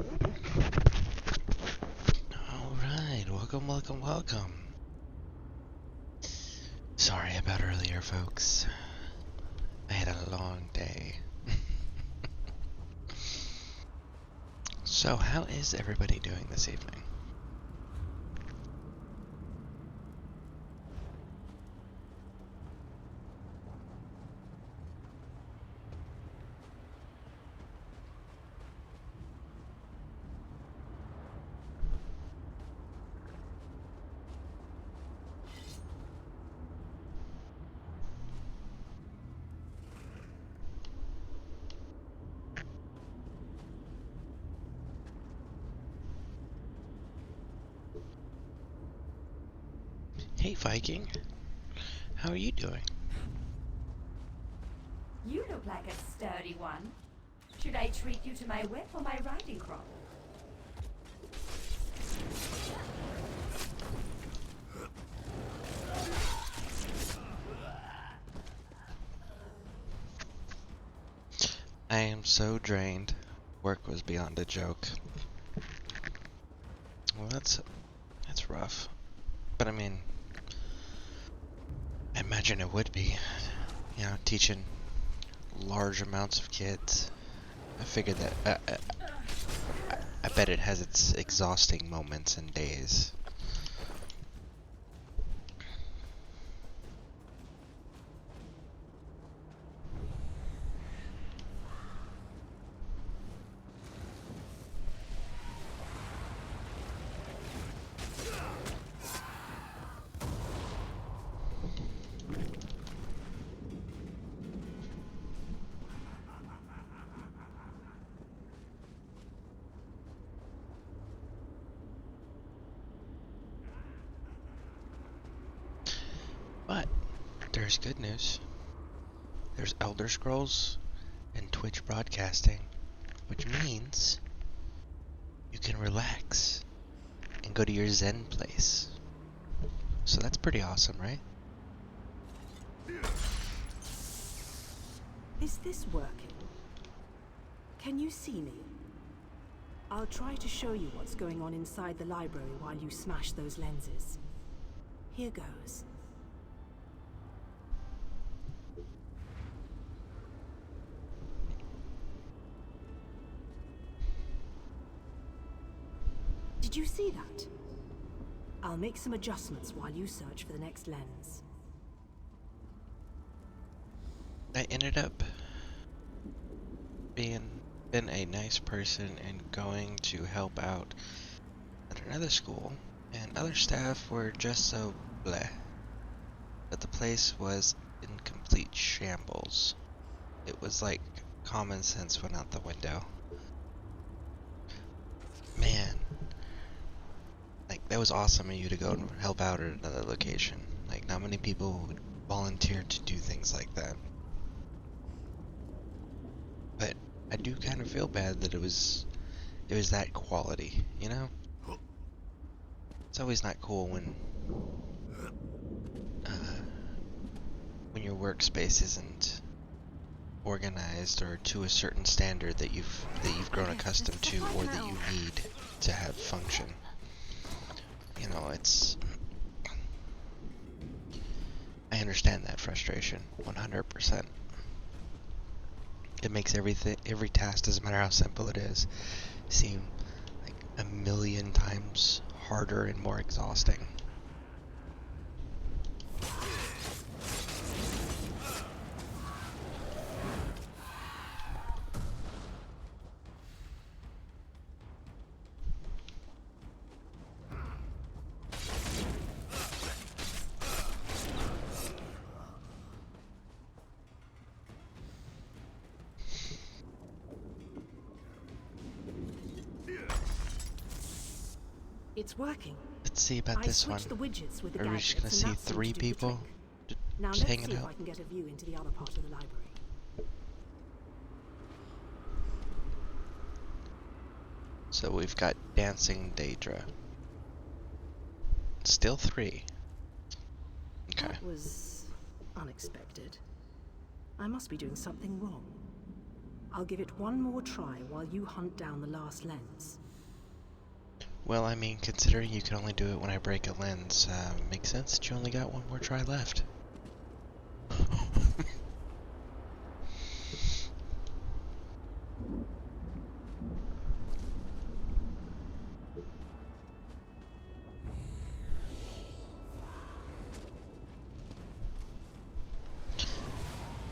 Alright, welcome. Sorry about earlier, folks. I had a long day. So, how is everybody doing this evening? Hey, Viking. How are you doing? You look like a sturdy one. Should I treat you to my whip or my riding crop? I am so drained. Work was beyond a joke. Well, that's rough. But I mean, I imagine it would be. You know, teaching large amounts of kids. I figured that. I bet it has its exhausting moments and days. But there's good news. There's Elder Scrolls and Twitch broadcasting, which means you can relax and go to your Zen place. So that's pretty awesome, right? Is this working? Can you see me? I'll try to show you what's going on inside the library while you smash those lenses. Here goes. Did you see that? I'll make some adjustments while you search for the next lens. I ended up being a nice person and going to help out at another school, and other staff were just so bleh. But the place was in complete shambles. It was like common sense went out the window. Man, like that was awesome of you to go and help out at another location. Like not many people would volunteer to do things like that. But I do kind of feel bad that it was that quality, you know? It's always not cool when your workspace isn't organized or to a certain standard that you've grown accustomed to or that you need to have function. You know, I understand that frustration 100%. It makes every task, doesn't matter how simple it is, seem like a million times harder and more exhausting. It's working. Let's see about this one. The widgets with the Are we just gonna see 3 people now just let's hanging see if out? I can get a view into the other part of the library. So we've got Dancing Daedra. Still 3. Okay. That was unexpected. I must be doing something wrong. I'll give it one more try while you hunt down the last lens. Well, I mean, considering you can only do it when I break a lens, makes sense that you only got one more try left.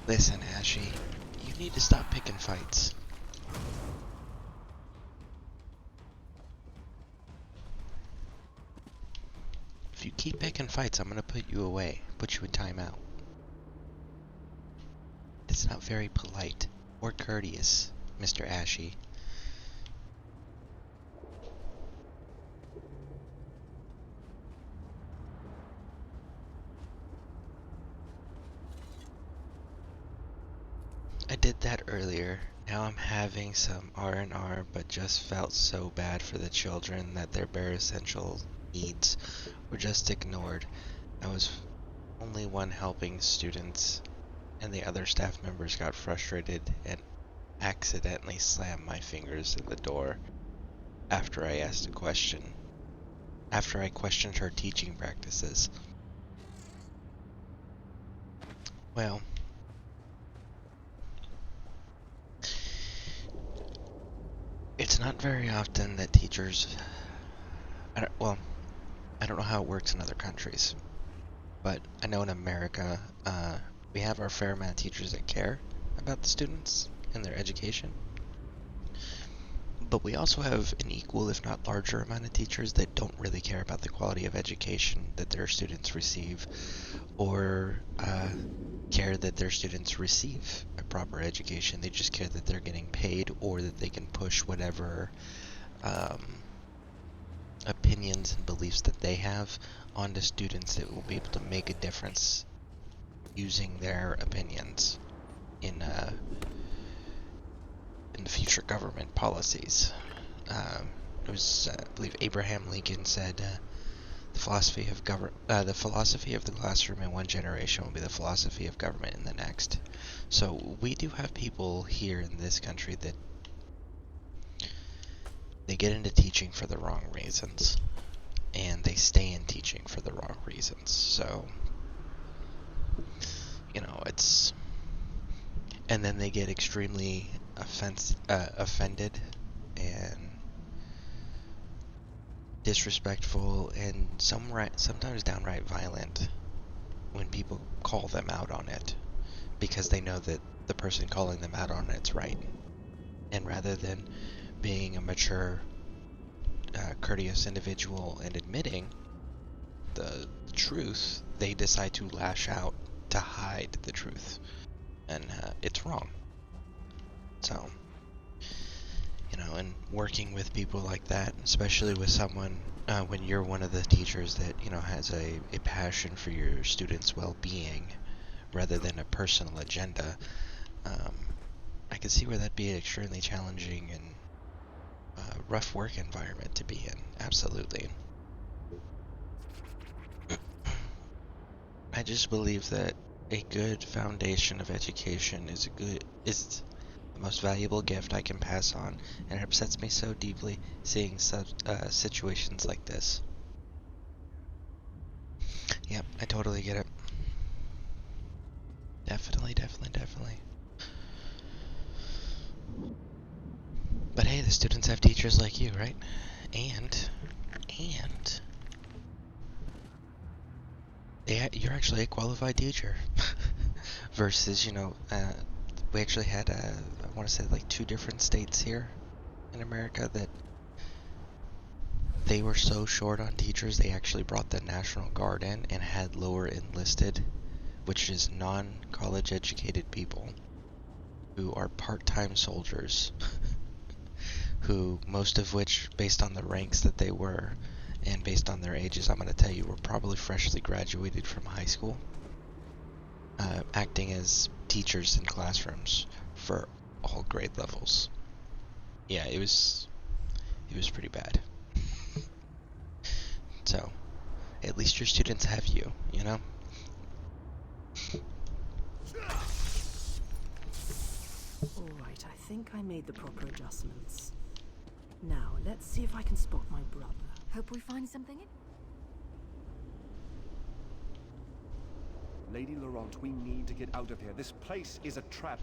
Listen, Ashy, you need to stop picking fights. If you keep picking fights, I'm gonna put you away, put you in timeout. It's not very polite or courteous, Mr. Ashy. I did that earlier. Now I'm having some R&R, but just felt so bad for the children that their bare essential needs were just ignored. I was only one helping students, and the other staff members got frustrated and accidentally slammed my fingers in the door after I asked a question. After I questioned her teaching practices. Well, it's not very often that teachers, I don't know how it works in other countries, but I know in America, we have our fair amount of teachers that care about the students and their education. But we also have an equal, if not larger, amount of teachers that don't really care about the quality of education that their students receive, or care that their students receive a proper education. They just care that they're getting paid, or that they can push whatever opinions and beliefs that they have onto students that will be able to make a difference using their opinions in the future government policies. It was, I believe, Abraham Lincoln said, the philosophy of the classroom in one generation will be the philosophy of government in the next. So we do have people here in this country that they get into teaching for the wrong reasons, and they stay in teaching for the wrong reasons. So, it's, and then they get extremely offended and disrespectful and sometimes downright violent when people call them out on it, because they know that the person calling them out on it's right. And rather than being a mature, courteous individual and admitting the truth, they decide to lash out to hide the truth. And it's wrong. So, and working with people like that, especially with someone, when you're one of the teachers that, has a passion for your students' well-being rather than a personal agenda, I can see where that'd be an extremely challenging and rough work environment to be in. Absolutely. I just believe that a good foundation of education is the most valuable gift I can pass on, and it upsets me so deeply seeing such situations like this. Yep, I totally get it. Definitely. But hey, the students have teachers like you, right? And you're actually a qualified teacher. Versus, we actually had, I want to say, like 2 different states here in America that they were so short on teachers, they actually brought the National Guard in and had lower enlisted, which is non-college educated people who are part-time soldiers, who most of which, based on the ranks that they were and based on their ages, I'm going to tell you, were probably freshly graduated from high school, acting as teachers in classrooms for all grade levels. Yeah, it was pretty bad. So, at least your students have you, All right, I think I made the proper adjustments. Now, let's see if I can spot my brother. Hope we find something. Lady Laurent, we need to get out of here. This place is a trap.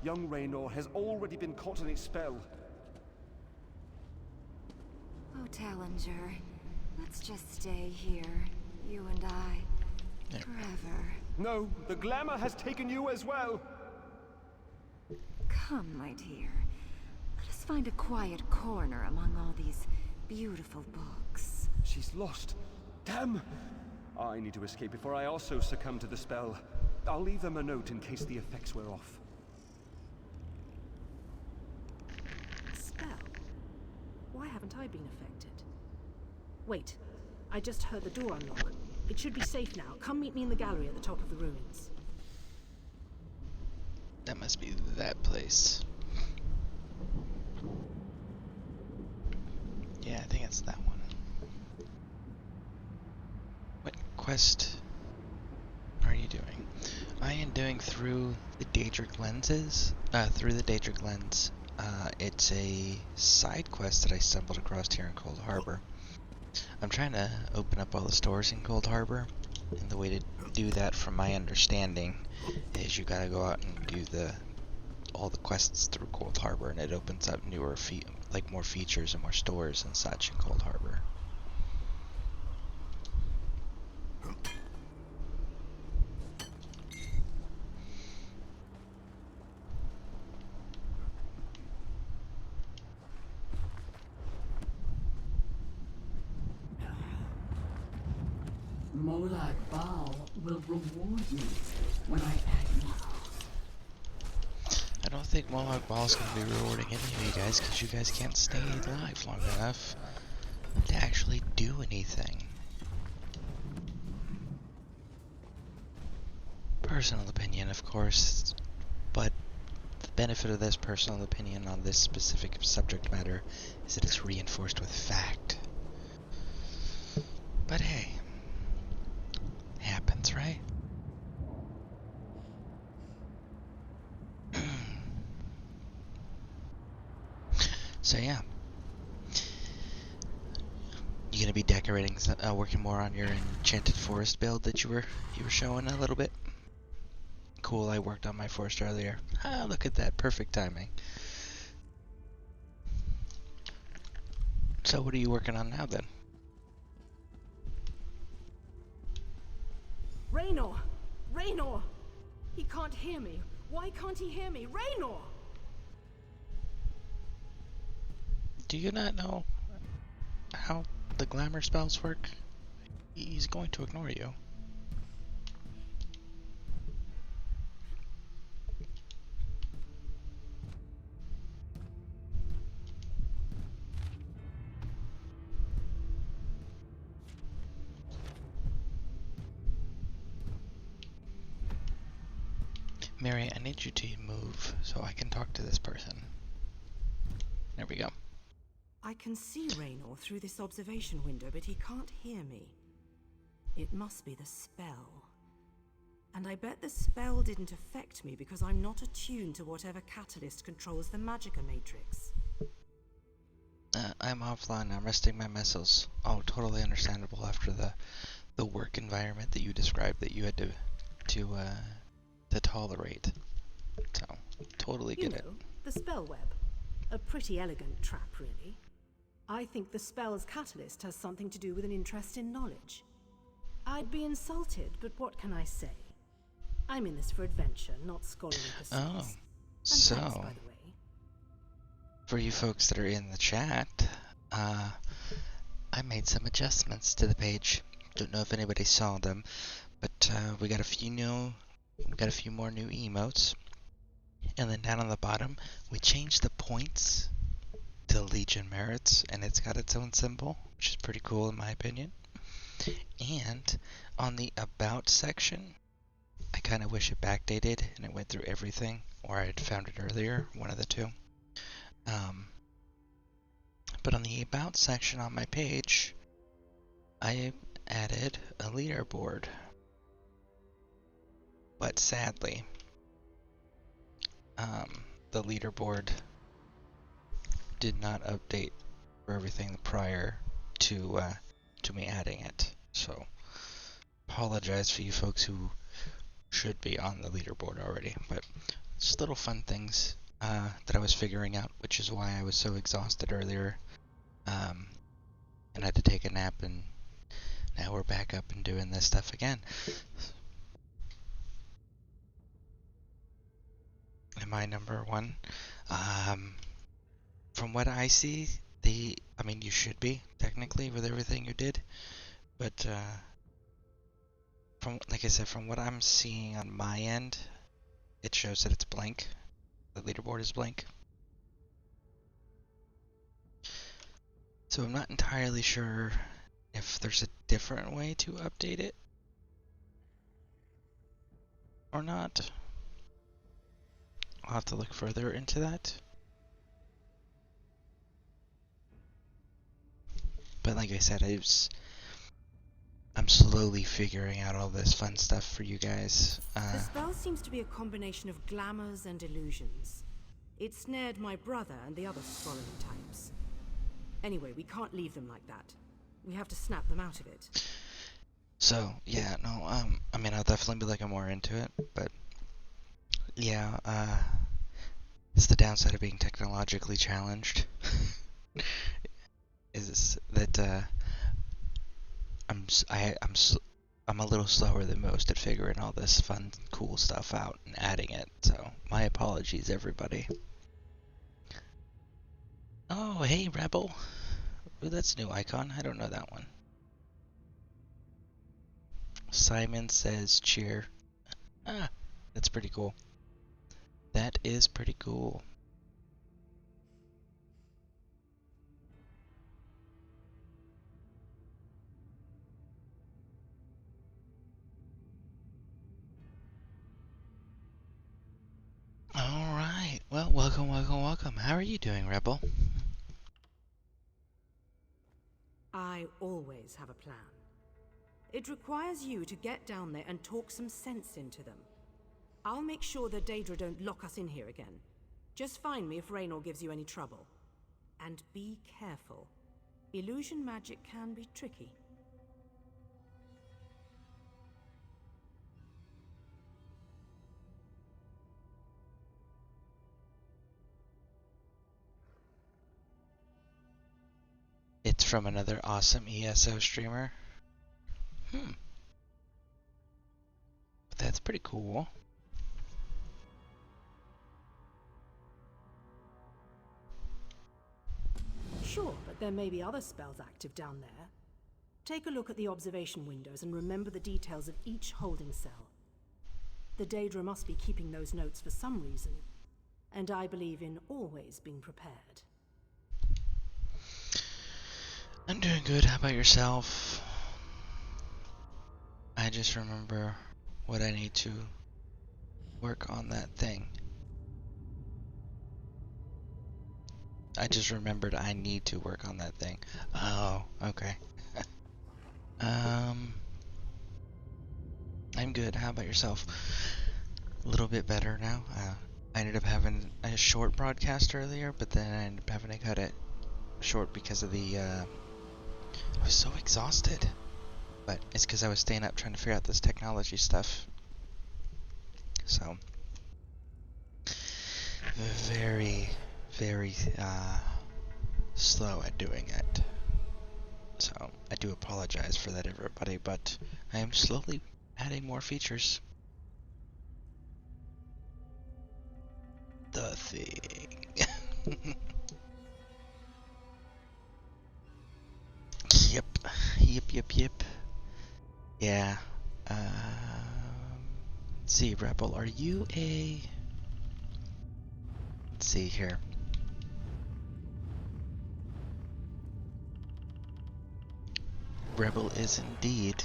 Young Raynor has already been caught in its spell. Oh, Tallinger, let's just stay here, you and I, forever. No, the glamour has taken you as well. Come, my dear. Let us find a quiet corner among all these beautiful books. She's lost. Damn! I need to escape before I also succumb to the spell. I'll leave them a note in case the effects wear off. Spell? Why haven't I been affected? Wait, I just heard the door unlock. It should be safe now. Come meet me in the gallery at the top of the ruins. That must be that place. Yeah, I think it's that one. What quest are you doing? I am doing through the Daedric lenses. Through the Daedric lens. It's a side quest that I stumbled across here in Cold Harbor. I'm trying to open up all the stores in Cold Harbor, and the way to do that, from my understanding, is you gotta go out and do all the quests through Cold Harbor, and it opens up newer more features and more stores and such in Cold Harbor. Molag Bal will reward you when I add you. I don't think Molag Bal is going to be rewarding any of you guys, because you guys can't stay alive long enough to actually do anything. Personal opinion, of course, but the benefit of this personal opinion on this specific subject matter is that it's reinforced with fact. But hey, happens, right? So yeah, you gonna be decorating, working more on your Enchanted Forest build that you were showing a little bit. Cool, I worked on my forest earlier. Ah, look at that, perfect timing. So what are you working on now then? Raynor! Raynor! He can't hear me. Why can't he hear me? Raynor! Do you not know how the glamour spells work? He's going to ignore you. Mary, I need you to move so I can talk to this person. There we go. I can see Raynor through this observation window, but he can't hear me. It must be the spell. And I bet the spell didn't affect me because I'm not attuned to whatever catalyst controls the Magicka matrix. I'm offline. I'm resting my muscles. Oh, totally understandable after the work environment that you described that you had to tolerate. So, totally get it. The spell web. A pretty elegant trap, really. I think the spell's catalyst has something to do with an interest in knowledge. I'd be insulted, but what can I say? I'm in this for adventure, not scholarly pursuits. Oh, And so thanks, by the way. for you folks that are in the chat, I made some adjustments to the page. Don't know if anybody saw them, but we got a few more new emotes. And then down on the bottom, we changed the points to Legion merits, and it's got its own symbol, which is pretty cool in my opinion. And on the About section, I kind of wish it backdated and it went through everything, or I had found it earlier, one of the two. But on the About section on my page, I added a leaderboard. But sadly, the leaderboard did not update for everything prior to me adding it. So apologize for you folks who should be on the leaderboard already, but just little fun things that I was figuring out, which is why I was so exhausted earlier, and had to take a nap, and now we're back up and doing this stuff again. Am I number one? From what I see, I mean, you should be, technically, with everything you did, but like I said, from what I'm seeing on my end, it shows that it's blank. The leaderboard is blank. So I'm not entirely sure if there's a different way to update it or not. I'll have to look further into that. But like I said, I'm slowly figuring out all this fun stuff for you guys. The spell seems to be a combination of glamours and illusions. It snared my brother and the other swallowing types. Anyway, we can't leave them like that. We have to snap them out of it. So, yeah, no, I mean, I'll definitely be looking more into it, but yeah, it's the downside of being technologically challenged. Is that I'm a little slower than most at figuring all this fun, cool stuff out and adding it. So my apologies, everybody. Oh, hey, Rebel. Ooh, that's a new icon. I don't know that one. Simon says cheer. Ah, that's pretty cool. That is pretty cool. Alright, well, welcome. How are you doing, Rebel? I always have a plan. It requires you to get down there and talk some sense into them. I'll make sure the Daedra don't lock us in here again. Just find me if Raynor gives you any trouble. And be careful. Illusion magic can be tricky. It's from another awesome ESO streamer. That's pretty cool. Sure, but there may be other spells active down there. Take a look at the observation windows and remember the details of each holding cell. The Daedra must be keeping those notes for some reason, and I believe in always being prepared. I'm doing good. How about yourself? I just remember what I need to work on that thing. I just remembered I need to work on that thing. Oh, okay. I'm good. How about yourself? A little bit better now. I ended up having a short broadcast earlier, but then I ended up having to cut it short because of the, I was so exhausted. But it's because I was staying up trying to figure out this technology stuff. So, very slow at doing it. So, I do apologize for that, everybody, but I am slowly adding more features. The thing. Yep. Yeah. Let's see, Rebel, are you a... Let's see here. Rebel is indeed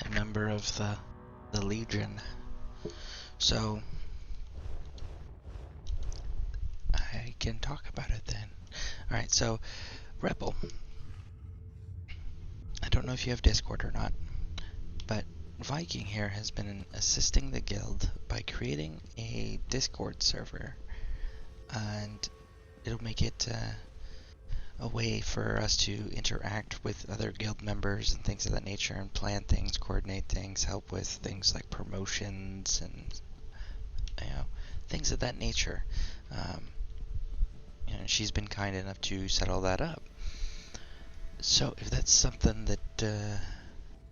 a member of the Legion. So, I can talk about it then. Alright, so, Rebel. I don't know if you have Discord or not, but Viking here has been assisting the guild by creating a Discord server, and it'll make it a way for us to interact with other guild members and things of that nature, and plan things, coordinate things, help with things like promotions and things of that nature. She's been kind enough to set all that up. So if that's something that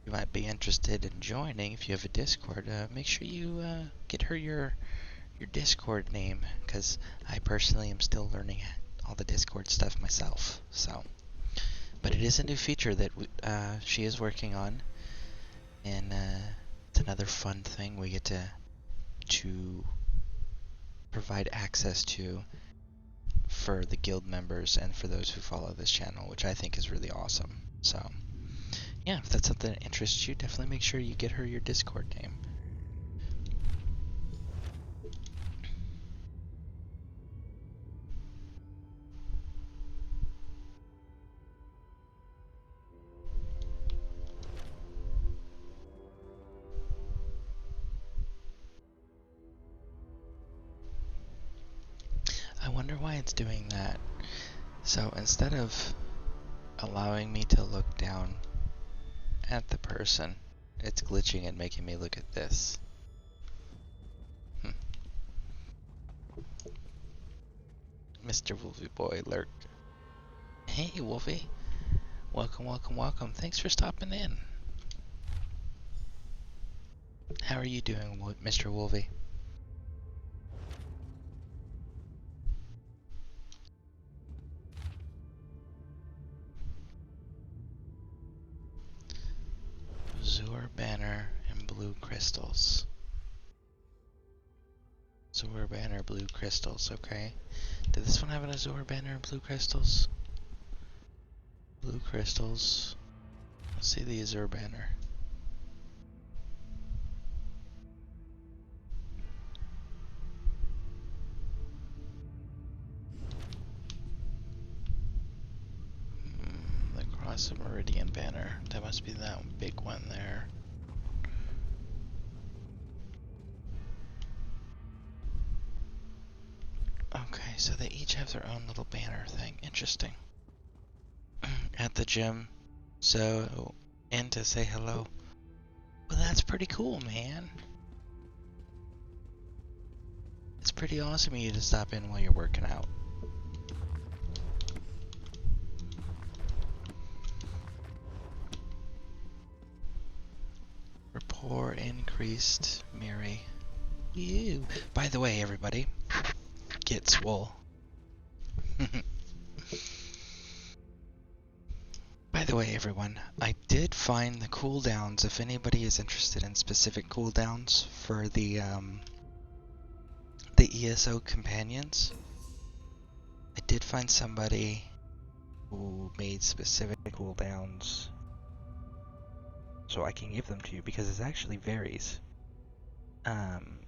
you might be interested in joining, if you have a Discord, make sure you get her your Discord name, because I personally am still learning all the Discord stuff myself. So, but it is a new feature that she is working on, and it's another fun thing we get to provide access to for the guild members and for those who follow this channel, which I think is really awesome. So, yeah, if that's something that interests you, definitely make sure you get her your Discord name. I wonder why it's doing that. So instead of allowing me to look down at the person, it's glitching and making me look at this. Mr. Wolfie Boy lurked. Hey, Wolfie. Welcome, welcome, welcome. Thanks for stopping in. How are you doing, Mr. Wolfie? Azure banner and blue crystals. Azure banner, blue crystals, okay. Did this one have an Azure banner and blue crystals? Blue crystals. Let's see the Azure banner. The Cross of Meridian banner. That must be that big one there. Okay, so they each have their own little banner thing. Interesting. At the gym. So, and to say hello. Well, that's pretty cool, man. It's pretty awesome of you to stop in while you're working out. Rapport increased, Mary. Ew. By the way, everybody, get swole. By the way, everyone, I did find the cooldowns. If anybody is interested in specific cooldowns for the ESO companions, I did find somebody who made specific cooldowns, so I can give them to you because it actually varies.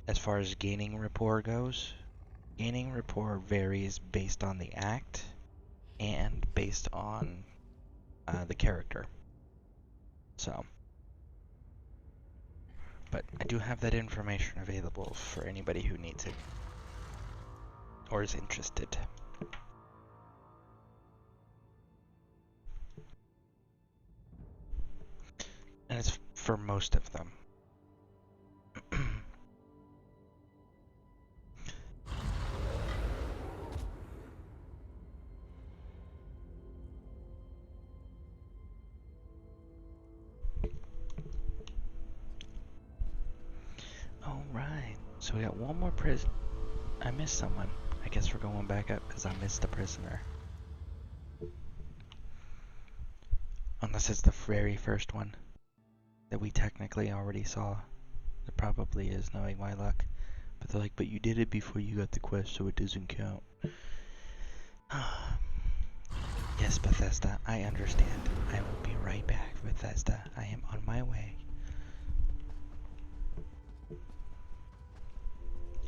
As far as gaining rapport goes, gaining rapport varies based on the act and based on the character. So, but I do have that information available for anybody who needs it or is interested. And it's for most of them. Alright, so we got one more prison. I missed someone. I guess we're going back up because I missed a prisoner. Unless it's the very first one that we technically already saw. It probably is, knowing my luck. But they're like, but you did it before you got the quest, so it doesn't count. Yes, Bethesda, I understand. I will be right back, Bethesda. I am on my way.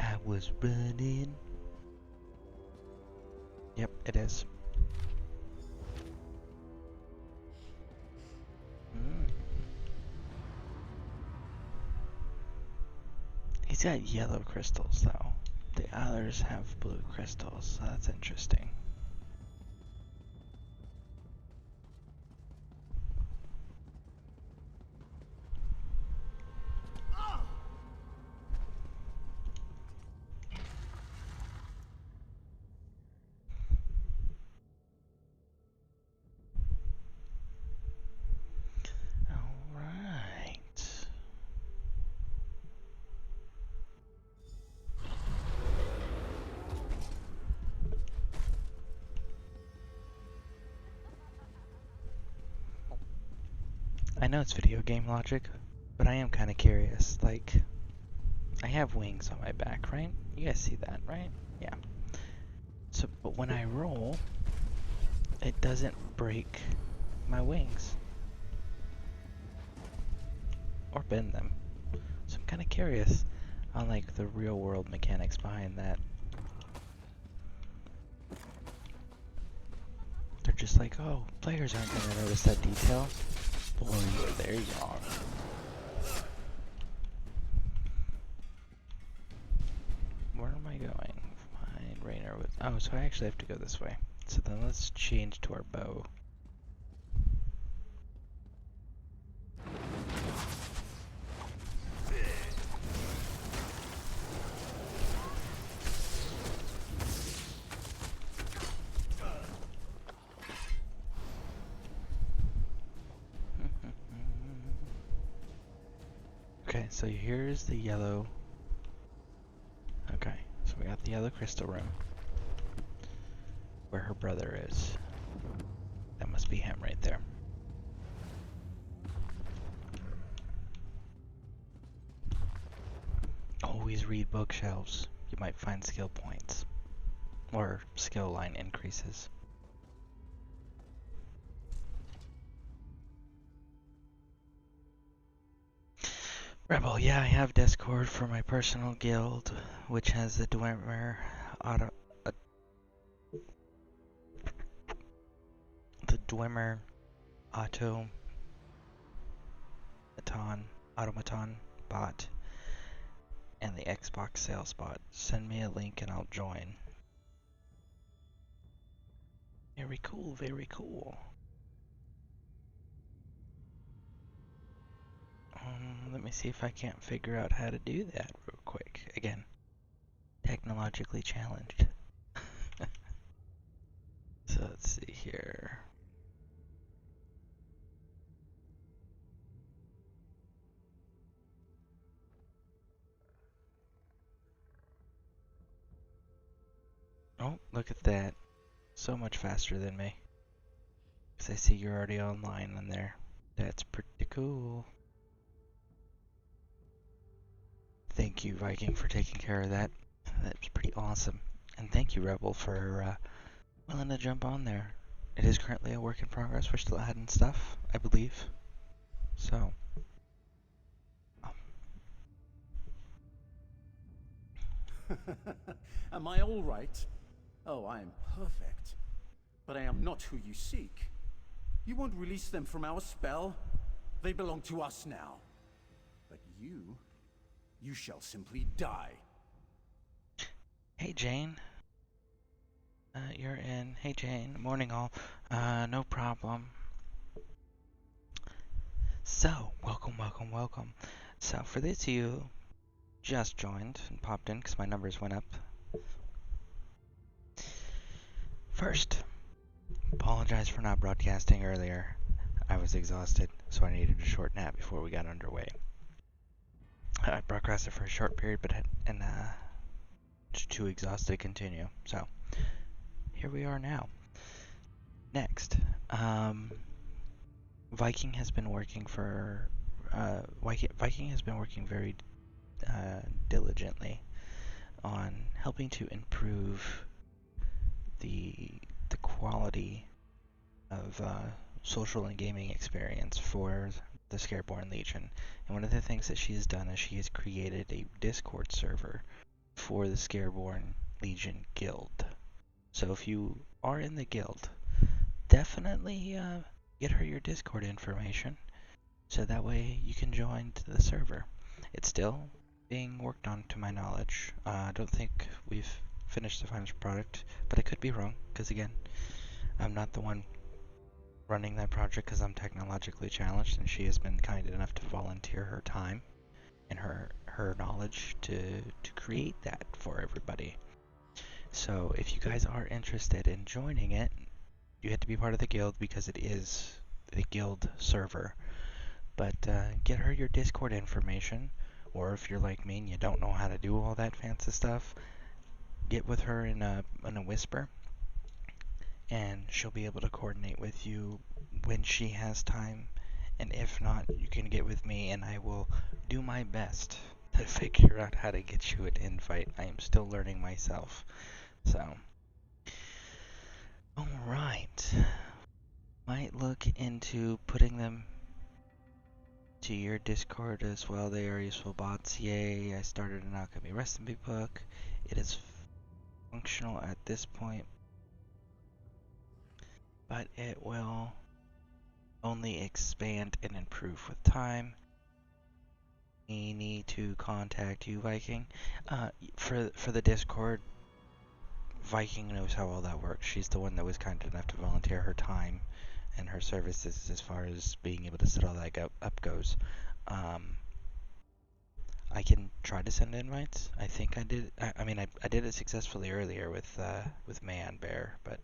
I was running. Yep, it is. He's got yellow crystals, though. The others have blue crystals, so that's interesting. know it's video game logic, but I am kind of curious. Like, I have wings on my back, right? You guys see that, right? Yeah. So, but when I roll, it doesn't break my wings. Or bend them. So I'm kind of curious on like the real world mechanics behind that. They're just like, oh, players aren't going to notice that detail. Boy, there you are. Where am I going? Find Raynor with... Oh, so I actually have to go this way. So then let's change to our bow. Okay, so here's the yellow. Okay, so we got the yellow crystal room. Where her brother is. That must be him right there. Always read bookshelves. You might find skill points. Or skill line increases. Rebel, yeah, I have Discord for my personal guild, which has the Dwemer automaton bot, and the Xbox sales bot. Send me a link and I'll join. Very cool, very cool. Let me see if I can't figure out how to do that real quick. Again, technologically challenged. So let's see here. Oh, look at that. So much faster than me. Because I see you're already online on there. That's pretty cool. Thank you, Viking, for taking care of that. That's pretty awesome. And thank you, Rebel, for willing to jump on there. It is currently a work in progress. We're still adding stuff, I believe. So. Am I all right? Oh, I am perfect. But I am not who you seek. You won't release them from our spell. They belong to us now. But you shall simply die. Hey, Jane. You're in. Hey, Jane. Morning, all. No problem. So, welcome, welcome, welcome. So, for those of you just joined and popped in because my numbers went up. First, apologize for not broadcasting earlier. I was exhausted, so I needed a short nap before we got underway. I broadcasted for a short period, but too exhausted to continue. So, here we are now. Next, Viking has been working very diligently on helping to improve the quality of social and gaming experience for the Scareborn Legion. And one of the things that she has done is she has created a Discord server for the Scareborn Legion Guild. So if you are in the guild, definitely get her your Discord information so that way you can join the server. It's still being worked on to my knowledge. I don't think we've finished the finished product, but I could be wrong because again, I'm not the one running that project because I'm technologically challenged, and she has been kind enough to volunteer her time and her knowledge to create that for everybody. So if you guys are interested in joining it, you have to be part of the guild because it is the guild server. But get her your Discord information, or if you're like me and you don't know how to do all that fancy stuff, get with her in a whisper, and she'll be able to coordinate with you when she has time And if not, you can get with me and I will do my best to figure out how to get you an invite. I am still learning myself. So, alright. Might look into putting them to your Discord as well. They are useful bots. Yay, I started an alchemy recipe book. It is functional at this point, but it will only expand and improve with time. We need to contact you, Viking. For the Discord, Viking knows how all that works. She's the one that was kind enough to volunteer her time and her services as far as being able to set all that up goes. I can try to send invites. I think I did. I mean, I did it successfully earlier with Man Bear, but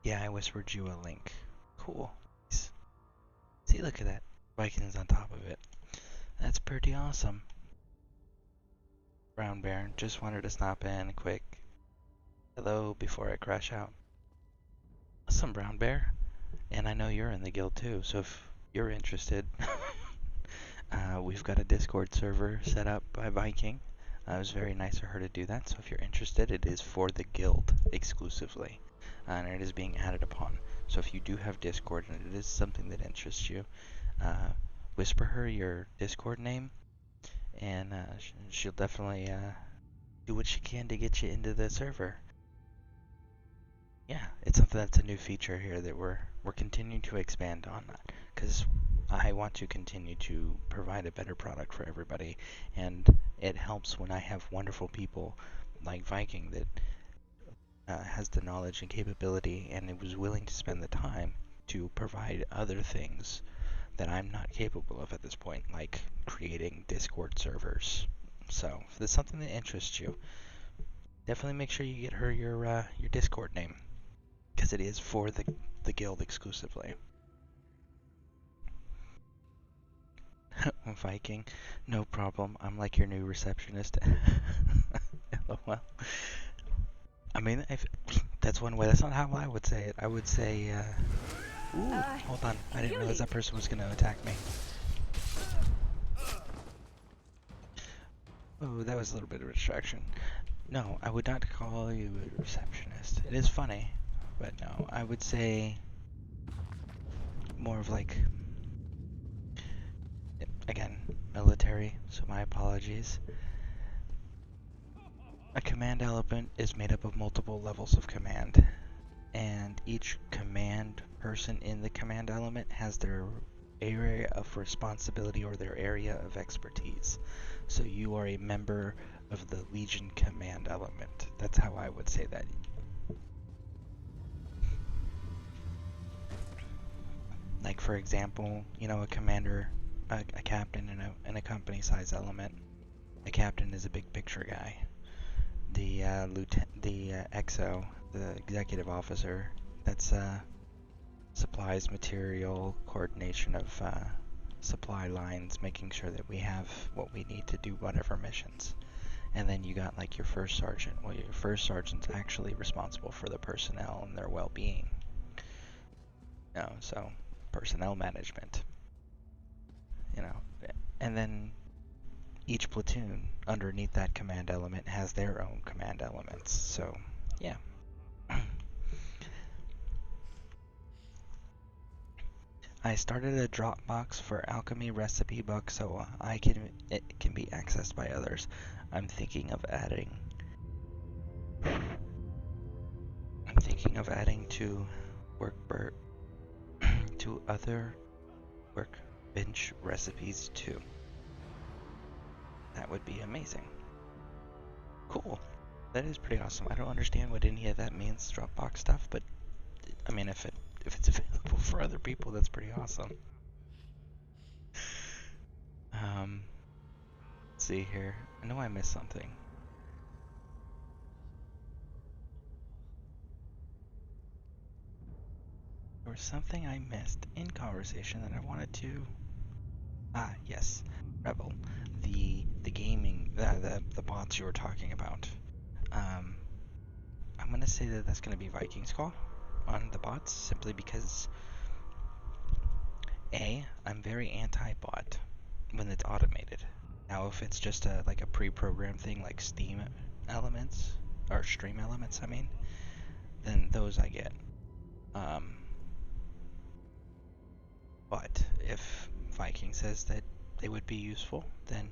yeah, I whispered you a link. Cool. See, look at that. Vikings on top of it. That's pretty awesome. Brown Bear, just wanted to stop in quick. Hello before I crash out. Awesome, Brown Bear. And I know you're in the guild too, so if you're interested, we've got a Discord server set up by Viking. It was very nice of her to do that, so if you're interested, it is for the guild exclusively. And it is being added upon. So if you do have Discord and it is something that interests you, whisper her your Discord name, and she'll definitely do what she can to get you into the server. Yeah, it's something that's a new feature here that we're continuing to expand on, because I want to continue to provide a better product for everybody, and it helps when I have wonderful people like Viking that has the knowledge and capability and it was willing to spend the time to provide other things that I'm not capable of at this point, like creating Discord servers. So if there's something that interests you, definitely make sure you get her your Discord name, because it is for the guild exclusively. Viking, no problem. I'm like your new receptionist. LOL. I mean, that's one way. That's not how I would say it. I would say, ooh, hold on. I didn't realize that person was going to attack me. Oh, that was a little bit of a distraction. No, I would not call you a receptionist. It is funny, but no, I would say more of like, again, military, so my apologies. A command element is made up of multiple levels of command, and each command person in the command element has their area of responsibility or their area of expertise. So you are a member of the Legion command element. That's how I would say that. Like, for example, you know, a commander, a captain in a company size element. A captain is a big picture guy. The XO, the executive officer, that's supplies, material, coordination of supply lines, making sure that we have what we need to do whatever missions. And then you got like your first sergeant. Well, your first sergeant's actually responsible for the personnel and their well-being. You know, so personnel management. You know, and then each platoon underneath that command element has their own command elements. So, yeah. I started a Dropbox for alchemy recipe book so it can be accessed by others. I'm thinking of adding to to other workbench recipes too. That would be amazing. Cool. That is pretty awesome. I don't understand what any of that means, Dropbox stuff, but I mean, if it's available for other people, that's pretty awesome. Let's see here. I know I missed something. There was something I missed in conversation that I wanted to... Ah, yes. Rebel. The gaming, the bots you were talking about. I'm gonna say that that's gonna be Viking's call. on the bots simply because I'm very anti-bot when it's automated. Now, if it's just like a pre-programmed thing like Steam elements or Stream elements, I mean, then those I get. But if Viking says that they would be useful, then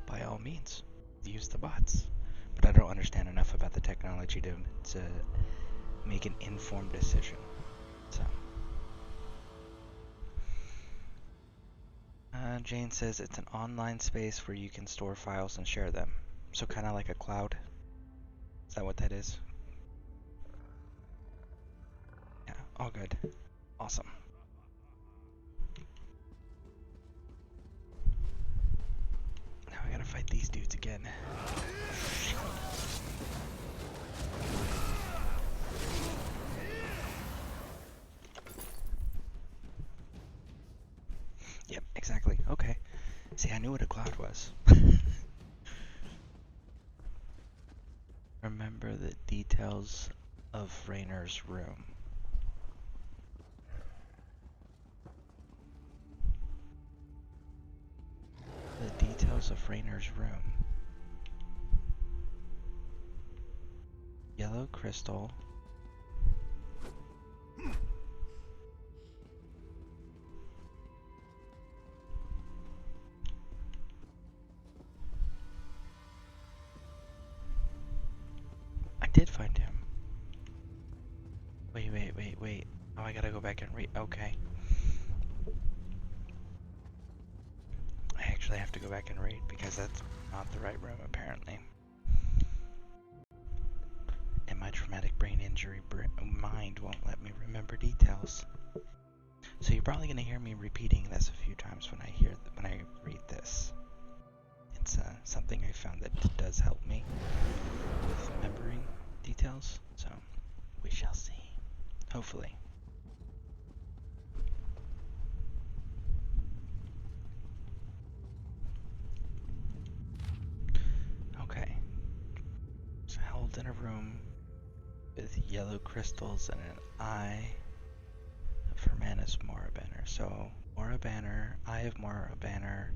by all means, use the bots. But I don't understand enough about the technology to make an informed decision. So. Jane says it's an online space where you can store files and share them. So kind of like a cloud. Is that what that is? Yeah, all good. Awesome. Now I gotta fight these dudes again. Yep, exactly. Okay. See, I knew what a cloud was. Remember the details of Raynor's room. The details of Raynor's room. Yellow crystal. I did find him. Wait. Oh, I gotta go back and read. Okay. I actually have to go back and read because that's not the right room, apparently. And my traumatic brain injury mind won't let me remember details. So you're probably gonna hear me repeating this a few times when I read this. It's something I found that does help me with remembering details. So we shall see. Hopefully. Okay. So held in a room with yellow crystals and an eye of Hermanus Mora Banner. So Mora Banner, Eye of Mora Banner,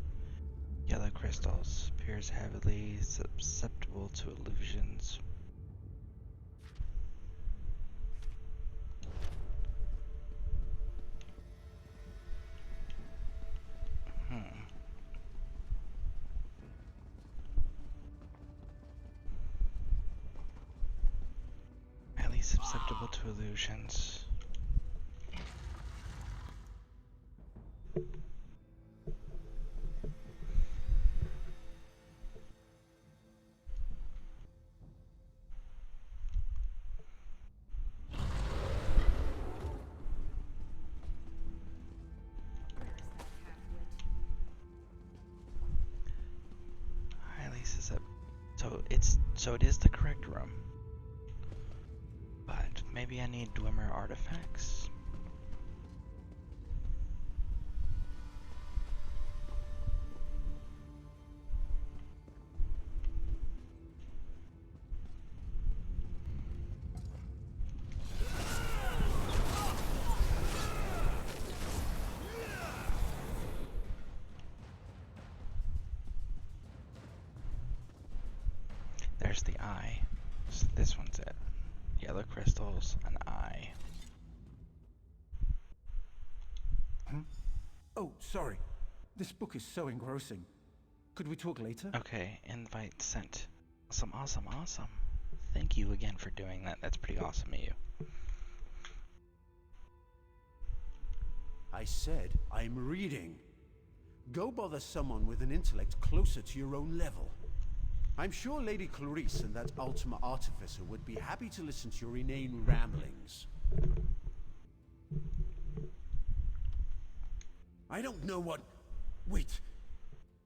yellow crystals, appears heavily susceptible to illusions. Highly susceptible to illusions. Highly susceptible. So it is the correct room. But maybe I need Dwemer artifacts. There's the eye. So this one's it. Yellow crystals, an eye. Oh, sorry. This book is so engrossing. Could we talk later? Okay, invite sent. Awesome. Thank you again for doing that. That's pretty awesome of you. I said I'm reading. Go bother someone with an intellect closer to your own level. I'm sure Lady Clarice and that Ultima Artificer would be happy to listen to your inane ramblings. I don't know what... Wait.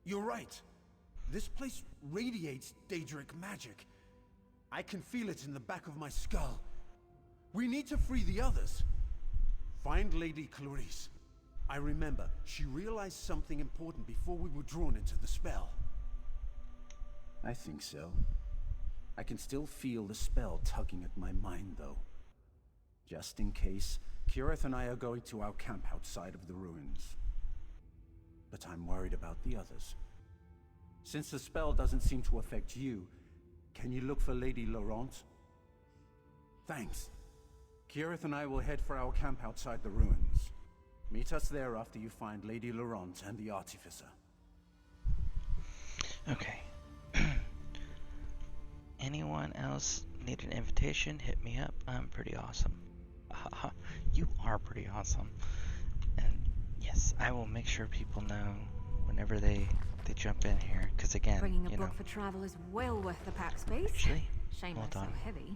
You're right. This place radiates Daedric magic. I can feel it in the back of my skull. We need to free the others. Find Lady Clarice. I remember, she realized something important before we were drawn into the spell. I think so. I can still feel the spell tugging at my mind, though. Just in case, Kirith and I are going to our camp outside of the ruins. But I'm worried about the others. Since the spell doesn't seem to affect you, can you look for Lady Laurent? Thanks. Kirith and I will head for our camp outside the ruins. Meet us there after you find Lady Laurent and the Artificer. Okay. Anyone else need an invitation? Hit me up. I'm pretty awesome. Haha, you are pretty awesome. And yes, I will make sure people know whenever they jump in here. Because again, Bringing a you know, book for travel is well worth the pack space. actually, Shame hold it's so on. heavy.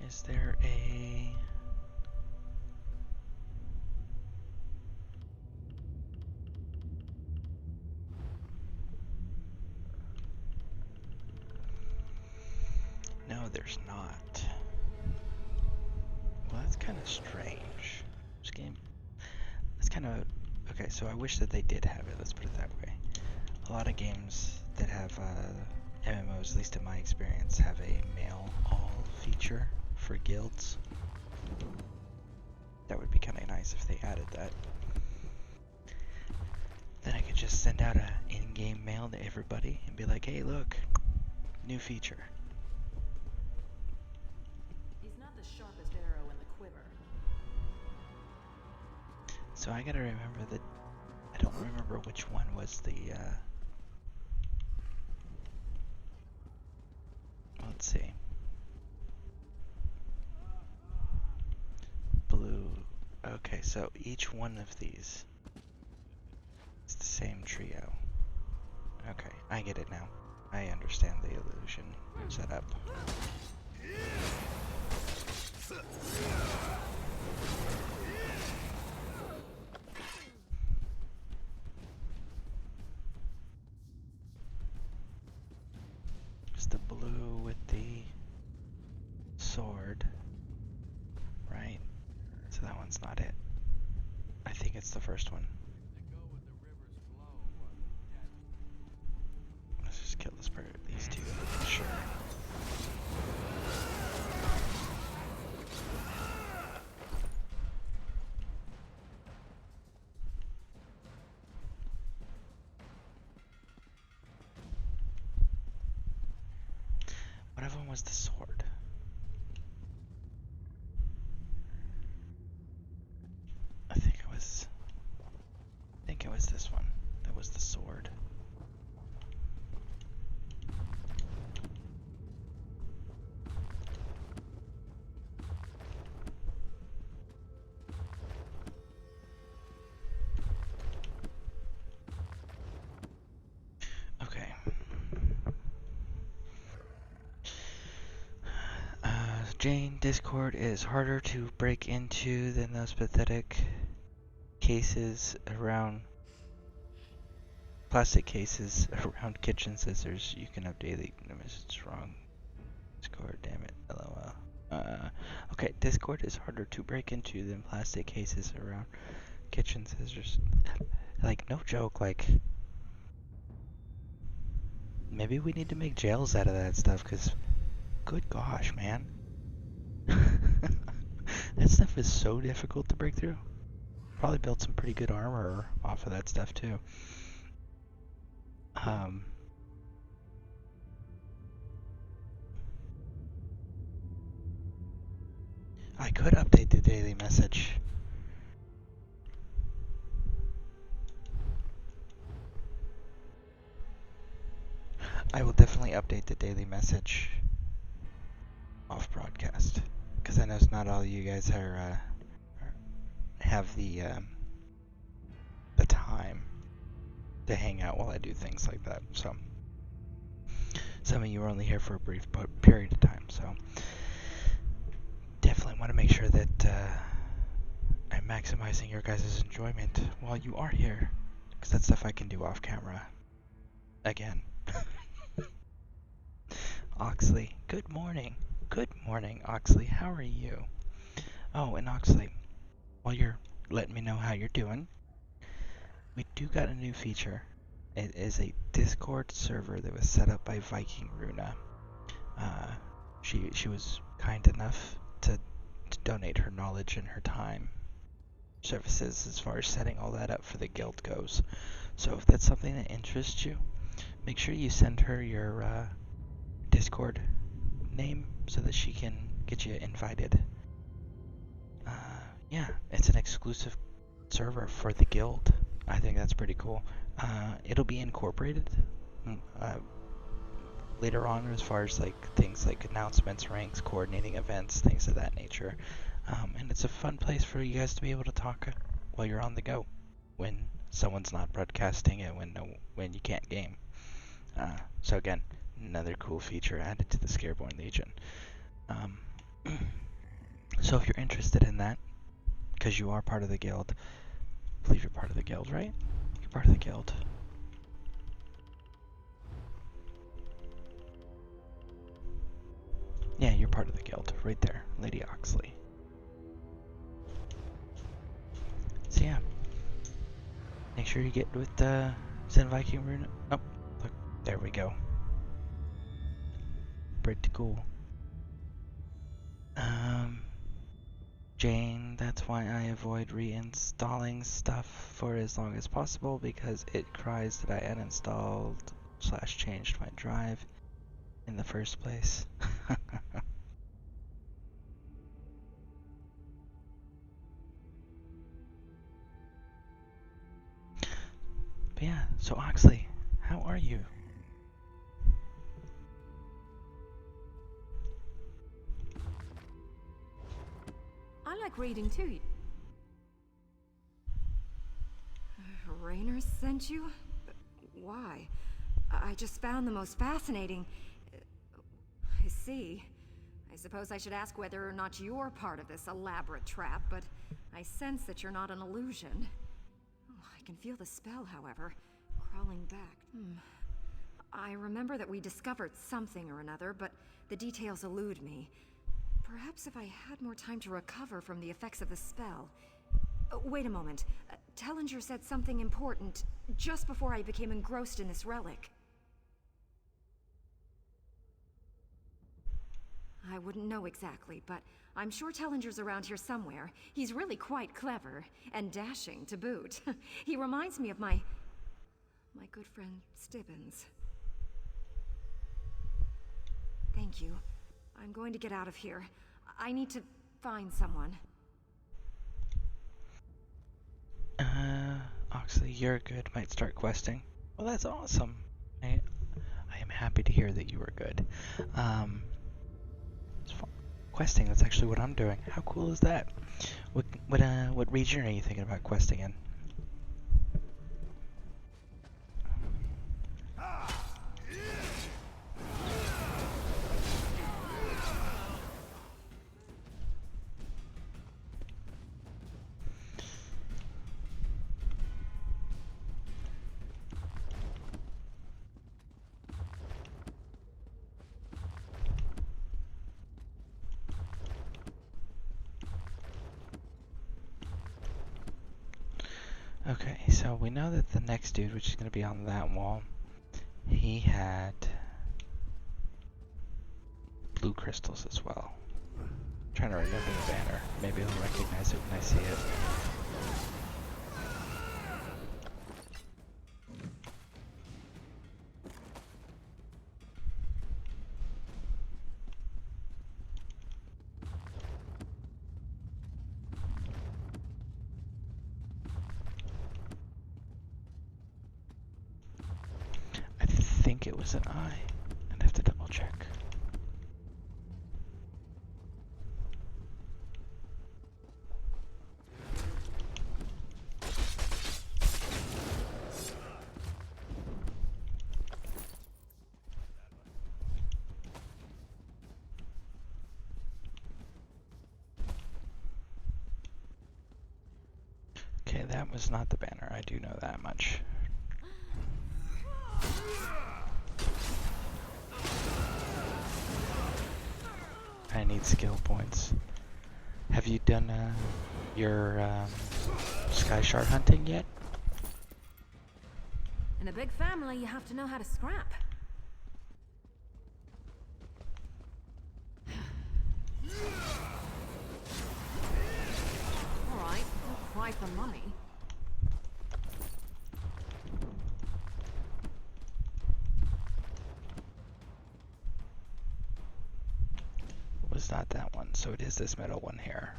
Is there a... No, there's not. Well, that's kind of strange. This game... It's kind of... Okay, so I wish that they did have it, let's put it that way. A lot of games that have MMOs, at least in my experience, have a mail all feature for guilds. That would be kind of nice if they added that. Then I could just send out a in-game mail to everybody and be like, hey, look, new feature. He's not the sharpest arrow in the quiver. So I gotta remember that, I don't remember which one was the, let's see. Blue. Okay, so each one of these is the same trio. Okay, I get it now. I understand the illusion setup. It's the blue with the sword, right? So that one's not it. I think it's the first one. Let's just kill this bird. These two, sure. One of them was the sword. I think it was this one. That was the sword. Okay. Jane, Discord is harder to break into than those pathetic cases around plastic cases around kitchen scissors. You can have daily messages wrong. Discord, damn it, lol. Okay, Discord is harder to break into than plastic cases around kitchen scissors. Like, no joke, like, maybe we need to make jails out of that stuff, because good gosh, man. That stuff is so difficult to break through. Probably built some pretty good armor off of that stuff too. I could update the daily message. I will definitely update the daily message off broadcast, because I know it's not all you guys are have the time to hang out while I do things like that. So some of you are only here for a brief period of time, so definitely want to make sure that I'm maximizing your guys' enjoyment while you are here, because that's stuff I can do off camera. Again. Oxley, good morning. Good morning, Oxley. How are you? Oh, and Oxley, while you're letting me know how you're doing, we do got a new feature It is a Discord server that was set up by Viking Runa. She was kind enough to donate her knowledge and her time services as far as setting all that up for the guild goes. So if that's something that interests you, make sure you send her your Discord name so that she can get you invited. Yeah, it's an exclusive server for the guild. I think that's pretty cool. It'll be incorporated later on as far as like things like announcements, ranks, coordinating events, things of that nature. And it's a fun place for you guys to be able to talk while you're on the go when someone's not broadcasting it, when you can't game. So again, another cool feature added to the Scareborn Legion. So if you're interested in that, because you are part of the guild, I believe you're part of the guild, right? You're part of the guild. Yeah, you're part of the guild, right there, Lady Oxley. So yeah, make sure you get with Zen Viking Runa. Oh, look, there we go. Pretty cool. Jane, that's why I avoid reinstalling stuff for as long as possible, because it cries that I uninstalled / changed my drive in the first place. But yeah, so Oxley, how are you? I like reading too. Raynor sent you? Why? I just found the most fascinating... I see. I suppose I should ask whether or not you're part of this elaborate trap, but I sense that you're not an illusion. Oh, I can feel the spell, however, crawling back. I remember that we discovered something or another, but the details elude me. Perhaps if I had more time to recover from the effects of the spell... wait a moment. Tellinger said something important just before I became engrossed in this relic. I wouldn't know exactly, but I'm sure Tellinger's around here somewhere. He's really quite clever, and dashing to boot. He reminds me of my good friend Stibbins. Thank you. I'm going to get out of here. I need to find someone. Oxley, you're good. Might start questing. Well, that's awesome. I am happy to hear that you were good. Questing, that's actually what I'm doing. How cool is that? What region are you thinking about questing in? Okay, so we know that the next dude, which is going to be on that wall, he had blue crystals as well. I'm trying to remember the banner. Maybe I'll recognize it when I see it. I think it was an eye. I'd have to double check. Okay, that was not the banner. I do know that much. I need skill points. Have you done your Sky Shard hunting yet? In a big family, you have to know how to scrap. Alright, not quite the money. Was not that one, so it is this middle one here.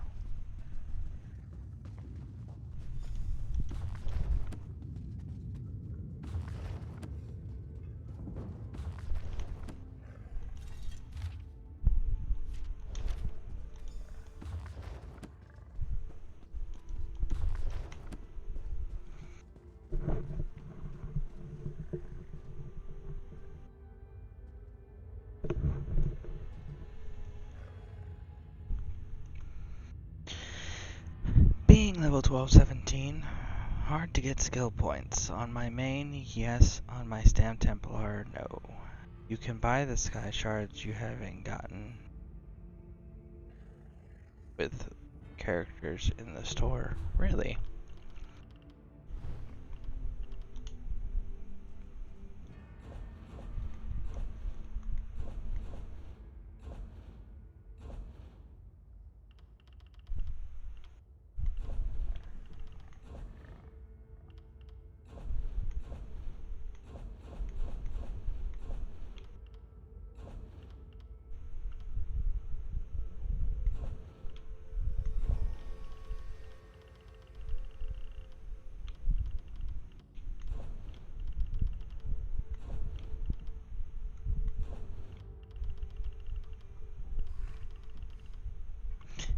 Being level 1217, hard to get skill points. On my main, yes. On my Stam Templar, no. You can buy the Sky Shards you haven't gotten with characters in the store. Really?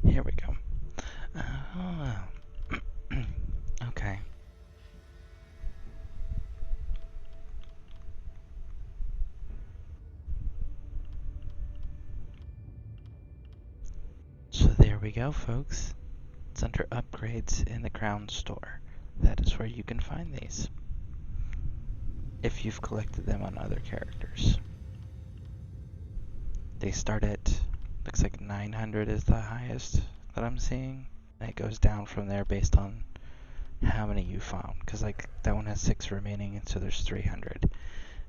Here we go. Okay. So there we go, folks. It's under upgrades in the Crown Store. That is where you can find these, if you've collected them on other characters. They start at, looks like 900 is the highest that I'm seeing, and it goes down from there based on how many you found, because like that one has 6 remaining, and so there's 300.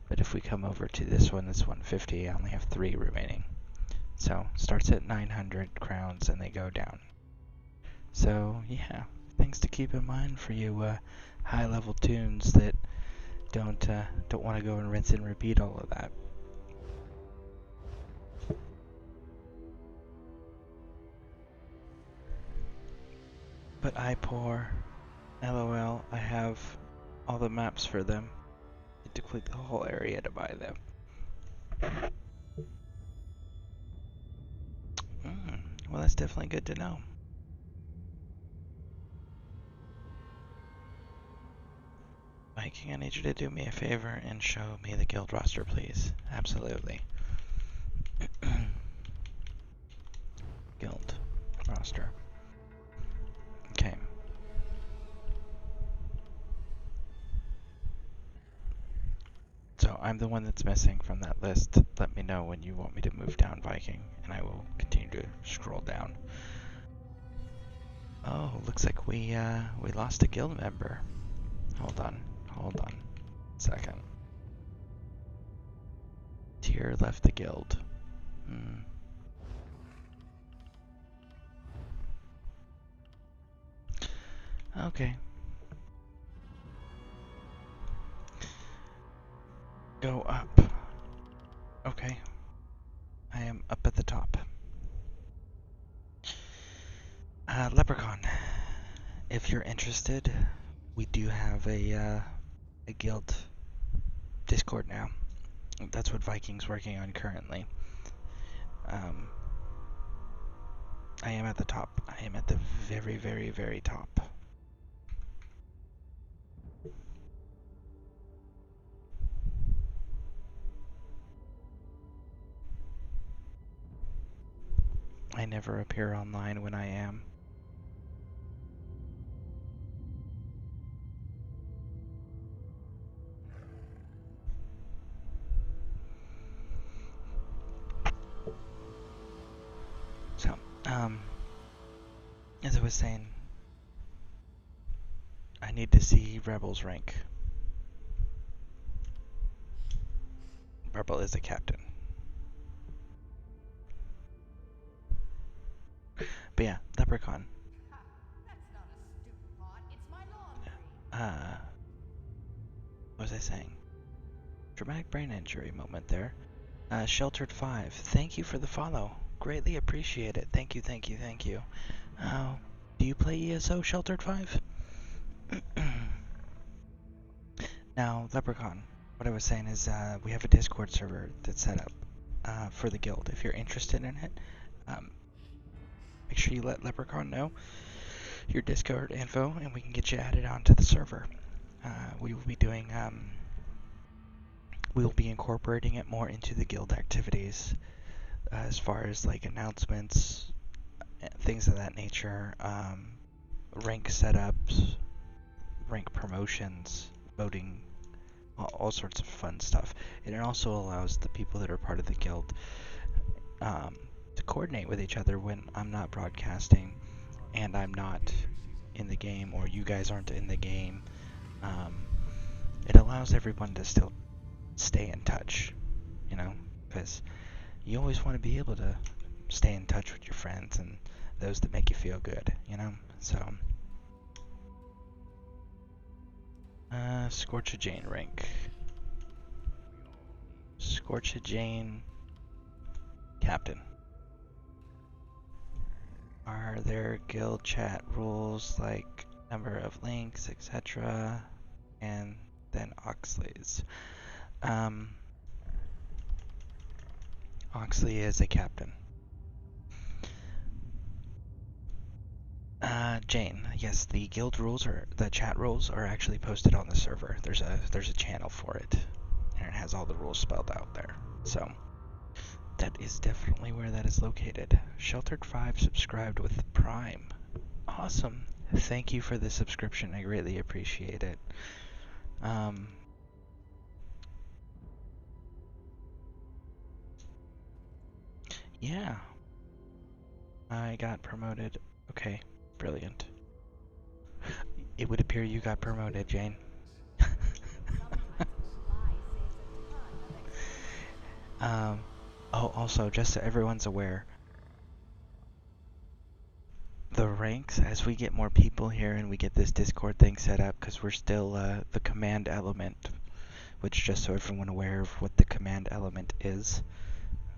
But if we come over to this one, that's 150, I only have 3 remaining. So starts at 900 crowns and they go down. So yeah, things to keep in mind for you high level tunes that don't want to go and rinse and repeat all of that. But LOL, I have all the maps for them. I had to click the whole area to buy them. Well, that's definitely good to know. Viking, I need you to do me a favor and show me the guild roster, please. Absolutely. Guild roster. Okay. So I'm the one that's missing from that list. Let me know when you want me to move down Viking, and I will continue to scroll down. Oh, looks like we lost a guild member. Hold on a second. Tyr left the guild. Okay. Go up. Okay. I am up at the top. Leprechaun, if you're interested, we do have a guild Discord now. That's what Viking's working on currently. I am at the top. I am at the very, very, very top. I never appear online when I am. So, as I was saying, I need to see Rebels rank. Garble is a captain. But yeah, Leprechaun. What was I saying? Dramatic brain injury moment there. Sheltered 5, thank you for the follow. Greatly appreciate it. Thank you, thank you, thank you. Do you play ESO, Sheltered 5? Now, Leprechaun, what I was saying is we have a Discord server that's set up for the guild. If you're interested in it, make sure you let Leprechaun know your Discord info, and we can get you added onto the server. We will be doing, we will be incorporating it more into the guild activities, as far as like announcements, things of that nature, rank setups, rank promotions, voting, all sorts of fun stuff. And it also allows the people that are part of the guild to coordinate with each other when I'm not broadcasting and I'm not in the game, or you guys aren't in the game. It allows everyone to still stay in touch, you know, because you always want to be able to stay in touch with your friends and those that make you feel good, you know? So, Scorchajane rank. Scorchajane captain. Are there guild chat rules like number of links, etc.? And then Oxley's. Oxley is a captain. Jane, yes, the guild rules the chat rules are actually posted on the server. There's a channel for it, and it has all the rules spelled out there. So that is definitely where that is located. Sheltered 5 subscribed with Prime. Awesome. Thank you for the subscription. I greatly appreciate it. Yeah. I got promoted. Okay, brilliant. It would appear you got promoted, Jane. Oh, also, just so everyone's aware, the ranks, as we get more people here and we get this Discord thing set up, because we're still the command element, which, just so everyone aware of what the command element is,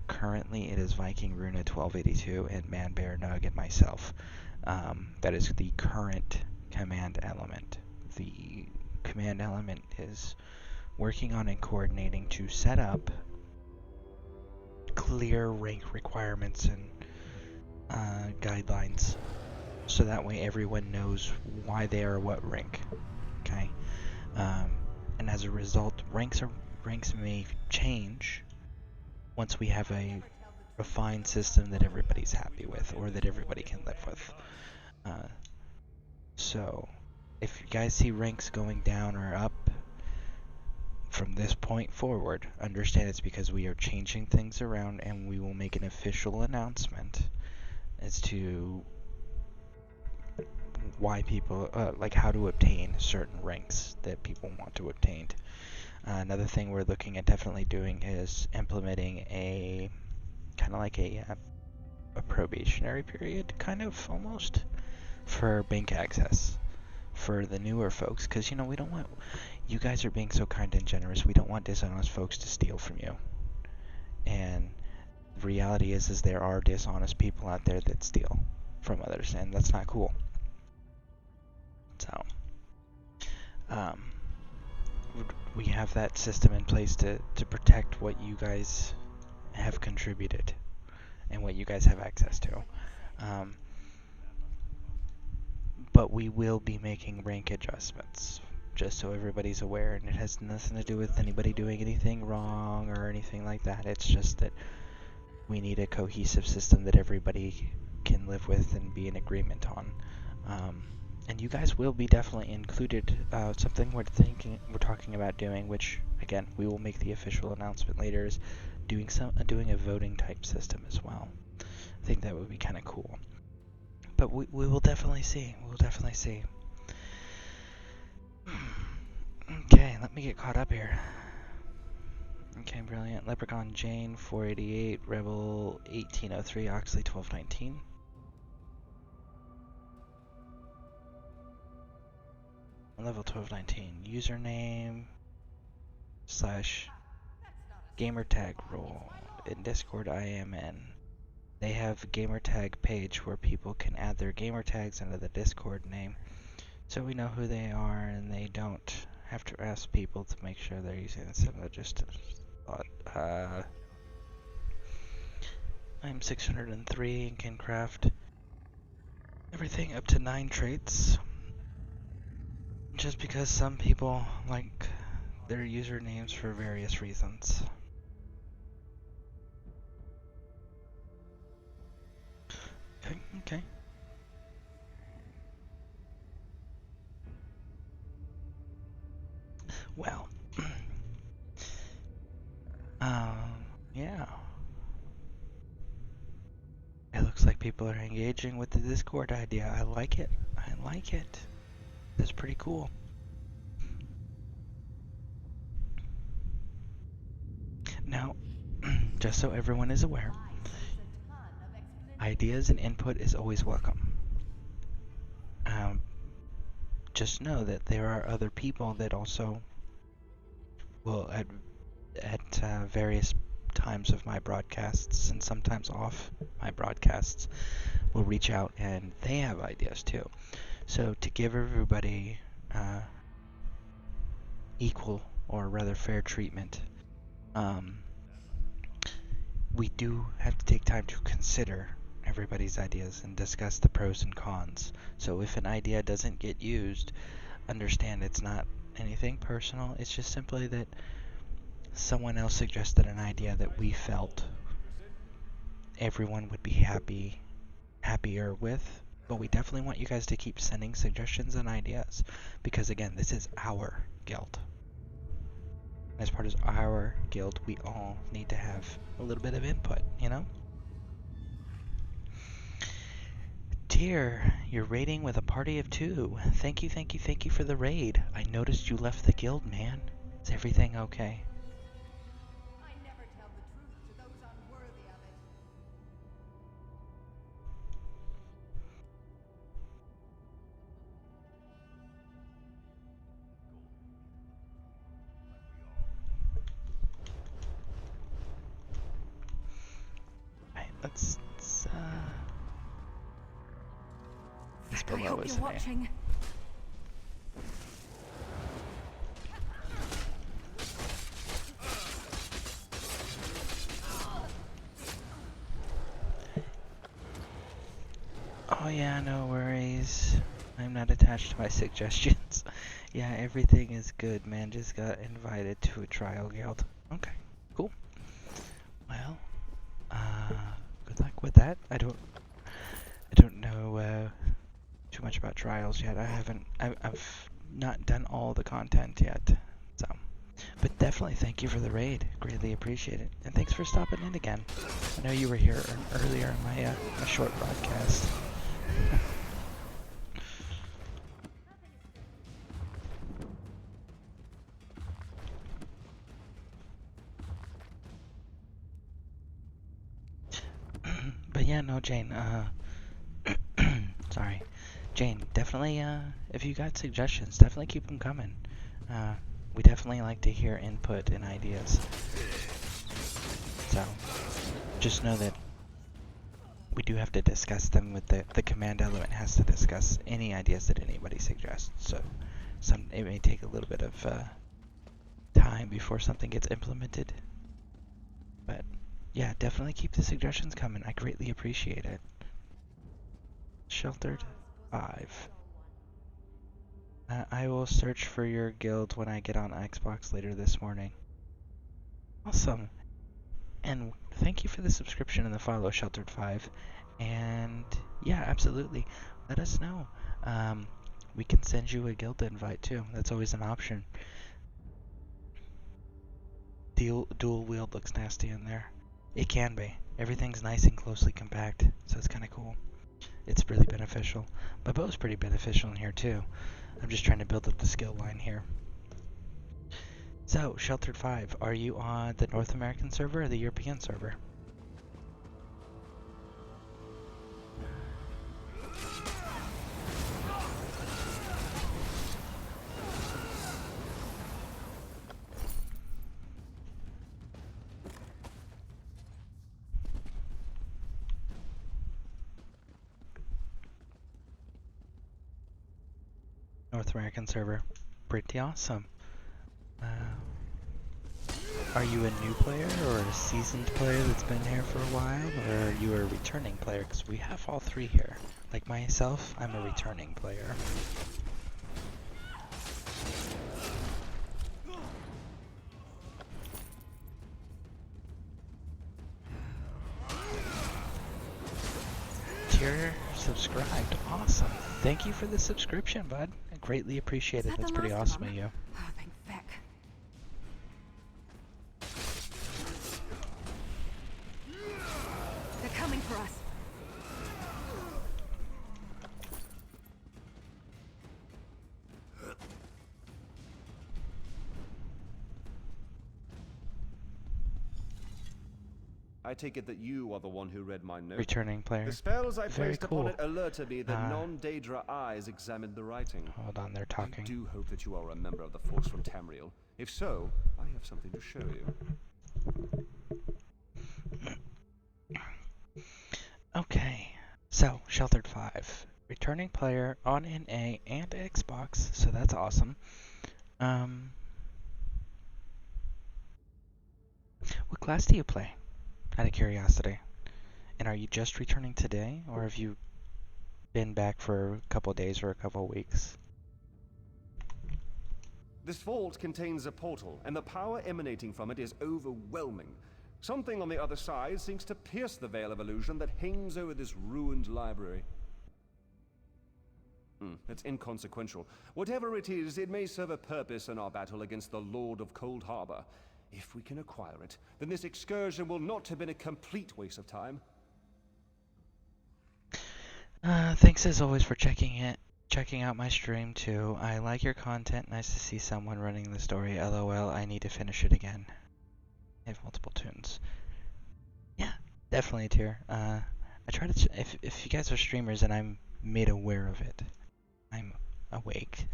currently it is Viking Runa 1282 and Man Bear Nug and myself. That is the current command element. The command element is working on and coordinating to set up clear rank requirements and guidelines, so that way everyone knows why they are what rank. Okay, and as a result, ranks may change once we have a refined system that everybody's happy with, or that everybody can live with. So if you guys see ranks going down or up from this point forward, understand it's because we are changing things around, and we will make an official announcement as to why people, like how to obtain certain ranks that people want to obtain. Another thing we're looking at definitely doing is implementing a kind of like a probationary period, kind of almost, for bank access for the newer folks, because you know, we don't want, you guys are being so kind and generous, we don't want dishonest folks to steal from you. And the reality is there are dishonest people out there that steal from others, and that's not cool. So we have that system in place to protect what you guys have contributed and what you guys have access to. But we will be making rank adjustments, just so everybody's aware, and it has nothing to do with anybody doing anything wrong or anything like that. It's just that we need a cohesive system that everybody can live with and be in agreement on. And you guys will be definitely included. Something we're talking about doing, which again we will make the official announcement later, is doing a voting type system as well. I think that would be kind of cool. But we will definitely see. We'll definitely see. Okay, let me get caught up here. Okay, brilliant. Leprechaun Jane 488, Rebel 1803, Oxley 1219. Level 1219. Username / gamertag role. In Discord I am in. They have a gamertag page where people can add their gamertags into the Discord name, so we know who they are and they don't have to ask people to make sure they're using the similar. Just thought. I'm 603 and can craft everything up to 9 traits. Just because some people like their usernames for various reasons. Okay. Well, yeah. It looks like people are engaging with the Discord idea. I like it. I like it. That's pretty cool. Now, just so everyone is aware, ideas and input is always welcome. Just know that there are other people that also will, at various times of my broadcasts and sometimes off my broadcasts, will reach out and they have ideas too. So to give everybody equal, or rather fair treatment, we do have to take time to consider everybody's ideas and discuss the pros and cons. So if an idea doesn't get used, understand it's not anything personal. It's just simply that someone else suggested an idea that we felt everyone would be happier with. But we definitely want you guys to keep sending suggestions and ideas, because again, this is our guild. As part of our guild, we all need to have a little bit of input, you know? Dear, you're raiding with a party of 2. Thank you for the raid. I noticed you left the guild, man. Is everything okay? I never tell the truth to those unworthy of it. Alright, let's this I below hope is you're watching. Oh yeah, no worries. I'm not attached to my suggestions. Yeah, everything is good, man. Just got invited to a trial guild. Okay, cool. Well, good luck with that. I don't know too much about trials yet. I've not done all the content yet. So, but definitely thank you for the raid. Greatly appreciate it. And thanks for stopping in again. I know you were here earlier in my short broadcast. But yeah, no, Jane, sorry. Jane, definitely, if you got suggestions, definitely keep them coming. We definitely like to hear input and ideas. So, just know that we do have to discuss them with the command element has to discuss any ideas that anybody suggests. So, it may take a little bit of time before something gets implemented. But yeah, definitely keep the suggestions coming. I greatly appreciate it. Sheltered 5. I will search for your guild when I get on Xbox later this morning. Awesome. And thank you for the subscription and the follow, Sheltered 5. And yeah, absolutely. Let us know. We can send you a guild invite too. That's always an option. Dual wield looks nasty in there. It can be. Everything's nice and closely compact, so it's kind of cool. It's really beneficial. My bow's pretty beneficial in here too. I'm just trying to build up the skill line here. So, Sheltered 5, are you on the North American server or the European server? North American server. Pretty awesome. Are you a new player or a seasoned player that's been here for a while, or are you a returning player? Because we have all three here. Like myself, I'm a returning player. Tier subscribed. Awesome. Thank you for the subscription, bud. I greatly appreciate it. That's pretty awesome of you. Oh, thank feck. They're coming for us. I take it that you are the one who read my note. Returning player. The spells I Very placed cool. upon it alerted me that non-Daedra eyes examined the writing. Hold on, they're talking. I do hope that you are a member of the force from Tamriel. If so, I have something to show you. Okay, so Sheltered 5, returning player on NA and Xbox, so that's awesome. What class do you play? Out of curiosity. And are you just returning today, or have you been back for a couple days or a couple weeks? This vault contains a portal, and the power emanating from it is overwhelming. Something on the other side seems to pierce the veil of illusion that hangs over this ruined library. It's inconsequential. Whatever it is, it may serve a purpose in our battle against the Lord of Cold Harbor. If we can acquire it, then this excursion will not have been a complete waste of time. Thanks as always for checking out my stream too. I like your content. Nice to see someone running the story. LOL, I need to finish it again. I have multiple tunes. Yeah, definitely a tier. I try to if you guys are streamers and I'm made aware of it, I'm awake.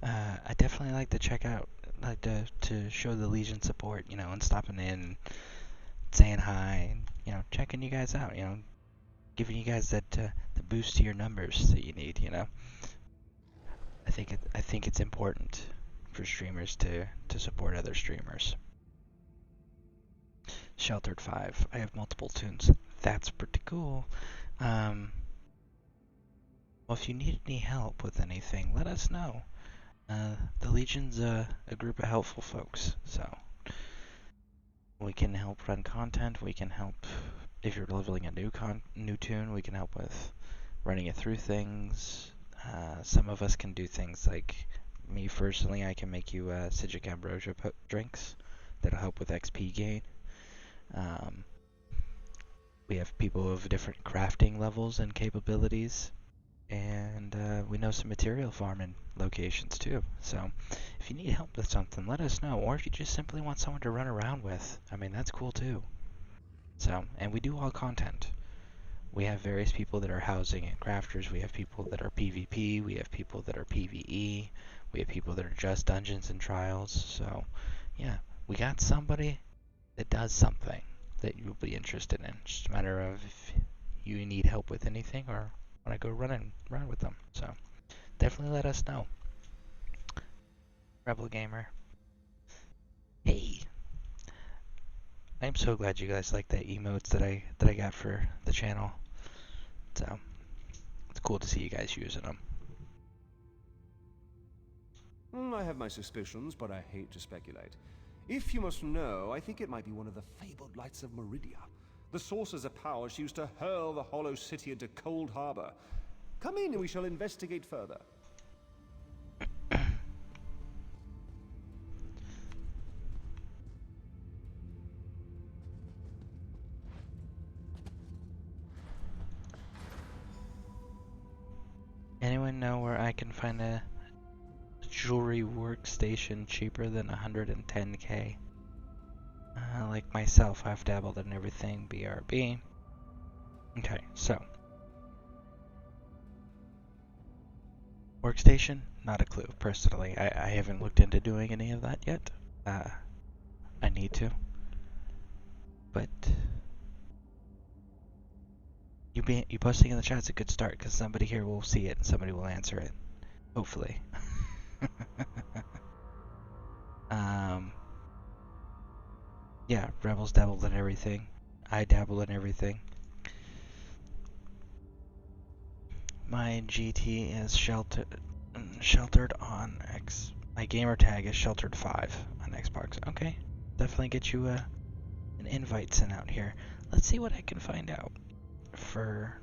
I definitely like to check out, like to show the Legion support, you know, and stopping in, saying hi, and, you know, checking you guys out, you know, giving you guys that the boost to your numbers that you need, you know. I think it's important for streamers to support other streamers. Sheltered 5. I have multiple tunes. That's pretty cool. Well, if you need any help with anything, let us know. The Legion's a group of helpful folks, so we can help run content. We can help if you're leveling a new tune. We can help with running it through things. Some of us can do things like me personally. I can make you Psijic Ambrosia drinks that'll help with XP gain. We have people of different crafting levels and capabilities, and we know some material farming locations too. So if you need help with something, let us know. Or if you just simply want someone to run around with, I mean, that's cool too. So, and we do all content. We have various people that are housing and crafters. We have people that are PvP. We have people that are PvE. We have people that are just dungeons and trials. So, yeah, we got somebody that does something that you'll be interested in. It's just a matter of if you need help with anything or want to go run with them. So, definitely let us know. Rebel Gamer. Hey. I'm so glad you guys like the emotes that I got for the channel. So, it's cool to see you guys using them. I have my suspicions, but I hate to speculate. If you must know, I think it might be one of the fabled lights of Meridia. The sources of power she used to hurl the Hollow City into Cold Harbor. Come in and we shall investigate further. Anyone know where I can find a jewelry workstation cheaper than 110k. Like myself, I've dabbled in everything. BRB. Okay, so workstation, not a clue. Personally, I haven't looked into doing any of that yet. I need to, but you posting in the chat's a good start because somebody here will see it and somebody will answer it. Hopefully. Yeah, Rebels dabbled in everything. I dabble in everything. My GT is sheltered on X. My gamer tag is sheltered 5 on Xbox. Okay, definitely get you an invite sent out here. Let's see what I can find out for.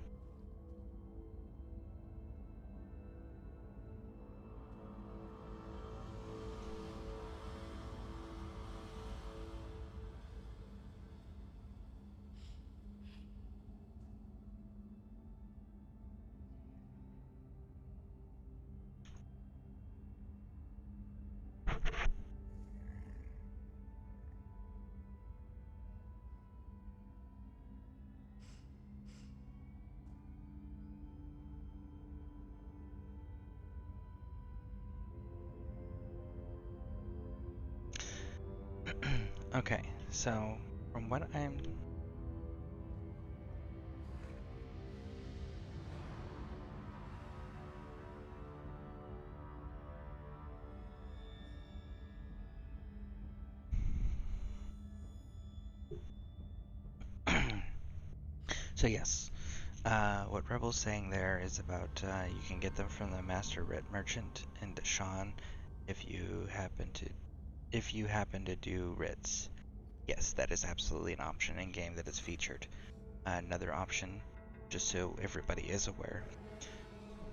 Okay, so from what I'm so yes, what Rebel's saying there is about you can get them from the Master Writ Merchant in Deshawn if you happen to do writs. Yes, that is absolutely an option in game that is featured. Another option, just so everybody is aware,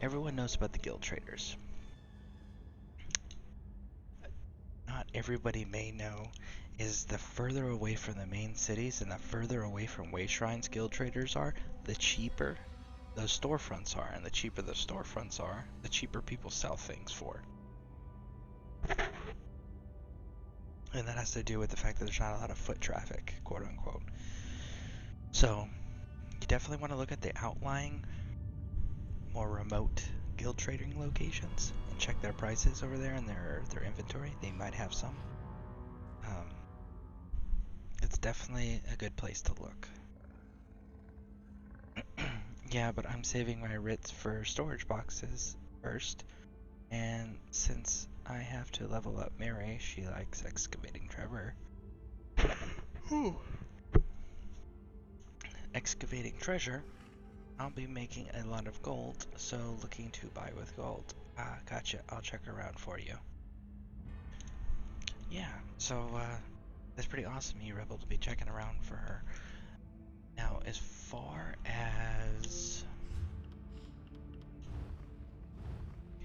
everyone knows about the guild traders. Not everybody may know is the further away from the main cities and the further away from way shrines guild traders are, the cheaper those storefronts are, and the cheaper the storefronts are, the cheaper people sell things for. And that has to do with the fact that there's not a lot of foot traffic, quote unquote. So you definitely want to look at the outlying, more remote guild trading locations and check their prices over there and their inventory. They might have some. It's definitely a good place to look. Yeah, but I'm saving my writs for storage boxes first, and since I have to level up Mary, she likes excavating treasure. Excavating treasure, I'll be making a lot of gold, so looking to buy with gold. Gotcha, I'll check around for you. Yeah, so that's pretty awesome, you were able to be checking around for her. Now, as far as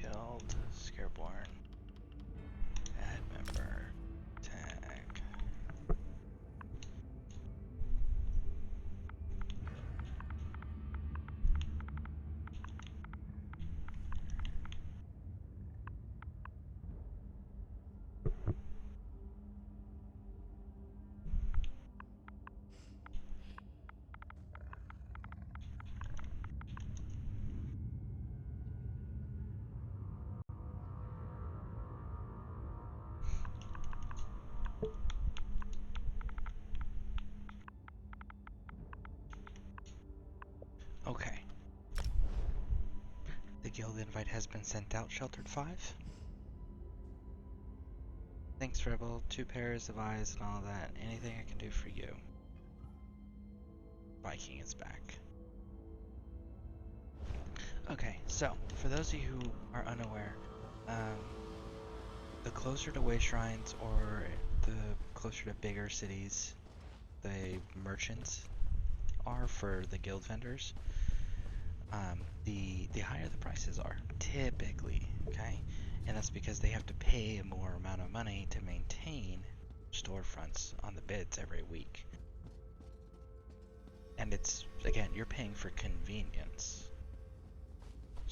Guild Scareborn, add member, tag. Okay. The guild invite has been sent out, Sheltered 5. Thanks, Rebel. 2 pairs of eyes and all that. Anything I can do for you? Viking is back. Okay, so, for those of you who are unaware, the closer to way shrines or the closer to bigger cities the merchants are for the guild vendors, the higher the prices are, typically, okay? And that's because they have to pay a more amount of money to maintain storefronts on the bids every week. And it's, again, you're paying for convenience.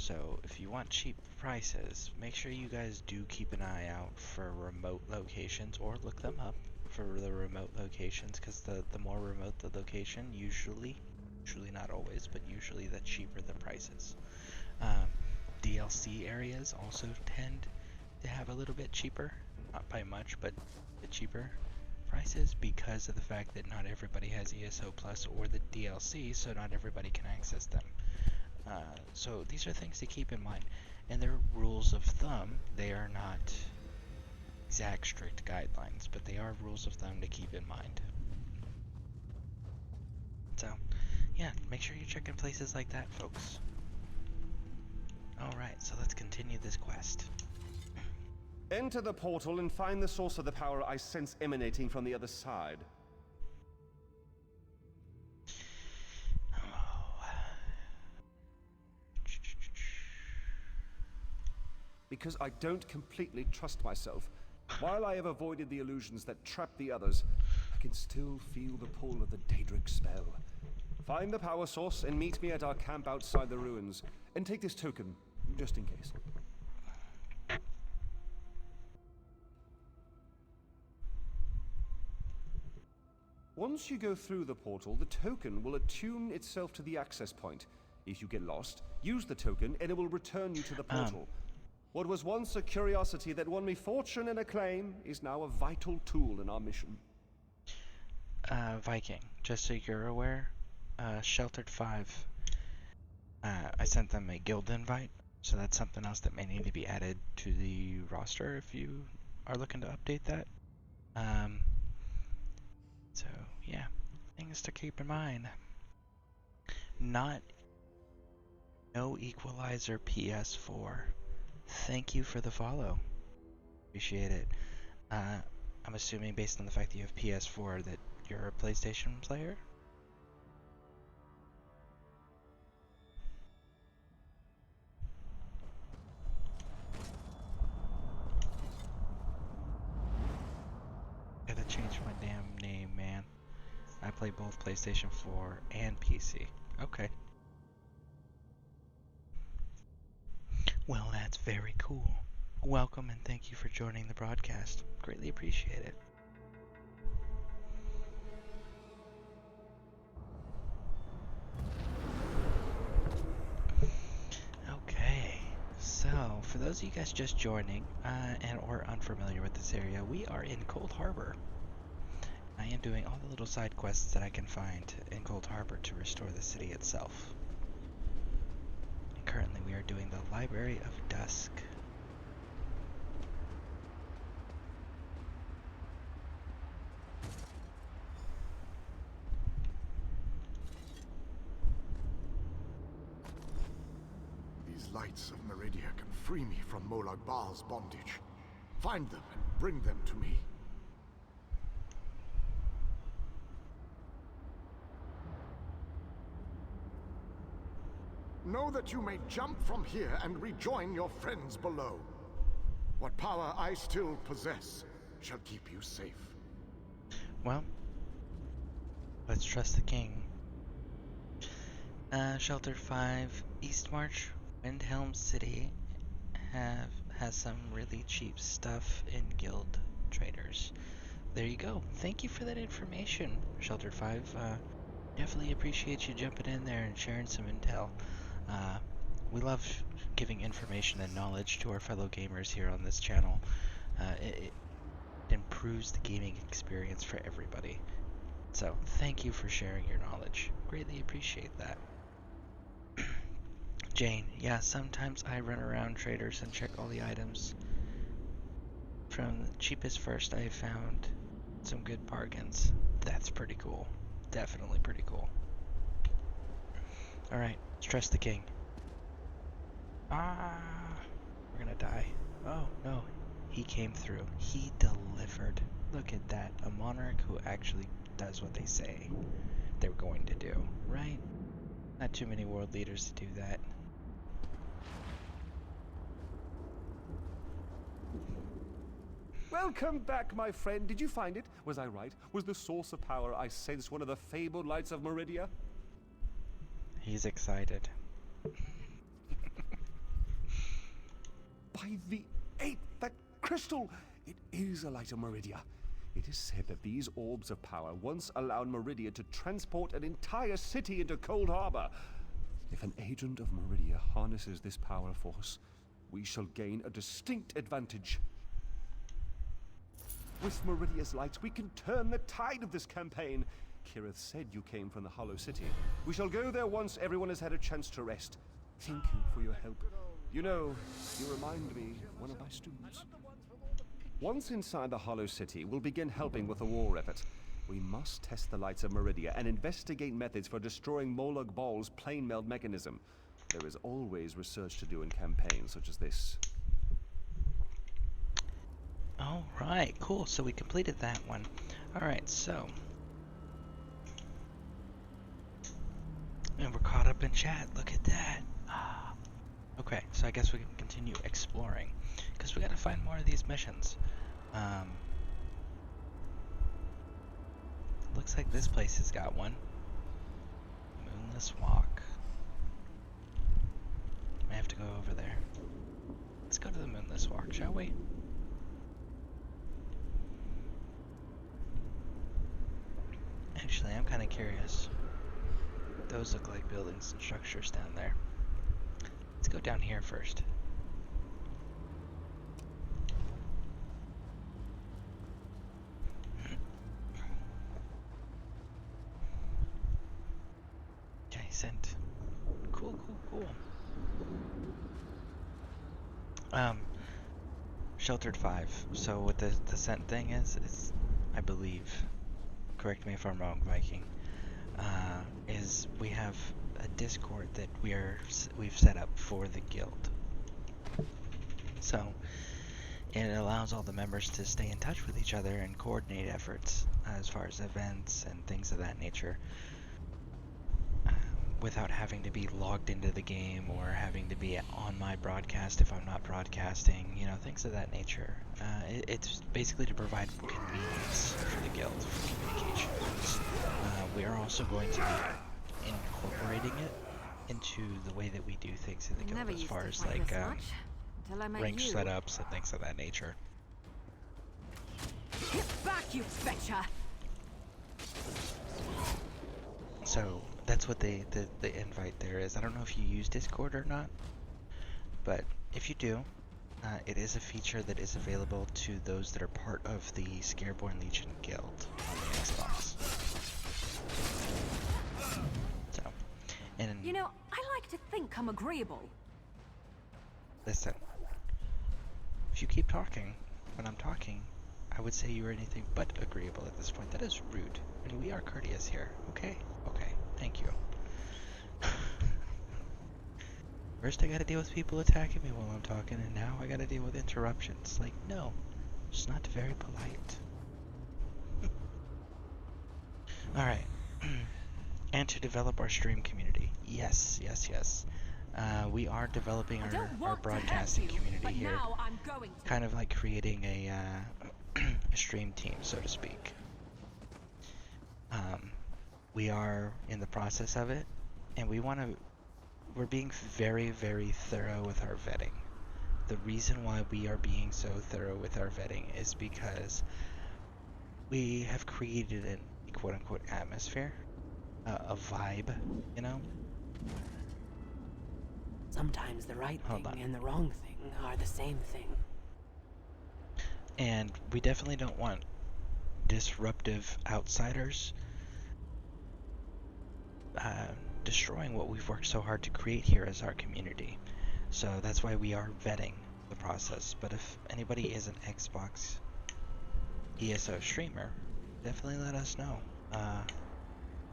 So if you want cheap prices, make sure you guys do keep an eye out for remote locations, or look them up for the remote locations, because the more remote the location, usually not always, but usually the cheaper the prices. DLC areas also tend to have a little bit cheaper, not by much, but a bit cheaper prices, because of the fact that not everybody has ESO Plus or the DLC, so not everybody can access them. So these are things to keep in mind, and they're rules of thumb. They are not exact strict guidelines, but they are rules of thumb to keep in mind. So yeah, make sure you check in places like that, folks. Alright, so let's continue this quest. Enter the portal and find the source of the power I sense emanating from the other side. Because I don't completely trust myself. While I have avoided the illusions that trap the others, I can still feel the pull of the Daedric spell. Find the power source and meet me at our camp outside the ruins. And take this token, just in case. Once you go through the portal, the token will attune itself to the access point. If you get lost, use the token and it will return you to the portal. What was once a curiosity that won me fortune and acclaim is now a vital tool in our mission. Viking, just so you're aware, Sheltered 5, I sent them a guild invite, so that's something else that may need to be added to the roster if you are looking to update that. So yeah, things to keep in mind. No Equalizer PS4. Thank you for the follow. Appreciate it. I'm assuming based on the fact that you have PS4 that you're a PlayStation player? Gotta change my damn name, man. I play both PlayStation 4 and PC. Okay. Well, that's very cool. Welcome and thank you for joining the broadcast. Greatly appreciate it. Okay, so for those of you guys just joining and or unfamiliar with this area, we are in Cold Harbor. I am doing all the little side quests that I can find in Cold Harbor to restore the city itself. And currently we are doing the Library of Dusk. These lights of Meridia can free me from Molag Bal's bondage. Find them and bring them to me. Know that you may jump from here and rejoin your friends below. What power I still possess shall keep you safe. Well, let's trust the king. Shelter 5, Eastmarch, Windhelm City has some really cheap stuff in guild traders. There you go. Thank you for that information, Shelter 5. Definitely appreciate you jumping in there and sharing some intel. We love giving information and knowledge to our fellow gamers here on this channel. It improves the gaming experience for everybody. So, thank you for sharing your knowledge. Greatly appreciate that. Jane, yeah, sometimes I run around traders and check all the items. From the cheapest first, I found some good bargains. That's pretty cool. Definitely pretty cool. Alright, let's trust the king. Ah, we're gonna die. Oh, no. He came through. He delivered. Look at that. A monarch who actually does what they say they're going to do, right? Not too many world leaders to do that. Welcome back, my friend. Did you find it? Was I right? Was the source of power I sense one of the fabled lights of Meridia? He's excited. By the 8th, that crystal! It is a light of Meridia. It is said that these orbs of power once allowed Meridia to transport an entire city into Cold Harbor. If an agent of Meridia harnesses this power force, we shall gain a distinct advantage. With Meridia's lights, we can turn the tide of this campaign. Kirith said you came from the Hollow City. We shall go there once everyone has had a chance to rest. Thank you for your help. You know, you remind me of one of my students. Once inside the Hollow City, we'll begin helping with the war effort. We must test the lights of Meridia and investigate methods for destroying Molag Bal's plane meld mechanism. There is always research to do in campaigns such as this. Alright, cool. So we completed that one. Alright, so. And we're caught up in chat. Look at that. Okay, so I guess we can continue exploring. Because we gotta find more of these missions. Looks like this place has got one. Moonless Walk. I have to go over there. Let's go to the Moonless Walk, shall we? Actually, I'm kind of curious. Those look like buildings and structures down there. Let's go down here first. Okay, sent. Cool. Sheltered 5. So what the scent thing is I believe, correct me if I'm wrong, Viking, is we have a Discord that we've set up for the guild. So it allows all the members to stay in touch with each other and coordinate efforts as far as events and things of that nature, without having to be logged into the game or having to be on my broadcast if I'm not broadcasting, you know, things of that nature. It's basically to provide convenience for the guild for communications. We are also going to be incorporating it into the way that we do things in the guild, as far as like rank setups and things of that nature. Get back, you betcha! So that's what the invite there is. I don't know if you use Discord or not, but if you do, it is a feature that is available to those that are part of the Scareborn Legion Guild on the Xbox. So, and You know, I like to think I'm agreeable. listen, if you keep talking when I'm talking, I would say you are anything but agreeable at this point. That is rude, and we are courteous here. Okay, thank you. First I gotta deal with people attacking me while I'm talking, and now I gotta deal with interruptions. Like, no, it's not very polite. Alright. And to develop our stream community. Yes. We are developing our broadcasting community here. Kind of like creating a stream team, so to speak. We are in the process of it, and we're being very, very thorough with our vetting. The reason why we are being so thorough with our vetting is because we have created an quote-unquote atmosphere, a vibe, you know? Sometimes the right thing and the wrong thing are the same thing. And we definitely don't want disruptive outsiders destroying what we've worked so hard to create here as our community. So that's why we are vetting the process. But if anybody is an Xbox ESO streamer, definitely let us know.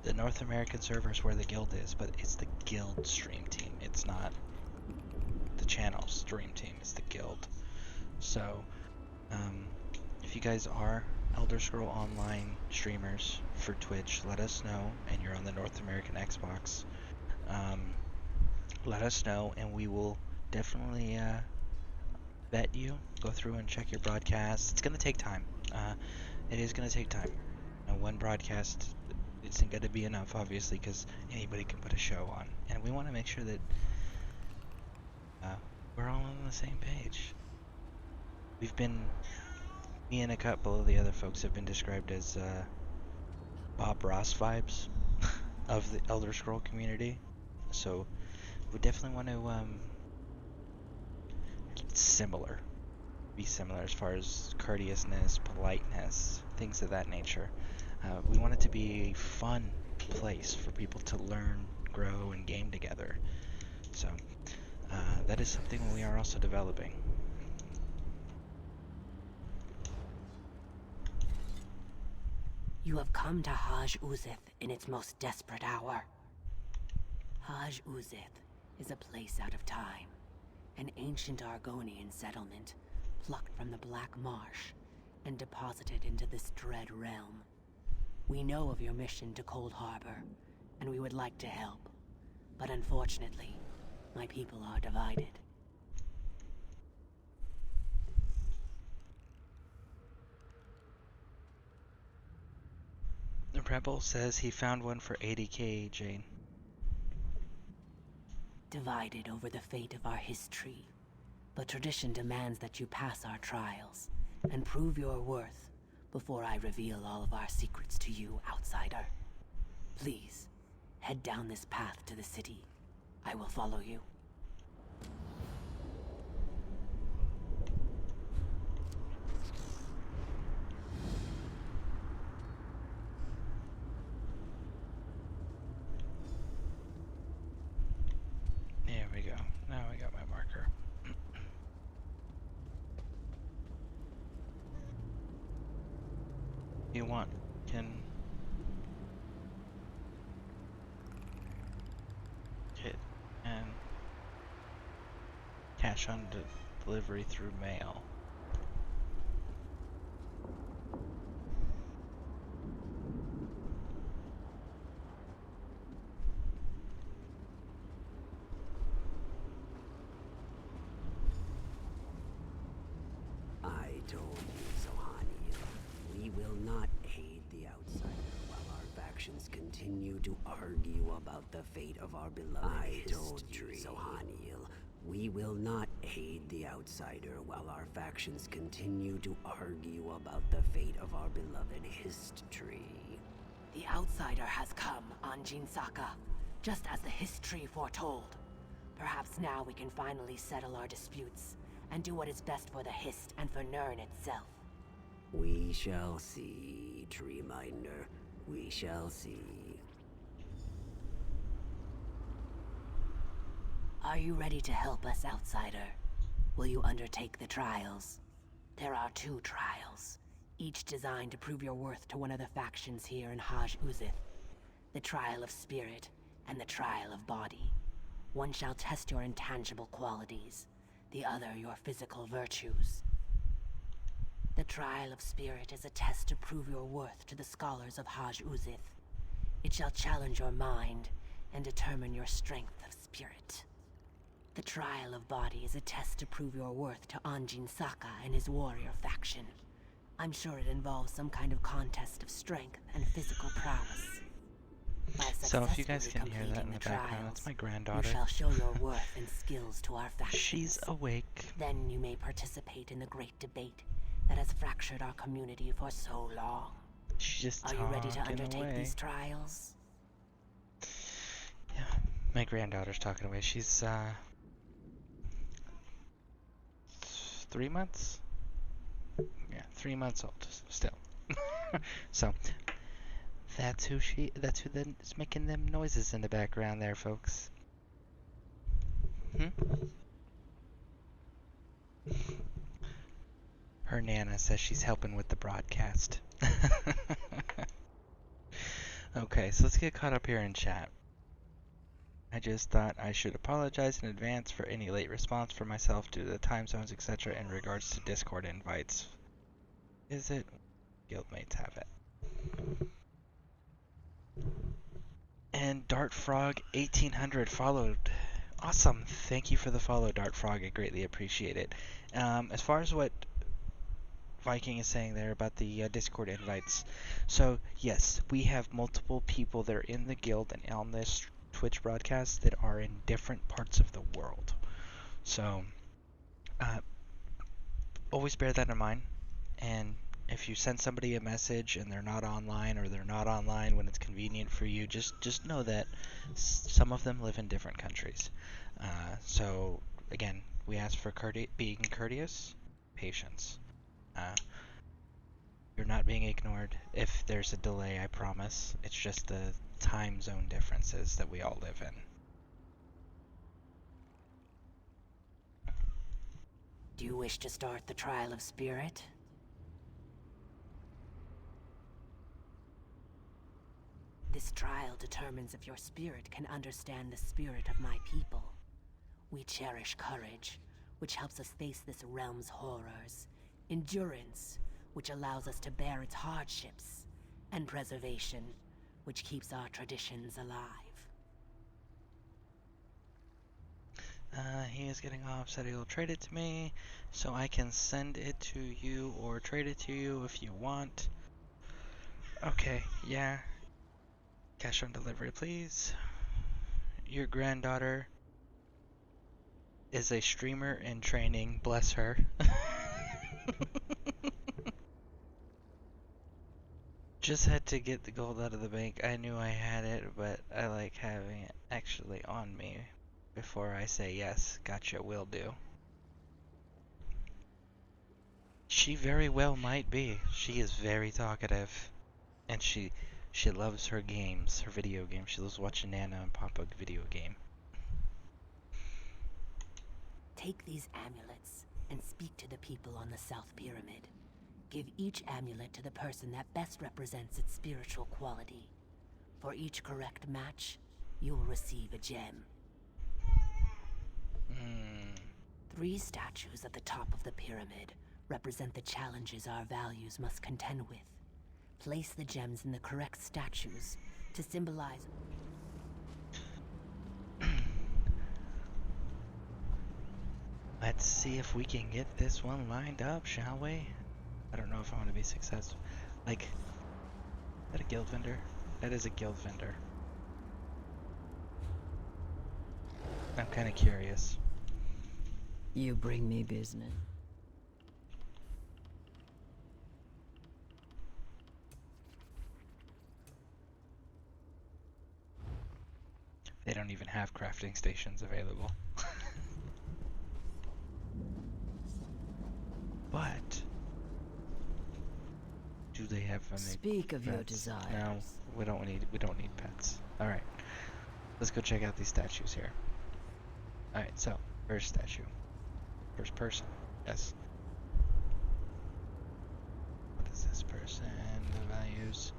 The North American server is where the guild is, but it's the guild stream team. It's not the channel stream team, it's the guild. So if you guys are Elder Scroll Online streamers for Twitch, let us know, and you're on the North American Xbox, let us know, and we will definitely vet you, go through and check your broadcasts. It's going to take time. It is going to take time. And one broadcast isn't going to be enough, obviously, because anybody can put a show on, and we want to make sure that we're all on the same page. Me and a couple of the other folks have been described as Bob Ross vibes of the Elder Scroll community. So we definitely want to be similar as far as courteousness, politeness, things of that nature. We want it to be a fun place for people to learn, grow, and game together. So that is something we are also developing. You have come to Haj Uzith in its most desperate hour. Haj Uzith is a place out of time, an ancient Argonian settlement plucked from the Black Marsh and deposited into this dread realm. We know of your mission to Cold Harbor, and we would like to help, but unfortunately, my people are divided. The Rebel says he found one for 80k, Jane. Divided over the fate of our history, but tradition demands that you pass our trials and prove your worth before I reveal all of our secrets to you, outsider. Please, head down this path to the city. I will follow you. There we go. Now I got my marker. You want can hit and cash on delivery through mail. I told you, Zohani. We will not aid the outsider while our factions continue to argue about the fate of our beloved history. I told you, Zohaniel. We will not aid the outsider while our factions continue to argue about the fate of our beloved history. The outsider has come, Anjin Saka, just as the history foretold. Perhaps now we can finally settle our disputes and do what is best for the Hist and for Nirn itself. We shall see, Treeminder. We shall see. Are you ready to help us, outsider? Will you undertake the trials? There are 2 trials, each designed to prove your worth to one of the factions here in Haj Uzith. The trial of spirit and the trial of body. One shall test your intangible qualities, the other your physical virtues. The trial of spirit is a test to prove your worth to the scholars of Haj Uzith. It shall challenge your mind and determine your strength of spirit. The trial of body is a test to prove your worth to Anjin Saka and his warrior faction. I'm sure it involves some kind of contest of strength and physical prowess. So if you guys can hear that in the background, that's my granddaughter. You shall show your worth and skills to our factions. She's awake. Then you may participate in the great debate that has fractured our community for so long. She's just Are you ready to undertake away. these trials? Yeah, my granddaughter's talking away. She's 3 months? Yeah, 3 months old still. So that's who is making them noises in the background there, folks. Her Nana says she's helping with the broadcast. Okay, so let's get caught up here in chat. I just thought I should apologize in advance for any late response for myself due to the time zones, etc. in regards to Discord invites. Is it? Guildmates have it. And Dartfrog 1800 followed. Awesome. Thank you for the follow, Dartfrog. I greatly appreciate it. As far as what Viking is saying there about the Discord invites. So, yes, we have multiple people that are in the guild and on this Twitch broadcast that are in different parts of the world. So, always bear that in mind. And if you send somebody a message and they're not online, or they're not online when it's convenient for you, just know that some of them live in different countries. So again, we ask for being courteous, patience. You're not being ignored. If there's a delay, I promise. It's just the time zone differences that we all live in. Do you wish to start the trial of spirit? This trial determines if your spirit can understand the spirit of my people. We cherish courage, which helps us face this realm's horrors. Endurance, which allows us to bear its hardships. And preservation, which keeps our traditions alive. He is getting off, said he'll trade it to me, so I can send it to you or trade it to you if you want. Okay, yeah. Cash on delivery, please. Your granddaughter is a streamer in training, bless her. Just had to get the gold out of the bank. I knew I had it, but I like having it actually on me before I say yes. Gotcha, will do. She very well might be. She is very talkative. And she loves her games, her video games. She loves watching Nana and Papa video game. Take these amulets and speak to the people on the South Pyramid. Give each amulet to the person that best represents its spiritual quality. For each correct match, you will receive a gem. 3 statues at the top of the pyramid represent the challenges our values must contend with. Place the gems in the correct statues to symbolize... Let's see if we can get this one lined up, shall we? I don't know if I want to be successful. Like, is that a guild vendor? That is a guild vendor. I'm kind of curious. You bring me business. They don't even have crafting stations available. But do they have any Speak of pets? your desires. No, we don't need pets. Alright. Let's go check out these statues here. Alright, so first statue. First person. Yes. What is this person? The values.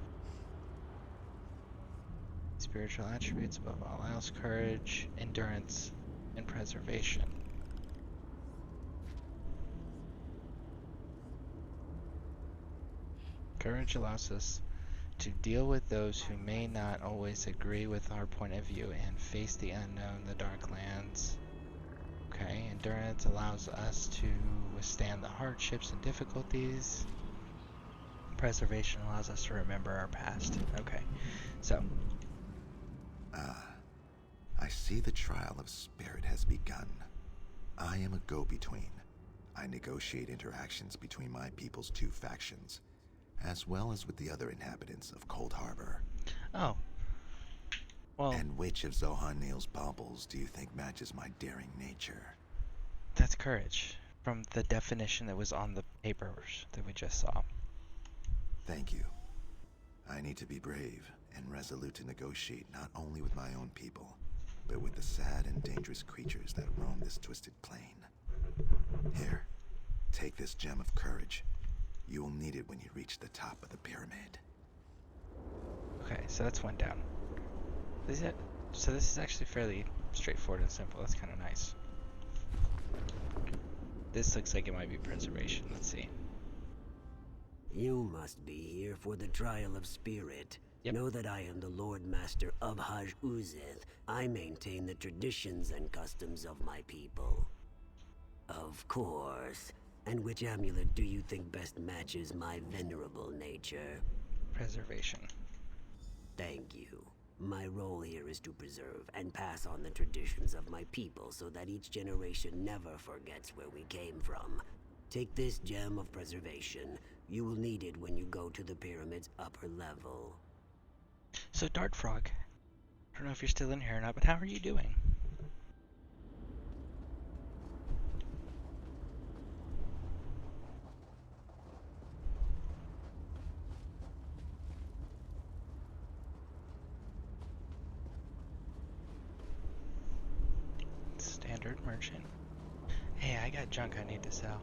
Spiritual attributes above all else: courage, endurance, and preservation. Courage allows us to deal with those who may not always agree with our point of view and face the unknown, the dark lands. Okay, endurance allows us to withstand the hardships and difficulties. Preservation allows us to remember our past. Okay, so. I see the trial of spirit has begun. I am a go-between. I negotiate interactions between my people's 2 factions, as well as with the other inhabitants of Cold Harbor. Oh. Well. And which of Zohan Neal's baubles do you think matches my daring nature? That's courage, from the definition that was on the papers that we just saw. Thank you. I need to be brave and resolute to negotiate not only with my own people, but with the sad and dangerous creatures that roam this twisted plane. Here, take this gem of courage. You will need it when you reach the top of the pyramid. Okay, so that's one down. So this is actually fairly straightforward and simple. That's kind of nice. This looks like it might be preservation. Let's see. You must be here for the trial of spirit. Yep. Know that I am the Lord Master of Haj Uzith. I maintain the traditions and customs of my people. Of course. And which amulet do you think best matches my venerable nature? Preservation. Thank you. My role here is to preserve and pass on the traditions of my people so that each generation never forgets where we came from. Take this gem of preservation. You will need it when you go to the pyramid's upper level. So, Dart Frog, I don't know if you're still in here or not, but how are you doing? Standard merchant. Hey, I got junk I need to sell.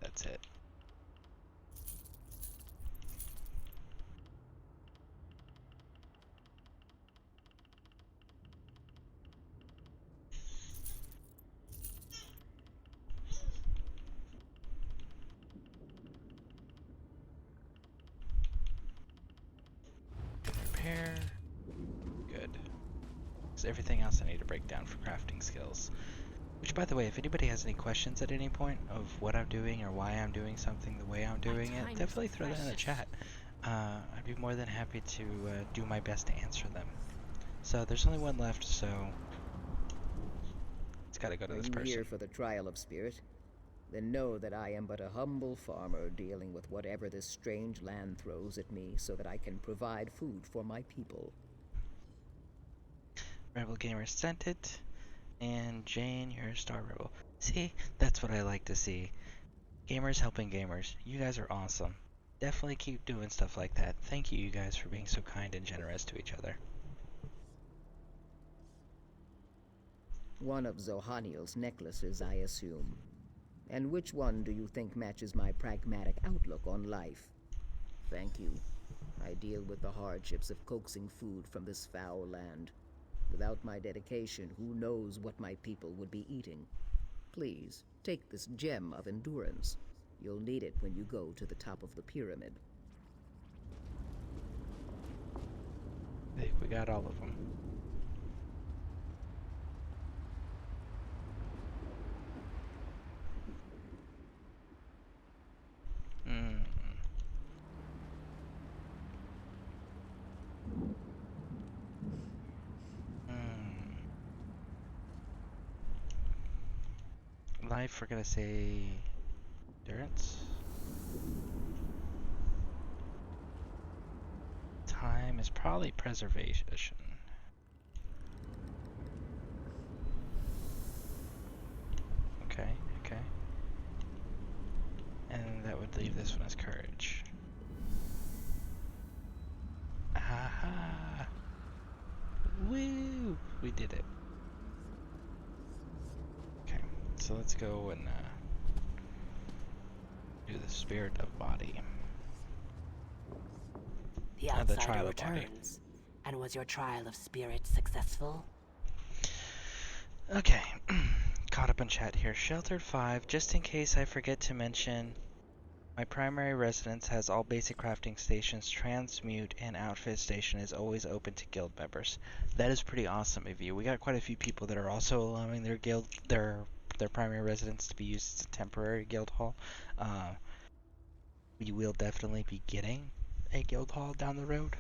That's it. Repair. Good. Because everything else I need to break down for crafting skills. Which, by the way, if anybody has any questions at any point of what I'm doing or why I'm doing something the way I'm doing it, definitely throw that in the chat. I'd be more than happy to do my best to answer them. So there's only one left, so it's got to go to this person. Are you here for the trial of spirit? Then know that I am but a humble farmer dealing with whatever this strange land throws at me so that I can provide food for my people. Rebel Gamer sent it. And Jane, you're a star rebel. See, that's what I like to see. Gamers helping gamers. You guys are awesome. Definitely keep doing stuff like that. Thank you, you guys, for being so kind and generous to each other. One of Zohaniel's necklaces, I assume. And which one do you think matches my pragmatic outlook on life? Thank you. I deal with the hardships of coaxing food from this foul land. Without my dedication, who knows what my people would be eating? Please, take this gem of endurance. You'll need it when you go to the top of the pyramid. I think we got all of them. Life, we're gonna say endurance. Time is probably preservation. Okay, okay. And that would leave this one as courage. Aha! Woo! We did it. So let's go and do the spirit of body. The outsider returns. And was your trial of spirit successful? Okay. Caught up in chat here. Sheltered 5, just in case I forget to mention, my primary residence has all basic crafting stations, transmute, and outfit station is always open to guild members. That is pretty awesome of you. We got quite a few people that are also allowing their primary residence to be used as a temporary guild hall. We will definitely be getting a guild hall down the road.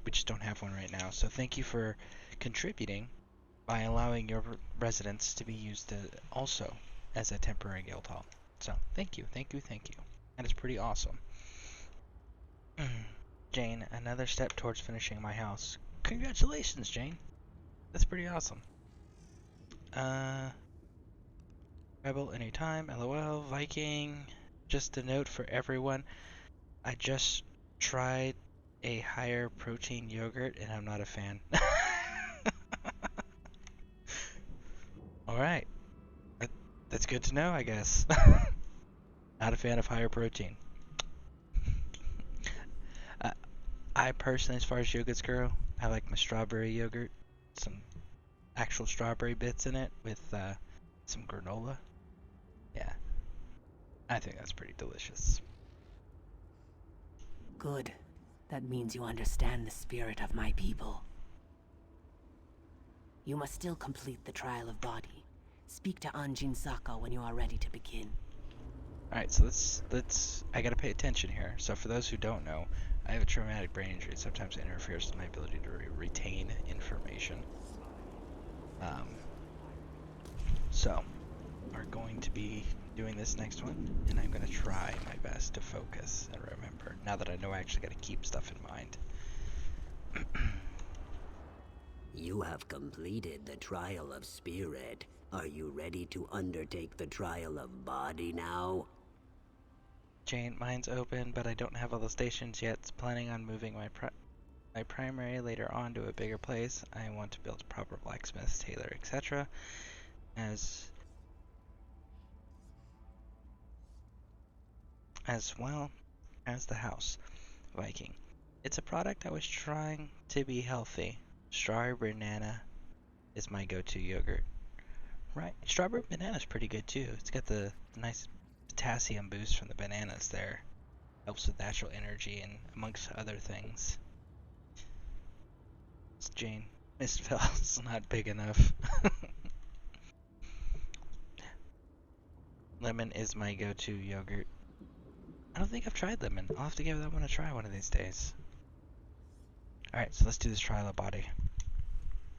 We just don't have one right now. So thank you for contributing by allowing your residence to be used also as a temporary guild hall. So thank you, thank you, thank you. That is pretty awesome. Jane, another step towards finishing my house. Congratulations, Jane. That's pretty awesome. Rebel anytime, LOL, Viking. Just a note for everyone. I just tried a higher protein yogurt and I'm not a fan. Alright. That's good to know, I guess. Not a fan of higher protein. I personally, as far as yogurts go, I like my strawberry yogurt. Some actual strawberry bits in it with some granola. Yeah, I think that's pretty delicious. Good. That means you understand the spirit of my people. You must still complete the trial of body. Speak to Anjin Saka when you are ready to begin. Alright, so let's I gotta pay attention here. So for those who don't know, I have a traumatic brain injury. It sometimes interferes with my ability to retain information. So, we're going to be doing this next one, and I'm going to try my best to focus and remember, now that I know I actually got to keep stuff in mind. You have completed the trial of spirit. Are you ready to undertake the trial of body now? Jane, mine's open, but I don't have all the stations yet. Planning on moving my primary later on to a bigger place. I want to build a proper blacksmith, tailor, etc. As well as the house. Viking. It's a product I was trying to be healthy. Strawberry banana is my go-to yogurt. Right, strawberry banana's pretty good too. It's got the nice potassium boost from the bananas there. Helps with natural energy and amongst other things. It's Jane. Mistfell's not big enough. Lemon is my go-to yogurt. I don't think I've tried lemon. I'll have to give that one a try one of these days. Alright, so let's do this trial of body.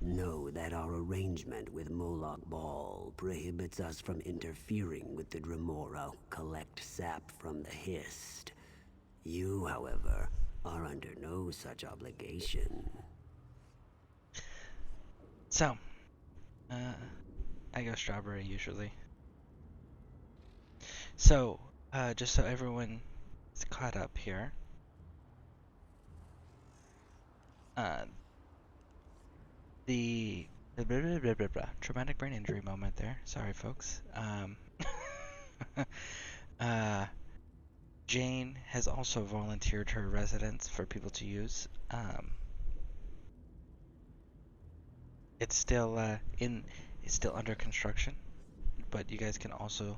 Know that our arrangement with Moloch Ball prohibits us from interfering with the Dremora who collect sap from the Hist. You, however, are under no such obligation. So, I go strawberry usually. So, just so everyone is caught up here. The traumatic brain injury moment there. Sorry, folks. Jane has also volunteered her residence for people to use. It's still it's still under construction, but you guys can also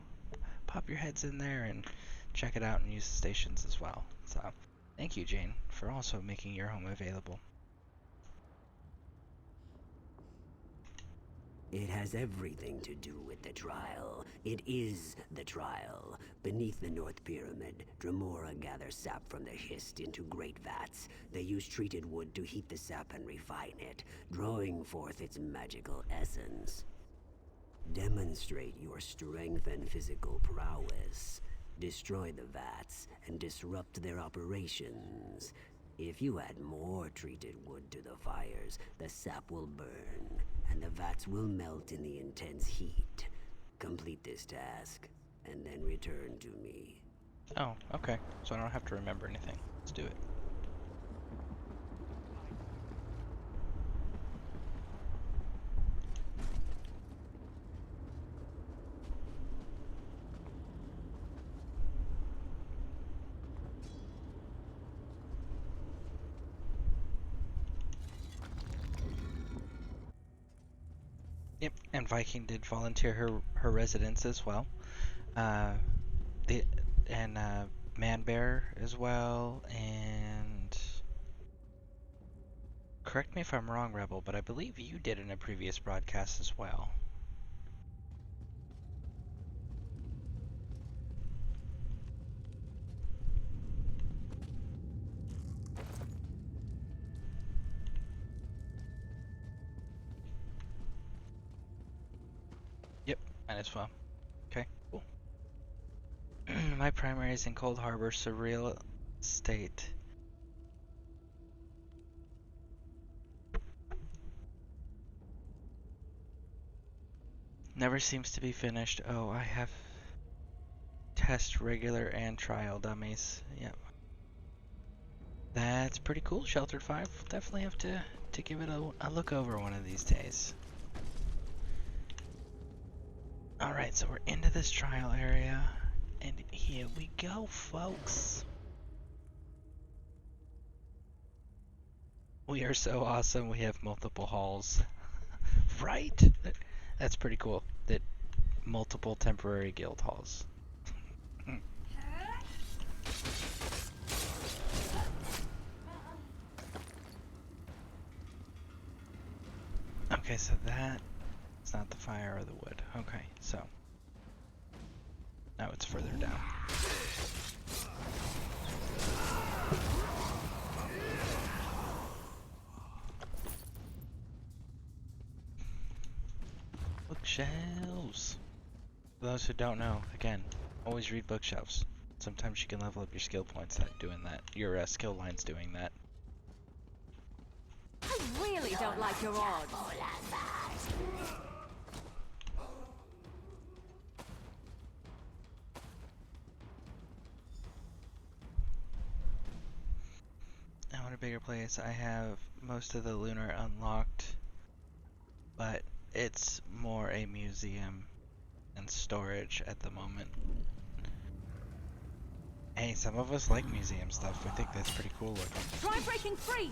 pop your heads in there and check it out and use the stations as well. So, thank you, Jane, for also making your home available. It has everything to do with the trial. It is the trial. Beneath the North Pyramid, Dremora gather sap from the Hist into great vats. They use treated wood to heat the sap and refine it, drawing forth its magical essence. Demonstrate your strength and physical prowess. Destroy the vats and disrupt their operations. If you add more treated wood to the fires, the sap will burn, and the vats will melt in the intense heat. Complete this task, and then return to me. Oh, okay. So I don't have to remember anything. Let's do it. Yep, and Viking did volunteer her residence as well. Manbear as well, and correct me if I'm wrong, Rebel, but I believe you did in a previous broadcast as well. Yep, might as well. Okay, cool. My primary is in Cold Harbor, Surreal Estate. Never seems to be finished. Oh, I have test, regular, and trial dummies. Yep. That's pretty cool, Sheltered 5. Definitely have to give it a look over one of these days. Alright, so we're into this trial area. And here we go, folks. We are so awesome. We have multiple halls. Right? That's pretty cool. That multiple temporary guild halls. Okay, so that is not the fire or the wood. Okay, so now it's further down. Bookshelves. For those who don't know, again, always read bookshelves. Sometimes you can level up your skill points doing that. Your skill lines doing that. I really don't like your odds. I want a bigger place. I have most of the lunar unlocked, but it's more a museum and storage at the moment. Hey, some of us like museum stuff. We think that's pretty cool looking. Try breaking free!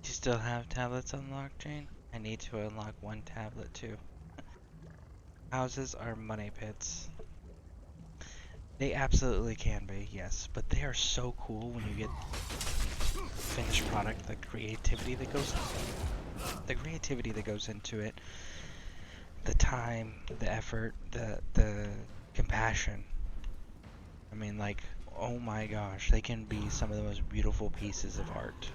Do you still have tablets unlocked, Jane? I need to unlock one tablet too. Houses are money pits. They absolutely can be, yes, but they are so cool when you get finished product. The creativity that goes into it, the time, the effort, the compassion. I mean, like, oh my gosh, they can be some of the most beautiful pieces of art.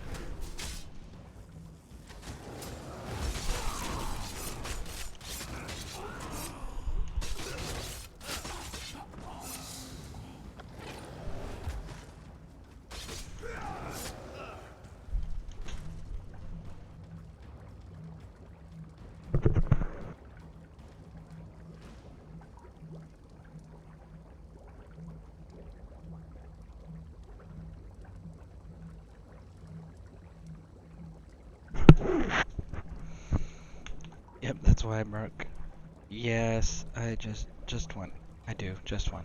Yep, that's why I'm broke. Yes, I just one. I do, just one.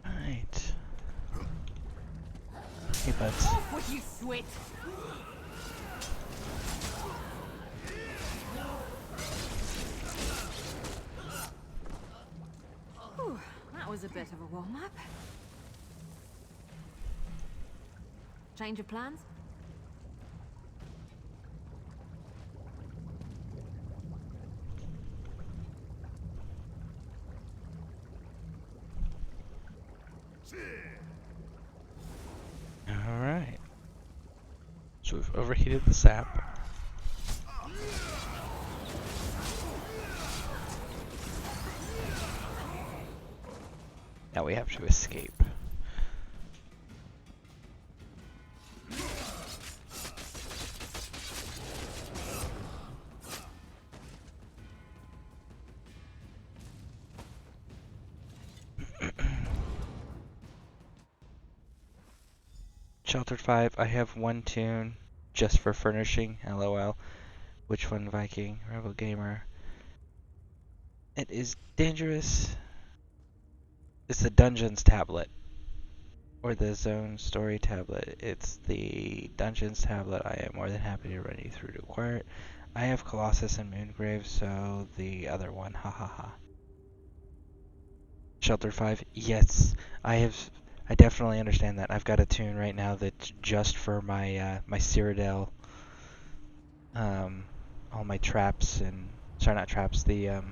Alright. Hey, buds. Off with you, Swit! Whew, that was a bit of a warm-up. Change of plans? Alright. So we've overheated the sap. Now we have to escape. Sheltered 5, I have one tune just for furnishing, LOL. Which one, Viking? Rebel Gamer. It is dangerous. It's the Dungeons tablet. Or the Zone Story tablet. It's the Dungeons tablet. I am more than happy to run you through to acquire it. I have Colossus and Moongrave, so the other one, ha. Sheltered 5, yes. I definitely understand that. I've got a tune right now that's just for my my Cyrodiil, all my traps and sorry, not traps, the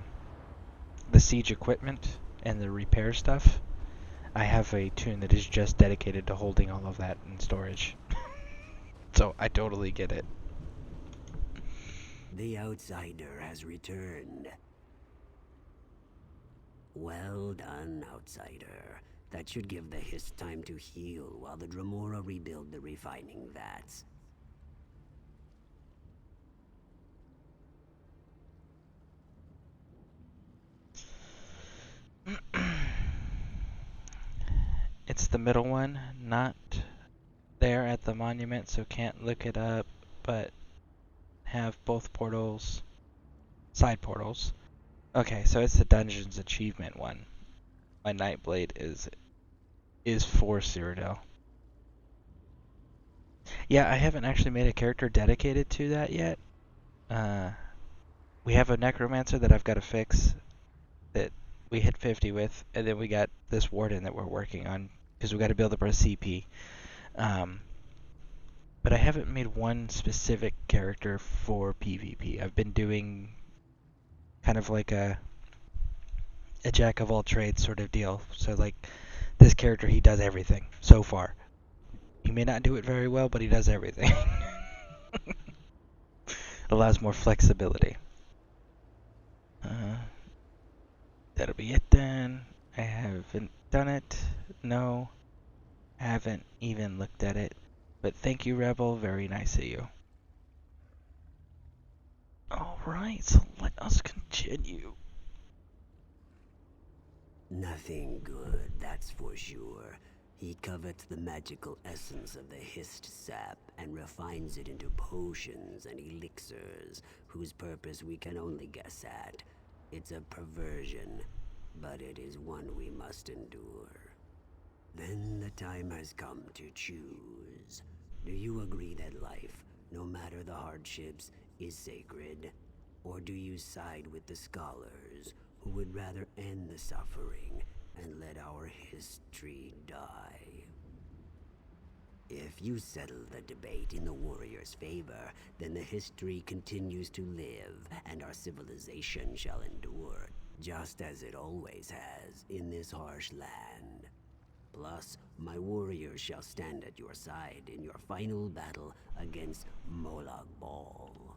siege equipment and the repair stuff. I have a tune that is just dedicated to holding all of that in storage. So I totally get it. The outsider has returned. Well done, outsider. That should give the Hist time to heal while the Dremora rebuild the refining vats. It's the middle one, not there at the monument, so can't look it up, but have both portals, side portals. Okay, so it's the Dungeons achievement one. My Nightblade is for Cyrodiil. Yeah, I haven't actually made a character dedicated to that yet. We have a Necromancer that I've got to fix that we hit 50 with, and then we got this Warden that we're working on because we got to build up our CP. But I haven't made one specific character for PvP. I've been doing kind of like a jack of all trades sort of deal. So like this character, he does everything so far. He may not do it very well, but he does everything. Allows more flexibility. That'll be it then. I haven't done it. No, haven't even looked at it. But thank you, Rebel. Very nice of you. Alright, so let us continue. Nothing good, that's for sure. He covets the magical essence of the Hist sap and refines it into potions and elixirs, whose purpose we can only guess at. It's a perversion, but it is one we must endure. Then the time has come to choose. Do you agree that life, no matter the hardships, is sacred? Or do you side with the scholars, who would rather end the suffering and let our history die? If you settle the debate in the warrior's favor, then the history continues to live, and our civilization shall endure, just as it always has in this harsh land. Plus, my warriors shall stand at your side in your final battle against Molag Bal.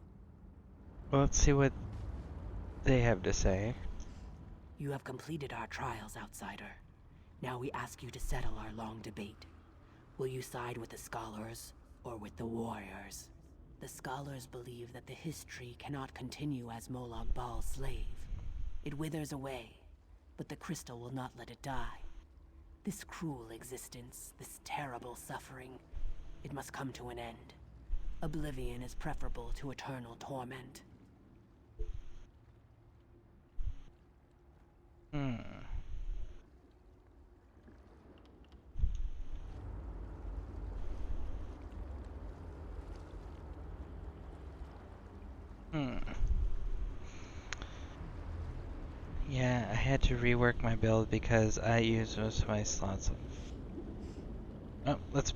Well, let's see what they have to say. You have completed our trials, outsider. Now we ask you to settle our long debate. Will you side with the scholars or with the warriors? The scholars believe that the history cannot continue as Molag Bal's slave. It withers away, but the crystal will not let it die. This cruel existence, this terrible suffering, it must come to an end. Oblivion is preferable to eternal torment. Yeah, I had to rework my build because I used most of my slots. Oh, let's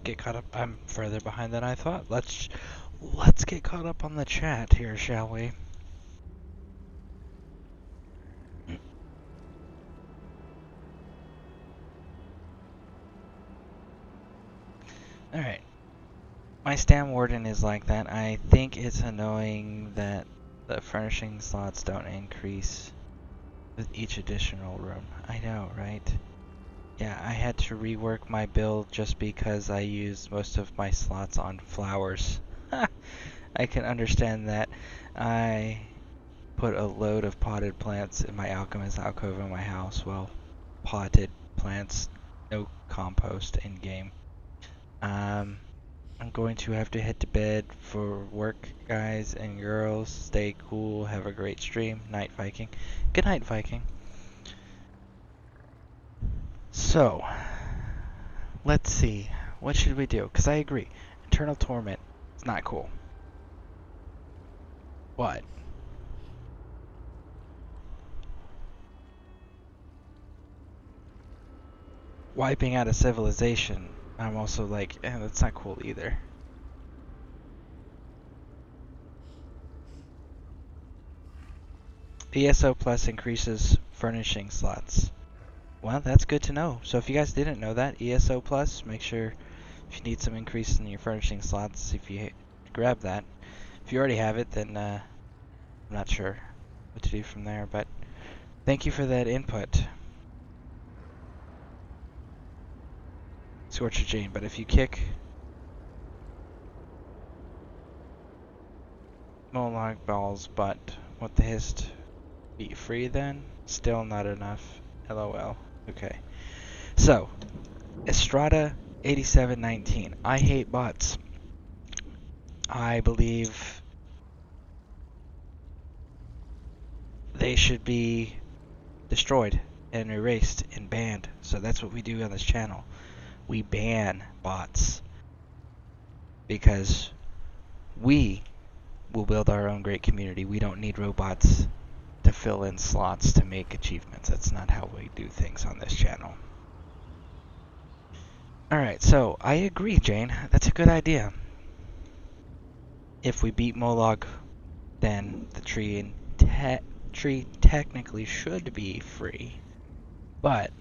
get caught up. I'm further behind than I thought. Let's get caught up on the chat here, shall we? Alright. My Stam Warden is like that. I think it's annoying that the furnishing slots don't increase with each additional room. I know, right? Yeah, I had to rework my build just because I used most of my slots on flowers. I can understand that. I put a load of potted plants in my alchemist alcove in my house. Well, potted plants, no compost in game. I'm going to have to head to bed for work, guys and girls. Stay cool. Have a great stream. Night, Viking. Good night, Viking. So, let's see. What should we do? Because I agree. Eternal Torment is not cool. What? Wiping out a civilization, I'm also like, that's not cool either. ESO Plus increases furnishing slots. Well, that's good to know. So if you guys didn't know that, ESO Plus, make sure if you need some increase in your furnishing slots, if you grab that. If you already have it, then I'm not sure what to do from there, but thank you for that input, Scorcher Jane. But if you kick Molag Bal's butt, what the hist? Be free then? Still not enough. LOL. Okay. So, Estrada 8719. I hate bots. I believe they should be destroyed and erased and banned. So that's what we do on this channel. We ban bots because we will build our own great community. We don't need robots to fill in slots to make achievements. That's not how we do things on this channel. Alright, so I agree, Jane. That's a good idea. If we beat Molag, then the tree technically should be free. But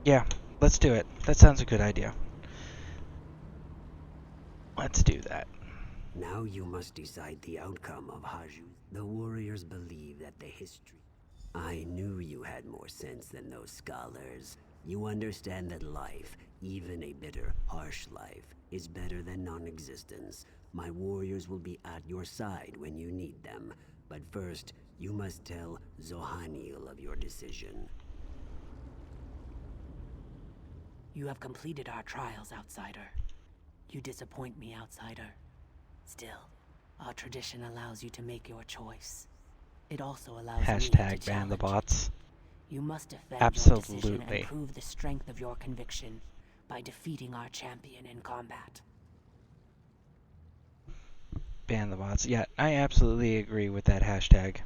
yeah, let's do it. That sounds a good idea. Let's do that. Now you must decide the outcome of Haju. The warriors believe that the history... I knew you had more sense than those scholars. You understand that life, even a bitter, harsh life, is better than non-existence. My warriors will be at your side when you need them. But first, you must tell Zohaniel of your decision. You have completed our trials, Outsider. You disappoint me, Outsider. Still, our tradition allows you to make your choice. It also allows me to Hashtag ban the bots. You must defend your decision and prove the strength of your conviction by defeating our champion in combat. Ban the bots. Yeah, I absolutely agree with that hashtag.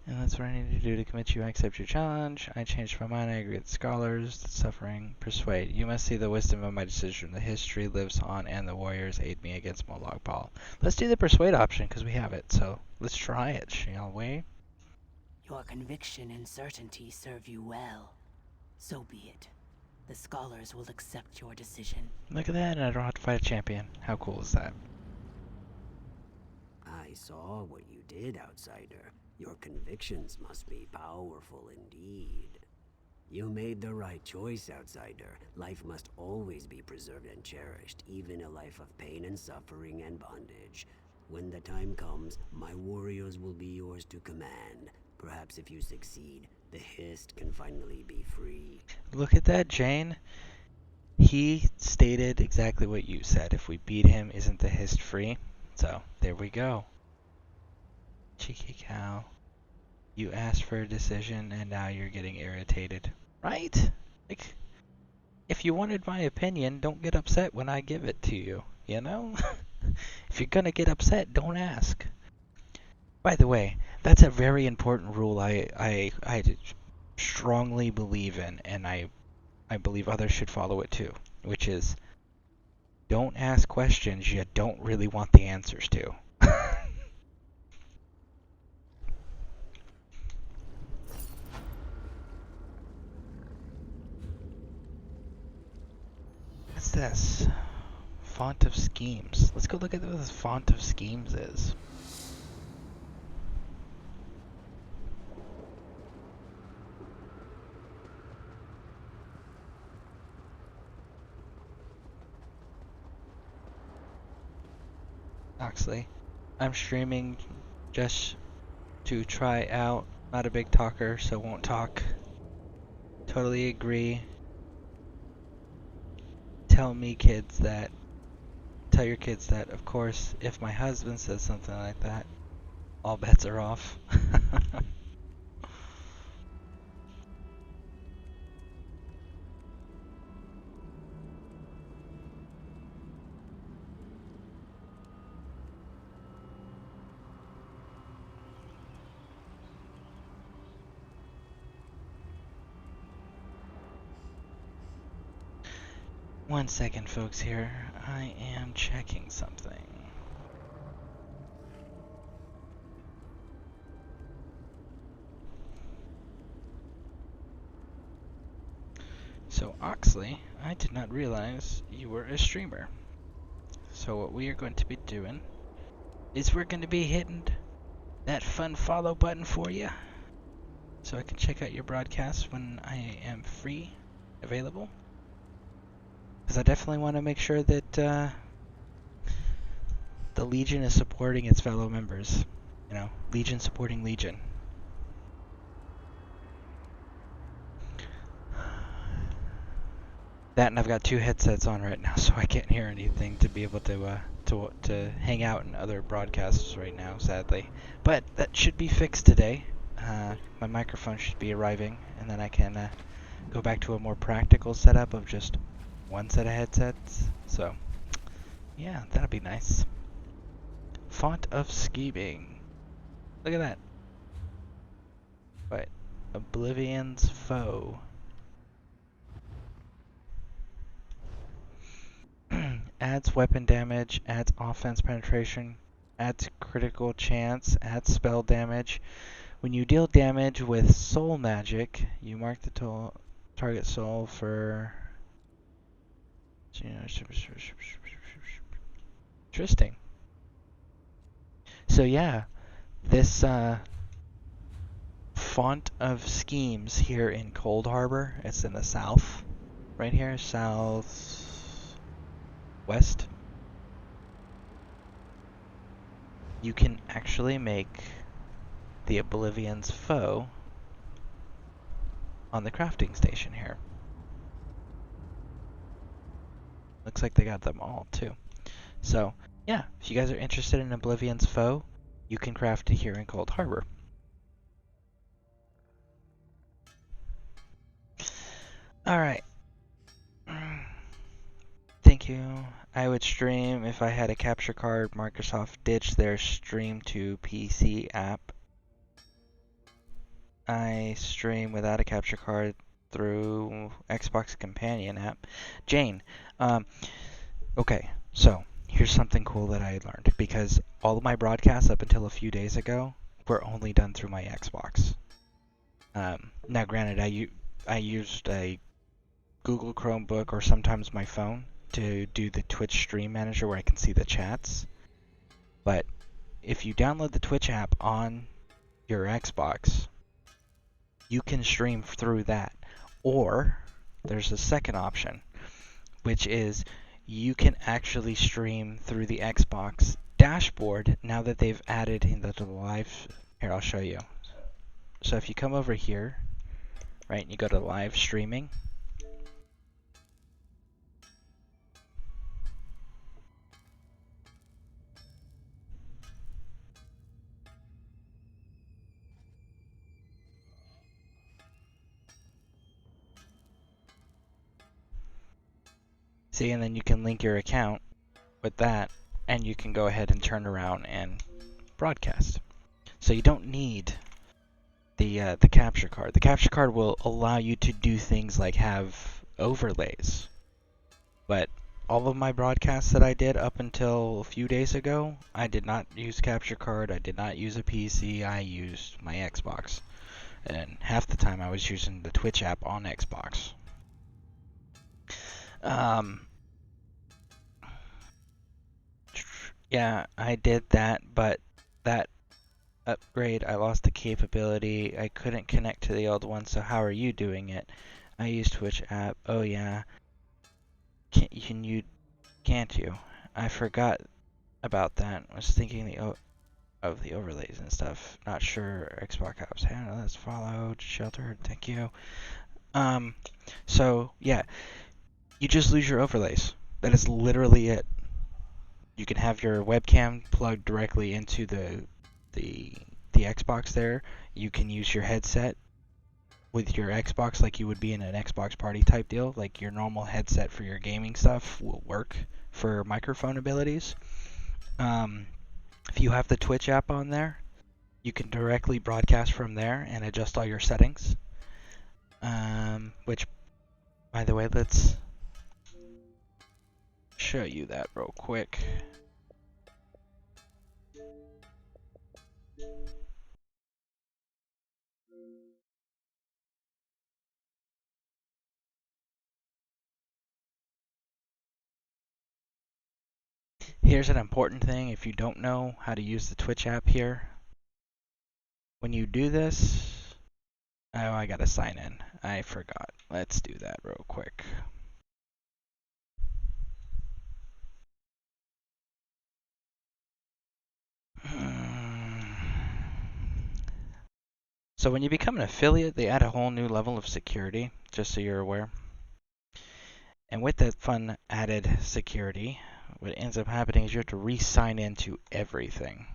And that's what I need to do to commit you. I accept your challenge. I changed my mind. I agree with scholars. Suffering. Persuade. You must see the wisdom of my decision. The history lives on, and the warriors aid me against Molag Bal. Let's do the persuade option, because we have it. So let's try it, shall we? Your conviction and certainty serve you well. So be it. The scholars will accept your decision. Look at that, and I don't have to fight a champion. How cool is that? I saw what you did, Outsider. Your convictions must be powerful indeed. You made the right choice, Outsider. Life must always be preserved and cherished, even a life of pain and suffering and bondage. When the time comes, my warriors will be yours to command. Perhaps if you succeed, the Hist can finally be free. Look at that, Jane. He stated exactly what you said. If we beat him, isn't the Hist free? So, there we go. Cheeky cow. You asked for a decision, and now you're getting irritated. Right? Like, if you wanted my opinion, don't get upset when I give it to you, you know? If you're gonna get upset, don't ask. By the way, that's a very important rule I strongly believe in, and I believe others should follow it too, which is, don't ask questions you don't really want the answers to. What's this? Font of Schemes. Let's go look at what this Font of Schemes is. Oxley. I'm streaming just to try out. Not a big talker, so won't talk. Totally agree. Tell your kids that, of course, if my husband says something like that, all bets are off. One second, folks, here. I am checking something. So Oxley, I did not realize you were a streamer. So what we are going to be doing is we're going to be hitting that fun follow button for you, so I can check out your broadcasts when I am free, available. Because I definitely want to make sure that the Legion is supporting its fellow members. You know, Legion supporting Legion. That, and I've got 2 headsets on right now, so I can't hear anything to be able to hang out in other broadcasts right now, sadly. But that should be fixed today. My microphone should be arriving, and then I can go back to a more practical setup of just 1 set of headsets. So, yeah, that'll be nice. Font of Scheming. Look at that. What? Oblivion's Foe. Adds weapon damage, adds offense penetration, adds critical chance, adds spell damage. When you deal damage with soul magic, you mark the target soul for... Interesting. So yeah, this Font of Schemes here in Cold Harbor, it's in the south, right here, south west. You can actually make the Oblivion's Foe on the crafting station here. Looks like they got them all too. So yeah, if you guys are interested in Oblivion's Foe, you can craft it here in Cold Harbor. Alright. Thank you. I would stream if I had a capture card. Microsoft ditched their stream to PC app. I stream without a capture card through Xbox Companion app. Jane, okay, so here's something cool that I learned, because all of my broadcasts up until a few days ago were only done through my Xbox. Now granted, I used a Google Chromebook or sometimes my phone to do the Twitch Stream Manager where I can see the chats. But if you download the Twitch app on your Xbox, you can stream through that. Or there's a second option, which is you can actually stream through the Xbox dashboard now that they've added in the live... Here, I'll show you. So if you come over here, right, and you go to live streaming, see, and then you can link your account with that, and you can go ahead and turn around and broadcast. So you don't need the capture card. The capture card will allow you to do things like have overlays. But all of my broadcasts that I did up until a few days ago, I did not use capture card. I did not use a PC. I used my Xbox. And half the time I was using the Twitch app on Xbox. Yeah, I did that, but that upgrade, I lost the capability. I couldn't connect to the old one, so how are you doing it? I use Twitch app. Oh yeah. Can't you? I forgot about that. I was thinking of the overlays and stuff. Not sure Xbox apps handle this. Followed, sheltered, thank you. So yeah, you just lose your overlays. That is literally it. You can have your webcam plugged directly into the Xbox there. You can use your headset with your Xbox like you would be in an Xbox party type deal. Like your normal headset for your gaming stuff will work for microphone abilities. If you have the Twitch app on there, you can directly broadcast from there and adjust all your settings. Which, by the way, let's show you that real quick. Here's an important thing if you don't know how to use the Twitch app here. When you do this, oh, I gotta sign in. I forgot. Let's do that real quick. So when you become an affiliate, they add a whole new level of security, just so you're aware. And with that fun added security, what ends up happening is you have to re-sign into everything.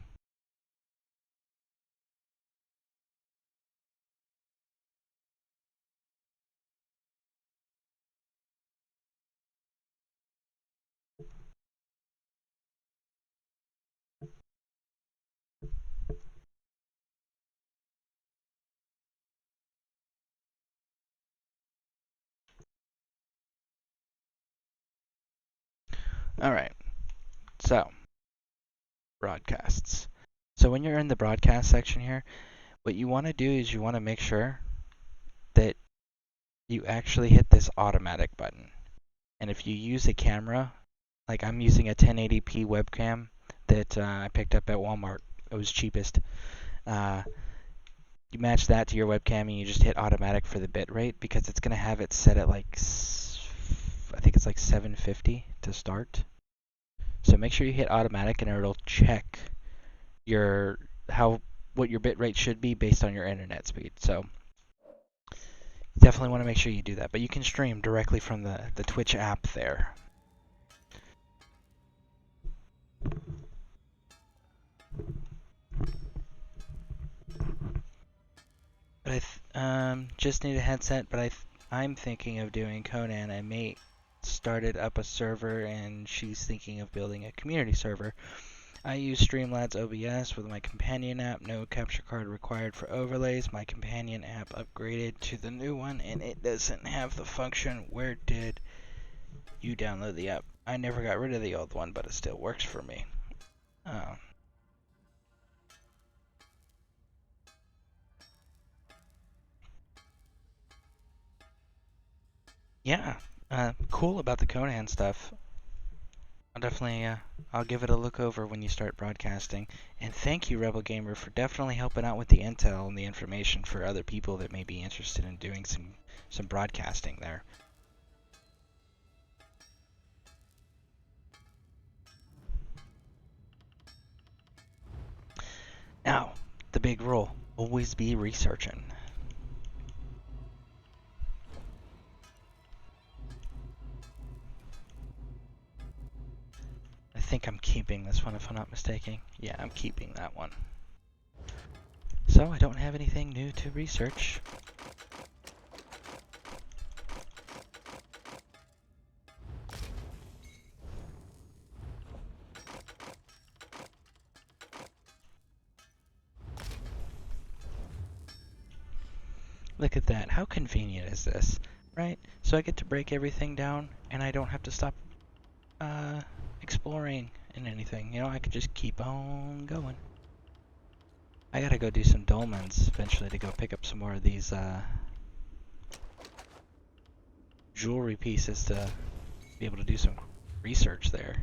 Alright, so broadcasts. So when you're in the broadcast section here, what you want to do is you want to make sure that you actually hit this automatic button. And if you use a camera, like I'm using a 1080p webcam that I picked up at Walmart, it was cheapest. You match that to your webcam and you just hit automatic for the bit rate because it's going to have it set at like, I think it's like 750 to start. So make sure you hit automatic and it'll check what your bit rate should be based on your internet speed. So definitely want to make sure you do that. But you can stream directly from the Twitch app there. But I just need a headset, but I'm thinking of doing Conan. My mate started up a server and she's thinking of building a community server. I use Streamlabs OBS with my companion app, no capture card required for overlays. My companion app upgraded to the new one and it doesn't have the function. Where did you download the app? I never got rid of the old one, but it still works for me. Yeah, cool about the Conan stuff. I'll definitely, I'll give it a look over when you start broadcasting. And thank you, Rebel Gamer, for definitely helping out with the intel and the information for other people that may be interested in doing some broadcasting there. Now, the big rule, always be researching. I think I'm keeping this one if I'm not mistaken. Yeah, I'm keeping that one. So I don't have anything new to research. Look at that. How convenient is this, right? So I get to break everything down and I don't have to stop exploring and anything. You know, I could just keep on going. I gotta go do some dolmens eventually to go pick up some more of these jewelry pieces to be able to do some research there.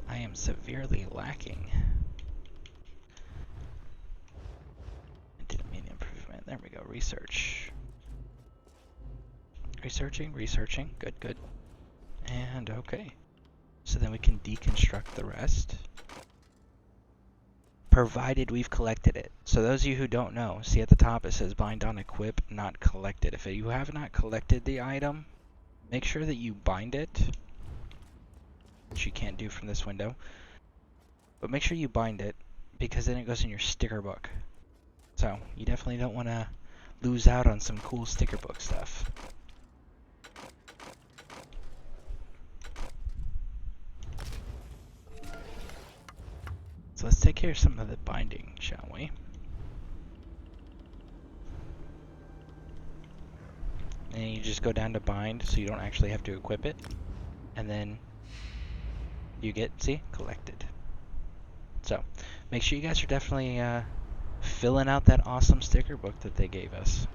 I am severely lacking. Intermediate improvement. There we go. Research. Researching. Good. And okay. So then we can deconstruct the rest. Provided we've collected it. So those of you who don't know, see at the top it says bind on equip, not collected. If you have not collected the item, make sure that you bind it, which you can't do from this window. But make sure you bind it, because then it goes in your sticker book. So you definitely don't want to lose out on some cool sticker book stuff. So let's take care of some of the binding, shall we? And you just go down to bind so you don't actually have to equip it. And then you get, see, collected. So, make sure you guys are definitely filling out that awesome sticker book that they gave us.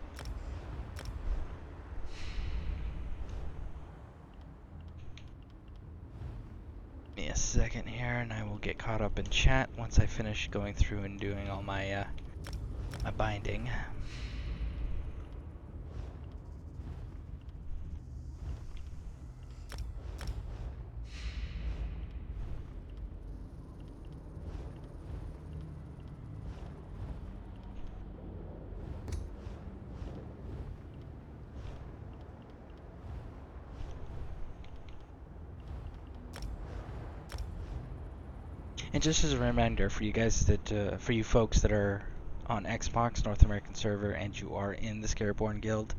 Give me a second here, and I will get caught up in chat once I finish going through and doing all my my binding. And just as a reminder for you guys that, for you folks that are on Xbox North American server and you are in the Scaraborn Guild,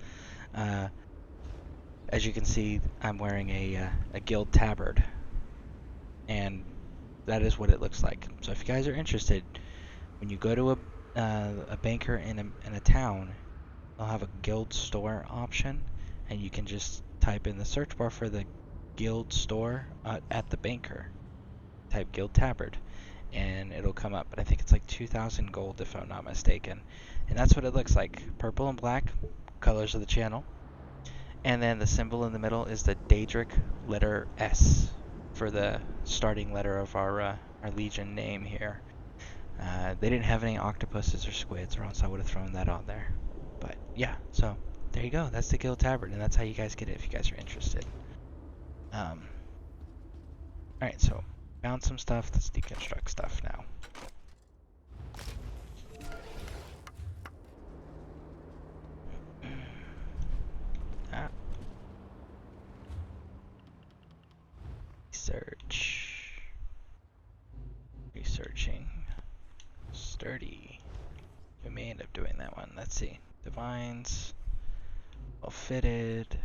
as you can see, I'm wearing a guild tabard, and that is what it looks like. So if you guys are interested, when you go to a banker in a town, they'll have a guild store option, and you can just type in the search bar for the guild store at the banker. Type guild tabard and it'll come up, but I think it's like 2,000 gold if I'm not mistaken, and that's what it looks like. Purple and black colors of the channel, and then the symbol in the middle is the Daedric letter S for the starting letter of our legion name here. They didn't have any octopuses or squids, or else I would have thrown that on there. But yeah, so there you go, that's the guild tabard, and that's how you guys get it if you guys are interested. Alright, so found some stuff. Let's deconstruct stuff now. Research. Researching. Sturdy. We may end up doing that one. Let's see. Divines. Well fitted.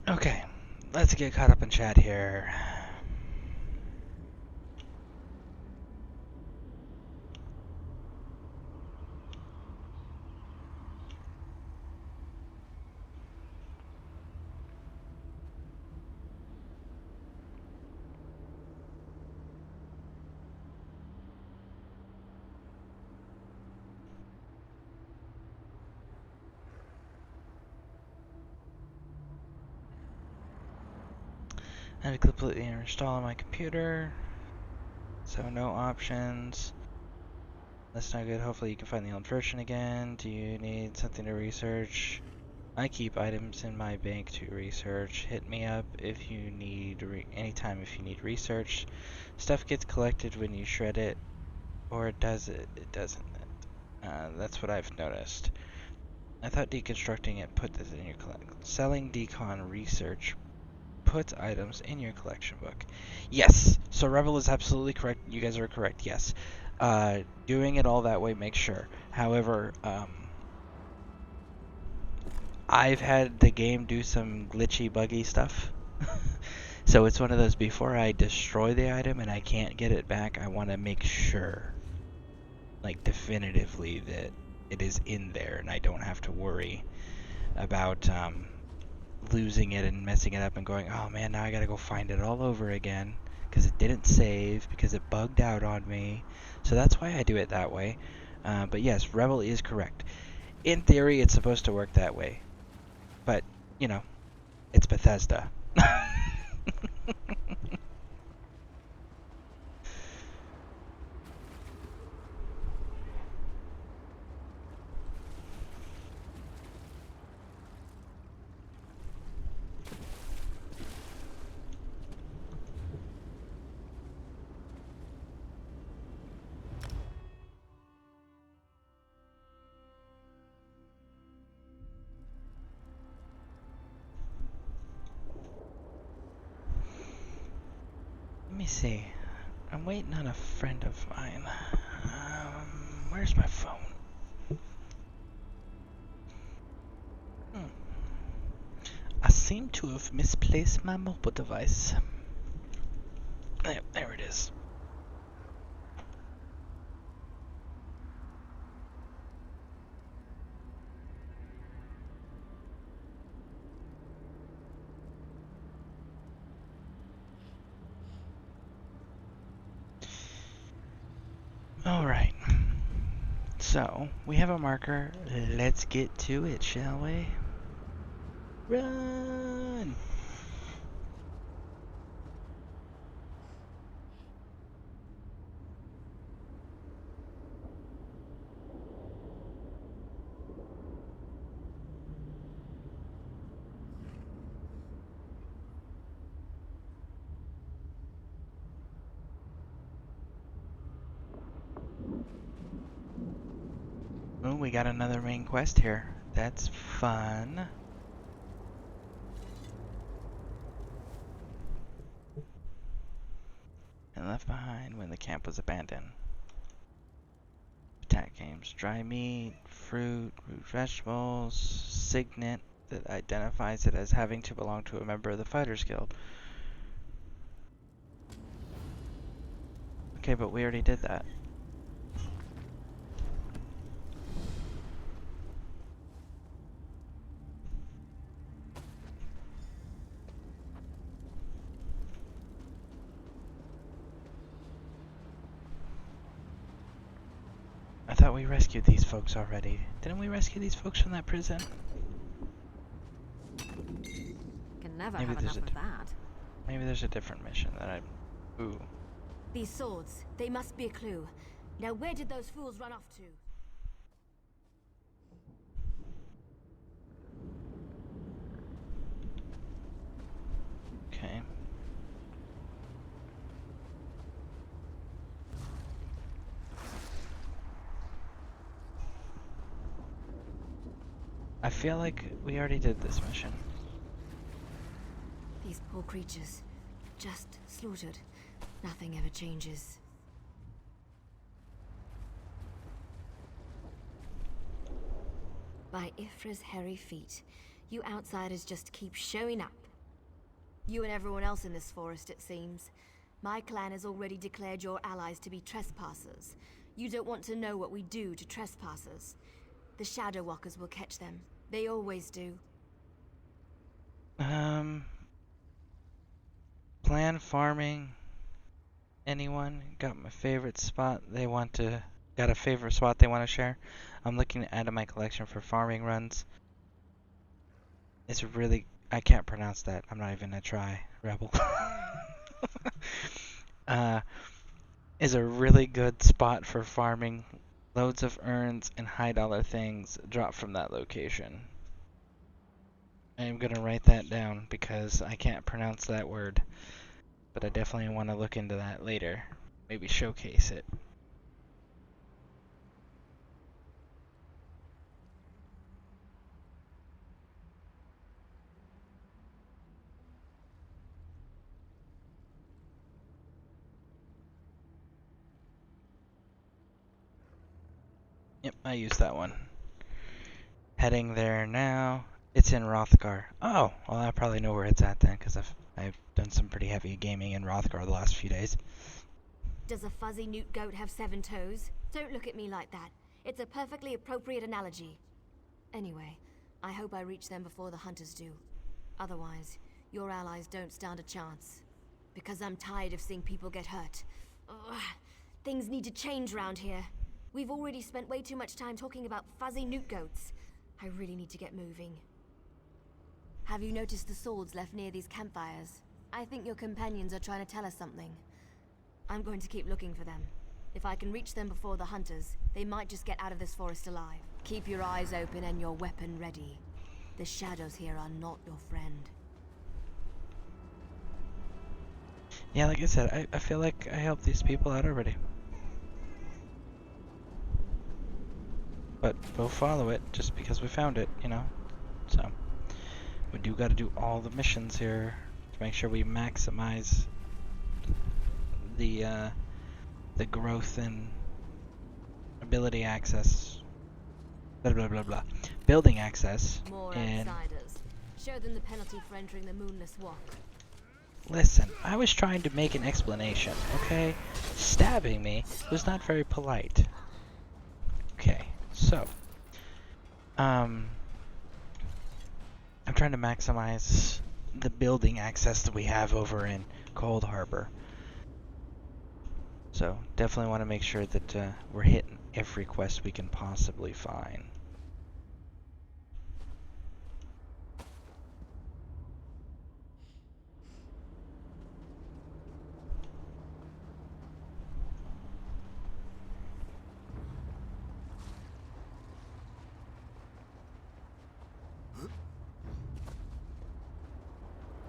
Okay, let's get caught up in chat here. I had to completely install on my computer, so no options. That's not good. Hopefully you can find the old version again. Do you need something to research? I keep items in my bank to research. Hit me up if you need anytime if you need research. Stuff gets collected when you shred it, or it doesn't. That's what I've noticed. I thought deconstructing it put this in your collection. Selling decon research puts items in your collection book. Yes, so Rebel is absolutely correct. You guys are correct. Yes, doing it all that way makes sure. However, I've had the game do some glitchy, buggy stuff. So it's one of those, before I destroy the item and I can't get it back, I want to make sure, like definitively, that it is in there and I don't have to worry about losing it and messing it up and going, oh man, now I gotta go find it all over again because it didn't save, because it bugged out on me. So that's why I do it that way. But yes, Rebel is correct. In theory, it's supposed to work that way. But, you know, it's Bethesda. me see. I'm waiting on a friend of mine. Where's my phone? I seem to have misplaced my mobile device. There it is. Alright. So, we have a marker. Let's get to it, shall we? Run! Oh, we got another main quest here. That's fun. And left behind when the camp was abandoned. Attack games. Dry meat, fruit, root vegetables, signet that identifies it as having to belong to a member of the Fighters Guild. Okay, but we already did that. I thought we rescued these folks already. Didn't we rescue these folks from that prison? Can never have enough of that. Maybe there's a different mission that I... Ooh. These swords, they must be a clue. Now where did those fools run off to? Okay. I feel like we already did this mission. These poor creatures, just slaughtered. Nothing ever changes. By Ifra's hairy feet, you outsiders just keep showing up. You and everyone else in this forest, it seems. My clan has already declared your allies to be trespassers. You don't want to know what we do to trespassers. The Shadow Walkers will catch them. They always do. Plan farming. Anyone got my favorite spot they want to... Got a favorite spot they want to share? I'm looking to add to my collection for farming runs. It's really... I can't pronounce that. I'm not even gonna try. Rebel. Is a really good spot for farming. Loads of urns and high dollar things drop from that location. I'm gonna write that down because I can't pronounce that word. But I definitely want to look into that later. Maybe showcase it. Yep, I used that one. Heading there now. It's in Hrothgar. Oh, well I probably know where it's at then, because I've done some pretty heavy gaming in Hrothgar the last few days. Does a fuzzy newt goat have 7 toes? Don't look at me like that. It's a perfectly appropriate analogy. Anyway, I hope I reach them before the hunters do. Otherwise, your allies don't stand a chance. Because I'm tired of seeing people get hurt. Ugh, things need to change round here. We've already spent way too much time talking about fuzzy newt goats. I really need to get moving. Have you noticed the swords left near these campfires? I think your companions are trying to tell us something. I'm going to keep looking for them. If I can reach them before the hunters, they might just get out of this forest alive. Keep your eyes open and your weapon ready. The shadows here are not your friend. Yeah, like I said, I feel like I helped these people out already. But we'll follow it just because we found it, you know? So, we do gotta do all the missions here to make sure we maximize the growth and ability access, blah blah blah blah, building access. More And outsiders. Show them the penalty for entering the Moonless Walk. listen, I was trying to make an explanation, okay? Stabbing me was not very polite. Okay, so I'm trying to maximize the building access that we have over in Cold Harbor. So definitely want to make sure that we're hitting every quest we can possibly find.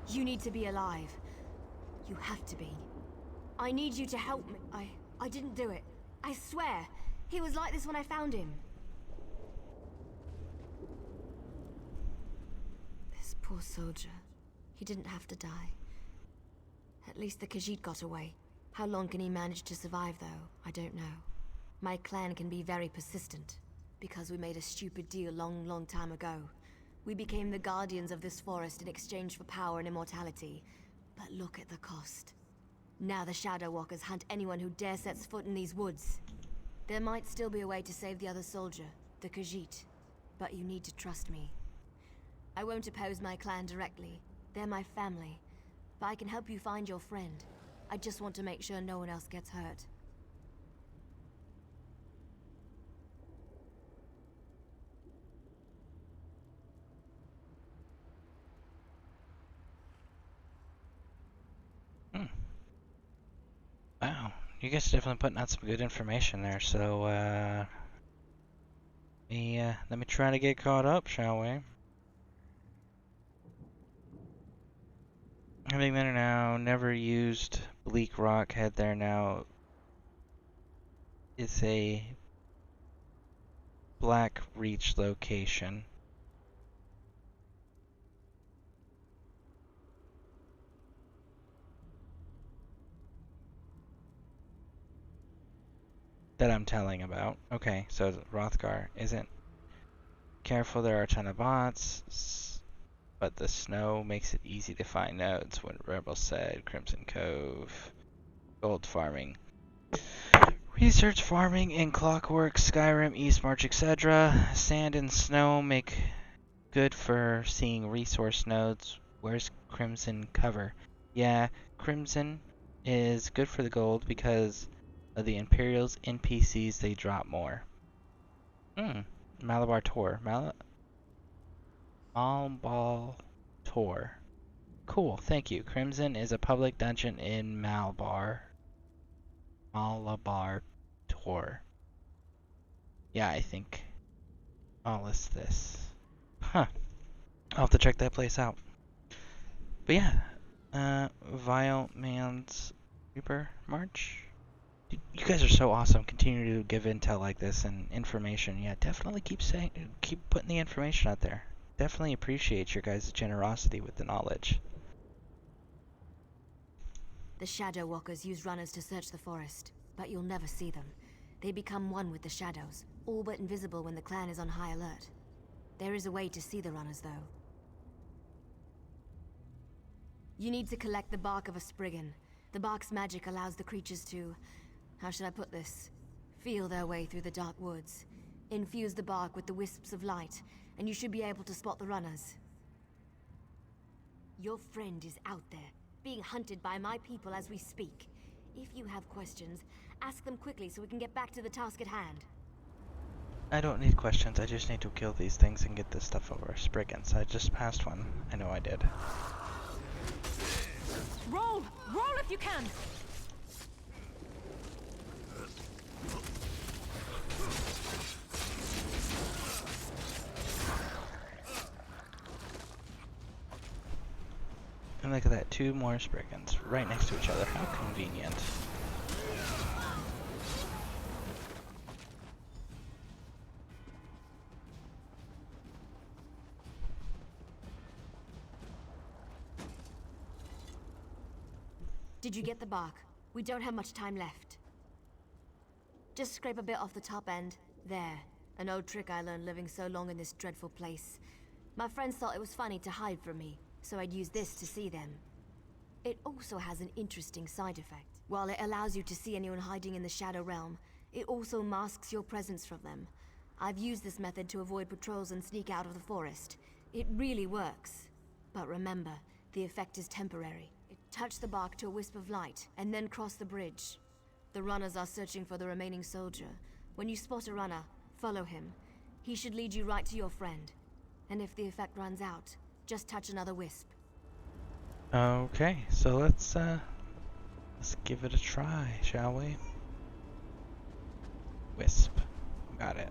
You need to be alive. You have to be. I need you to help me. I didn't do it. I swear. He was like this when I found him. This poor soldier. He didn't have to die. At least the Khajiit got away. How long can he manage to survive, though? I don't know. My clan can be very persistent. Because we made a stupid deal long time ago. We became the guardians of this forest in exchange for power and immortality. But look at the cost. Now the Shadow Walkers hunt anyone who dare sets foot in these woods. There might still be a way to save the other soldier, the Khajiit. But you need to trust me. I won't oppose my clan directly. They're my family. But I can help you find your friend. I just want to make sure no one else gets hurt. Wow, you guys are definitely putting out some good information there, so let me try to get caught up, shall we? Having there now, never used Bleak Rock, head there now. It's a Black Reach location. That I'm telling about. Okay, so Rothgar isn't careful. There are a ton of bots, but the snow makes it easy to find nodes. What Rebel said, Crimson Cove, gold farming, research farming in Clockwork, Skyrim, East March, etc. Sand and snow make good for seeing resource nodes. Where's Crimson Cover? Yeah, Crimson is good for the gold because of the Imperial's NPCs, they drop more. Malabar Tor. Malabar Tor. Cool, thank you. Crimson is a public dungeon in Malabar Tor. Yeah, I think I'll list this. Huh. I'll have to check that place out. But yeah, Vile Man's Reaper March. You guys are so awesome. Continue to give intel like this and information. Yeah, definitely keep putting the information out there. Definitely appreciate your guys' generosity with the knowledge. The Shadow Walkers use runners to search the forest, but you'll never see them. They become one with the shadows, all but invisible when the clan is on high alert. There is a way to see the runners, though. You need to collect the bark of a Spriggan. The bark's magic allows the creatures to... how should I put this? Feel their way through the dark woods. Infuse the bark with the wisps of light, and you should be able to spot the runners. Your friend is out there, being hunted by my people as we speak. If you have questions, ask them quickly so we can get back to the task at hand. I don't need questions, I just need to kill these things and get this stuff over. Spriggans, I just passed one. I know I did. Roll! Roll if you can! And look at that, 2 more Spriggans right next to each other. How convenient. Did you get the bark? We don't have much time left. Just scrape a bit off the top end. There. An old trick I learned living so long in this dreadful place. My friends thought it was funny to hide from me, so I'd use this to see them. It also has an interesting side effect. While it allows you to see anyone hiding in the Shadow Realm, it also masks your presence from them. I've used this method to avoid patrols and sneak out of the forest. It really works. But remember, the effect is temporary. Touch the bark to a wisp of light, and then cross the bridge. The runners are searching for the remaining soldier. When you spot a runner, follow him. He should lead you right to your friend. And if the effect runs out, just touch another wisp. Okay, so let's give it a try, shall we? Wisp. Got it.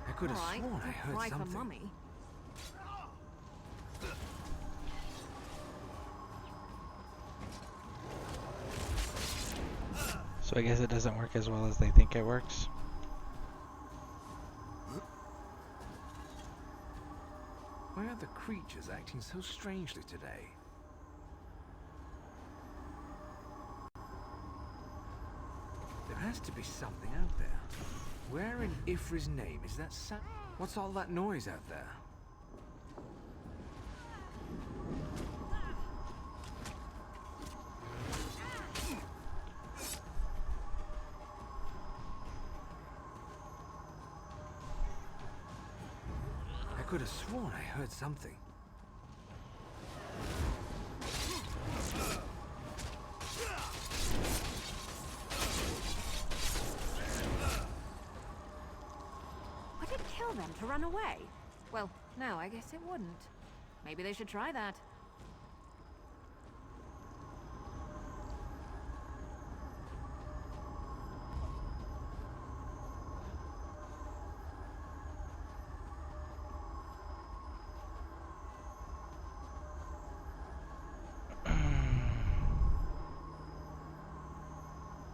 I could have sworn I heard something. For Mummy. So I guess it doesn't work as well as they think it works. Why are the creatures acting so strangely today? There has to be something out there. Where in Ifri's name is that sound? What's all that noise out there? I could have sworn I heard something. Them to run away? Well, no, I guess it wouldn't. Maybe they should try that.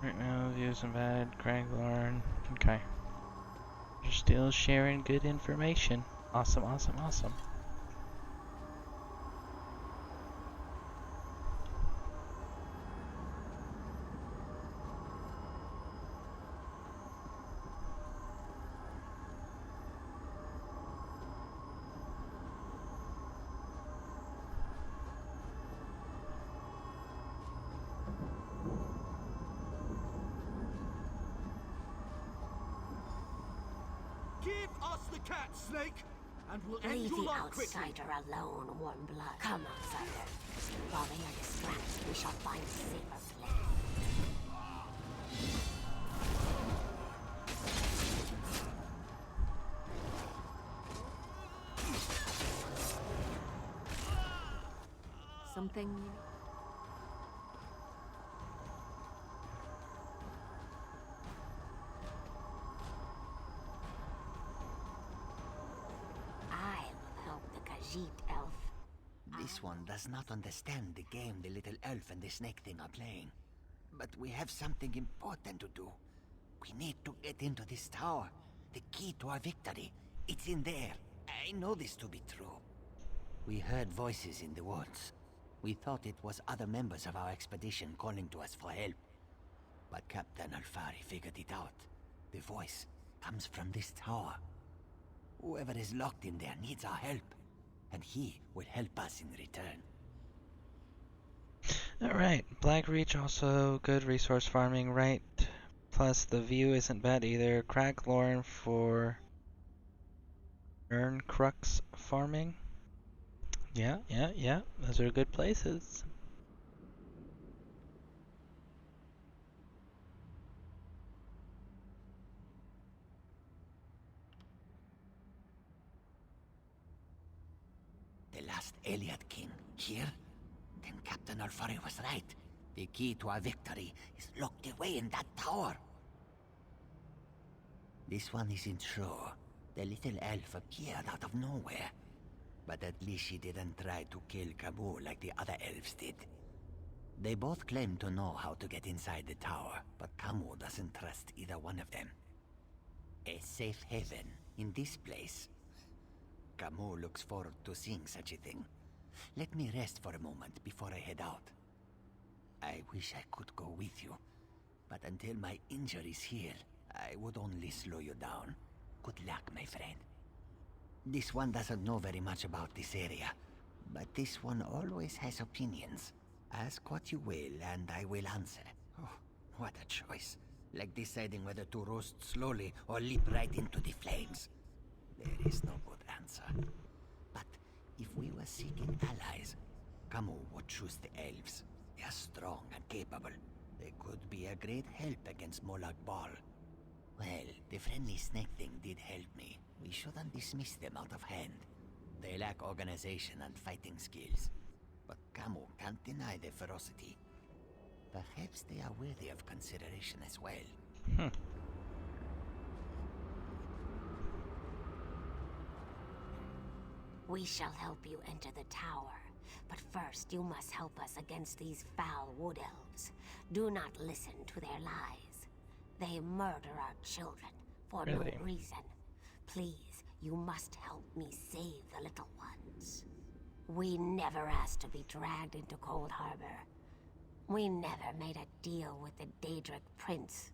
Right now, views and bad, Craiglorn. Okay. You're still sharing good information. Awesome, awesome, awesome. Give us the cat, Snake, and we'll end Leave your the life quickly. outsider alone, Warm Blood. Come, outsider. While they are distracted, we shall find a safer place. Something. Elf. This one does not understand the game the little elf and the snake thing are playing. But we have something important to do. We need to get into this tower. The key to our victory. It's in there. I know this to be true. We heard voices in the woods. We thought it was other members of our expedition calling to us for help. But Captain Alfari figured it out. The voice comes from this tower. Whoever is locked in there needs our help. And he will help us in return. Alright, Blackreach also good resource farming, right? Plus the view isn't bad either. Craiglorn for Urncrux farming. Yeah. Those are good places. The last Eliad King. Here? Then Captain Alfari was right. The key to our victory is locked away in that tower. This one isn't sure. The little elf appeared out of nowhere. But at least she didn't try to kill Camus like the other elves did. They both claim to know how to get inside the tower, but Camus doesn't trust either one of them. A safe haven in this place. Camus looks forward to seeing such a thing. Let me rest for a moment before I head out. I wish I could go with you, but until my injuries heal, I would only slow you down. Good luck, my friend. This one doesn't know very much about this area, but this one always has opinions. Ask what you will, and I will answer. Oh, what a choice. Like deciding whether to roast slowly or leap right into the flames. There is no good answer. But if we were seeking allies, Camus would choose the elves. They are strong and capable. They could be a great help against Molag Bal. Well, the friendly snake thing did help me. We shouldn't dismiss them out of hand. They lack organization and fighting skills. But Camus can't deny their ferocity. Perhaps they are worthy of consideration as well. We shall help you enter the tower. But first, you must help us against these foul wood elves. Do not listen to their lies. They murder our children for no reason. Please, you must help me save the little ones. We never asked to be dragged into Cold Harbor. We never made a deal with the Daedric Prince.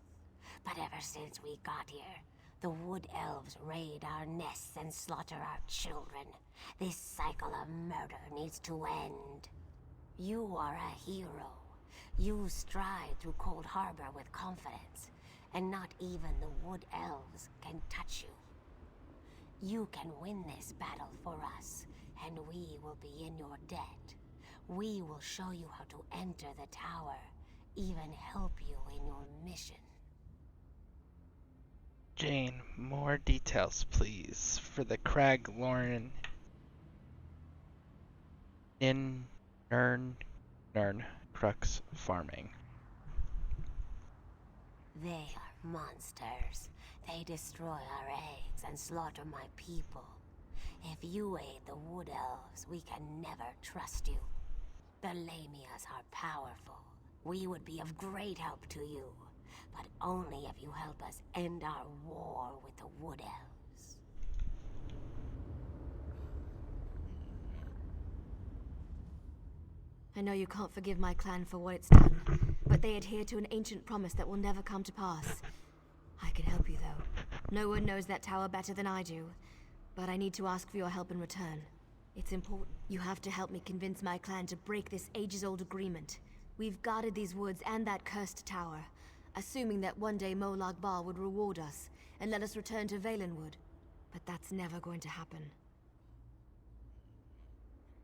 But ever since we got here, the wood elves raid our nests and slaughter our children. This cycle of murder needs to end. You are a hero. You stride through Cold Harbor with confidence, and not even the wood elves can touch you. You can win this battle for us, and we will be in your debt. We will show you how to enter the tower, even help you in your mission. Jane, more details, please, for the Crag Lorn in Nern Crux farming. They are monsters. They destroy our eggs and slaughter my people. If you aid the Wood Elves, we can never trust you. The Lamias are powerful. We would be of great help to you, but only if you help us end our war with the Wood Elves. I know you can't forgive my clan for what it's done, but they adhere to an ancient promise that will never come to pass. I can help you, though. No one knows that tower better than I do, but I need to ask for your help in return. It's important. You have to help me convince my clan to break this ages-old agreement. We've guarded these woods and that cursed tower, assuming that one day Molag Bal would reward us and let us return to Valenwood. But that's never going to happen.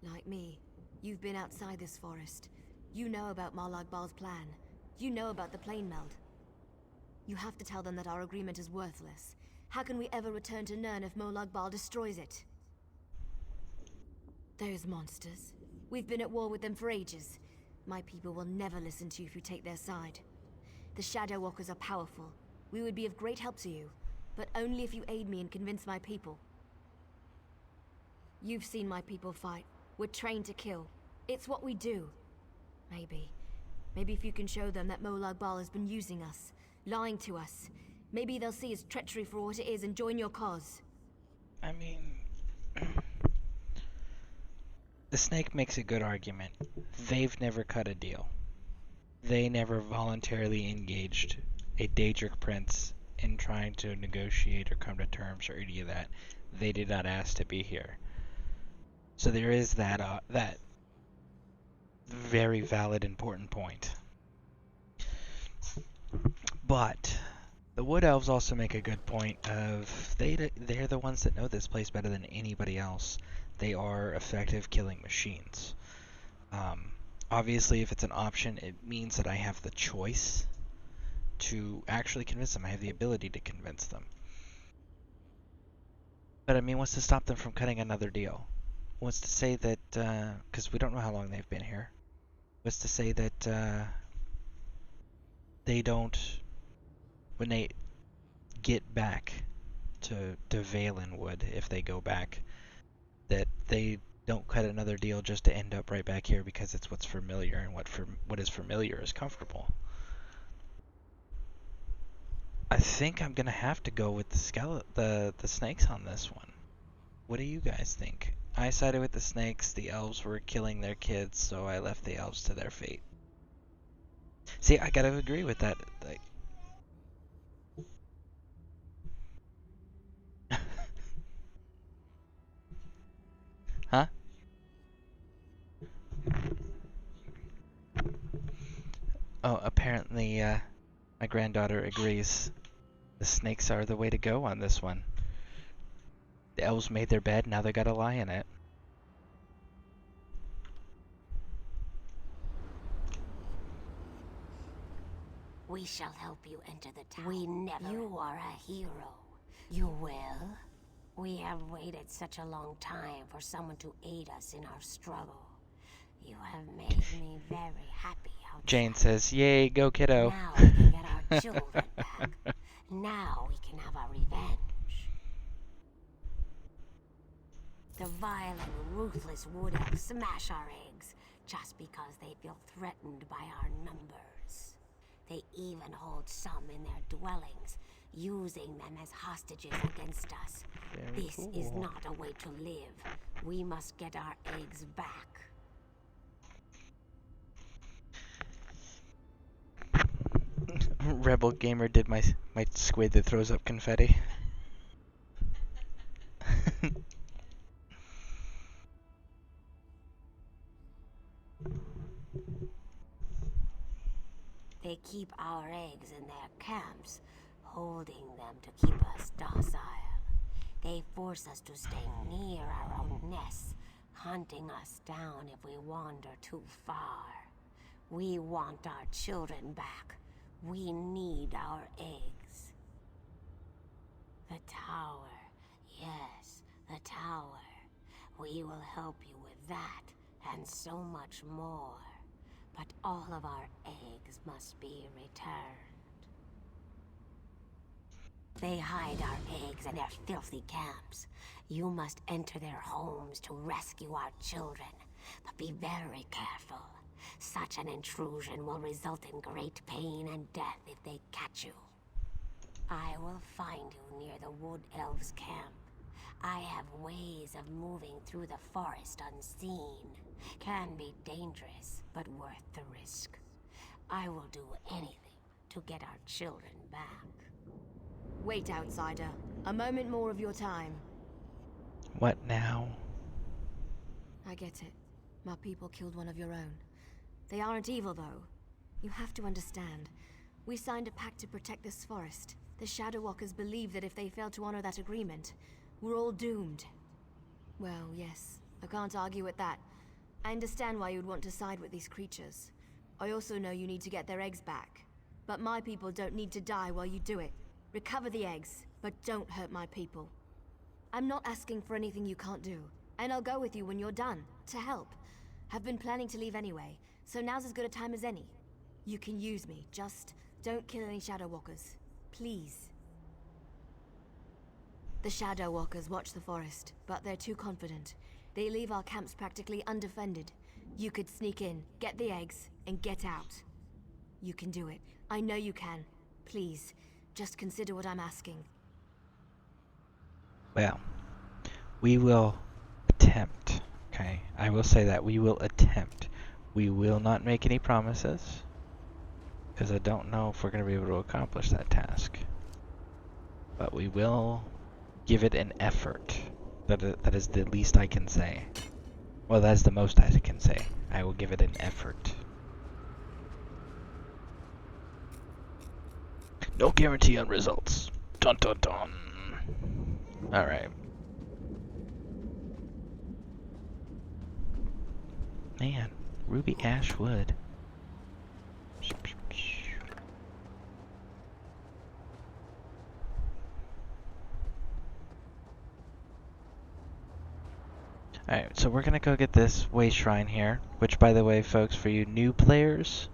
Like me, you've been outside this forest. You know about Molag Bal's plan. You know about the plane meld. You have to tell them that our agreement is worthless. How can we ever return to Nern if Molag Bal destroys it? Those monsters. We've been at war with them for ages. My people will never listen to you if you take their side. The Shadow Walkers are powerful. We would be of great help to you, but only if you aid me and convince my people. You've seen my people fight. We're trained to kill. It's what we do. Maybe if you can show them that Molag Bal has been using us, lying to us, maybe they'll see his treachery for what it is and join your cause. I mean, the Snake makes a good argument. They've never cut a deal. They never voluntarily engaged a Daedric prince in trying to negotiate or come to terms or any of that. They did not ask to be here. So there is that very valid, important point. But The Wood Elves also make a good point of they're the ones that know this place better than anybody else. They are effective killing machines. Obviously, if it's an option, it means that I have the choice to actually convince them. I have the ability to convince them. But I mean, what's to stop them from cutting another deal? What's to say that, because we don't know how long they've been here. What's to say that they don't, when they get back to Valenwood, if they go back, that they don't cut another deal just to end up right back here because it's what's familiar, and what is familiar is comfortable. I think I'm gonna have to go with the snakes on this one. What do you guys think? I sided with the snakes. The elves were killing their kids, so I left the elves to their fate. See, I gotta agree with that. Like, huh? Oh, apparently, my granddaughter agrees. The snakes are the way to go on this one. The elves made their bed, now they gotta lie in it. We shall help you enter the tower. We never. You are a hero. You will? We have waited such a long time for someone to aid us in our struggle. You have made me very happy. Jane says, "Yay, go kiddo." Now we can get our children back. Now we can have our revenge. The vile and ruthless Wood Elves smash our eggs just because they feel threatened by our numbers. They even hold some in their dwellings, using them as hostages against us. This is not a way to live. We must get our eggs back. Rebel Gamer did my squid that throws up confetti. They keep our eggs in their camps, holding them to keep us docile. They force us to stay near our own nests, hunting us down if we wander too far. We want our children back. We need our eggs. The tower. Yes, the tower. We will help you with that, and so much more. But all of our eggs must be returned. They hide our eggs in their filthy camps. You must enter their homes to rescue our children. But be very careful. Such an intrusion will result in great pain and death if they catch you. I will find you near the Wood Elves' camp. I have ways of moving through the forest unseen. Can be dangerous, but worth the risk. I will do anything to get our children back. Wait, outsider. A moment more of your time. What now? I get it. My people killed one of your own. They aren't evil, though. You have to understand. We signed a pact to protect this forest. The Shadow Walkers believe that if they fail to honor that agreement, we're all doomed. Well, yes. I can't argue with that. I understand why you'd want to side with these creatures. I also know you need to get their eggs back. But my people don't need to die while you do it. Recover the eggs, but don't hurt my people. I'm not asking for anything you can't do, and I'll go with you when you're done, to help. Have been planning to leave anyway, so now's as good a time as any. You can use me, just don't kill any Shadow Walkers. Please. The Shadow Walkers watch the forest, but they're too confident. They leave our camps practically undefended. You could sneak in, get the eggs, and get out. You can do it. I know you can. Please, just consider what I'm asking. Well, we will attempt, okay? I will say that. We will attempt. We will not make any promises, because I don't know if we're going to be able to accomplish that task. But we will give it an effort. That is the least I can say. Well, that's the most I can say. I will give it an effort. No guarantee on results. Dun dun dun. Alright. Man, Ruby Ashwood. Alright, so we're gonna go get this way shrine here, which, by the way, folks, for you new players,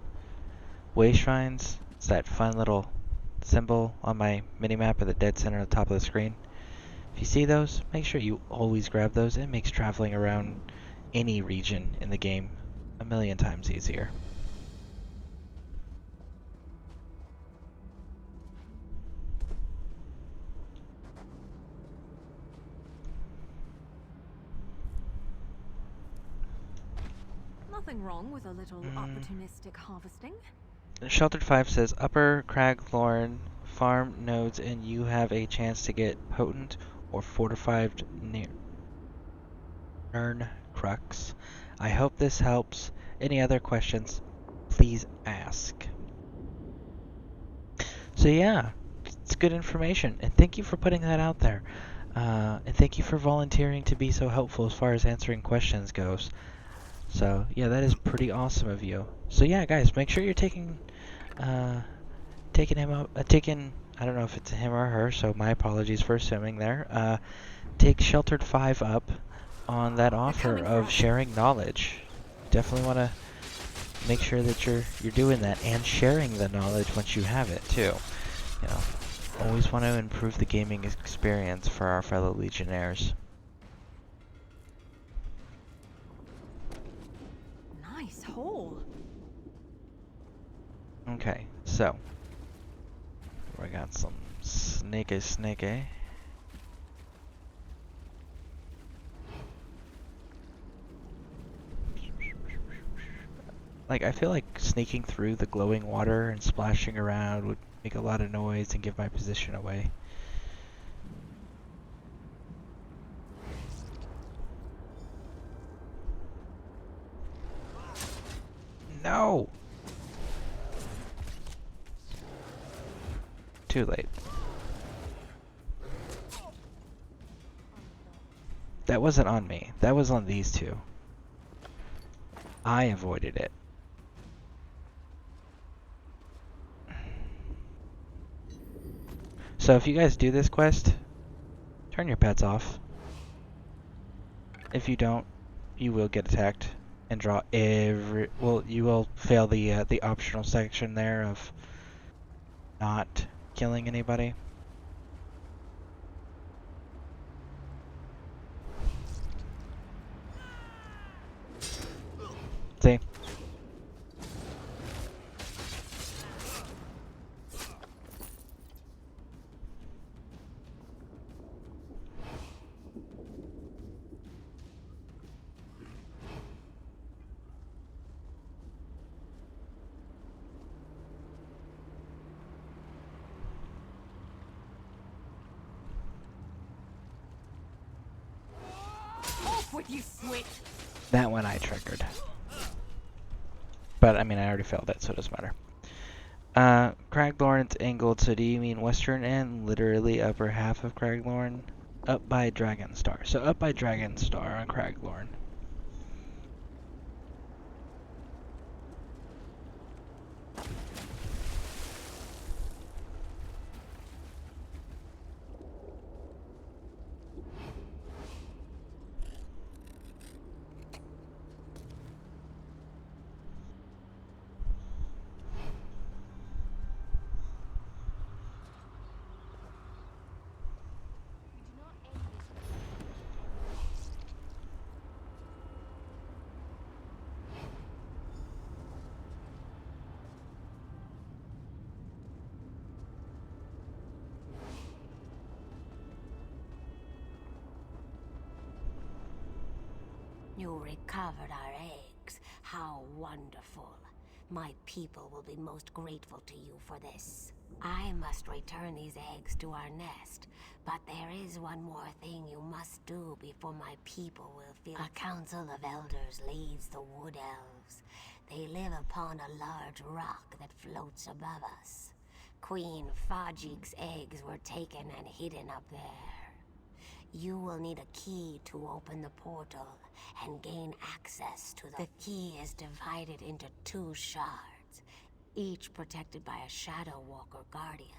way shrines, it's that fun little symbol on my minimap at the dead center at the top of the screen. If you see those, make sure you always grab those. It makes traveling around any region in the game a million times easier. Nothing wrong with a little opportunistic harvesting. Sheltered 5 says, Upper Craglorn farm nodes and you have a chance to get potent or fortified Nirn Crux. I hope this helps. Any other questions, please ask. So yeah, it's good information, and thank you for putting that out there. And thank you for volunteering to be so helpful as far as answering questions goes. So yeah, that is pretty awesome of you. So yeah, guys, make sure you're taking him up. I don't know if it's him or her, so my apologies for assuming there. Take Sheltered 5 up on that offer of sharing knowledge. Definitely want to make sure that you're doing that and sharing the knowledge once you have it too. You know, always want to improve the gaming experience for our fellow Legionnaires. Nice hole. Okay, so we got some snaky. Like, I feel like sneaking through the glowing water and splashing around would make a lot of noise and give my position away. No! Too late. That wasn't on me. That was on these two. I avoided it. So if you guys do this quest, turn your pets off. If you don't, you will get attacked and draw you will fail the optional section there of not killing anybody. See? With you, Switch. That one I triggered. But, I mean, I already failed it, so it doesn't matter. Craglorn's angled, so do you mean western end? Literally upper half of Craglorn? Up by Dragonstar. So up by Dragonstar on Craglorn. You recovered our eggs. How wonderful. My people will be most grateful to you for this. I must return these eggs to our nest, but there is one more thing you must do before my people will feel. A council of elders leads the wood elves. They live upon a large rock that floats above us. Queen Fajik's eggs were taken and hidden up there. You will need a key to open the portal and gain access to the key is divided into 2 shards, each protected by a Shadow Walker Guardian.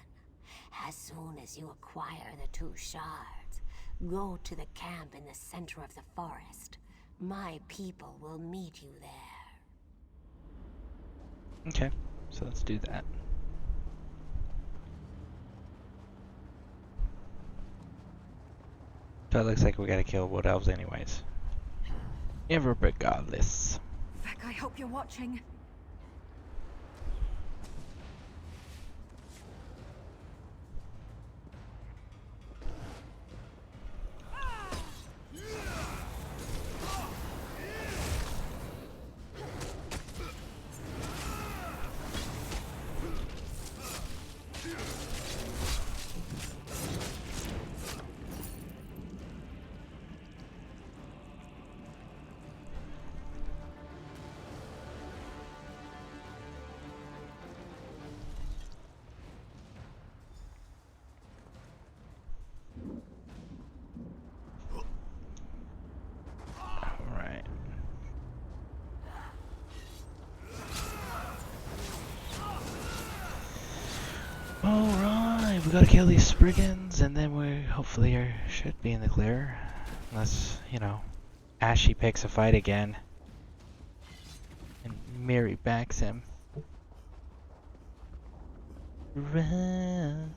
As soon as you acquire the 2 shards, go to the camp in the center of the forest. My people will meet you there. Okay, so let's do that. So it looks like we gotta kill Wood Elves anyways. Ever regardless. Vec, I hope you're watching. Alright, we gotta kill these Spriggans, and then we hopefully should be in the clear. Unless, you know, Ashy picks a fight again. And Miri backs him. Run.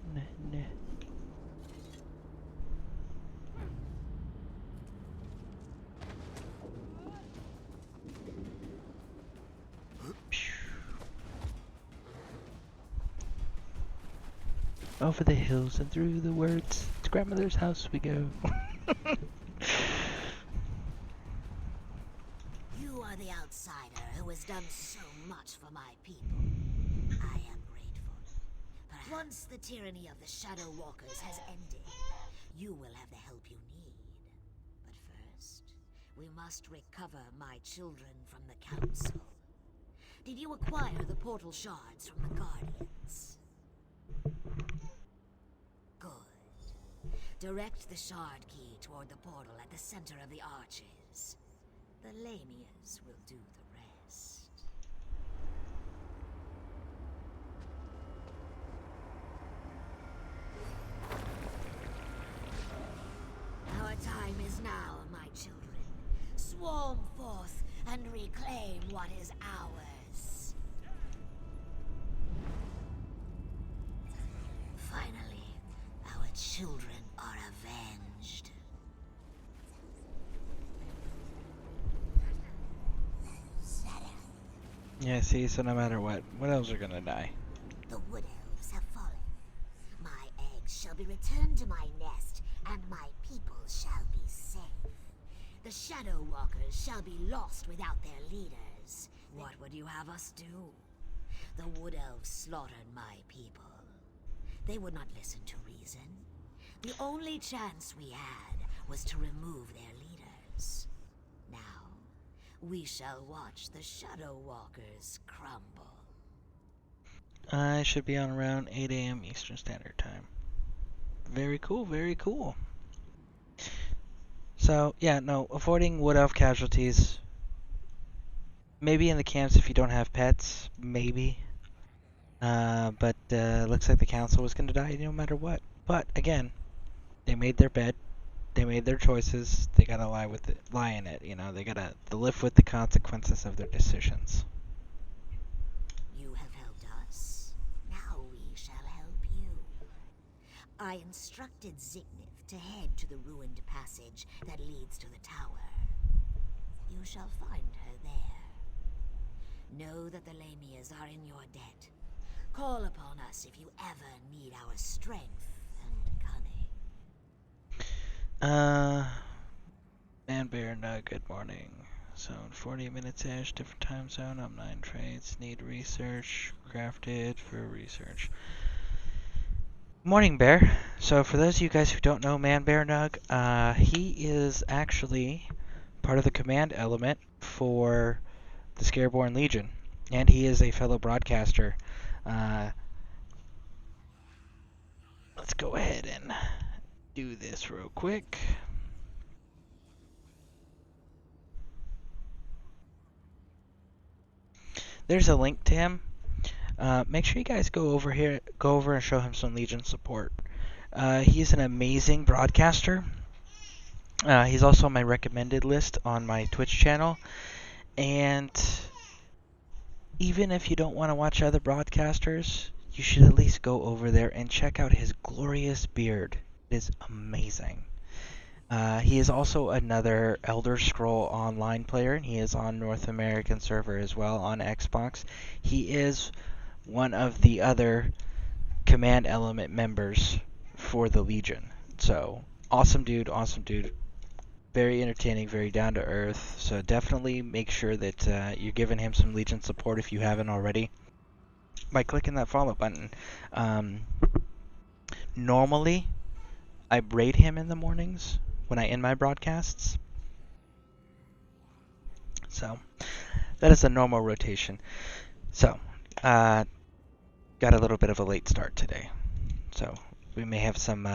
Over the hills and through the woods, to grandmother's house we go. You are the outsider who has done so much for my people. I am grateful. But once the tyranny of the Shadow Walkers has ended, you will have the help you need. But first, we must recover my children from the Council. Did you acquire the portal shards from the Guardians? Direct the shard key toward the portal at the center of the arches. The Lamias will do the rest. Our time is now, my children. Swarm forth and reclaim what is ours. Finally, our children are avenged. Yeah, see, so no matter what elves are gonna die. The Wood Elves have fallen. My eggs shall be returned to my nest, and my people shall be safe. The Shadow Walkers shall be lost without their leaders. What would you have us do? The Wood Elves slaughtered my people. They would not listen to reason. The only chance we had was to remove their leaders. Now, we shall watch the Shadow Walkers crumble. I should be on around 8 AM Eastern Standard Time. Very cool, very cool. So, yeah, no, avoiding Wood Elf casualties. Maybe in the camps if you don't have pets, maybe. But looks like the council was going to die no matter what. But, again, they made their bed, they made their choices, they gotta lie in it, you know, they gotta live with the consequences of their decisions. You have helped us, now we shall help you. I instructed Zignith to head to the ruined passage that leads to the tower. You shall find her there. Know that the Lamias are in your debt. Call upon us if you ever need our strength and cunning. Bear Nug, good morning. So, 40 minutes-ish, different time zone, I'm 9 trades, need research, crafted for research. Morning, Bear. So, for those of you guys who don't know Bear Nug, he is actually part of the command element for the Scareborn Legion, and he is a fellow broadcaster. let's go ahead and do this real quick. There's a link to him. Make sure you guys go over and show him some Legion support. He's an amazing broadcaster. He's also on my recommended list on my Twitch channel. And even if you don't want to watch other broadcasters, you should at least go over there and check out his glorious beard. It is amazing. He is also another Elder Scroll Online player, and he is on North American server as well on Xbox. He is one of the other Command Element members for the Legion. So, awesome dude, awesome dude. Very entertaining, very down to earth. So definitely make sure that you're giving him some Legion support if you haven't already by clicking that follow button. Normally, I raid him in the mornings when I end my broadcasts. So that is a normal rotation. So got a little bit of a late start today. So we may have some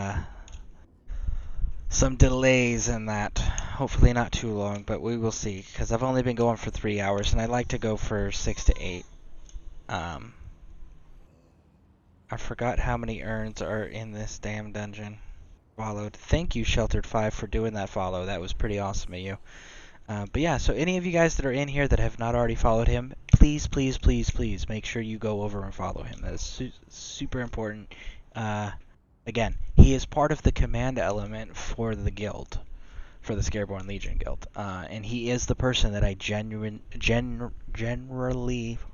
delays in that. Hopefully not too long, but we will see, because I've only been going for 3 hours and I like to go for 6 to 8. I forgot how many urns are in this damn dungeon. Followed. Thank you, Sheltered5, for doing that follow. That was pretty awesome of you. But yeah, so any of you guys that are in here that have not already followed him, please, please, please, please make sure you go over and follow him. That is super important. Again, he is part of the command element for the guild, for the Scareborn Legion guild, and he is the person that I generally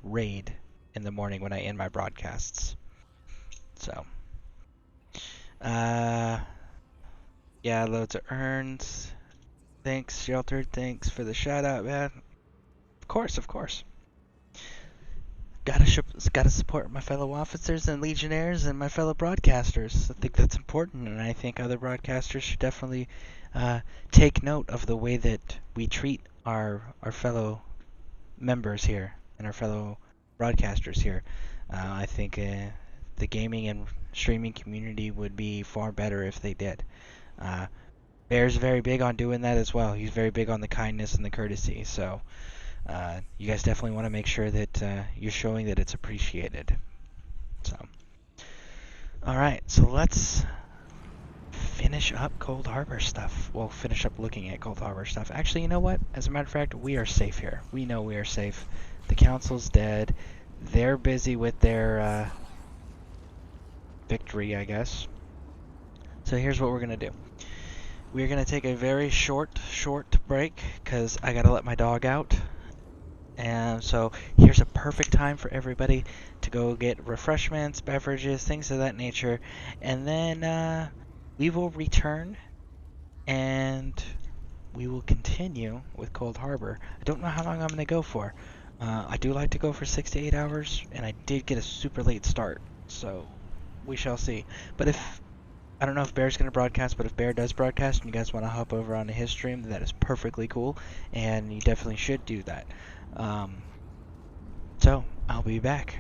raid in the morning when I end my broadcasts. So, yeah, loads of urns. Thanks, Sheltered. Thanks for the shout out, man. Of course, of course. Gotta support my fellow officers and legionnaires and my fellow broadcasters. I think that's important, and I think other broadcasters should definitely take note of the way that we treat our fellow members here and our fellow broadcasters here. I think the gaming and streaming community would be far better if they did. Bear's very big on doing that as well. He's very big on the kindness and the courtesy, so you guys definitely want to make sure that you're showing that it's appreciated. So, alright, so let's finish up Cold Harbor stuff. We'll finish up looking at Cold Harbor stuff. Actually, you know what? As a matter of fact, we are safe here. We know we are safe. The council's dead. They're busy with their victory, I guess. So here's what we're going to do. We're going to take a very short break because I got to let my dog out. And so here's a perfect time for everybody to go get refreshments, beverages, things of that nature. And then we will return and we will continue with Cold Harbor. I don't know how long I'm going to go for. I do like to go for 6 to 8 hours, and I did get a super late start. So we shall see. But I don't know if Bear's going to broadcast, but if Bear does broadcast and you guys want to hop over onto his stream, that is perfectly cool, and you definitely should do that. So, I'll be back.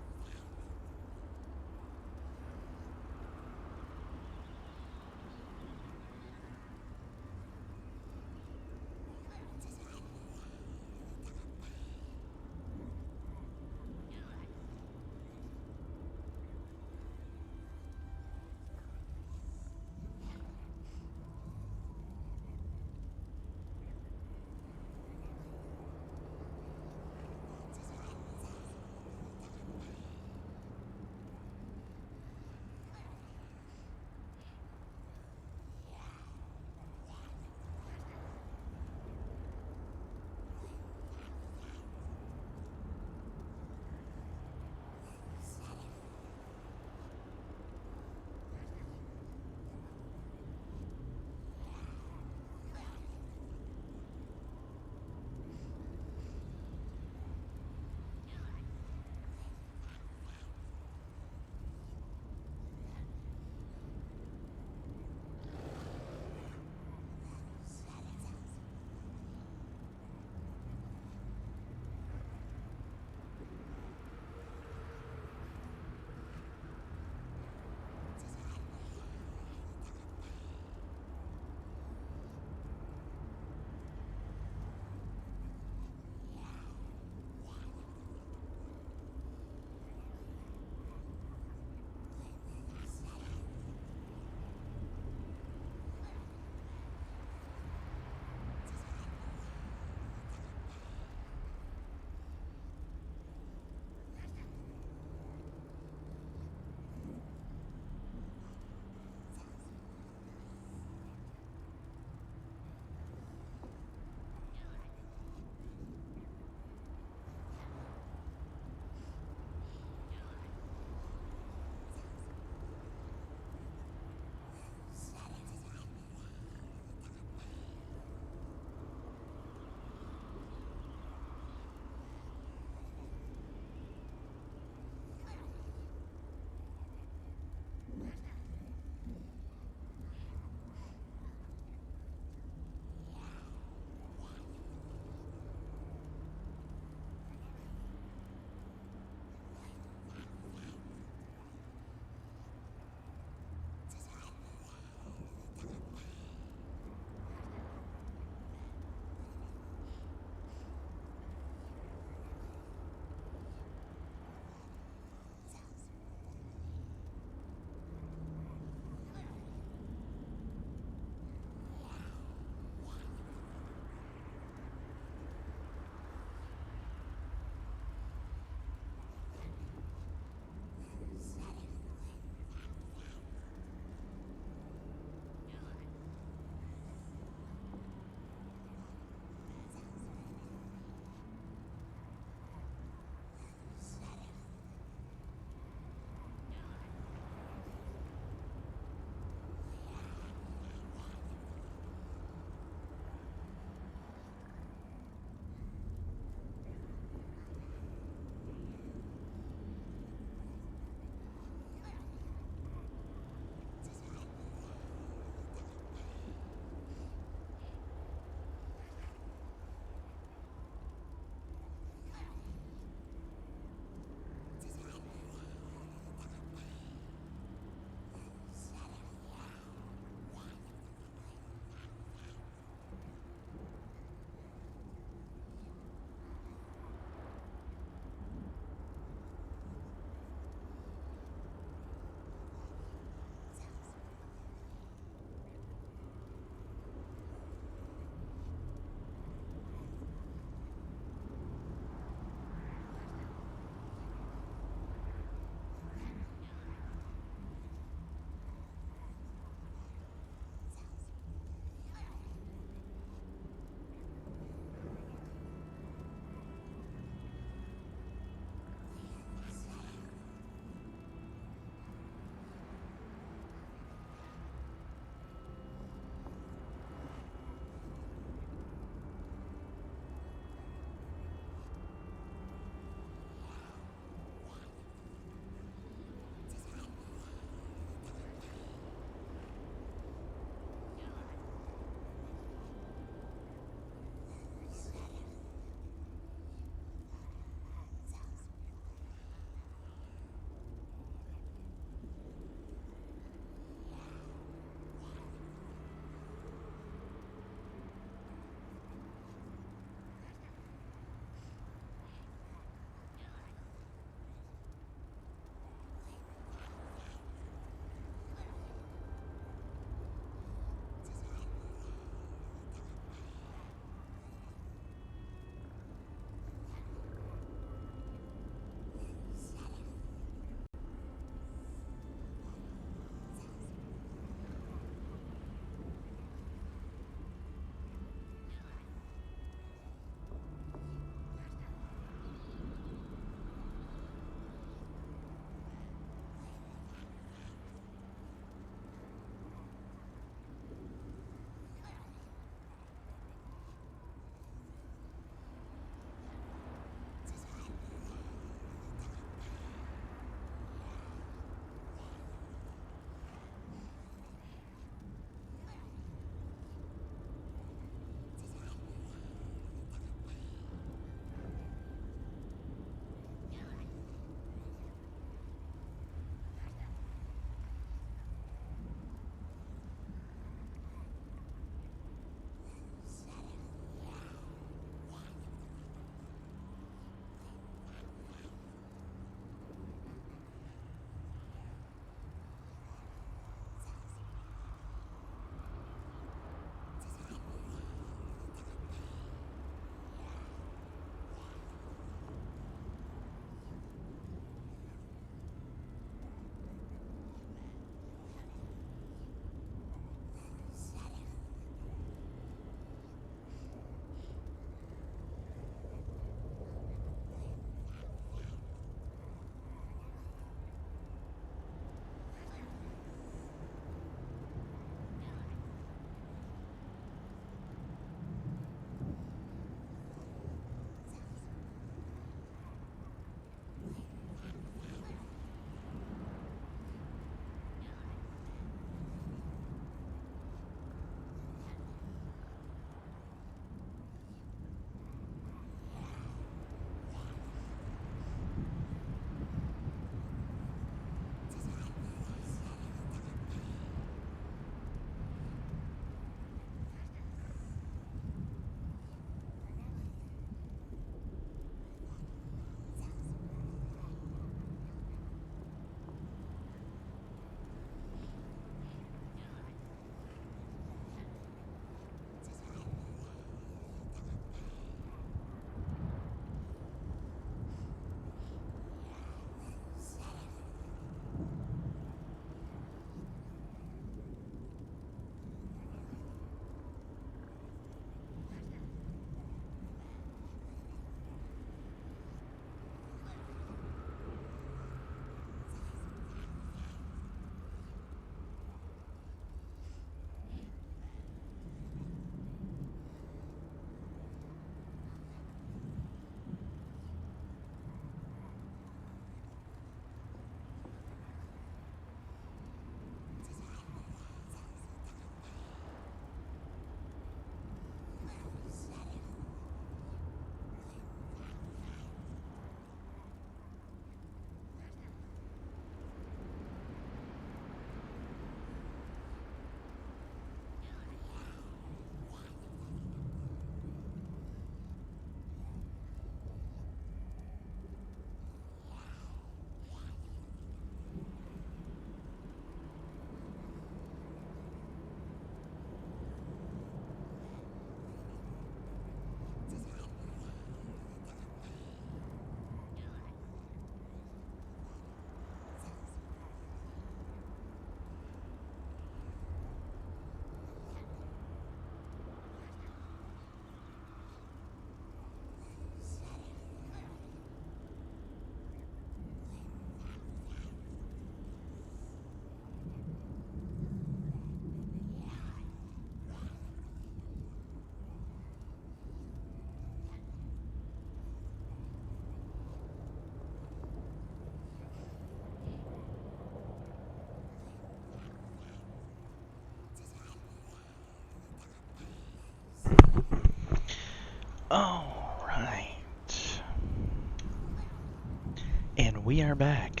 we are back.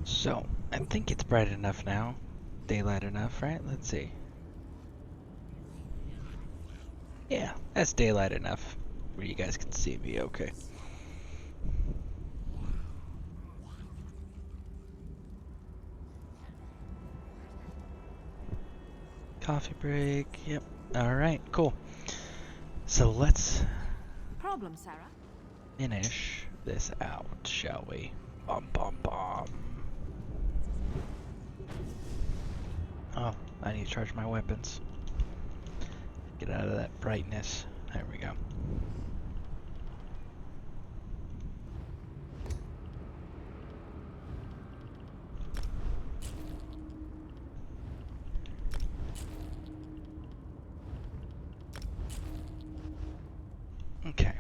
So, I think it's bright enough now. Daylight enough, right? Let's see. Yeah, that's daylight enough where you guys can see me okay. Coffee break, yep. Alright, cool. So let's Problem, Sarah? finish this out, shall we? Bum bum bum. Oh, I need to charge my weapons. Get out of that brightness. There we go. Okay.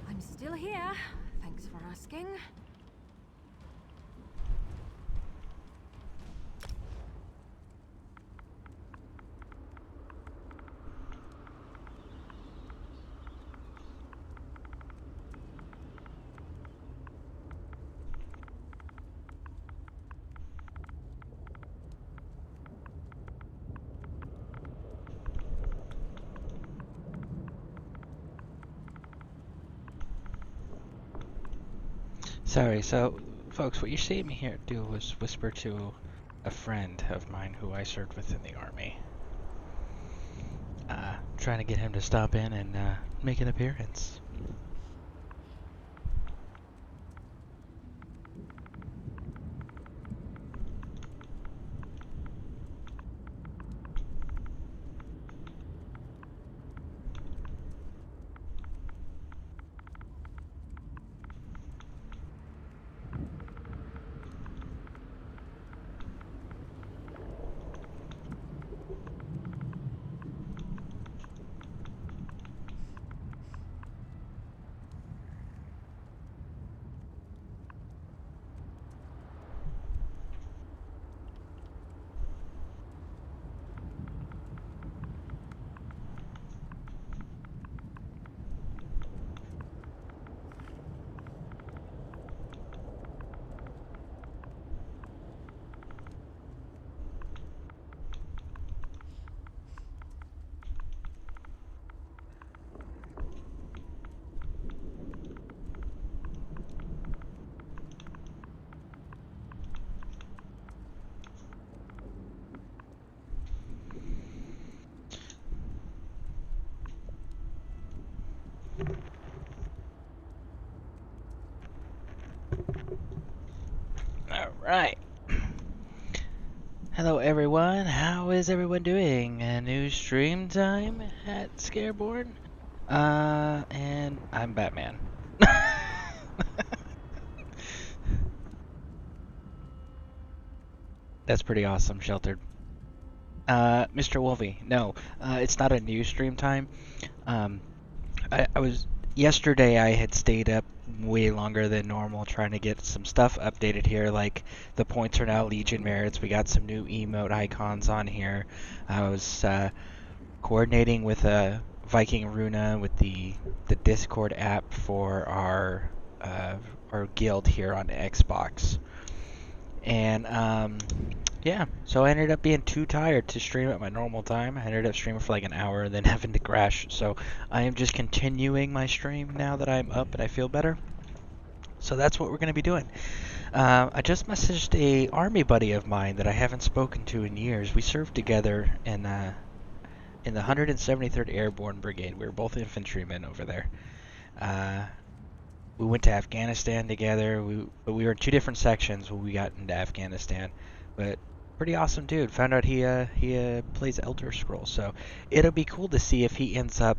I'm still here. Thanks for asking. Sorry, so folks, what you're seeing me here do was whisper to a friend of mine who I served with in the army. Trying to get him to stop in and make an appearance. Alright. Hello everyone, how is everyone doing? A new stream time at Scareborn? And I'm Batman. That's pretty awesome, Sheltered. Mr. Wolvie, no, it's not a new stream time. Yesterday I had stayed up way longer than normal trying to get some stuff updated here, like the points are now Legion merits, we got some new emote icons on here. I was coordinating with Viking Runa with the Discord app for our guild here on Xbox. And yeah, so I ended up being too tired to stream at my normal time. I ended up streaming for like an hour and then having to crash. So I am just continuing my stream now that I'm up and I feel better. So that's what we're going to be doing. I just messaged a army buddy of mine that I haven't spoken to in years. We served together in the 173rd Airborne Brigade. We were both infantrymen over there. We went to Afghanistan together. But we were in 2 different sections when we got into Afghanistan. But pretty awesome dude. Found out he plays Elder Scrolls, so it'll be cool to see if he ends up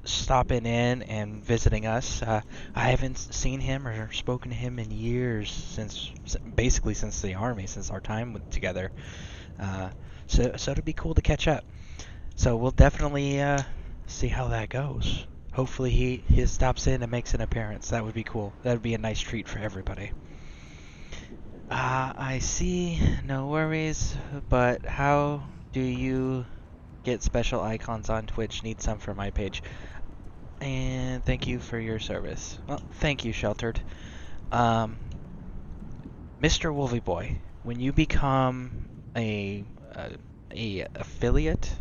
stopping in and visiting us. I haven't seen him or spoken to him in years, basically since the army, since our time together. So it'll be cool to catch up. So we'll definitely see how that goes. Hopefully he stops in and makes an appearance. That would be cool. That would be a nice treat for everybody. I see. No worries. But how do you get special icons on Twitch? Need some for my page. And thank you for your service. Well, thank you, Sheltered. Mr. Wolvie Boy, when you become a affiliate,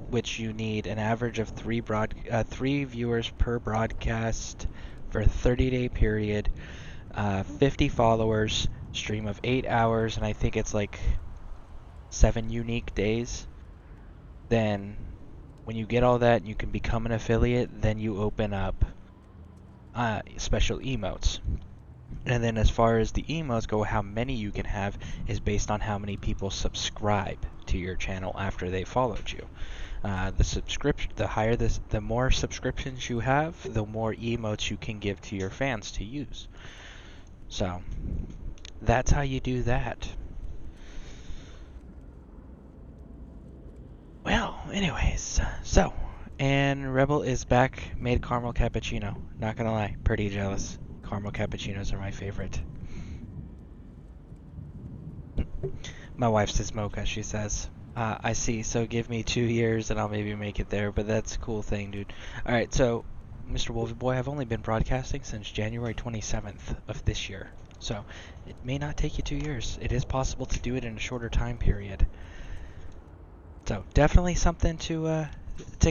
which you need an average of 3 viewers per broadcast for a 30-day period, 50 followers, stream of 8 hours, and I think it's like 7 unique days. Then when you get all that and you can become an affiliate, then you open up special emotes. And then as far as the emotes go, how many you can have is based on how many people subscribe to your channel after they followed you. The more subscriptions you have, the more emotes you can give to your fans to use. So that's how you do that. Well, anyways, and Rebel is back, made caramel cappuccino. Not gonna lie, pretty jealous. Caramel cappuccinos are my favorite. My wife says mocha, she says. I see, so give me 2 years and I'll maybe make it there, but that's a cool thing, dude. Alright, so, Mr. Wolvie Boy, I've only been broadcasting since January 27th of this year. So, it may not take you 2 years. It is possible to do it in a shorter time period. So, definitely something to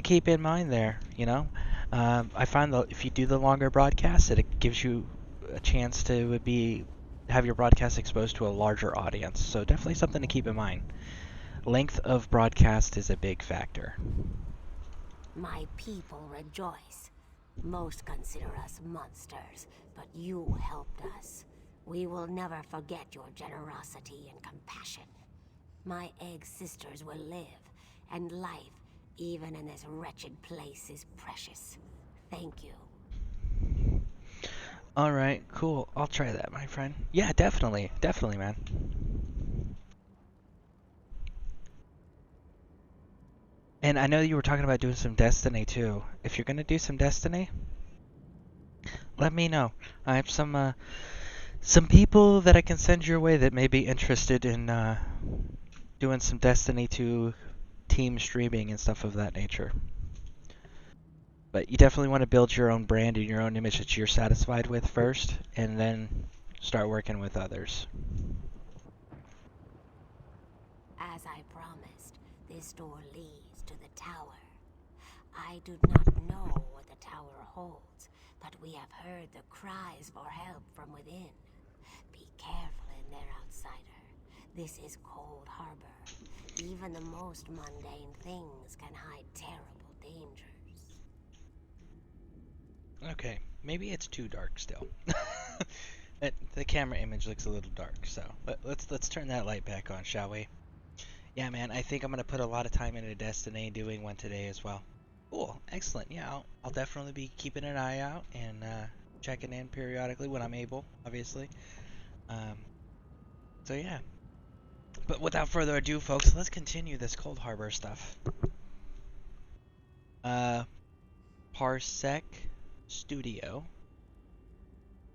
keep in mind there, you know? I find that if you do the longer broadcasts, it gives you a chance to have your broadcast exposed to a larger audience. So, definitely something to keep in mind. Length of broadcast is a big factor. My people rejoice. Most consider us monsters, but you helped us. We will never forget your generosity and compassion. My egg sisters will live, and life, even in this wretched place, is precious. Thank you. Alright, cool. I'll try that, my friend. Yeah, definitely. Definitely, man. And I know you were talking about doing some Destiny too. If you're gonna do some Destiny, let me know. I have some people that I can send your way that may be interested in doing some Destiny 2 team streaming and stuff of that nature. But you definitely want to build your own brand and your own image that you're satisfied with first, and then start working with others. As I promised, this door leads to the tower. I do not know what the tower holds, but we have heard the cries for help from within. Be careful in there, outsider. This is Cold Harbor. Even the most mundane things can hide terrible dangers. Okay, maybe it's too dark still. The camera image looks a little dark, so let's turn that light back on, shall we? Yeah, man, I think I'm gonna put a lot of time into Destiny, doing one today as well. Cool, excellent. Yeah, I'll definitely be keeping an eye out and checking in periodically when I'm able, obviously. So yeah. But without further ado, folks, let's continue this Cold Harbor stuff. Parsec Studio.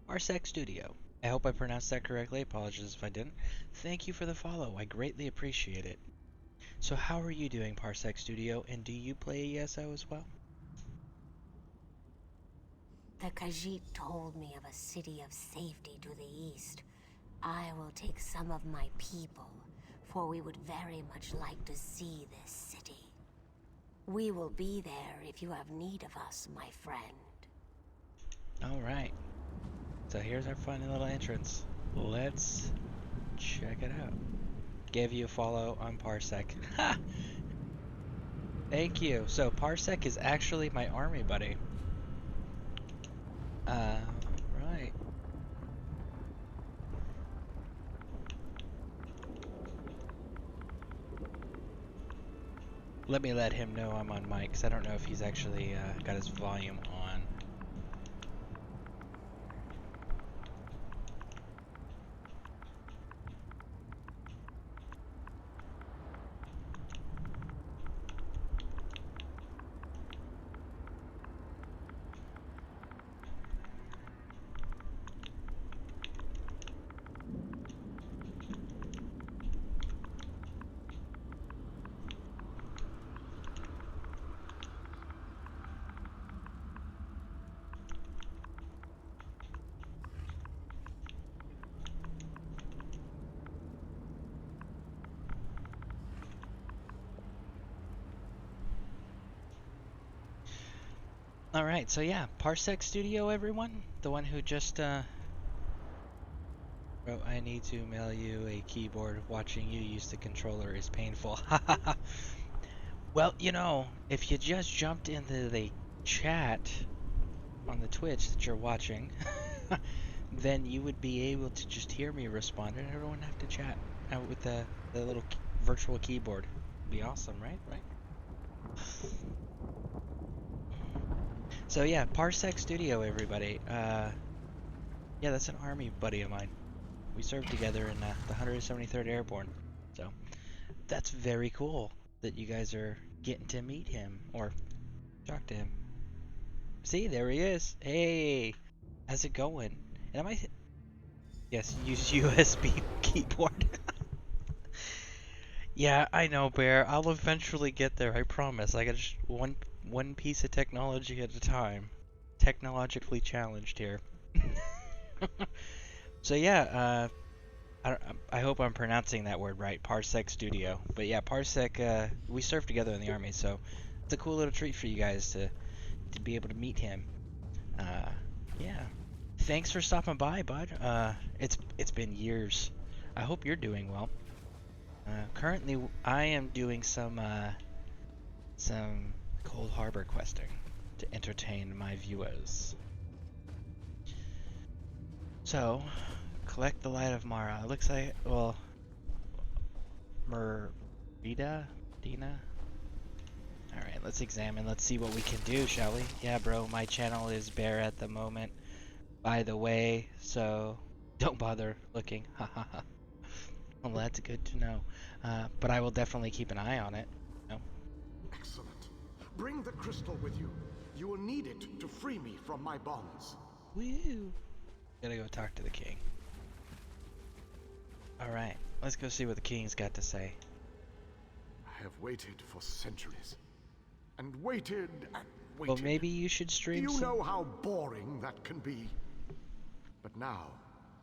Parsec Studio. I hope I pronounced that correctly. Apologies if I didn't. Thank you for the follow. I greatly appreciate it. So how are you doing, Parsec Studio, and do you play ESO as well? The Khajiit told me of a city of safety to the east. I will take some of my people, for we would very much like to see this city. We will be there if you have need of us, my friend. Alright. So here's our funny little entrance. Let's check it out. Give you a follow on Parsec. Ha! Thank you. So Parsec is actually my army buddy. Right. Let me let him know I'm on mic, 'cause I don't know if he's actually got his volume on. Alright, so yeah, Parsec Studio, everyone. The one who just wrote, I need to mail you a keyboard. Watching you use the controller is painful. Well, you know, if you just jumped into the chat on the Twitch that you're watching, then you would be able to just hear me respond and everyone have to chat with the little virtual keyboard. It'd be awesome, right? So yeah, Parsec Studio, everybody. Yeah, that's an army buddy of mine. We served together in the 173rd Airborne. So that's very cool that you guys are getting to meet him or talk to him. See, there he is. Hey, how's it going? And am I? Yes, use USB keyboard. Yeah, I know, Bear. I'll eventually get there. I promise. I got just one piece of technology at a time. Technologically challenged here. So yeah, I hope I'm pronouncing that word right. Parsec Studio. But yeah, Parsec. We served together in the army, so it's a cool little treat for you guys to be able to meet him. Yeah. Thanks for stopping by, bud. It's been years. I hope you're doing well. Currently, I am doing some Cold Harbor questing to entertain my viewers. So, collect the Light of Mara. It looks like, well, Dina? Alright, let's examine. Let's see what we can do, shall we? Yeah, bro, my channel is bare at the moment, by the way, so don't bother looking. Hahaha. Well, that's good to know. But I will definitely keep an eye on it. No? Excellent. Bring the crystal with you. You will need it to free me from my bonds. Woo! Gotta go talk to the king. Alright, let's go see what the king's got to say. I have waited for centuries. And waited and waited. Well, maybe you should stream Do you know how boring that can be? But now,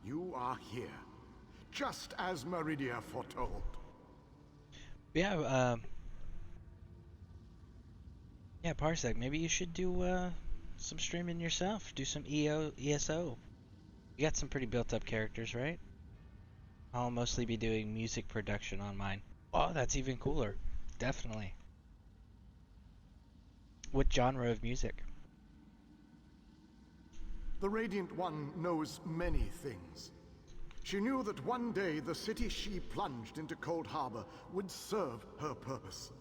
you are here. Just as Meridia foretold. Yeah, yeah, Parsec, maybe you should do some streaming yourself. Do some ESO. You got some pretty built up characters, right? I'll mostly be doing music production on mine. Oh, that's even cooler. Definitely. What genre of music? The Radiant One knows many things. She knew that one day the city she plunged into Cold Harbor would serve her purpose.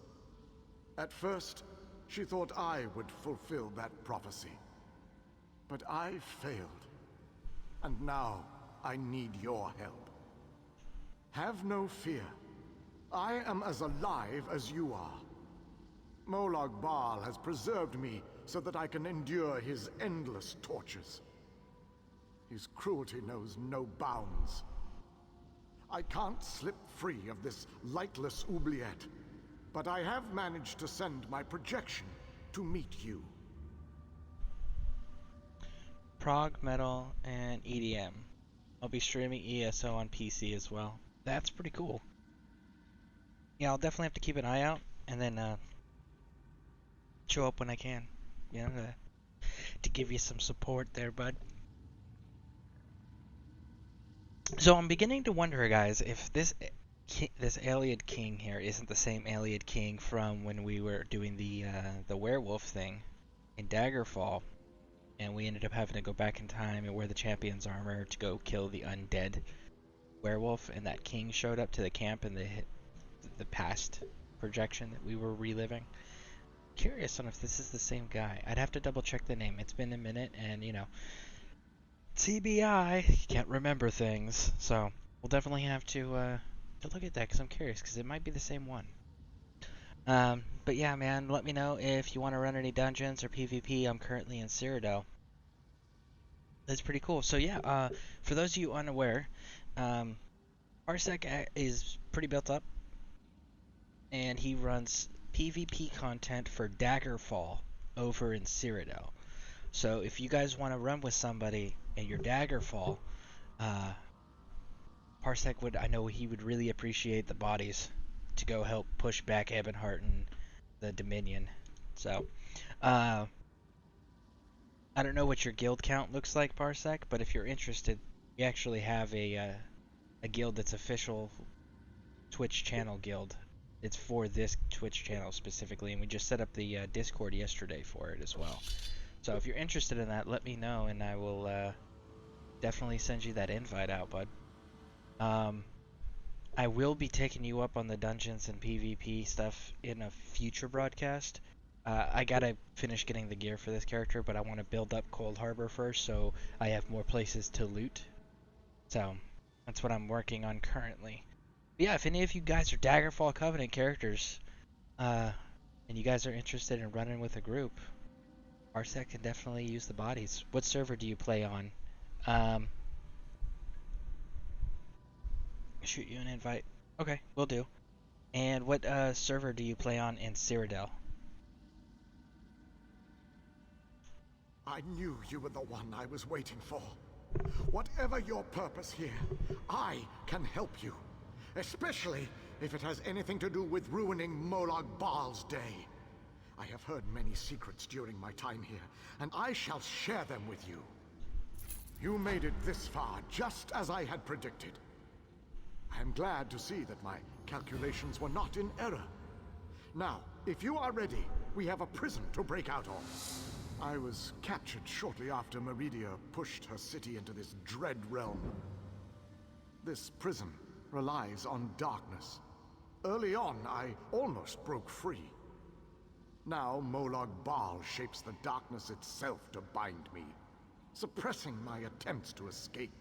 At first, she thought I would fulfill that prophecy. But I failed. And now, I need your help. Have no fear. I am as alive as you are. Molag Bal has preserved me so that I can endure his endless tortures. His cruelty knows no bounds. I can't slip free of this lightless oubliette, but I have managed to send my projection to meet you. Prog, metal, and EDM. I'll be streaming ESO on PC as well. That's pretty cool. Yeah, I'll definitely have to keep an eye out, and then show up when I can. You know, to give you some support there, bud. So I'm beginning to wonder, guys, if this Ayleid King here isn't the same Ayleid King from when we were doing the werewolf thing in Daggerfall, and we ended up having to go back in time and wear the champion's armor to go kill the undead werewolf, and that king showed up to the camp in the past projection that we were reliving. Curious on if this is the same guy. I'd have to double check the name. It's been a minute, and you know, TBI, can't remember things, so we'll definitely have to look at that because I'm curious, because it might be the same one. But yeah, man, let me know if you want to run any dungeons or PvP. I'm currently in Cyrodiil. That's pretty cool. So yeah, for those of you unaware, Parsec is pretty built up, and he runs PvP content for Daggerfall over in Cyrodiil. So if you guys want to run with somebody in your Daggerfall, Parsec I know he would really appreciate the bodies to go help push back Ebonheart and the Dominion. So, I don't know what your guild count looks like, Parsec, but if you're interested, we actually have a guild that's official Twitch channel guild. It's for this Twitch channel specifically, and we just set up the Discord yesterday for it as well. So if you're interested in that, let me know, and I will definitely send you that invite out, bud. I will be taking you up on the dungeons and PvP stuff in a future broadcast. I gotta finish getting the gear for this character, but I want to build up Cold Harbor first, so I have more places to loot. So that's what I'm working on currently. But yeah, if any of you guys are Daggerfall Covenant characters, and you guys are interested in running with a group, Parsec can definitely use the bodies. What server do you play on? Shoot you an invite. Okay, will do. And what server do you play on in Cyrodiil? I knew you were the one I was waiting for. Whatever your purpose here, I can help you. Especially if it has anything to do with ruining Molag Bal's day. I have heard many secrets during my time here, and I shall share them with you. You made it this far, just as I had predicted. I am glad to see that my calculations were not in error. Now, if you are ready, we have a prison to break out of. I was captured shortly after Meridia pushed her city into this dread realm. This prison relies on darkness. Early on, I almost broke free. Now, Molag Bal shapes the darkness itself to bind me, suppressing my attempts to escape.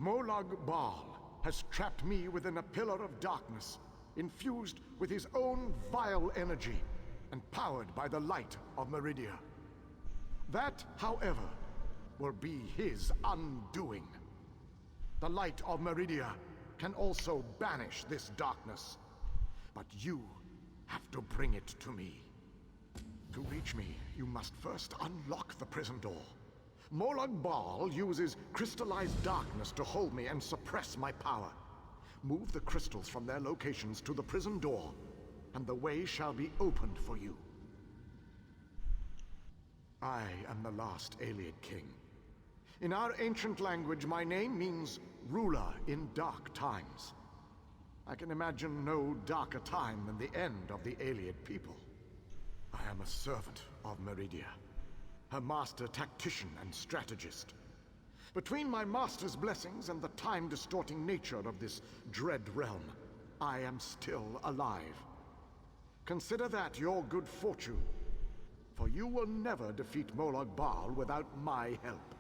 Molag Bal has trapped me within a pillar of darkness, infused with his own vile energy and powered by the light of Meridia. That, however, will be his undoing. The light of Meridia can also banish this darkness, but you have to bring it to me. To reach me, you must first unlock the prison door. Molag Bal uses crystallized darkness to hold me and suppress my power. Move the crystals from their locations to the prison door, and the way shall be opened for you. I am the last Ayleid King. In our ancient language, my name means ruler in dark times. I can imagine no darker time than the end of the Ayleid people. I am a servant of Meridia, her master tactician and strategist. Between my master's blessings and the time-distorting nature of this dread realm, I am still alive. Consider that your good fortune, for you will never defeat Molag Bal without my help.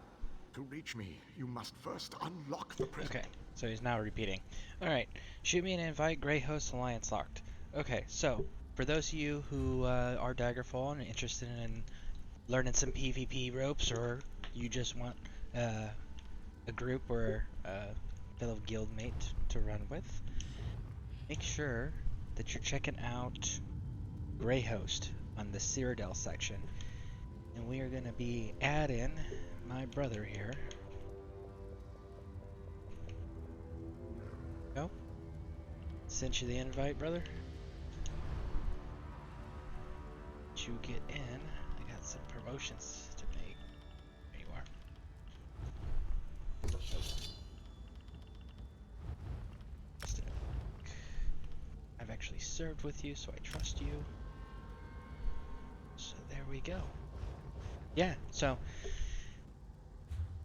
To reach me, you must first unlock the prison. Okay, so he's now repeating. Alright, shoot me an invite, Grey Host Alliance locked. Okay, so, for those of you who are Daggerfall and interested in learning some PvP ropes, or you just want a group or a fellow guildmate to run with, make sure that you're checking out Grey Host on the Cyrodiil section. And we are going to be adding my brother here. Go. Sent you the invite, brother. Did you get in? I got some promotions to make. There you are. actually served with you, so I trust you. So there we go. Yeah, so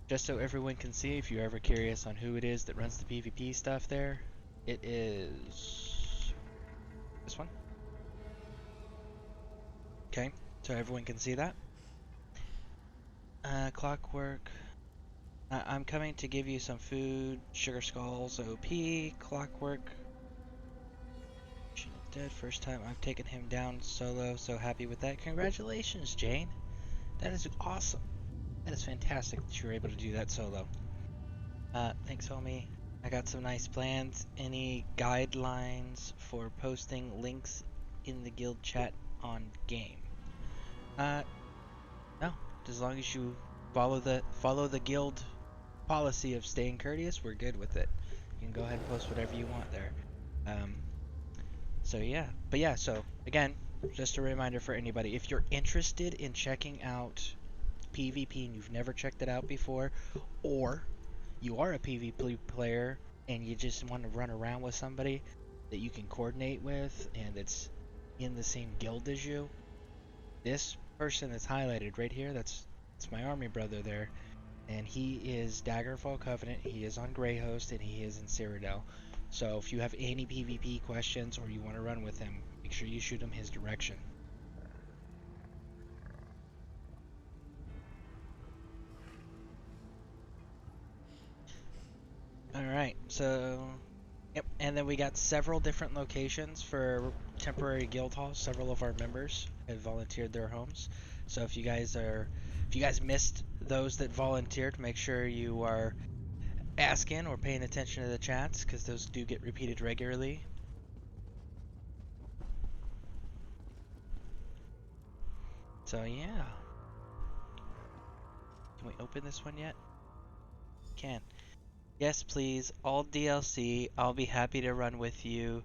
just so everyone can see, if you're ever curious on who it is that runs the PvP stuff there, it is this one. Okay, so everyone can see that. Clockwork. I'm coming to give you some food. Sugar Skulls, OP. Clockwork. Dead. First time I've taken him down solo, so happy with that. Congratulations, Jane. That is awesome. That is fantastic that you were able to do that solo. Thanks, homie. I got some nice plans. Any guidelines for posting links in the guild chat on game? No. As long as you follow the guild policy of staying courteous, we're good with it. You can go ahead and post whatever you want there. So yeah, but yeah, so again, just a reminder for anybody, if you're interested in checking out PvP and you've never checked it out before, or you are a PvP player and you just want to run around with somebody that you can coordinate with and that's in the same guild as you, this person that's highlighted right here, that's my army brother there, and he is Daggerfall Covenant, he is on Greyhost, and he is in Cyrodiil. So if you have any PvP questions or you want to run with him, make sure you shoot him his direction. Alright, so yep, and then we got several different locations for temporary guild halls. Several of our members have volunteered their homes. So if you guys missed those that volunteered, make sure you are asking or paying attention to the chats, because those do get repeated regularly. So yeah. Can we open this one yet? Can. Yes, please. All DLC. I'll be happy to run with you.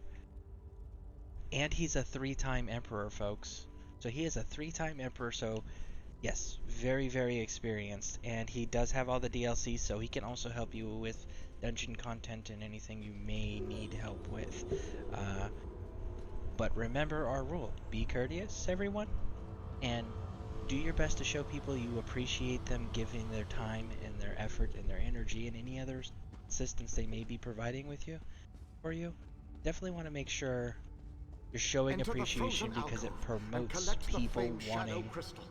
And he's a 3-time Emperor, folks. So he is a 3-time Emperor, so yes, very, very experienced. And he does have all the DLC, so he can also help you with dungeon content and anything you may need help with. But remember our rule. Be courteous, everyone. And do your best to show people you appreciate them giving their time and their effort and their energy and any other assistance they may be providing with you for you. Definitely want to make sure you're showing appreciation, because it promotes people wanting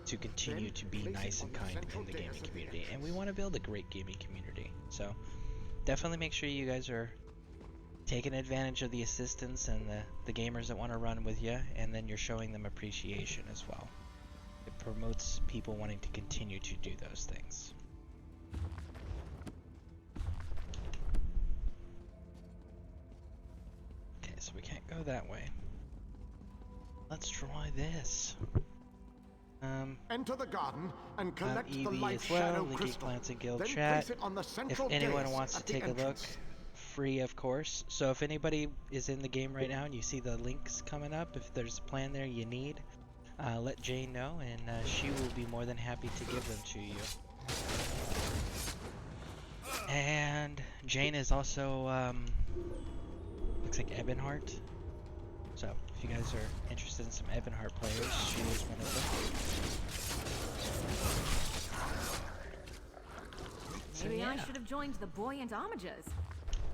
to continue to be nice and kind in the gaming community. And we want to build a great gaming community. So definitely make sure you guys are taking advantage of the assistance and the gamers that want to run with you, and then you're showing them appreciation as well. It promotes people wanting to continue to do those things. Okay, so we can't go that way. Let's try this. Enter the garden and collect the EV light as well, shadow Linking crystal. Plants and Guild Then chat. place it on the If central anyone dais wants to at the take a look, entrance. free of course. So if anybody is in the game right now and you see the links coming up, if there's a plan there you need, let Jane know, and she will be more than happy to give them to you. And Jane is also, looks like Ebonheart. So if you guys are interested in some Ebonheart players, she is one of them. So, Maybe yeah. I should have joined the Buoyant Armigers.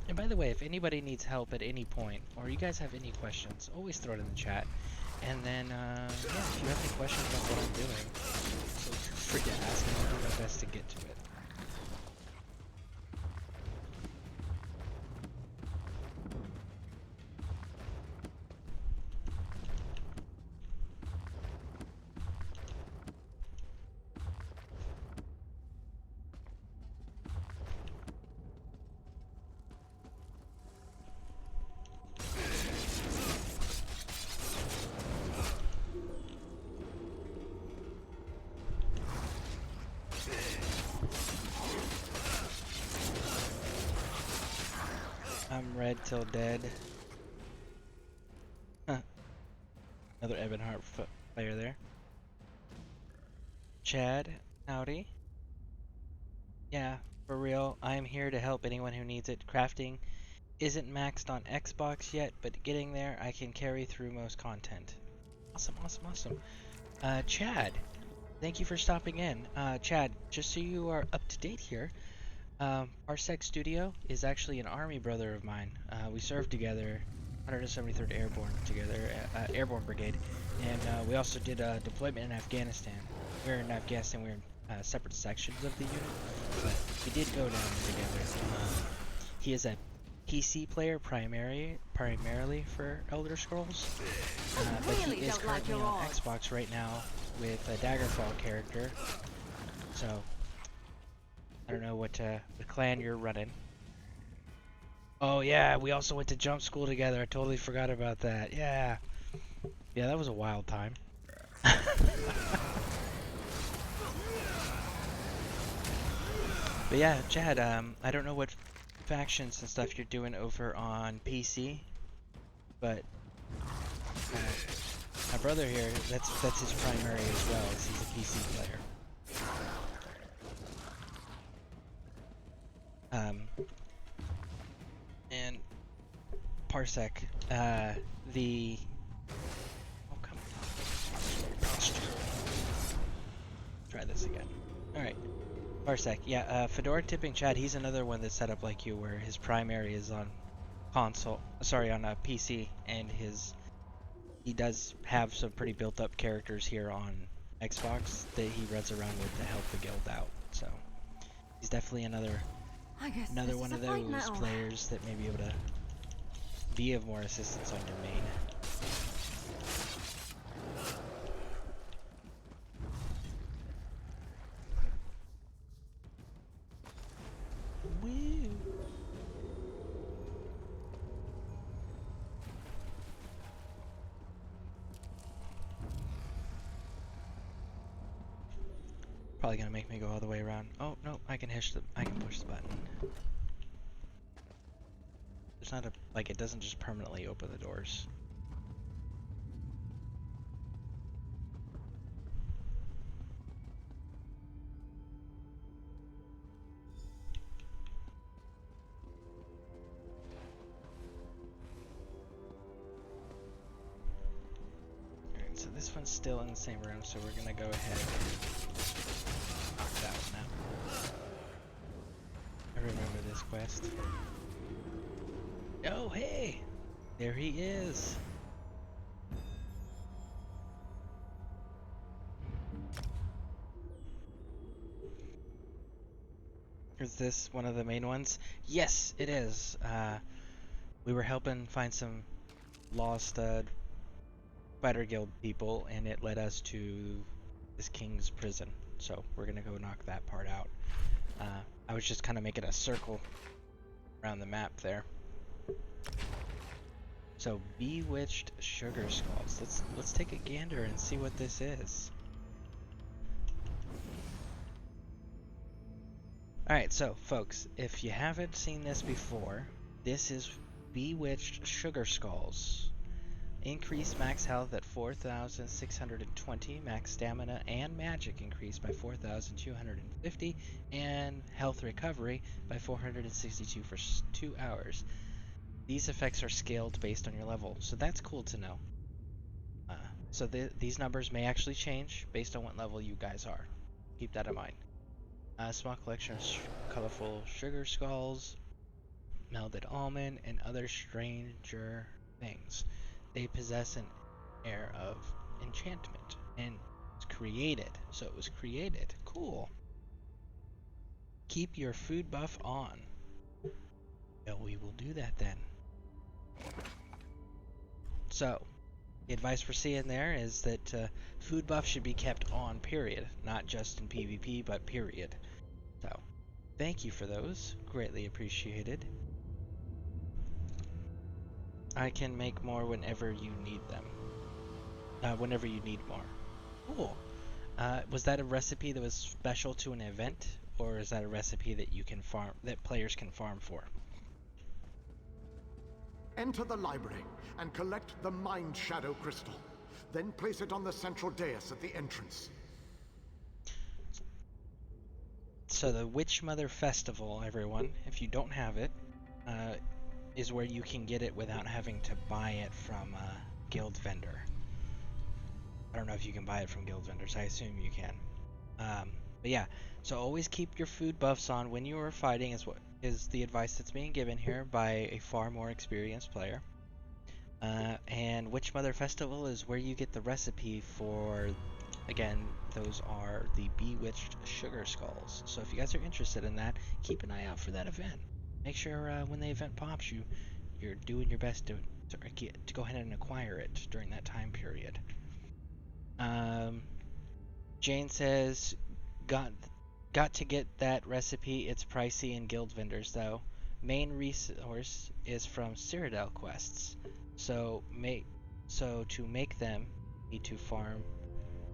And by the way, if anybody needs help at any point, or you guys have any questions, always throw it in the chat. And then, yeah, if you have any questions about what I'm doing, feel free to ask me. I'll do my best to get to it. I'm red till dead. Huh. Another Ebonheart player there. Chad, howdy. Yeah, for real. I am here to help anyone who needs it. Crafting isn't maxed on Xbox yet, but getting there, I can carry through most content. Awesome, awesome, awesome. Chad, thank you for stopping in. Chad, just so you are up to date here, Parsec Studio is actually an army brother of mine. We served together, 173rd Airborne together, Airborne Brigade, and we also did a deployment in Afghanistan. We were in Afghanistan, we were in separate sections of the unit, but we did go down together. He is a PC player primarily for Elder Scrolls, but he is currently on Xbox right now with a Daggerfall character, so I don't know what clan you're running. Oh yeah, we also went to jump school together. I totally forgot about that. Yeah, that was a wild time. But yeah, Chad, I don't know what factions and stuff you're doing over on PC, but my brother here, that's his primary as well, as he's a PC player. And Parsec, the... Oh, come on. Try this again. Alright. Parsec, yeah, Fedora Tipping Chad, he's another one that's set up like you, where his primary is on console, sorry, on a PC, and he does have some pretty built-up characters here on Xbox that he runs around with to help the guild out, so he's definitely another one of those players that may be able to be of more assistance on your main. Woo! Probably gonna make me go all the way around. Oh no, I can push the button. There's not it doesn't just permanently open the doors. Alright, so this one's still in the same room, so we're gonna go ahead and knock that one out. I remember this quest. Oh, hey! There he is! Is this one of the main ones? Yes, it is! We were helping find some lost Fighter Guild people, and it led us to this king's prison. So we're gonna go knock that part out. I was just kind of making a circle around the map there. So, Bewitched Sugar Skulls. Let's take a gander and see what this is. Alright, so folks, if you haven't seen this before, this is Bewitched Sugar Skulls. Increased max health at 4,620, max stamina and magic increased by 4,250, and health recovery by 462 for 2 hours. These effects are scaled based on your level, so that's cool to know. So these numbers may actually change based on what level you guys are. Keep that in mind. Small collection of colorful sugar skulls, melted almond, and other stranger things. They possess an air of enchantment, and it's created. So it was created. Cool. Keep your food buff on. Well, we will do that then. So, the advice we're seeing there is that food buff should be kept on, period. Not just in PvP, but period. So, thank you for those. Greatly appreciated. I can make more whenever you need them. Whenever you need more. Cool. Was that a recipe that was special to an event? Or is that a recipe that you can farm, that players can farm for? Enter the library and collect the Mind Shadow Crystal. Then place it on the central dais at the entrance. So the Witch Mother Festival, everyone, if you don't have it, is where you can get it without having to buy it from a guild vendor. I don't know if you can buy it from guild vendors. I assume you can. But yeah, so always keep your food buffs on when you are fighting is the advice that's being given here by a far more experienced player. And Witchmother Festival is where you get the recipe for, again, those are the Bewitched Sugar Skulls. So if you guys are interested in that, keep an eye out for that event. Make sure when the event pops, you're doing your best to go ahead and acquire it during that time period. Jane says, got to get that recipe. It's pricey in guild vendors though. Main resource is from Cyrodiil quests. So to make them, need to farm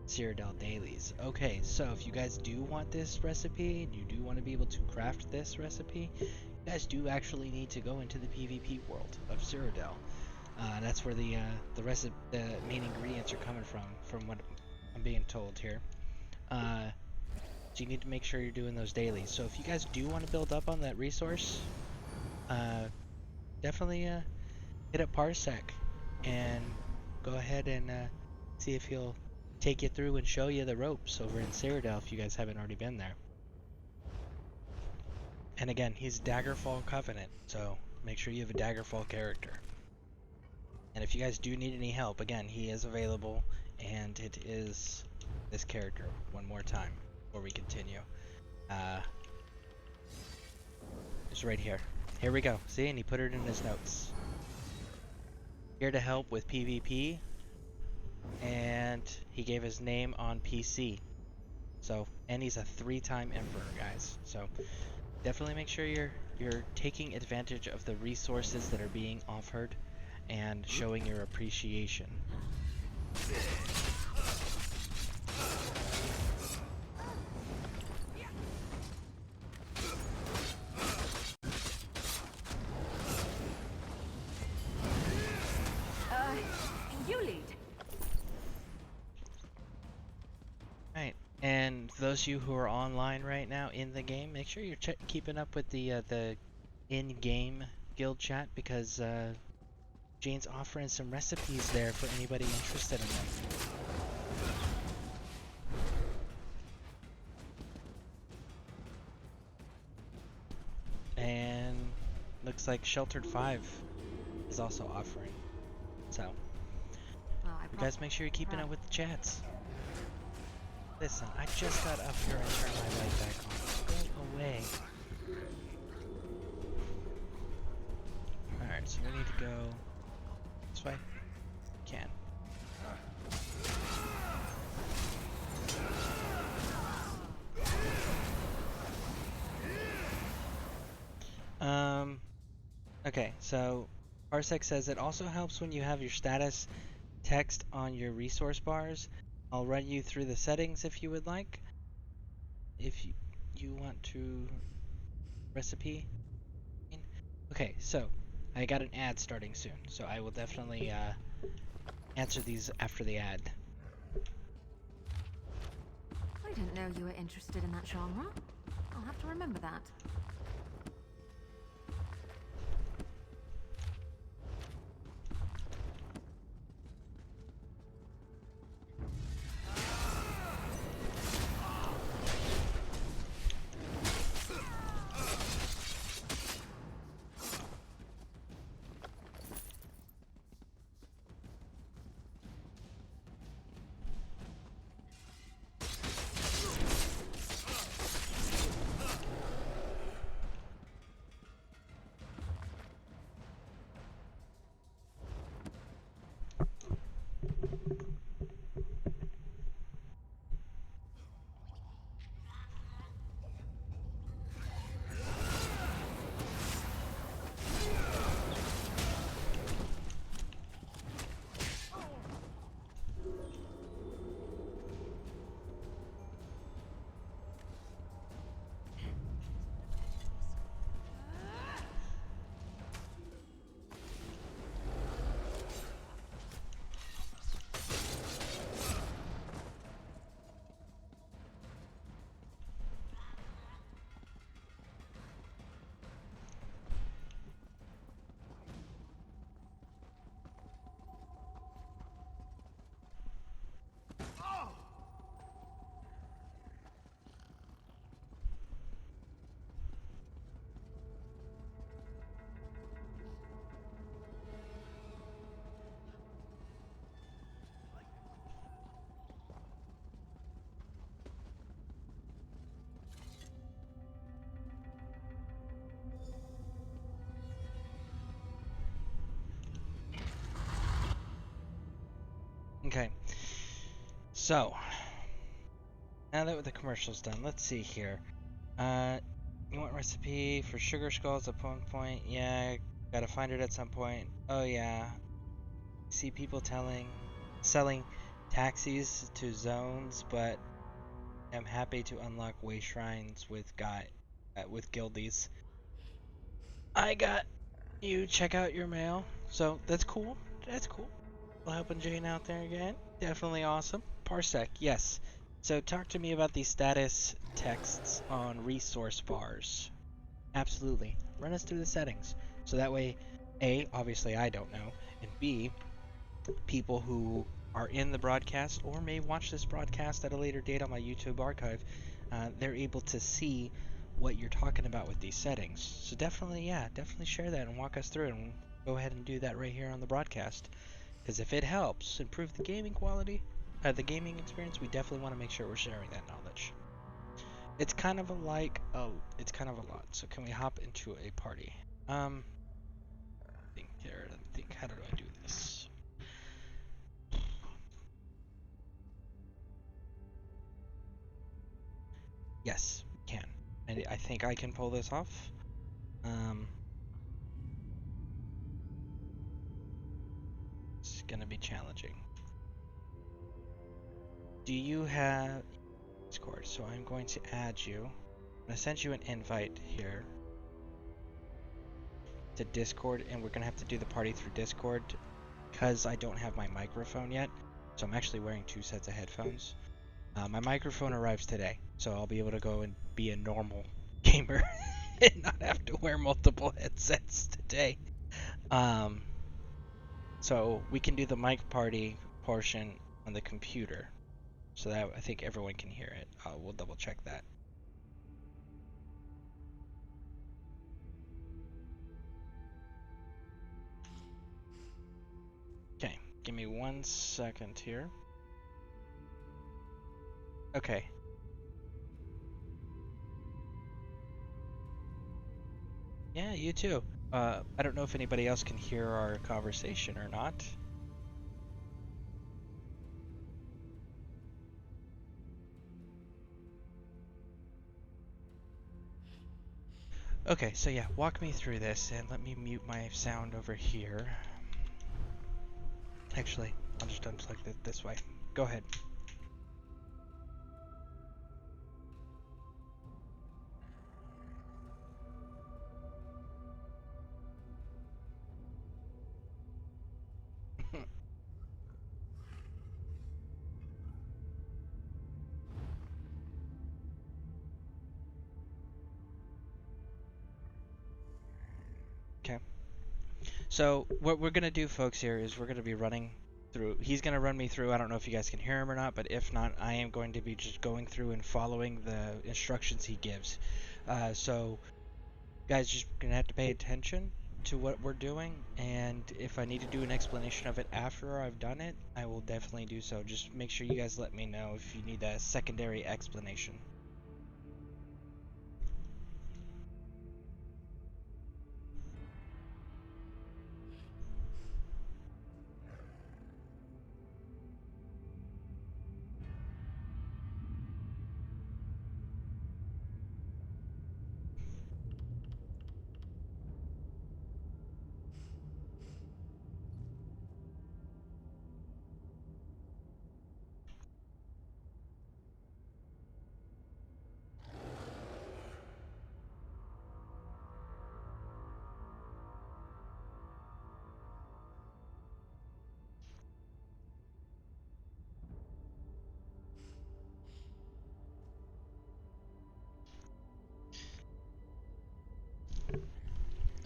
Cyrodiil dailies. Okay, so if you guys do want this recipe and you do want to be able to craft this recipe, you guys do actually need to go into the PvP world of Cyrodiil. That's where the main ingredients are coming from what I'm being told here. So you need to make sure you're doing those dailies. So if you guys do want to build up on that resource, definitely hit up Parsec and go ahead and see if he'll take you through and show you the ropes over in Cyrodiil if you guys haven't already been there. And again, he's Daggerfall Covenant, so make sure you have a Daggerfall character. And if you guys do need any help, again, he is available, and it is this character one more time before we continue. It's right here. Here we go. See, and he put it in his notes. Here to help with PvP, and he gave his name on PC. So, and he's a 3-time Emperor, guys. So, definitely make sure you're taking advantage of the resources that are being offered and showing your appreciation. You lead. Right, and those of you who are online right now in the game, make sure you're keeping up with the in-game guild chat, because Jane's offering some recipes there for anybody interested in them. And looks like Sheltered 5 is also offering. So, you guys make sure you're keeping up with the chats. Listen, I just got up here and turned my light back on. Go away. Alright, so we need to go this way. Can. Okay, so Parsec says it also helps when you have your status text on your resource bars. I'll run you through the settings if you would like. If you want to recipe. Okay, so I got an ad starting soon, so I will definitely answer these after the ad. I didn't know you were interested in that genre. I'll have to remember that. Okay. So, now that the commercial's done, let's see here. You want recipe for sugar skulls at one point? Yeah, gotta find it at some point. Oh yeah. See people selling taxis to zones, but I'm happy to unlock way shrines with guildies. I got you. Check out your mail. So that's cool. That's cool. Helping Jane out there again. Definitely awesome. Parsec, yes. So talk to me about these status texts on resource bars. Absolutely. Run us through the settings. So that way, A, obviously I don't know, and B, people who are in the broadcast or may watch this broadcast at a later date on my YouTube archive, they're able to see what you're talking about with these settings. So definitely share that and walk us through it, and go ahead and do that right here on the broadcast. Because if it helps improve the gaming quality, the gaming experience, we definitely want to make sure we're sharing that knowledge. It's kind of a lot. So can we hop into a party? How do I do this? Yes, we can. And I think I can pull this off. It's gonna be challenging. Do you have Discord? So I'm going to add you. I'm gonna send you an invite here to Discord, and we're gonna have to do the party through Discord because I don't have my microphone yet. So I'm actually wearing 2 sets of headphones. My microphone arrives today, so I'll be able to go and be a normal gamer and not have to wear multiple headsets today. So we can do the mic party portion on the computer, so that I think everyone can hear it. We'll double check that. Okay, give me 1 second here. Okay. Yeah, you too. I don't know if anybody else can hear our conversation or not. Okay, so yeah, walk me through this, and let me mute my sound over here. Actually, I'll just unplug it this way. Go ahead. Okay. So what we're gonna do, folks, here is we're gonna be running through. He's gonna run me through. I don't know if you guys can hear him or not, but if not, I am going to be just going through and following the instructions he gives. So guys, just gonna have to pay attention to what we're doing, and if I need to do an explanation of it after I've done it, I will definitely do so. Just make sure you guys let me know if you need a secondary explanation.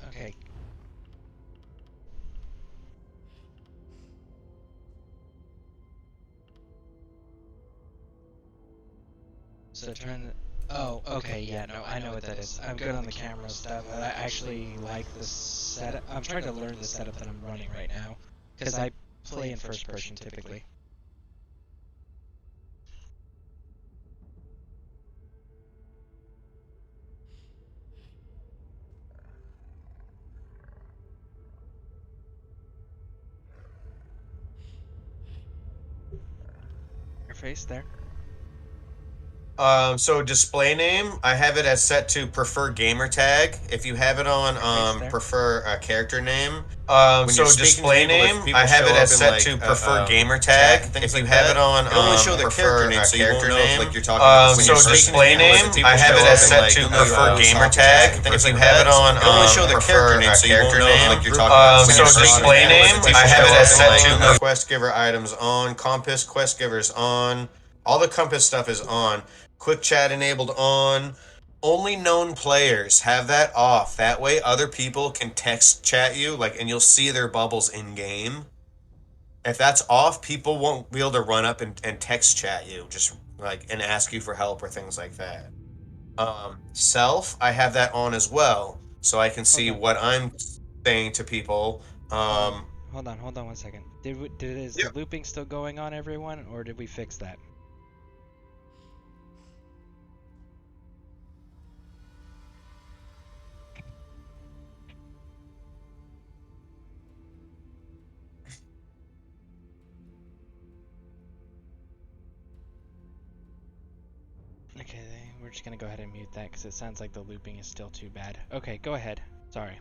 Okay. So turn. Oh, okay, yeah, no, I know what that is. I'm good on the camera stuff, but I actually like the setup. I'm trying to learn the setup that I'm running right now, because I play in first person typically. interface there. So display name, I have it as set to prefer gamer tag. If you have it on prefer character name. So display name, I have it as set to prefer gamer tag. If you have it on prefer character name. So display name, I have it as set to prefer gamer tag. If you have it on prefer character name. So display name, I have it as set to quest giver items on, compass quest givers on. All the compass stuff is on. Quick chat enabled on. Only known players have that off. That way other people can text chat you, and you'll see their bubbles in game. If that's off, people won't be able to run up and text chat you, and ask you for help or things like that. Self, I have that on as well, so I can see what I'm saying to people. Hold on 1 second. Is the looping still going on, everyone, or did we fix that? Okay, we're just gonna go ahead and mute that because it sounds like the looping is still too bad. Okay, go ahead. Sorry.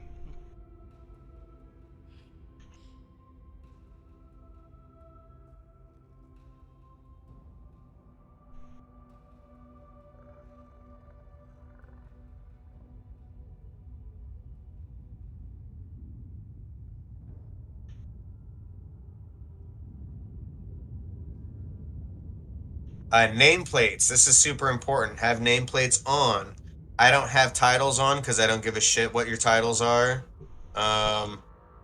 Nameplates. This is super important. Have nameplates on. I don't have titles on because I don't give a shit what your titles are.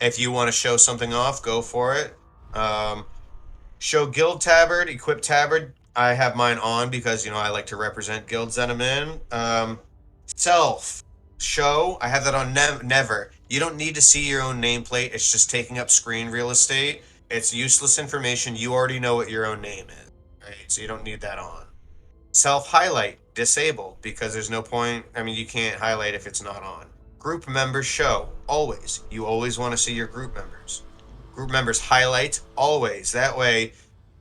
If you want to show something off, go for it. Show guild tabard, equip tabard. I have mine on because, I like to represent guilds that I'm in. Self. Show. I have that on never. You don't need to see your own nameplate. It's just taking up screen real estate. It's useless information. You already know what your own name is. Right, so you don't need that on. Self-highlight, disable, because there's no point. You can't highlight if it's not on. Group members show, always. You always want to see your group members. Group members highlight, always. That way,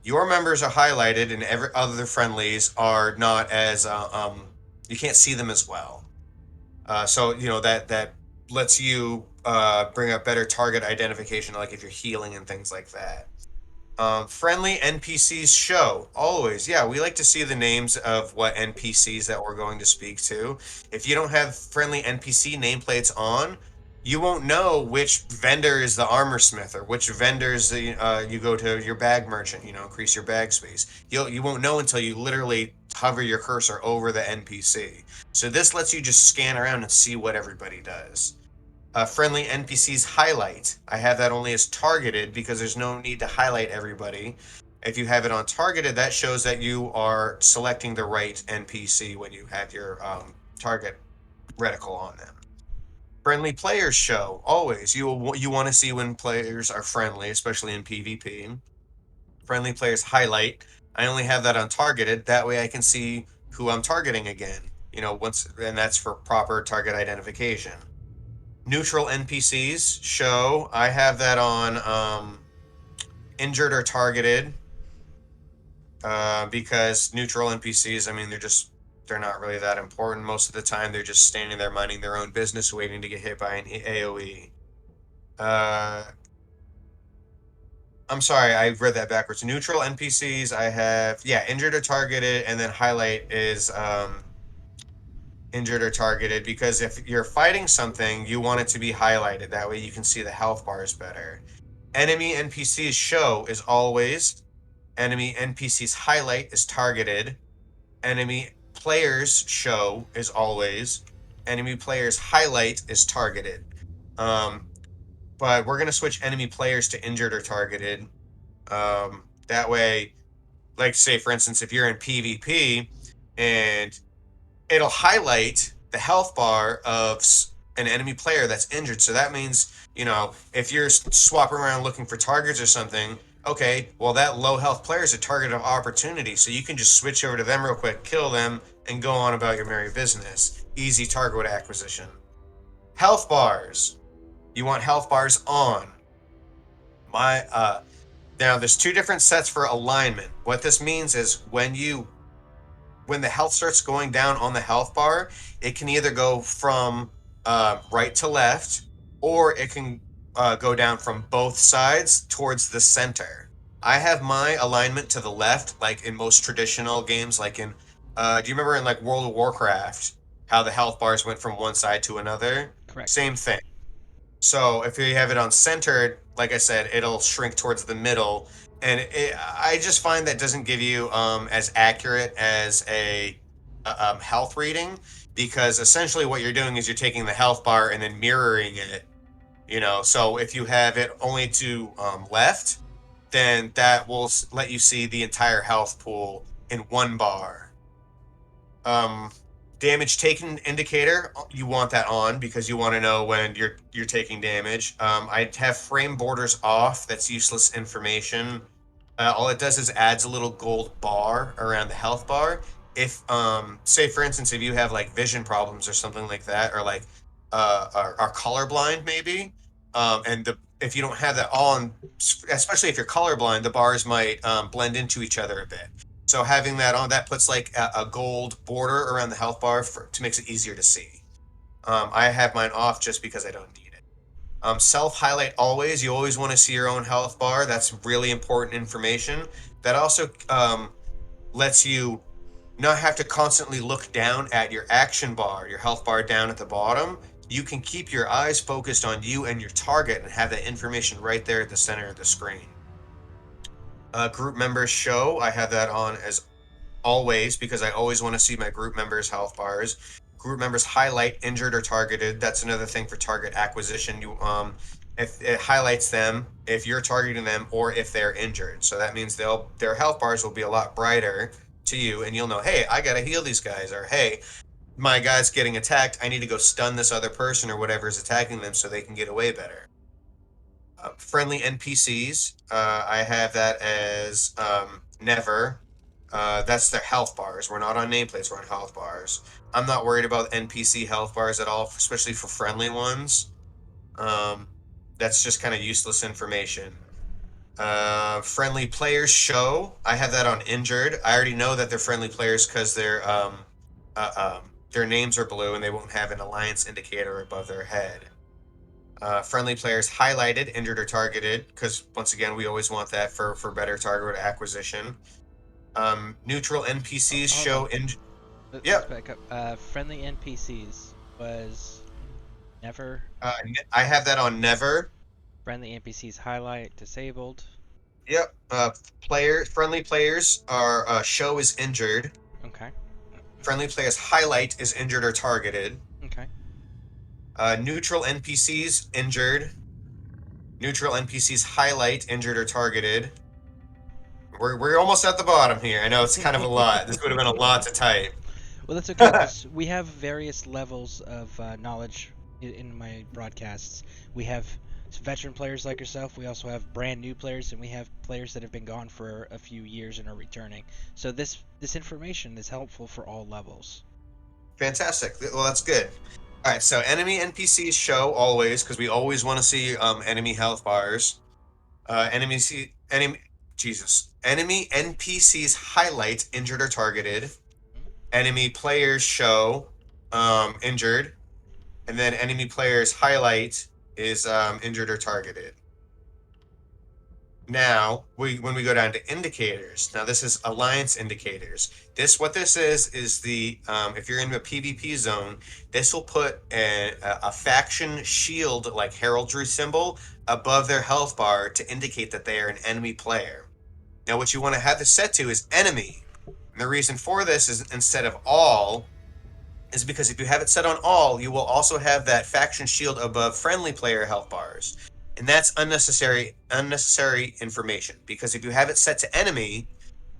your members are highlighted and every other friendlies are not as, you can't see them as well. So, that lets you bring up better target identification, like if you're healing and things like that. Friendly NPCs show, always. Yeah, we like to see the names of what NPCs that we're going to speak to. If you don't have friendly NPC nameplates on, you won't know which vendor is the armor smith or which vendors you go to your bag merchant, increase your bag space. You won't know until you literally hover your cursor over the NPC. So this lets you just scan around and see what everybody does. Friendly NPCs highlight. I have that only as targeted because there's no need to highlight everybody. If you have it on targeted, that shows that you are selecting the right NPC when you have your target reticle on them. Friendly players show, always. You want to see when players are friendly, especially in PvP. Friendly players highlight. I only have that on targeted. That way I can see who I'm targeting again. And that's for proper target identification. Neutral NPCs show. I have that on injured or targeted because neutral NPCs, they're not really that important. Most of the time, they're just standing there minding their own business, waiting to get hit by an AoE. I'm sorry, I read that backwards. Neutral NPCs, I have, injured or targeted, and then highlight is injured or targeted, because if you're fighting something, you want it to be highlighted. That way you can see the health bars better. Enemy NPCs show is always. Enemy NPCs highlight is targeted. Enemy players show is always. Enemy players highlight is targeted. But we're going to switch enemy players to injured or targeted. That way, like say for instance, if you're in PvP and it'll highlight the health bar of an enemy player that's injured. So that means, if you're swapping around looking for targets or something, okay, well, that low health player is a target of opportunity. So you can just switch over to them real quick, kill them, and go on about your merry business. Easy target acquisition. Health bars. You want health bars on. Now, there's two different sets for alignment. What this means is when the health starts going down on the health bar, it can either go from right to left, or it can go down from both sides towards the center. I have my alignment to the left, like in most traditional games, like in do you remember in like World of Warcraft how the health bars went from one side to another? Correct. Same thing. So if you have it on centered, like I said, it'll shrink towards the middle, and I just find that doesn't give you as accurate as a health reading, because essentially what you're doing is you're taking the health bar and then mirroring it. So if you have it only to left, then that will let you see the entire health pool in one bar. Damage taken indicator, you want that on because you want to know when you're taking damage. I have frame borders off. That's useless information. All it does is adds a little gold bar around the health bar. If say for instance, if you have like vision problems or something like that, or like are colorblind maybe, if you don't have that on, especially if you're colorblind, the bars might blend into each other a bit. So having that on, that puts like a gold border around the health bar to makes it easier to see. I have mine off just because I don't need it. Self-highlight always. You always want to see your own health bar. That's really important information. That also lets you not have to constantly look down at your action bar, your health bar down at the bottom. You can keep your eyes focused on you and your target and have that information right there at the center of the screen. Group members show, I have that on as always because I always want to see my group members' health bars. Group members highlight injured or targeted. That's another thing for target acquisition. If it highlights them if you're targeting them or if they're injured. So that means their health bars will be a lot brighter to you, and you'll know, hey, I gotta heal these guys, or hey, my guy's getting attacked. I need to go stun this other person or whatever is attacking them so they can get away better. Friendly NPCs, I have that as never. That's their health bars. We're not on nameplates, we're on health bars. I'm not worried about NPC health bars at all, especially for friendly ones. That's just kind of useless information. Friendly players show, I have that on injured. I already know that they're friendly players because their names are blue and they won't have an alliance indicator above their head. Friendly players highlighted, injured or targeted, because once again we always want that for better target acquisition. Neutral NPCs show Let's back up. Friendly NPCs was never. I have that on never. Friendly NPCs highlight disabled. Yep. Friendly players are show is injured. Okay. Friendly players highlight is injured or targeted. Okay. Neutral NPCs injured. Neutral NPCs highlight injured or targeted. We're almost at the bottom here. I know it's kind of a lot. This would have been a lot to type. Well, that's okay, because we have various levels of knowledge in my broadcasts. We have veteran players like yourself. We also have brand new players, and we have players that have been gone for a few years and are returning. So this information is helpful for all levels. Fantastic. Well, that's good. All right, so enemy NPCs show always, because we always want to see enemy health bars. Enemy NPCs highlight injured or targeted. Enemy players show injured, and then enemy players highlight is injured or targeted. Now, when we go down to indicators, now this is alliance indicators. What this is the if you're in a PvP zone, this will put a faction shield like heraldry symbol above their health bar to indicate that they are an enemy player. Now, what you want to have this set to is enemy. And the reason for this is instead of all, is because if you have it set on all, you will also have that faction shield above friendly player health bars. And that's unnecessary information, because if you have it set to enemy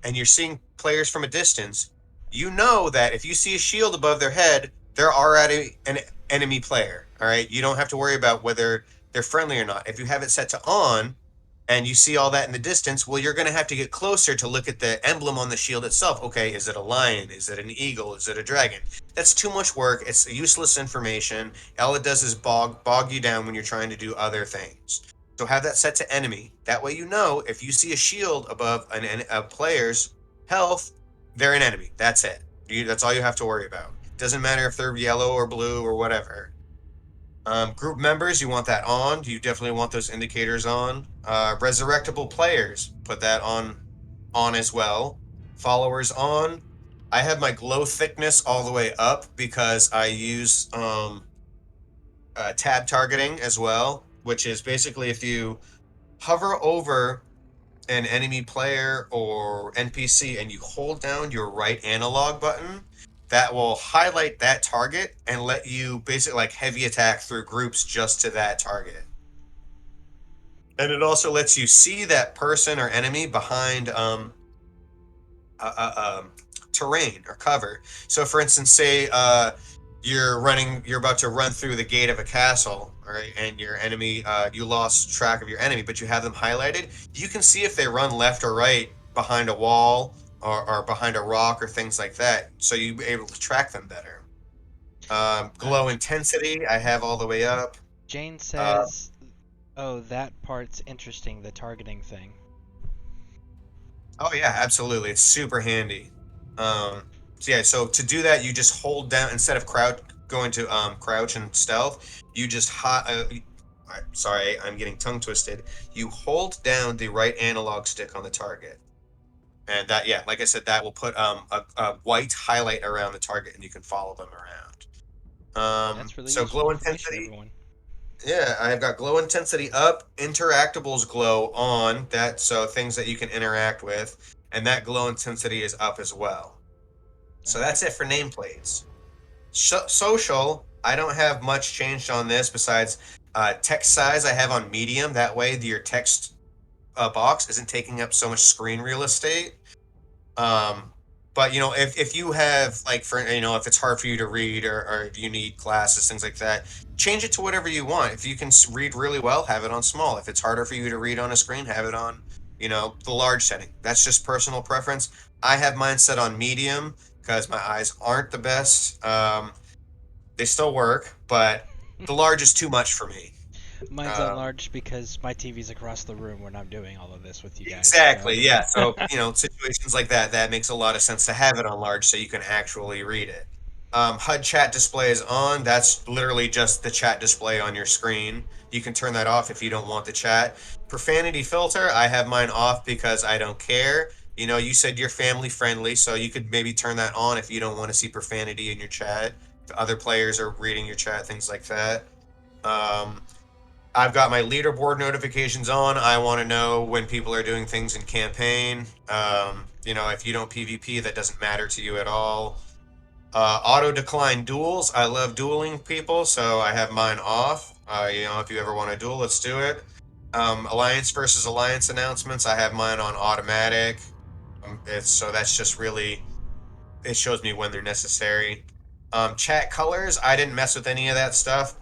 and you're seeing players from a distance, you know that if you see a shield above their head, they're already an enemy player. All right, you don't have to worry about whether they're friendly or not. If you have it set to on and you see all that in the distance, well, you're going to have to get closer to look at the emblem on the shield itself. Okay, is it a lion? Is it an eagle? Is it a dragon? That's too much work. It's useless information. All it does is bog you down when you're trying to do other things. So have that set to enemy. That way you know if you see a shield above a player's health, they're an enemy. That's it. That's all you have to worry about. Doesn't matter if they're yellow or blue or whatever. Group members, you want that on. You definitely want those indicators on. Resurrectable players, put that on as well. Followers on. I have my glow thickness all the way up because I use tab targeting as well, which is basically if you hover over an enemy player or NPC and you hold down your right analog button, that will highlight that target and let you basically like heavy attack through groups just to that target. And it also lets you see that person or enemy behind terrain or cover. So for instance, say you're about to run through the gate of a castle, right? And your enemy, you lost track of your enemy, but you have them highlighted. You can see if they run left or right behind a wall or behind a rock or things like that. So you'll be able to track them better. Glow intensity, I have all the way up. Jane says, oh, that part's interesting, the targeting thing. Oh yeah, absolutely. It's super handy. So to do that, you just hold down instead of going to crouch and stealth. You just sorry, I'm getting tongue twisted. You hold down the right analog stick on the target, and that, yeah, like I said, that will put a white highlight around the target, and you can follow them around. That's really so useful glow information, intensity. everyone. Yeah, I've got glow intensity up, interactables glow on, that so things that you can interact with, and that glow intensity is up as well. So that's it for nameplates. Social, I don't have much changed on this besides text size I have on medium. That way your text box isn't taking up so much screen real estate. But if you have if it's hard for you to read or if you need glasses, things like that, change it to whatever you want. If you can read really well, have it on small. If it's harder for you to read on a screen, have it on the large setting. That's just personal preference. I have mine set on medium because my eyes aren't the best. They still work, but the large is too much for me. Mine's on large because my TV's across the room when I'm doing all of this with you guys. Exactly, yeah. So, situations like that makes a lot of sense to have it on large so you can actually read it. HUD chat display is on. That's literally just the chat display on your screen. You can turn that off if you don't want the chat. Profanity filter, I have mine off because I don't care. You said you're family friendly, so you could maybe turn that on if you don't want to see profanity in your chat. If other players are reading your chat, things like that. I've got my leaderboard notifications on. I want to know when people are doing things in campaign. If you don't PvP, that doesn't matter to you at all. Auto decline duels. I love dueling people, so I have mine off. If you ever want to duel, let's do it. Alliance versus Alliance announcements. I have mine on automatic. That's just really, it shows me when they're necessary. Chat colors. I didn't mess with any of that stuff.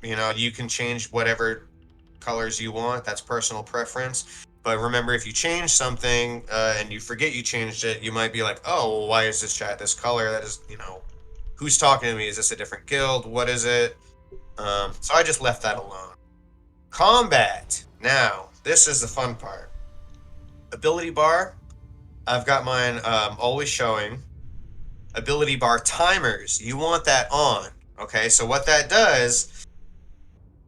You can change whatever colors you want. That's personal preference. But remember, if you change something and you forget you changed it, you might be like, oh, well, why is this chat this color? That is, who's talking to me? Is this a different guild? What is it? So I just left that alone. Combat. Now, this is the fun part. Ability bar. I've got mine always showing. Ability bar timers. You want that on. Okay, so what that does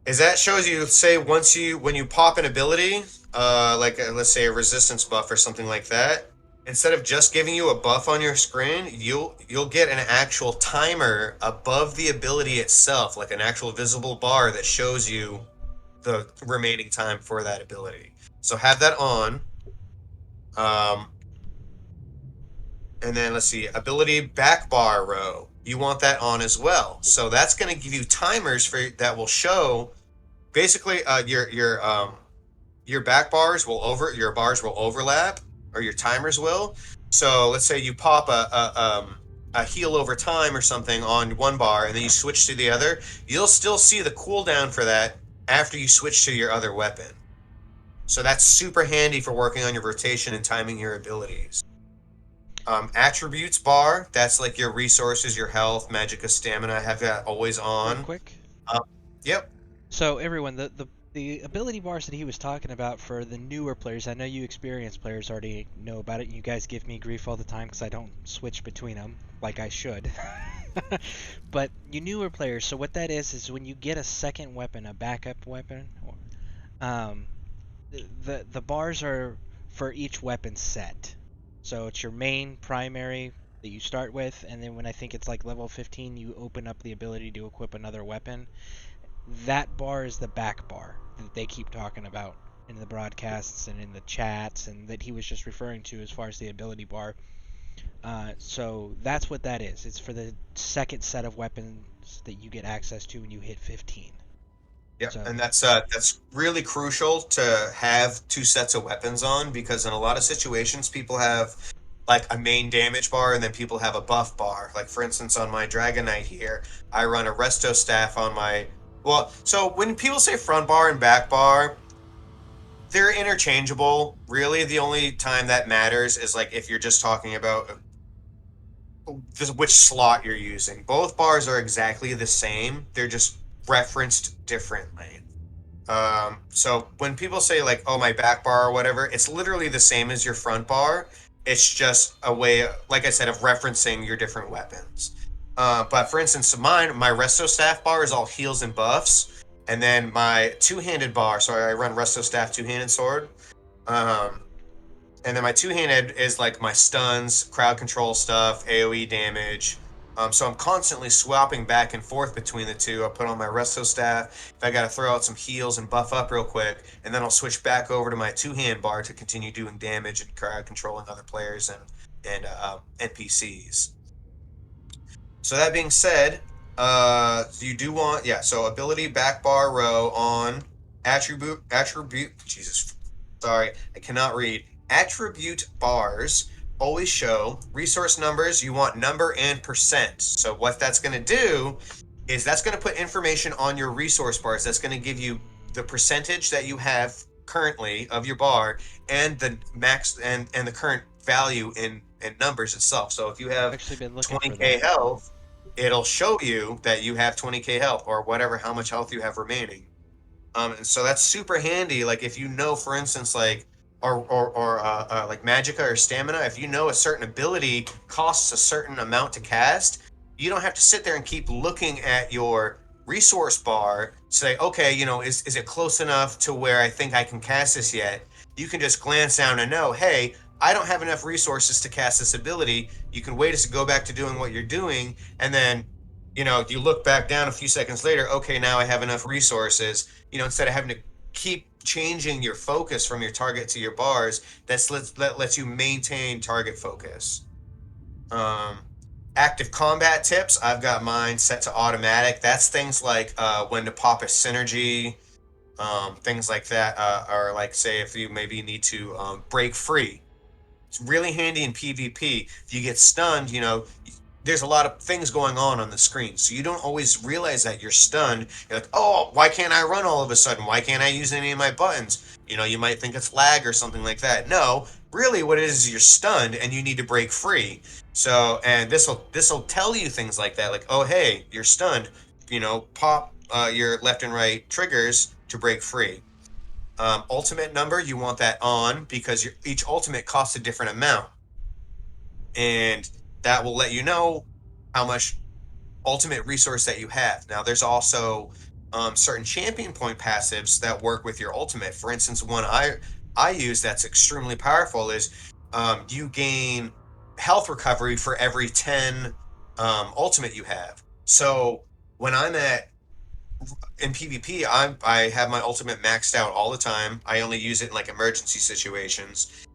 is that shows you, say, when you pop an ability, let's say a resistance buff or something like that, instead of just giving you a buff on your screen, you'll get an actual timer above the ability itself, like an actual visible bar that shows you the remaining time for that ability. So have that on. And then let's see, ability back bar row. You want that on as well. So that's going to give you timers that will show basically your back bars your bars will overlap, or your timers will. So let's say you pop a heal over time or something on one bar and then you switch to the other, you'll still see the cooldown for that after you switch to your other weapon. So that's super handy for working on your rotation and timing your abilities. Attributes bar, that's like your resources, your health, magicka, stamina. I have that always on. Real quick. Yep. So everyone, the the ability bars that he was talking about for the newer players, I know you experienced players already know about it. You guys give me grief all the time because I don't switch between them like I should. But you newer players, so what that is when you get a second weapon, a backup weapon, the bars are for each weapon set. So it's your main primary that you start with, and then when I think it's like level 15, you open up the ability to equip another weapon. That bar is the back bar that they keep talking about in the broadcasts and in the chats, and that he was just referring to as far as the ability bar. So that's what that is. It's for the second set of weapons that you get access to when you hit 15. Yeah, So- and that's really crucial to have two sets of weapons on, because in a lot of situations people have like a main damage bar and then people have a buff bar. Like for instance, on my Dragon Knight here, I run a Resto Staff on my... Well, so when people say front bar and back bar, they're interchangeable. Really, the only time that matters is like if you're just talking about which slot you're using. Both bars are exactly the same. They're just referenced differently. So when people say like, oh, my back bar or whatever, it's literally the same as your front bar. It's just a way, like I said, of referencing your different weapons. But for instance, my Resto Staff bar is all heals and buffs. And then my two-handed bar, so I run Resto Staff two-handed sword. And then my two-handed is like my stuns, crowd control stuff, AoE damage. So I'm constantly swapping back and forth between the two. I'll put on my Resto Staff if I got to throw out some heals and buff up real quick, and then I'll switch back over to my two-hand bar to continue doing damage and crowd controlling other players and NPCs. So that being said, you do want, so ability back bar row on attribute, Jesus, sorry, I cannot read. Attribute bars always show resource numbers. You want number and percent. So what that's going to do is that's going to put information on your resource bars. That's going to give you the percentage that you have currently of your bar and the max and the current value in numbers itself. So if you have 20k health, it'll show you that you have 20k health or whatever, how much health you have remaining. And so that's super handy. Like if you know, for instance, like like magicka or stamina, if you know a certain ability costs a certain amount to cast, you don't have to sit there and keep looking at your resource bar to say, okay, is it close enough to where I think I can cast this yet? You can just glance down and know, hey, I don't have enough resources to cast this ability. You can wait to go back to doing what you're doing, and then you look back down a few seconds later, okay, now I have enough resources. Instead of having to keep changing your focus from your target to your bars, that lets you maintain target focus. Active combat tips, I've got mine set to automatic. That's things like when to pop a synergy, things like that, or like say if you maybe need to break free. It's really handy in PvP. If you get stunned, there's a lot of things going on the screen, so you don't always realize that you're stunned. You're like, oh, why can't I run all of a sudden? Why can't I use any of my buttons? You might think it's lag or something like that. No, really what it is you're stunned and you need to break free. So, and this'll tell you things like that, like, oh, hey, you're stunned. Pop your left and right triggers to break free. Ultimate number, you want that on because each ultimate costs a different amount. And that will let you know how much ultimate resource that you have. Now, there's also certain champion point passives that work with your ultimate. For instance, one I use that's extremely powerful is you gain health recovery for every 10 ultimate you have. So when I'm in PvP, I have my ultimate maxed out all the time. I only use it in like emergency situations.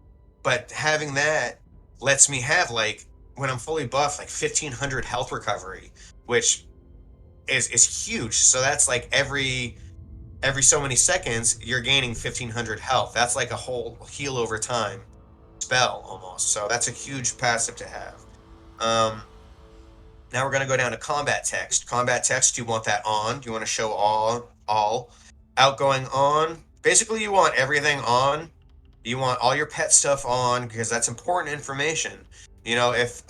But having that lets me have like, when I'm fully buffed, like 1500 health recovery, which is huge. So that's like every so many seconds you're gaining 1500 health. That's like a whole heal over time spell almost. So that's a huge passive to have. Now we're going to go down to combat text. Combat text, you want that on. You want to show all. Outgoing on. Basically, you want everything on. You want all your pet stuff on because that's important information. If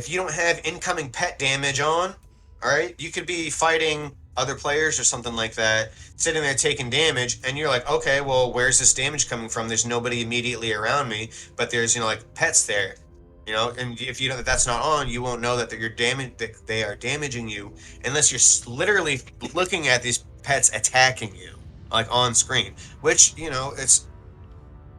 you don't have incoming pet damage on, all right, you could be fighting other players or something like that, sitting there taking damage, and you're like, okay, well, where's this damage coming from? There's nobody immediately around me, but there's, you know, like pets there, you know, and if you know that that's not on, you won't know that that they are damaging you unless you're literally looking at these pets attacking you, like on screen, which, you know, it's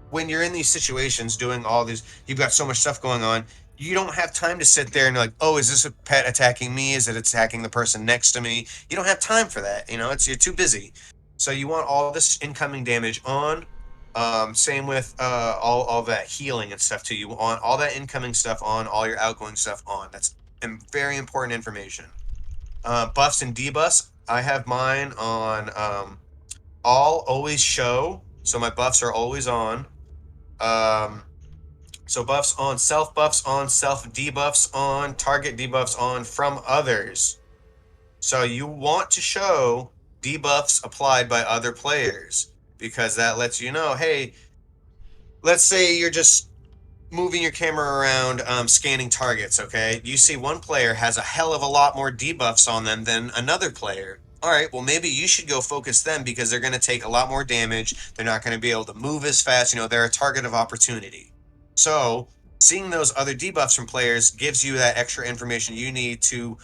when you're in these situations doing all these, you've got so much stuff going on, you don't have time to sit there and like, oh, is this a pet attacking me? Is it attacking the person next to me? You don't have time for that. You know, you're too busy. So you want all this incoming damage on. Same with all that healing and stuff too. You want all that incoming stuff on, all your outgoing stuff on. That's very important information. Buffs and debuffs. I have mine on all always show. So my buffs are always on. So buffs on, self debuffs on, target debuffs on from others. So you want to show debuffs applied by other players because that lets you know, hey, let's say you're just moving your camera around, scanning targets, okay? You see one player has a hell of a lot more debuffs on them than another player. All right, well, maybe you should go focus them because they're going to take a lot more damage. They're not going to be able to move as fast. You know, they're a target of opportunity. So seeing those other debuffs from players gives you that extra information you need to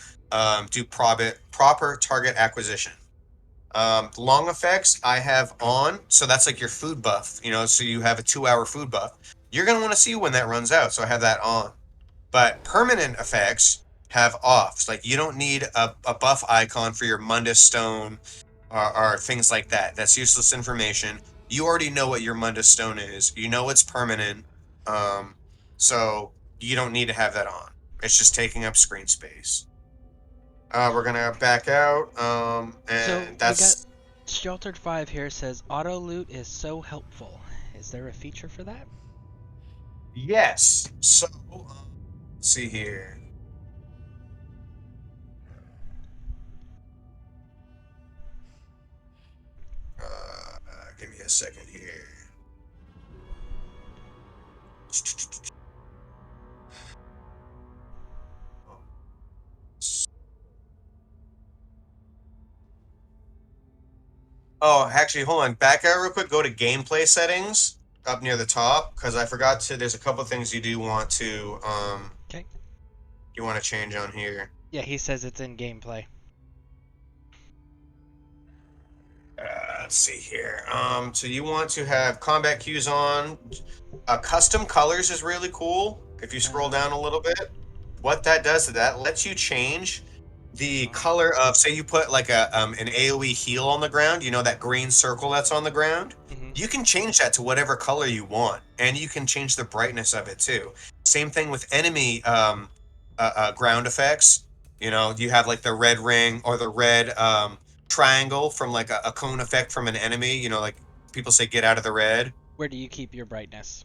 do proper target acquisition. Long effects I have on, so that's like your food buff, you know, so you have a 2-hour food buff. You're going to want to see when that runs out, so I have that on. But permanent effects have offs. Like, you don't need a buff icon for your Mundus Stone or things like that. That's useless information. You already know what your Mundus Stone is. You know it's permanent. So you don't need to have that on. It's just taking up screen space. We're gonna back out, and So that's... we got Sheltered 5 here says auto loot is so helpful. Is there a feature for that? Yes. So, let's see here. Give me a second here. Oh, actually, hold on. Back out real quick. Go to gameplay settings up near the top because I forgot to. There's a couple things you do want to Okay. You want to change on here. Yeah, he says it's in gameplay. Let's see here. So you want to have combat cues on. Custom colors is really cool. If you scroll down a little bit, what that does is that lets you change the color of, say you put like an AoE heal on the ground, you know, that green circle that's on the ground. You can change that to whatever color you want, and you can change the brightness of it too. Same thing with enemy ground effects. You know, you have like the red ring or the red triangle from like a cone effect from an enemy. You know, like people say, get out of the red. Where do you keep your brightness?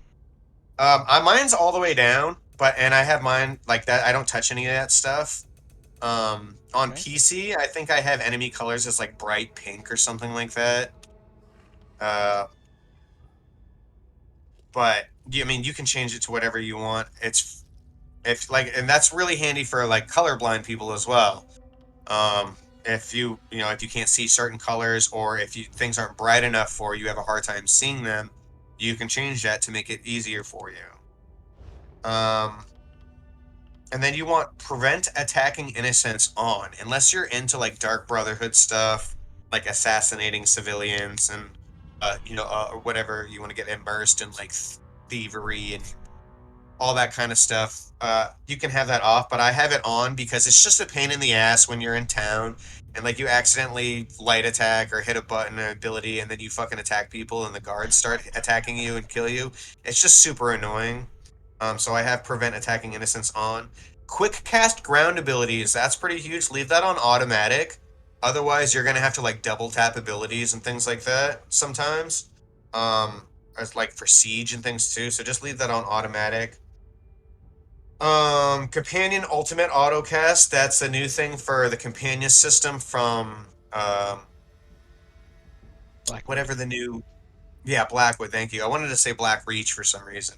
Mine's all the way down, and I have mine like that. I don't touch any of that stuff. On PC, I think I have enemy colors as like bright pink or something like that. But I mean, you can change it to whatever you want. And that's really handy for like colorblind people as well. If you can't see certain colors, or if things aren't bright enough for you, have a hard time seeing them, you can change that to make it easier for you. And then you want prevent attacking innocents on, unless you're into like Dark Brotherhood stuff, like assassinating civilians and or whatever you want to get immersed in, like thievery and all that kind of stuff. You can have that off, but I have it on because it's just a pain in the ass when you're in town and like you accidentally light attack or hit a button or ability and then you fucking attack people and the guards start attacking you and kill you. It's just super annoying. So I have prevent attacking innocents on. Quick cast ground abilities, that's pretty huge. Leave that on automatic. Otherwise, you're gonna have to like double tap abilities and things like that sometimes. As like for siege and things too. So just leave that on automatic. Companion ultimate autocast, that's a new thing for the companion system from whatever the new Blackwood, thank you. I wanted to say Black Reach for some reason.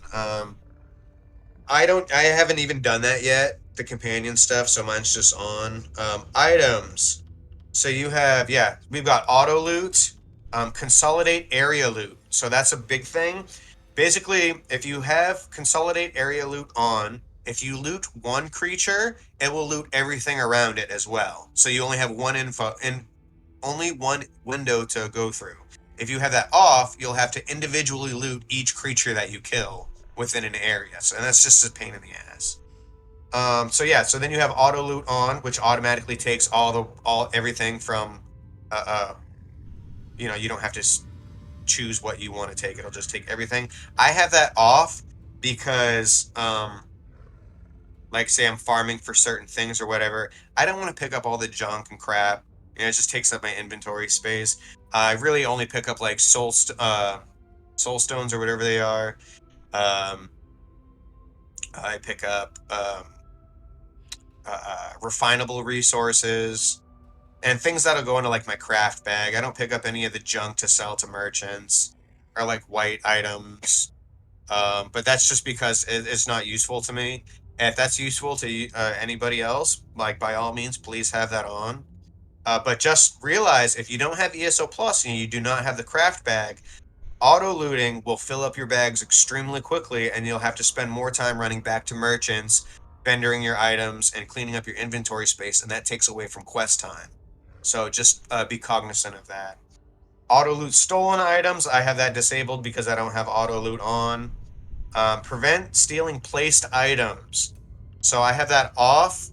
I haven't even done that yet, the companion stuff, so mine's just on. Items. So you have, yeah, we've got auto loot, consolidate area loot. So that's a big thing. Basically, if you have consolidate area loot on, if you loot one creature, it will loot everything around it as well. So you only have only one window to go through. If you have that off, you'll have to individually loot each creature that you kill within an area. So and that's just a pain in the ass. So yeah, so then you have auto loot on, which automatically takes everything from, you don't have to choose what you want to take. It'll just take everything. I have that off because, like say I'm farming for certain things or whatever. I don't want to pick up all the junk and crap. It just takes up my inventory space. I really only pick up like soul stones or whatever they are. I pick up refinable resources and things that'll go into like my craft bag. I don't pick up any of the junk to sell to merchants or like white items. But that's just because it's not useful to me. If that's useful to anybody else, like by all means, please have that on. But just realize if you don't have ESO Plus and you do not have the craft bag, auto looting will fill up your bags extremely quickly, and you'll have to spend more time running back to merchants, vendoring your items, and cleaning up your inventory space, and that takes away from quest time. So just be cognizant of that. Auto loot stolen items, I have that disabled because I don't have auto loot on. Prevent stealing placed items. So I have that off.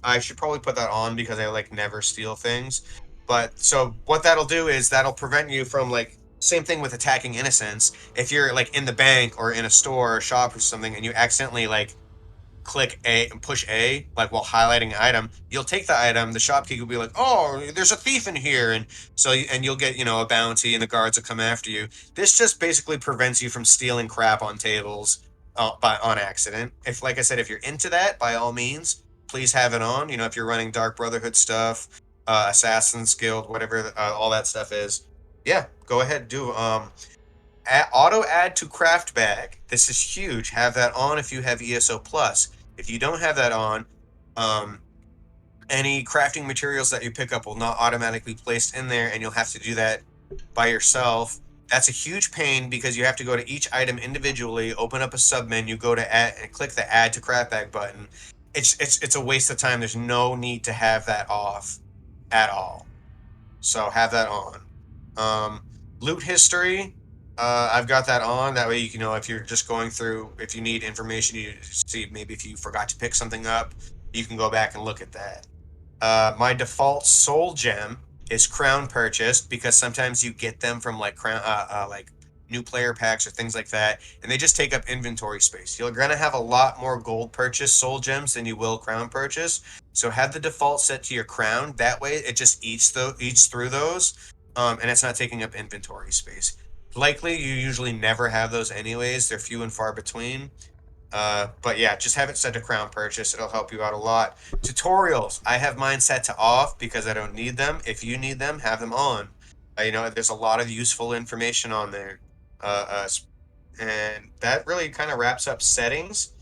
I should probably put that on because I like never steal things. But so what that'll do is that'll prevent you from like, same thing with attacking innocents. If you're like in the bank or in a store or shop or something and you accidentally like click A and push A, like while highlighting an item, you'll take the item, the shopkeeper will be like, oh, there's a thief in here. And so, and you'll get, a bounty and the guards will come after you. This just basically prevents you from stealing crap on tables on accident. If, like I said, if you're into that, by all means, please have it on. If you're running Dark Brotherhood stuff, Assassin's Guild, whatever all that stuff is, yeah, go ahead, do auto add to craft bag. This is huge. Have that on if you have ESO Plus. If you don't have that on, any crafting materials that you pick up will not automatically be placed in there, and you'll have to do that by yourself. That's a huge pain because you have to go to each item individually, open up a submenu, go to add, and click the add to craft bag button. It's a waste of time. There's no need to have that off at all. So have that on. Loot history. I've got that on. That way, if you're just going through, if you need information, you see maybe if you forgot to pick something up, you can go back and look at that. My default soul gem is crown purchased because sometimes you get them from like crown, like new player packs or things like that, and they just take up inventory space. You're gonna have a lot more gold purchase soul gems than you will crown purchase. So have the default set to your crown. That way, it just eats through those, and it's not taking up inventory space. Likely, you usually never have those anyways. They're few and far between. But yeah, just have it set to crown purchase. It'll help you out a lot. Tutorials. I have mine set to off because I don't need them. If you need them, have them on. There's a lot of useful information on there. And that really kind of wraps up settings.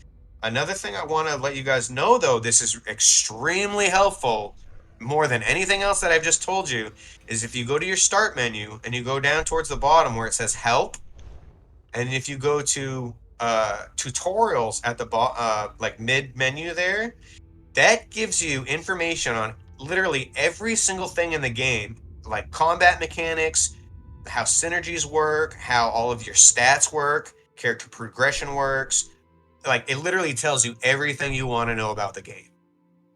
Another thing I want to let you guys know, though, this is extremely helpful, more than anything else that I've just told you, is if you go to your start menu and you go down towards the bottom where it says help, and if you go to tutorials at the like mid menu there, that gives you information on literally every single thing in the game, like combat mechanics, how synergies work, how all of your stats work, character progression works. Like, it literally tells you everything you want to know about the game.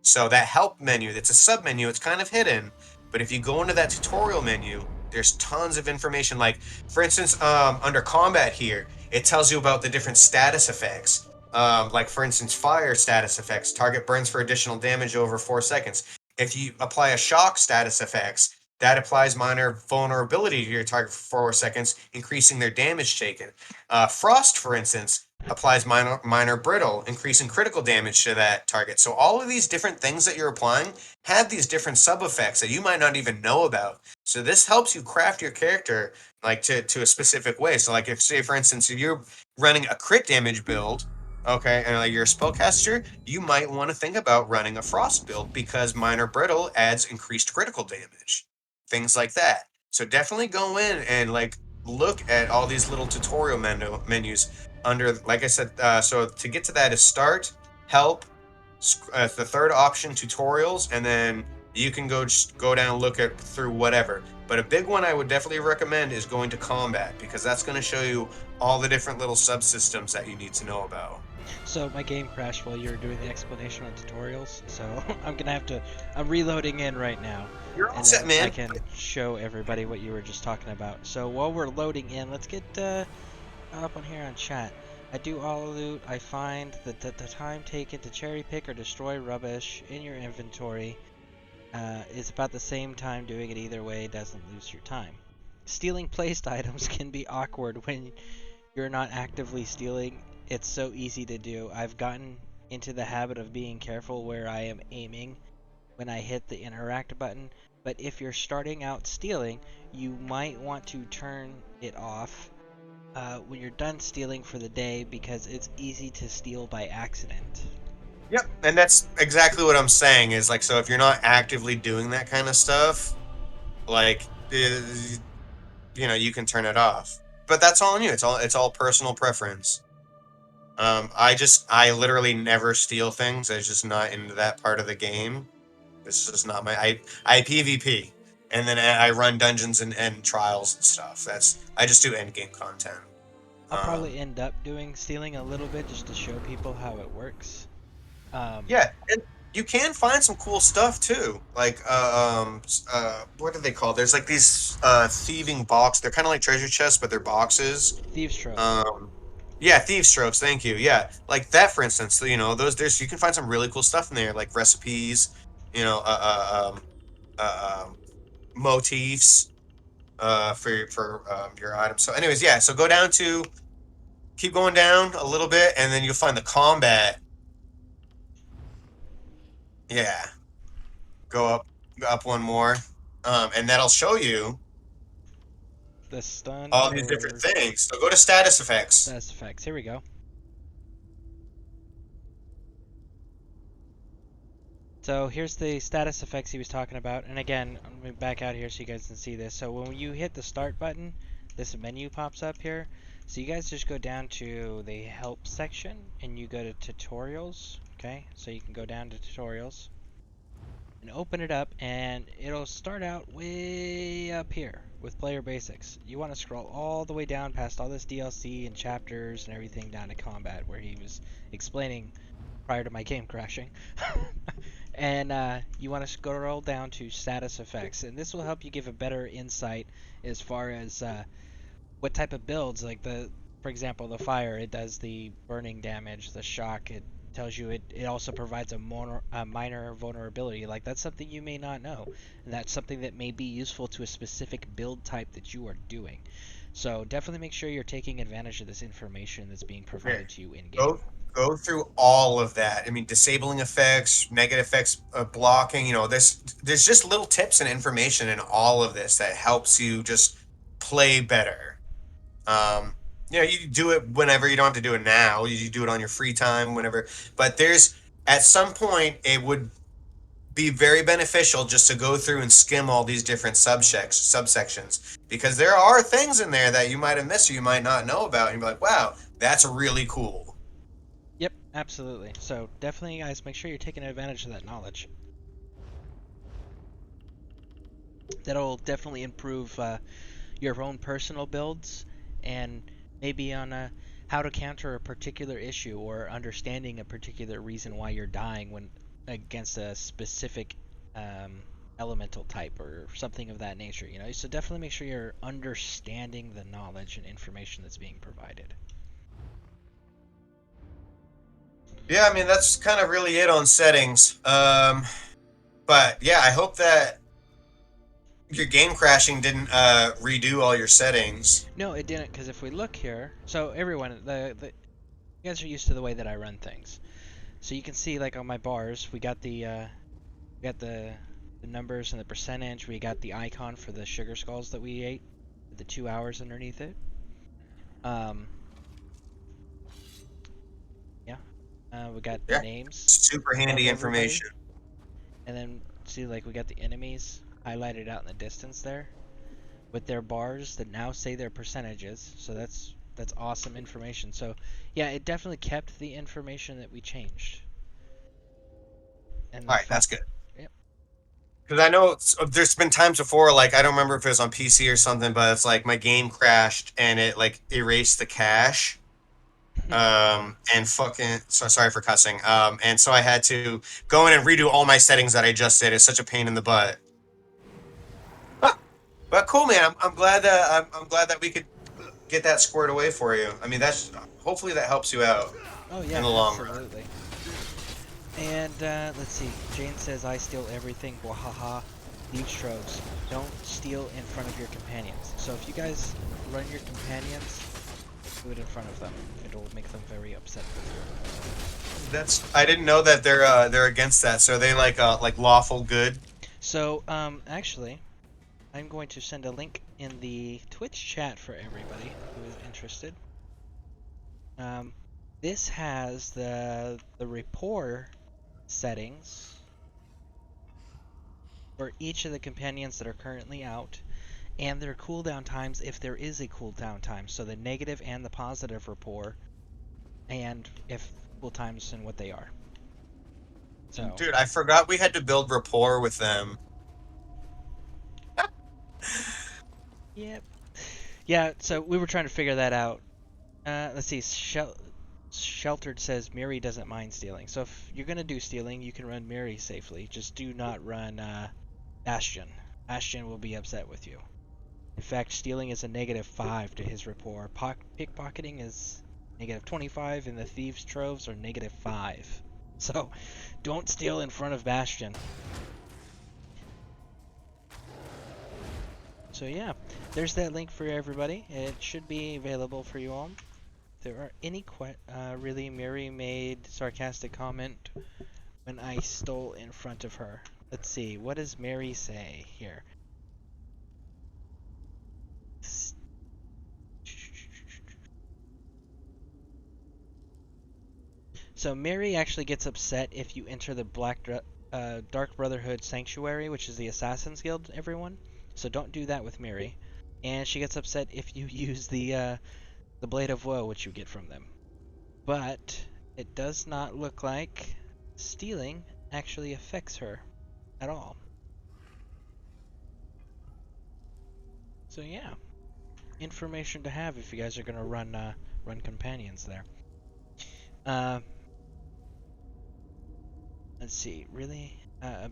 So that help menu, it's a sub menu, it's kind of hidden, but if you go into that tutorial menu, there's tons of information. Like, for instance, under combat here, it tells you about the different status effects. Like, for instance, fire status effects. Target burns for additional damage over 4 seconds. If you apply a shock status effects, that applies minor vulnerability to your target for 4 seconds, increasing their damage taken. Frost, for instance, applies minor brittle, increasing critical damage to that target. So all of these different things that you're applying have these different sub effects that you might not even know about. So this helps you craft your character like to a specific way. So like if, say, for instance, if you're running a crit damage build, okay, and like you're a spellcaster, you might want to think about running a frost build because minor brittle adds increased critical damage, things like that. So definitely go in and like look at all these little tutorial menus under, like I said. So to get to that is start, help, the third option, tutorials, and then you can just go down and look at through whatever. But a big one I would definitely recommend is going to combat, because that's going to show you all the different little subsystems that you need to know about. So my game crashed while you were doing the explanation on tutorials, so I'm reloading in right now. You're all set, man. I can show everybody what you were just talking about. So while we're loading in, let's get up on here on chat. I do all loot. I find that the time taken to cherry pick or destroy rubbish in your inventory is about the same time. Doing it either way doesn't lose your time. Stealing placed items can be awkward when you're not actively stealing. It's so easy to do. I've gotten into the habit of being careful where I am aiming when I hit the interact button, but if you're starting out stealing, you might want to turn it off when you're done stealing for the day, because it's easy to steal by accident. Yep, and that's exactly what I'm saying, is like, so if you're not actively doing that kind of stuff, like, you know, you can turn it off. But that's all on you. It's all personal preference. I literally never steal things. It's just not into that part of the game. It's just not my, I PvP, and then I run dungeons and trials and stuff. I just do end game content. I'll probably end up doing stealing a little bit just to show people how it works. Yeah, and you can find some cool stuff too. Like, what are they called? There's like these thieving box. They're kind of like treasure chests, but they're boxes. Thieves' tropes. Yeah, thieves' tropes. Thank you. Yeah, like that, for instance. You know, you can find some really cool stuff in there, like recipes. You know, motifs for your items. So, anyways, yeah. So keep going down a little bit, and then you'll find the combat. Yeah. Go up one more, and that'll show you the stun. All these different things. So go to status effects. Status effects. Here we go. So here's the status effects he was talking about. And again, I'm going to back out here so you guys can see this. So when you hit the start button, this menu pops up here. So you guys just go down to the help section and you go to tutorials. Okay, so you can go down to tutorials and open it up, and it'll start out way up here with player basics. You want to scroll all the way down past all this DLC and chapters and everything down to combat, where he was explaining prior to my game crashing. And you want to scroll down to status effects, and this will help you give a better insight as far as what type of builds, like for example, the fire, it does the burning damage, the shock, it tells you it also provides a minor vulnerability. Like, that's something you may not know, and that's something that may be useful to a specific build type that you are doing. So definitely make sure you're taking advantage of this information that's being provided to you in game. Go through all of that. I mean, disabling effects, negative effects, blocking. You know, there's just little tips and information in all of this that helps you just play better. You know, you do it whenever. You don't have to do it now. You do it on your free time, whenever. But at some point, it would be very beneficial just to go through and skim all these different subsections, because there are things in there that you might have missed or you might not know about, and you'd be like, wow, that's really cool. Yep, absolutely. So definitely, guys, make sure you're taking advantage of that knowledge. That'll definitely improve your own personal builds, and maybe on how to counter a particular issue, or understanding a particular reason why you're dying when against a specific elemental type or something of that nature. You know, so definitely make sure you're understanding the knowledge and information that's being provided. Yeah, I mean, that's kind of really it on settings. But yeah, I hope that your game crashing didn't redo all your settings. No, it didn't, because if we look here, so everyone, you guys are used to the way that I run things. So you can see, like, on my bars, we got the numbers and the percentage. We got the icon for the sugar skulls that we ate, with the 2 hours underneath it. Yeah, We got the names. Super handy of everybody. information. And then see, like, we got the enemies highlighted out in the distance there, with their bars that now say their percentages. So that's awesome information. So yeah, it definitely kept the information that we changed. And All right, that's good. Yep. Because I know there's been times before, like, I don't remember if it was on PC or something, but it's like my game crashed and it like erased the cache. And fucking sorry for cussing. And so I had to go in and redo all my settings that I just did. It's such a pain in the butt. But cool, man. I'm glad that I'm glad that we could get that squared away for you. I mean, that's hopefully that helps you out. Oh yeah, in the long absolutely. And let's see. Jane says, "I steal everything." Wahaha. Thieves' troves. Don't steal in front of your companions. So if you guys run your companions, do it in front of them. It'll make them very upset with you. I didn't know that they're against that. So they like lawful good. So actually, I'm going to send a link in the Twitch chat for everybody who is interested. This has the rapport settings for each of the companions that are currently out, and their cooldown times if there is a cooldown time. So the negative and the positive rapport, and if cool times and what they are. So, dude, I forgot we had to build rapport with them. Yep. Yeah, so we were trying to figure that out. Let's see. Sheltered says Miri doesn't mind stealing. So if you're going to do stealing, you can run Miri safely. Just do not run Bastion. Bastion will be upset with you. In fact, stealing is a -5 to his rapport. Pickpocketing is -25, and the Thieves' Troves are -5. So don't steal in front of Bastion. So yeah, there's that link for everybody. It should be available for you all. If there are any really, Mary made sarcastic comment when I stole in front of her. Let's see, what does Mary say here? So Mary actually gets upset if you enter the Dark Brotherhood Sanctuary, which is the Assassin's Guild, everyone. So don't do that with Mary. And she gets upset if you use the Blade of Woe, which you get from them. But it does not look like stealing actually affects her at all. So yeah, information to have if you guys are gonna run companions there. Let's see, really? There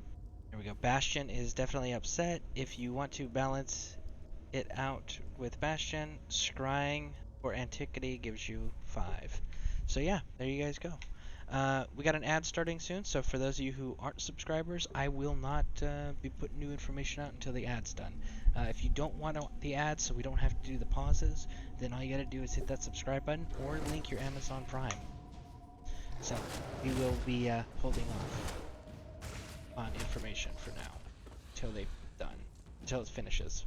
we go. Bastion is definitely upset. If you want to balance it out with Bastion, Scrying or Antiquity gives you 5. So yeah, there you guys go. We got an ad starting soon, so for those of you who aren't subscribers, I will not be putting new information out until the ad's done. If you don't want the ads so we don't have to do the pauses, then all you gotta do is hit that subscribe button or link your Amazon Prime. So we will be holding off on information for now until they've done, until it finishes.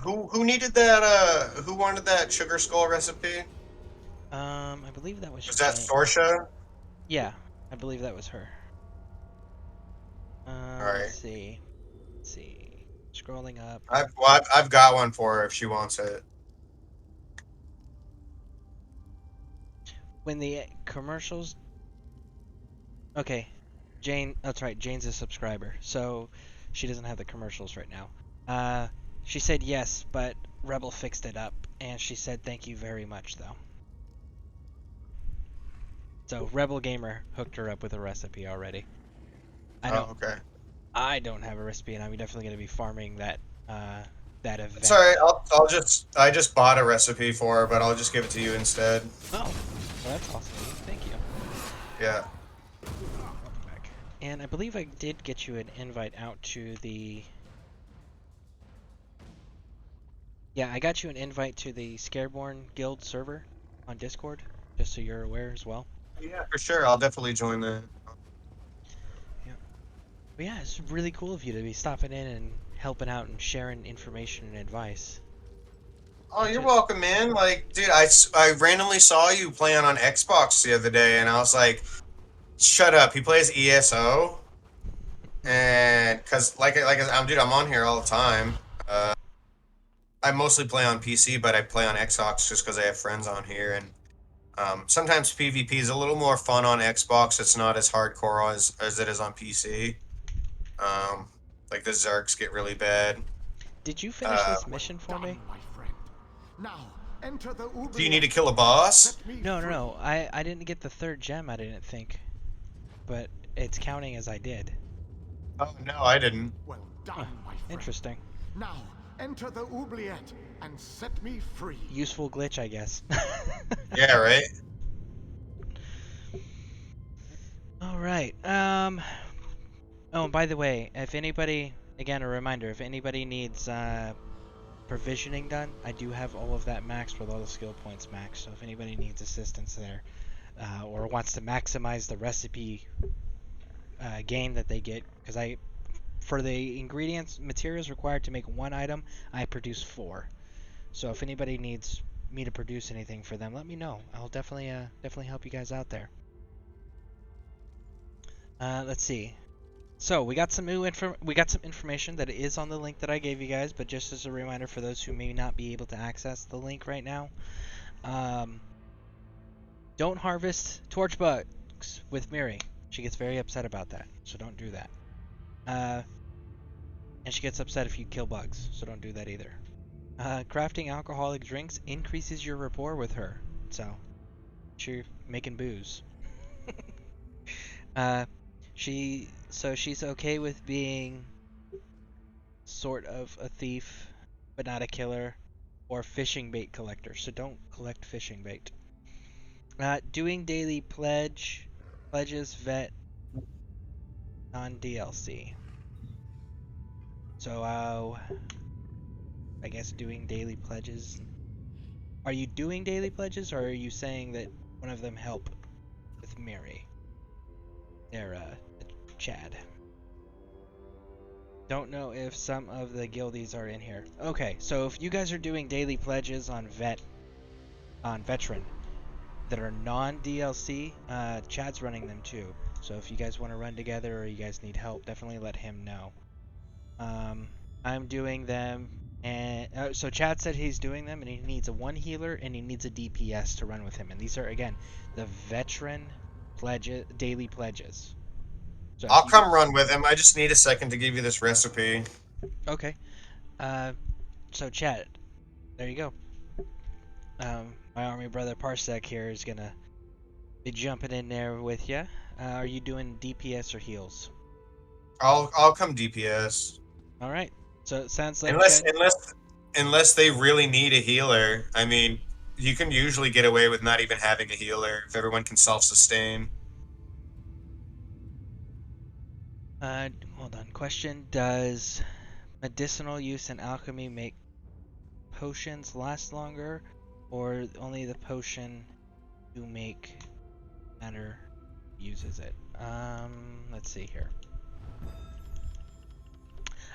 Who needed that? Who wanted that sugar skull recipe? I believe that was. Was that Sorsha? Yeah, I believe that was her. All right. Let's see. Scrolling up. I've got one for her if she wants it. When the commercials. Okay, Jane. That's right. Jane's a subscriber, so she doesn't have the commercials right now. She said yes, but Rebel fixed it up, and she said thank you very much, though. So Rebel Gamer hooked her up with a recipe already. Okay. I don't have a recipe, and I'm definitely going to be farming that event. Sorry, I just bought a recipe for her, but I'll just give it to you instead. Oh, well, that's awesome. Thank you. Yeah. And I believe I did get you an invite out to the. Yeah, I got you an invite to the Scareborn Guild server on Discord, just so you're aware as well. Yeah, for sure. I'll definitely join that. Yeah. But yeah, it's really cool of you to be stopping in and helping out and sharing information and advice. Oh, you're welcome, man. Like, dude, I randomly saw you playing on Xbox the other day, and I was like, shut up. He plays ESO, and because I'm on here all the time. I mostly play on PC, but I play on Xbox just because I have friends on here, and sometimes PvP is a little more fun on Xbox. It's not as hardcore as it is on PC. Like the Zergs get really bad. Did you finish this mission for me? Now, enter the Do you need to kill a boss? No. I didn't get the 3rd gem, I didn't think. But it's counting as I did. Oh, no, I didn't. Well done, my friend. Interesting. Now, enter the oubliette and set me free. Useful glitch, I guess. Yeah, right? Alright, oh, and by the way, if anybody, again, a reminder, if anybody needs, provisioning done, I do have all of that maxed with all the skill points maxed, so if anybody needs assistance there, or wants to maximize the recipe, game that they get, because for the ingredients, materials required to make 1 item, I produce 4. So if anybody needs me to produce anything for them, let me know. I'll definitely help you guys out there. Let's see. So we got some information that is on the link that I gave you guys, but just as a reminder for those who may not be able to access the link right now, don't harvest torch bugs with Miri. She gets very upset about that, so don't do that. And she gets upset if you kill bugs, so don't do that either. Crafting alcoholic drinks increases your rapport with her, so you're making booze. She's okay with being sort of a thief, but not a killer, or fishing bait collector, so don't collect fishing bait. Doing daily pledges vet non-DLC. So, I guess doing daily pledges. Are you doing daily pledges, or are you saying that one of them help with Miri? They're, Chad. Don't know if some of the guildies are in here. Okay, so if you guys are doing daily pledges on Veteran that are non-DLC, Chad's running them too. So if you guys want to run together or you guys need help, definitely let him know. I'm doing them, and so Chad said he's doing them, and he needs a 1 healer and he needs a DPS to run with him. And these are, again, the Veteran daily pledges. So I'll come run with him. I just need a second to give you this recipe. Okay. So Chad, there you go. My army brother Parsec here is gonna be jumping in there with you. Are you doing DPS or heals? I'll come DPS. All right. So it sounds like unless they really need a healer. I mean, you can usually get away with not even having a healer if everyone can self-sustain. Hold on. Question: does medicinal use in alchemy make potions last longer, or only the potion you make matter uses it? Let's see here.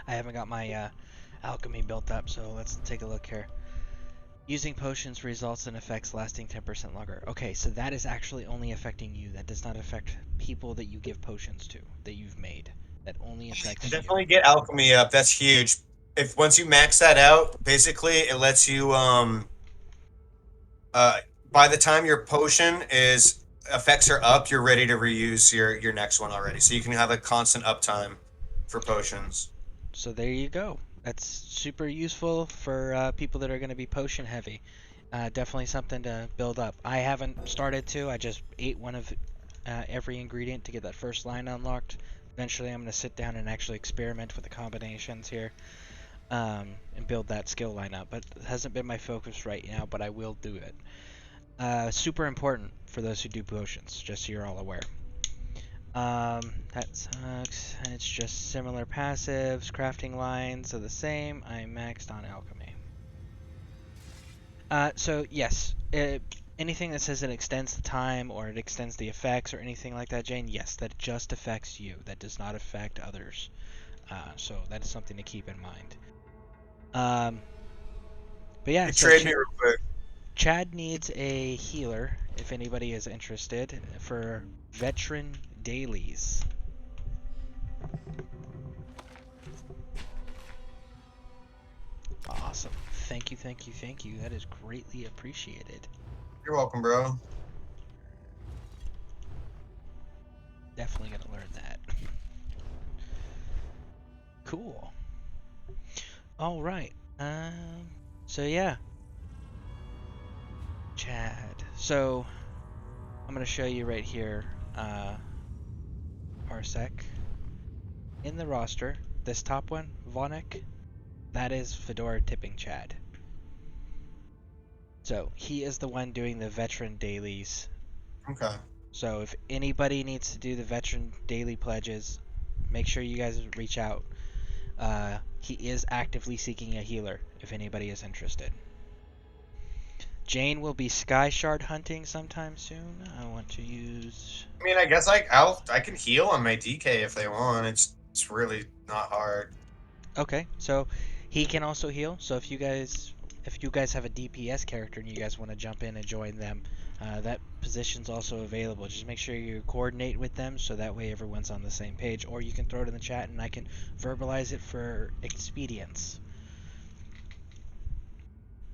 I haven't got my alchemy built up, so let's take a look here. Using potions results in effects lasting 10% longer. Okay, so that is actually only affecting you. That does not affect people that you give potions to, that you've made. That only affects you. Definitely get alchemy up. That's huge. If once you max that out, basically it lets you by the time your potion effects are up, you're ready to reuse your next one already. So you can have a constant uptime for potions. So there you go. That's super useful for people that are going to be potion heavy. Definitely something to build up. I haven't started to. I just ate one of every ingredient to get that first line unlocked. Eventually I'm going to sit down and actually experiment with the combinations here and build that skill line up. But it hasn't been my focus right now, but I will do it. Super important for those who do potions, just so you're all aware. That sucks. It's just similar passives. Crafting lines are the same. I'm maxed on alchemy. So yes, anything that says it extends the time or it extends the effects or anything like that, Jane, yes, that just affects you. That does not affect others. So that is something to keep in mind. But yeah, You so trade me real quick. Chad needs a healer, if anybody is interested, for veteran dailies. Awesome. Thank you, thank you, thank you. That is greatly appreciated. You're welcome, bro. Definitely gonna learn that. Cool. All right. So yeah. Chad. So I'm gonna show you right here. Parsec. In the roster, this top one, Vonek, that is Fedora Tipping Chad. So he is the one doing the veteran dailies. Okay. So if anybody needs to do the veteran daily pledges, make sure you guys reach out. He is actively seeking a healer if anybody is interested. Jane will be Sky Shard hunting sometime soon. I want to use... I mean, I guess I can heal on my DK if they want. It's really not hard. Okay, so he can also heal. So if you guys have a DPS character and you guys want to jump in and join them, that position's also available. Just make sure you coordinate with them so that way everyone's on the same page. Or you can throw it in the chat and I can verbalize it for expedience.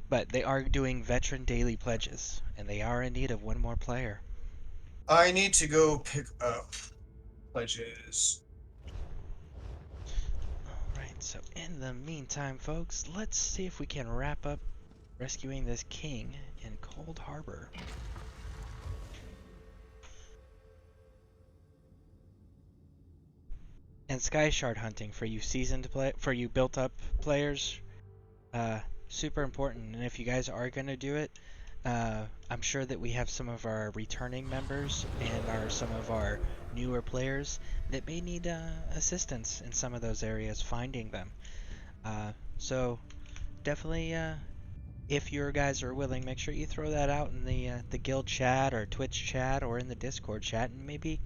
But they are doing veteran daily pledges, and they are in need of one more player. I need to go pick up pledges. Alright, so in the meantime, folks, let's see if we can wrap up rescuing this king in Cold Harbor. And Sky Shard hunting for you built up players, super important. And if you guys are going to do it, I'm sure that we have some of our returning members and some of our newer players that may need assistance in some of those areas finding them. So definitely, if your guys are willing, make sure you throw that out in the guild chat or Twitch chat or in the Discord chat, and maybe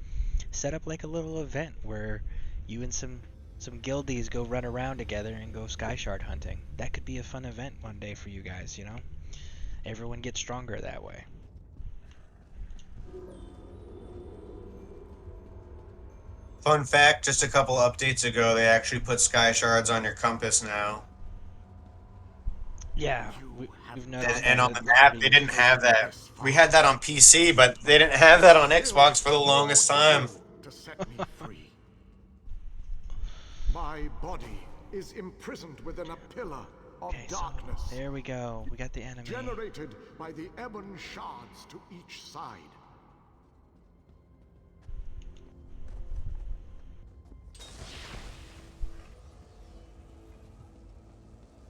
set up like a little event where you and some guildies go run around together and go Sky Shard hunting. That could be a fun event one day for you guys, you know? Everyone gets stronger that way. Fun fact, just a couple updates ago, they actually put Sky Shards on your compass now. Yeah, we've noticed. And on the map, they didn't have that. We had that on PC, but they didn't have that on Xbox for the longest time. To set me free. My body is imprisoned within a pillar of darkness. So there we go. We got the enemy. Generated by the ebon shards to each side.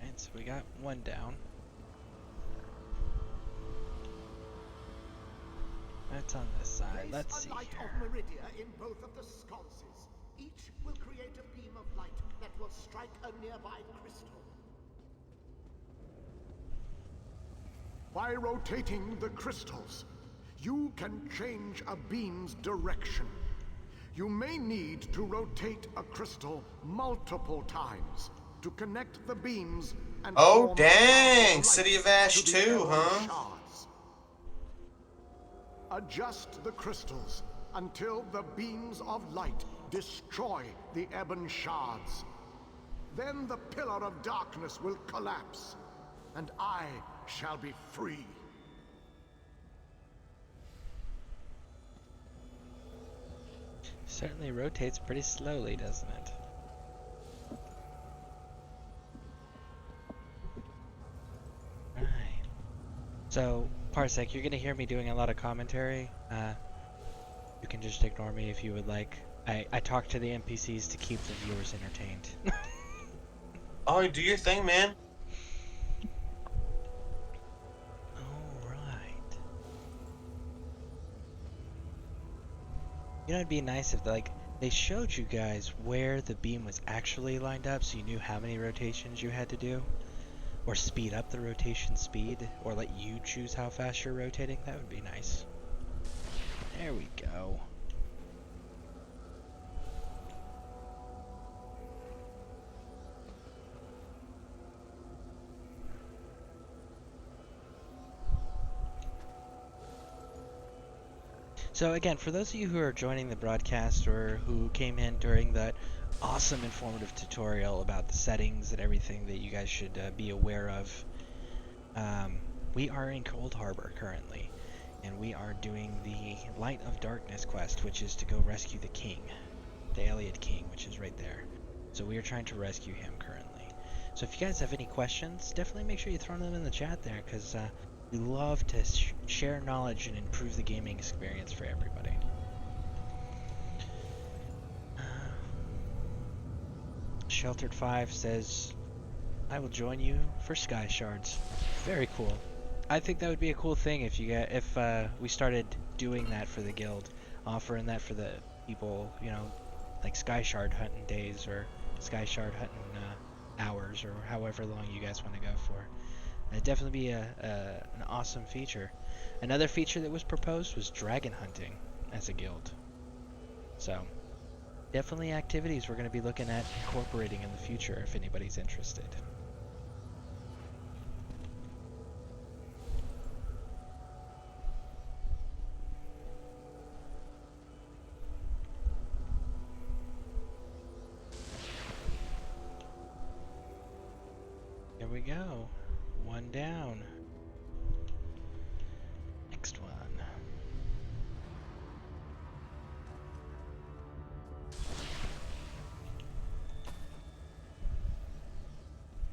And so we got one down. That's on this side. Let's see light here. of Meridia in both of the sconces. Each will create a beam of light that will strike a nearby crystal. By rotating the crystals, you can change a beam's direction. You may need to rotate a crystal multiple times to connect the beams and Oh, form a dang! light City of Ash to the 2, ebon huh? shards. Adjust the crystals until the beams of light destroy the ebon shards. Then the pillar of darkness will collapse, and I shall be free. Certainly rotates pretty slowly, doesn't it? Right. So, Parsec, you're gonna hear me doing a lot of commentary. You can just ignore me if you would like. I talk to the NPCs to keep the viewers entertained. Oh, do your thing, man. Alright. You know, it'd be nice if they showed you guys where the beam was actually lined up so you knew how many rotations you had to do. Or speed up the rotation speed, or let you choose how fast you're rotating. That would be nice. There we go. So again, for those of you who are joining the broadcast or who came in during that awesome informative tutorial about the settings and everything that you guys should be aware of, we are in Cold Harbor currently, and we are doing the Light of Darkness quest, which is to go rescue the king, the Elliot King, which is right there. So we are trying to rescue him currently. So if you guys have any questions, definitely make sure you throw them in the chat there, because we love to share knowledge and improve the gaming experience for everybody. Sheltered 5 says, I will join you for Sky Shards. Very cool. I think that would be a cool thing if we started doing that for the guild, offering that for the people, you know, like Sky Shard hunting days or Sky Shard hunting hours, or however long you guys want to go for. It'd definitely be an awesome feature. Another feature that was proposed was dragon hunting as a guild. So definitely activities we're going to be looking at incorporating in the future if anybody's interested. Here we go. One down. Next one.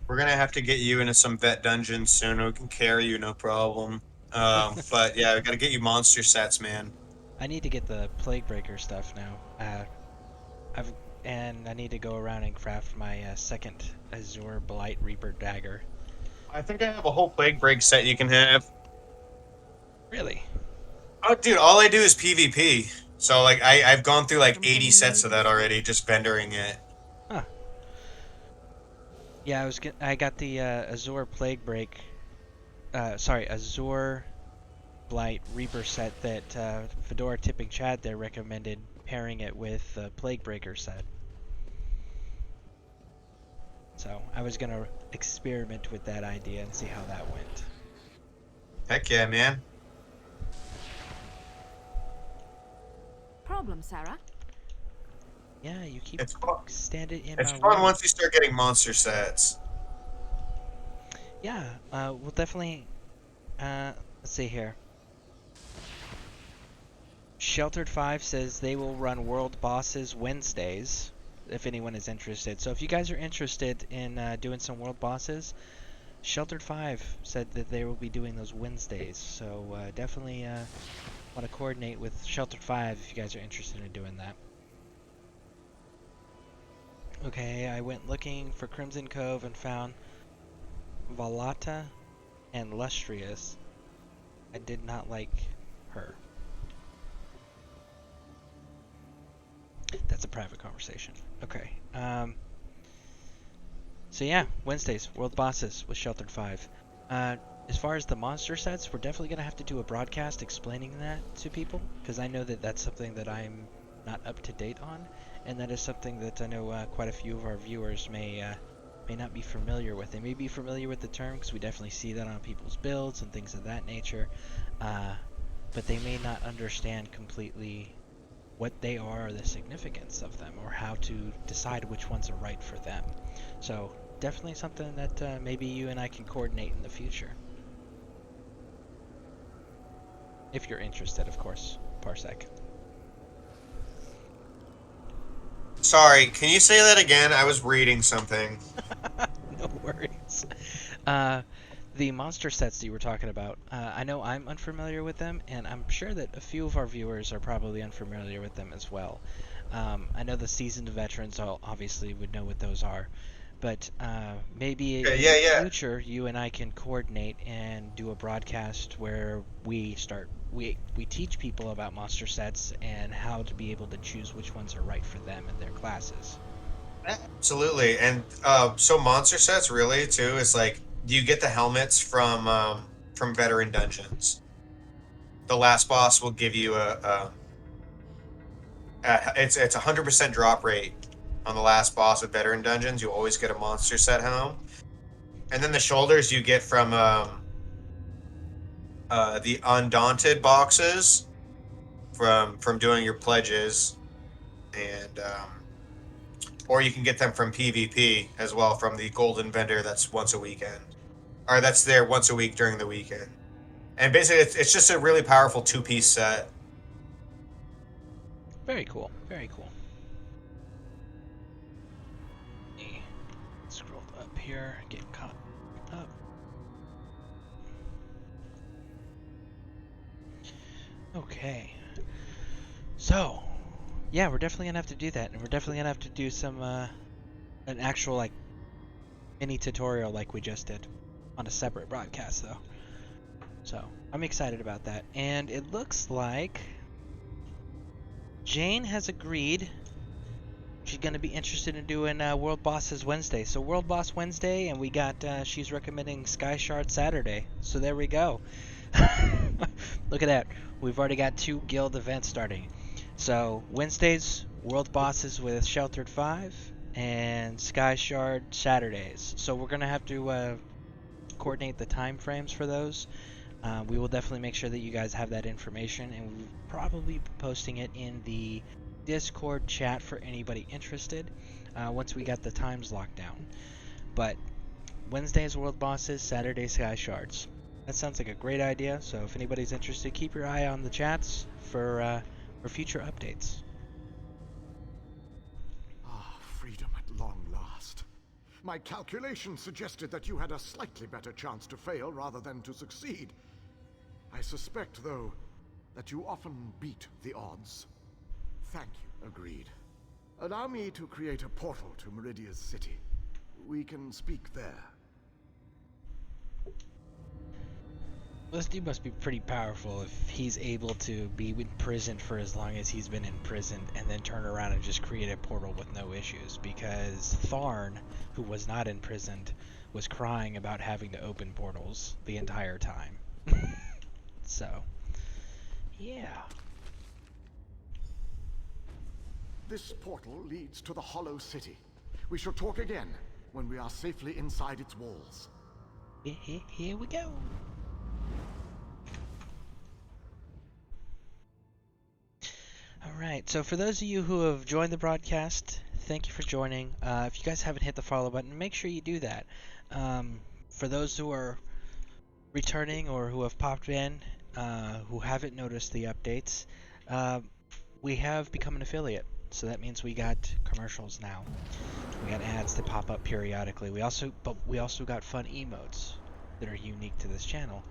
We're gonna have to get you into some vet dungeons soon. We can carry you, no problem. But yeah, we gotta get you monster sets, man. I need to get the Plague Breaker stuff now. And I need to go around and craft my second Azure Blight Reaper dagger. I think I have a whole Plague Break set you can have. Really? Oh, dude, all I do is PvP. So, like, I've gone through, like, 80 sets of that already, just vendoring it. Huh. Yeah, I got the Azure Plague Break... Azure Blight Reaper set that Fedora Tipping Chad there recommended pairing it with the Plague Breaker set. So I was gonna experiment with that idea and see how that went. Heck yeah, man. Problem, Sarah? Yeah, you keep standing in It's my fun way. once you start getting monster sets. Yeah, we'll definitely... let's see here. Sheltered 5 says they will run World Bosses Wednesdays, if anyone is interested. So if you guys are interested in doing some World Bosses, Sheltered 5 said that they will be doing those Wednesdays. So definitely want to coordinate with Sheltered 5 if you guys are interested in doing that. Okay, I went looking for Crimson Cove and found Valata and Lustrious. I did not like her. That's a private conversation. Okay. So yeah, Wednesdays, World Bosses with Sheltered 5. As far as the monster sets, we're definitely going to have to do a broadcast explaining that to people, because I know that that's something that I'm not up to date on, and that is something that I know quite a few of our viewers may not be familiar with. They may be familiar with the term, because we definitely see that on people's builds and things of that nature, but they may not understand completely what they are, the significance of them, or how to decide which ones are right for them. So definitely something that maybe you and I can coordinate in the future. If you're interested, of course, Parsec. Sorry, can you say that again? I was reading something. No worries. The monster sets that you were talking about, I know I'm unfamiliar with them, and I'm sure that a few of our viewers are probably unfamiliar with them as well. I know the seasoned veterans obviously would know what those are, but maybe in the future you and I can coordinate and do a broadcast where we teach people about monster sets and how to be able to choose which ones are right for them and their classes. Absolutely, and so monster sets really too is like you get the helmets from veteran dungeons. The last boss will give you it's 100% drop rate on the last boss of veteran dungeons. You always get a monster set helm, and then the shoulders you get from the Undaunted boxes from doing your pledges, and or you can get them from PvP as well from the golden vendor that's once a weekend, or that's there once a week during the weekend. And basically, it's just a really powerful 2-piece set. Very cool. Very cool. Let me scroll up here, get caught up. Okay. So, yeah, we're definitely gonna have to do that, and we're definitely gonna have to do some an actual like mini tutorial like we just did on a separate broadcast though. So I'm excited about that, and it looks like Jane has agreed she's gonna be interested in doing World Bosses Wednesday. So World Boss Wednesday, and we got she's recommending Sky Shard Saturday. So there we go. Look at that. We've already got 2 guild events starting. So Wednesdays, World Bosses with Sheltered 5, and Sky Shard Saturdays. So we're gonna have to coordinate the time frames for those. We will definitely make sure that you guys have that information, and we'll probably be posting it in the Discord chat for anybody interested once we got the times locked down. But Wednesdays World Bosses, Saturdays Sky Shards. That sounds like a great idea. So if anybody's interested, keep your eye on the chats for future updates. Ah, freedom at long last. My calculations suggested that you had a slightly better chance to fail rather than to succeed. I suspect, though, that you often beat the odds. Thank you. Agreed. Allow me to create a portal to Meridia's city. We can speak there. This dude must be pretty powerful if he's able to be imprisoned for as long as he's been imprisoned and then turn around and just create a portal with no issues, because Tharn, who was not imprisoned, was crying about having to open portals the entire time. So, yeah. This portal leads to the Hollow City. We shall talk again when we are safely inside its walls. Here we go. Alright, so for those of you who have joined the broadcast, thank you for joining. If you guys haven't hit the follow button, make sure you do that. For those who are returning or who have popped in, who haven't noticed the updates, we have become an affiliate. So that means we got commercials now. We got ads that pop up periodically. We also got fun emotes that are unique to this channel.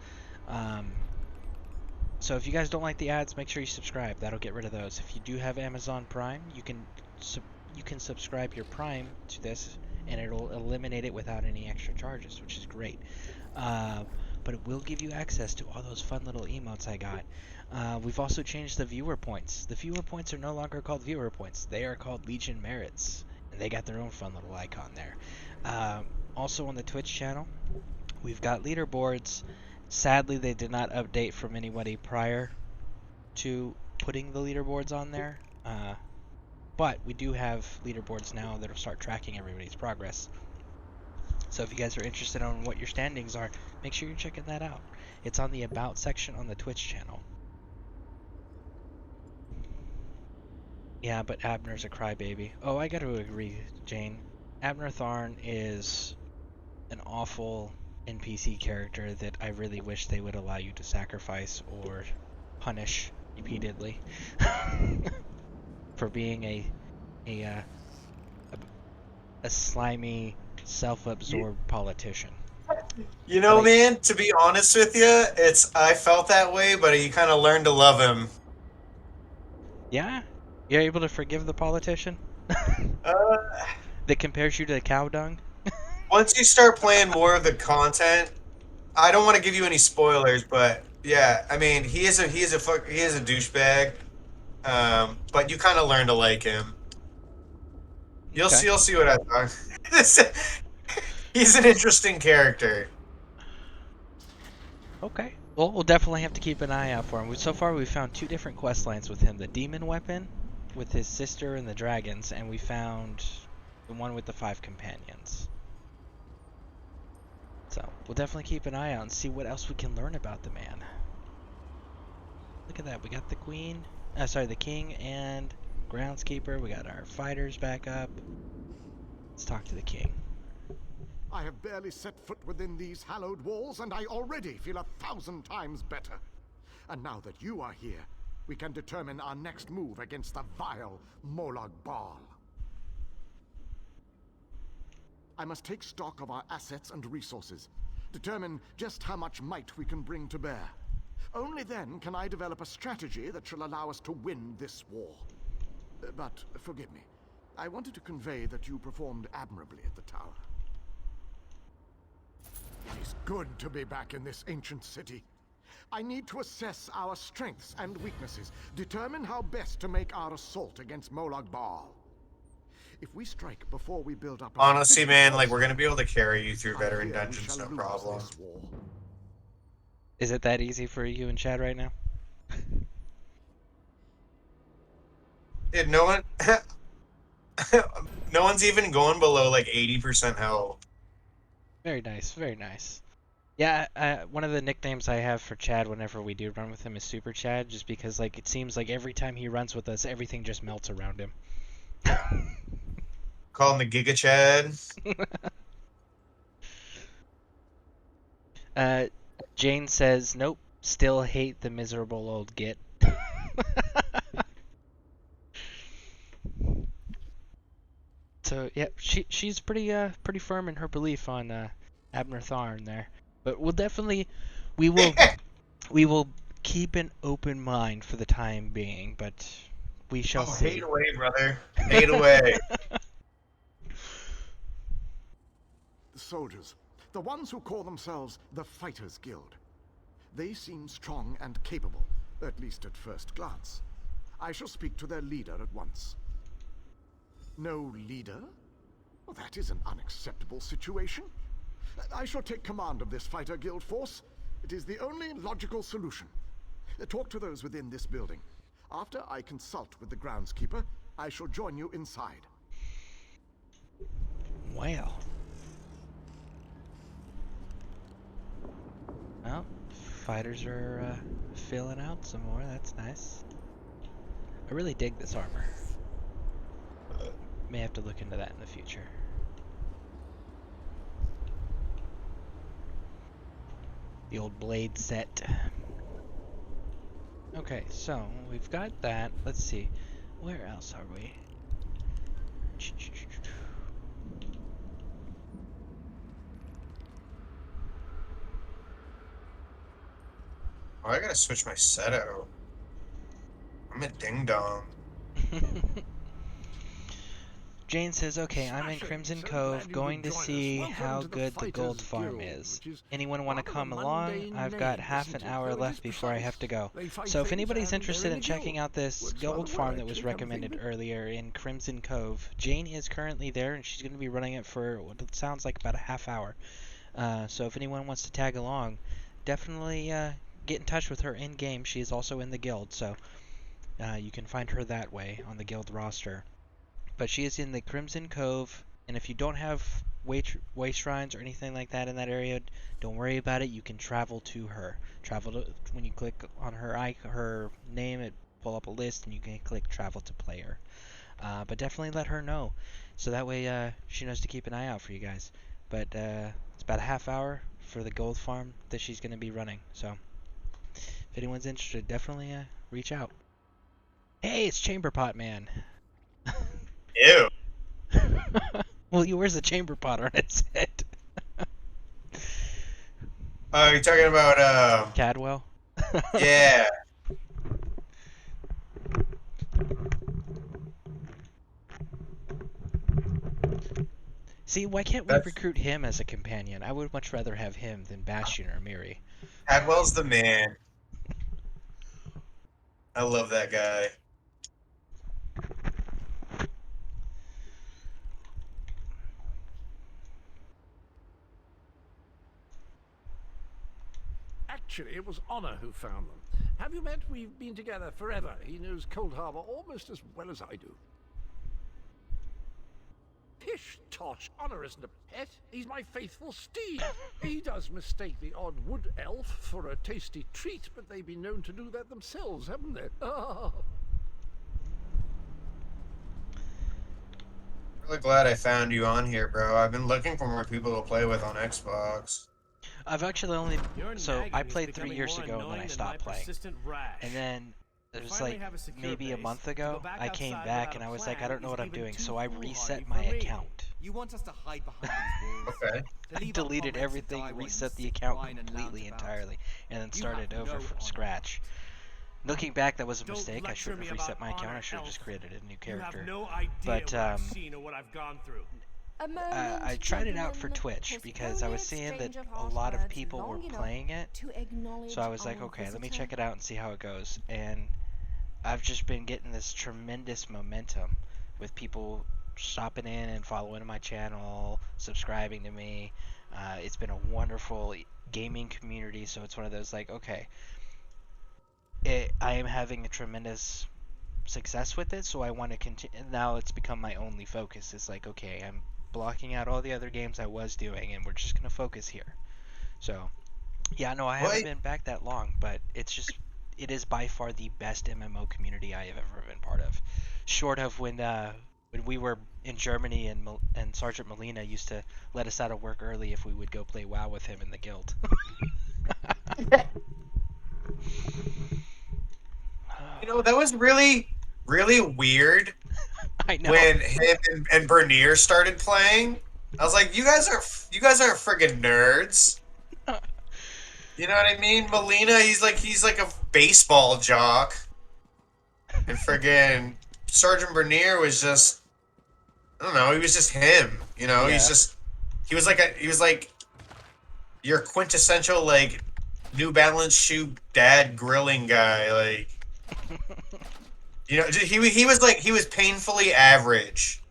So if you guys don't like the ads, make sure you subscribe. That'll get rid of those. If you do have Amazon Prime, you can subscribe your Prime to this, and it'll eliminate it without any extra charges, which is great. But it will give you access to all those fun little emotes I got. We've also changed the viewer points. The viewer points are no longer called viewer points. They are called Legion Merits, and they got their own fun little icon there. Also on the Twitch channel, we've got leaderboards. Sadly, they did not update from anybody prior to putting the leaderboards on there. But we do have leaderboards now that'll start tracking everybody's progress. So if you guys are interested on what your standings are, make sure you're checking that out. It's on the About section on the Twitch channel. Yeah, but Abner's a crybaby. Oh, I gotta agree, Jane. Abner Tharn is an awful NPC character that I really wish they would allow you to sacrifice or punish repeatedly for being a slimy, self-absorbed politician. You know, man, to be honest with you, I felt that way, but you kind of learn to love him. Yeah? You're able to forgive the politician? That compares you to cow dung? Once you start playing more of the content, I don't want to give you any spoilers, but yeah, I mean, he is a douchebag, but you kind of learn to like him. You'll see what I thought. He's an interesting character. Okay. Well, we'll definitely have to keep an eye out for him. So far, we've found 2 different quest lines with him. The demon weapon with his sister and the dragons, and we found the one with the 5 companions. So, we'll definitely keep an eye out and see what else we can learn about the man. Look at that. We got the queen. the king and groundskeeper. We got our fighters back up. Let's talk to the king. I have barely set foot within these hallowed walls, and I already feel 1,000 times better. And now that you are here, we can determine our next move against the vile Molag Bal. I must take stock of our assets and resources, determine just how much might we can bring to bear. Only then can I develop a strategy that shall allow us to win this war. But forgive me, I wanted to convey that you performed admirably at the tower. It is good to be back in this ancient city. I need to assess our strengths and weaknesses, determine how best to make our assault against Molag Bal. If we strike before we build up... Honestly, man, like, we're gonna be able to carry you through veteran dungeons, no problem. Is it that easy for you and Chad right now? Dude, no one... no one's even going below, like, 80% health. Very nice, very nice. Yeah, one of the nicknames I have for Chad whenever we do run with him is Super Chad, just because, like, it seems like every time he runs with us, everything just melts around him. Call him the Giga Chad. Jane says, nope, still hate the miserable old git. So yeah, she's pretty firm in her belief on Abner Tharn there. But we will keep an open mind for the time being, but we shall see. Hate away, brother. Hate away. The soldiers, the ones who call themselves the Fighters Guild. They seem strong and capable, at least at first glance. I shall speak to their leader at once. No leader? Well, that is an unacceptable situation. I shall take command of this Fighter Guild force. It is the only logical solution. Talk to those within this building. After I consult with the groundskeeper, I shall join you inside. Wow. Well, fighters are filling out some more. That's nice. I really dig this armor. May have to look into that in the future. The old blade set. Okay, so we've got that. Let's see. Where else are we? Oh, I gotta switch my set out. I'm a ding dong. Jane says, okay, I'm in Crimson Cove, going to see how good the gold farm is. Anyone want to come along? I've got half an hour left before I have to go. So if anybody's interested in checking out this gold farm that was recommended earlier in Crimson Cove, Jane is currently there, and she's going to be running it for what it sounds like about a half hour. So if anyone wants to tag along, definitely get in touch with her in-game. She is also in the guild, so you can find her that way on the guild roster. But she is in the Crimson Cove, and if you don't have way shrines or anything like that in that area, don't worry about it. You can travel to her. When you click on her name, it pull up a list, and you can click travel to player. But definitely let her know, so that way she knows to keep an eye out for you guys. But it's about a half hour for the gold farm that she's going to be running. So if anyone's interested, definitely reach out. Hey, it's Chamber Pot Man. Ew. Well, he wears a chamber pot on his head. You're talking about Cadwell? Yeah. See, why can't we recruit him as a companion? I would much rather have him than Bastion or Miri. Cadwell's the man. I love that guy. Actually, it was Honor who found them. Have you met? We've been together forever. He knows Cold Harbor almost as well as I do. Pish tosh, Honor isn't a pet. He's my faithful steed. He does mistake the odd wood elf for a tasty treat, but they've been known to do that themselves, haven't they? Really glad I found you on here, bro. I've been looking for more people to play with on Xbox. I've actually only so I nagging is played 3 becoming years more ago and then annoying I than stopped my playing. persistent rash. And then it We was finally like have a secure maybe a base. month To ago go back I came outside back without and a I was like, I plan don't know is what I'm even doing, too so I foolhardy reset for my me. account. You want us to hide behind these walls? Okay. I deleted everything, reset the account completely entirely, and then started over from scratch. Looking back, that was a Don't mistake. I lecture shouldn't me have reset about my account. honor, I should have Elf. just created a new You character. have no idea But what I've seen or what I've gone through. I tried it out for Twitch because I was seeing that a lot of people were playing it. So I was like, okay, let me check it out and see how it goes. And I've just been getting this tremendous momentum with people stopping in and following my channel, subscribing to me. It's been a wonderful gaming community, so it's one of those like, okay, I am having a tremendous success with it, so I want to continue. Now it's become my only focus. It's like, okay, I'm blocking out all the other games I was doing, and we're just gonna focus here. So, yeah, no, I haven't been back that long, but it is by far the best MMO community I have ever been part of. Short of when we were in Germany and Sergeant Molina used to let us out of work early if we would go play WoW with him in the guild. You know, that was really, really weird. I know. When him and Bernier started playing, I was like, you guys aren't friggin' nerds. You know what I mean? Molina, he's like a baseball jock, and friggin' Sergeant Bernier was just, I don't know, he was just him. You know, Yeah. he was like your quintessential like New Balance shoe dad grilling guy, like. You know, he was painfully average.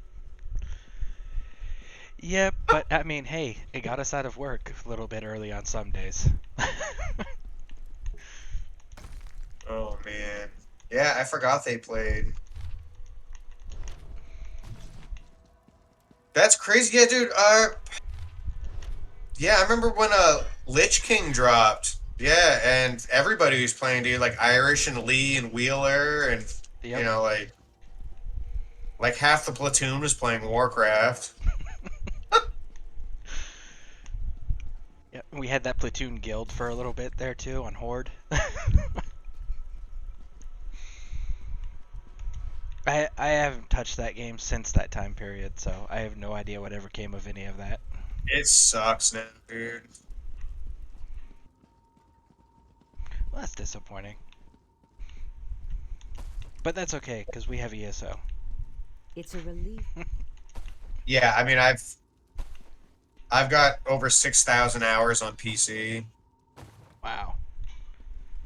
Yep, but I mean, hey, it got us out of work a little bit early on some days. Oh man, yeah, I forgot they played. That's crazy, yeah, dude. Yeah, I remember when Lich King dropped. Yeah, and everybody was playing, dude, like Irish and Lee and Wheeler, and you know, like half the platoon was playing Warcraft. Yeah, we had that platoon guild for a little bit there too on Horde. I haven't touched that game since that time period, so I have no idea whatever came of any of that. It sucks now, dude. Well, that's disappointing. But that's okay, because we have ESO. It's a relief. Yeah, I mean, I've got over 6,000 hours on PC. Wow.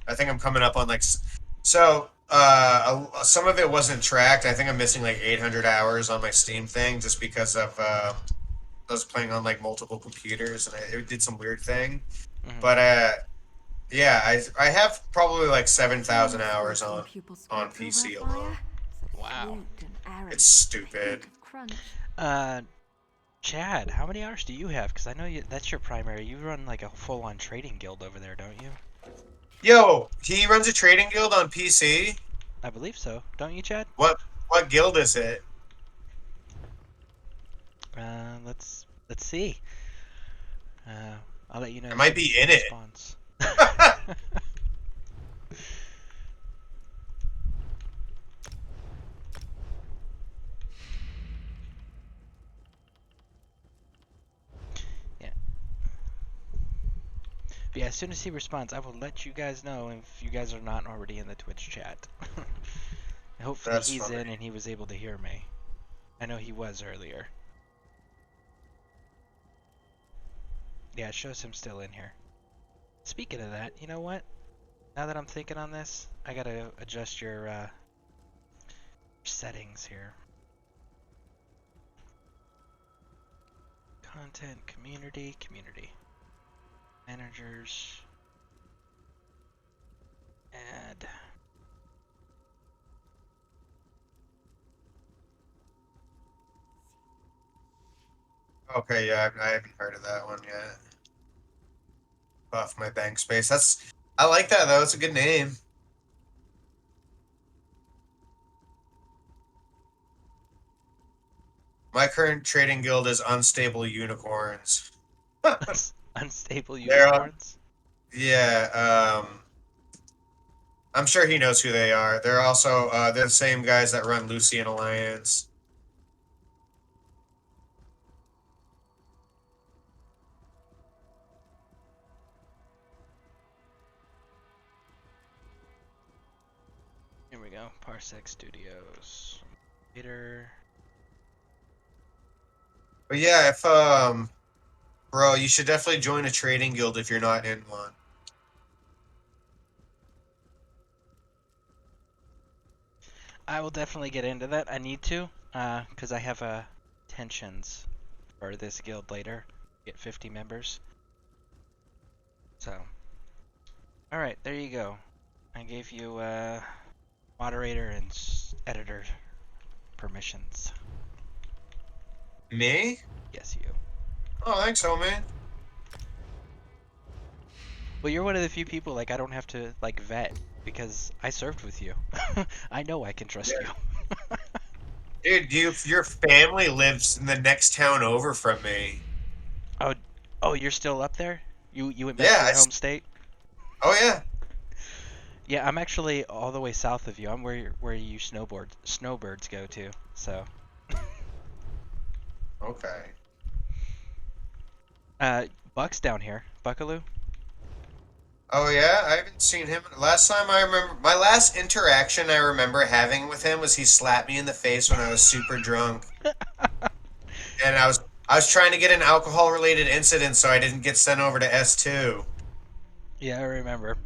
I think I'm coming up on like some of it wasn't tracked. I think I'm missing like 800 hours on my Steam thing just because of I was playing on like multiple computers and it did some weird thing. Mm-hmm. But yeah, I have probably like 7,000 hours on PC alone. Wow. It's stupid. Chad, how many hours do you have? Because I know that's your primary. You run like a full-on trading guild over there, don't you? Yo, he runs a trading guild on PC? I believe so. Don't you, Chad? What guild is it? Let's see. I'll let you know. I might be in it. But yeah, as soon as he responds, I will let you guys know if you guys are not already in the Twitch chat. Hopefully he's in and he was able to hear me. I know he was earlier. Yeah, it shows him still in here. Speaking of that, you know what? Now that I'm thinking on this, I gotta adjust your settings here. Content, community. Managers. Add. Okay, yeah, I haven't heard of that one yet. Buff my bank space. I like that though. It's a good name. My current trading guild is Unstable Unicorns. Unstable They're unicorns? Yeah, I'm sure he knows who they are. They're also they're the same guys that run Lucian Alliance. Here we go. Parsec Studios. Later. But yeah, if bro, you should definitely join a trading guild if you're not in one. I will definitely get into that. I need to, because I have tensions for this guild later. Get 50 members. So, all right, there you go. I gave you moderator and editor permissions. Me? Yes, you. Oh, thanks, homie. Well, you're one of the few people like I don't have to like vet because I served with you. I know I can trust you. Dude, your family lives in the next town over from me. Oh, you're still up there? You went back to your home state? Oh yeah. Yeah, I'm actually all the way south of you. I'm where you snowbirds go to. So. Okay. Buck's down here. Buckaloo. Oh yeah, I haven't seen him. Last time I remember, my last interaction I remember having with him was he slapped me in the face when I was super drunk, and I was trying to get an alcohol-related incident so I didn't get sent over to S2. Yeah, I remember.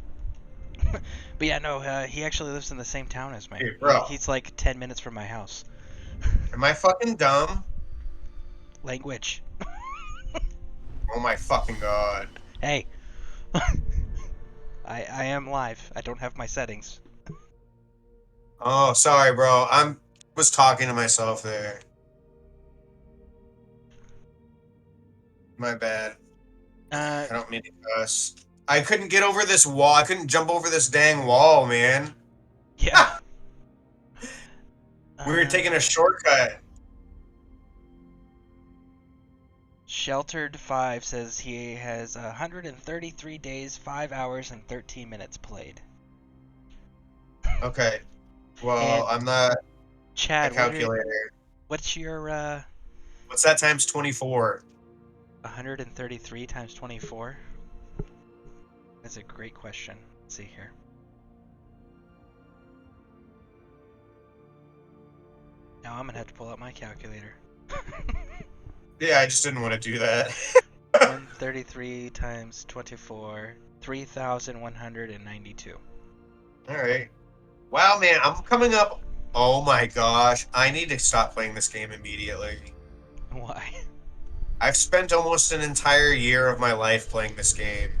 But yeah, no, he actually lives in the same town as me. Dude, bro. He's like 10 minutes from my house. Am I fucking dumb? Language. Oh my fucking god. Hey. I am live. I don't have my settings. Oh, sorry, bro. Was talking to myself there. My bad. I don't mean to cuss. I couldn't get over this wall. I couldn't jump over this dang wall, man. Yeah. We were taking a shortcut. Sheltered 5 says he has 133 days, 5 hours, and 13 minutes played. Okay. Well, I'm not Chad, a calculator. What's your What's that times 24? 133 times 24? That's a great question. Let's see here. Now I'm gonna have to pull out my calculator. Yeah, I just didn't want to do that. 133 times 24, 3,192. Alright. Wow, man, I'm coming up. Oh my gosh. I need to stop playing this game immediately. Why? I've spent almost an entire year of my life playing this game.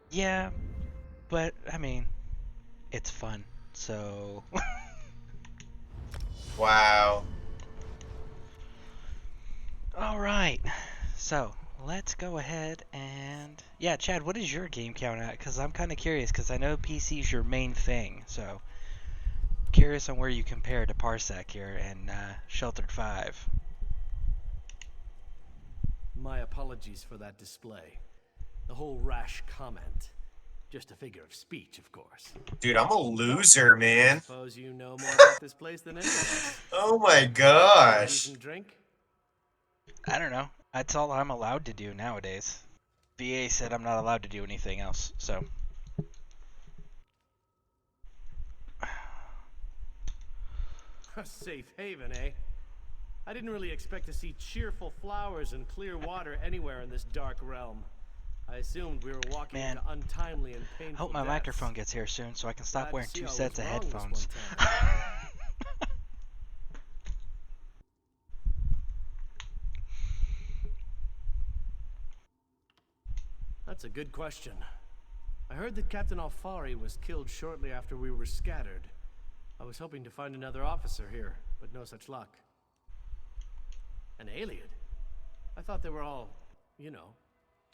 Yeah, but, I mean, it's fun, so... Wow. Alright, so, let's go ahead and... Yeah, Chad, what is your game count at? Because I'm kind of curious, because I know PC's your main thing, so... Curious on where you compare to Parsec here and Sheltered 5. My apologies for that display. The whole rash comment. Just a figure of speech, of course. Dude, I'm a loser, man. I suppose you know more about this place than anyone else. Oh my gosh. Decent drink? I don't know. That's all I'm allowed to do nowadays. VA said I'm not allowed to do anything else, so... A safe haven, eh? I didn't really expect to see cheerful flowers and clear water anywhere in this dark realm. I assumed we were walking into untimely and painful I hope my deaths. microphone gets here soon so I can stop Glad to wearing see 2 I was sets of wrong this headphones. one time. That's a good question. I heard that Captain Alfari was killed shortly after we were scattered. I was hoping to find another officer here, but no such luck. An alien? I thought they were all, you know,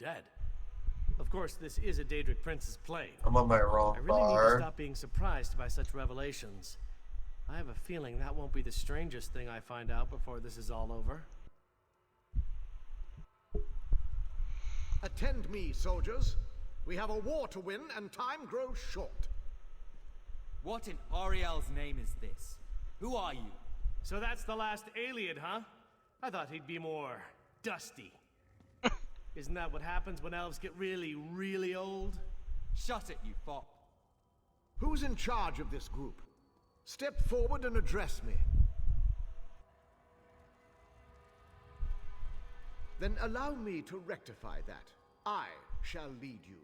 dead. Of course, this is a Daedric Prince's plane. I'm on my wrong I really need bar. to stop being surprised by such revelations. I have a feeling that won't be the strangest thing I find out before this is all over. Attend me, soldiers. We have a war to win, and time grows short. What in Ariel's name is this? Who are you? So that's the last Ayleid, huh? I thought he'd be more dusty. Isn't that what happens when elves get really, really old? Shut it, you fop. Who's in charge of this group? Step forward and address me. Then allow me to rectify that. I shall lead you.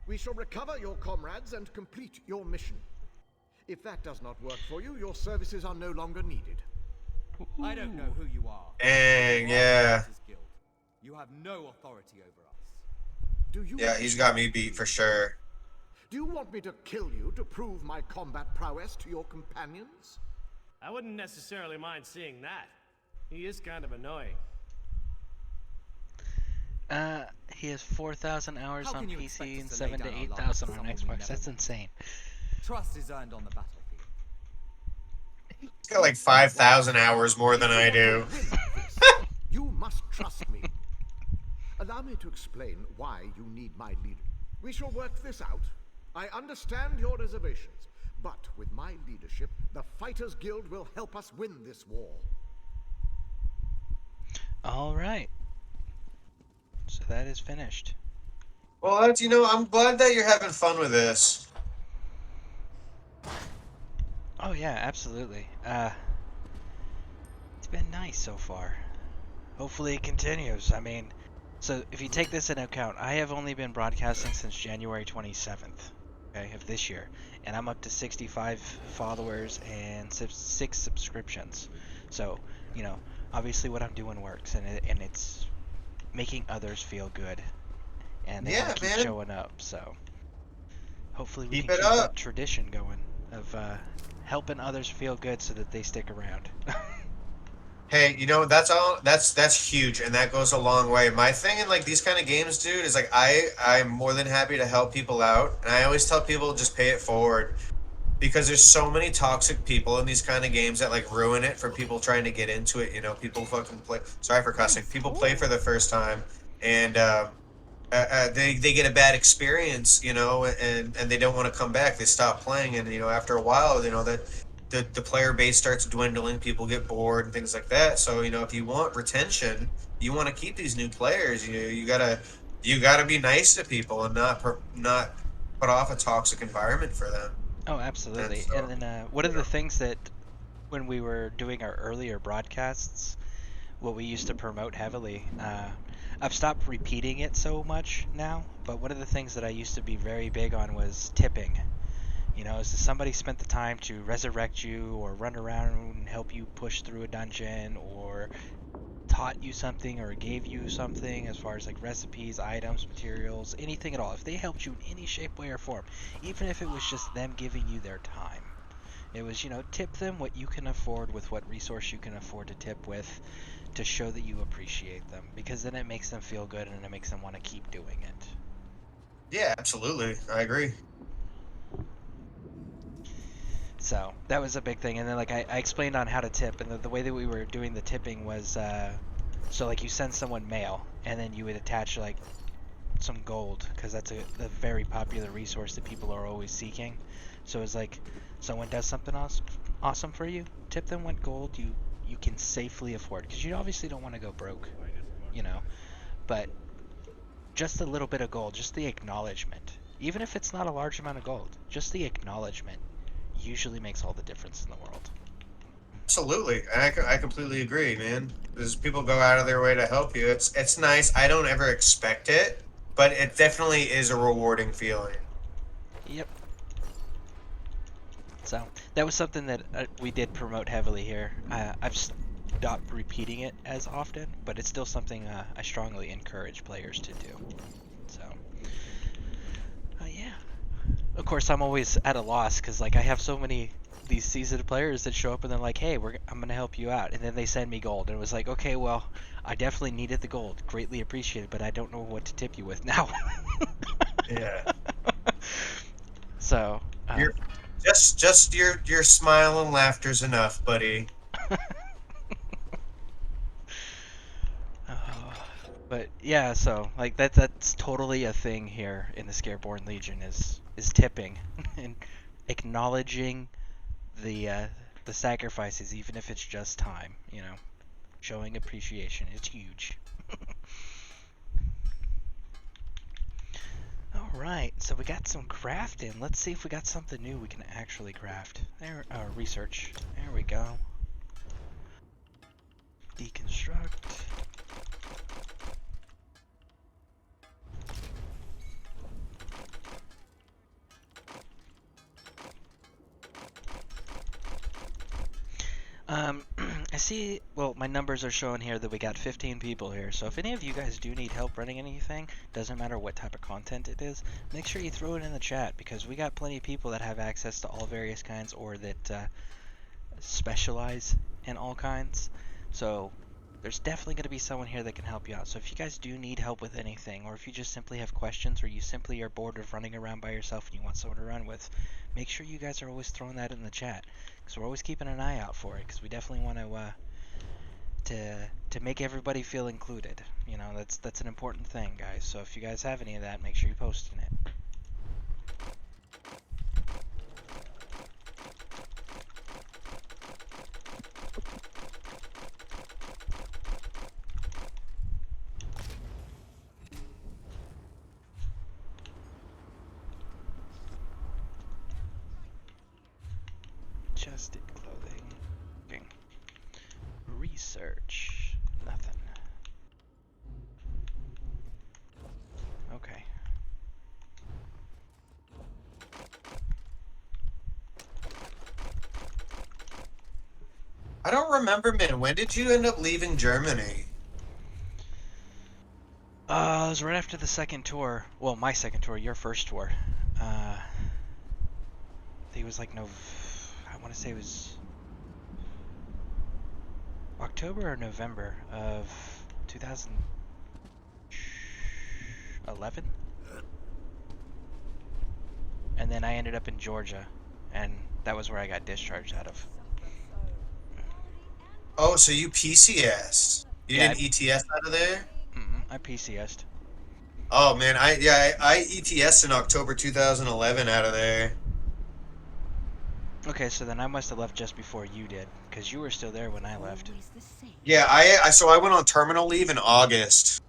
We shall recover your comrades and complete your mission. If that does not work for you, your services are no longer needed. I don't know who you are. Dang, yeah. You have no authority over us. Do you? Yeah, he's got me beat for sure. Do you want me to kill you to prove my combat prowess to your companions? I wouldn't necessarily mind seeing that. He is kind of annoying. He has 4,000 hours How on can you PC expect and us to lay 7 to down our 8,000 lives for on someone we Xbox. never That's met? insane. Trust is earned on the battlefield. He's got like 5,000 hours more than I do. You must trust me. Allow me to explain why you need my leader. We shall work this out. I understand your reservations, but with my leadership, the Fighters Guild will help us win this war. All right. So that is finished. Well, that's, I'm glad that you're having fun with this. Oh yeah, absolutely. It's been nice so far. Hopefully it continues. I mean, so if you take this into account, I have only been broadcasting since January 27th, okay, of this year, and I'm up to 65 followers and 6 subscriptions. So, obviously what I'm doing works, and it's making others feel good, and they want to keep showing up. So hopefully we can keep that tradition going of helping others feel good so that they stick around. Hey, that's huge, and that goes a long way. My thing in like these kind of games, dude, is like I'm more than happy to help people out, and I always tell people just pay it forward, because there's so many toxic people in these kind of games that like ruin it for people trying to get into it. People fucking play. Sorry for cussing. People play for the first time, and they get a bad experience, and they don't want to come back. They stop playing, and after a while, that the player base starts dwindling. People get bored and things like that. So if you want retention, you want to keep these new players. You gotta be nice to people and not put off a toxic environment for them. Oh, absolutely. And then one of the things that when we were doing our earlier broadcasts, what we used to promote heavily, I've stopped repeating it so much now, but one of the things that I used to be very big on was tipping. Is if somebody spent the time to resurrect you or run around and help you push through a dungeon or taught you something or gave you something as far as like recipes, items, materials, anything at all. If they helped you in any shape, way, or form, even if it was just them giving you their time, it was, tip them what you can afford with what resource you can afford to tip with to show that you appreciate them, because then it makes them feel good and it makes them want to keep doing it. Yeah, absolutely. I agree. So that was a big thing. And then like I explained on how to tip, and the way that we were doing the tipping was so like you send someone mail and then you would attach like some gold, because that's a very popular resource that people are always seeking. So it's like someone does something awesome for you, tip them what gold you can safely afford, because you obviously don't want to go broke, but just a little bit of gold, just the acknowledgement, even if it's not a large amount of gold, just the acknowledgement usually makes all the difference in the world. Absolutely. I completely agree, man. Because people go out of their way to help you. It's nice. I don't ever expect it, but it definitely is a rewarding feeling. Yep. So that was something that we did promote heavily here. I've stopped repeating it as often, but it's still something I strongly encourage players to do. So yeah. Of course, I'm always at a loss, because like I have so many these seasoned players that show up and they're like, hey, I'm gonna help you out, and then they send me gold, and it was like, okay, well, I definitely needed the gold, greatly appreciated, but I don't know what to tip you with now. Yeah. So Just your smile and laughter's enough, buddy. But yeah, so like that's totally a thing here in the Scareborn Legion is tipping and acknowledging the sacrifices, even if it's just time. You know, showing appreciation. It's huge. Alright, so we got some crafting. Let's see if we got something new we can actually craft. There, research. There we go. Deconstruct. I see, well, my numbers are showing here that we got 15 people here, so if any of you guys do need help running anything, doesn't matter what type of content it is, make sure you throw it in the chat, because we got plenty of people that have access to all various kinds, or that specialize in all kinds, so there's definitely going to be someone here that can help you out. So if you guys do need help with anything, or if you just simply have questions, or you simply are bored of running around by yourself and you want someone to run with, make sure you guys are always throwing that in the chat, because we're always keeping an eye out for it, because we definitely want to make everybody feel included. You know, that's an important thing, guys. So if you guys have any of that, make sure you post in it. Adjusted clothing. Okay. Research. Nothing. Okay. I don't remember, man. When did you end up leaving Germany? It was right after the second tour. Well, my second tour, your first tour. I think it was like I want to say it was October or November of 2011. And then I ended up in Georgia, and that was where I got discharged out of. Oh, so you PCS'd. You Yeah, didn't ETS out of there? I PCS'd. Oh man, I ETS'd in October 2011 out of there. Okay, so then I must have left just before you did, because you were still there when I left. Yeah, so I went on terminal leave in August.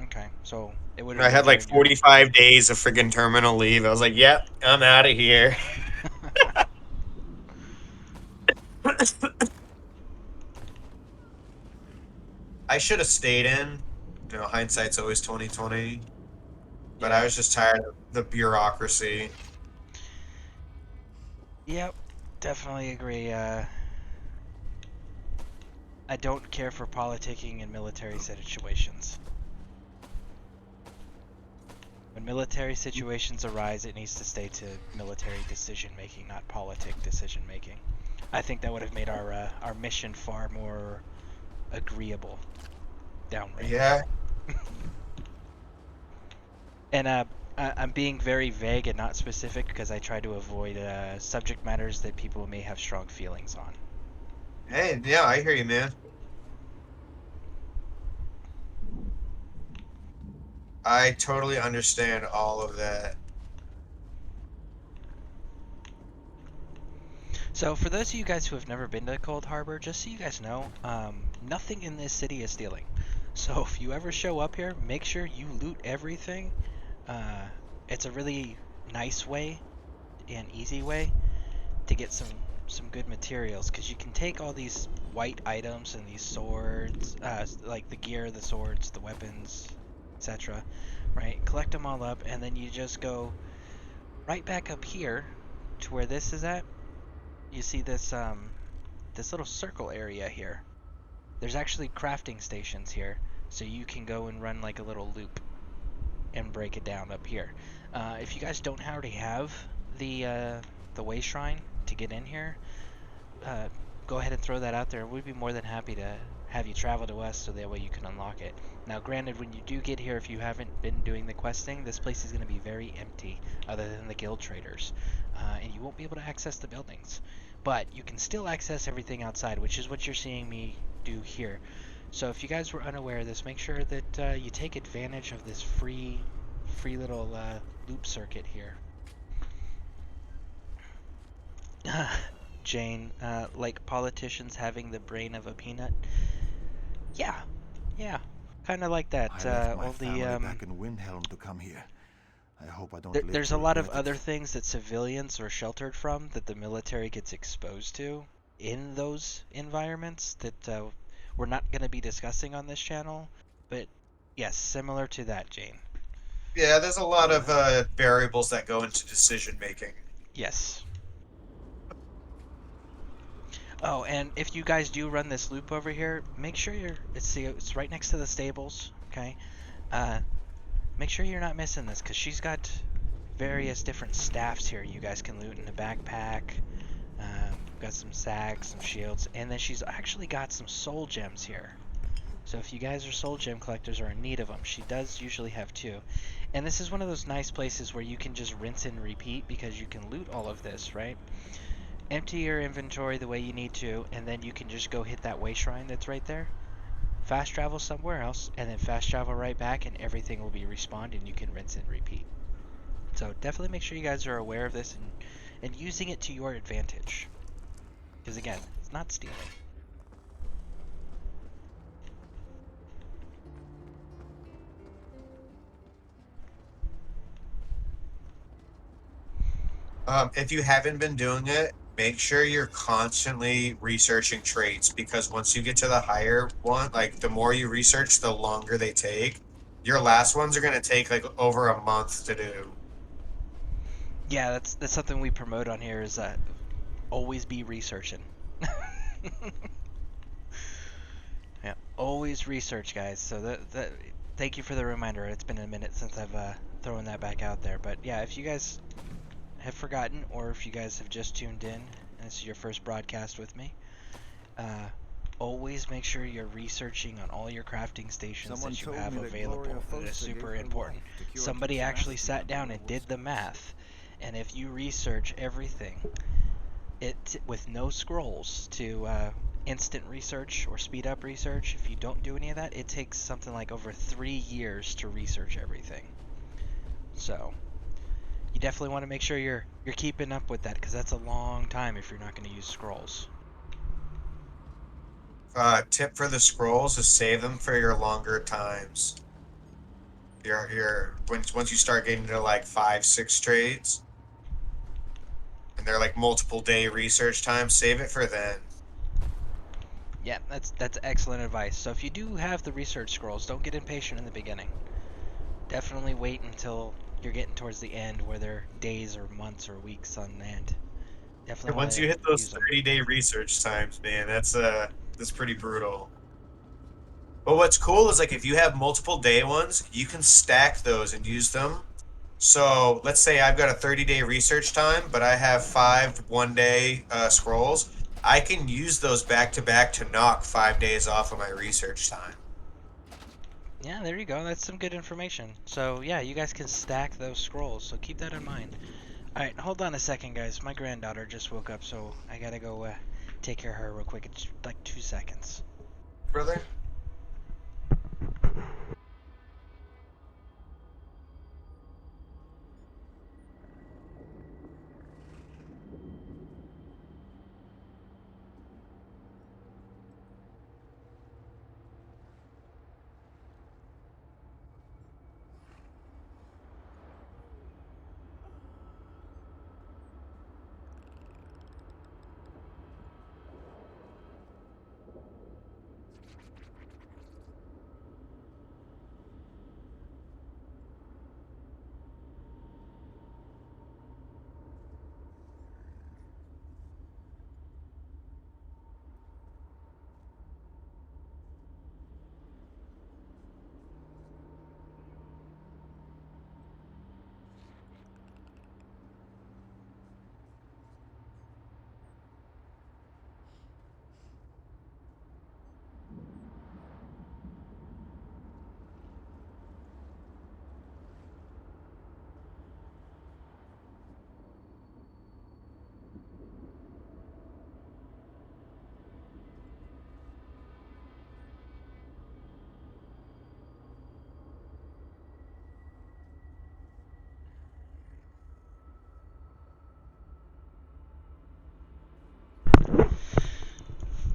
Okay, so it would. I had like 45 days of friggin' terminal leave. I was like, "Yep, I'm out of here." I should have stayed in. You know, hindsight's always 20/20. But I was just tired of the bureaucracy. Yep, definitely agree. I don't care for politicking in military situations. When military situations arise, it needs to stay to military decision making, not politic decision making. I think that would have made our mission far more agreeable downrange. Yeah. And I'm being very vague and not specific because I try to avoid subject matters that people may have strong feelings on. Hey, yeah, I hear you, man. I totally understand all of that. So for those of you guys who have never been to Cold Harbor, just so you guys know, nothing in this city is stealing. So if you ever show up here, make sure you loot everything. It's a really nice way and easy way to get some good materials, because you can take all these white items and these swords, like the gear, the swords, the weapons, etc. Right? Collect them all up, and then you just go right back up here to where this is at. You see this this little circle area here. There's actually crafting stations here, so you can go and run like a little loop and break it down up here. If you guys don't already have the way shrine to get in here, go ahead and throw that out there. We'd be more than happy to have you travel to us so that way you can unlock it. Now granted, when you do get here, if you haven't been doing the questing, this place is going to be very empty other than the guild traders, and you won't be able to access the buildings. But you can still access everything outside, which is what you're seeing me do here. So if you guys were unaware of this, make sure that you take advantage of this free little loop circuit here. Jane, like politicians having the brain of a peanut? Yeah, kind of like that. I left my All family the back in Windhelm to come here. I hope I don't live there's to a lot of regret other it. things that civilians are sheltered from that the military gets exposed to in those environments that we're not going to be discussing on this channel. But yes, similar to that, Jane. Yeah, there's a lot of variables that go into decision making. Yes. Oh, and if you guys do run this loop over here, make sure it's right next to the stables, okay? Make sure you're not missing this, because she's got various different staffs here you guys can loot in the backpack. Got some sags, some shields, and then she's actually got some soul gems here. So if you guys are soul gem collectors or in need of them, she does usually have 2. And this is one of those nice places where you can just rinse and repeat, because you can loot all of this, right? Empty your inventory the way you need to, and then you can just go hit that way shrine that's right there. Fast travel somewhere else, and then fast travel right back, and everything will be respawned, and you can rinse and repeat. So definitely make sure you guys are aware of this and using it to your advantage. Because again, it's not stealing. If you haven't been doing it, make sure you're constantly researching traits, because once you get to the higher one, like the more you research, the longer they take. Your last ones are going to take like over a month to do. Yeah, that's something we promote on here, is always be researching. Yeah, always research, guys. So thank you for the reminder. It's been a minute since I've thrown that back out there. But yeah, if you guys have forgotten, or if you guys have just tuned in and this is your first broadcast with me, always make sure you're researching on all your crafting stations Someone that you told have me that available. Gloria That is Foster gave super her important. life to cure Somebody cancer actually massive sat down amount and of did the math, and if you research everything with no scrolls to instant research or speed up research, if you don't do any of that, it takes something like over 3 years to research everything. So you definitely want to make sure you're keeping up with that, because that's a long time if you're not going to use scrolls. Tip for the scrolls is save them for your longer times. Once you start getting to like 5-6 trades, and they're like multiple day research times, save it for then. Yeah, that's excellent advice. So if you do have the research scrolls, don't get impatient in the beginning. Definitely wait until you're getting towards the end, where they're days or months or weeks on end. Definitely. And once you hit those 30-day research times, man, that's pretty brutal. But what's cool is, like, if you have multiple day ones, you can stack those and use them. So let's say I've got a 30-day research time, but I have 5 one-day scrolls. I can use those back to back to knock 5 days off of my research time. Yeah, there you go. That's some good information. So yeah, you guys can stack those scrolls, so keep that in mind. Alright, hold on a second, guys. My granddaughter just woke up, so I gotta go take care of her real quick. It's like 2 seconds. Brother?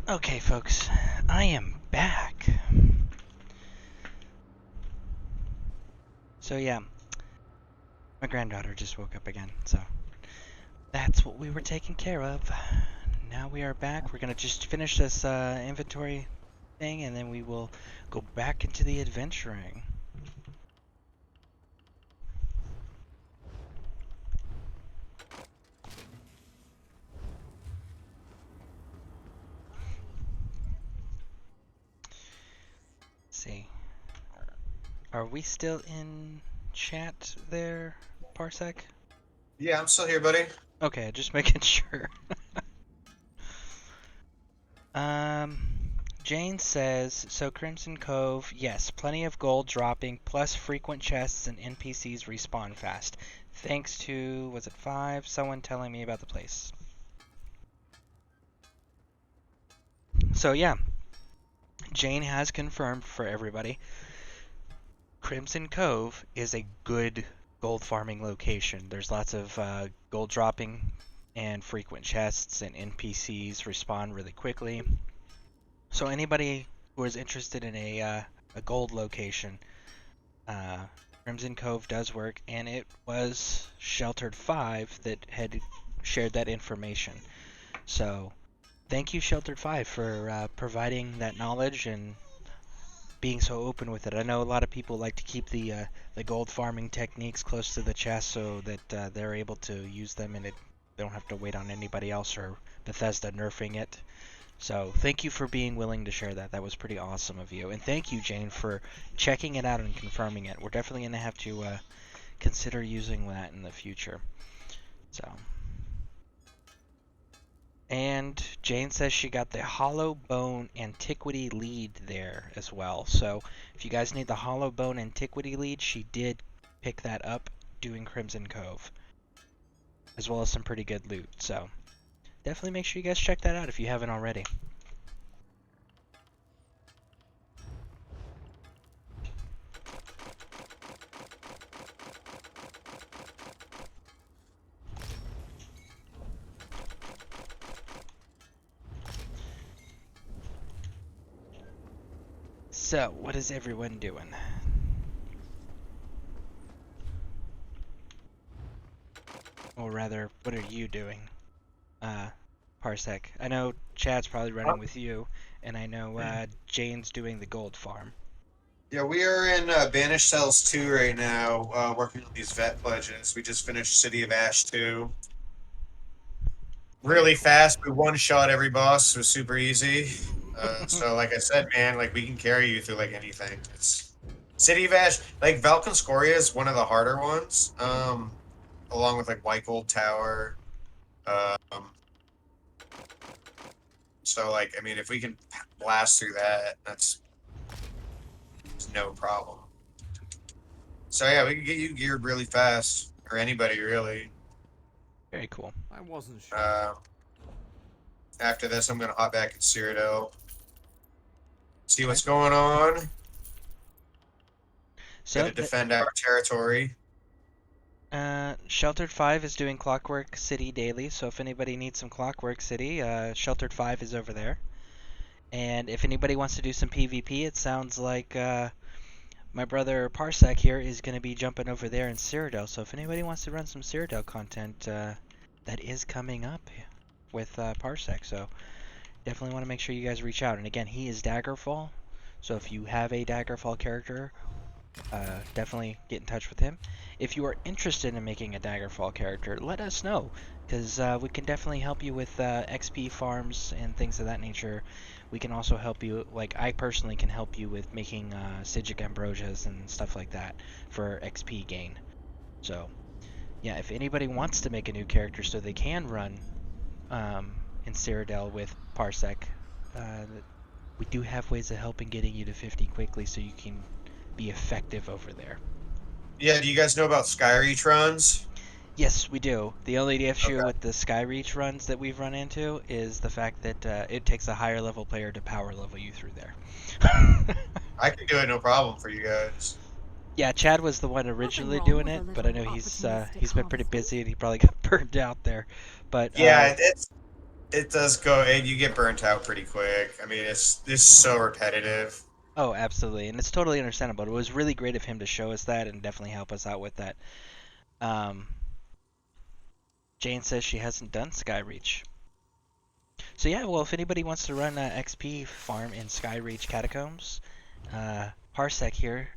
Okay, folks, I am back. So yeah, my granddaughter just woke up again, so that's what we were taking care of. Now we are back. We're gonna just finish this inventory thing, and then we will go back into the adventuring. See, are we still in chat there, Parsec? Yeah, I'm still here, buddy. Okay, just making sure. Jane says, so Crimson Cove, yes, plenty of gold dropping, plus frequent chests and NPCs respawn fast. Thanks to, was it 5? Someone telling me about the place. So yeah, Jane has confirmed for everybody, Crimson Cove is a good gold farming location. There's lots of gold dropping and frequent chests, and NPCs respawn really quickly. So anybody who is interested in a gold location, Crimson Cove does work, and it was Sheltered 5 that had shared that information. So thank you, Sheltered 5, for providing that knowledge and being so open with it. I know a lot of people like to keep the gold farming techniques close to the chest so that they're able to use them and they don't have to wait on anybody else or Bethesda nerfing it. So thank you for being willing to share that. That was pretty awesome of you. And thank you, Jane, for checking it out and confirming it. We're definitely going to have to consider using that in the future. So. And Jane says she got the Hollow Bone Antiquity lead there as well. So if you guys need the Hollow Bone Antiquity lead, she did pick that up doing Crimson Cove, as well as some pretty good loot. So definitely make sure you guys check that out if you haven't already. So, what is everyone doing? Or rather, what are you doing? Parsec. I know Chad's probably running with you, and I know Jane's doing the gold farm. Yeah, we are in Banished Cells 2 right now, working on these vet pledges. We just finished City of Ash 2. Really fast. We one-shot every boss. It was super easy. So, like I said, man, like, we can carry you through, like, anything. It's City of Ash, like, Valkenscoria is one of the harder ones, along with, like, White Gold Tower. So, like, I mean, if we can blast through that, that's no problem. So, yeah, we can get you geared really fast. Or anybody, really. Very cool. I wasn't sure. After this, I'm going to hop back at Cyrodiil. See what's going on. So Gotta defend our territory. Sheltered 5 is doing Clockwork City daily, so if anybody needs some Clockwork City, Sheltered 5 is over there. And if anybody wants to do some PvP, it sounds like my brother Parsec here is going to be jumping over there in Cyrodiil. So if anybody wants to run some Cyrodiil content, that is coming up with Parsec. So definitely want to make sure you guys reach out. And again, he is Daggerfall, so if you have a Daggerfall character, definitely get in touch with him. If you are interested in making a Daggerfall character, let us know, because we can definitely help you with XP farms and things of that nature. We can also help you, like I personally can help you with making Psijic Ambrosias and stuff like that for XP gain. So yeah, if anybody wants to make a new character so they can run in Cyrodiil with Parsec, we do have ways of helping getting you to 50 quickly so you can be effective over there. Yeah, do you guys know about Skyreach runs? Yes, we do. The only issue with the Skyreach runs that we've run into is the fact that it takes a higher level player to power level you through there. I can do it, no problem for you guys. Yeah, Chad was the one originally doing it, but I know he's been pretty busy and he probably got burned out there. But yeah, It does go, and you get burnt out pretty quick. I mean, it's so repetitive. Oh, absolutely, and it's totally understandable. It was really great of him to show us that and definitely help us out with that. Jane says she hasn't done Skyreach. So yeah, well, if anybody wants to run an XP farm in Skyreach Catacombs, Parsec here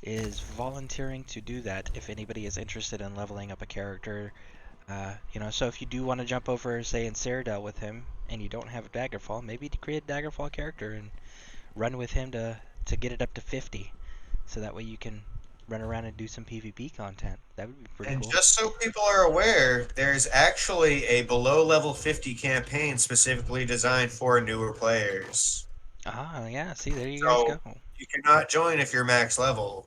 is volunteering to do that if anybody is interested in leveling up a character. So if you do want to jump over, say, in Cyrodiil with him, and you don't have a Daggerfall, maybe to create a Daggerfall character and run with him to get it up to 50. So that way you can run around and do some PvP content. That would be pretty cool. And just so people are aware, there's actually a below level 50 campaign specifically designed for newer players. Ah, yeah, see, there you guys go. You cannot join if you're max level.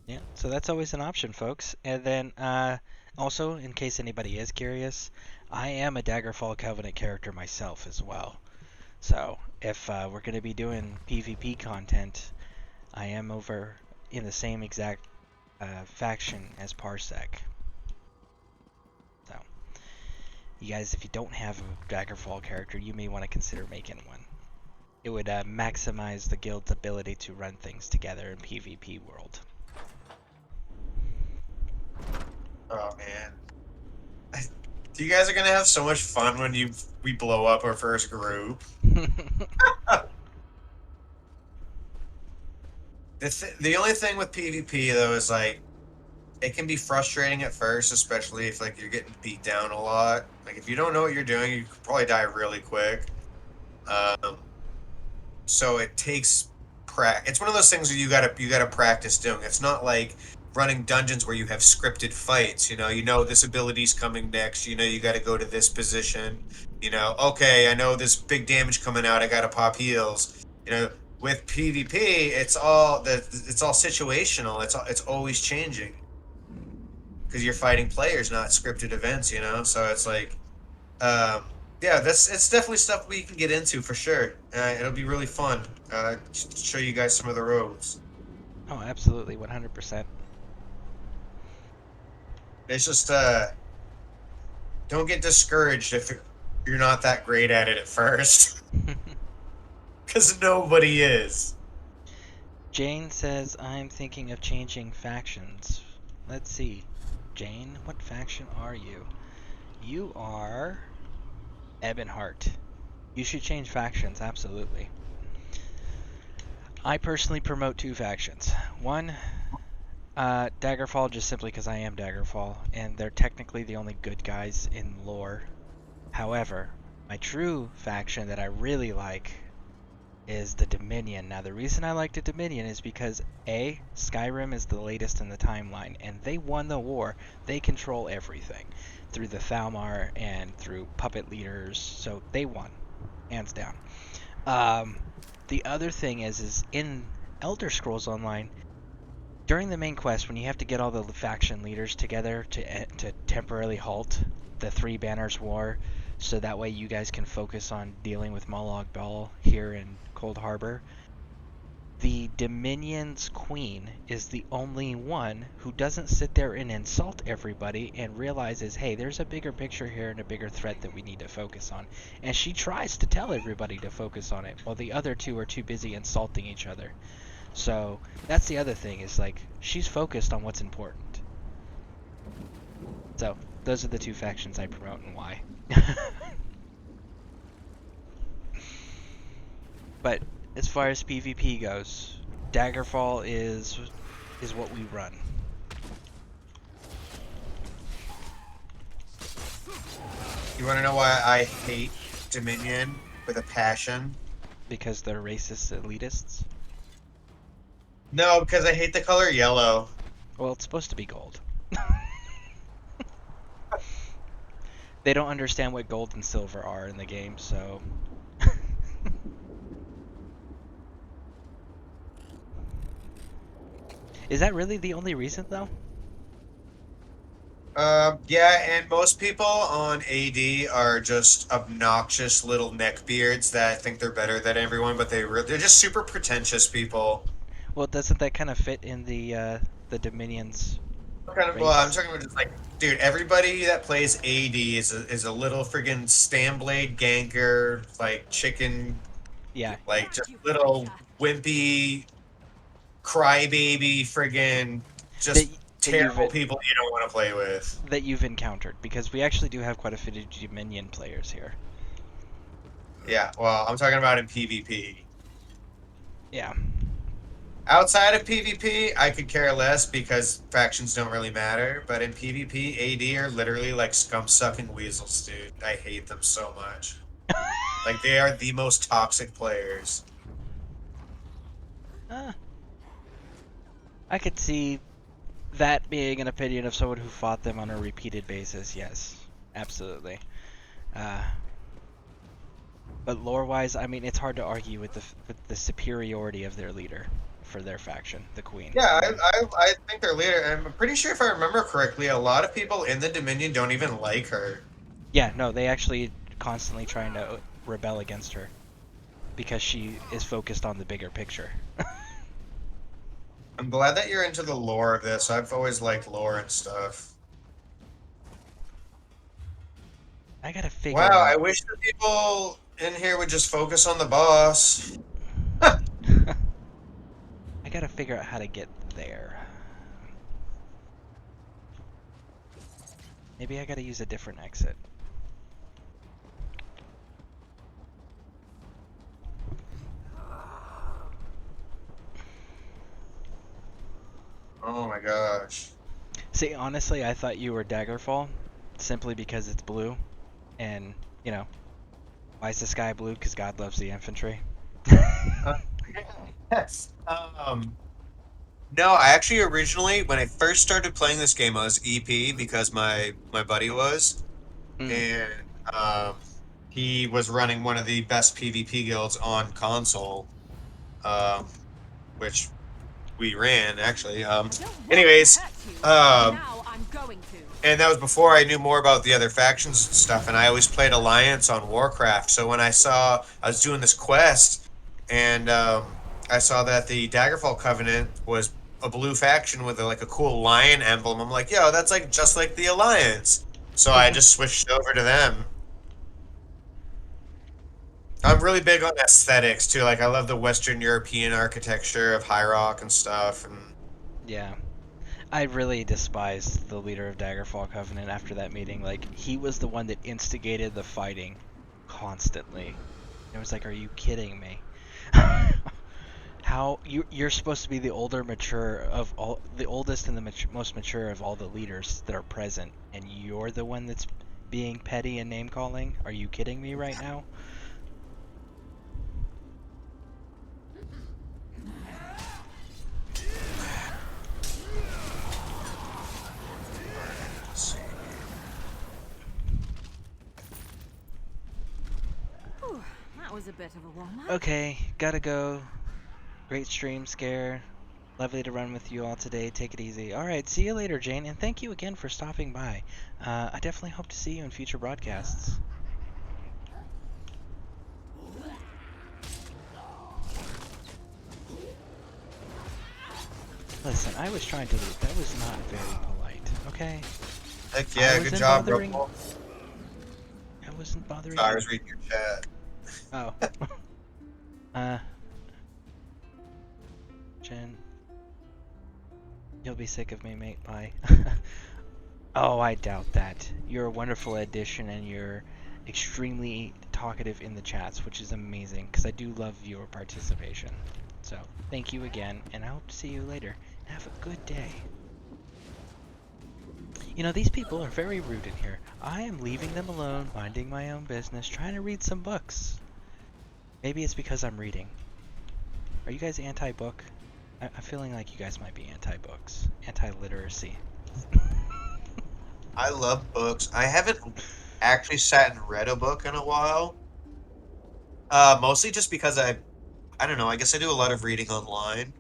Yeah, so that's always an option, folks. And then, also, in case anybody is curious, I am a Daggerfall Covenant character myself as well. So, if we're going to be doing PvP content, I am over in the same exact faction as Parsec. So, you guys, if you don't have a Daggerfall character, you may want to consider making one. It would maximize the guild's ability to run things together in PvP world. Oh man, you guys are gonna have so much fun when we blow up our first group. The only thing with PvP though is like it can be frustrating at first, especially if like you're getting beat down a lot. Like if you don't know what you're doing, you could probably die really quick. So it takes it's one of those things where you gotta practice doing. It's not like running dungeons where you have scripted fights. You know this ability's coming next. You got to go to this position. Okay, I know this big damage coming out. I gotta pop heals. With PvP, it's all situational. It's always changing because you're fighting players, not scripted events. So it's like, it's definitely stuff we can get into for sure. It'll be really fun. Show you guys some of the roads. Oh, absolutely, 100%. It's just don't get discouraged if you're not that great at it at first, because nobody is. Jane says, I'm thinking of changing factions. Let's see. Jane, what faction are you? You are Ebonheart. You should change factions, absolutely. I personally promote 2 factions. One, Daggerfall, just simply because I am Daggerfall, and they're technically the only good guys in lore. However, my true faction that I really like is the Dominion. Now, the reason I like the Dominion is because A, Skyrim is the latest in the timeline, and they won the war. They control everything through the Thalmar and through puppet leaders, so they won, hands down. The other thing is in Elder Scrolls Online, during the main quest, when you have to get all the faction leaders together to temporarily halt the Three Banners War, so that way you guys can focus on dealing with Molag Bal here in Cold Harbor, the Dominion's queen is the only one who doesn't sit there and insult everybody and realizes, hey, there's a bigger picture here and a bigger threat that we need to focus on. And she tries to tell everybody to focus on it, while the other two are too busy insulting each other. So that's the other thing, is like she's focused on what's important. So those are the 2 factions I promote and why. But as far as PvP goes, Daggerfall is what we run. You want to know why I hate Dominion with a passion? Because they're racist elitists? No, because I hate the color yellow. Well, it's supposed to be gold. They don't understand what gold and silver are in the game, so... Is that really the only reason, though? Yeah, and most people on AD are just obnoxious little neckbeards that think they're better than everyone, but they're just super pretentious people. Well, doesn't that kind of fit in the Dominion's I'm talking about just like, dude, everybody that plays AD is a little friggin' Stamblade ganker, like chicken, Yeah. like just little wimpy, crybaby, friggin' just terrible people you don't want to play with. That you've encountered, because we actually do have quite a few Dominion players here. Yeah, well, I'm talking about in PvP. Yeah. Outside of PvP, I could care less because factions don't really matter. But in PvP, AD are literally like scum-sucking weasels, dude. I hate them so much. Like, they are the most toxic players. I could see that being an opinion of someone who fought them on a repeated basis. Yes, absolutely. But lore-wise, I mean, it's hard to argue with the superiority of their leader for their faction, the Queen. Yeah, I think their leader, I'm pretty sure if I remember correctly, a lot of people in the Dominion don't even like her. Yeah, no, they actually constantly trying to rebel against her because she is focused on the bigger picture. I'm glad that you're into the lore of this. I've always liked lore and stuff. I gotta figure Wow, out... I wish the people in here would just focus on the boss. I gotta figure out how to get there. Maybe I gotta use a different exit. Oh my gosh. See, honestly, I thought you were Daggerfall, simply because it's blue, and, you know, why is the sky blue? Because God loves the infantry. Yes. No, I actually originally, when I first started playing this game, I was EP because my buddy was, and he was running one of the best PvP guilds on console, which we ran actually. Anyways, and that was before I knew more about the other factions and stuff, and I always played Alliance on Warcraft. So when I was doing this quest, and I saw that the Daggerfall Covenant was a blue faction with a cool lion emblem, I'm like, yo, that's like just like the Alliance. So I just switched over to them. I'm really big on aesthetics too. Like, I love the Western European architecture of High Rock and stuff. And yeah, I really despised the leader of Daggerfall Covenant after that meeting. Like, he was the one that instigated the fighting constantly. It was like, are you kidding me? How you're supposed to be the the oldest and the most mature of all the leaders that are present, and you're the one that's being petty and name calling? Are you kidding me right now? Whew, that was a bit of a warm-up. Okay, gotta go. Great stream, Scare. Lovely to run with you all today. Take it easy. Alright, see you later, Jane, and thank you again for stopping by. I definitely hope to see you in future broadcasts. Listen, I was trying to leave. That was not very polite, okay? Heck yeah, good job, bro. I wasn't bothering I you. was reading your chat. Oh. Jen. You'll be sick of me, mate. Bye. Oh, I doubt that. You're a wonderful addition, and you're extremely talkative in the chats, which is amazing, because I do love your participation. So, thank you again, and I hope to see you later. Have a good day. You know, these people are very rude in here. I am leaving them alone, minding my own business, trying to read some books. Maybe it's because I'm reading. Are you guys anti-book? I'm feeling like you guys might be anti-books. Anti-literacy. I love books. I haven't actually sat and read a book in a while. Mostly just because I don't know, I guess I do a lot of reading online.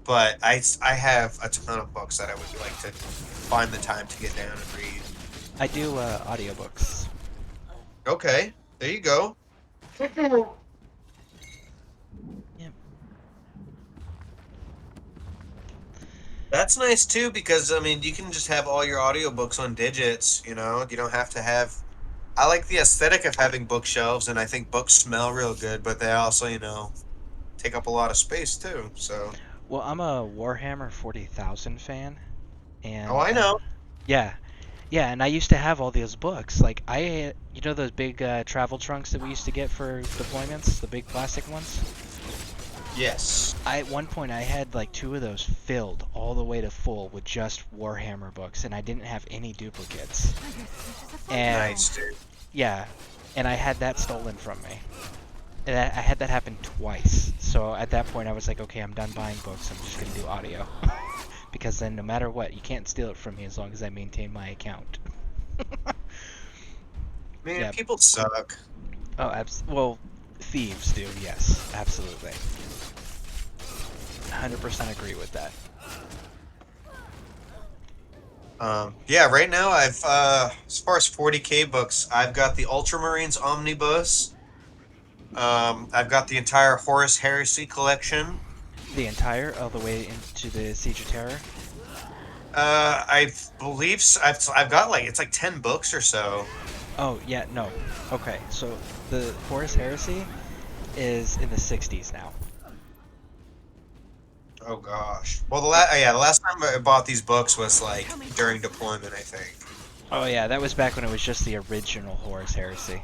But I have a ton of books that I would like to find the time to get down and read. I do audiobooks. Okay, there you go. That's nice too, because I mean, you can just have all your audiobooks on digits. You know, you don't have to have. I like the aesthetic of having bookshelves, and I think books smell real good, but they also, take up a lot of space too. So. Well, I'm a Warhammer 40,000 fan, and Oh, I know. yeah, yeah, and I used to have all those books. Like those big travel trunks that we used to get for deployments, the big plastic ones. Yes. At one point I had like 2 of those filled all the way to full with just Warhammer books, and I didn't have any duplicates. And Nice, dude. yeah, and I had that stolen from me. And I had that happen twice. So at that point I was like, okay, I'm done buying books. I'm just gonna do audio. Because then no matter what, you can't steal it from me as long as I maintain my account. Man, Yeah. people suck. Oh, well, thieves do, yes, absolutely. 100% agree with that. Yeah, right now I've as far as 40K books, I've got the Ultramarines Omnibus. I've got the entire Horus Heresy collection. The entire, all the way into the Siege of Terror? I believe I've got like it's like 10 books or so. Oh, yeah, no. Okay, so the Horus Heresy is in the 60s now. Oh gosh. Well, the last time I bought these books was like during deployment, I think. Oh yeah, that was back when it was just the original Horus Heresy.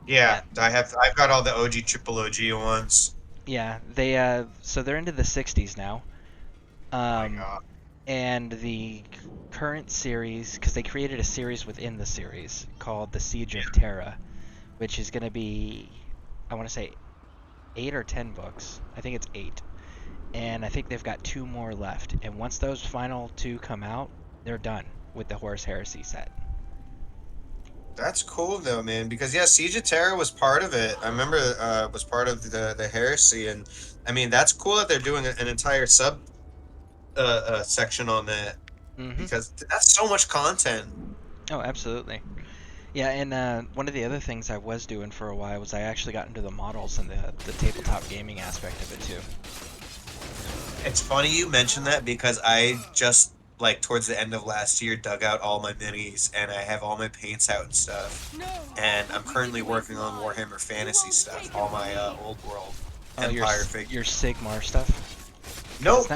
Yeah, I've got all the OG triple OG ones. Yeah, they so they're into the 60s now. Oh my god. And the current series, because they created a series within the series called the Siege of Terra, which is going to be, I want to say, 8 or 10 books. I think it's 8. And I think they've got 2 more left. And once those final 2 come out, they're done with the Horus Heresy set. That's cool though, man. Because yeah, Siege of Terra was part of it. I remember was part of the Heresy, and I mean that's cool that they're doing an entire sub section on that, because that's so much content. Oh, absolutely. Yeah, and one of the other things I was doing for a while was I actually got into the models and the tabletop gaming aspect of it too. It's funny you mentioned that, because I just like towards the end of last year dug out all my minis, and I have all my paints out and stuff. And I'm currently working on Warhammer Fantasy stuff, all my old world Empire figures. Your Sigmar stuff? Nope,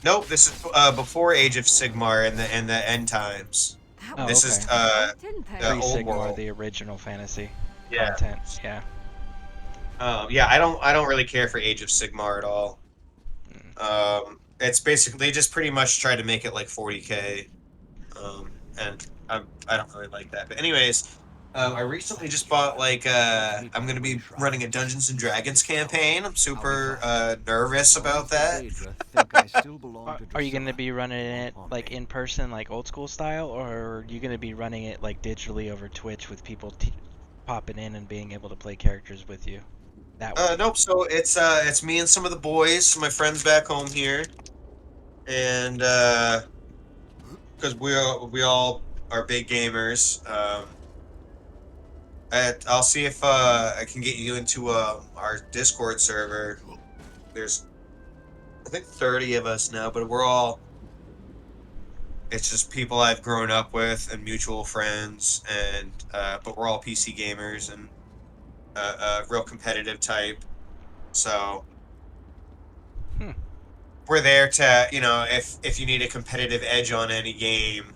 nope. This is before Age of Sigmar and the End Times. Oh, this okay. is the old Sigmar, world. the original fantasy Yeah. content. Yeah. Yeah, I don't really care for Age of Sigmar at all. It's basically they just pretty much try to make it like 40K, and I don't really like that. But anyways, I recently just bought like I'm gonna be running a Dungeons and Dragons campaign. I'm super nervous about that. Are you going to be running it like in person, like old school style, or are you going to be running it like digitally over Twitch with people popping in and being able to play characters with you? That way. Nope. So it's me and some of the boys, my friends back home here, and because we all are big gamers. I'll see if I can get you into our Discord server. There's I think 30 of us now, but it's just people I've grown up with and mutual friends, and but we're all PC gamers and real competitive type. So we're there to, if you need a competitive edge on any game,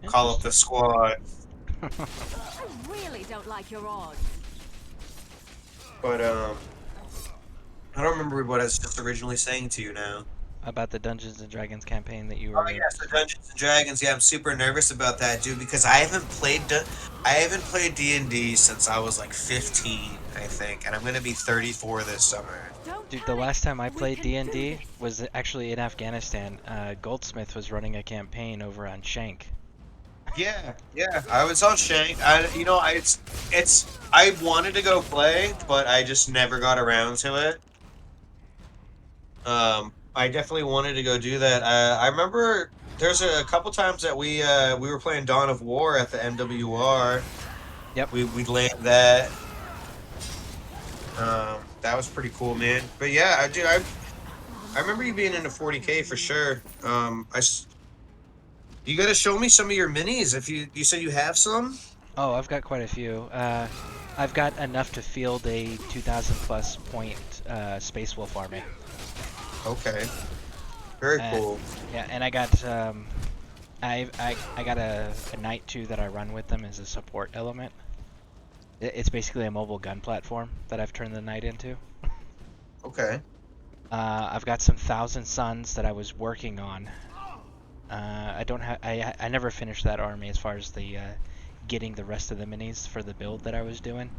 call up the squad. I really don't like your odds. But I don't remember what I was just originally saying to you now. About the Dungeons and Dragons campaign that you were. Oh yes, the Dungeons and Dragons. Yeah, I'm super nervous about that, dude, because I haven't played D&D since I was like 15, I think, and I'm gonna be 34 this summer. Dude, the last time I played D&D was actually in Afghanistan. Goldsmith was running a campaign over on Shank. Yeah, I was on Shank. I wanted to go play, but I just never got around to it. I definitely wanted to go do that. I remember there's a couple times that we were playing Dawn of War at the MWR. Yep. We landed that. That was pretty cool, man. But yeah, dude, I remember you being into 40K for sure. You gotta show me some of your minis. If you said you have some. Oh, I've got quite a few. I've got enough to field a 2,000 plus point Space Wolf army. Okay. Very cool. Yeah, and I got I got a Knight 2 that I run with them as a support element. It's basically a mobile gun platform that I've turned the Knight into. Okay. I've got some Thousand Suns that I was working on. I don't have. I never finished that army as far as the getting the rest of the minis for the build that I was doing.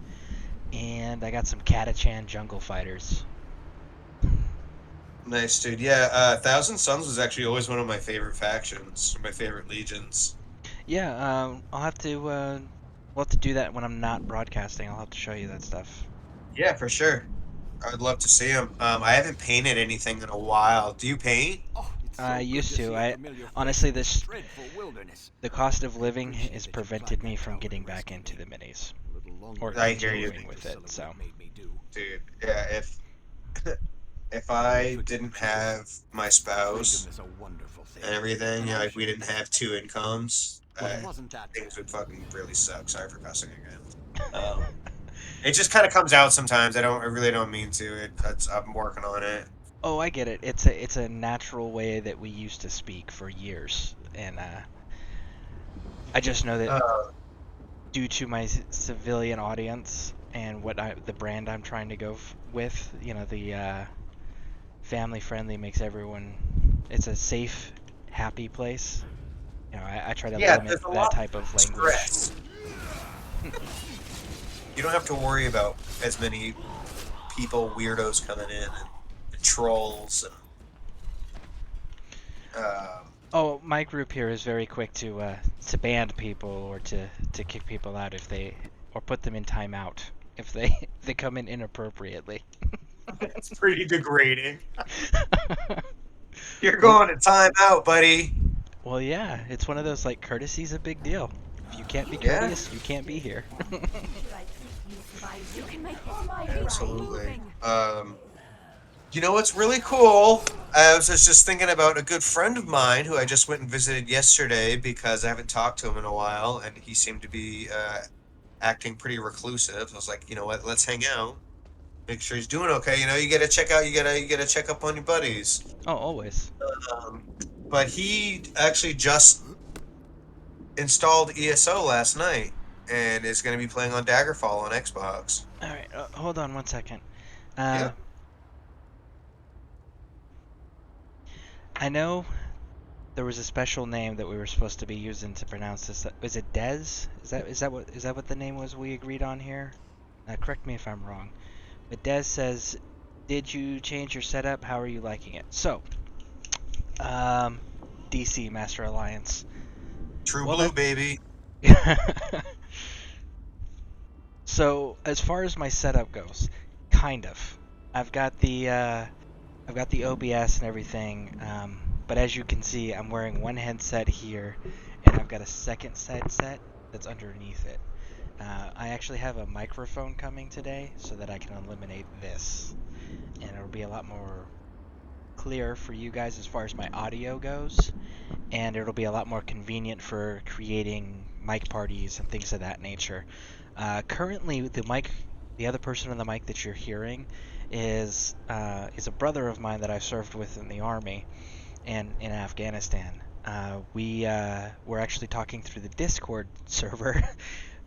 And I got some Catachan Jungle Fighters. Nice, dude. Yeah, Thousand Suns was actually always one of my favorite factions, my favorite legions. Yeah, I'll have to. We'll have to do that when I'm not broadcasting. I'll have to show you that stuff. Yeah, for sure. I'd love to see them. I haven't painted anything in a while. Do you paint? I used to. I honestly, the cost of living has prevented me from getting back into the minis or I hear you. with it. So, dude, yeah, if I didn't have my spouse and everything, you know, like we didn't have two incomes, things would fucking really suck. Sorry for cussing again. It just kind of comes out sometimes. I really don't mean to. I'm working on it. oh, I get it. It's a natural way that we used to speak for years, and I just know that due to my civilian audience and the brand I'm trying to go with, you know, the family friendly makes everyone. It's a safe, happy place. You know, I try to limit that type of language. You don't have to worry about as many weirdos coming in and trolls. Oh, my group here is very quick to ban people or to kick people out or put them in timeout if they come in inappropriately. It's pretty degrading. You're going to timeout, buddy. Well, yeah, it's one of those like courtesy's a big deal. If you can't be courteous, you can't be here. Absolutely. You know what's really cool? I was just thinking about a good friend of mine who I just went and visited yesterday because I haven't talked to him in a while, and he seemed to be acting pretty reclusive. I was like, you know what? Let's hang out. Make sure he's doing okay. You know, you gotta check out. You gotta check up on your buddies. Oh, always. But he actually just installed ESO last night and is going to be playing on Daggerfall on Xbox. All right, hold on one second. Yeah. I know there was a special name that we were supposed to be using to pronounce this. Was it Dez? Is that what the name was we agreed on here? Correct me if I'm wrong. But Dez says, "Did you change your setup? How are you liking it?" So, DC Master Alliance. True blue, baby. So, as far as my setup goes, kind of. I've got the OBS and everything, but as you can see, I'm wearing one headset here, and I've got a second headset that's underneath it. I actually have a microphone coming today so that I can eliminate this, and it'll be a lot more clear for you guys as far as my audio goes, and it'll be a lot more convenient for creating mic parties and things of that nature. Currently, the other person on the mic that you're hearing is a brother of mine that I served with in the army and in Afghanistan. We're actually talking through the Discord server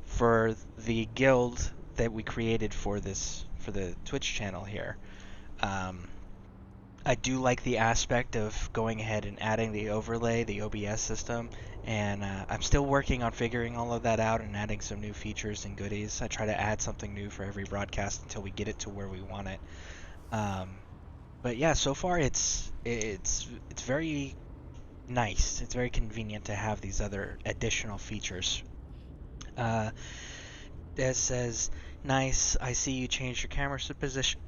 for the guild that we created for the Twitch channel here. I do like the aspect of going ahead and adding the overlay, the OBS system, and I'm still working on figuring all of that out and adding some new features and goodies. I try to add something new for every broadcast until we get it to where we want it. But yeah, so far it's very nice. It's very convenient to have these other additional features. Des says, "Nice. I see you changed your camera position,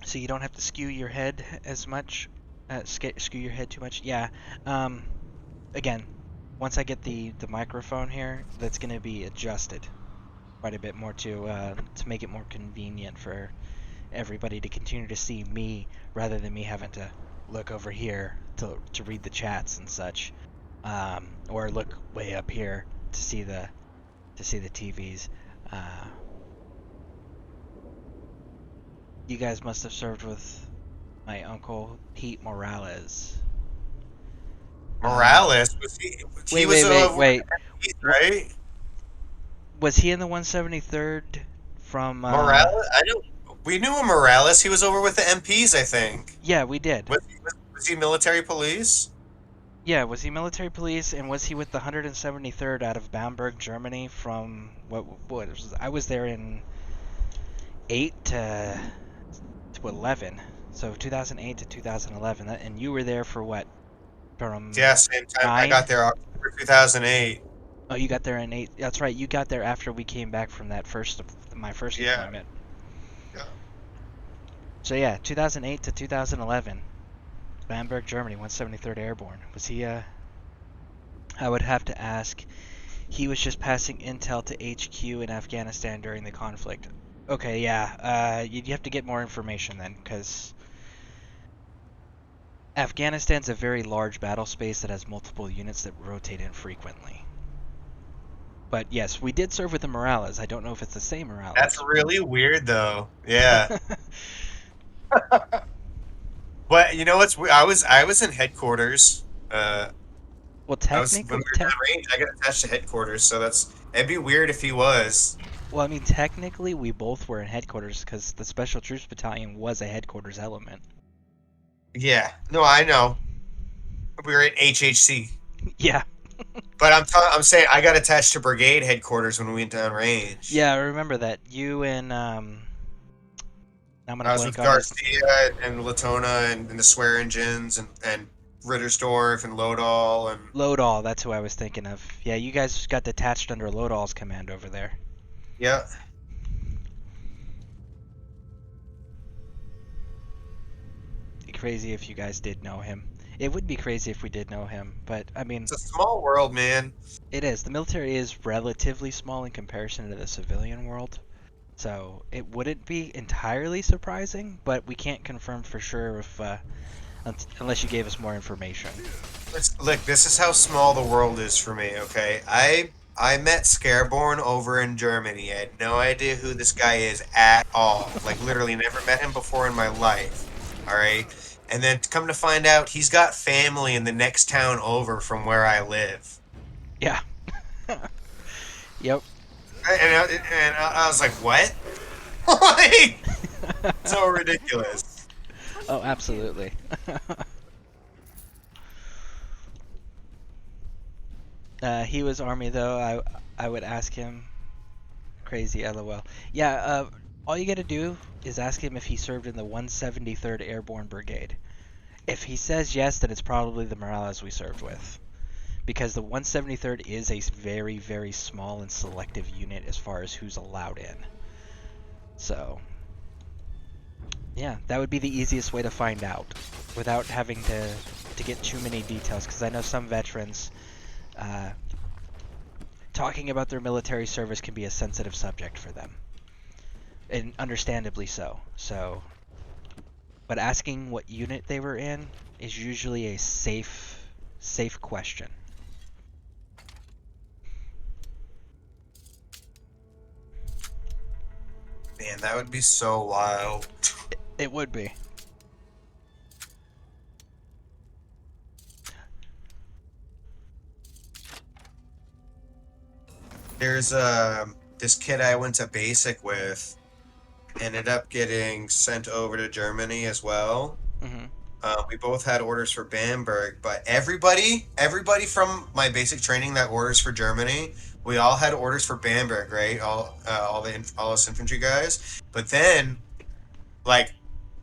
so you don't have to skew your head as much. Skew your head too much." Yeah. Again, once I get the microphone here, that's going to be adjusted quite a bit more to make it more convenient for everybody to continue to see me rather than me having to look over here to read the chats and such, or look way up here to see the TVs. You guys must have served with my uncle Pete Morales. Morales? Was he? Wait. Right? Was he in the 173rd from Morales? We knew a Morales. He was over with the MPs, I think. Yeah, we did. Was he military police? Yeah, was he military police, and was he with the 173rd out of Bamberg, Germany from I was there in 8 to 11. So 2008 to 2011, and you were there for what? From same time. 9? I got there October 2008. Oh, you got there in 8. That's right. You got there after we came back from my first deployment. Yeah. So yeah, 2008 to 2011, Bamberg, Germany, 173rd Airborne. Was he? I would have to ask. He was just passing intel to HQ in Afghanistan during the conflict. Okay, yeah. You'd have to get more information then, because Afghanistan's a very large battle space that has multiple units that rotate in frequently. But yes, we did serve with the Morales. I don't know if it's the same Morales. That's really weird, though. Yeah. But you know what's weird? I was in headquarters. Well, technically, when we were down range, I got attached to headquarters, so it'd be weird if he was. Well, I mean, technically, we both were in headquarters because the Special Troops Battalion was a headquarters element. Yeah. No, I know. We were at HHC. Yeah. But I'm saying I got attached to brigade headquarters when we went down range. Yeah, I remember that. You and I'm gonna I was with Garcia and Latona and the Swearingens and Rittersdorf and Lodal and Lodal. That's who I was thinking of. Yeah, you guys got detached under Lodal's command over there. Yeah. It'd be crazy if you guys did know him. It would be crazy if we did know him, but I mean... It's a small world, man. It is. The military is relatively small in comparison to the civilian world, so it wouldn't be entirely surprising, but we can't confirm for sure if unless you gave us more information. Look, this is how small the world is for me, okay? I met Scareborn over in Germany. I had no idea who this guy is at all. Like, literally never met him before in my life, alright? And then come to find out, he's got family in the next town over from where I live. Yeah. Yep. And I was like, what? Like, so ridiculous. Oh, absolutely. He was Army, though. I would ask him. Crazy, LOL. Yeah, all you gotta do is ask him if he served in the 173rd Airborne Brigade. If he says yes, then it's probably the Morales we served with. Because the 173rd is a very, very small and selective unit as far as who's allowed in. So, yeah, that would be the easiest way to find out without having to get too many details. Because I know some veterans, talking about their military service can be a sensitive subject for them. And understandably so. But asking what unit they were in is usually a safe question. Man, that would be so wild. It would be. There's this kid I went to basic with ended up getting sent over to Germany as well. Mm-hmm. We both had orders for Bamberg, but everybody from my basic training that orders for Germany, we all had orders for Bamberg, right? All us infantry guys. But then, like,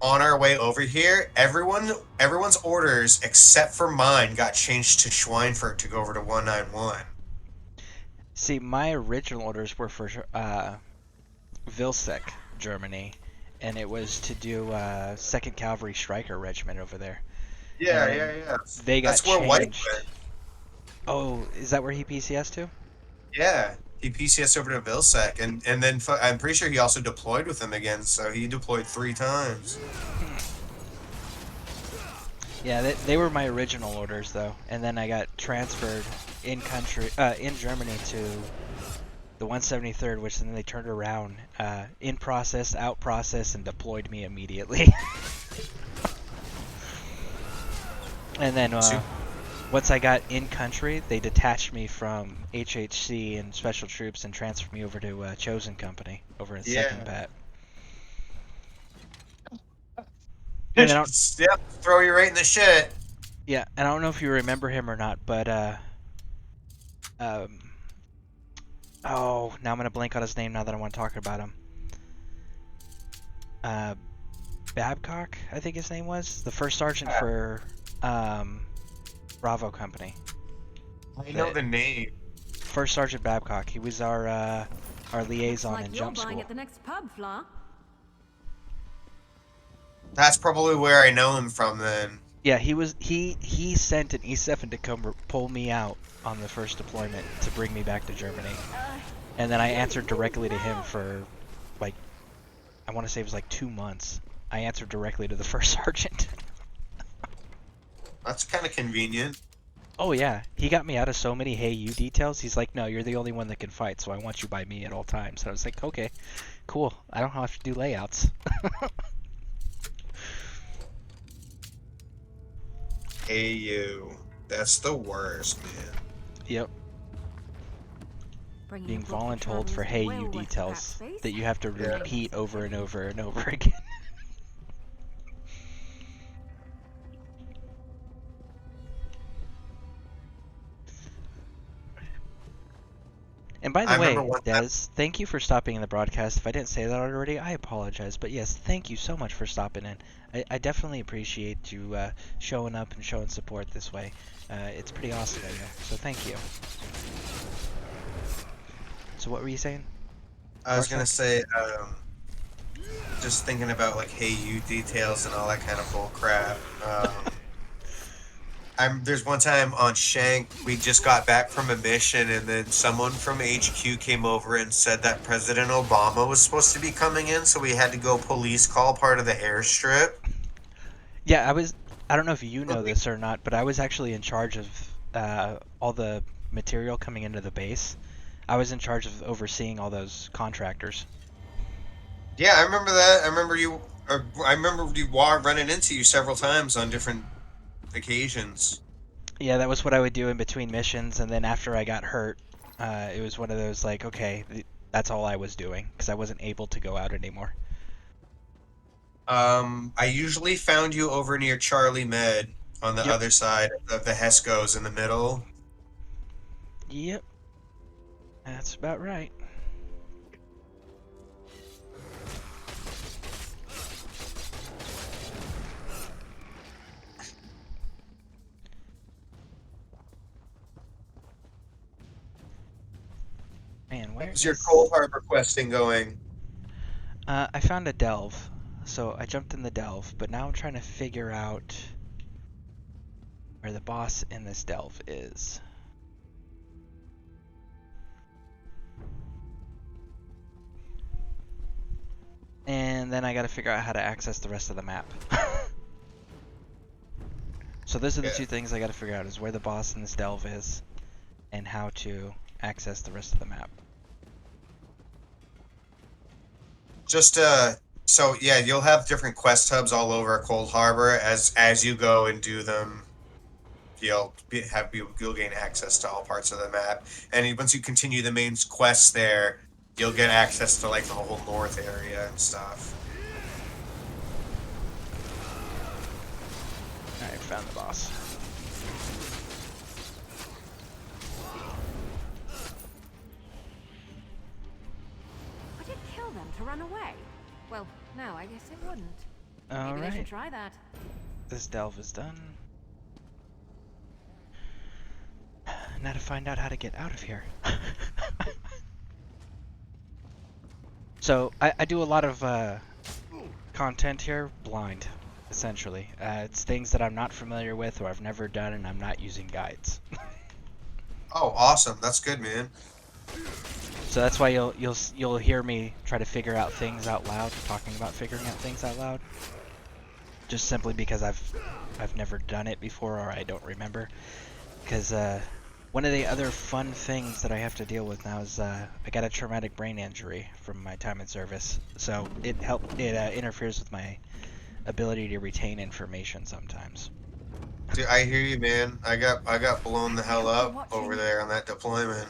on our way over here, everyone's orders except for mine got changed to Schweinfurt to go over to 191. See, my original orders were for Vilseck, Germany, and it was to do 2nd Cavalry Stryker Regiment over there. Yeah. They got That's where changed. White went. Oh, is that where he PCS to? Yeah. He PCS over to Vilsec, and then I'm pretty sure he also deployed with him again, so he deployed 3 times. Yeah, they were my original orders though, and then I got transferred in Germany to the 173rd, which then they turned around, in process, out process, and deployed me immediately. And then once I got in country, they detached me from HHC and Special Troops and transferred me over to Chosen Company over in Second Bat. And Yep, throw you right in the shit. Yeah, and I don't know if you remember him or not, but oh, now I'm gonna blank on his name now that I want to talk about him. Babcock, I think his name was, the first sergeant for Bravo Company. I know the name. First Sergeant Babcock. He was our liaison in jump school. At the next pub, Fla. That's probably where I know him from then. Yeah, he sent an E7 to come pull me out on the first deployment to bring me back to Germany. And then I answered directly to him for, like, I want to say it was like 2 months. I answered directly to the first sergeant. That's kind of convenient. Oh yeah, he got me out of so many hey you details. He's like, no, you're the only one that can fight, so I want you by me at all times. And I was like, okay, cool. I don't have to do layouts. Hey you. That's the worst, man. Yep. Being voluntold for hey you details that you have to repeat over and over and over again. And by the way, Des, thank you for stopping in the broadcast. If I didn't say that already, I apologize. But yes, thank you so much for stopping in. I definitely appreciate you showing up and showing support this way. It's pretty awesome of you, so thank you. So what were you saying? I was going to say, just thinking about like hey you details and all that kind of bull crap. There's one time on Shank, we just got back from a mission, and then someone from HQ came over and said that President Obama was supposed to be coming in, so we had to go police call part of the airstrip. Yeah, I don't know if you know this or not, but I was actually in charge of all the material coming into the base. I was in charge of overseeing all those contractors. Yeah, I remember that. I remember you running into you several times on different occasions. Yeah, that was what I would do in between missions, and then after I got hurt, it was one of those like, okay, that's all I was doing because I wasn't able to go out anymore. I usually found you over near Charlie Med on the other side of the Hescos in the middle. Yep, that's about right. Man, where's your Cold Harbor questing going? I found a delve, so I jumped in the delve, but now I'm trying to figure out where the boss in this delve is. And then I gotta figure out how to access the rest of the map. So those are the two things I gotta figure out, is where the boss in this delve is, and how to access the rest of the map. Just so yeah, you'll have different quest hubs all over Cold Harbor. As you go and do them, you'll gain access to all parts of the map. And once you continue the main quests there, you'll get access to like the whole north area and stuff. Alright, found the boss. Would it kill them to run away? Well, no, I guess it wouldn't. Maybe they should try that. This delve is done. Now to find out how to get out of here. So, I do a lot of content here blind, essentially. It's things that I'm not familiar with or I've never done, and I'm not using guides. Oh, awesome. That's good, man. So that's why you'll hear me try to figure out things out loud, talking about figuring out things out loud. Just simply because I've never done it before, or I don't remember. Because one of the other fun things that I have to deal with now is I got a traumatic brain injury from my time in service, so it interferes with my ability to retain information sometimes. Dude, I hear you, man. I got blown the hell up over there on that deployment.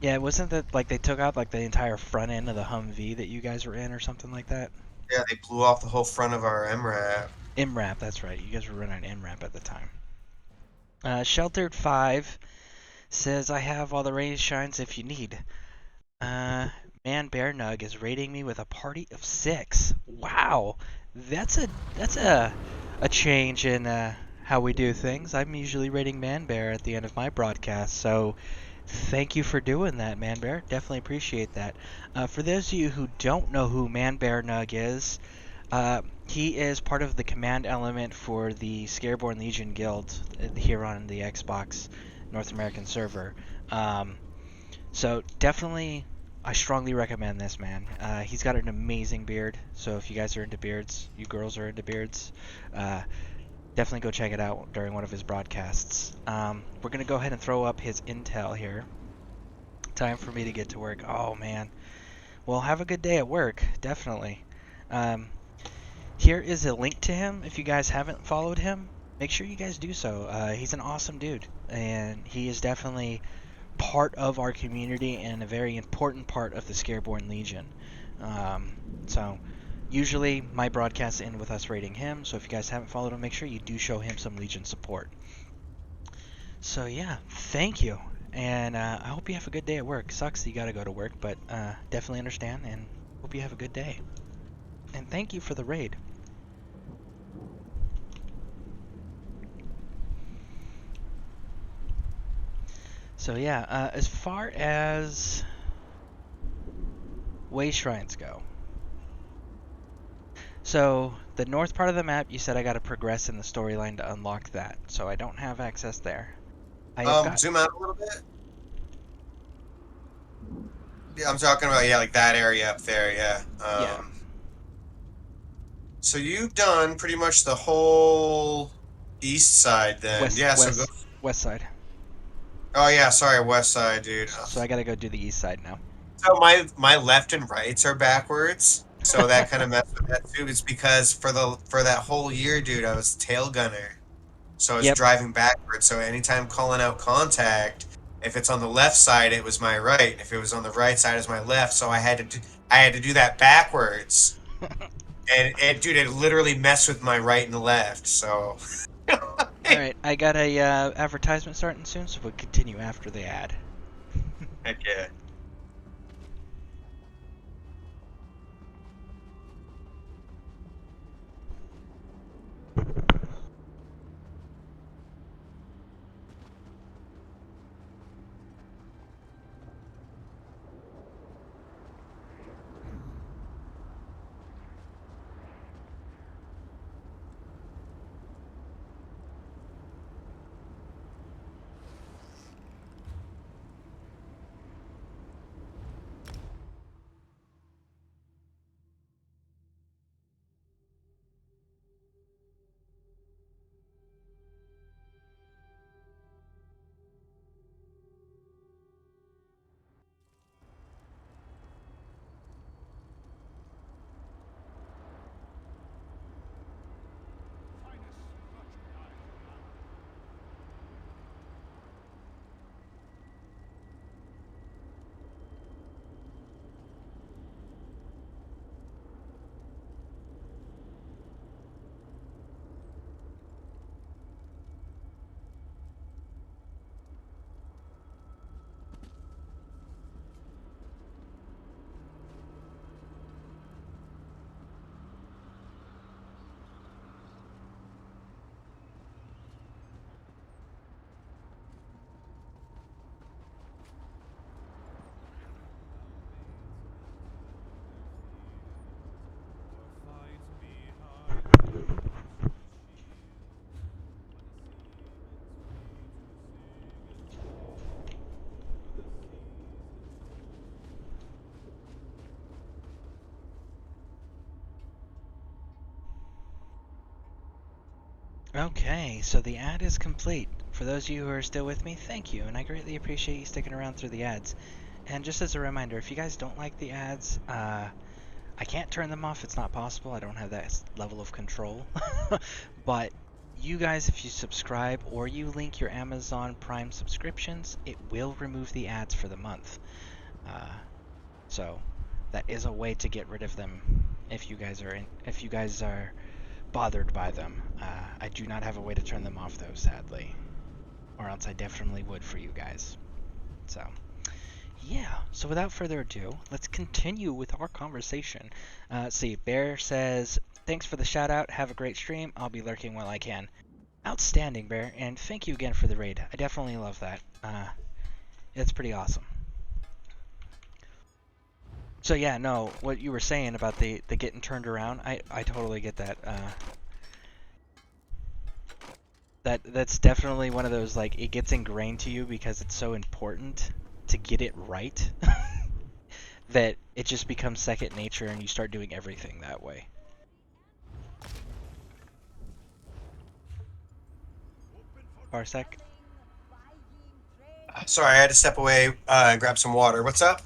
Yeah, wasn't that like they took out like the entire front end of the Humvee that you guys were in, or something like that? Yeah, they blew off the whole front of our MRAP. MRAP, that's right. You guys were running MRAP at the time. Sheltered 5 says, I have all the rain shines if you need. Man Bear Nug is rating me with a party of 6. Wow, that's a change in how we do things. I'm usually rating Man Bear at the end of my broadcast, so thank you for doing that, Man Bear. Definitely appreciate that. For those of you who don't know who Man Bear Nug is, he is part of the command element for the Scareborn Legion Guild here on the Xbox North American server. So definitely, I strongly recommend this man. He's got an amazing beard, so if you guys are into beards, you girls are into beards, definitely go check it out during one of his broadcasts. We're going to go ahead and throw up his intel here. Time for me to get to work. Oh, man. Well, have a good day at work, definitely. Here is a link to him. If you guys haven't followed him, make sure you guys do so. He's an awesome dude, and he is definitely part of our community and a very important part of the Scareborn Legion. So usually my broadcasts end with us rating him, so if you guys haven't followed him, make sure you do show him some Legion support. So yeah, thank you, and I hope you have a good day at work. Sucks that you gotta go to work, but definitely understand, and hope you have a good day. And thank you for the raid. So yeah, as far as way shrines go, so the north part of the map, you said I got to progress in the storyline to unlock that, so I don't have access there. Zoom out a little bit. Yeah, I'm talking about like that area up there. Yeah. Yeah. So you've done pretty much the whole east side then. West side. Oh yeah, sorry, west side, dude. So I gotta go do the east side now. So my left and rights are backwards, so that kind of messed with that too. It's because for that whole year, dude, I was tail gunner, so I was driving backwards. So anytime calling out contact, if it's on the left side, it was my right. If it was on the right side, it was my left. So I had to do that backwards, and it literally messed with my right and left. So. Alright, I got a advertisement starting soon, so we'll continue after the ad. Heck yeah. Okay, so the ad is complete. For those of you who are still with me, thank you, and I greatly appreciate you sticking around through the ads. And just as a reminder, if you guys don't like the ads, I can't turn them off. It's not possible. I don't have that level of control. But you guys, if you subscribe or you link your Amazon Prime subscriptions, it will remove the ads for the month. So that is a way to get rid of them if you guys are bothered by them. I do not have a way to turn them off though, sadly, or else I definitely would for you guys. So yeah, so without further ado, let's continue with our conversation. See, Bear says, thanks for the shout out, have a great stream, I'll be lurking while I can. Outstanding, Bear, and thank you again for the raid. I definitely love that. It's pretty awesome. So yeah, no, what you were saying about the getting turned around, I totally get that. That's definitely one of those, like, it gets ingrained to you because it's so important to get it right that it just becomes second nature and you start doing everything that way. Parsec? Sorry, I had to step away and grab some water. What's up?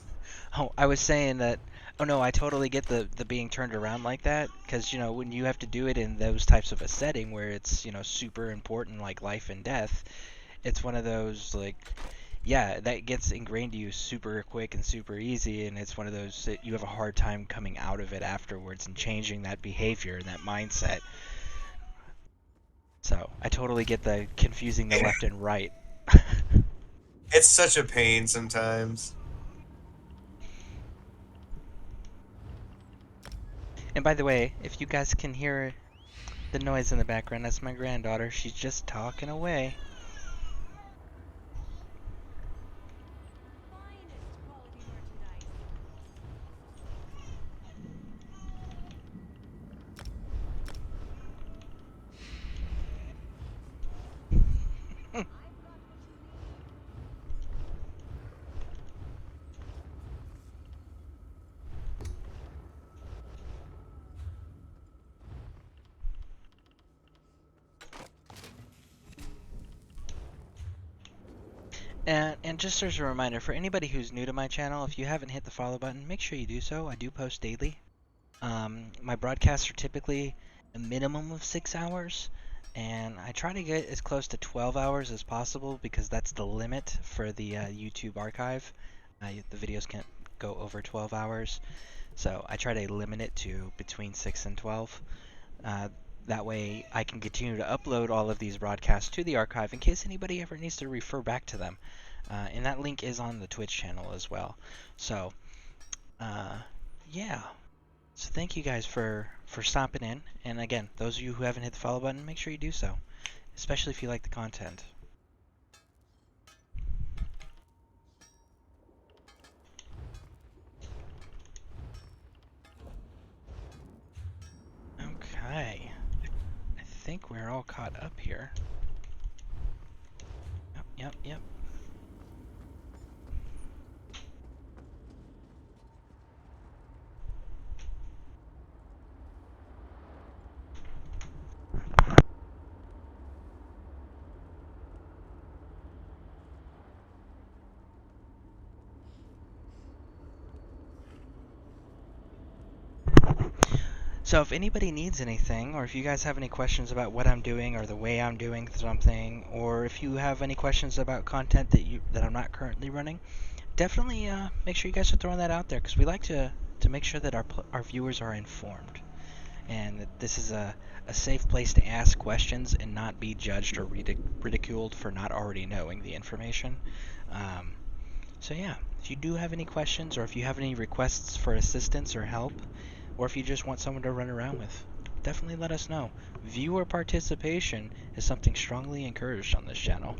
Oh, I was saying that, oh no, I totally get the being turned around like that, because, you know, when you have to do it in those types of a setting where it's, you know, super important, like life and death, it's one of those, like, yeah, that gets ingrained to you super quick and super easy, and it's one of those that you have a hard time coming out of it afterwards and changing that behavior and that mindset. So, I totally get the confusing the left and right. It's such a pain sometimes. And by the way, if you guys can hear the noise in the background, that's my granddaughter. She's just talking away. And just as a reminder, for anybody who's new to my channel, if you haven't hit the follow button, make sure you do so. I do post daily. My broadcasts are typically a minimum of 6 hours, and I try to get as close to 12 hours as possible because that's the limit for the YouTube archive. The videos can't go over 12 hours, so I try to limit it to between 6 and 12. That way I can continue to upload all of these broadcasts to the archive in case anybody ever needs to refer back to them. And that link is on the Twitch channel as well. So, yeah. So thank you guys for stopping in. And again, those of you who haven't hit the follow button, make sure you do so. Especially if you like the content. Okay. I think we're all caught up here. Yep. So if anybody needs anything, or if you guys have any questions about what I'm doing or the way I'm doing something, or if you have any questions about content that I'm not currently running, definitely make sure you guys are throwing that out there, because we like to make sure that our viewers are informed, and that this is a safe place to ask questions and not be judged or ridiculed for not already knowing the information. So yeah, if you do have any questions, or if you have any requests for assistance or help, or if you just want someone to run around with, definitely let us know. Viewer participation is something strongly encouraged on this channel.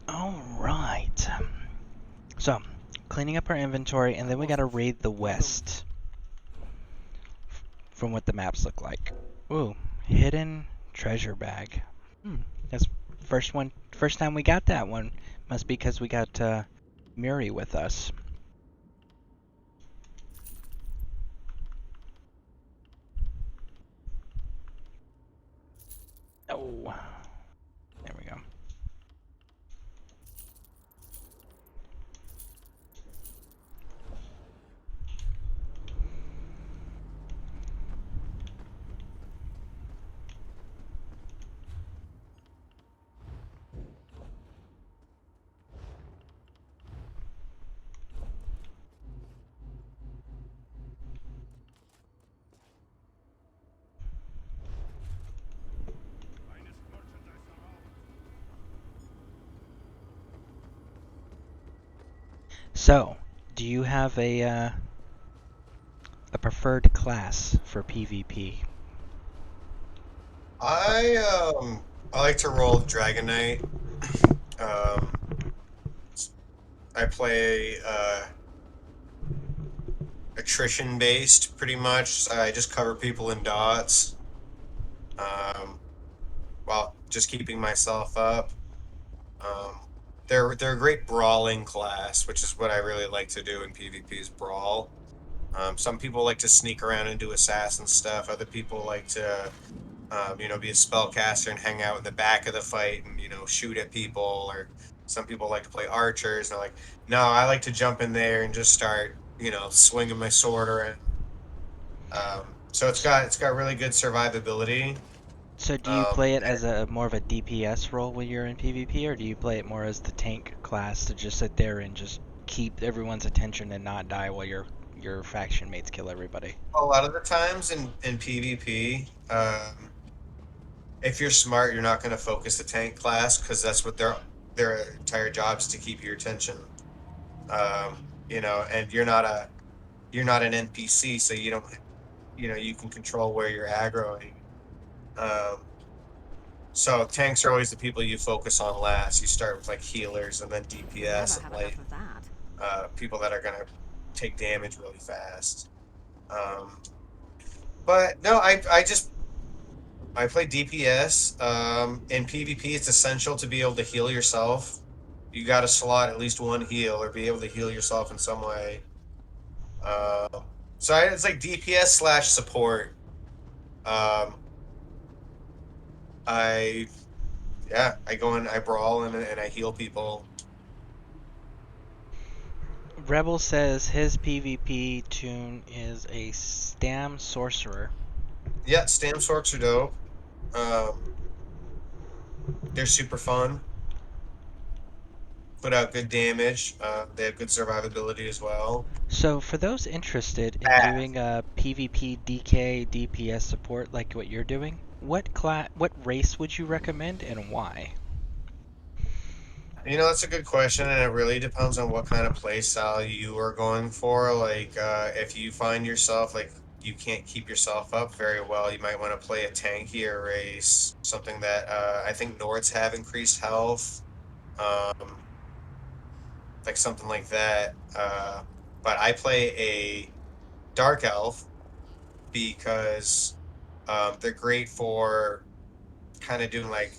Alright. So, cleaning up our inventory, and then we gotta raid the west. from what the maps look like. Ooh, hidden treasure bag. That's first time we got that one. Must be because we got Muri with us. Oh, there we go. So, do you have a preferred class for PvP? I like to roll Dragon Knight. I play attrition based pretty much. I just cover people in dots, while just keeping myself up. They're a great brawling class, which is what I really like to do in PvP is brawl. Some people like to sneak around and do assassin stuff. Other people like to, be a spellcaster and hang out in the back of the fight and, shoot at people. Or some people like to play archers. And they're like, no, I like to jump in there and just start, swinging my sword around. So it's got really good survivability. So do you play it as a more of a DPS role when you're in PvP, or do you play it more as the tank class to just sit there and just keep everyone's attention and not die while your faction mates kill everybody? A lot of the times in PvP, if you're smart, you're not going to focus the tank class because that's what their entire job is to keep your attention. And you're not an NPC, so you don't, you can control where you're aggroing. So tanks are always the people you focus on last. You start with like healers and then DPS and like people that are gonna take damage really fast. But no, I play DPS. In PvP, it's essential to be able to heal yourself. You got to slot at least one heal or be able to heal yourself in some way. So it's like DPS / support. I go in, I brawl, and I heal people. Rebel says his PvP tune is a Stam Sorcerer. Yeah, Stam Sorcs are dope. They're super fun. Put out good damage. They have good survivability as well. So for those interested in doing a PvP DK DPS support like what you're doing, what race would you recommend and why? That's a good question, and it really depends on what kind of playstyle you are going for. Like, if you find yourself, like, you can't keep yourself up very well, you might want to play a tankier race. Something that, I think Nords have increased health. Like, something like that. But I play a Dark Elf because they're great for kind of doing, like,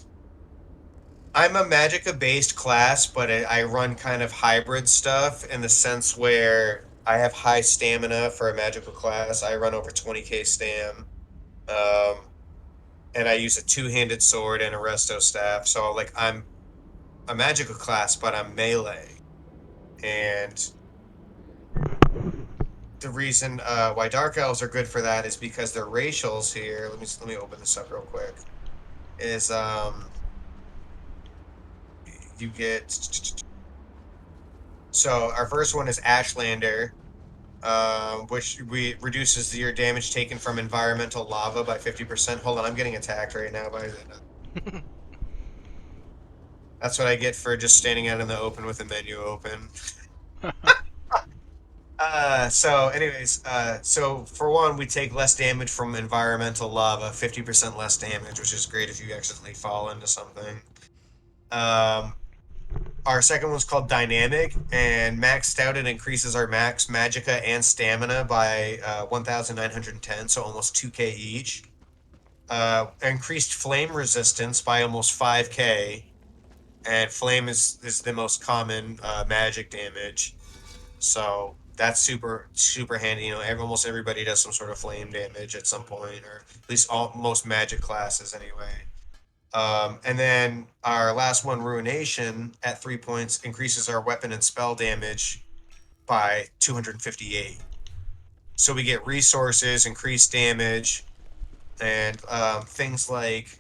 I'm a Magicka-based class, but I run kind of hybrid stuff in the sense where I have high stamina for a magical class. I run over 20k stam. And I use a two-handed sword and a resto staff. So, like, I'm a magical class, but I'm melee. And the reason why Dark Elves are good for that is because their racials here, let me open this up real quick, is you get, so our first one is Ashlander, which reduces your damage taken from environmental lava by 50%. Hold on, I'm getting attacked right now by the... That's what I get for just standing out in the open with the menu open. So anyways, so for one, we take less damage from environmental lava, 50% less damage, which is great if you accidentally fall into something. our second one's called Dynamic, and maxed out it increases our max magicka and stamina by 1,910, so almost 2k each. Increased flame resistance by almost 5k, and flame is the most common magic damage, so that's super handy. You know, almost everybody does some sort of flame damage at some point, or at least most magic classes anyway. And then our last one, Ruination, at 3 points, increases our weapon and spell damage by 258. So we get resources, increased damage, and things like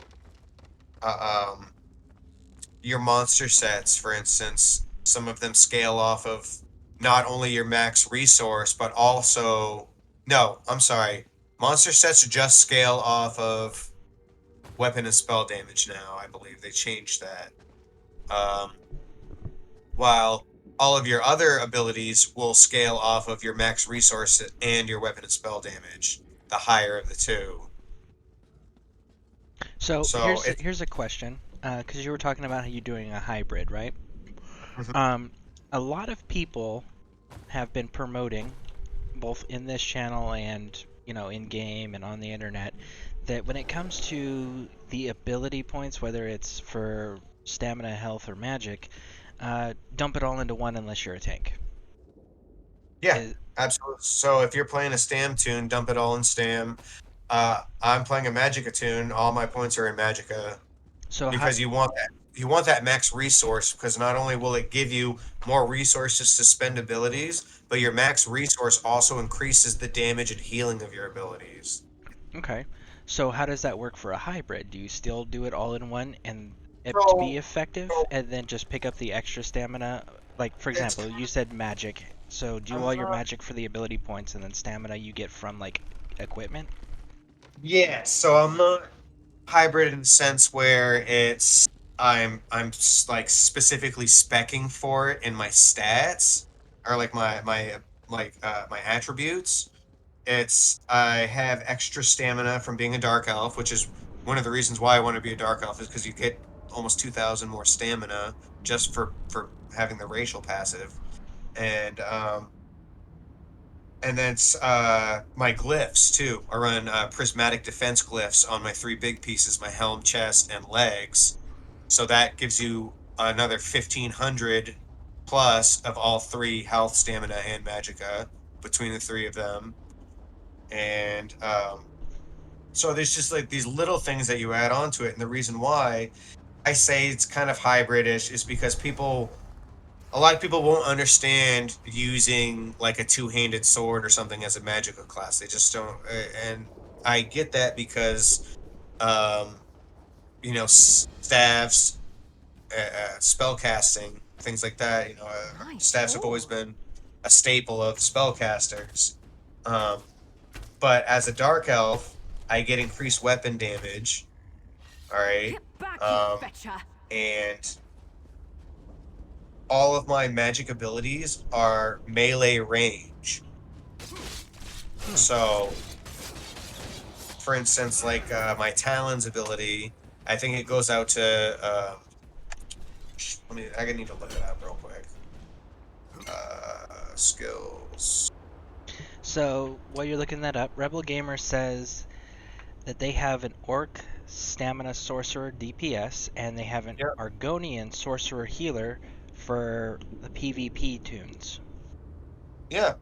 your monster sets, for instance. Some of them scale off of not only your max resource, but also... No, I'm sorry. Monster sets just scale off of weapon and spell damage now, I believe. They changed that. While all of your other abilities will scale off of your max resource and your weapon and spell damage, the higher of the two. So here's a question, because you were talking about how you're doing a hybrid, right? A lot of people have been promoting, both in this channel and in game and on the internet, that when it comes to the ability points, whether it's for stamina, health, or magic, dump it all into one unless you're a tank. Yeah, absolutely. So if you're playing a Stam tune, dump it all in Stam. I'm playing a Magicka tune. All my points are in Magicka. So because you want that max resource, because not only will it give you more resources to spend abilities, but your max resource also increases the damage and healing of your abilities. Okay. So how does that work for a hybrid? Do you still do it all in one and to be effective, and then just pick up the extra stamina? Like, for example, you said magic. So do all your magic for the ability points, and then stamina you get from, like, equipment? Yeah, so I'm not hybrid in the sense where it's I'm like specifically speccing for it in my stats, or like my attributes. It's I have extra stamina from being a dark elf, which is one of the reasons why I want to be a dark elf, is because you get almost 2,000 more stamina just for having the racial passive, and then my glyphs too. I run prismatic defense glyphs on my 3 big pieces: my helm, chest, and legs. So that gives you another 1,500 plus of all 3 health, stamina, and magicka between the 3 of them. And so there's just like these little things that you add on to it. And the reason why I say it's kind of hybridish is because a lot of people won't understand using like a 2-handed sword or something as a Magicka class. They just don't. And I get that because, staves, spellcasting, things like that. Staves have always been a staple of spellcasters. But as a dark elf, I get increased weapon damage. All right. And all of my magic abilities are melee range. So, for instance, like my Talons ability, I think it goes out to. I need to look it up real quick. Skills. So, while you're looking that up, Rebel Gamer says that they have an Orc Stamina Sorcerer DPS, and they have an Argonian Sorcerer Healer for the PvP tunes. Yeah,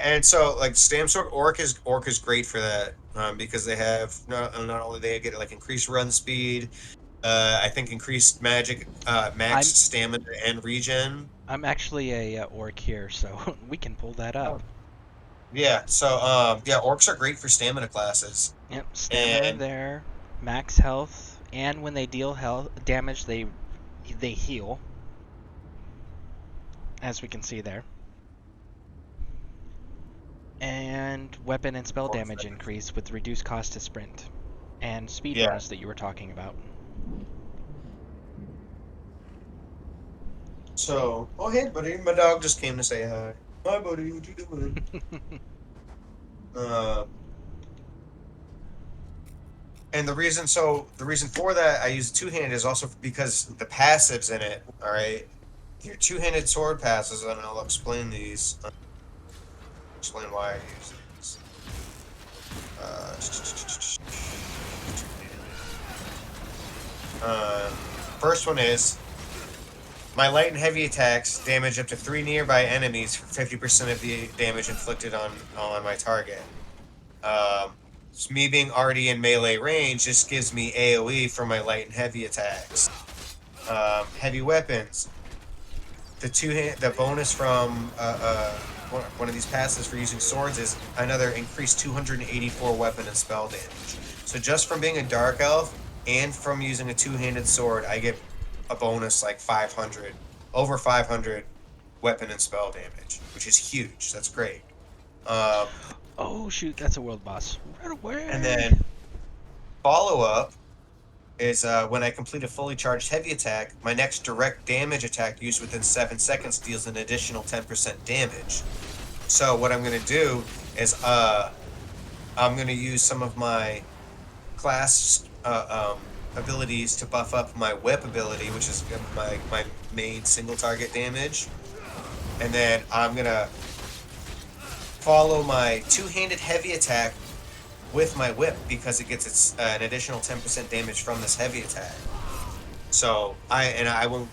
and so like Stamsword Orc is great for that, because they have not only they get like increased run speed, I think increased magic, max stamina and regen. I'm actually a Orc here, so we can pull that up. Yeah, so Orcs are great for stamina classes. Yep, stamina there, max health, and when they deal damage, they heal, as we can see there. And weapon and spell damage increase with reduced cost to sprint, and speed bonus that you were talking about. So, oh hey buddy, my dog just came to say hi. Hi buddy, what you doing? And the reason for that I use 2-handed is also because the passives in it, alright, your two-handed sword passes, and I'll explain these. Explain why I use these. First one is my light and heavy attacks damage up to 3 nearby enemies for 50% of the damage inflicted on my target. So me being already in melee range just gives me AoE for my light and heavy attacks. Heavy weapons. The bonus from one of these passes for using swords is another increased 284 weapon and spell damage. So just from being a dark elf and from using a two-handed sword, I get a bonus like 500, over 500 weapon and spell damage, which is huge. That's great. Oh shoot, that's a world boss. Right away. And then follow-up is when I complete a fully charged heavy attack, my next direct damage attack used within 7 seconds deals an additional 10% damage. So what I'm going to do is I'm going to use some of my class abilities to buff up my whip ability, which is my main single target damage. And then I'm going to follow my two-handed heavy attack with my whip because it gets an additional 10% damage from this heavy attack. So I won't.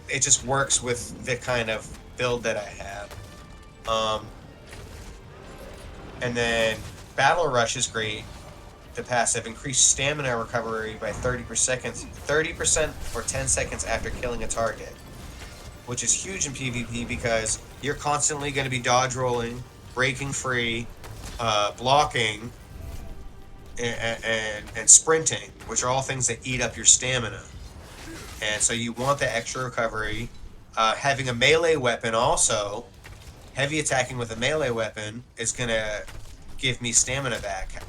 It just works with the kind of build that I have. And then Battle Rush is great. The passive increased stamina recovery by 30% for 10 seconds after killing a target, which is huge in PvP because you're constantly going to be dodge rolling, breaking free, blocking, and sprinting, which are all things that eat up your stamina. And so you want the extra recovery. Having a melee weapon also, heavy attacking with a melee weapon is going to give me stamina back.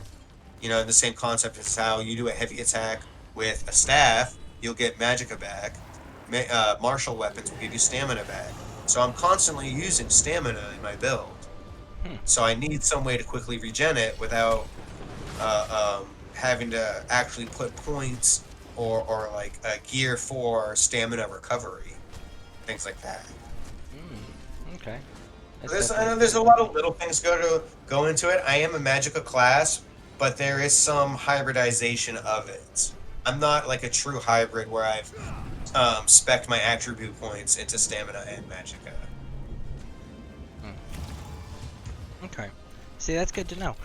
You know, the same concept as how you do a heavy attack with a staff, you'll get magicka back. Martial weapons will give you stamina back. So I'm constantly using stamina in my build. So I need some way to quickly regen it without having to actually put points or like gear for stamina recovery, things like that. Okay. I know there's a lot of little things go into it. I am a magicka class, but there is some hybridization of it. I'm not like a true hybrid where I've spec'd my attribute points into stamina and magicka. Okay. See, that's good to know.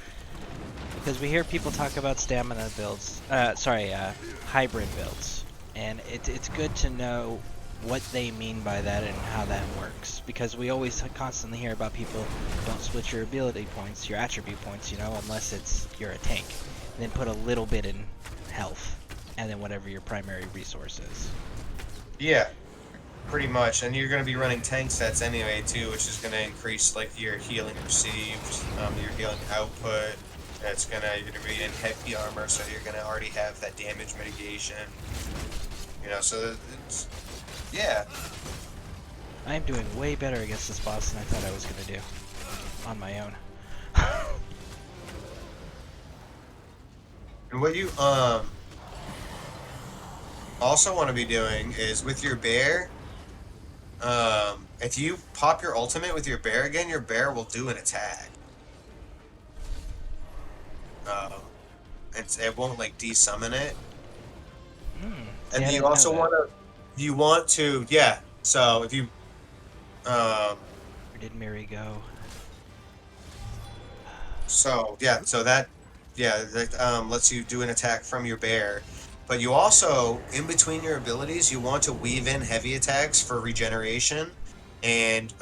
Because we hear people talk about stamina builds, hybrid builds. And it's good to know what they mean by that and how that works. Because we always constantly hear about people don't split your ability points, your attribute points, unless you're a tank. And then put a little bit in health, and then whatever your primary resource is. Yeah. Pretty much, and you're going to be running tank sets anyway too, which is going to increase like your healing received, your healing output. You're going to be in heavy armor, so you're going to already have that damage mitigation. So it's yeah. I'm doing way better against this boss than I thought I was going to do on my own. And what you also want to be doing is with your bear. If you pop your ultimate with your bear again, your bear will do an attack. It won't like desummon it. And Yeah, you also want to, yeah. So if you, where did Miri go? So yeah, that lets you do an attack from your bear. But you also, in between your abilities, you want to weave in heavy attacks for regeneration and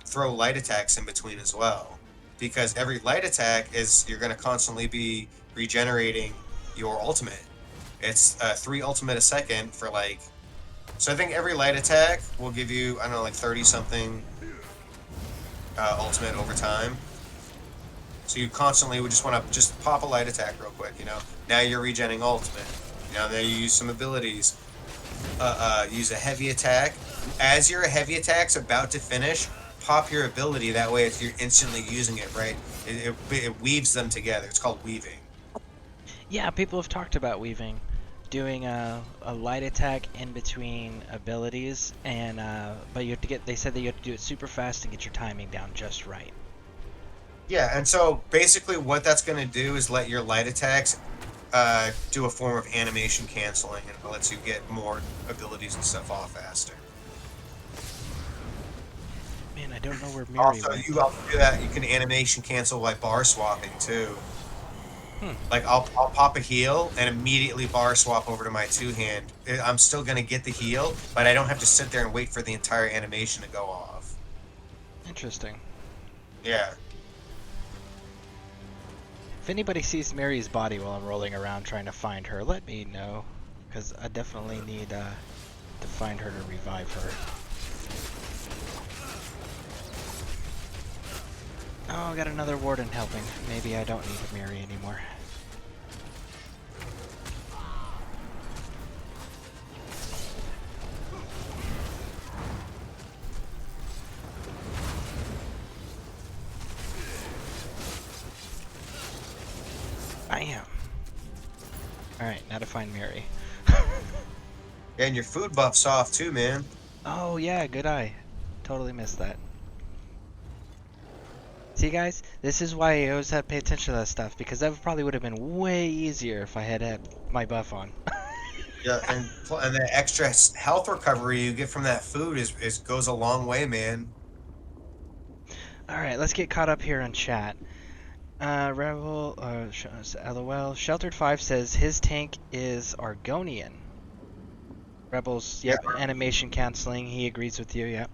throw light attacks in between as well. Because every light attack you're going to constantly be regenerating your ultimate. It's 3 ultimate a second for like... So I think every light attack will give you, I don't know, like 30-something ultimate over time. So you constantly would just want to just pop a light attack real quick, Now you're regenning ultimate. Then you use some abilities. Use a heavy attack. As your heavy attack's about to finish, pop your ability. That way, if you're instantly using it, right, it weaves them together. It's called weaving. Yeah, people have talked about weaving doing a light attack in between abilities, and but you have to get. They said that you have to do it super fast and get your timing down just right. Yeah, and so basically what that's going to do is let your light attacks do a form of animation canceling, and it lets you get more abilities and stuff off faster. Man, I don't know where Miri Also, went. you also do that. You can animation cancel like bar swapping too. Like I'll pop a heal and immediately bar swap over to my two-hand. I'm still going to get the heal, but I don't have to sit there and wait for the entire animation to go off. Interesting. Yeah. If anybody sees Mary's body while I'm rolling around trying to find her, let me know, because I definitely need to find her to revive her. Oh, I got another warden helping. Maybe I don't need Mary anymore. Bam! Alright, now to find Mary. And your food buff's off too, man. Oh yeah, good eye. Totally missed that. See guys, this is why I always have to pay attention to that stuff, because that probably would have been way easier if I had my buff on. Yeah, and the extra health recovery you get from that food is goes a long way, man. Alright, let's get caught up here on chat. Rebel, LOL, Sheltered 5 says his tank is Argonian. Rebels, yep, yeah. Animation canceling, he agrees with you, yep.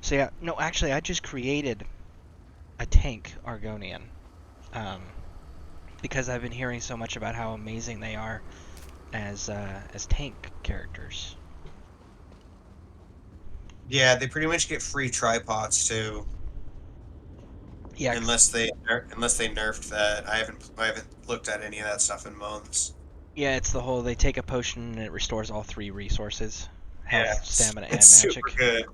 So yeah, no, actually I just created a tank Argonian. Because I've been hearing so much about how amazing they are as tank characters. Yeah, they pretty much get free tripods too. Yeah. Unless they nerfed that. I haven't looked at any of that stuff in months. Yeah, it's the whole they take a potion and it restores all 3 resources. Health, stamina, and magic. Super good.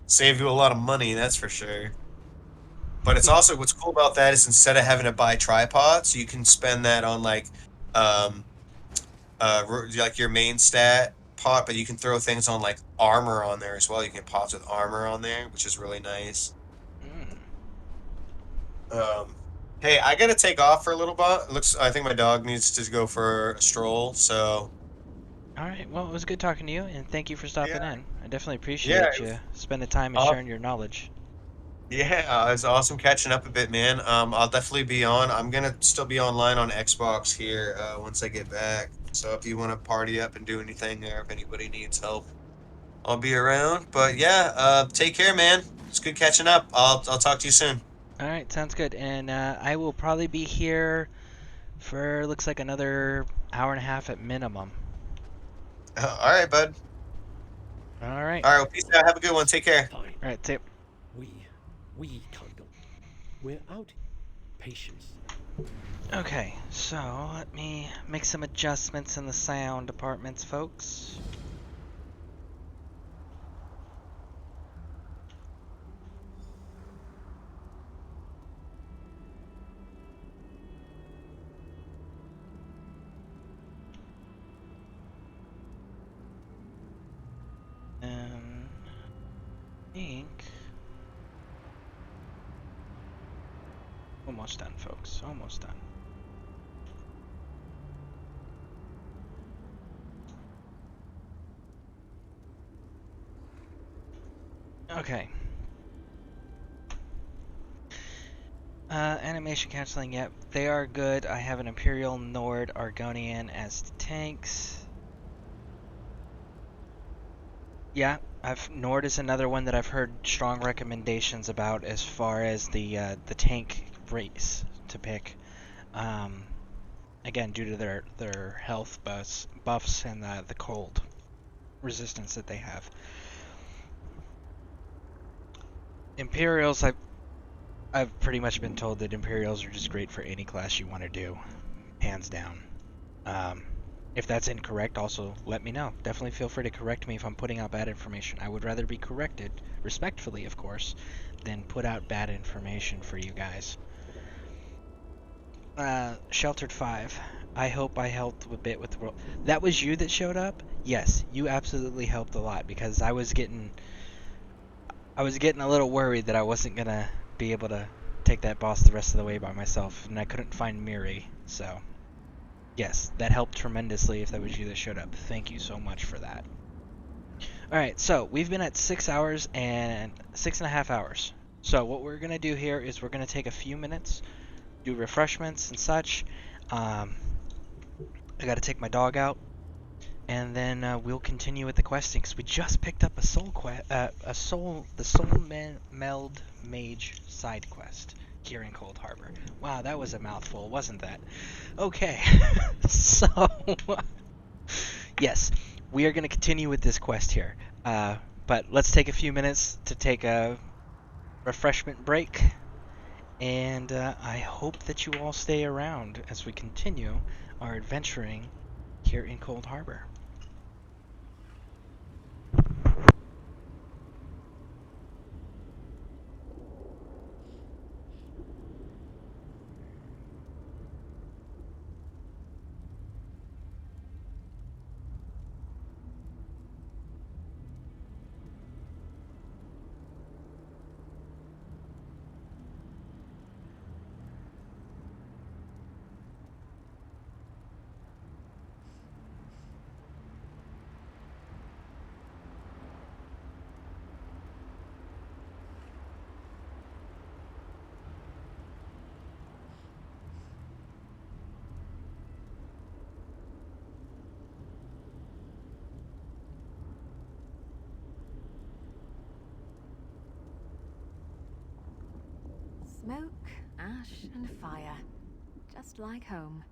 Save you a lot of money, that's for sure. But it's also, what's cool about that is instead of having to buy tripods, you can spend that on like your main stat pot, but you can throw things on like armor on there as well. You can get pots with armor on there, which is really nice. Hey, I gotta take off for a little bit. I think my dog needs to go for a stroll, so. Alright, well, it was good talking to you, and thank you for stopping in. I definitely appreciate you spending time and sharing your knowledge. Yeah, it's awesome catching up a bit, man. I'll definitely be on. I'm gonna still be online on Xbox here once I get back. So if you want to party up and do anything there, if anybody needs help, I'll be around. But yeah, take care, man. It's good catching up. I'll talk to you soon. Alright, sounds good. And I will probably be here for, looks like, another hour and a half at minimum. Alright, bud. Alright. Alright, well, peace out. Have a good one. Take care. Alright, see ya. We can't go. We're out. Patience. Okay, so let me make some adjustments in the sound departments, folks. I think almost done, folks. Almost done. Okay. Animation canceling, yep. They are good. I have an Imperial, Nord, Argonian as tanks. Yeah, Nord is another one that I've heard strong recommendations about as far as the tank race to pick. Again, due to their health buffs and the cold resistance that they have. Imperials, I've pretty much been told that Imperials are just great for any class you want to do, hands down. If that's incorrect, also let me know. Definitely feel free to correct me if I'm putting out bad information. I would rather be corrected, respectfully of course, than put out bad information for you guys. Sheltered 5. I hope I helped a bit with the world. That was you that showed up? Yes, you absolutely helped a lot because I was getting a little worried that I wasn't gonna be able to take that boss the rest of the way by myself, and I couldn't find Miri, so yes, that helped tremendously if that was you that showed up. Thank you so much for that. Alright, so we've been at 6 hours and 6.5 hours. So what we're gonna do here is we're gonna take a few minutes, do refreshments and such. I gotta take my dog out, and then we'll continue with the questing because we just picked up a Meld Mage side quest here in Cold Harbor. Wow, that was a mouthful, wasn't that? Okay, so yes, we are going to continue with this quest here, but let's take a few minutes to take a refreshment break, and I hope that you all stay around as we continue our adventuring here in Cold Harbor. Smoke, ash, and fire. Just like home.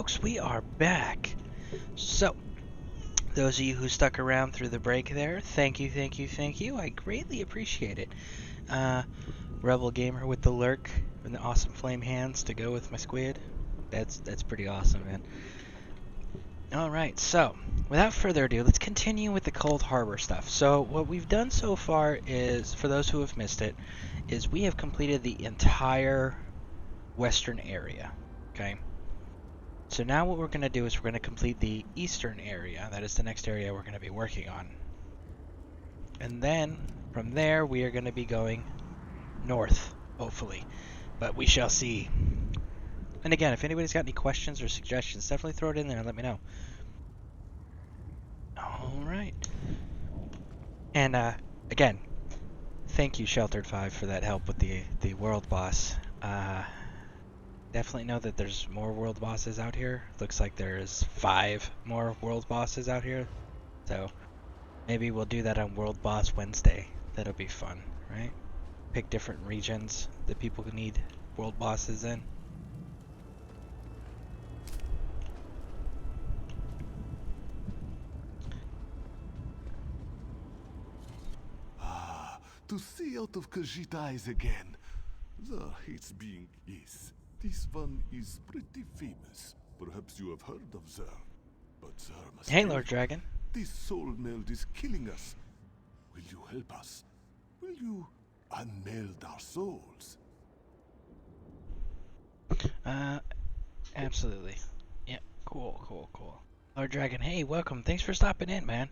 folks, we are back. So, those of you who stuck around through the break there, thank you, thank you, thank you. I greatly appreciate it. Rebel Gamer with the lurk and the awesome flame hands to go with my squid. That's pretty awesome, man. Alright, so, without further ado, let's continue with the Cold Harbor stuff. So, what we've done so far is, for those who have missed it, is we have completed the entire western area, okay? So now what we're going to do is we're going to complete the eastern area. That is the next area we're going to be working on. And then, from there, we are going to be going north, hopefully. But we shall see. And again, if anybody's got any questions or suggestions, definitely throw it in there and let me know. Alright. And, again, thank you, Sheltered 5, for that help with the world boss. Definitely know that there's more world bosses out here. Looks like there's 5 more world bosses out here. So, maybe we'll do that on World Boss Wednesday. That'll be fun, right? Pick different regions that people who need world bosses in. To see out of Khajiit eyes again. The hates being is. This one is pretty famous. Perhaps you have heard of Zer. But Zer must Hey, Lord Dragon. This soul meld is killing us. Will you help us? Will you unmeld our souls? Absolutely. Yeah, cool. Lord Dragon, hey, welcome. Thanks for stopping in, man.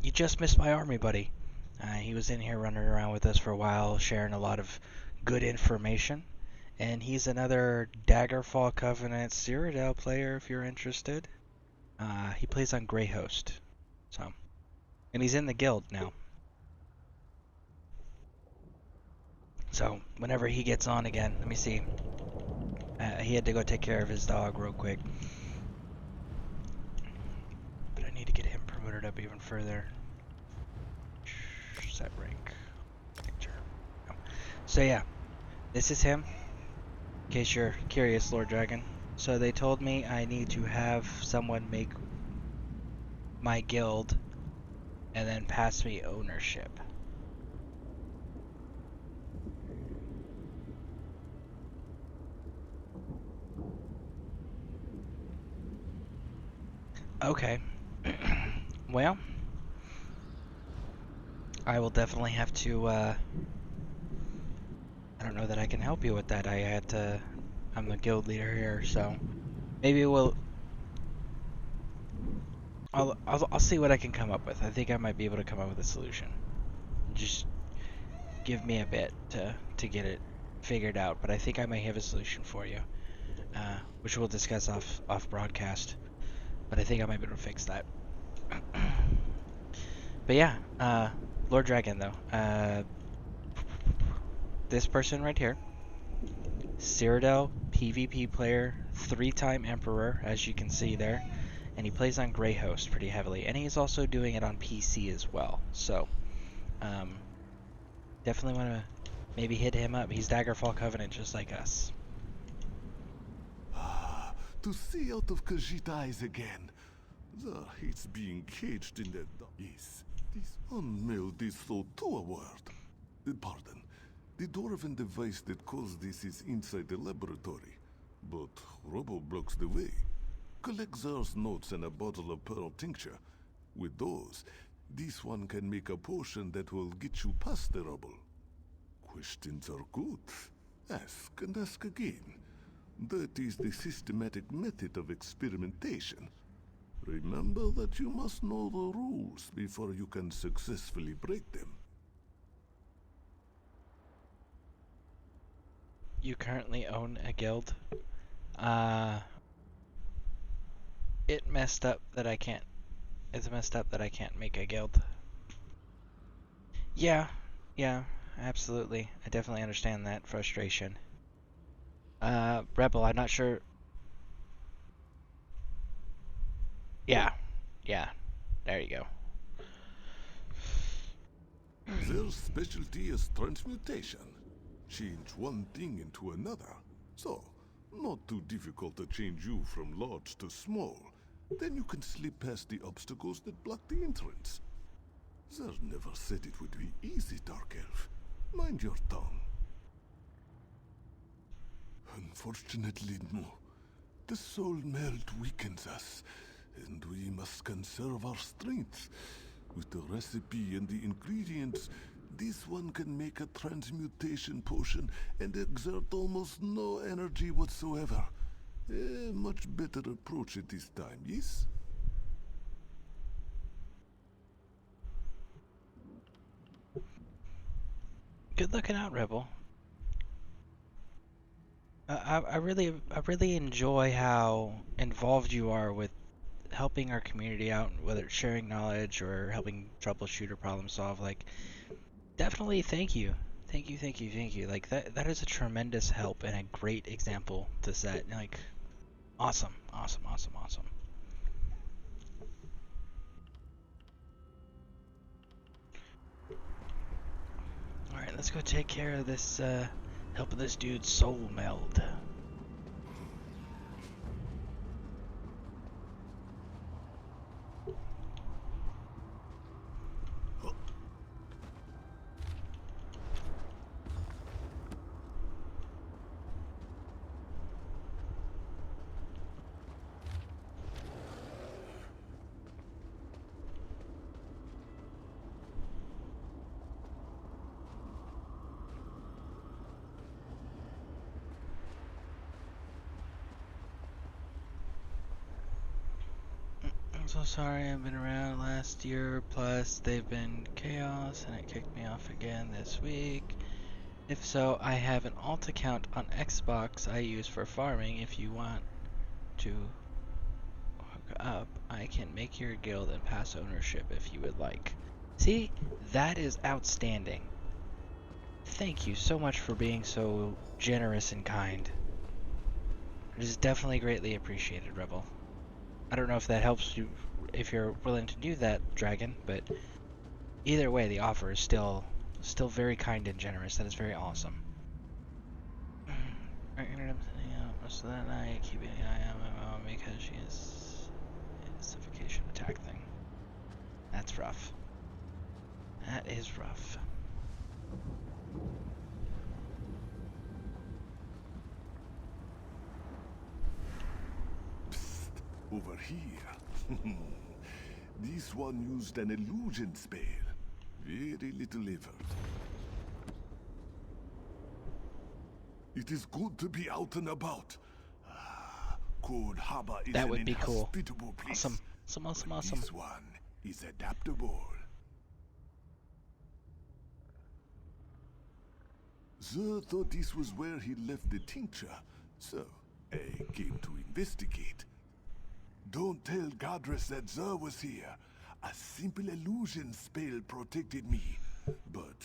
You just missed my army buddy. He was in here running around with us for a while, sharing a lot of good information. And he's another Daggerfall Covenant Cyrodiil player, if you're interested. He plays on Greyhost. So, and he's in the guild now. So, whenever he gets on again, let me see. He had to go take care of his dog real quick. But I need to get him promoted up even further. Set rank. Picture. No. So yeah, this is him. In case you're curious, Lord Dragon. So they told me I need to have someone make my guild and then pass me ownership. Okay. Well, I will definitely have to, I don't know that I can help you with that. I'm the guild leader here, so maybe I'll see what I can come up with. I think I might be able to come up with a solution. Just give me a bit to get it figured out, but I think I may have a solution for you, which we'll discuss off broadcast. But I think I might be able to fix that. But yeah, Lord Dragon though, this person right here, Cyrodiil PvP player, 3-time Emperor, as you can see there, and he plays on Greyhost pretty heavily, and he's also doing it on PC as well. So, definitely want to maybe hit him up. He's Daggerfall Covenant just like us. To see out of Khajiit eyes again. The hates being caged in the is. This unmeld is so to a word. Pardon. The dwarven device that caused this is inside the laboratory, but Robo blocks the way. Collect Zer's notes and a bottle of pearl tincture. With those, this one can make a potion that will get you past the rubble. Questions are good. Ask and ask again. That is the systematic method of experimentation. Remember that you must know the rules before you can successfully break them. You currently own a guild? It's messed up that I can't make a guild. Yeah, absolutely. I definitely understand that frustration. Rebel, I'm not sure. Yeah, there you go. Their specialty is transmutation. Change one thing into another. So, Not too difficult to change you from large to small. Then you can slip past the obstacles that block the entrance. Zer never said it would be easy, Dark Elf. Mind your tongue. Unfortunately, no. The soul meld weakens us, and we must conserve our strength. With the recipe and the ingredients, this one can make a transmutation potion and exert almost no energy whatsoever. A much better approach at this time, yes? Good looking out, Rebel. I really enjoy how involved you are with helping our community out, whether it's sharing knowledge or helping troubleshoot or problem solve. Like, definitely thank you. Thank you. Like, that is a tremendous help and a great example to set. Like, awesome. Alright, let's go take care of this, helping this dude's soul meld. I'm so sorry, I've been around last year, plus they've been chaos and it kicked me off again this week. If so, I have an alt account on Xbox I use for farming. If you want to hook up, I can make your guild and pass ownership if you would like. See, that is outstanding. Thank you so much for being so generous and kind. It is definitely greatly appreciated, Rebel. I don't know if that helps you, if you're willing to do that, Dragon, but either way, the offer is still very kind and generous. That is very awesome. Most of that night, keeping an eye on my mom because she is a suffocation attack thing. That's rough. That is rough. Over here. This one used an illusion spell. Very little effort. It is good to be out and about. Cold Harbor is that an would be cool. inhospitable place. Awesome. This one is adaptable. Zer thought this was where he left the tincture, so I came to investigate. Don't tell Godress that Zer was here. A simple illusion spell protected me. But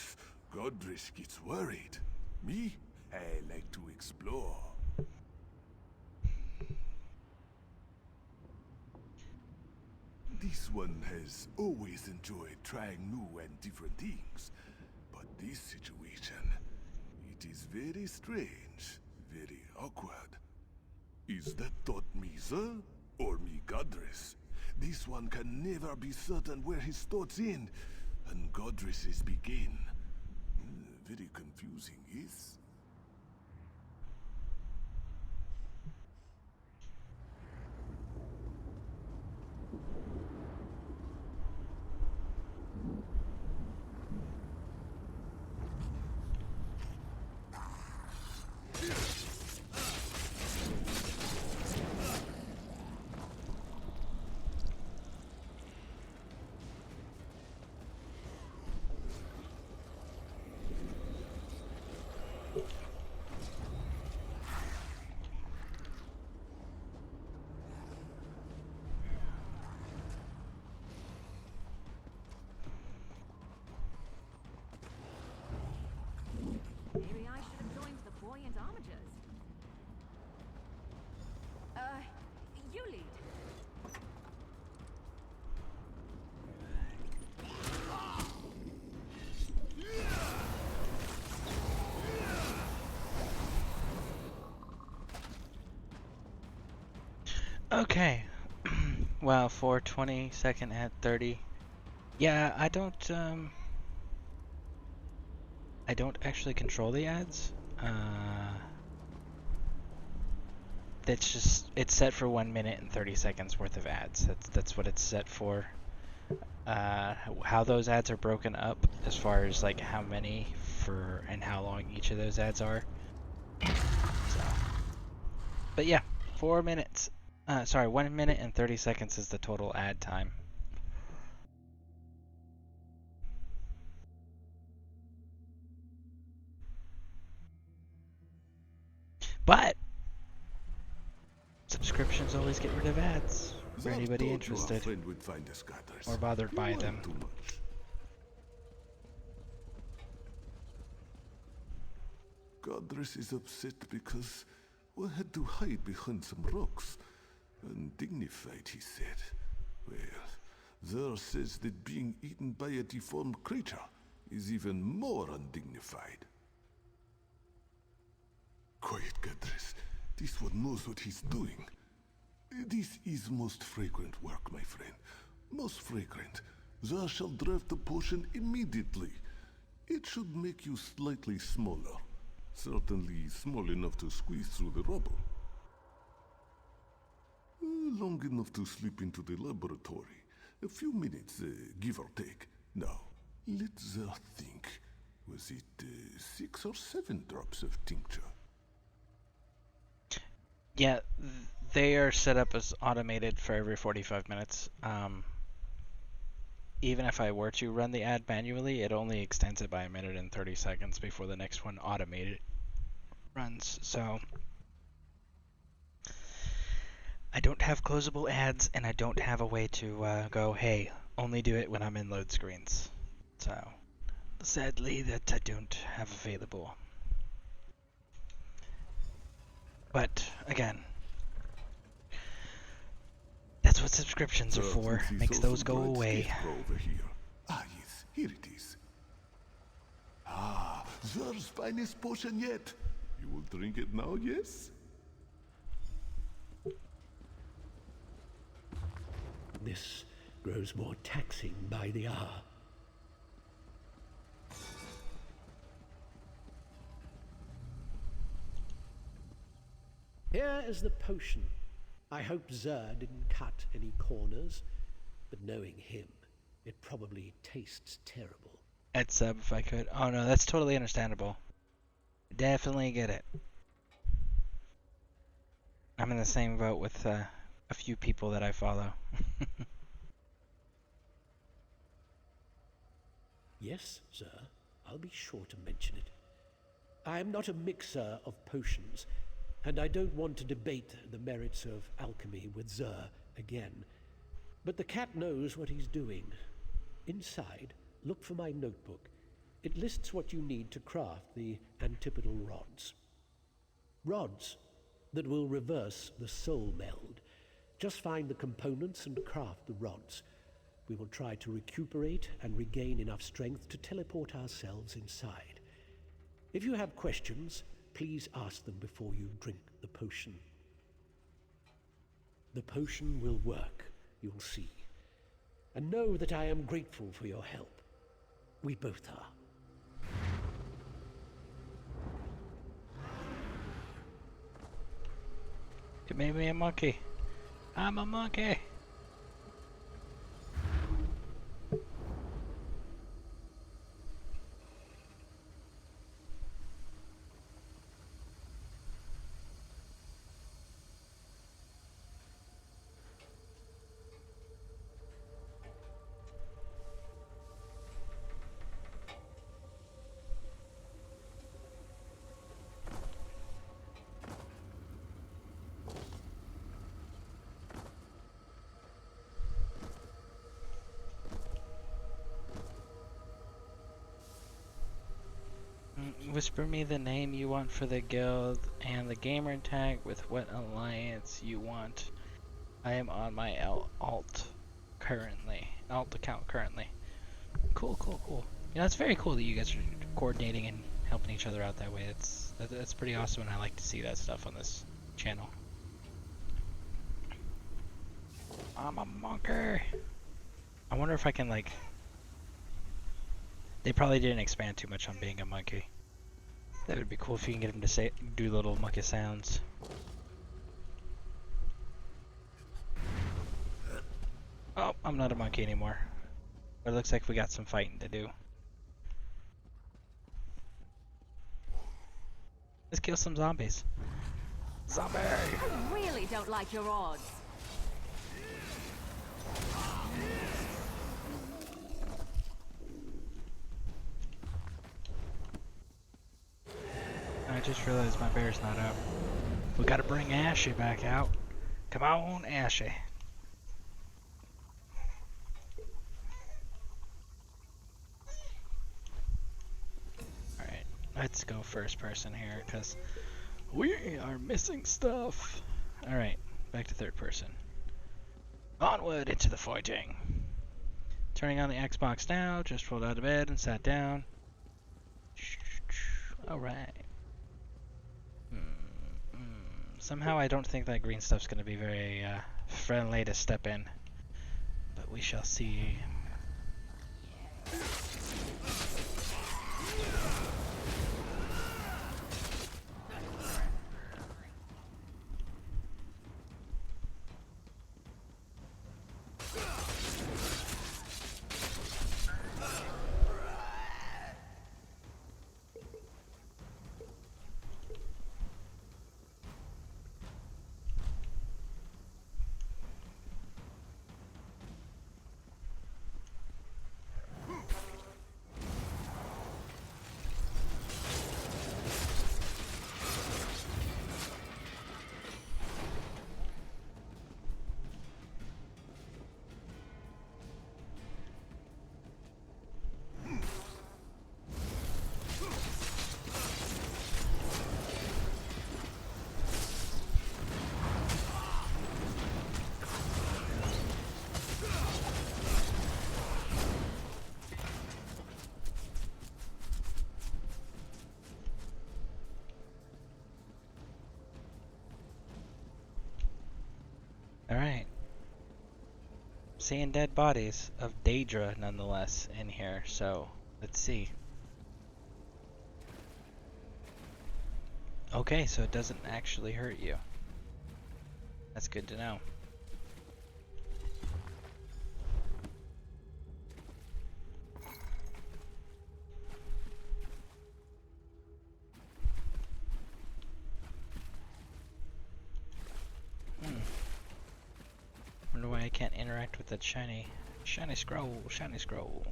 Godress gets worried. Me? I like to explore. This one has always enjoyed trying new and different things. But this situation, it is very strange, very awkward. Is that thought me, Zer? Or me, Godress? This one can never be certain where his thoughts end, and Godress's begin. Very confusing, yes? Okay. Well, 420 second ad 30. Yeah, I don't actually control the ads. It's set for 1 minute and 30 seconds worth of ads. That's what it's set for. How those ads are broken up as far as like how many for and how long each of those ads are. So, but yeah, 4 minutes. 1 minute and 30 seconds is the total ad time. But subscriptions always get rid of ads for anybody interested or bothered by them. Godress is upset because we had to hide behind some rocks. Undignified, he said. Well, Zer says that being eaten by a deformed creature is even more undignified. Quiet, Godress. This one knows what he's doing. This is most fragrant work, my friend. Most fragrant. Zer shall draft the potion immediately. It should make you slightly smaller. Certainly small enough to squeeze through the rubble. Long enough to slip into the laboratory. A few minutes, give or take. Now, let Zer think. Was it 6 or 7 drops of tincture? Yeah, they are set up as automated for every 45 minutes. Even if I were to run the ad manually, it only extends it by 1 minute and 30 seconds before the next one automated runs. So I don't have closable ads, and I don't have a way to go, hey, only do it when I'm in load screens. So sadly, that I don't have available. But again, that's what subscriptions are for. Makes those go away. Ah, yes, here it is. Ah, Zer's finest potion yet. You will drink it now, yes? This grows more taxing by the hour. Here is the potion. I hope Zer didn't cut any corners, but knowing him, it probably tastes terrible. I'd sub if I could. Oh no, that's totally understandable. Definitely get it. I'm in the same boat with a few people that I follow. Yes, Zer, I'll be sure to mention it. I am not a mixer of potions, and I don't want to debate the merits of alchemy with Zer again. But the cat knows what he's doing. Inside, look for my notebook. It lists what you need to craft the antipodal rods. Rods that will reverse the soul meld. Just find the components and craft the rods. We will try to recuperate and regain enough strength to teleport ourselves inside. If you have questions, please ask them before you drink the potion. The potion will work, you'll see. And know that I am grateful for your help. We both are. It made me a monkey. I'm a monkey. Whisper me the name you want for the guild and the gamer tag with what alliance you want. I am on my alt account currently. Cool. Yeah, it's very cool that you guys are coordinating and helping each other out that way. That's pretty awesome, and I like to see that stuff on this channel. I'm a monkey. I wonder if I can, like... They probably didn't expand too much on being a monkey. That would be cool if you can get him to say do little monkey sounds. Oh, I'm not a monkey anymore. But it looks like we got some fighting to do. Let's kill some zombies. Zombie! I really don't like your odds. I just realized my bear's not up. We gotta bring Ashy back out. Come on, Ashy. Alright, let's go first person here, because we are missing stuff. Alright, back to third person. Onward into the fighting. Turning on the Xbox now, just rolled out of bed and sat down. Alright. Somehow I don't think that green stuff's going to be very friendly to step in. But we shall see. Alright. Seeing dead bodies of Daedra nonetheless in here, so let's see. Okay, so it doesn't actually hurt you. That's good to know. Wonder why I can't interact with that shiny scroll, shiny scroll.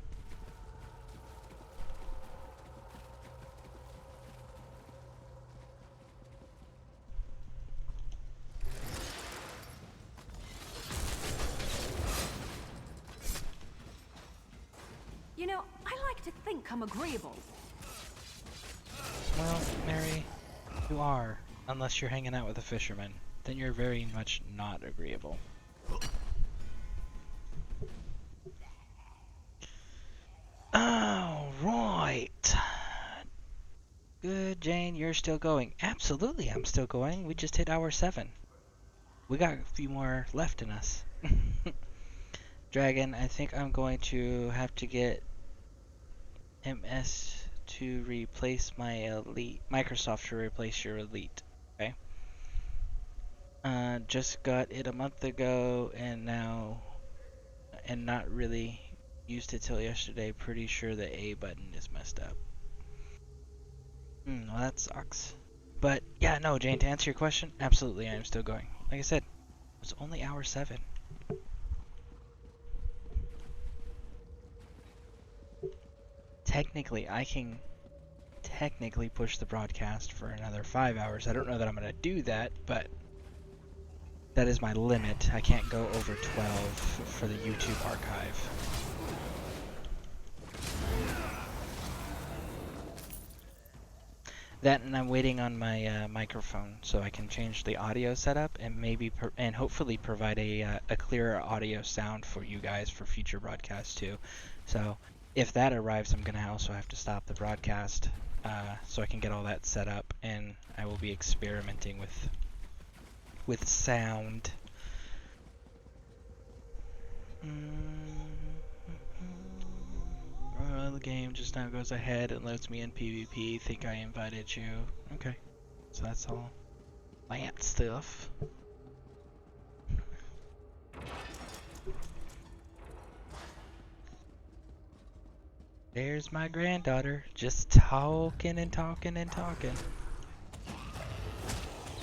You know, I like to think I'm agreeable. Well, Mary, you are, unless you're hanging out with a fisherman. Then you're very much not agreeable. Alright. Good, Jane, you're still going. Absolutely, I'm still going. We just hit hour 7. We got a few more left in us. Dragon, I think I'm going to have to get MS to replace my Elite. Microsoft to replace your Elite. Okay? Just got it a month ago and now, and not really used it till yesterday. Pretty sure the A button is messed up. Well, that sucks. But yeah, no, Jane, to answer your question, absolutely, I am still going. Like I said, it was only hour 7. Technically, I can technically push the broadcast for another 5 hours. I don't know that I'm going to do that, but that is my limit. I can't go over 12 for the YouTube archive. That, and I'm waiting on my microphone so I can change the audio setup and maybe and hopefully provide a clearer audio sound for you guys for future broadcasts too. So if that arrives, I'm gonna also have to stop the broadcast so I can get all that set up, and I will be experimenting with sound. The game just now goes ahead and lets me in PvP. Think I invited you. Okay. So that's all plant stuff. There's my granddaughter, just talking and talking and talking.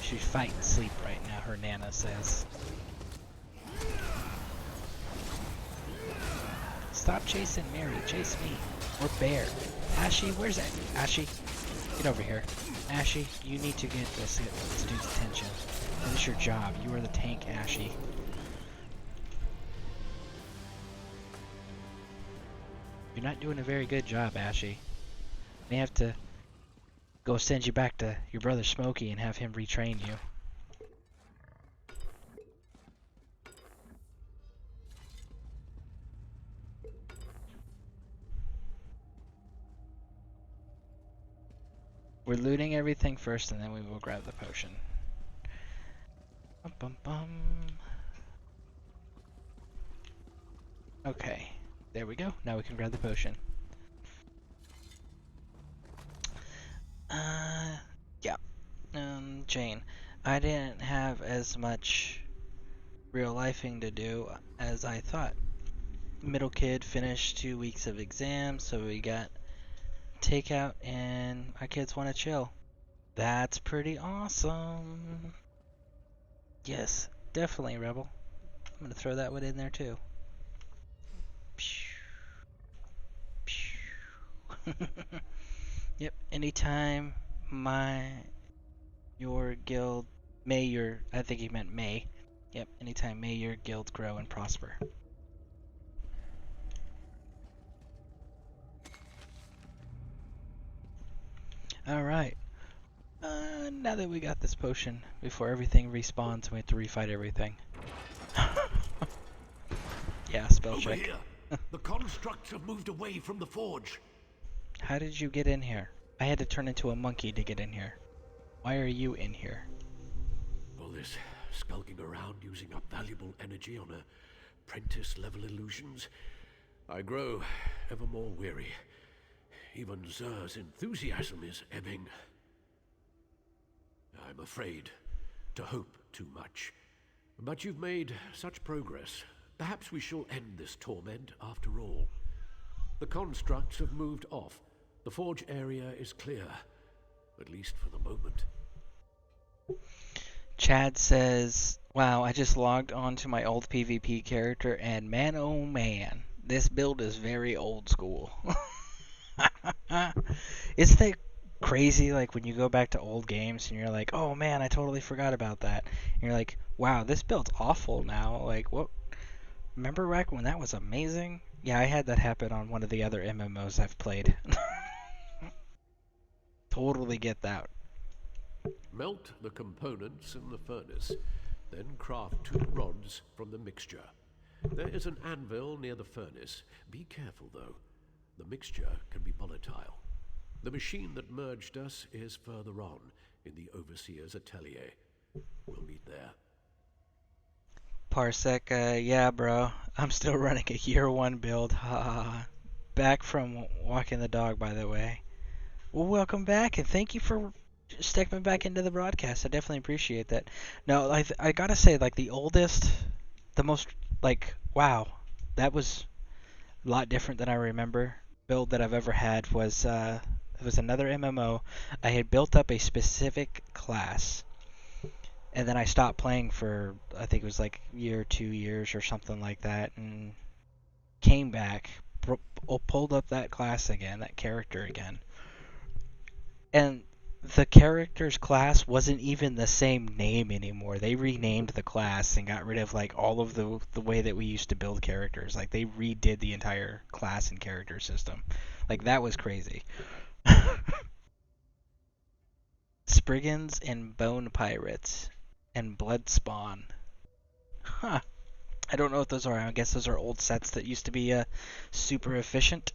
She's fighting sleep right now, her Nana says. Stop chasing Mary, chase me. Or Bear. Ashy, where's that? Ashy, get over here. Ashy, you need to get this dude's attention. This is your job. You are the tank, Ashy. You're not doing a very good job, Ashy. May have to go send you back to your brother Smokey and have him retrain you. We're looting everything first and then we will grab the potion. Bum, bum, bum. Okay, there we go. Now we can grab the potion. Yeah. Jane, I didn't have as much real lifing to do as I thought. Middle kid finished 2 weeks of exams, so we got takeout and my kids want to chill. That's pretty awesome. Yes, definitely, Rebel. I'm gonna throw that one in there too. Yep, anytime your guild, I think he meant may. Yep, anytime may your guild grow and prosper. Alright. Now that we got this potion, before everything respawns, we have to refight everything. Yeah, spell check. Over here. The constructs have moved away from the forge. How did you get in here? I had to turn into a monkey to get in here. Why are you in here? All this skulking around using up valuable energy on apprentice-level illusions. I grow ever more weary. Even Xur's enthusiasm is ebbing. I'm afraid to hope too much. But you've made such progress. Perhaps we shall end this torment after all. The constructs have moved off. The forge area is clear, at least for the moment. Chad says, wow, I just logged on to my old PvP character and man oh man, this build is very old school. Isn't that crazy, like when you go back to old games and you're like, oh man, I totally forgot about that. And you're like, wow, this build's awful now. Like, what? Remember back when that was amazing? Yeah, I had that happen on one of the other MMOs I've played. Totally get that. Melt the components in the furnace, then craft 2 rods from the mixture. There is an anvil near the furnace. Be careful though. The mixture can be volatile. The machine that merged us is further on, in the Overseer's atelier. We'll meet there. Parsec, yeah bro, I'm still running a year 1 build, back from walking the dog by the way. Well, welcome back, and thank you for stepping back into the broadcast. I definitely appreciate that. No, I gotta say, like, the oldest, the most, like, wow, that was a lot different than I remember. Build that I've ever had was, it was another MMO. I had built up a specific class, and then I stopped playing for, I think it was like a year, 2 years or something like that, and came back, pulled up that class again, that character again. And the character's class wasn't even the same name anymore. They renamed the class and got rid of like all of the way that we used to build characters. Like they redid the entire class and character system. Like that was crazy. Spriggans and Bone Pirates and Bloodspawn. Huh. I don't know what those are. I guess those are old sets that used to be super efficient.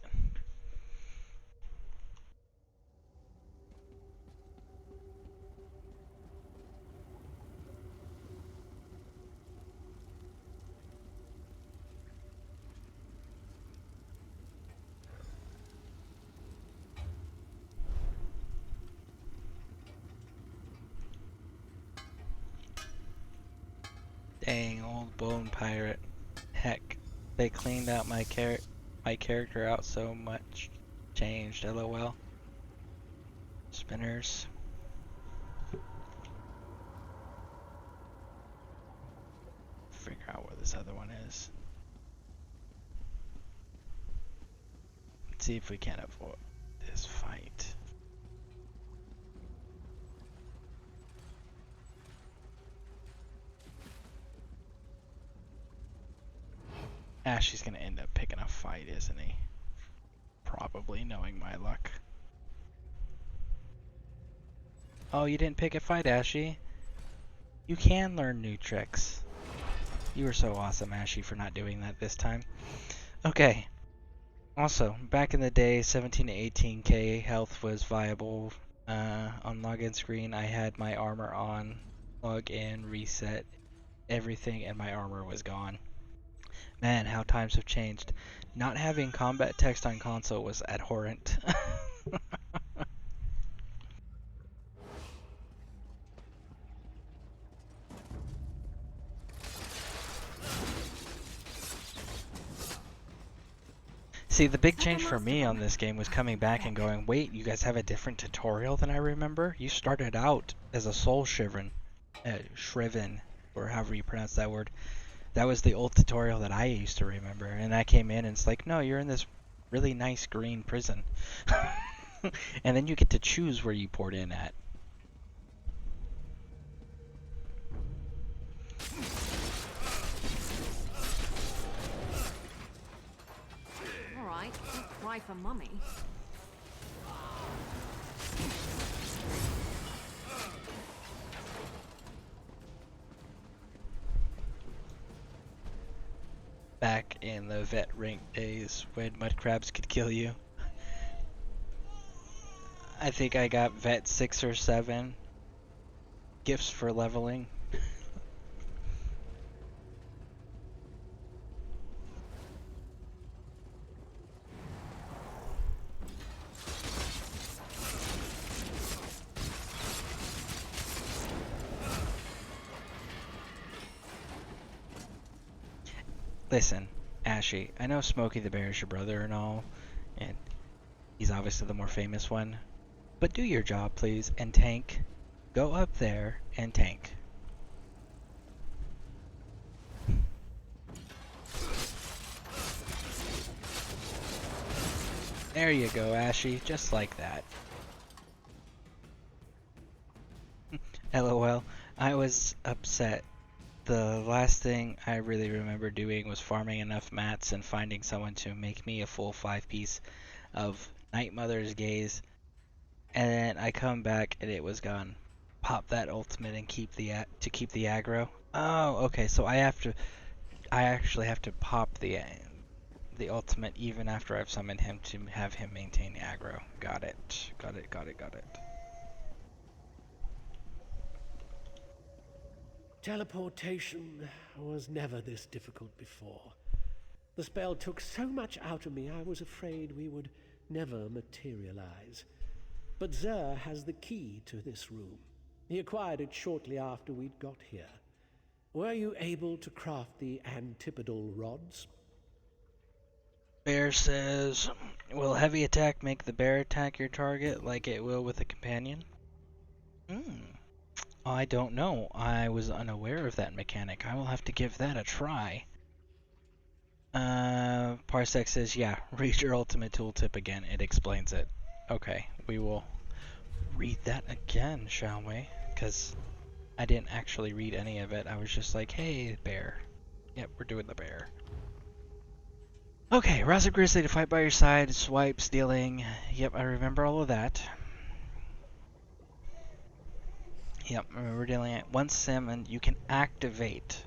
Dang, old bone pirate. Heck, they cleaned out my character out so much. Changed, lol. Spinners. Figure out where this other one is. Let's see if we can avoid this fight. Ashley's gonna end up picking a fight, isn't he? Probably, knowing my luck. Oh, you didn't pick a fight, Ashley? You can learn new tricks. You were so awesome, Ashley, for not doing that this time. Okay. Also, back in the day, 17 to 18k health was viable. On login screen, I had my armor on. Log in, reset everything, and my armor was gone. Man, how times have changed. Not having combat text on console was abhorrent. See, the big change for me on this game was coming back and going, wait, you guys have a different tutorial than I remember? You started out as a soul shriven, or however you pronounce that word. That was the old tutorial that I used to remember, and I came in and it's like, no, you're in this really nice green prison. And then you get to choose where you port in at. Alright, don't cry for mummy. Back in the vet rank days when mud crabs could kill you. I think I got vet 6 or 7 gifts for leveling. Listen, Ashy, I know Smokey the Bear is your brother and all, and he's obviously the more famous one, but do your job, please, and tank. Go up there and tank. There you go, Ashy, just like that. LOL, I was upset. The last thing I really remember doing was farming enough mats and finding someone to make me a full 5-piece of Night Mother's Gaze, and then I come back and it was gone. Pop that ultimate and keep the aggro. Oh, okay. So I actually have to pop the ultimate even after I've summoned him to have him maintain the aggro. Got it. Got it. Teleportation was never this difficult before. The spell took so much out of me I was afraid we would never materialize. But Xur has the key to this room. He acquired it shortly after we'd got here. Were you able to craft the antipodal rods? Bear says, will heavy attack make the bear attack your target like it will with a companion? I don't know. I was unaware of that mechanic. I will have to give that a try. Parsec says, yeah, read your ultimate tooltip again. It explains it. Okay, we will read that again, shall we? Because I didn't actually read any of it. I was just like, hey, bear. Yep, we're doing the bear. Okay, Raza Grizzly to fight by your side, swipe, stealing. Yep, I remember all of that. Yep, I remember dealing it. Once sim, and you can activate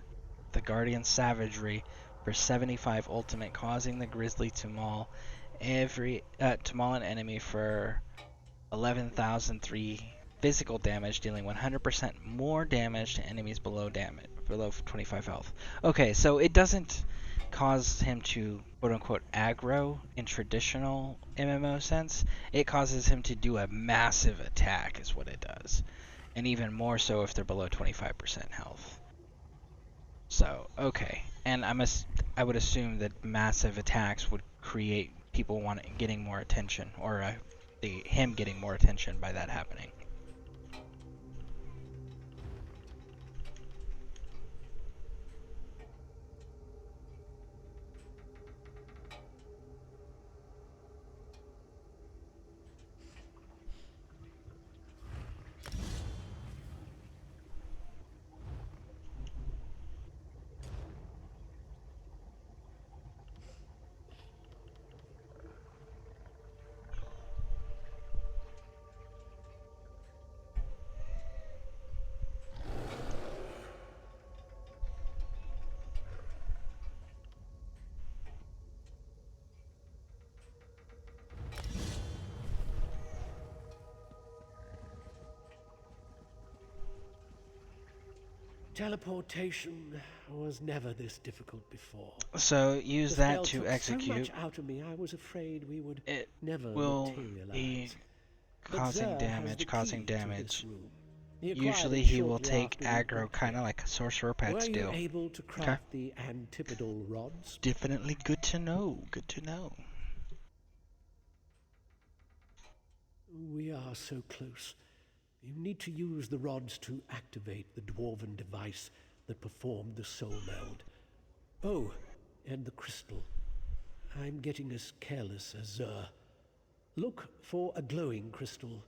the Guardian Savagery for 75 ultimate, causing the Grizzly to maul an enemy for 11,003 physical damage, dealing 100% more damage to enemies below 25 health. Okay, so it doesn't cause him to quote-unquote aggro in traditional MMO sense. It causes him to do a massive attack is what it does. And even more so if they're below 25% health. So, okay. And I would assume that massive attacks would create people getting more attention, or him getting more attention by that happening. Teleportation was never this difficult before. So use The that spell to took execute. So much out of me, I was afraid we would never Will materialize. be But causing Xur has damage, the causing key to this damage. room. He acquired Usually it he will shortly take after we aggro, kind of like sorcerer pets Were do. you able to craft the antipodal rods? Definitely good to know. Good to know. We are so close. You need to use the rods to activate the dwarven device that performed the soul meld. Oh, and the crystal. I'm getting as careless as Xur. Look for a glowing crystal.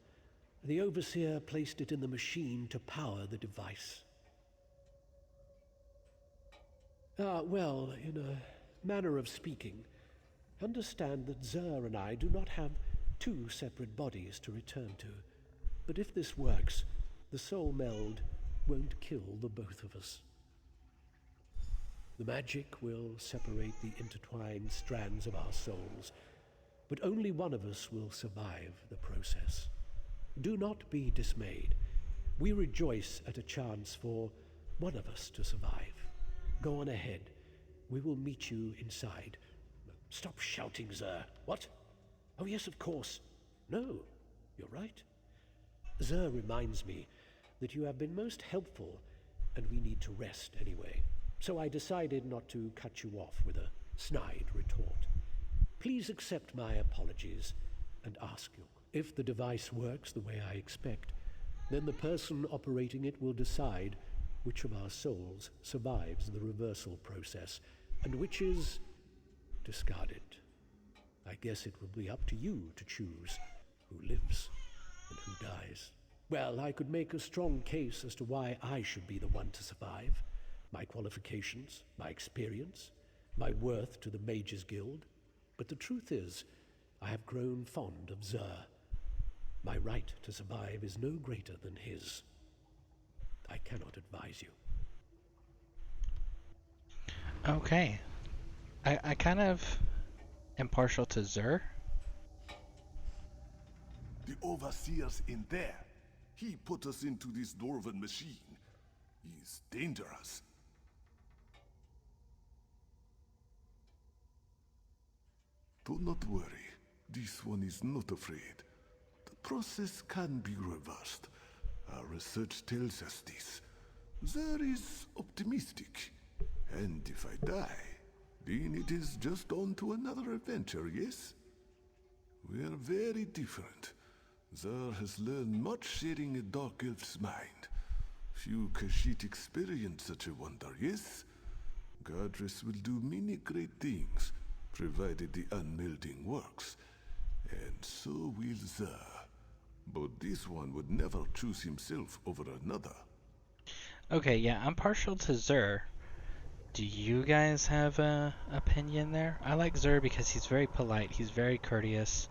The Overseer placed it in the machine to power the device. Well, in a manner of speaking, understand that Xur and I do not have two separate bodies to return to. But if this works, the soul meld won't kill the both of us. The magic will separate the intertwined strands of our souls, but only one of us will survive the process. Do not be dismayed. We rejoice at a chance for one of us to survive. Go on ahead. We will meet you inside. Stop shouting, Xur. What? Oh, yes, of course. No, you're right. Xur reminds me that you have been most helpful, and we need to rest anyway. So I decided not to cut you off with a snide retort. Please accept my apologies and ask you. If the device works the way I expect, then the person operating it will decide which of our souls survives the reversal process and which is discarded. I guess it will be up to you to choose who lives and who dies. Well, I could make a strong case as to why I should be the one to survive. My qualifications, my experience, my worth to the Mages Guild. But the truth is, I have grown fond of Xur. My right to survive is no greater than his. I cannot advise you. Okay. I kind of am partial to Xur. The Overseer's in there. He put us into this dwarven machine. He's dangerous. Do not worry. This one is not afraid. The process can be reversed. Our research tells us this. Xur is optimistic. And if I die, then it is just on to another adventure, yes? We are very different. Xur has learned much sharing a dark elf's mind. Few Khajiit experience such a wonder, yes? Godress will do many great things, provided the unmelding works. And so will Xur. But this one would never choose himself over another. Okay, yeah, I'm partial to Xur. Do you guys have an opinion there? I like Xur because he's very polite, he's very courteous.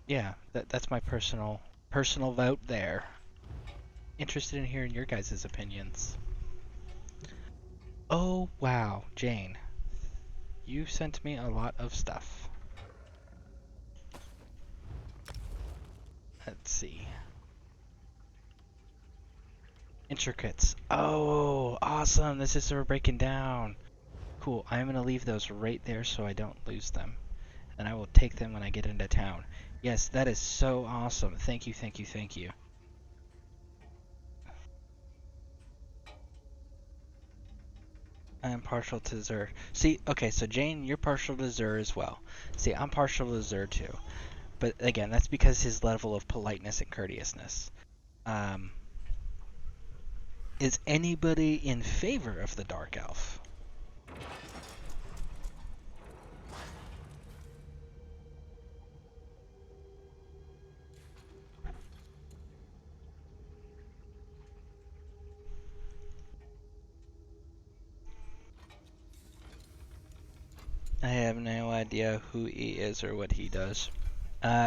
Yeah, that's my personal vote there. Interested in hearing your guys' opinions. Oh, wow, Jane. You sent me a lot of stuff. Let's see. Intricates. Oh, awesome. This is what we're breaking down. Cool. I'm going to leave those right there so I don't lose them. And I will take them when I get into town. Yes, that is so awesome. Thank you, thank you, thank you. I'm partial to Xur. See, okay, so Jane, you're partial to Xur as well. See, I'm partial to Xur too. But again, that's because his level of politeness and courteousness. Is anybody in favor of the Dark Elf? I have no idea who he is or what he does.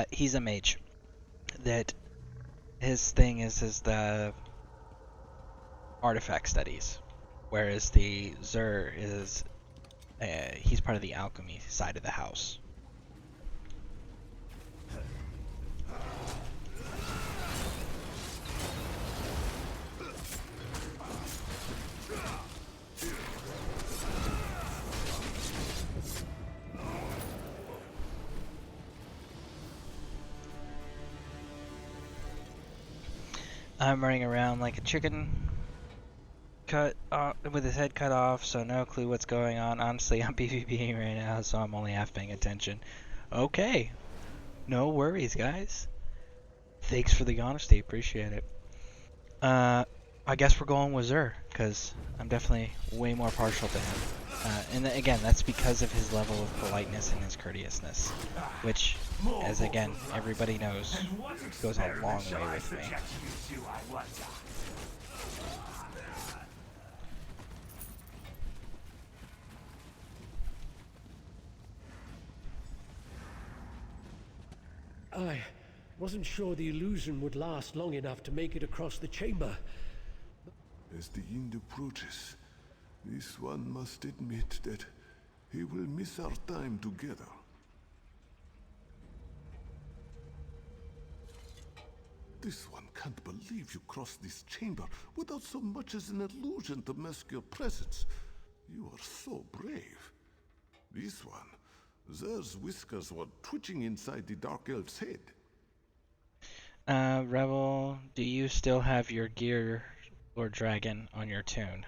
He's a mage. That his thing is the artifact studies, whereas the Xur is he's part of the alchemy side of the house. I'm running around like a chicken with his head cut off, so no clue what's going on. Honestly, I'm PvPing right now, so I'm only half paying attention. Okay. No worries, guys. Thanks for the honesty. Appreciate it. I guess we're going with Xur, because I'm definitely way more partial to him. And again, that's because of his level of politeness and his courteousness, which, as again, everybody knows, goes a long way with me. I wasn't sure the illusion would last long enough to make it across the chamber. As the end approaches, this one must admit that he will miss our time together. This one can't believe you crossed this chamber without so much as an illusion to mask your presence. You are so brave. This one, Xur's whiskers were twitching inside the Dark Elf's head. Rebel, do you still have your gear or dragon on your tune?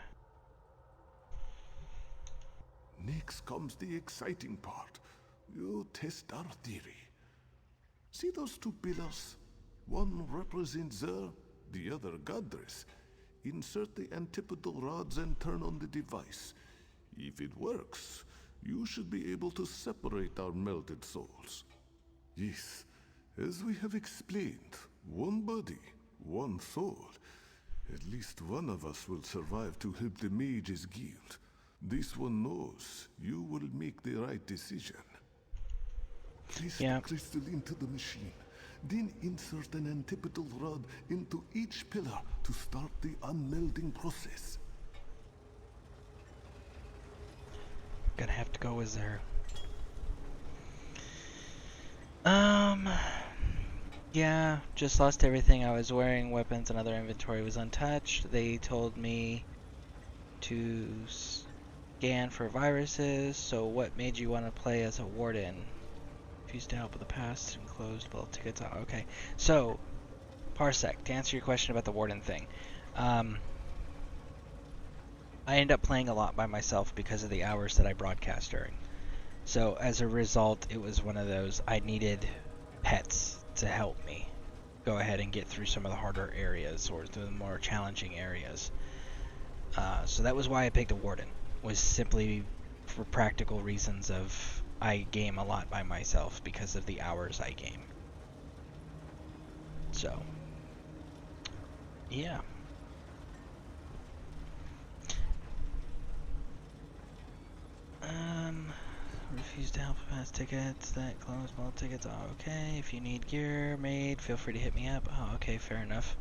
Next comes the exciting part. You test our theory. See those two pillars? One represents Xur, the other Godress. Insert the antipodal rods and turn on the device. If it works, you should be able to separate our melted souls. Yes, as we have explained, one body, one soul. At least one of us will survive to help the Mages Guild. This one knows you will make the right decision. Place the crystal into the machine, then insert an antipodal rod into each pillar to start the unmelding process. Gonna have to go with Xur. Yeah, just lost everything I was wearing. Weapons and other inventory was untouched. They told me to scan for viruses. So what made you want to play as a warden? Refused to help with the past and closed both tickets. Oh, okay. So, Parsec, to answer your question about the warden thing. I end up playing a lot by myself because of the hours that I broadcast during. So as a result, it was one of those, I needed pets to help me go ahead and get through some of the harder areas or the more challenging areas. So that was why I picked a warden, was simply for practical reasons of I game a lot by myself because of the hours I game. So, yeah. Refuse to help pass tickets that close both tickets. Oh, okay. If you need gear made, feel free to hit me up. Oh, okay, fair enough.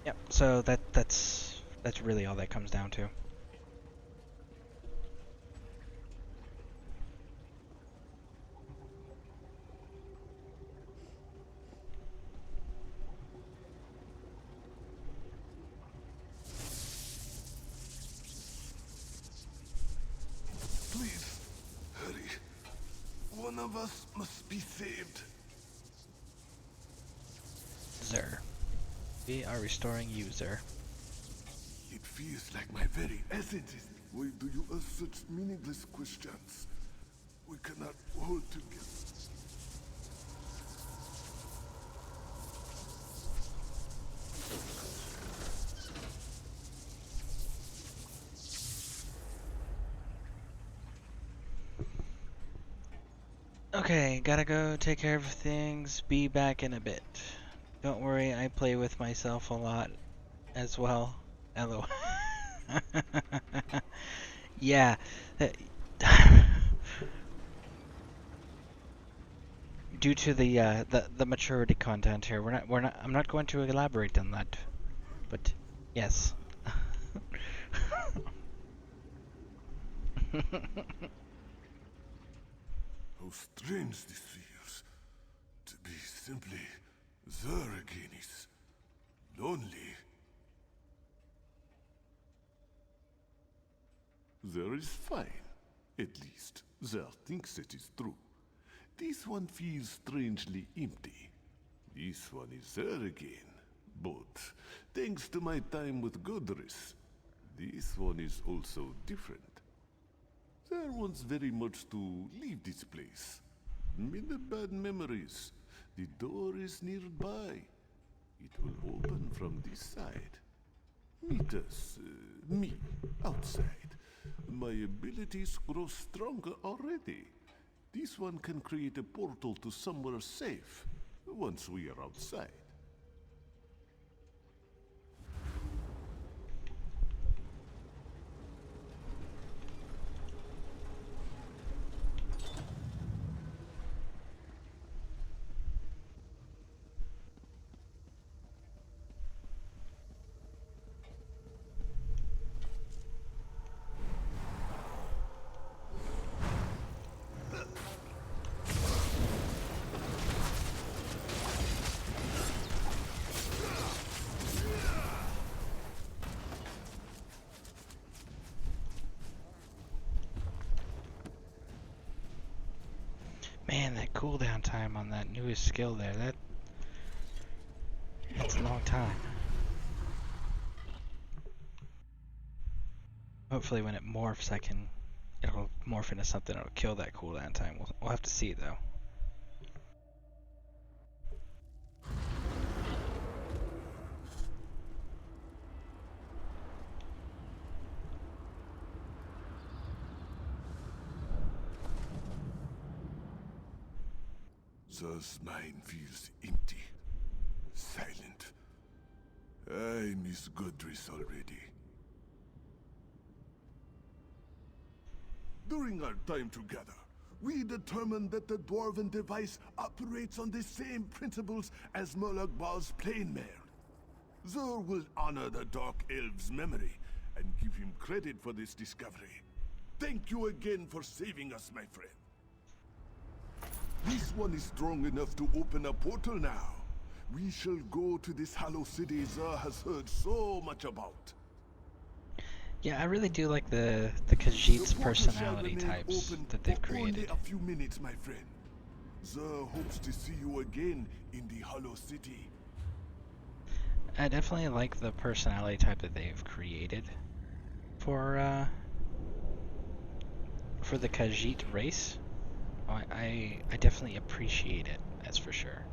Yep. So that's really all that comes down to. Please, hurry. One of us must be saved. Xur. We are restoring you, Xur. The It feels like my very essence is... Why do you ask such meaningless questions? We cannot hold together. Okay, gotta go take care of things. Be back in a bit. Don't worry, I play with myself a lot as well. LOL. Yeah. Due to the maturity content here, I'm not going to elaborate on that. But yes. How strange this feels. To be simply there again is lonely. There is fine. At least, there thinks it is true. This one feels strangely empty. This one is there again. But, thanks to my time with Godris, this one is also different. There wants very much to leave this place. Many bad memories. The door is nearby. It will open from this side. Meet us, me, outside. My abilities grow stronger already. This one can create a portal to somewhere safe, once we are outside. Man, that cooldown time on that newest skill there, that's a long time. Hopefully when it morphs it'll morph into something that'll kill that cooldown time. We'll have to see though. Thus mine feels empty, silent. I miss Godris already. During our time together, we determined that the Dwarven device operates on the same principles as Molag Bal's plane mail. Xur will honor the Dark Elf's memory and give him credit for this discovery. Thank you again for saving us, my friend. This one is strong enough to open a portal now. We shall go to this Hollow City Xur has heard so much about. Yeah, I really do like the Khajiit's personality types that they've created. Only a few minutes, my friend. Xur hopes to see you again in the Hollow City. I definitely like the personality type that they've created for the Khajiit race. I definitely appreciate it, that's for sure.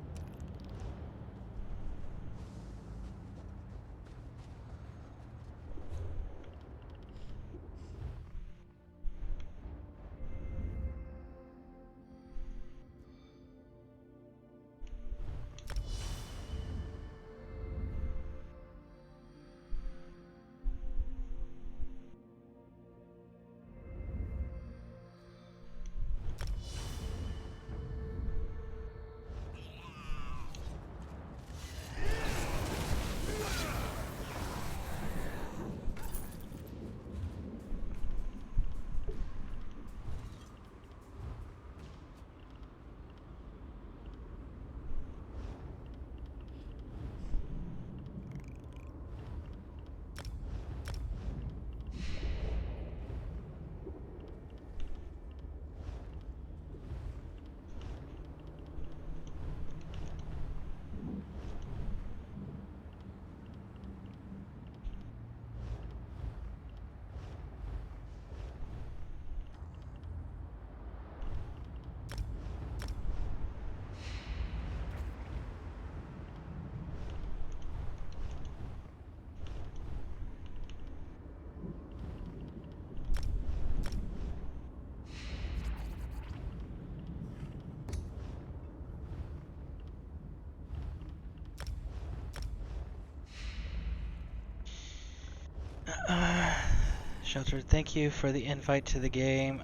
Shelter, thank you for the invite to the game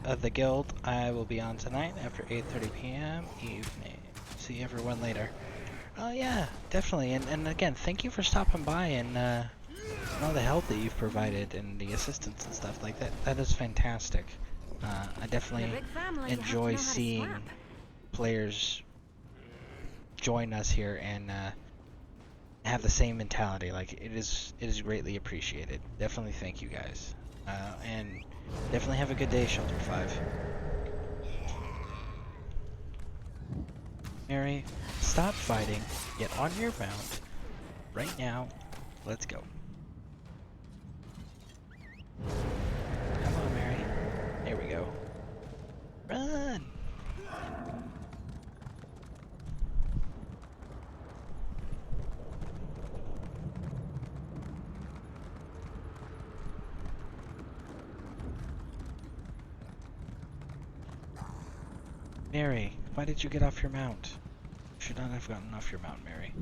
of the guild. I will be on tonight after 8:30 p.m. evening. See everyone later. Oh yeah, definitely. And again, thank you for stopping by and all the help that you've provided and the assistance and stuff like that. That is fantastic. I definitely enjoy seeing players join us here and have the same mentality. Like it is greatly appreciated. Definitely thank you guys. And definitely have a good day, Shelter 5. Mary, stop fighting. Get on your mount right now. Let's go. Come on, Mary. There we go. Run! Mary, why did you get off your mount? You should not have gotten off your mount, Mary.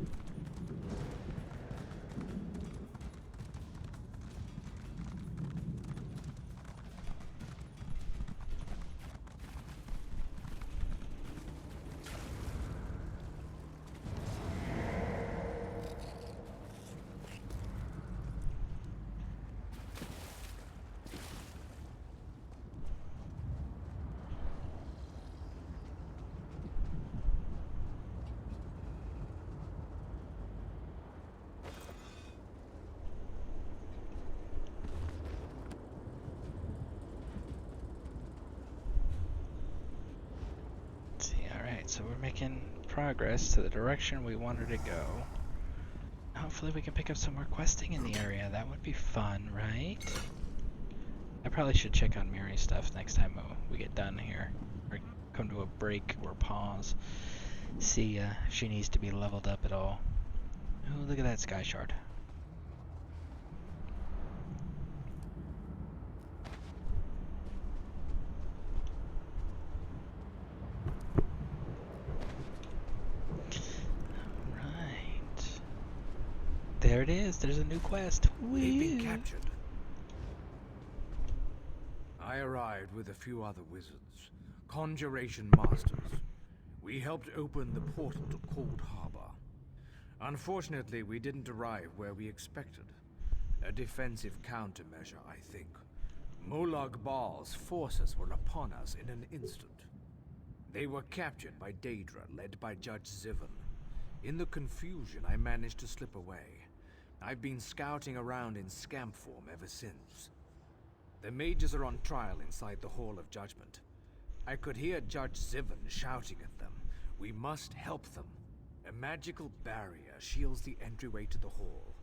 So we're making progress to the direction we wanted to go. Hopefully we can pick up some more questing in the area. That would be fun, right? I probably should check on Mary's stuff next time we get done here. Or come to a break or pause. See if she needs to be leveled up at all. Oh, look at that sky shard. There it is. There's a new quest. We've been captured. I arrived with a few other wizards, conjuration masters. We helped open the portal to Cold Harbor. Unfortunately, we didn't arrive where we expected. A defensive countermeasure, I think. Molag Bal's forces were upon us in an instant. They were captured by Daedra, led by Judge Zivon. In the confusion, I managed to slip away. I've been scouting around in scamp form ever since. The mages are on trial inside the Hall of Judgment. I could hear Judge Zivon shouting at them. We must help them. A magical barrier shields the entryway to the hall.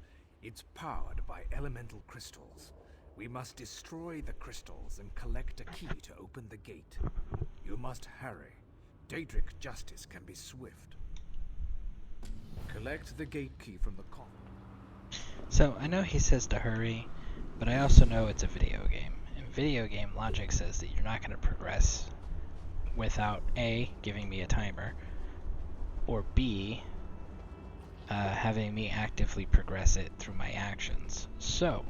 It's powered by elemental crystals. We must destroy the crystals and collect a key to open the gate. You must hurry. Daedric justice can be swift. Collect the gate key from the con. So, I know he says to hurry, but I also know it's a video game. And video game logic says that you're not going to progress without A, giving me a timer, or B, having me actively progress it through my actions. So,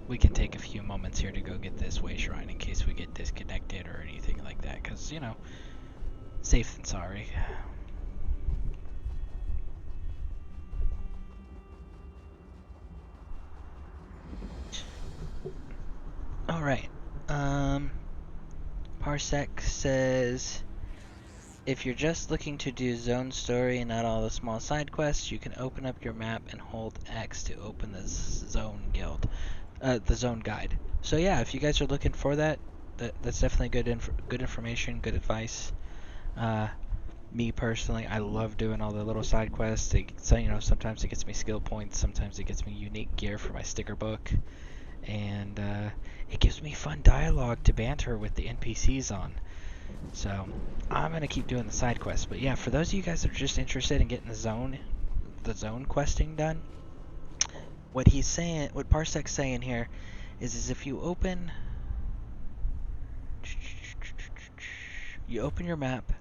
we can take a few moments here to go get this way shrine in case we get disconnected or anything like that, because, you know, safe than sorry. Alright, Parsec says, if you're just looking to do zone story and not all the small side quests, you can open up your map and hold X to open the zone guild, the zone guide. So yeah, if you guys are looking for that, that's definitely good information, good advice. Me personally, I love doing all the little side quests. So, you know, sometimes it gets me skill points, sometimes it gets me unique gear for my sticker book. And it gives me fun dialogue to banter with the NPCs on. So I'm gonna keep doing the side quests. But yeah, for those of you guys that are just interested in getting the zone questing done, what he's saying, what Parsec's saying here, is if you open your map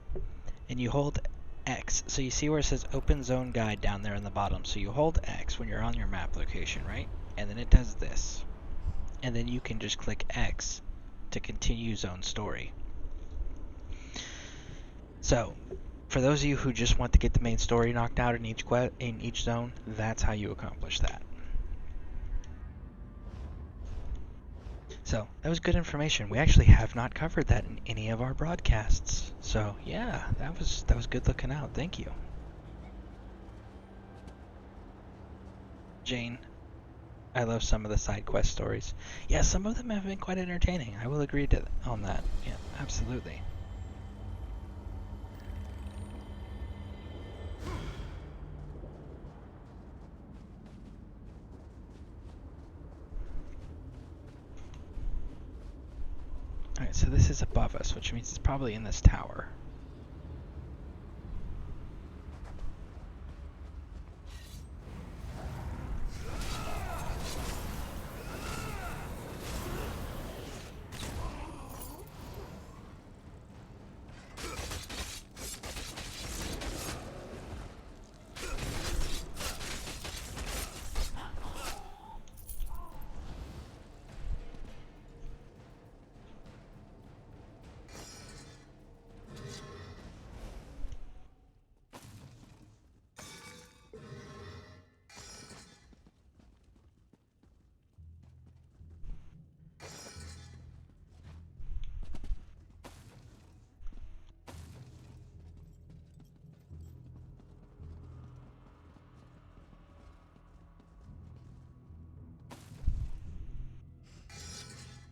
and you hold X. So you see where it says Open Zone Guide down there in the bottom. So you hold X when you're on your map location, right? And then it does this. and then you can just click X to continue zone story. So, for those of you who just want to get the main story knocked out in each zone, that's how you accomplish that. So, that was good information. We actually have not covered that in any of our broadcasts. So, yeah, that was good looking out. Thank you. Jane, I love some of the side quest stories. Yeah, some of them have been quite entertaining. I will agree on that. Yeah, absolutely. Alright, so this is above us, which means it's probably in this tower.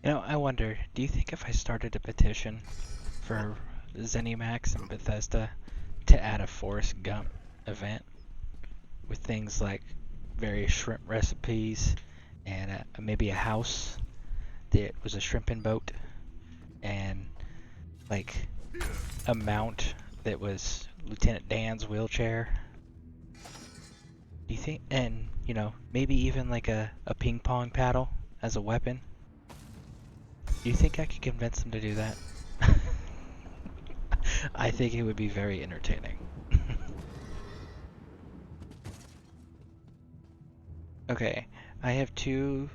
You know, I wonder, do you think if I started a petition for ZeniMax and Bethesda to add a Forrest Gump event with things like various shrimp recipes and maybe a house that was a shrimping boat and like a mount that was Lieutenant Dan's wheelchair? Do you think, and you know, maybe even like a ping pong paddle as a weapon? Do you think I could convince them to do that? I think it would be very entertaining. Okay, I have two...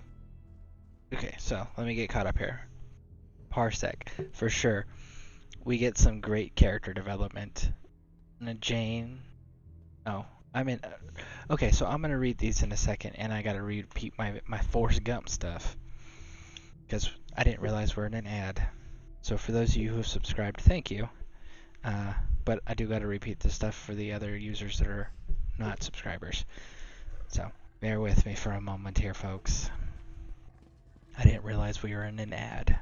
Okay, so let me get caught up here. Parsec, for sure. We get some great character development. And Jane... Oh, I'm in... Okay, so I'm gonna read these in a second, and I gotta repeat my Forrest Gump stuff. Because I didn't realize we're in an ad. So for those of you who have subscribed, thank you. But I do gotta repeat this stuff for the other users that are not subscribers. So bear with me for a moment here, folks. I didn't realize we were in an ad.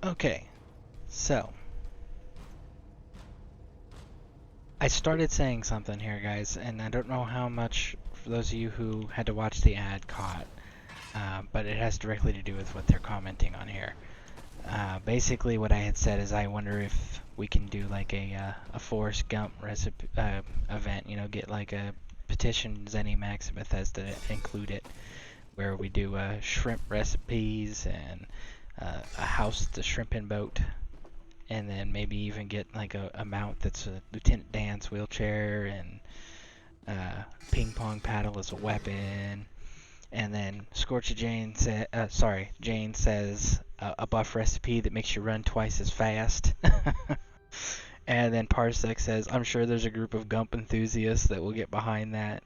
Okay, so I started saying something here, guys, and I don't know how much, for those of you who had to watch the ad, caught, but it has directly to do with what they're commenting on here. Basically, what I had said is I wonder if we can do like a Forrest Gump recipe event. You know, get like a petition ZeniMax and Bethesda to include it, where we do shrimp recipes and a house, the shrimping boat, and then maybe even get like a mount that's a Lieutenant Dan's wheelchair and ping pong paddle as a weapon. And then Jane says a buff recipe that makes you run twice as fast. And then Parsec says, I'm sure there's a group of Gump enthusiasts that will get behind that.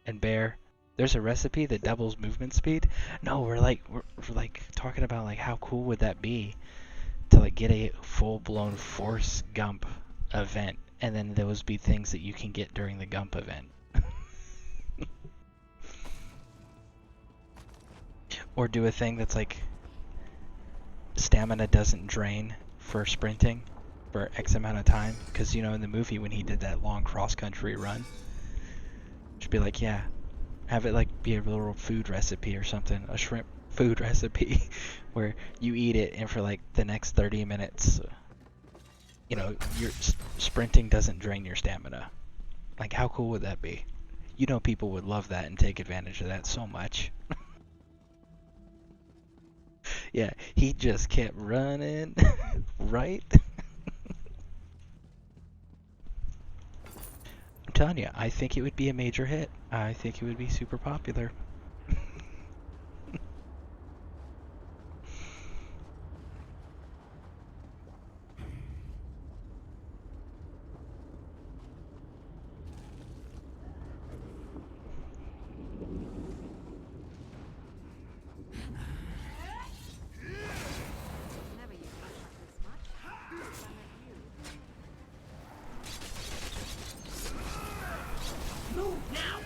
And Bear, there's a recipe that doubles movement speed? No, we're talking about like how cool would that be to like get a full-blown Forrest Gump event and then those be things that you can get during the Gump event. Or do a thing that's like stamina doesn't drain for sprinting for X amount of time, because in the movie when he did that long cross-country run, just be like, yeah, have it like be a little food recipe or something, a shrimp food recipe where you eat it and for like the next 30 minutes your sprinting doesn't drain your stamina. Like, how cool would that be? People would love that and take advantage of that so much. Yeah, he just kept running. Right? I'm telling you, I think it would be a major hit. I think it would be super popular. Move now!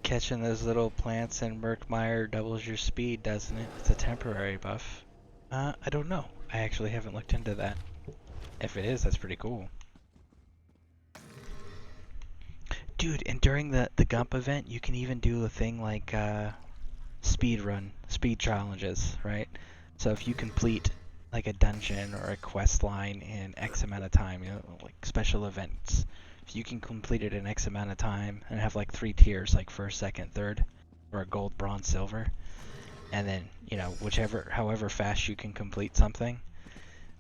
Catching those little plants in Murkmire doubles your speed, doesn't it? It's a temporary buff. I don't know. I actually haven't looked into that. If it is, that's pretty cool. Dude, and during the Gump event, you can even do a thing like speed challenges, right? So if you complete like a dungeon or a quest line in X amount of time, like special events, if you can complete it in X amount of time and have like 3 tiers, like first, second, third, or a gold, bronze, silver, and then however fast you can complete something,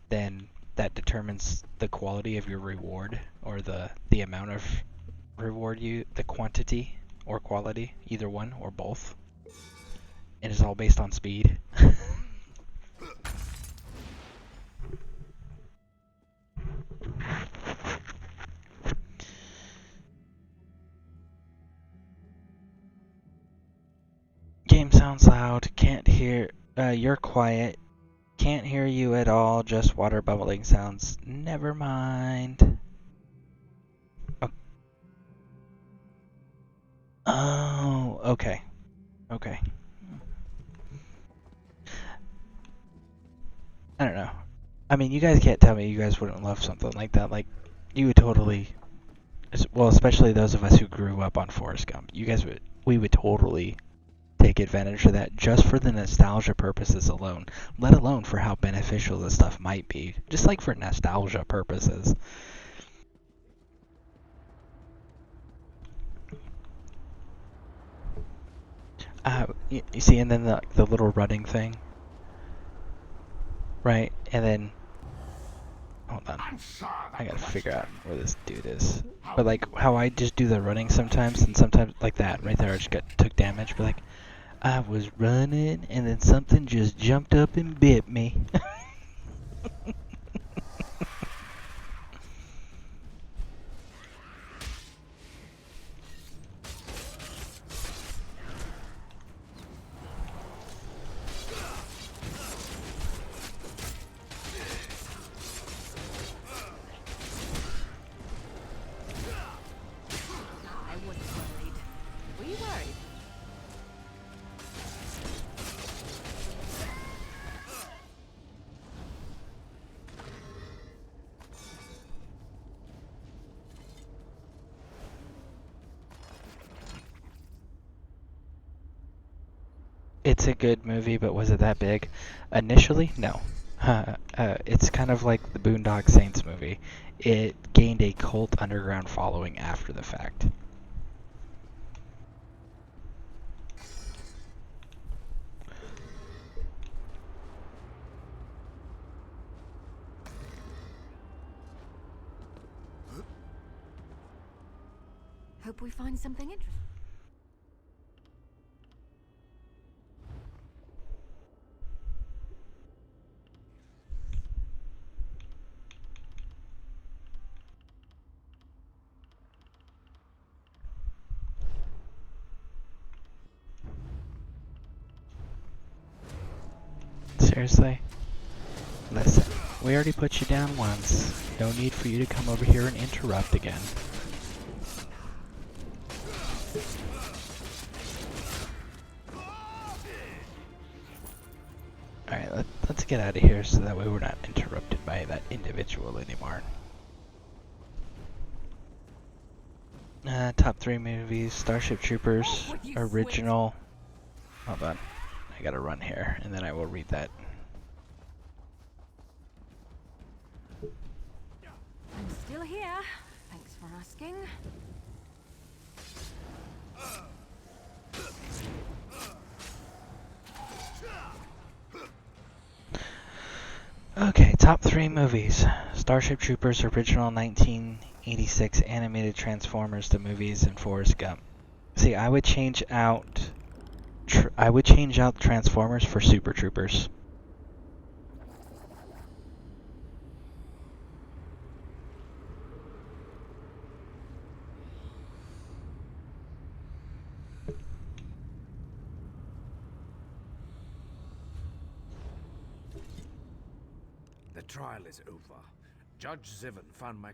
then that determines the quality of your reward, or the amount of reward the quantity or quality, either one or both. And it's all based on speed. Game sounds loud. Can't hear. You're quiet. Can't hear you at all. Just water bubbling sounds. Never mind. Oh, okay. Okay. I don't know. I mean, you guys can't tell me you guys wouldn't love something like that. Like, you would totally... Well, especially those of us who grew up on Forrest Gump. We would totally take advantage of that just for the nostalgia purposes alone. Let alone for how beneficial this stuff might be. Just like for nostalgia purposes. You see, and then the little running thing, right? And then, hold on, I gotta figure out where this dude is. But like how I just do the running sometimes, and sometimes like that right there, I just took damage. But like, I was running, and then something just jumped up and bit me. It's a good movie, but was it that big? Initially, no. It's kind of like the Boondock Saints movie. It gained a cult underground following after the fact. Hope we find something interesting. Seriously? Listen, we already put you down once. No need for you to come over here and interrupt again. Alright, let's get out of here so that way we're not interrupted by that individual anymore. Top 3 movies, Starship Troopers, original. Hold on, I gotta run here, and then I will read that. I'm still here. Thanks for asking. Okay, top 3 movies. Starship Troopers, original 1986 animated Transformers the movies, and Forrest Gump. See, I would change out Transformers for Super Troopers. The trial is over. Judge Zivin found my...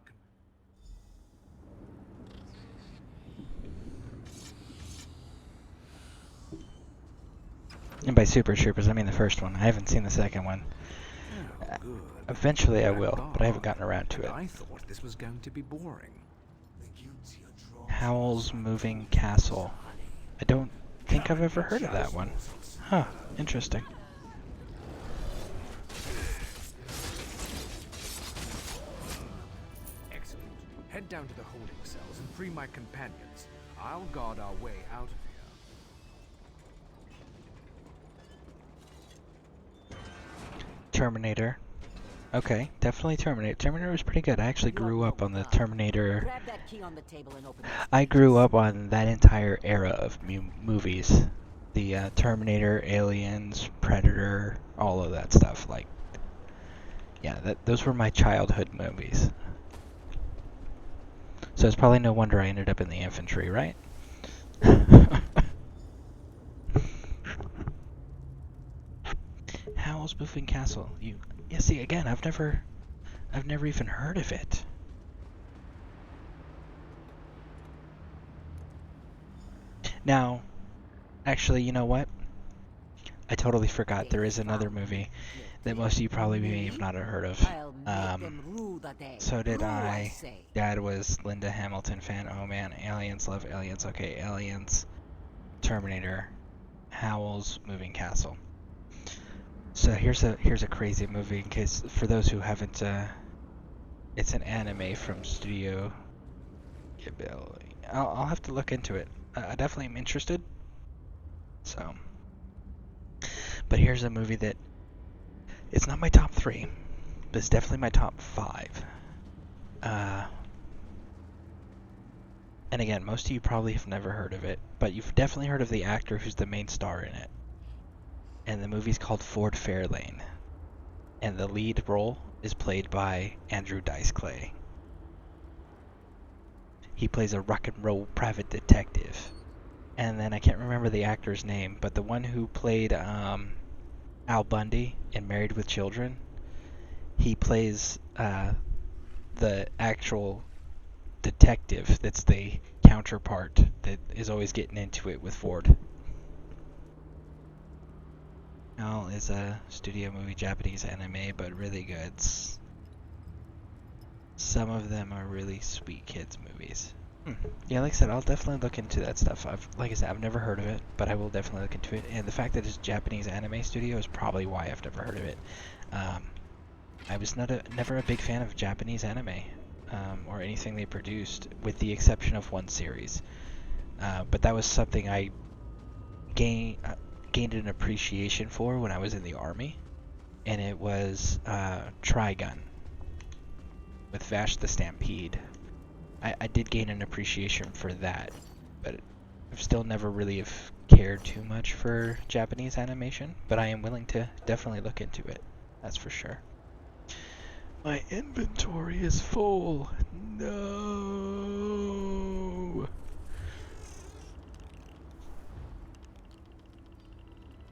And by Super Troopers, I mean the first one. I haven't seen the second one. Eventually I will, but I haven't gotten around to it. I thought this was going to be boring. Howl's Moving Castle. I don't think I've ever heard of that one. Huh, interesting. Excellent. Head down to the holding cells and free my companions. I'll guard our way out of here. Terminator. Okay, definitely Terminator. Terminator was pretty good. I actually grew up on the Terminator. I grew up on that entire era of movies. The Terminator, Aliens, Predator, all of that stuff. Like, yeah, those were my childhood movies. So it's probably no wonder I ended up in the infantry, right? Howl's Moving Castle. Yeah, see, again, I've never even heard of it. Now, actually, you know what? I totally forgot there is another movie that most of you probably may have not heard of. So did I. Dad was Linda Hamilton fan. Oh man, Aliens, love Aliens. Okay, Aliens, Terminator, Howl's Moving Castle. So here's a crazy movie in case for those who haven't. It's an anime from Studio Ghibli. I'll have to look into it. I definitely am interested. So, but here's a movie that it's not my top 3, but it's definitely my top 5. And again, most of you probably have never heard of it, but you've definitely heard of the actor who's the main star in it. And the movie's called Ford Fairlane. And the lead role is played by Andrew Dice Clay. He plays a rock and roll private detective. And then I can't remember the actor's name, but the one who played Al Bundy in Married with Children, he plays the actual detective that's the counterpart that is always getting into it with Ford. Hell is a studio movie, Japanese anime, but really good. Some of them are really sweet kids movies. Yeah, like I said, I'll definitely look into that stuff. Like I said, I've never heard of it, but I will definitely look into it. And the fact that it's a Japanese anime studio is probably why I've never heard of it. I was never a big fan of Japanese anime or anything they produced, with the exception of one series. But that was something I gained an appreciation for when I was in the army, and it was Trigun with Vash the Stampede. I did gain an appreciation for that, but I've still never really have cared too much for Japanese animation, but I am willing to definitely look into it, that's for sure. My inventory is full. No.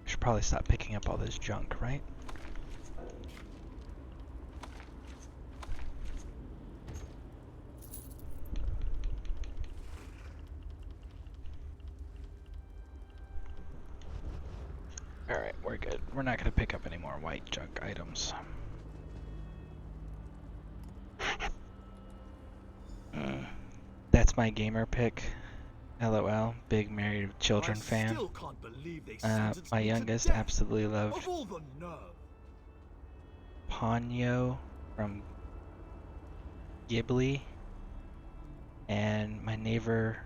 Should probably stop picking up all this junk, right? good. We're not gonna pick up any more white junk items. That's my gamer pick. LOL. Big married with children fan. My youngest absolutely loved Ponyo from Ghibli, and my neighbor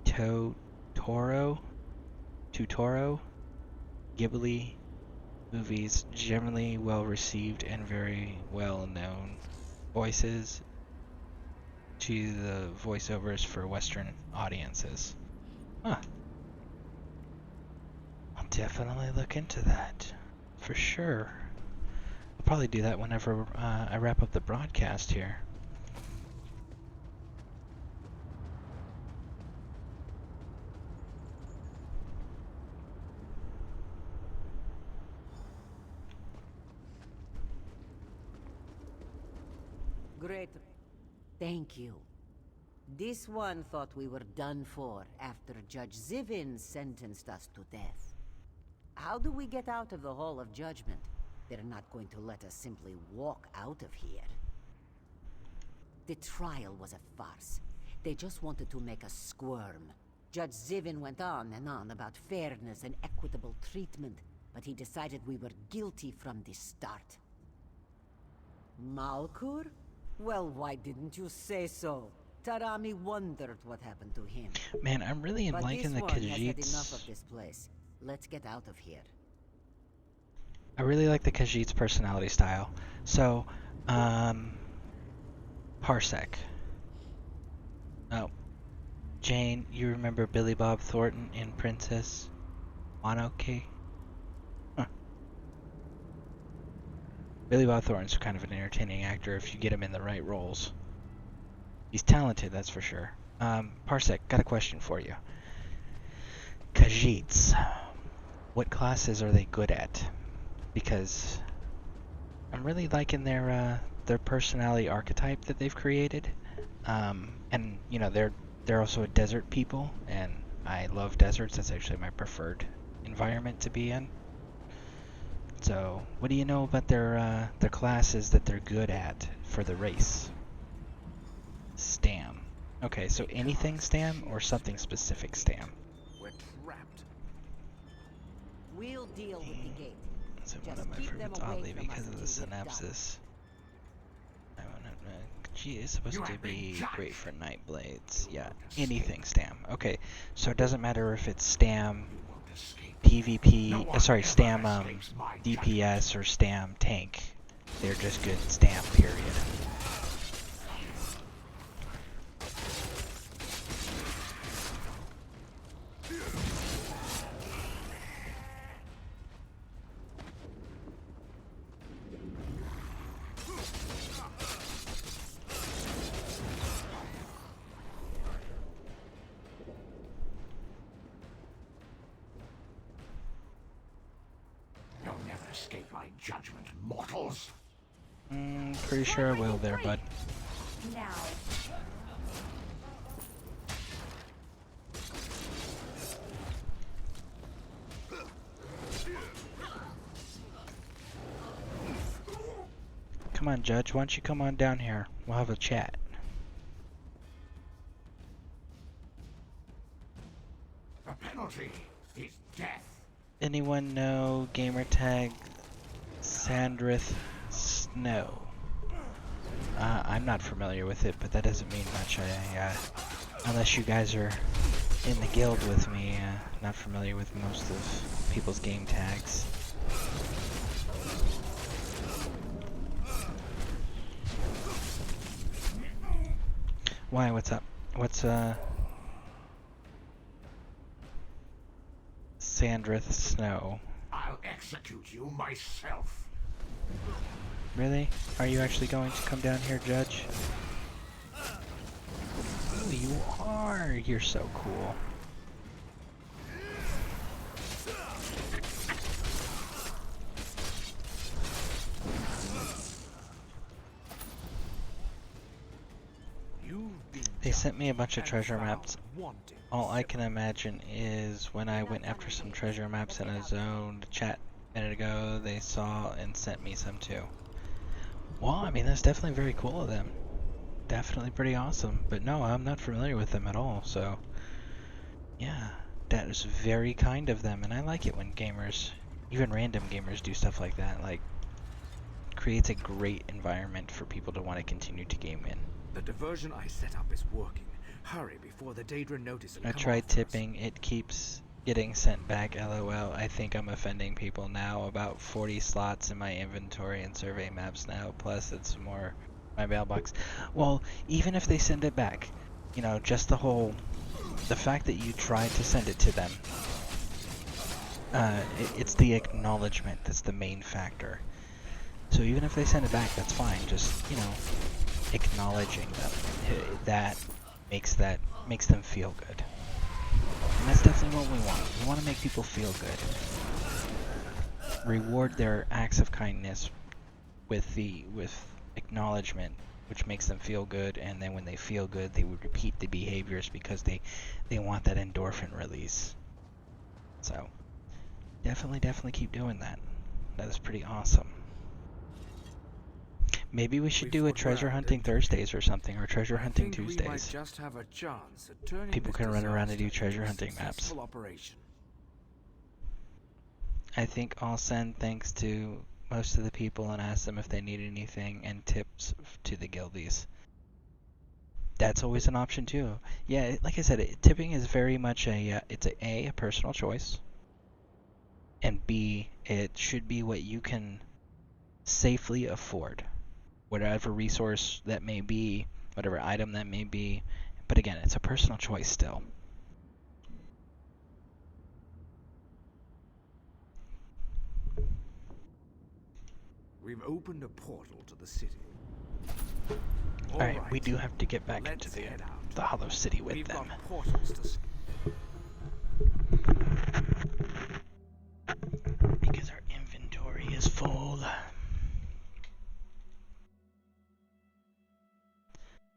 Totoro, Ghibli movies, generally well received and very well known voices to the voiceovers for Western audiences. Huh. I'll definitely look into that, for sure. I'll probably do that whenever I wrap up the broadcast here. Great. Thank you. This one thought we were done for after Judge Zivin sentenced us to death. How do we get out of the Hall of Judgment? They're not going to let us simply walk out of here. The trial was a farce. They just wanted to make us squirm. Judge Zivin went on and on about fairness and equitable treatment, but he decided we were guilty from the start. Malkur? Well, why didn't you say so? Tarami wondered what happened to him. Man, I'm really liking the But this one has had Khajiits. enough of this place. Let's get out of here. I really like the Khajiit's personality style. So, Parsec. Oh. Jane, you remember Billy Bob Thornton in Princess Mononoke? Huh. Billy Bob Thornton's kind of an entertaining actor if you get him in the right roles. He's talented, that's for sure. Parsec, got a question for you. Khajiits. What classes are they good at? Because I'm really liking their personality archetype that they've created. And you know, they're also a desert people, and I love deserts. That's actually my preferred environment to be in. So, what do you know about their classes that they're good at for the race? Stam. Okay, so anything Stam or something specific Stam? We're trapped. We'll deal with the gate. So one Just of my keep them favorites, away oddly, from because us of the until we're done. synapses. She is supposed to be great for Night Blades. Yeah, anything Stam. Okay, so it doesn't matter if it's Stam PvP, sorry, Stam DPS or Stam tank. They're just good Stam, period. You'll never escape my judgment, mortals. Pretty sure I will there, bud. Now. Come on, Judge, why don't you come on down here? We'll have a chat. The penalty is death. Anyone know gamertag Sandrith Snow? I'm not familiar with it, but that doesn't mean much. Unless you guys are in the guild with me, not familiar with most of people's game tags. Why? What's up? What's Sandrith Snow? I'll execute you myself. Really? Are you actually going to come down here, Judge? Oh, you are! You're so cool. You've been They sent me a bunch of treasure maps. All I can imagine is when I went after some treasure maps in a zone chat a minute ago, they saw and sent me some too. Well, I mean, that's definitely very cool of them. Definitely pretty awesome. But no, I'm not familiar with them at all, so yeah, that is very kind of them, and I like it when gamers, even random gamers, do stuff like that. Like, creates a great environment for people to want to continue to game in. The diversion I set up is working. Hurry before the Daedra notice and I come tried after us. tipping, it keeps getting sent back, lol. I think I'm offending people now. About 40 slots in my inventory and survey maps now, plus it's more my mailbox. Well, even if they send it back, you know, just the fact that you tried to send it to them, it's the acknowledgement that's the main factor. So even if they send it back, that's fine. Just, you know, acknowledging them, that makes them feel good. And that's definitely what we want. We want to make people feel good. Reward their acts of kindness with acknowledgement, which makes them feel good, and then when they feel good, they would repeat the behaviors because they want that endorphin release. So definitely keep doing that. That is pretty awesome. Maybe we should do a treasure hunting Thursdays or something, or treasure hunting Tuesdays. We might just have a chance at turning People this can run around and do disaster treasure into a hunting maps. successful operation. I think I'll send thanks to most of the people and ask them if they need anything, and tips to the guildies. That's always an option too. Yeah, like I said, tipping is very much a personal choice, and B, it should be what you can safely afford. Whatever resource that may be, whatever item that may be. But again, it's a personal choice still. We've opened a portal to the city. Alright, we do have to get back into the Hollow City with We've them. got portals to Because our inventory is full.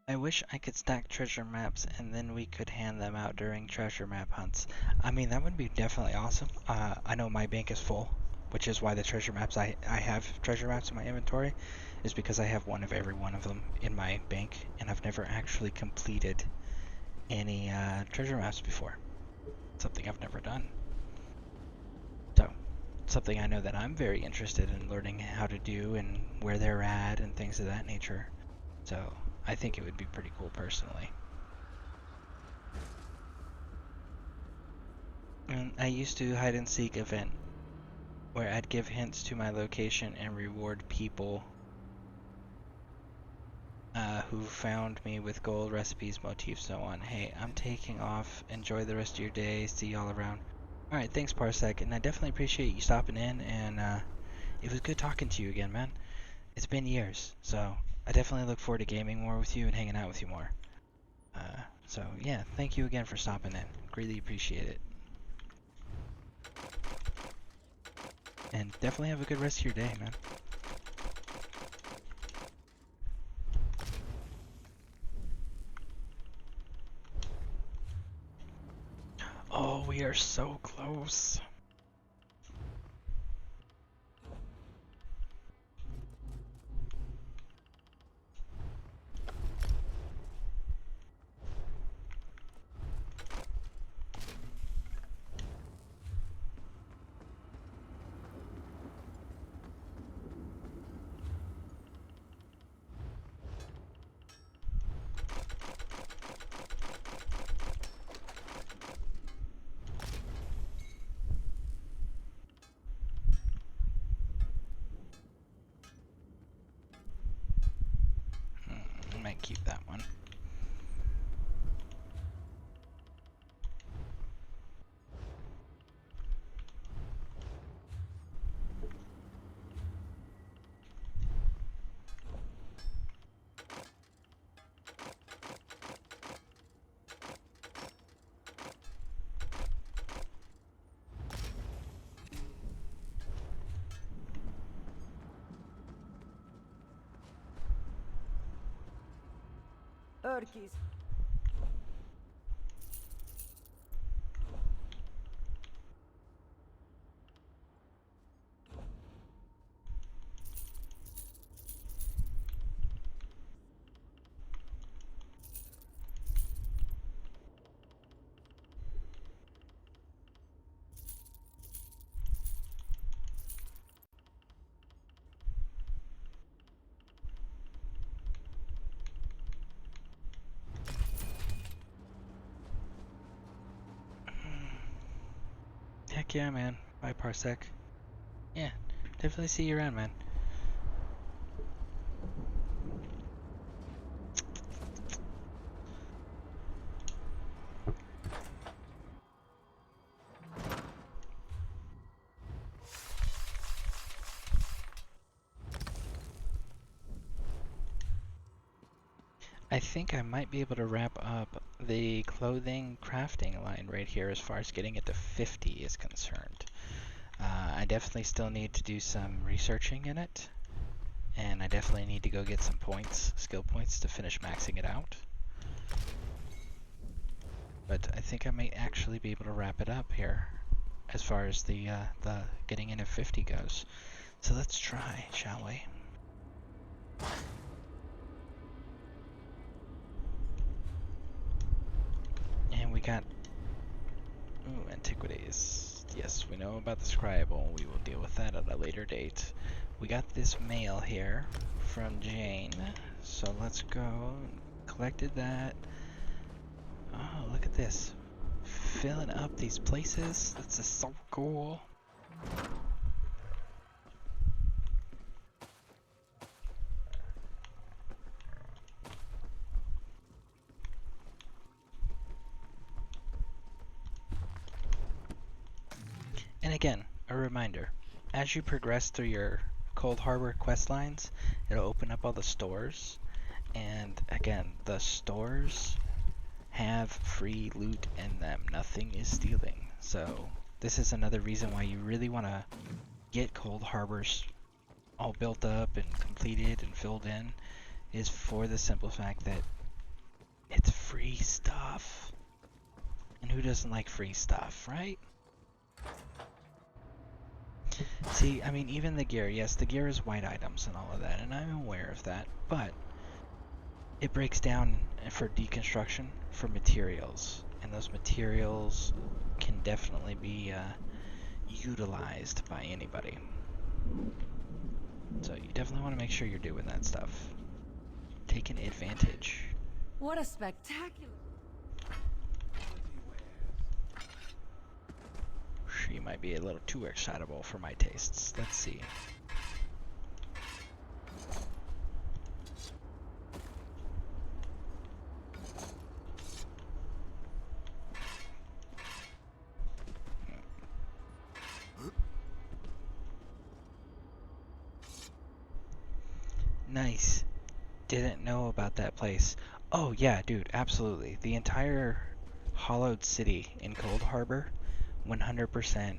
I wish I could stack treasure maps and then we could hand them out during treasure map hunts. I mean, that would be definitely awesome. I know my bank is full, which is why the treasure maps, I have treasure maps in my inventory, is because I have one of every one of them in my bank, and I've never actually completed any treasure maps before. Something I've never done. So, something I know that I'm very interested in learning how to do and where they're at and things of that nature. So, I think it would be pretty cool personally. And I used to hide and seek event where I'd give hints to my location and reward people who found me with gold, recipes, motifs, so on. Hey, I'm taking off. Enjoy the rest of your day. See y'all around. Alright, thanks Parsec, and I definitely appreciate you stopping in, and it was good talking to you again, man. It's been years, so I definitely look forward to gaming more with you and hanging out with you more. So yeah, thank you again for stopping in. Greatly appreciate it. And definitely have a good rest of your day, man. Oh, we are so close. I might keep that one. Urkis, yeah, man. Bye, Parsec. Yeah, definitely see you around, man. I think I might be able to wrap up the clothing crafting line right here as far as getting it to 50 is concerned. I definitely still need to do some researching in it, and I definitely need to go get some points, skill points, to finish maxing it out. But I think I may actually be able to wrap it up here as far as the getting in at 50 goes. So let's try, shall we? And we got antiquities. Yes, we know about the scribal. We will deal with that at a later date. We got this mail here from Jane. So let's go. Collected that. Oh, look at this. Filling up these places. This is so cool. And again, a reminder, as you progress through your Cold Harbor quest lines, it'll open up all the stores. And again, the stores have free loot in them. Nothing is stealing. So this is another reason why you really want to get Cold Harbors all built up and completed and filled in, is for the simple fact that it's free stuff. And who doesn't like free stuff, right? See, I mean, even the gear, yes, the gear is white items and all of that, and I'm aware of that, but it breaks down for deconstruction for materials, and those materials can definitely be utilized by anybody. So you definitely want to make sure you're doing that stuff. Taking advantage. What a spectacular... She might be a little too excitable for my tastes. Let's see. Nice. Didn't know about that place. Oh yeah, dude, absolutely. The entire hollowed city in Cold Harbor, 100%,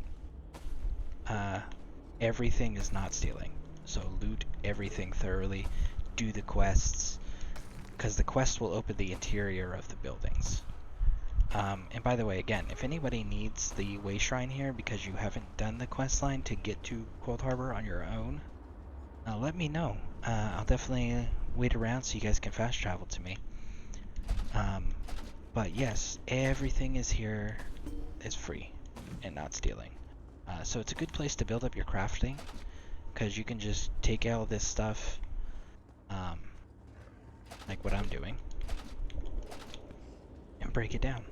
everything is not stealing. So loot everything thoroughly, do the quests, because the quest will open the interior of the buildings. And by the way, again, if anybody needs the way shrine here because you haven't done the quest line to get to Cold Harbor on your own, let me know. I'll definitely wait around so you guys can fast travel to me. But yes, everything is here is free and not stealing. So it's a good place to build up your crafting, because you can just take all this stuff, like what I'm doing, and break it down.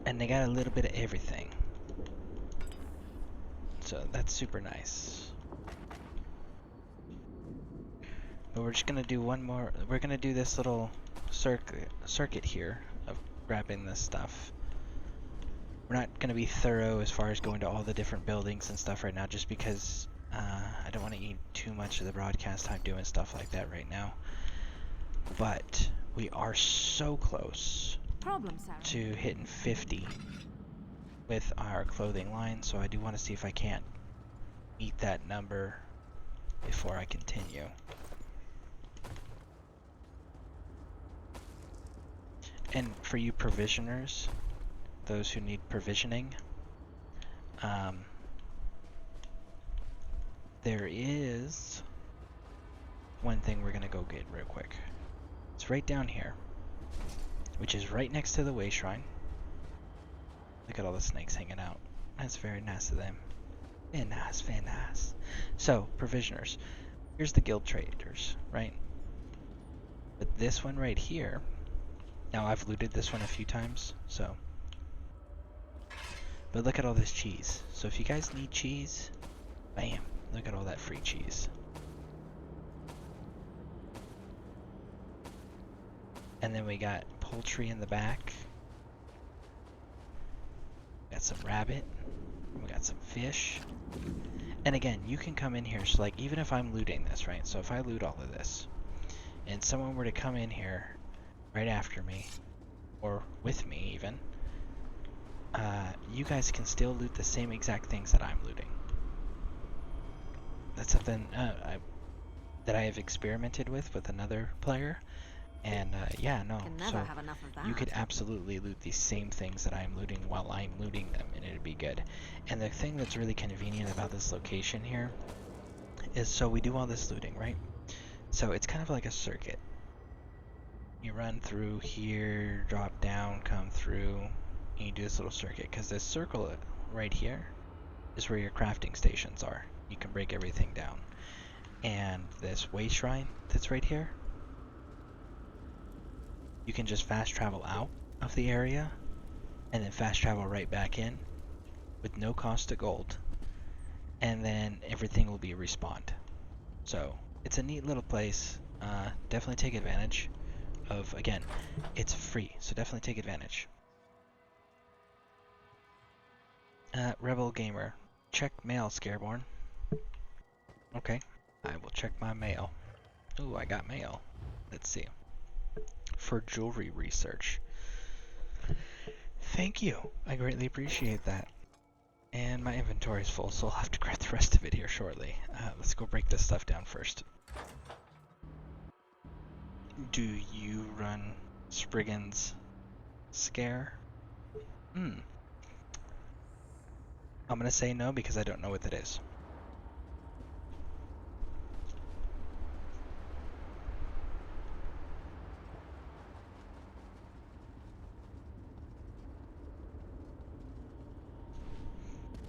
And they got a little bit of everything. So that's super nice. But we're just gonna do one more. We're gonna do this little circuit here of grabbing this stuff. We're not gonna be thorough as far as going to all the different buildings and stuff right now, just because I don't want to eat too much of the broadcast time doing stuff like that right now. But we are so close to hitting 50 with our clothing line, so I do want to see if I can't meet that number before I continue. And for you provisioners, those who need provisioning, there is one thing we're gonna go get real quick. It's right down here, which is right next to the way shrine. Look at all the snakes hanging out. That's very nice of them. Very nice, very nice. So, provisioners. Here's the guild traders, right? But this one right here, now I've looted this one a few times, so But look at all this cheese. So if you guys need cheese, bam, look at all that free cheese. And then we got poultry in the back. Got some rabbit. We got some fish. And again, you can come in here, so like even if I'm looting this, right? So if I loot all of this, and someone were to come in here right after me, or with me even, you guys can still loot the same exact things that I'm looting. That's something that I have experimented with another player, and yeah, no, Can never have enough of that. you could absolutely loot these same things that I'm looting while I'm looting them, and it'd be good. And the thing that's really convenient about this location here is, so we do all this looting, right? So it's kind of like a circuit. You run through here, drop down, come through, and you do this little circuit, because this circle right here is where your crafting stations are. You can break everything down. And this way shrine that's right here, you can just fast travel out of the area and then fast travel right back in with no cost to gold, and then everything will be respawned. So it's a neat little place. Definitely take advantage of, again, it's free, so definitely take advantage. Rebel Gamer, check mail, Scareborn. Okay, I will check my mail. Ooh, I got mail. Let's see. For jewelry research. Thank you. I greatly appreciate that. And my inventory is full, so I'll have to grab the rest of it here shortly. Let's go break this stuff down first. Do you run Spriggan's Scare? I'm gonna say no because I don't know what that is.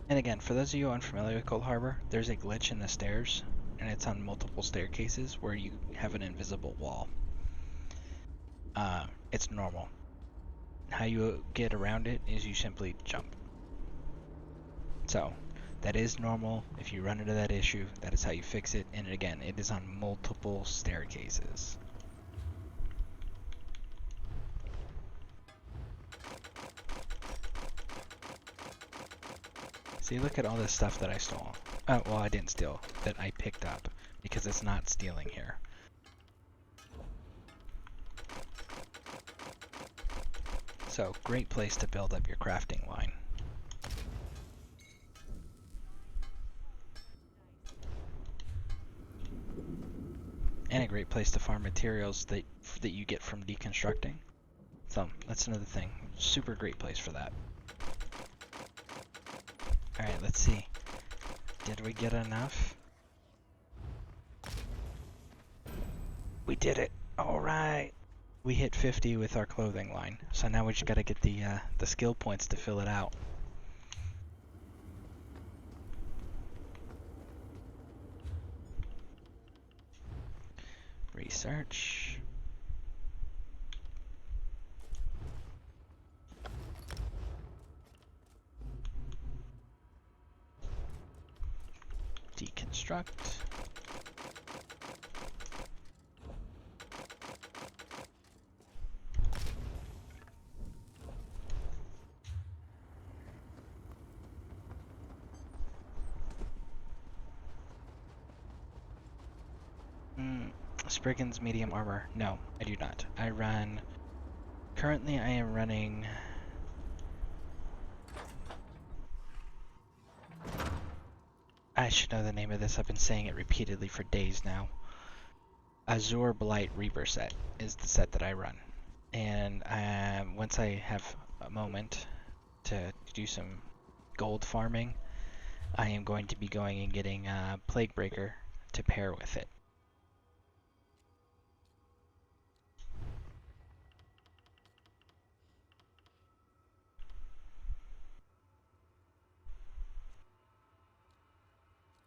And again, for those of you unfamiliar with Cold Harbor, there's a glitch in the stairs, and it's on multiple staircases where you have an invisible wall. It's normal. How you get around it is you simply jump. So, that is normal. If you run into that issue, that is how you fix it. And again, it is on multiple staircases. See, look at all this stuff that I stole. Oh, well, I didn't steal, that I picked up, because it's not stealing here. So, great place to build up your crafting line. And a great place to farm materials that you get from deconstructing. So, that's another thing. Super great place for that. Alright, let's see. Did we get enough? We did it! Alright! We hit 50 with our clothing line. So now we just gotta get the skill points to fill it out. Research. Deconstruct. Spriggan's medium armor. No, I do not. I run... Currently I am running... I should know the name of this. I've been saying it repeatedly for days now. Azure Blight Reaper set is the set that I run. And once I have a moment to do some gold farming, I am going to be going and getting Plaguebreaker to pair with it.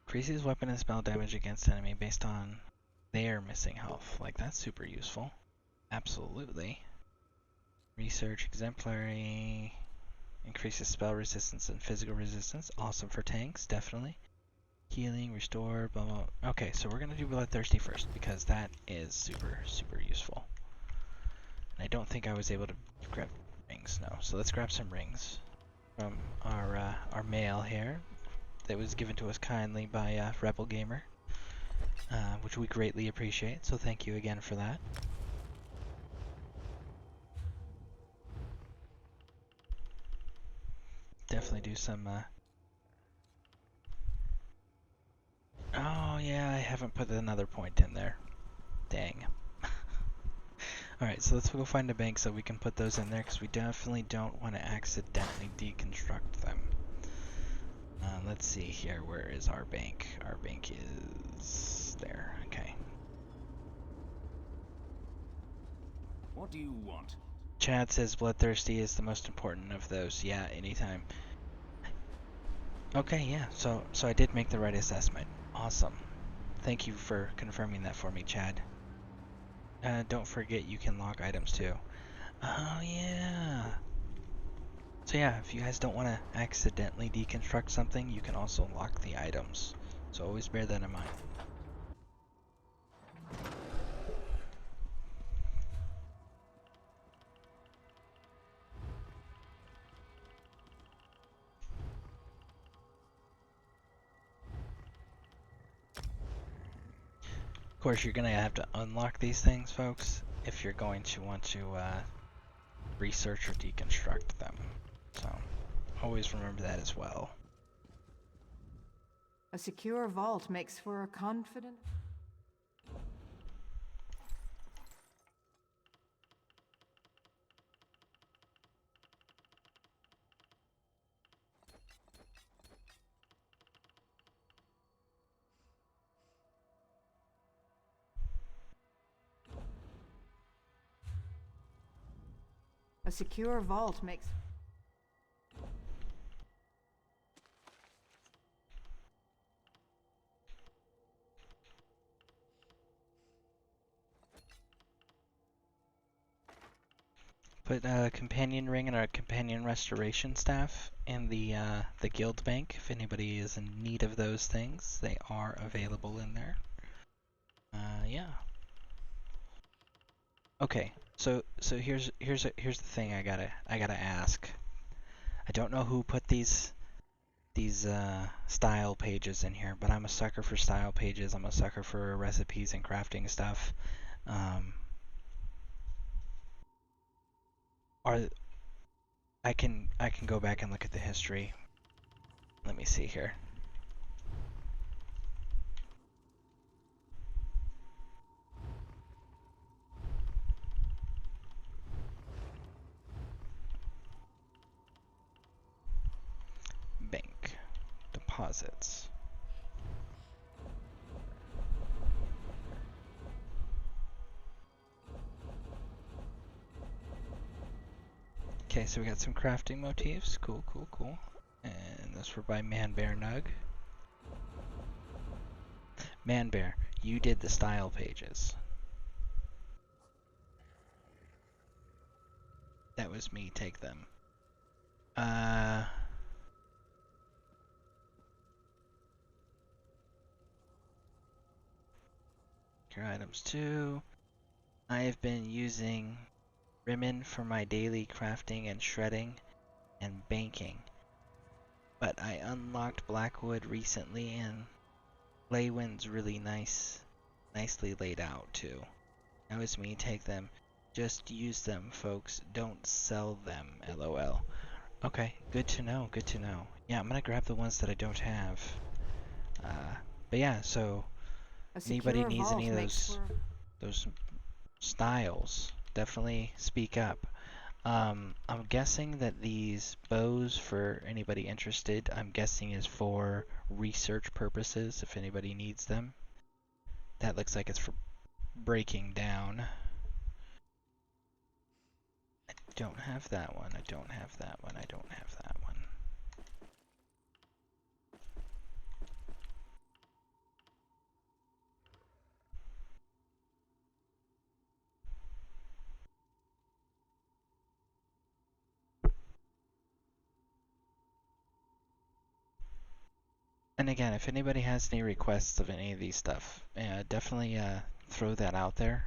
Increases weapon and spell damage against enemy based on their missing health. Like, that's super useful. Absolutely. Research exemplary. Increases spell resistance and physical resistance. Awesome for tanks, definitely. Healing, restore, blah, blah. Okay, so we're going to do Bloodthirsty first because that is super, super useful. And I don't think I was able to grab rings, no. So let's grab some rings from our mail here that was given to us kindly by Rebel Gamer, which we greatly appreciate. So thank you again for that. Definitely do some. Oh yeah, I haven't put another point in there. Dang. Alright, so let's go find a bank so we can put those in there because we definitely don't want to accidentally deconstruct them. Let's see here. Where is our bank? Our bank is there. Okay. What do you want? Chad says Bloodthirsty is the most important of those. Yeah, anytime. Okay, yeah. So I did make the right assessment. Awesome. Thank you for confirming that for me, Chad. Don't forget you can lock items too. Oh yeah. So yeah, if you guys don't want to accidentally deconstruct something, you can also lock the items. So always bear that in mind. Of course, you're gonna have to unlock these things, folks, if you're going to want to research or deconstruct them. So always remember that as well. A secure vault makes for a confident... A secure vault makes... Put a companion ring and a companion restoration staff in the guild bank. If anybody is in need of those things, they are available in there. Yeah. Okay, so here's the thing I gotta ask. I don't know who put these style pages in here, but I'm a sucker for style pages. I'm a sucker for recipes and crafting stuff. I can go back and look at the history. Let me see here. Bank deposits. Okay, so we got some crafting motifs. Cool, cool, cool. And those were by Manbear Nug. Manbear, you did the style pages. That was me. Take them. Your items too. I have been using Rimmon for my daily crafting and shredding and banking. But I unlocked Blackwood recently and Laywin's really nicely laid out too. That was me. Take them. Just use them, folks. Don't sell them. LOL. Okay, good to know. Good to know. Yeah, I'm gonna grab the ones that I don't have. But yeah, so anybody needs any of those styles, definitely speak up. I'm guessing that these bows, for anybody interested, I'm guessing is for research purposes, if anybody needs them. That looks like it's for breaking down. I don't have that one, I don't have that one, I don't have that one. And again, if anybody has any requests of any of these stuff, definitely throw that out there.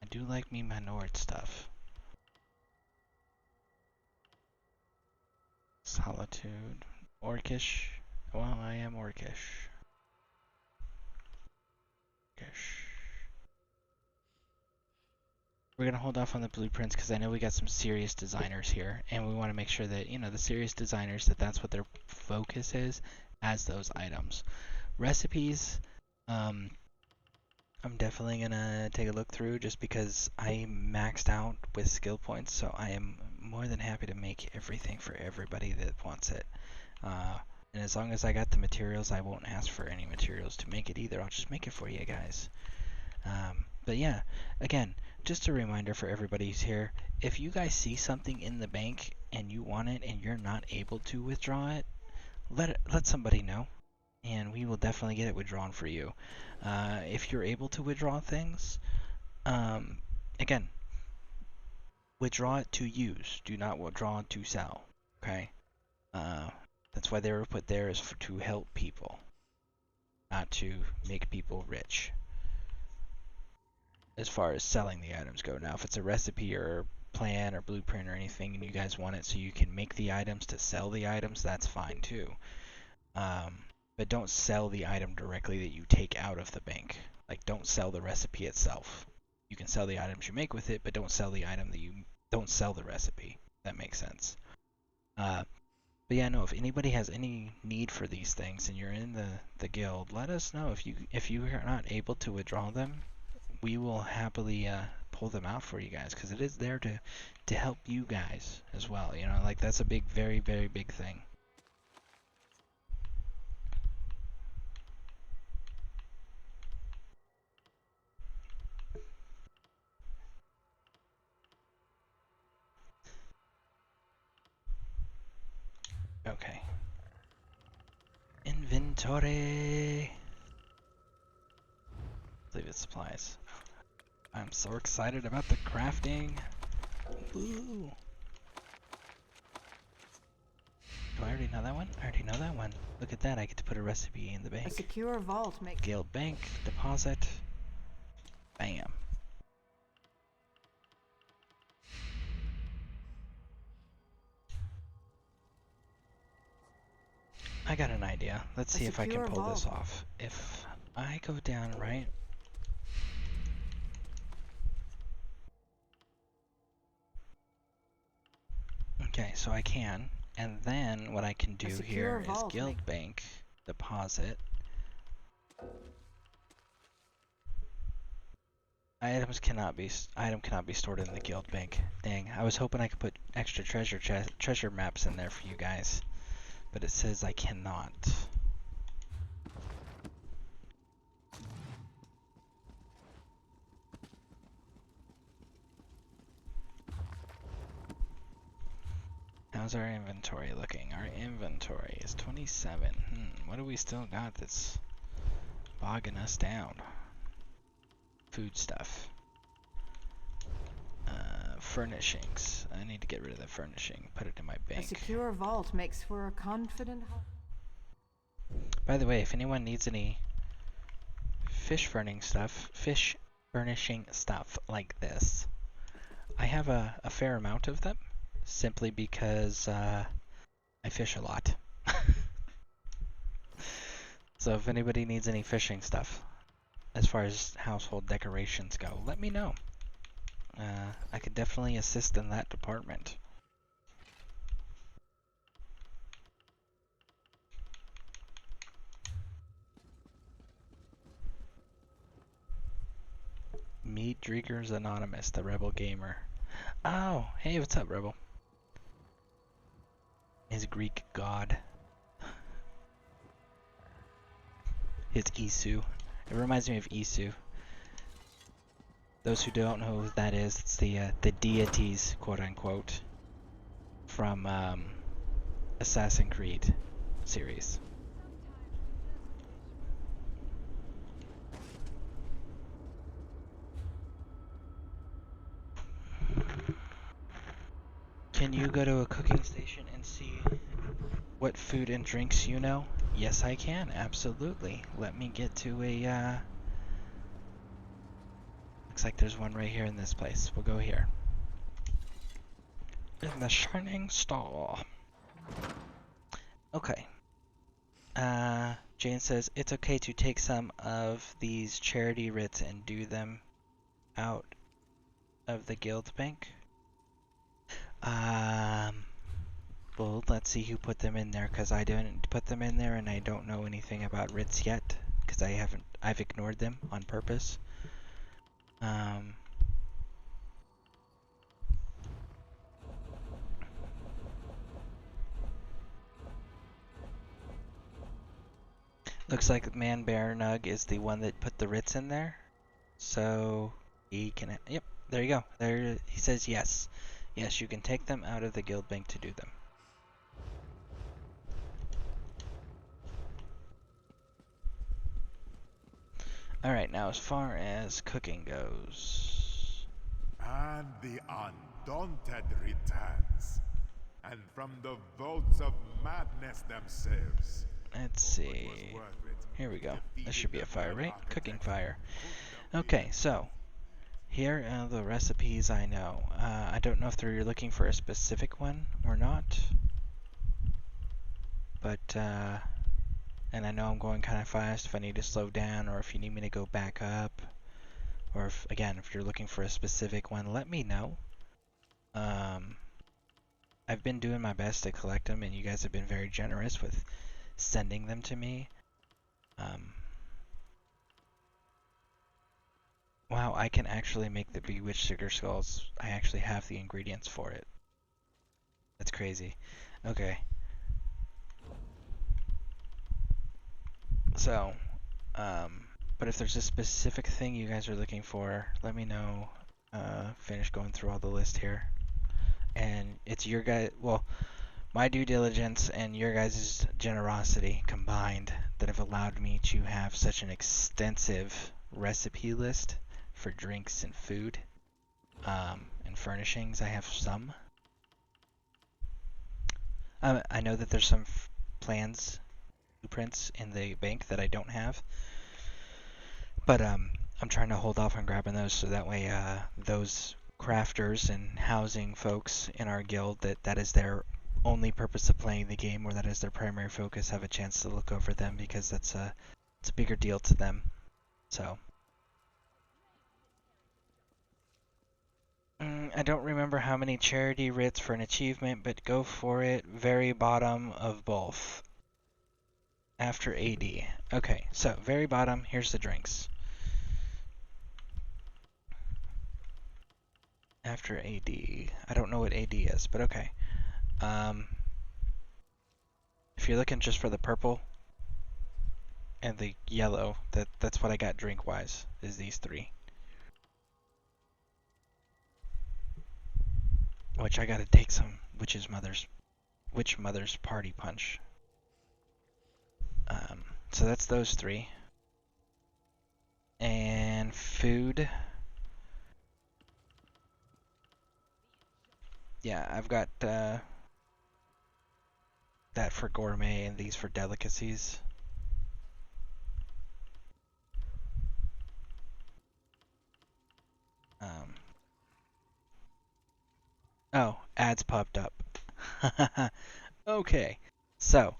I do like me my Nord stuff. Solitude. Orcish. Well, I am Orcish. We're going to hold off on the blueprints because I know we got some serious designers here, and we want to make sure that, you know, the serious designers, that's what their focus is as those items. Recipes, I'm definitely going to take a look through just because I maxed out with skill points, so I am more than happy to make everything for everybody that wants it. And as long as I got the materials, I won't ask for any materials to make it either. I'll just make it for you guys. But yeah, again, just a reminder for everybody who's here, if you guys see something in the bank and you want it and you're not able to withdraw it, let somebody know, and we will definitely get it withdrawn for you. If you're able to withdraw things, again, withdraw it to use. Do not withdraw it to sell, okay? That's why they were put there, is to help people, not to make people rich. As far as selling the items go. Now, if it's a recipe or plan or blueprint or anything and you guys want it so you can make the items to sell the items, that's fine too. But don't sell the item directly that you take out of the bank. Like, don't sell the recipe itself. You can sell the items you make with it, but don't sell the item that you don't sell the recipe. That makes sense. But yeah, no, if anybody has any need for these things and you're in the guild, let us know. If you are not able to withdraw them, we will happily pull them out for you guys, because it is there to help you guys as well. You know, like, that's a big, very, very big thing. Okay. Inventory. Leave it supplies. I'm so excited about the crafting. Woo! Do I already know that one? I already know that one. Look at that, I get to put a recipe in the bank. A secure vault makes Guild bank, deposit. Bam. I got an idea. Let's see if I can pull this off. If I go down, right? Okay, so I can. And then what I can do here is guild bank, deposit. Item cannot be stored in the guild bank. Dang, I was hoping I could put extra treasure maps in there for you guys, but it says I cannot. How's our inventory looking? Our inventory is 27. What do we still got that's bogging us down? Food stuff. Furnishings. I need to get rid of the furnishing. Put it in my bank. A secure vault makes for a confident heart. By the way, if anyone needs any fish furnishing stuff like this, I have a fair amount of them, simply because I fish a lot. So if anybody needs any fishing stuff, as far as household decorations go, let me know. I could definitely assist in that department. Meet Driggers Anonymous, the Rebel Gamer. Oh, hey, what's up, Rebel? His Greek god. His Isu. It reminds me of Isu. Those who don't know who that is, it's the deities, quote unquote, from Assassin's Creed series. Can you go to a cooking station and see what food and drinks you know? Yes, I can. Absolutely. Let me get to a, looks like there's one right here in this place. We'll go here. In the Shining Star. Okay. Jane says, it's okay to take some of these charity writs and do them out of the guild bank. Well, let's see who put them in there, because I didn't put them in there and I don't know anything about writs yet, because I've ignored them on purpose. Looks like Man Bear Nug is the one that put the writs in there. So he can, yep, there you go. There, he says yes. Yes, you can take them out of the guild bank to do them. Alright, now as far as cooking goes. And the Undaunted returns. And from the vaults of madness themselves. Let's see. Here we go. This should be a fire, right? Cooking fire. Okay, so here are the recipes I know. I don't know if you're looking for a specific one or not. But, and I know I'm going kind of fast if I need to slow down or if you need me to go back up. Or if, again, if you're looking for a specific one, let me know. I've been doing my best to collect them and you guys have been very generous with sending them to me. Wow, I can actually make the Bewitched Sugar Skulls. I actually have the ingredients for it. That's crazy. Okay. So, but if there's a specific thing you guys are looking for, let me know. Finish going through all the list here. And it's your guys, well, my due diligence and your guys' generosity combined that have allowed me to have such an extensive recipe list for drinks and food and furnishings. I have some. I know that there's some plans, blueprints in the bank that I don't have, but I'm trying to hold off on grabbing those so that way those crafters and housing folks in our guild that is their only purpose of playing the game, or that is their primary focus, have a chance to look over them, because it's a bigger deal to them. So I don't remember how many charity writs for an achievement, but go for it. Very bottom of both. After AD. Okay, so very bottom, here's the drinks. After AD. I don't know what AD is, but okay. If you're looking just for the purple and the yellow, that's what I got drink-wise, is these three. Which I gotta take some Witch Mother's Party Punch. So that's those three. And food. Yeah, I've got that for gourmet and these for delicacies. Oh, ads popped up. Okay, so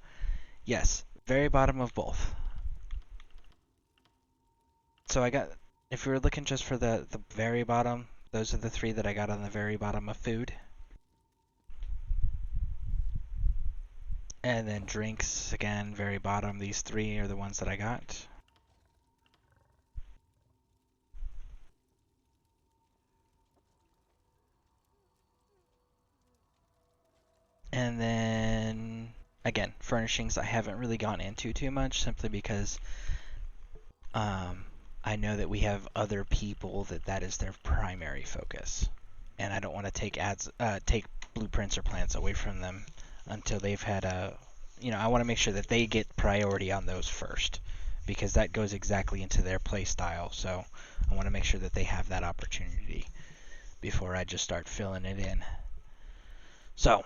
yes, very bottom of both. So I got, if you were looking just for the very bottom, those are the three that I got on the very bottom of food. And then drinks, again, very bottom. These three are the ones that I got. And then, again, furnishings I haven't really gone into too much, simply because I know that we have other people that is their primary focus. And I don't want to take take blueprints or plans away from them until they've had a, I want to make sure that they get priority on those first, because that goes exactly into their play style. So I want to make sure that they have that opportunity before I just start filling it in. So,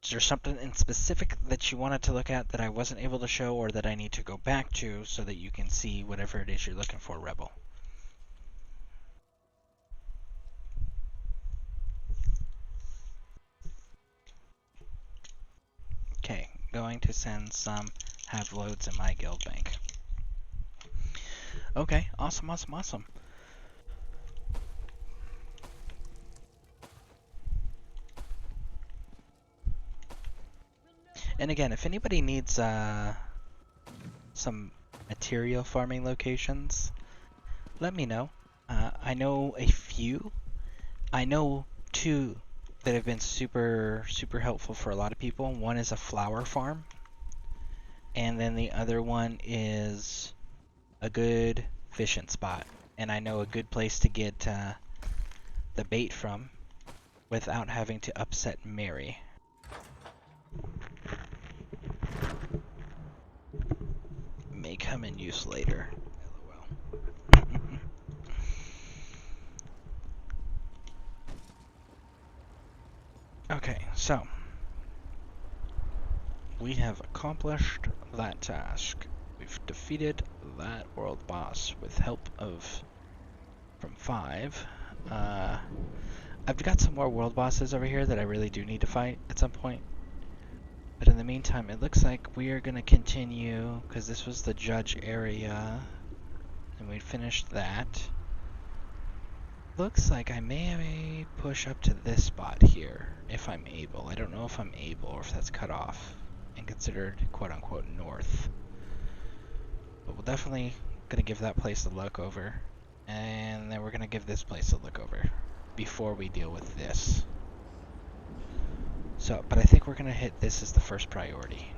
is there something in specific that you wanted to look at that I wasn't able to show, or that I need to go back to so that you can see whatever it is you're looking for, Rebel? Okay, going to send some have loads in my guild bank. Okay, awesome, awesome, awesome. And again, if anybody needs some material farming locations, let me know. I know a few. I know two that have been super helpful for a lot of people. One is a flower farm, and then the other one is a good fishing spot. And I know a good place to get the bait from without having to upset Mary. May come in use later. LOL. Okay, so we have accomplished that task. We've defeated that world boss with help from 5. I've got some more world bosses over here that I really do need to fight at some point. But in the meantime, it looks like we are going to continue, because this was the judge area, and we finished that. Looks like I may push up to this spot here, if I'm able. I don't know if I'm able, or if that's cut off and considered quote-unquote north. But we're definitely going to give that place a look over, and then we're going to give this place a look over before we deal with this. So, but I think we're going to hit this as the first priority.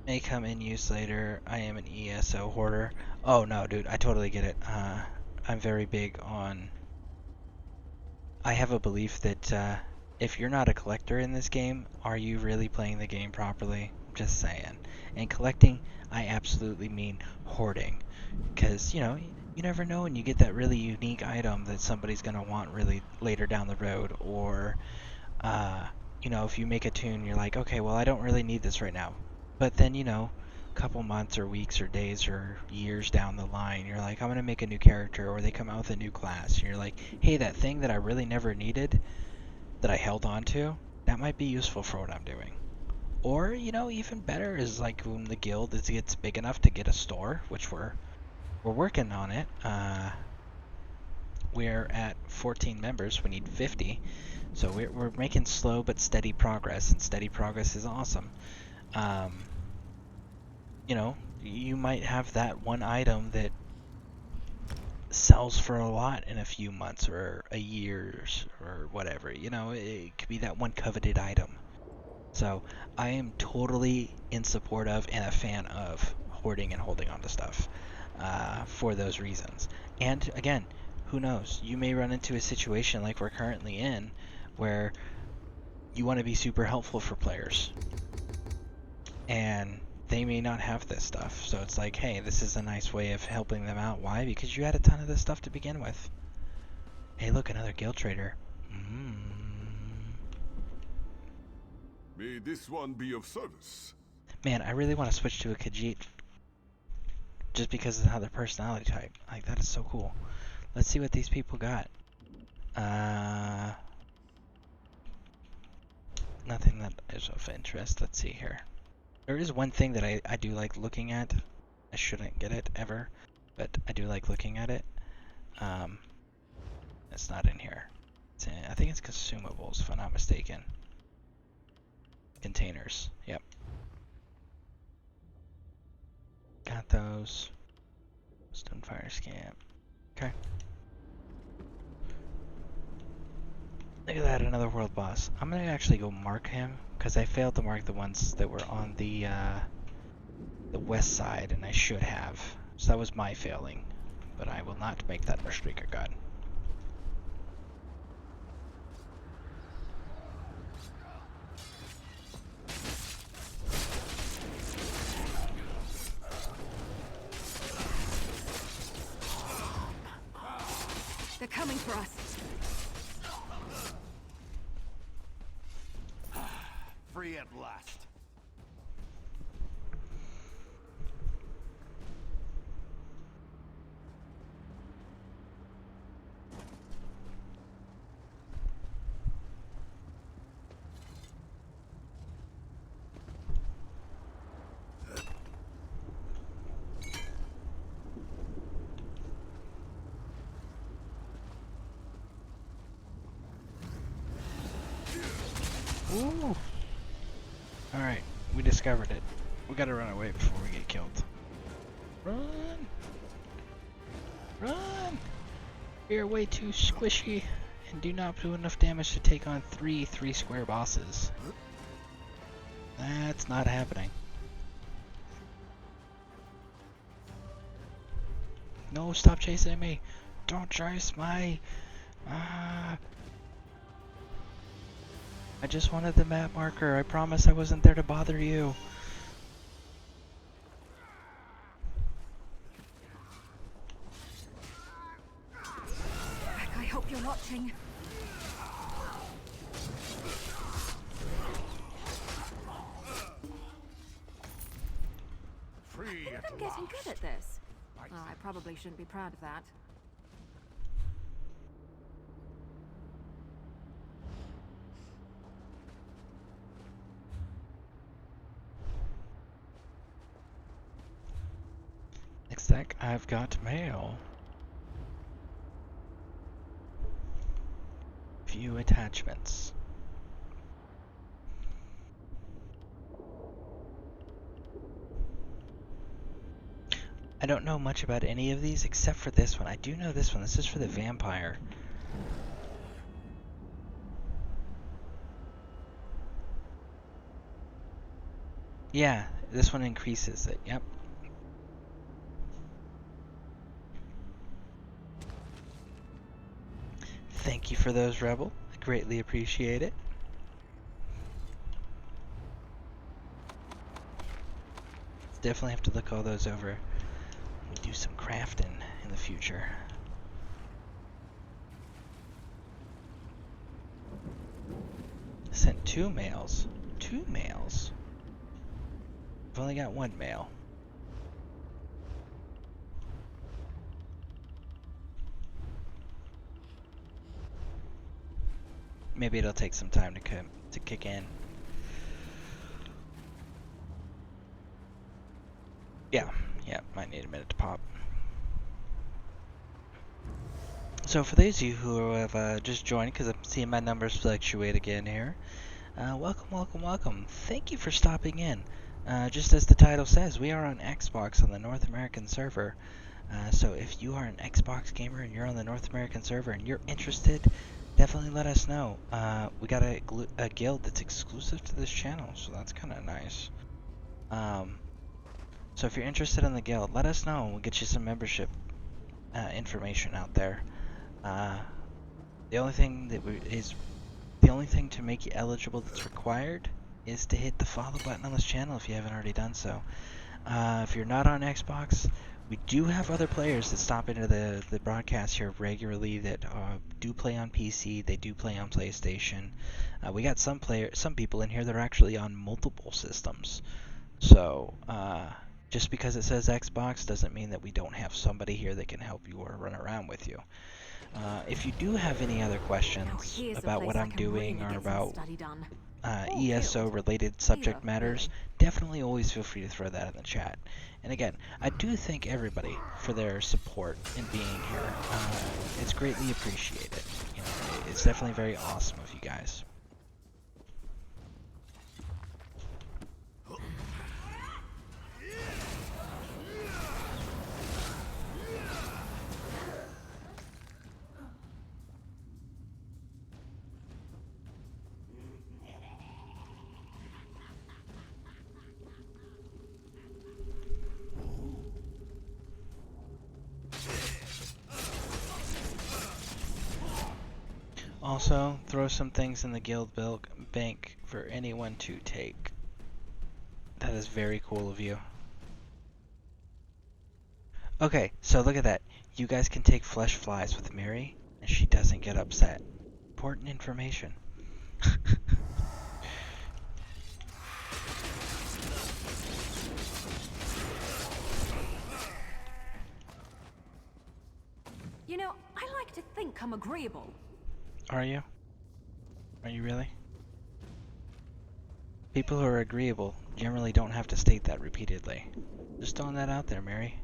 May come in use later. I am an ESO hoarder. Oh no, dude, I totally get it. I'm very big on... I have a belief that if you're not a collector in this game, are you really playing the game properly? Just saying. And collecting, I absolutely mean hoarding. Because, you know, you never know when you get that really unique item that somebody's going to want really later down the road. Or, you know, if you make a tune, you're like, okay, well, I don't really need this right now. But then, you know, a couple months or weeks or days or years down the line, you're like, I'm going to make a new character, or they come out with a new class. And you're like, hey, that thing that I really never needed, that I held on to, that might be useful for what I'm doing. Or, you know, even better is like when the guild gets big enough to get a store, which we're working on it. We're at 14 members. We need 50. So we're making slow but steady progress, and steady progress is awesome. You know, you might have that one item that sells for a lot in a few months or a year or whatever. You know, it could be that one coveted item. So I am totally in support of and a fan of hoarding and holding on to stuff for those reasons. And again, who knows? You may run into a situation like we're currently in where you want to be super helpful for players. And they may not have this stuff. So it's like, hey, this is a nice way of helping them out. Why? Because you had a ton of this stuff to begin with. Hey, look, another guild trader. May this one be of service. Man, I really want to switch to a Khajiit. Just because of how their personality type. Like, that is so cool. Let's see what these people got. Nothing that is of interest. Let's see here. There is one thing that I do like looking at. I shouldn't get it ever, but I do like looking at it. It's not in here. It's in, I think it's consumables, if I'm not mistaken. Containers. Yep. Got those. Stonefire scan. Okay. Look at that, another world boss. I'm gonna actually go mark him, because I failed to mark the ones that were on the west side, and I should have. So that was my failing. But I will not make that mistake again. coming for us. Free at last. Ooh. Alright, we discovered it. We gotta run away before we get killed. Run! Run! We are way too squishy and do not do enough damage to take on three square bosses. That's not happening. No, stop chasing me! Don't chase me! I just wanted the map marker. I promise I wasn't there to bother you. I hope you're watching. Free I think I'm getting good at this. Oh, I probably shouldn't be proud of that. Next deck, I've got mail. View attachments. I don't know much about any of these except for this one. I do know this one. This is for the vampire. Yeah, this one increases it. Yep. Thank you for those, Rebel. I greatly appreciate it. Definitely have to look all those over and do some crafting in the future. Sent 2 mails. 2 mails? I've only got 1 mail. Maybe it'll take some time to kick in. Yeah, might need a minute to pop. So for those of you who have just joined, because I'm seeing my numbers fluctuate again here, welcome. Thank you for stopping in. Just as the title says, we are on Xbox on the North American server. So if you are an Xbox gamer and you're on the North American server and you're interested, definitely let us know. We got a guild that's exclusive to this channel, so that's kind of nice. So if you're interested in the guild, let us know and we'll get you some membership information out there. The only thing to make you eligible that's required is to hit the follow button on this channel if you haven't already done so. If you're not on Xbox, we do have other players that stop into the broadcast here regularly that do play on PC, they do play on PlayStation. We got some people in here that are actually on multiple systems. So, just because it says Xbox doesn't mean that we don't have somebody here that can help you or run around with you. If you do have any other questions about what I'm doing or about ESO related subject matters, definitely always feel free to throw that in the chat. And again, I do thank everybody for their support in being here. It's greatly appreciated. You know, it's definitely very awesome of you guys. Also, throw some things in the guild bank for anyone to take. That is very cool of you. Okay, so look at that. You guys can take flesh flies with Mary. and she doesn't get upset. Important information. You know, I like to think I'm agreeable. Are you? Are you really? People who are agreeable generally don't have to state that repeatedly. Just throwing that out there, Mary.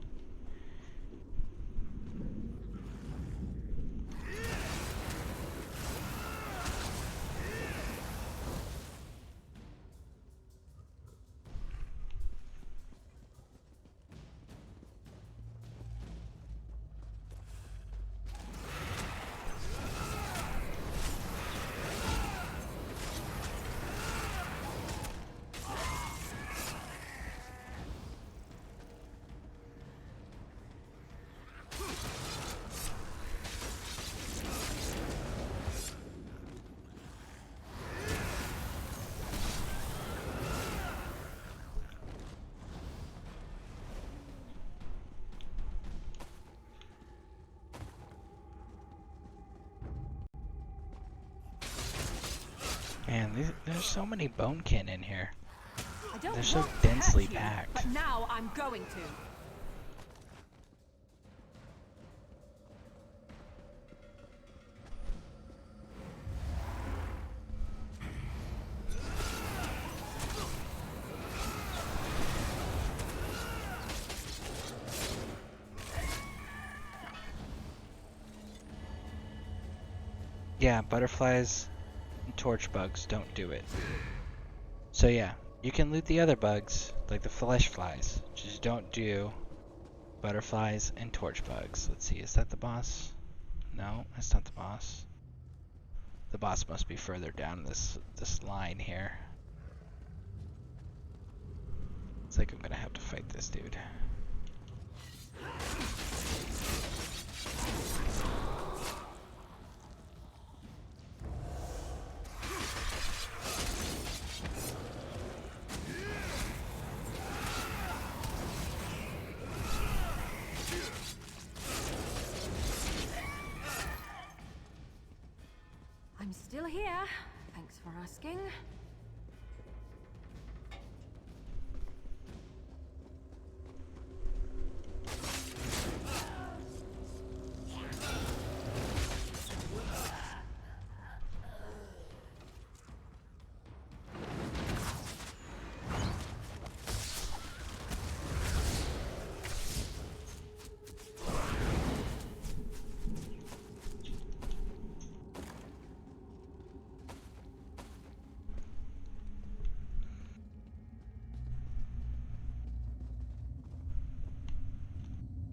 Man, there's so many bonekin in here. They're so densely packed. But now I'm going to. Yeah, butterflies and torch bugs don't do it. So yeah, you can loot the other bugs, like the flesh flies. Just don't do butterflies and torch bugs. Let's see, is that the boss? No, that's not the boss. The boss must be further down this line here. It's like I'm gonna have to fight this dude. I'm still here. Thanks for asking.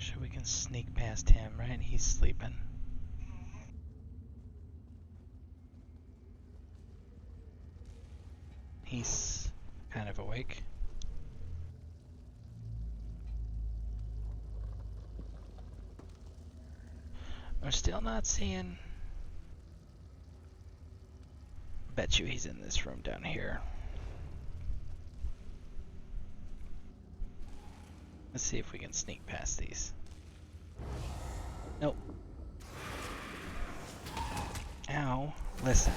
Sure, we can sneak past him, right? He's sleeping. He's kind of awake. We're still not seeing. Bet you he's in this room down here. Let's see if we can sneak past these. Nope. Ow. Listen.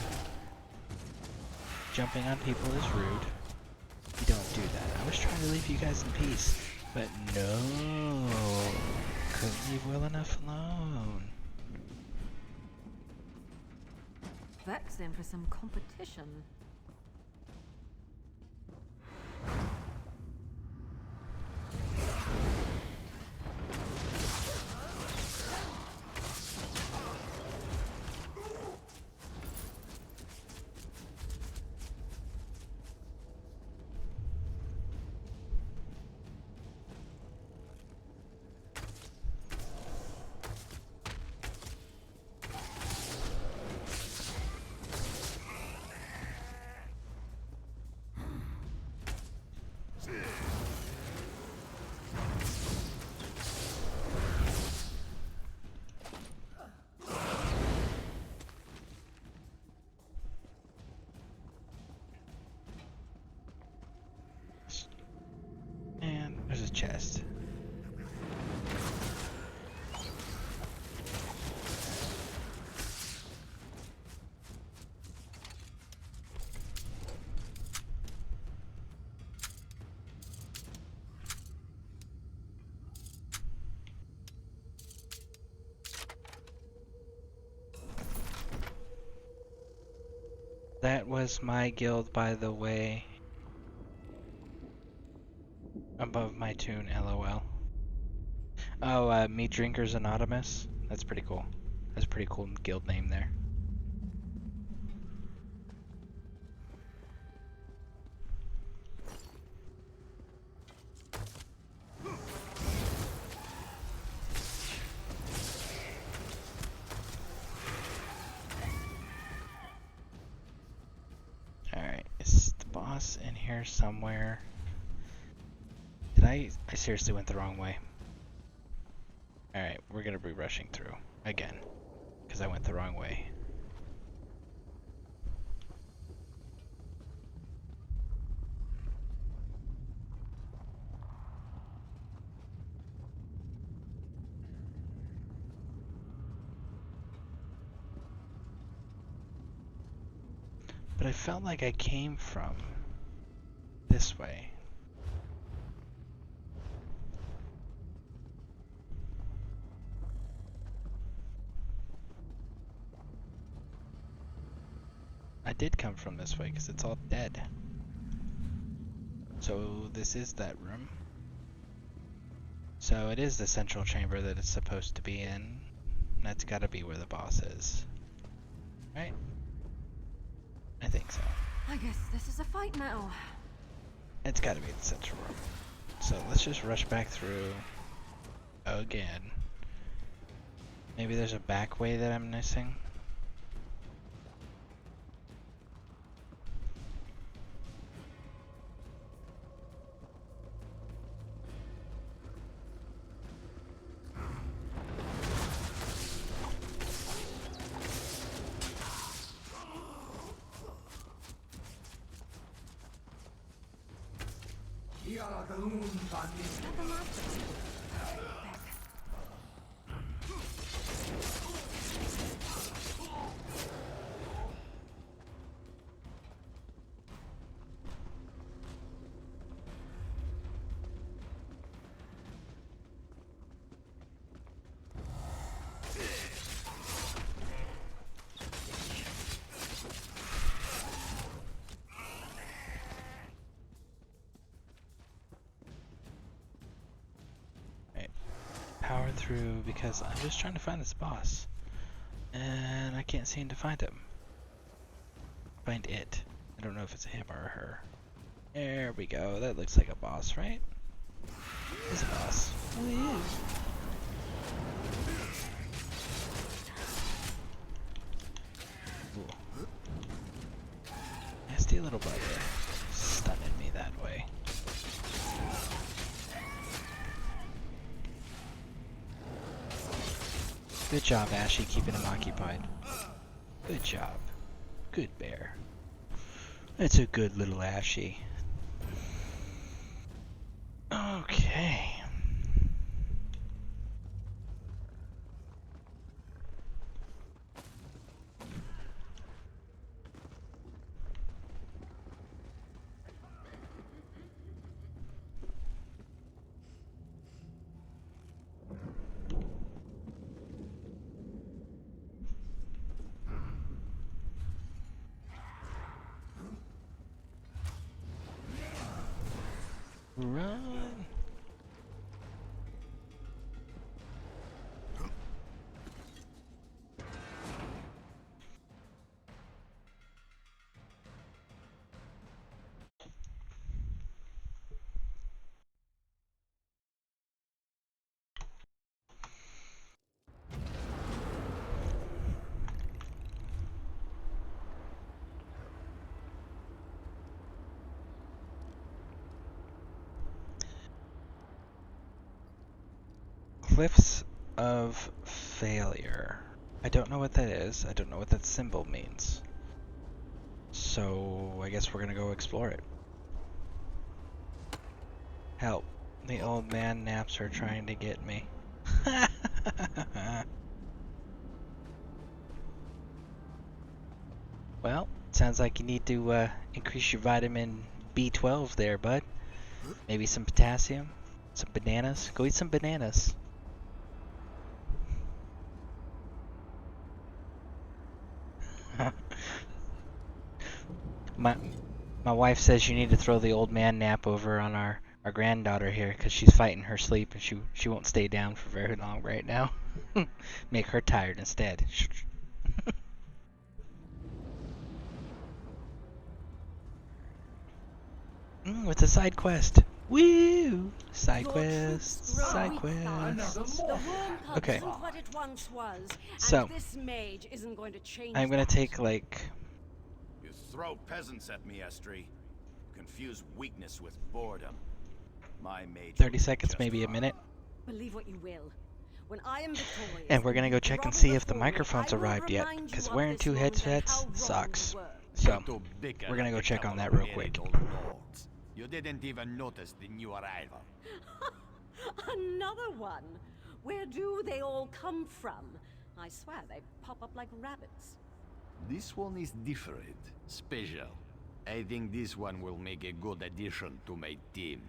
Jumping on people is rude. You don't do that. I was trying to leave you guys in peace. But no. Couldn't leave well enough alone. Vex in for some competition. That was my guild, by the way. Above my tune, LOL. Oh, Meat Drinkers Anonymous? That's pretty cool. That's a pretty cool guild name there. Alright, is the boss in here somewhere? Did I seriously went the wrong way. Alright, we're gonna be rushing through again, because I went the wrong way. But I felt like I came from this way. I did come from this way because it's all dead. So this is that room. So it is the central chamber that it's supposed to be in. That's gotta be where the boss is. Right? I think so. I guess this is a fight now. It's gotta be the central room. So let's just rush back through again. Maybe there's a back way that I'm missing. Power through because I'm just trying to find this boss and I can't seem to find him. Find it. I don't know if it's him or her. There we go. That looks like a boss, right? It's a boss. Well, he is. Ooh. Nasty little bugger. Stunning me that way. Good job, Ashy, keeping him occupied. Good job. Good bear. That's a good little Ashy. Okay. Run! Cliffs of Failure. I don't know what that is. I don't know what that symbol means. So I guess we're gonna go explore it. Help. The old man naps are trying to get me. Well, sounds like you need to increase your vitamin B12 there, bud. Maybe some potassium, some bananas. Go eat some bananas. My wife says you need to throw the old man nap over on our granddaughter here because she's fighting her sleep and she won't stay down for very long right now. Make her tired instead. With a side quest. Woo! Side quests. Side quests. Okay. So, I'm gonna take like... You throw peasants at me, Estri. Confuse weakness with boredom. My mage 30 seconds, maybe a minute. Believe what you will. When I am victorious, And we're gonna go check and see if the microphone's arrived yet, because wearing two headsets sucks. So, we're gonna go check on that real quick. You didn't even notice the new arrival. Another one. Where do they all come from? I swear they pop up like rabbits. This one is different, special. I think this one will make a good addition to my team.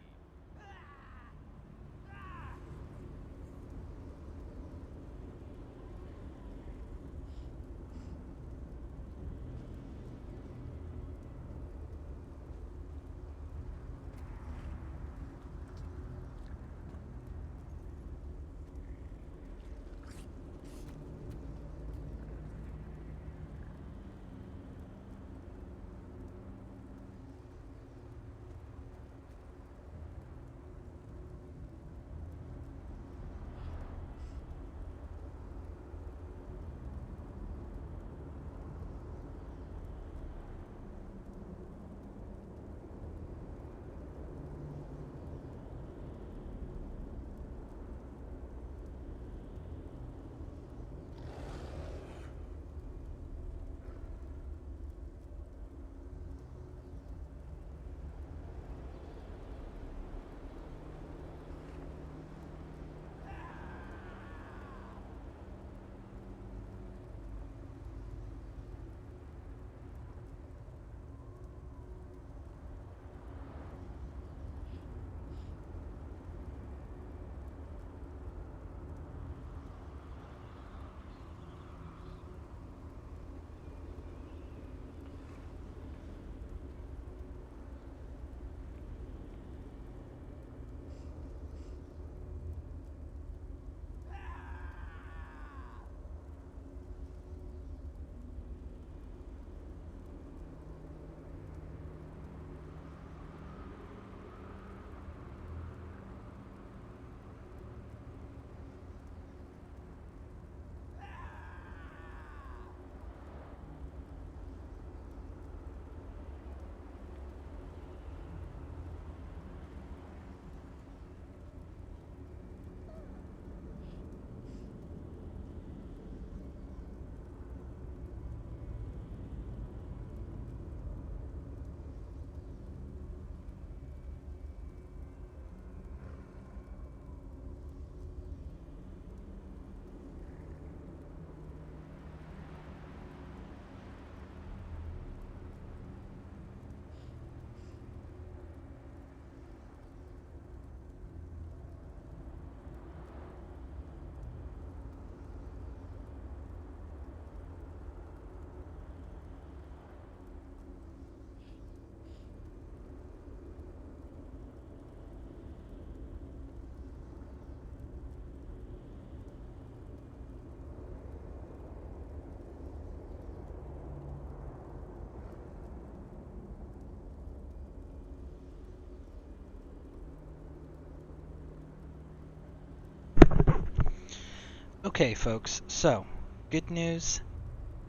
Okay, folks, so, good news,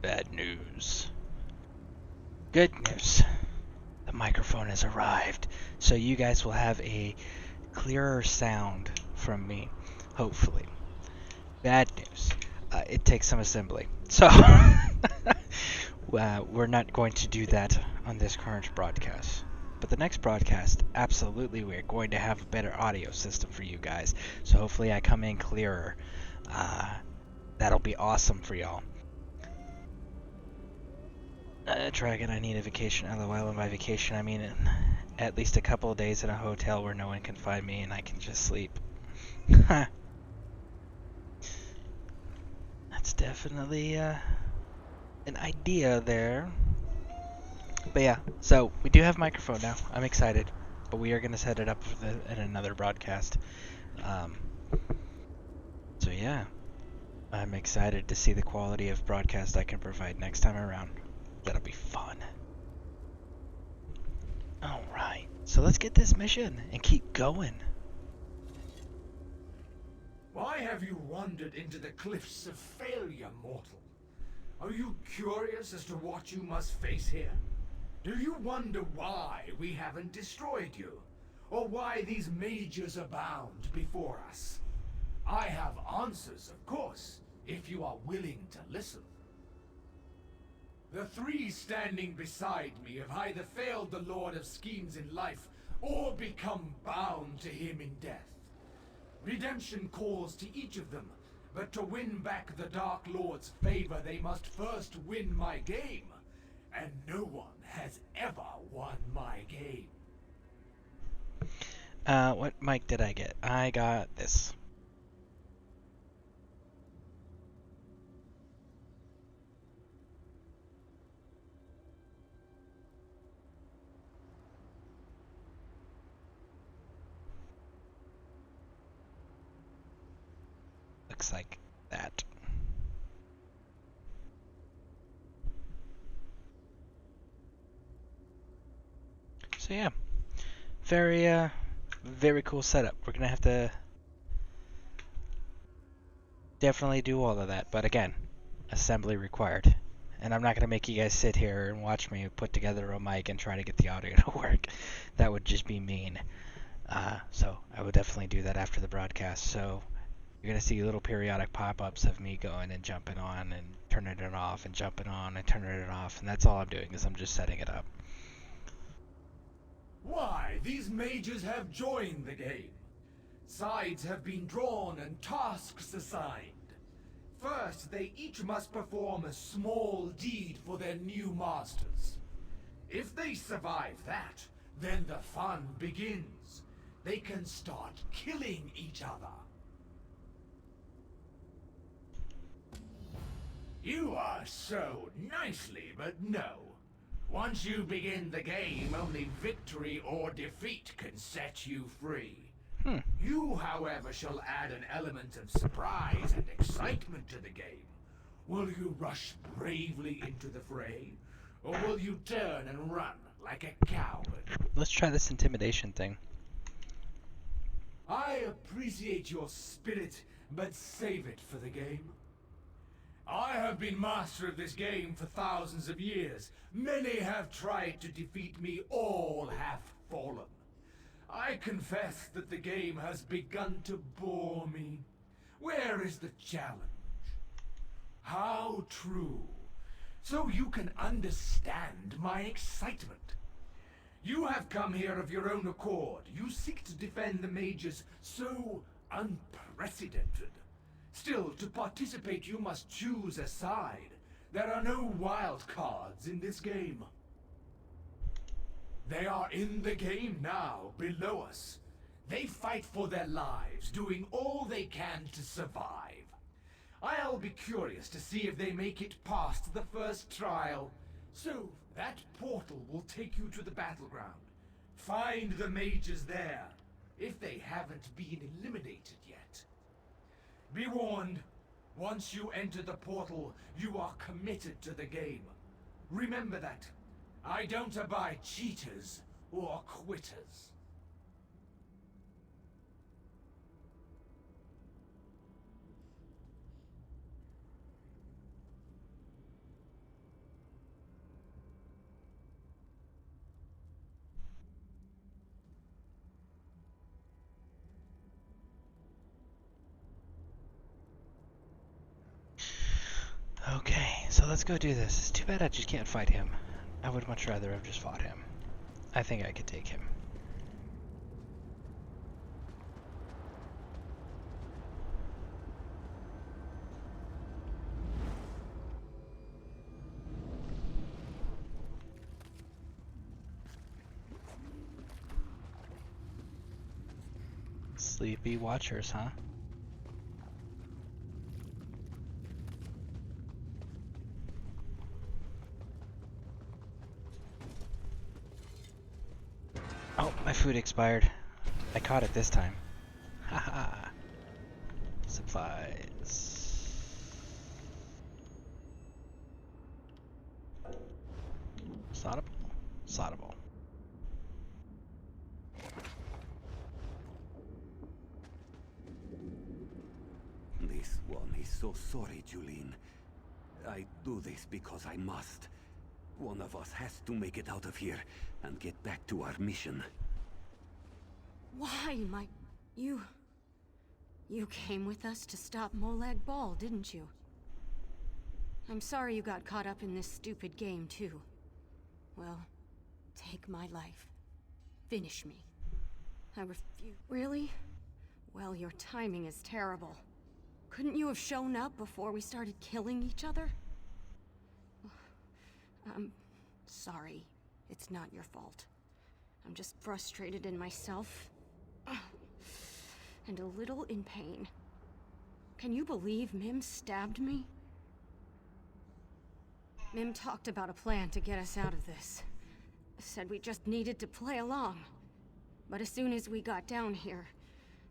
bad news. Good news. The microphone has arrived, so you guys will have a clearer sound from me, hopefully. Bad news. It takes some assembly. So, we're not going to do that on this current broadcast. But the next broadcast, absolutely, we're going to have a better audio system for you guys. So hopefully I come in clearer. That'll be awesome for y'all. Dragon, I need a vacation. LOL, and by vacation I mean at least a couple of days in a hotel where no one can find me and I can just sleep. That's definitely an idea there. But yeah, so we do have microphone now. I'm excited, but we are going to set it up in another broadcast. So yeah, I'm excited to see the quality of broadcast I can provide next time around. That'll be fun. Alright, so let's get this mission and keep going. Why have you wandered into the cliffs of failure, mortal? Are you curious as to what you must face here? Do you wonder why we haven't destroyed you? Or why these mages abound before us? I have answers, of course, if you are willing to listen. The three standing beside me have either failed the Lord of Schemes in life, or become bound to him in death. Redemption calls to each of them, but to win back the Dark Lord's favor, they must first win my game. And no one has ever won my game. What mic did I get? I got this. Looks like that. So yeah, very cool setup. We're gonna have to definitely do all of that, but again, assembly required. And I'm not gonna make you guys sit here and watch me put together a mic and try to get the audio to work. That would just be mean. So I will definitely do that after the broadcast. So you're gonna see little periodic pop-ups of me going and jumping on and turning it off and jumping on and turning it off, and that's all I'm doing is I'm just setting it up. Why, these mages have joined the game. Sides have been drawn and tasks assigned. First, they each must perform a small deed for their new masters. If they survive that, then the fun begins. They can start killing each other. You are so nicely, but no. Once you begin the game, only victory or defeat can set you free. You, however, shall add an element of surprise and excitement to the game. Will you rush bravely into the fray? Or will you turn and run like a coward? Let's try this intimidation thing. I appreciate your spirit, but save it for the game. I have been master of this game for thousands of years. Many have tried to defeat me, all have fallen. I confess that the game has begun to bore me. Where is the challenge? How true. So you can understand my excitement. You have come here of your own accord. You seek to defend the mages so unprecedented. Still, to participate, you must choose a side. There are no wild cards in this game. They are in the game now, below us. They fight for their lives, doing all they can to survive. I'll be curious to see if they make it past the first trial. So, that portal will take you to the battleground. Find the mages there, if they haven't been eliminated yet. Be warned, once you enter the portal, you are committed to the game. Remember that. I don't abide cheaters or quitters. Okay, so let's go do this. It's too bad I just can't fight him. I would much rather have just fought him. I think I could take him. Sleepy watchers, huh? food expired. I caught it this time. Haha. Supplies. Soddable? Soddable. This one is so sorry, Julene. I do this because I must. One of us has to make it out of here and get back to our mission. Why, You came with us to stop Molag Bal, didn't you? I'm sorry you got caught up in this stupid game, too. Well, take my life. Finish me. I refuse. Really? Well, your timing is terrible. Couldn't you have shown up before we started killing each other? I'm sorry. It's not your fault. I'm just frustrated in myself. And a little in pain. Can you believe Mim stabbed me? Mim talked about a plan to get us out of this. Said we just needed to play along. But as soon as we got down here,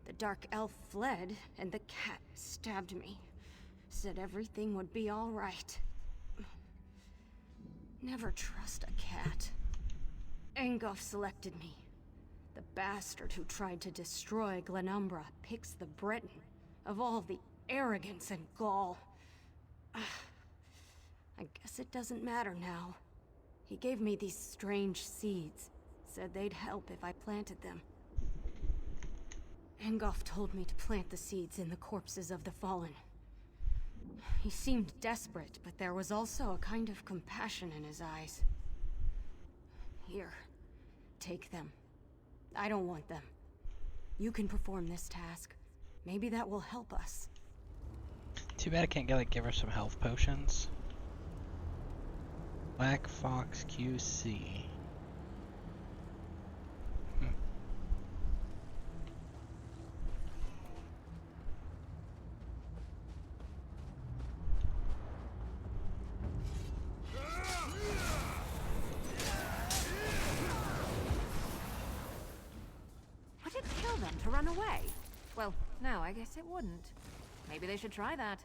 the Dark Elf fled, and the cat stabbed me. Said everything would be all right. Never trust a cat. Engulf selected me. The bastard who tried to destroy Glenumbra picks the Breton. Of all the arrogance and gall. I guess it doesn't matter now. He gave me these strange seeds. Said they'd help if I planted them. Engulf told me to plant the seeds in the corpses of the fallen. He seemed desperate, but there was also a kind of compassion in his eyes. Here, take them. I don't want them. You can perform this task. Maybe that will help us. Too bad I can't give her some health potions. Black Fox QC. Would it kill them to run away? Well, no, I guess it wouldn't. Maybe they should try that.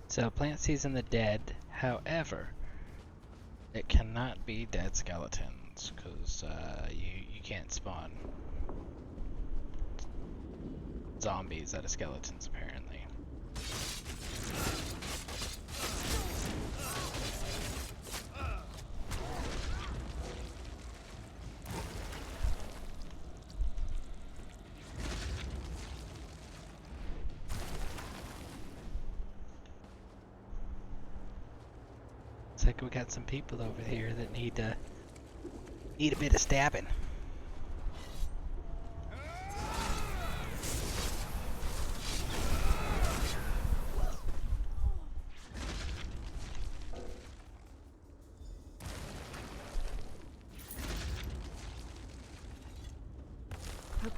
So plant seeds in the dead, however, it cannot be dead skeletons, because you can't spawn zombies out of skeletons apparently. Looks like we got some people over here that need a bit of stabbing.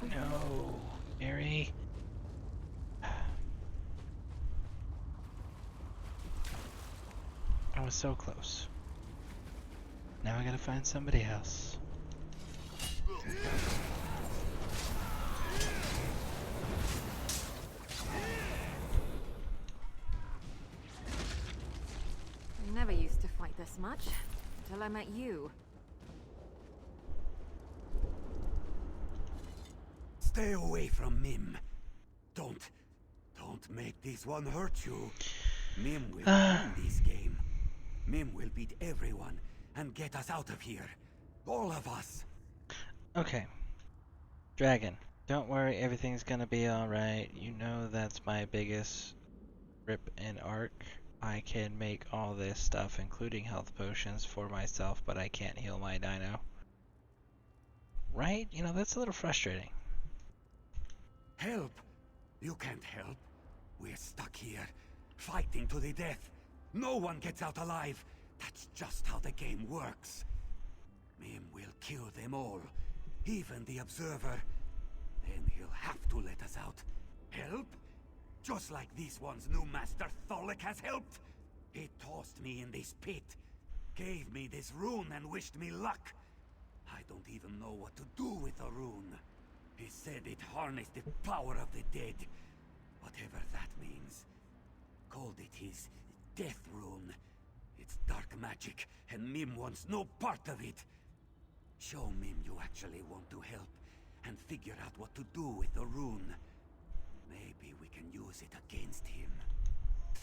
No, Mary. I was so close. Now I gotta find somebody else. I never used to fight this much until I met you. Stay away from Mim. Don't make this one hurt you. Mim will win this game. Mim will beat everyone and get us out of here. All of us. Okay. Dragon, don't worry, everything's gonna be alright. You know that's my biggest rip and arc. I can make all this stuff, including health potions, for myself, but I can't heal my dino. Right? You know, that's a little frustrating. Help! You can't help. We're stuck here, fighting to the death. No one gets out alive. That's just how the game works. Mim will kill them all, even the Observer. Then he'll have to let us out. Help? Just like this one's new master Tholek has helped. He tossed me in this pit, gave me this rune and wished me luck. I don't even know what to do with the rune. He said it harnessed the power of the dead, whatever that means. Called it his death rune. It's dark magic, and Mim wants no part of it. Show Mim you actually want to help, and figure out what to do with the rune. Maybe we can use it against him.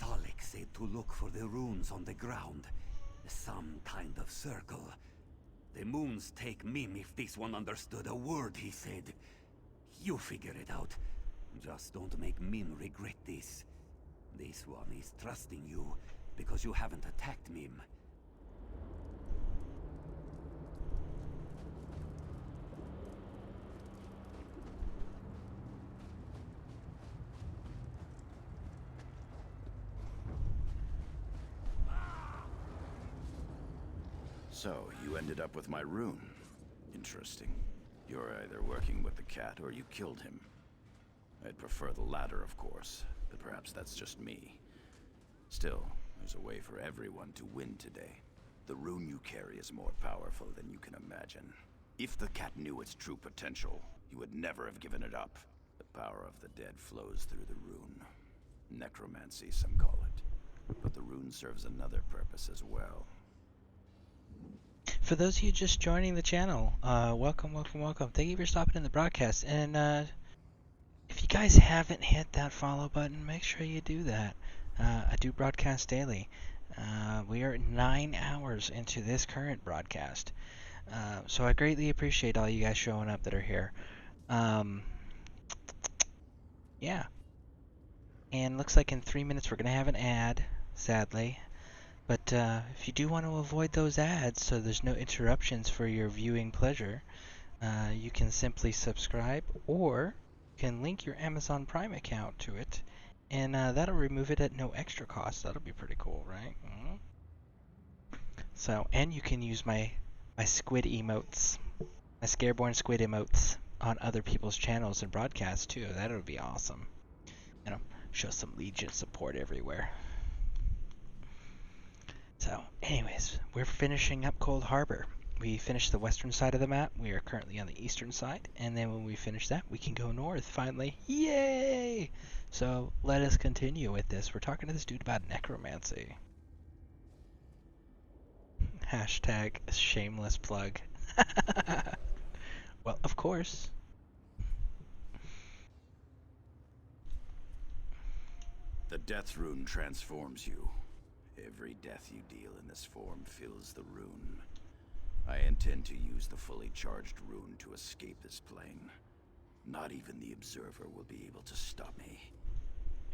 Tholek said to look for the runes on the ground. Some kind of circle. The moons take Mim if this one understood a word he said. You figure it out. Just don't make Mim regret this. This one is trusting you because you haven't attacked Mim. So, you ended up with my rune. Interesting. You're either working with the cat or you killed him. I'd prefer the latter, of course, but perhaps that's just me. Still, there's a way for everyone to win today. The rune you carry is more powerful than you can imagine. If the cat knew its true potential, he would never have given it up. The power of the dead flows through the rune. Necromancy, some call it. But the rune serves another purpose as well. For those of you just joining the channel, welcome. Thank you for stopping in the broadcast. And if you guys haven't hit that follow button, make sure you do that. I do broadcast daily. We are 9 hours into this current broadcast. So I greatly appreciate all you guys showing up that are here. Yeah. And looks like in 3 minutes we're going to have an ad, sadly. But if you do want to avoid those ads so there's no interruptions for your viewing pleasure, you can simply subscribe, or you can link your Amazon Prime account to it, and that'll remove it at no extra cost. That'll be pretty cool, right? Mm-hmm. So, and you can use my squid emotes, my Scareborn squid emotes on other people's channels and broadcasts too. That'll be awesome. You know, show some Legion support everywhere. So, anyways, we're finishing up Cold Harbor. We finished the western side of the map. We are currently on the eastern side, and then when we finish that, we can go north, finally. Yay! So, let us continue with this. We're talking to this dude about necromancy. Hashtag shameless plug. Well, of course. The death rune transforms you. Every death you deal in this form fills the rune. I intend to use the fully charged rune to escape this plane. Not even the Observer will be able to stop me.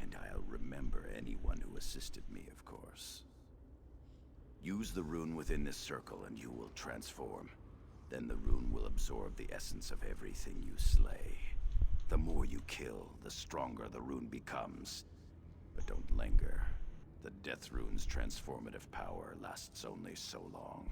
And I'll remember anyone who assisted me, of course. Use the rune within this circle and you will transform. Then the rune will absorb the essence of everything you slay. The more you kill, the stronger the rune becomes. But don't linger. The Death Rune's transformative power lasts only so long.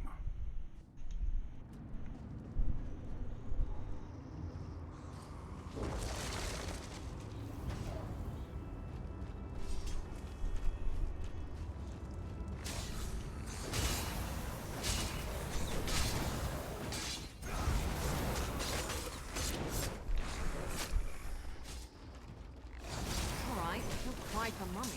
All right, don't cry for mummy.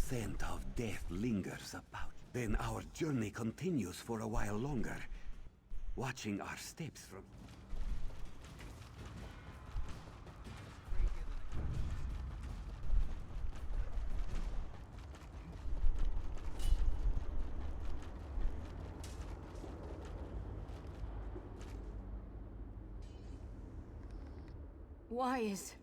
scent of death lingers about. Then our journey continues for a while longer, watching our steps from... Why is...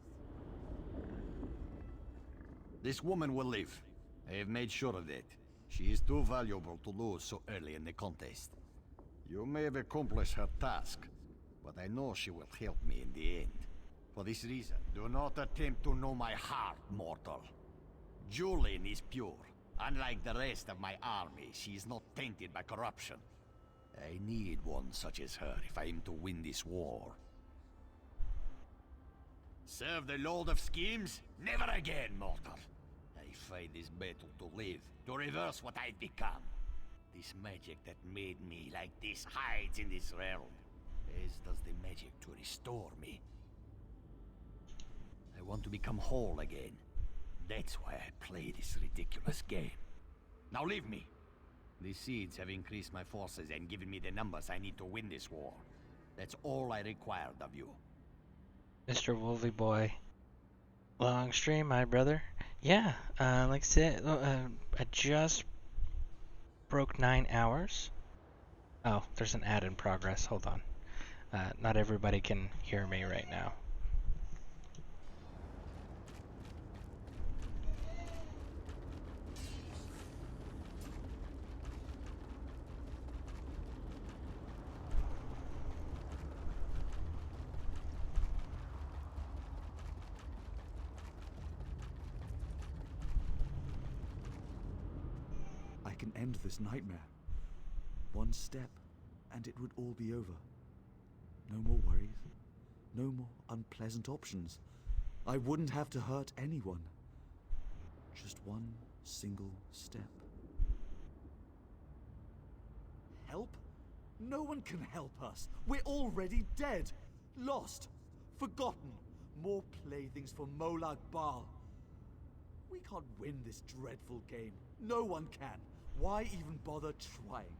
This woman will live. I have made sure of that. She is too valuable to lose so early in the contest. You may have accomplished her task, but I know she will help me in the end. For this reason, do not attempt to know my heart, mortal. Julian is pure. Unlike the rest of my army, she is not tainted by corruption. I need one such as her if I am to win this war. Serve the Lord of Schemes? Never again, mortal. I fight this battle to live, to reverse what I've become. This magic that made me like this hides in this realm, as does the magic to restore me. I want to become whole again. That's why I play this ridiculous game. Now leave me. These seeds have increased my forces and given me the numbers I need to win this war. That's all I required of you. Mr. Wolvie Boy. Long stream, my brother. Yeah, like I said, I just broke 9 hours. Oh, there's an ad in progress. Hold on. Not everybody can hear me right now. I can end this nightmare. One step, and it would all be over. No more worries. No more unpleasant options. I wouldn't have to hurt anyone. Just one single step. Help? No one can help us. We're already dead. Lost. Forgotten. More playthings for Molag Bal. We can't win this dreadful game. No one can. Why even bother trying?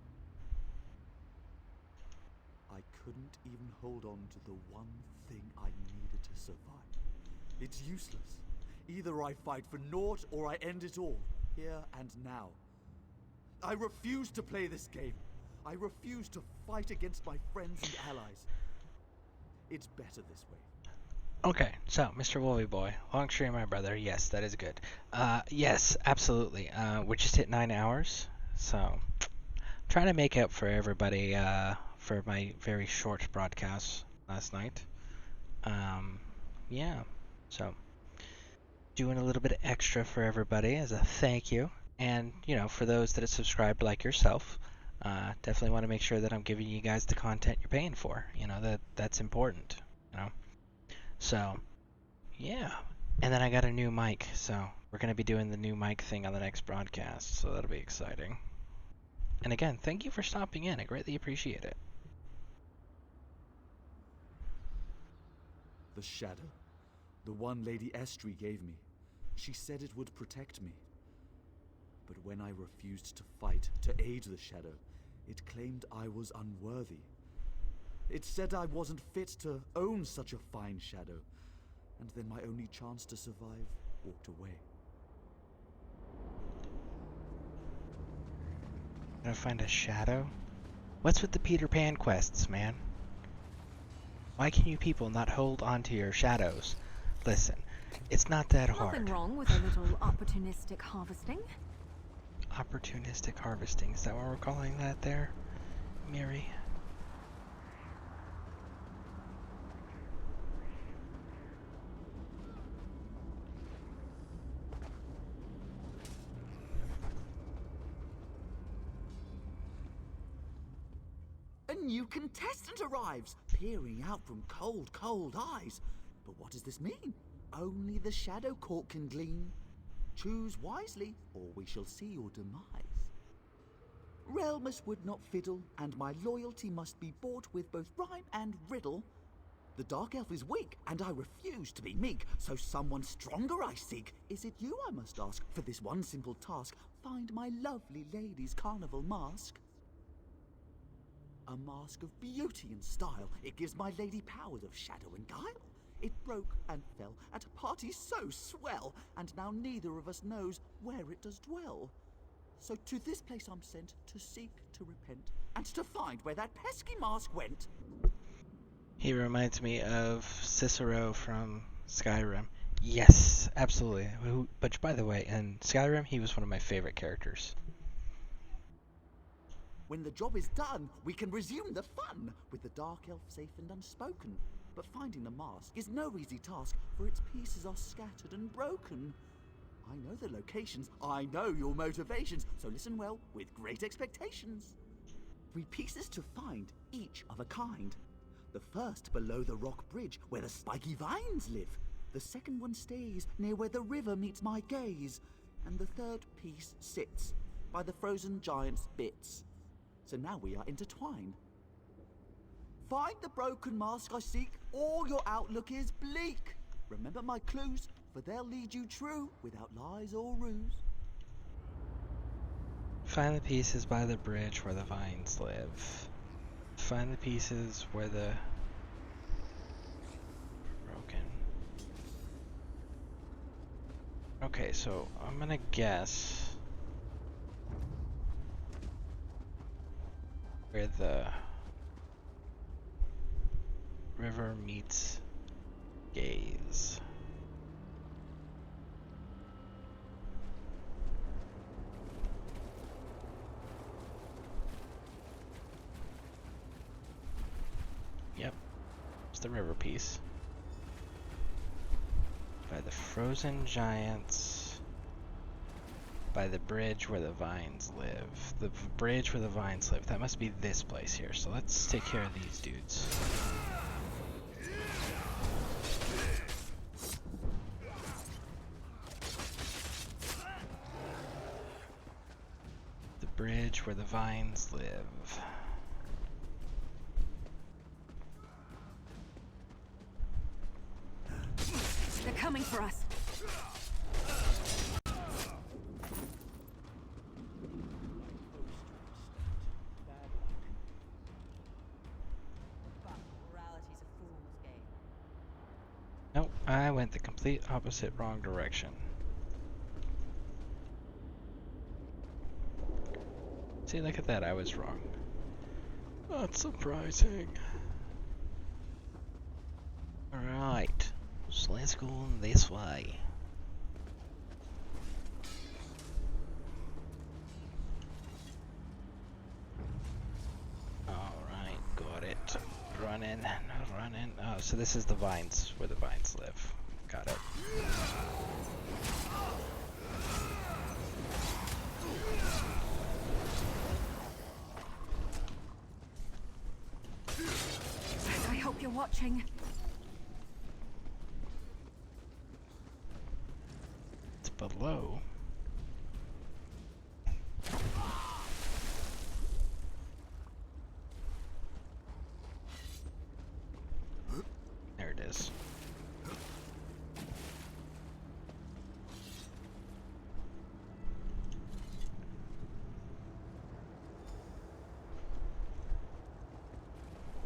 I couldn't even hold on to the one thing I needed to survive. It's useless. Either I fight for naught or I end it all, here and now. I refuse to play this game. I refuse to fight against my friends and allies. It's better this way. Okay, so Mr. Wolvie Boy, long stream, my brother. Yes, that is good. Yes, absolutely. We just hit 9 hours, so trying to make up for everybody for my very short broadcast last night. Yeah, so doing a little bit extra for everybody as a thank you, and you know, for those that have subscribed like yourself, definitely want to make sure that I'm giving you guys the content you're paying for. You know, that's important. You know. So, yeah. And then I got a new mic, so we're going to be doing the new mic thing on the next broadcast, so that'll be exciting. And again, thank you for stopping in. I greatly appreciate it. The shadow. The one Lady Estrie gave me. She said it would protect me. But when I refused to fight, to aid the shadow, it claimed I was unworthy. It said I wasn't fit to own such a fine shadow, and then my only chance to survive walked away. Gonna find a shadow? What's with the Peter Pan quests, man? Why can you people not hold onto your shadows? Listen, it's not that hard. Nothing wrong with a little opportunistic harvesting. Opportunistic harvesting, is that what we're calling that there, Miri? A new contestant arrives, peering out from cold, cold eyes. But what does this mean? Only the Shadow Court can glean. Choose wisely, or we shall see your demise. Realmus would not fiddle, and my loyalty must be bought with both rhyme and riddle. The Dark Elf is weak, and I refuse to be meek, so someone stronger I seek. Is it you I must ask, for this one simple task? Find my lovely lady's carnival mask. A mask of beauty and style. It gives my lady powers of shadow and guile. It broke and fell at a party so swell, and now neither of us knows where it does dwell. So to this place I'm sent, to seek, to repent, and to find where that pesky mask went. He reminds me of Cicero from Skyrim. Yes, absolutely. But by the way, in Skyrim, he was one of my favorite characters. When the job is done, we can resume the fun, with the Dark Elf safe and unspoken. But finding the mask is no easy task, for its pieces are scattered and broken. I know the locations, I know your motivations, so listen well, with great expectations. 3 pieces to find, each of a kind. The first below the rock bridge, where the spiky vines live. The second one stays near where the river meets my gaze. And the third piece sits by the frozen giant's bits. So now we are intertwined. Find the broken mask I seek, or your outlook is bleak. Remember my clues, for they'll lead you true, without lies or ruse. Find the pieces by the bridge where the vines live. Find the pieces where the broken. Okay, so I'm gonna guess where the river meets gaze. Yep, it's the river piece. By the frozen giants. By the bridge where the vines live. The bridge where the vines live. That must be this place here. So let's take care of these dudes. The bridge where the vines live. They're coming for us. Nope, I went the complete opposite wrong direction. See, look at that, I was wrong. Not surprising. Alright, so let's go this way. Alright, got it. Running, running. Oh, so this is the vines, where the vines live. Got it. I hope you're watching. It's below. There it is.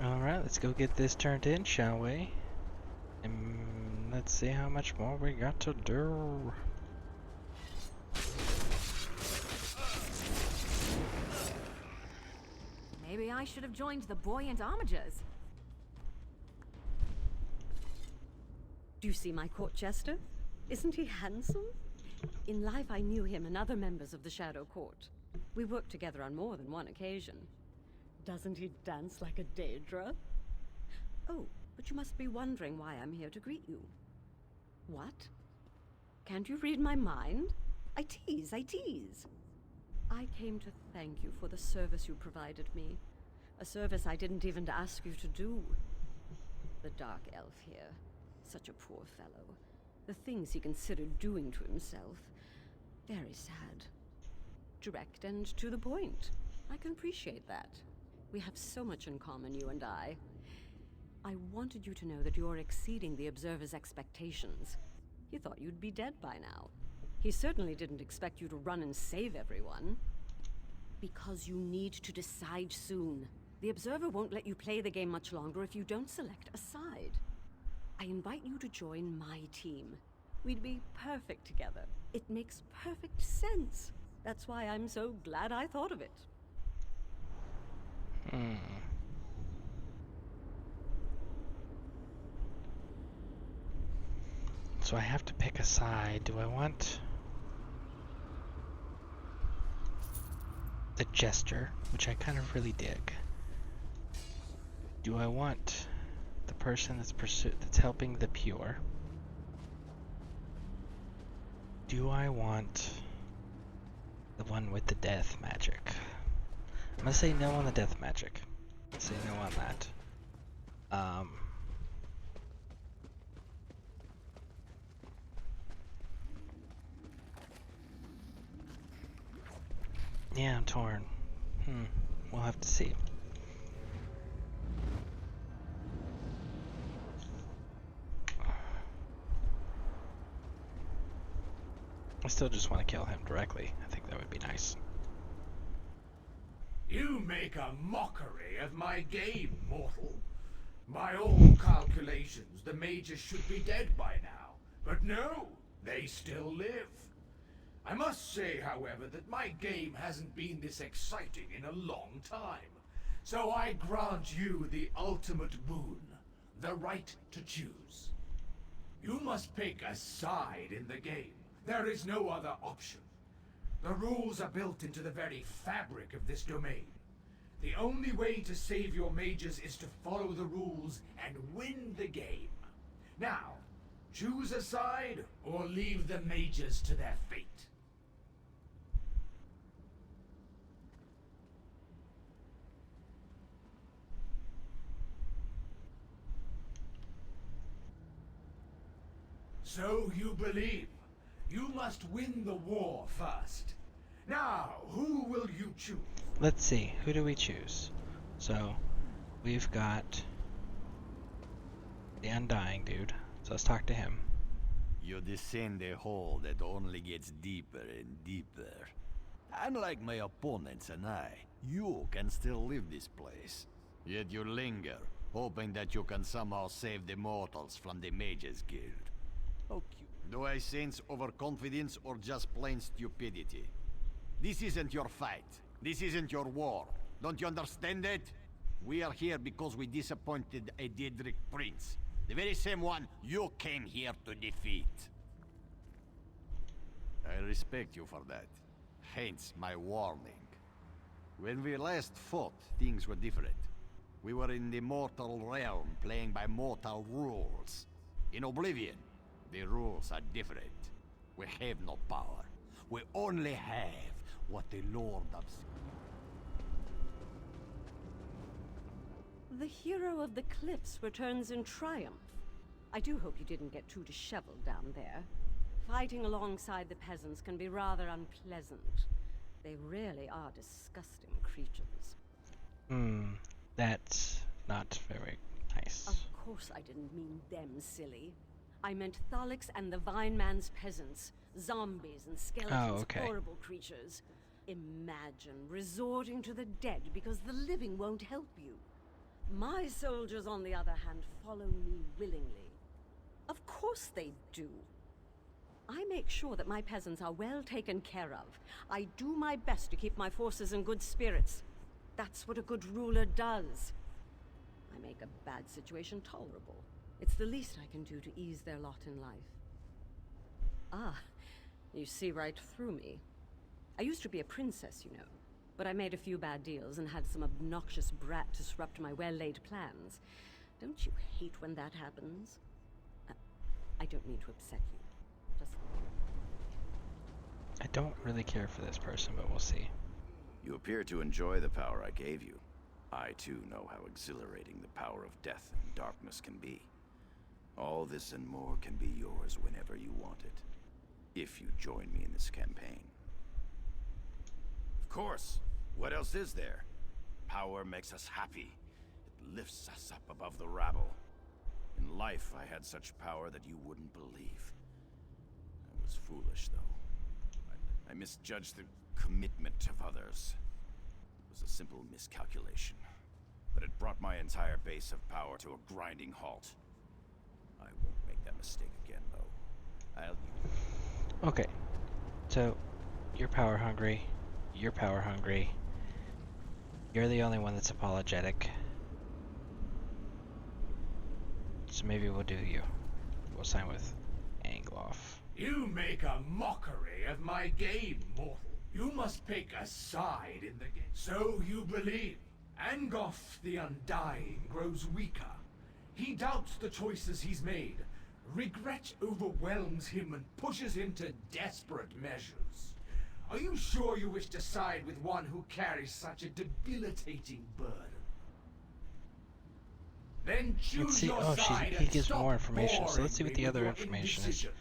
Alright, let's go get this turned in, shall we? And let's see how much more we got to do. Maybe I should have joined the buoyant armigers. Do you see my court jester? Isn't he handsome? In life I knew him and other members of the Shadow Court. We worked together on more than one occasion. Doesn't he dance like a Daedra? Oh, but you must be wondering why I'm here to greet you. What? Can't you read my mind? I tease, I tease. I came to thank you for the service you provided me. A service I didn't even ask you to do. The Dark Elf here. Such a poor fellow. The things he considered doing to himself. Very sad. Direct and to the point. I can appreciate that. We have so much in common, you and I. I wanted you to know that you're exceeding the Observer's expectations. He thought you'd be dead by now. He certainly didn't expect you to run and save everyone. Because you need to decide soon. The Observer won't let you play the game much longer if you don't select a side. I invite you to join my team. We'd be perfect together. It makes perfect sense. That's why I'm so glad I thought of it. So I have to pick a side. Do I want the Jester, which I kind of really dig? Do I want the person that's helping the pure? Do I want the one with the death magic? I'm gonna say no on the death magic. Say no on that. Yeah, I'm torn. We'll have to see. I still just want to kill him directly. I think that would be nice. You make a mockery of my game, mortal. By all calculations, the mages should be dead by now. But no, they still live. I must say, however, that my game hasn't been this exciting in a long time. So I grant you the ultimate boon, the right to choose. You must pick a side in the game. There is no other option. The rules are built into the very fabric of this domain. The only way to save your mages is to follow the rules and win the game. Now, choose a side or leave the mages to their fate. So you believe. You must win the war first. Now, who will you choose? Let's see, who do we choose? So, we've got the Undying dude. So let's talk to him. You descend a hole that only gets deeper and deeper. Unlike my opponents and I, you can still leave this place. Yet you linger, hoping that you can somehow save the mortals from the Mages Guild. Oh, cute. Do I sense overconfidence or just plain stupidity? This isn't your fight. This isn't your war. Don't you understand it? We are here because we disappointed a Daedric prince. The very same one you came here to defeat. I respect you for that. Hence my warning. When we last fought, things were different. We were in the mortal realm, playing by mortal rules. In Oblivion, the rules are different. We have no power. We only have what the Lord of... The hero of the cliffs returns in triumph. I do hope you didn't get too disheveled down there. Fighting alongside the peasants can be rather unpleasant. They really are disgusting creatures. That's not very nice. Of course I didn't mean them, silly. I meant Thalix and the Vine Man's peasants. Zombies and skeletons, horrible creatures. Imagine resorting to the dead because the living won't help you. My soldiers, on the other hand, follow me willingly. Of course they do. I make sure that my peasants are well taken care of. I do my best to keep my forces in good spirits. That's what a good ruler does. I make a bad situation tolerable. It's the least I can do to ease their lot in life. Ah, you see right through me. I used to be a princess, you know. But I made a few bad deals and had some obnoxious brat disrupt my well-laid plans. Don't you hate when that happens? I don't mean to upset you. Just... I don't really care for this person, but we'll see. You appear to enjoy the power I gave you. I too know how exhilarating the power of death and darkness can be. All this and more can be yours whenever you want it. If you join me in this campaign. Of course! What else is there? Power makes us happy. It lifts us up above the rabble. In life, I had such power that you wouldn't believe. I was foolish, though. I misjudged the commitment of others. It was a simple miscalculation. But it brought my entire base of power to a grinding halt. I won't make that mistake again, though. Okay. So, you're power hungry. You're power hungry. You're the only one that's apologetic. So maybe we'll do you. We'll sign with Angloff. You make a mockery of my game, mortal. You must pick a side in the game. So you believe. Angoff the Undying grows weaker. He doubts the choices he's made. Regret overwhelms him and pushes him to desperate measures. Are you sure you wish to side with one who carries such a debilitating burden? Then choose your side he and gives stop more information, so let's see what boring the other me with your information is. indecision.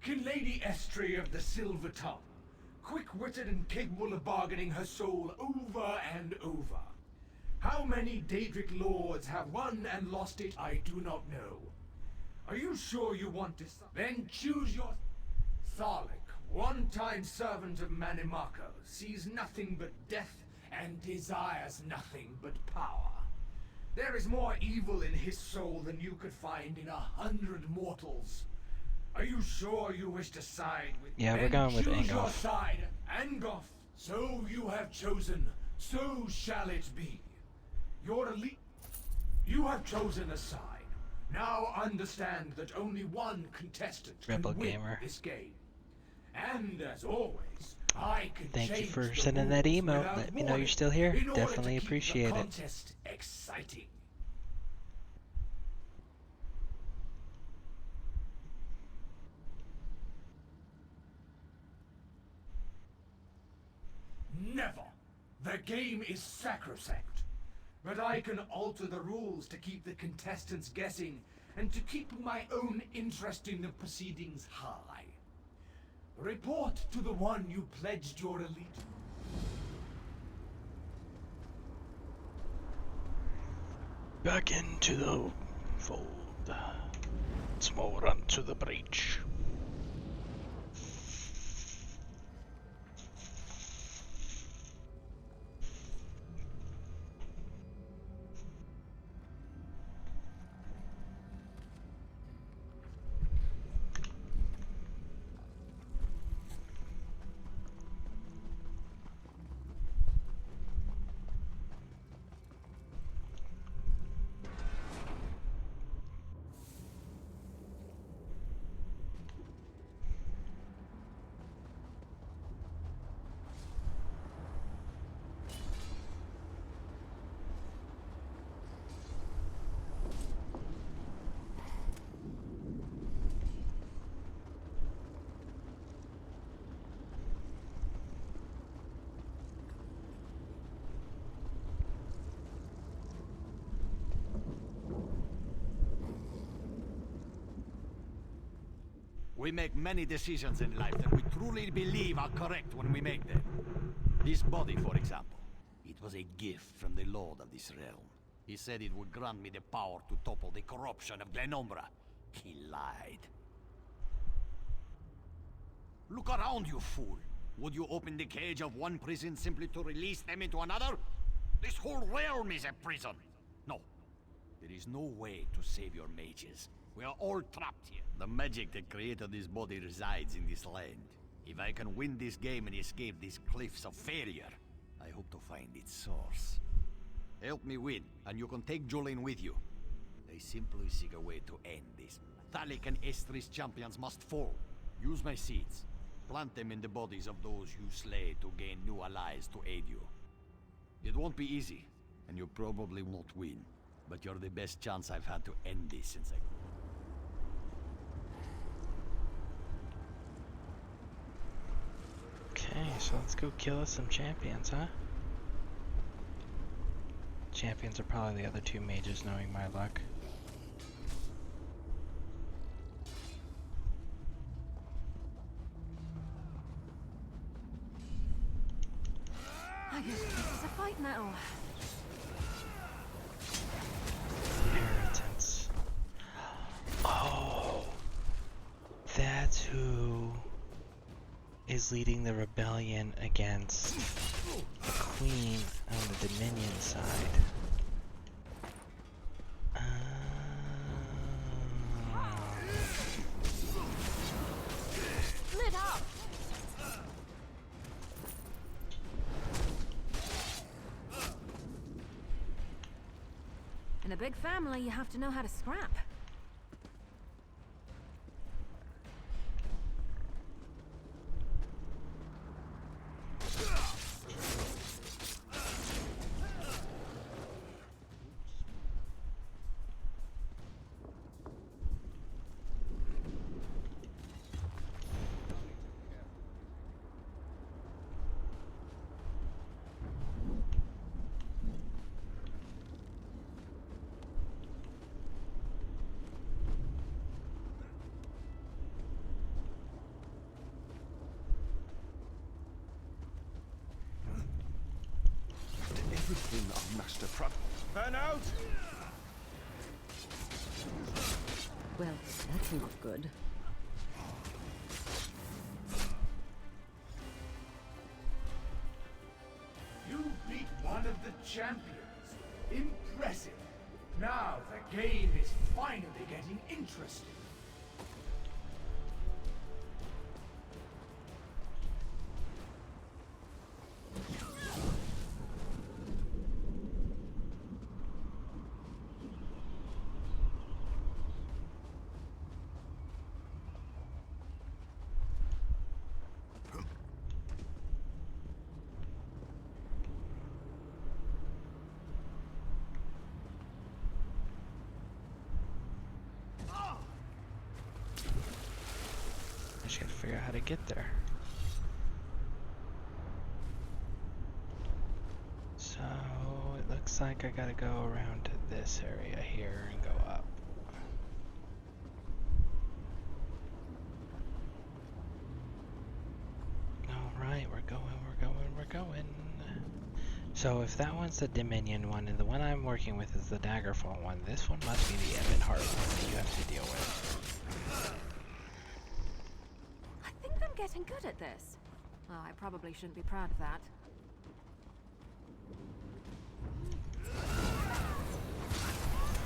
Can Lady Estrie of the Silver Tongue, quick-witted and capable of bargaining her soul over and over. How many Daedric lords have won and lost it, I do not know. Are you sure you want to... Then choose your... Thalik, one-time servant of Manimako, sees nothing but death and desires nothing but power. There is more evil in his soul than you could find in 100 mortals. Are you sure you wish to side with... Yeah, we're going with Choose your Angloff. side, Angoff. So you have chosen, so shall it be. Your elite... You have chosen a side. Now understand that only one contestant Rebel can win Gamer. this game. And as always, I can Thank you change for the sending that rules email. without Let me know warning you're still here. in order to Definitely keep appreciate the it. contest exciting. Never! The game is sacrosanct. But I can alter the rules to keep the contestants guessing and to keep my own interest in the proceedings high. Report to the one you pledged your elite. Back into the fold. Small run to the breach. We make many decisions in life that we truly believe are correct when we make them. This body, for example. It was a gift from the Lord of this realm. He said it would grant me the power to topple the corruption of Glenumbra. He lied. Look around, you fool. Would you open the cage of one prison simply to release them into another? This whole realm is a prison. No. There is no way to save your mages. We are all trapped here. The magic that created this body resides in this land. If I can win this game and escape these cliffs of failure, I hope to find its source. Help me win, and you can take Jolene with you. I simply seek a way to end this. Thalik and Estrie's champions must fall. Use my seeds. Plant them in the bodies of those you slay to gain new allies to aid you. It won't be easy, and you probably won't win. But you're the best chance I've had to end this since I... Okay, so let's go kill us some champions, huh? Champions are probably the other two mages, knowing my luck. I guess this is a fight now. is leading the rebellion against the Queen on the Dominion side. Lit up! In a big family, you have to know how to scrap. Everything our master Fan out! Well, that's not good. You beat one of the champions. Impressive. Now the game is finally getting interesting. I just gotta figure out how to get there. So it looks like I gotta go around to this area here and go up. Alright, we're going. So if that one's the Dominion one and the one I'm working with is the Daggerfall one, this one must be the Ebonheart one that you have to deal with. I think I'm getting good at this. Oh, I probably shouldn't be proud of that.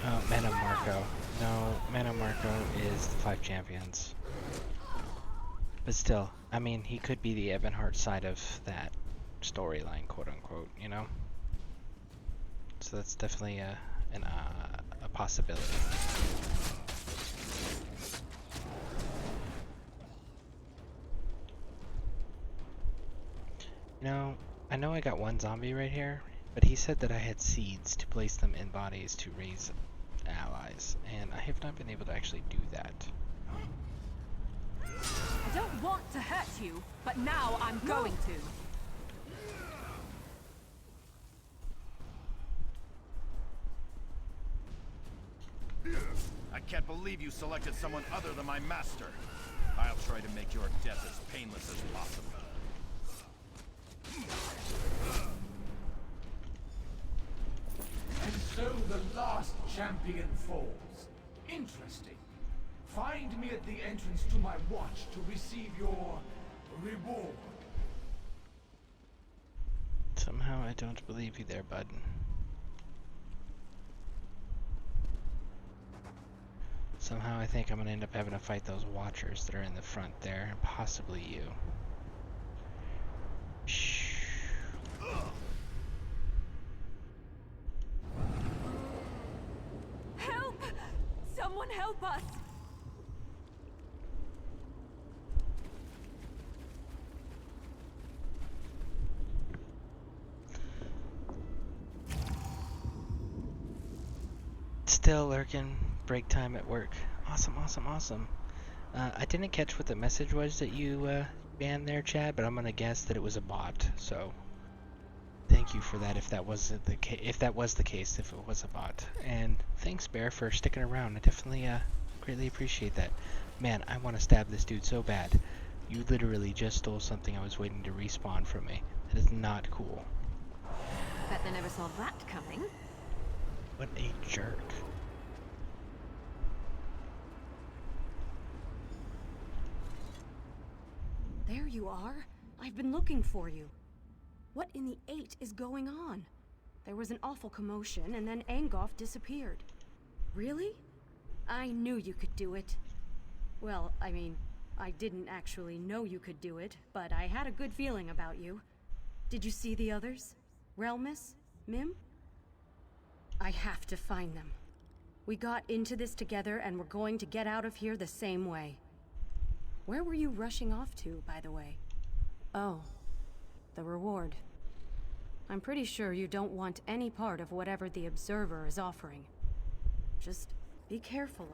Oh, Metamarco. No, Metamarco is the 5 champions. But still, I mean, he could be the Ebonheart side of that storyline, quote unquote, you know? So that's definitely a possibility. You know, I know I got one zombie right here, but he said that I had seeds to place them in bodies to raise allies, and I have not been able to actually do that. I don't want to hurt you, but now I'm going to. I can't believe you selected someone other than my master. I'll try to make your death as painless as possible. And so the last champion falls. Interesting. Find me at the entrance to my watch to receive your reward. Somehow I don't believe you there, bud. Somehow I think I'm gonna end up having to fight those watchers that are in the front there, and possibly you. Shh. Help! Someone help us! Still lurking. Break time at work. Awesome. I didn't catch what the message was that you banned there, Chad, but I'm gonna guess that it was a bot. So thank you for that. If that was the case, if it was a bot, and thanks, Bear, for sticking around. I definitely greatly appreciate that. Man, I want to stab this dude so bad. You literally just stole something I was waiting to respawn from me. That is not cool. Bet they never saw that coming. What a jerk. There you are. I've been looking for you. What in the 8 is going on? There was an awful commotion, and then Angoff disappeared. Really? I knew you could do it. Well, I mean, I didn't actually know you could do it, but I had a good feeling about you. Did you see the others? Relmus? Mim? I have to find them. We got into this together, and we're going to get out of here the same way. Where were you rushing off to, by the way? Oh, the reward. I'm pretty sure you don't want any part of whatever the Observer is offering. Just be careful.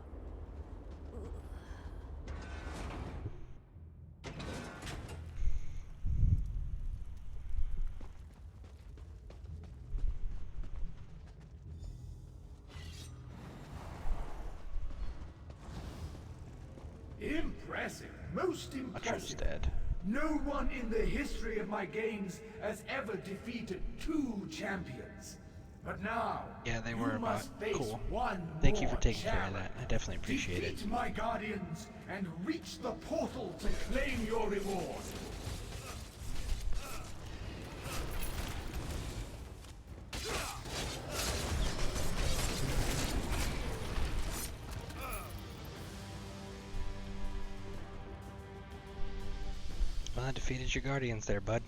Impressive. Most impressive. Dead. No one in the history of my games has ever defeated 2 champions. But now, Yeah, they were you about must face cool. one Thank you for more taking care of challenge. that. I definitely appreciate it. Defeat my guardians and reach the portal to claim your reward. Well, I defeated your guardians there, bud.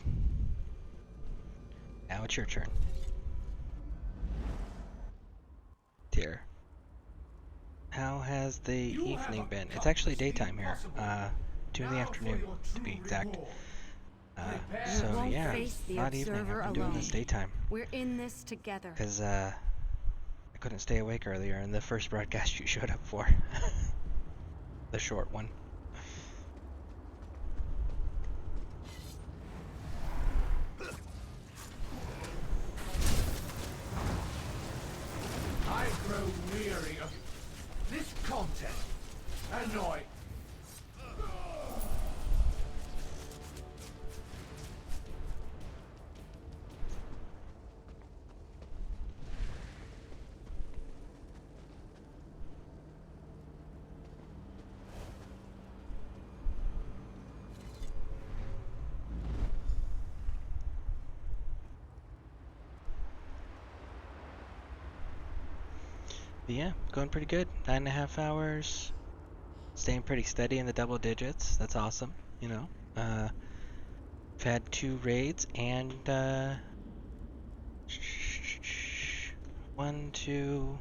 Now it's your turn. Tyr. How has the evening been? It's actually daytime here. 2 in the afternoon, to be exact. So yeah, not evening. I've been doing this daytime. We're in this together. Because, I couldn't stay awake earlier in the first broadcast you showed up for. The short one. I grow weary of this content. Annoying. But yeah, going pretty good. 9.5 hours. Staying pretty steady in the double digits. That's awesome, you know. I've had 2 raids and 1, 2.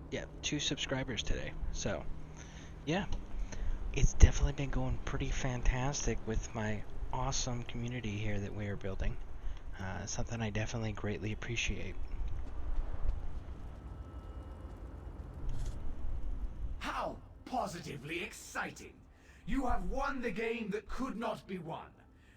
Yeah, 2 subscribers today. So, yeah. It's definitely been going pretty fantastic with my awesome community here that we are building. Something I definitely greatly appreciate. How positively exciting! You have won the game that could not be won.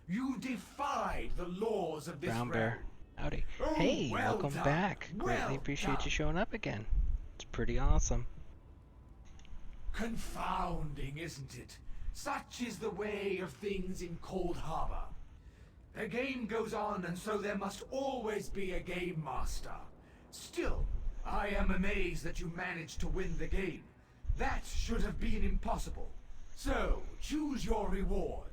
You defied the laws of this Brown realm. Bear, howdy. Oh, Hey, well welcome done. back. Well Greatly appreciate done. you showing up again. It's pretty awesome. Confounding, isn't it? Such is the way of things in Cold Harbor. The game goes on, and so there must always be a game master. Still, I am amazed that you managed to win the game. That should have been impossible. So, choose your reward.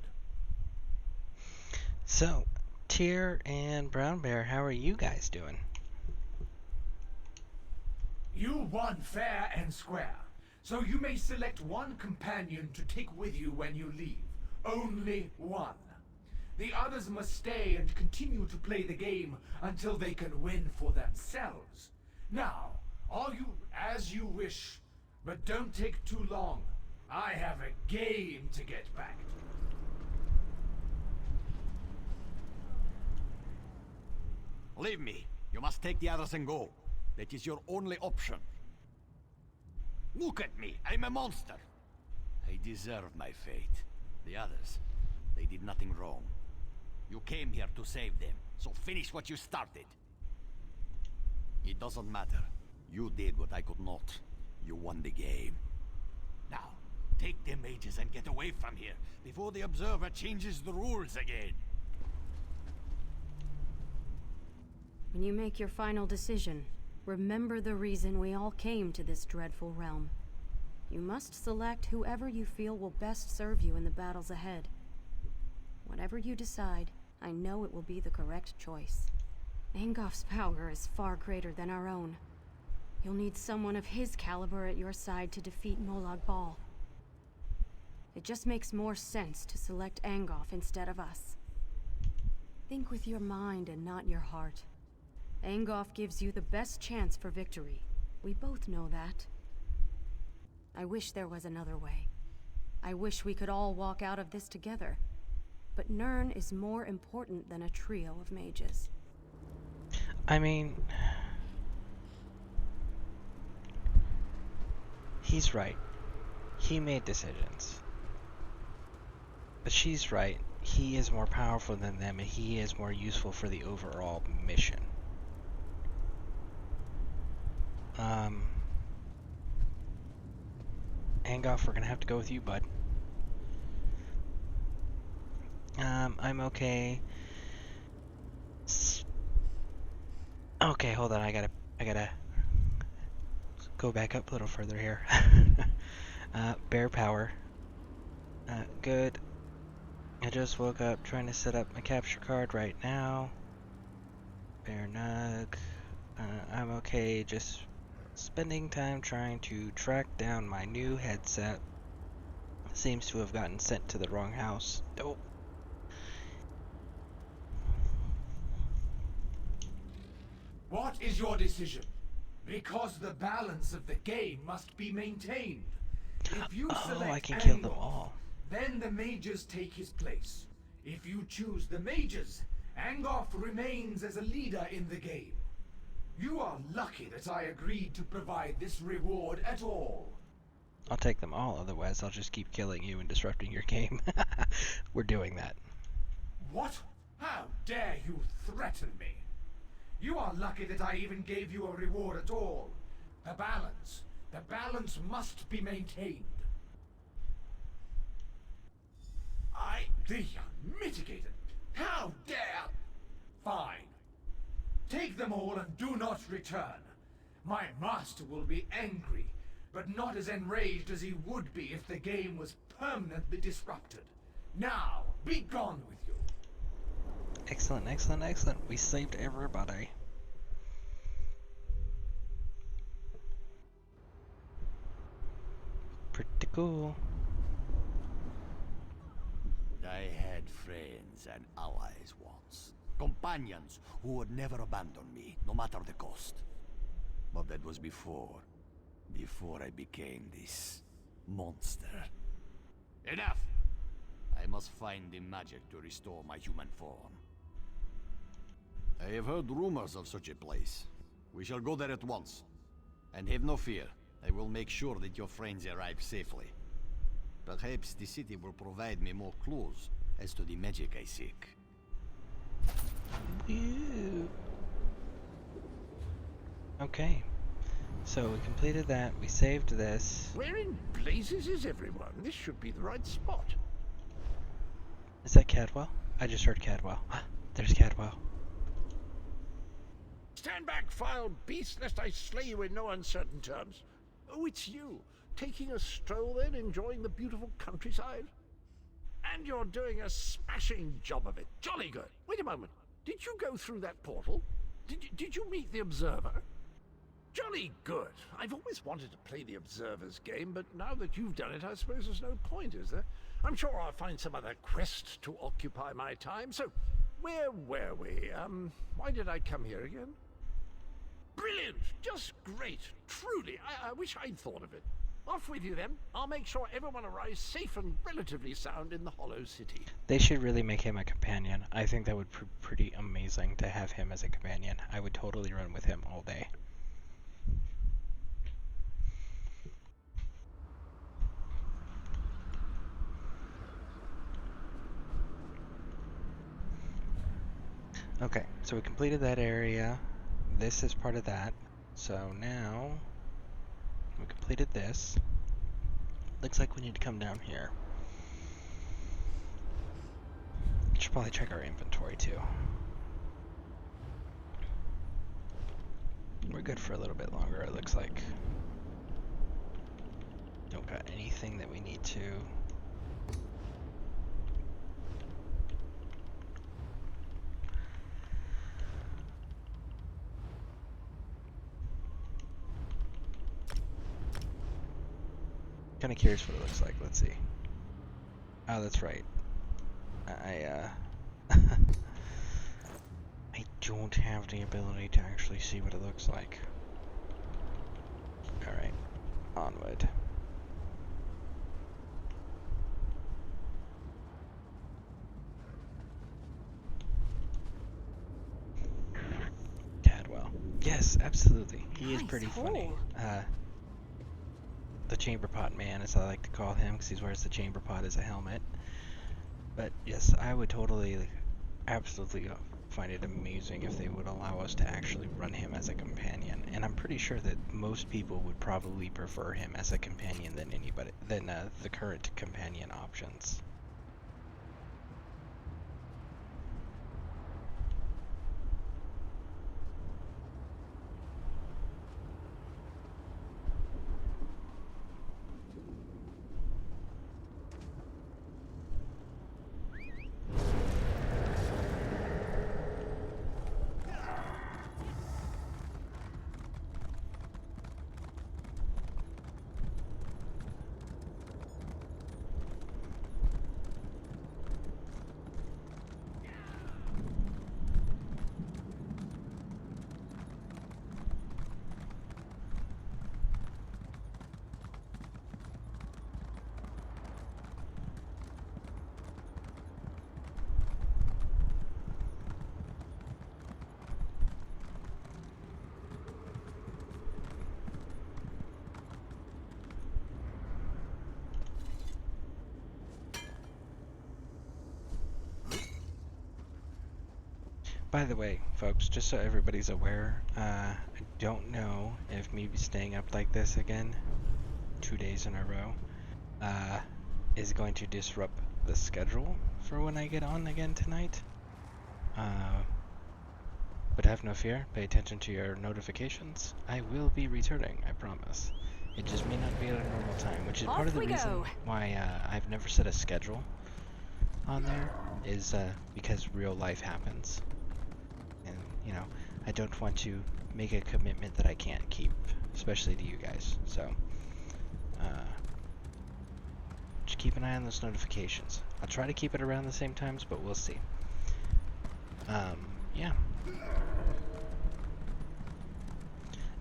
So, Tyr and Brown Bear, how are you guys doing? You won fair and square. So you may select one companion to take with you when you leave. Only one. The others must stay and continue to play the game until they can win for themselves. Now, all you as you wish, but don't take too long. I have a game to get back to. Leave me. You must take the others and go. That is your only option. Look at me. I'm a monster. I deserve my fate. The others, they did nothing wrong. You came here to save them, so finish what you started. It doesn't matter. You did what I could not. You won the game. Now, take the mages and get away from here before the Observer changes the rules again. When you make your final decision, remember the reason we all came to this dreadful realm. You must select whoever you feel will best serve you in the battles ahead. Whatever you decide, I know it will be the correct choice. Angof's power is far greater than our own. You'll need someone of his caliber at your side to defeat Molag Bal. It just makes more sense to select Angof instead of us. Think with your mind and not your heart. Angof gives you the best chance for victory. We both know that. I wish there was another way. I wish we could all walk out of this together. But Nirn is more important than a trio of mages. I mean, he's right. He made decisions. But she's right. He is more powerful than them, and he is more useful for the overall mission. Angof, we're gonna have to go with you, bud. I'm okay. Okay, hold on. I gotta go back up a little further here. Bear power. Good. I just woke up trying to set up my capture card right now. Bear Nug. I'm okay. Just spending time trying to track down my new headset. Seems to have gotten sent to the wrong house. Dope. What is your decision? Because the balance of the game must be maintained. If you select I can kill them Angof, all. then the mages take his place. If you choose the mages, Angof remains as a leader in the game. You are lucky that I agreed to provide this reward at all. I'll take them all, otherwise I'll just keep killing you and disrupting your game. We're doing that. What? How dare you threaten me? You are lucky that I even gave you a reward at all. The balance must be maintained. The unmitigated. How dare! Fine. Take them all and do not return. My master will be angry, but not as enraged as he would be if the game was permanently disrupted. Now, be gone with you. Excellent, excellent, excellent. We saved everybody. Pretty cool. I had friends and allies once. Companions who would never abandon me, no matter the cost. But that was before I became this monster. Enough! I must find the magic to restore my human form. I have heard rumors of such a place. We shall go there at once. And have no fear, I will make sure that your friends arrive safely. Perhaps the city will provide me more clues as to the magic I seek. Woo. Okay. So we completed that, we saved this. Where in blazes is everyone? This should be the right spot. Is that Cadwell? I just heard Cadwell. There's Cadwell. Stand back, foul beast, lest I slay you in no uncertain terms. Oh, it's you. Taking a stroll then, enjoying the beautiful countryside? And you're doing a smashing job of it. Jolly good. Wait a moment. Did you go through that portal? Did you meet the Observer? Jolly good. I've always wanted to play the Observer's game, but now that you've done it, I suppose there's no point, is there? I'm sure I'll find some other quest to occupy my time. So, where were we? Why did I come here again? Brilliant! Just great. Truly, I wish I'd thought of it. Off with you then. I'll make sure everyone arrives safe and relatively sound in the Hollow City. They should really make him a companion. I think that would be pretty amazing to have him as a companion. I would totally run with him all day. Okay, so we completed that area. This is part of that. So now we completed this. Looks like we need to come down here. Should probably check our inventory too. We're good for a little bit longer, it looks like. Don't got anything that we need to. Kind of curious what it looks like. Let's see. Oh, that's right. I don't have the ability to actually see what it looks like. Alright, onward. Cadwell. Yes, absolutely. He is pretty funny. The chamber pot man, as I like to call him, because he wears the chamber pot as a helmet. But yes, I would totally, absolutely find it amazing if they would allow us to actually run him as a companion. And I'm pretty sure that most people would probably prefer him as a companion than the current companion options. By the way, folks, just so everybody's aware, I don't know if me staying up like this again, 2 days in a row, is going to disrupt the schedule for when I get on again tonight. But have no fear, pay attention to your notifications. I will be returning, I promise. It just may not be at a normal time, which is part of the reason why I've never set a schedule on there, is because real life happens. And, you know, I don't want to make a commitment that I can't keep, especially to you guys. So, just keep an eye on those notifications. I'll try to keep it around the same times, but we'll see. Yeah.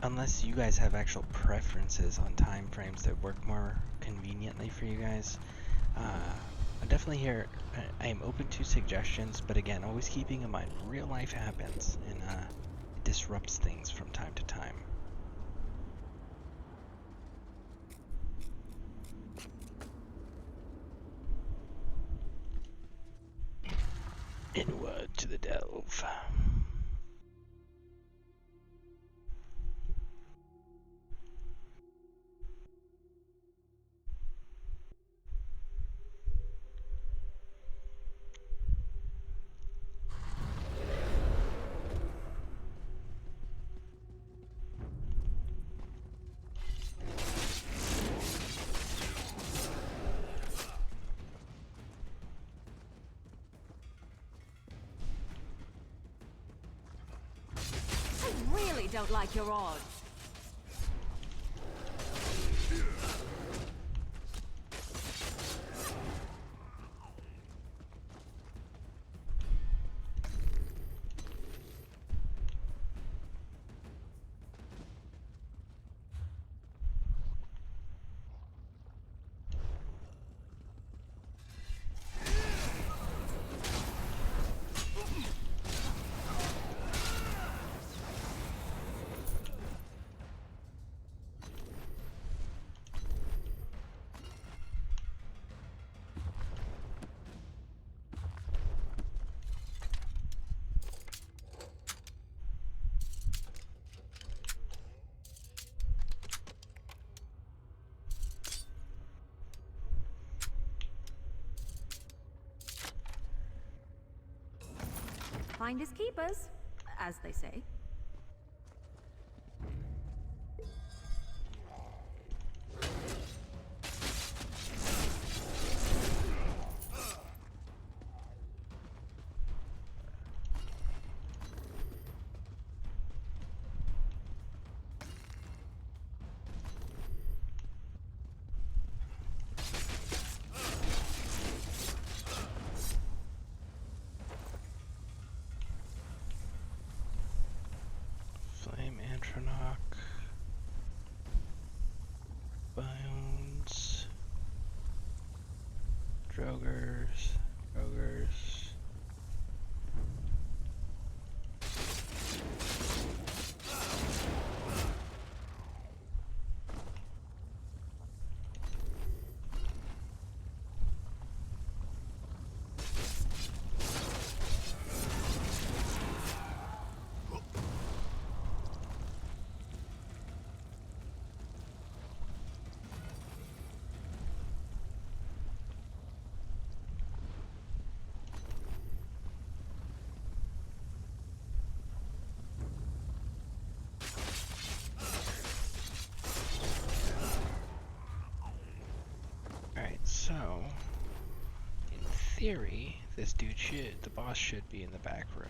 Unless you guys have actual preferences on time frames that work more conveniently for you guys, I'm definitely here. I am open to suggestions, but again, always keeping in mind real life happens and it disrupts things from time to time. Inward to the delve. Don't like your odds. Finders keepers, as they say. Atronach. Bounds. Drogers. So, in theory, the boss should be in the back room.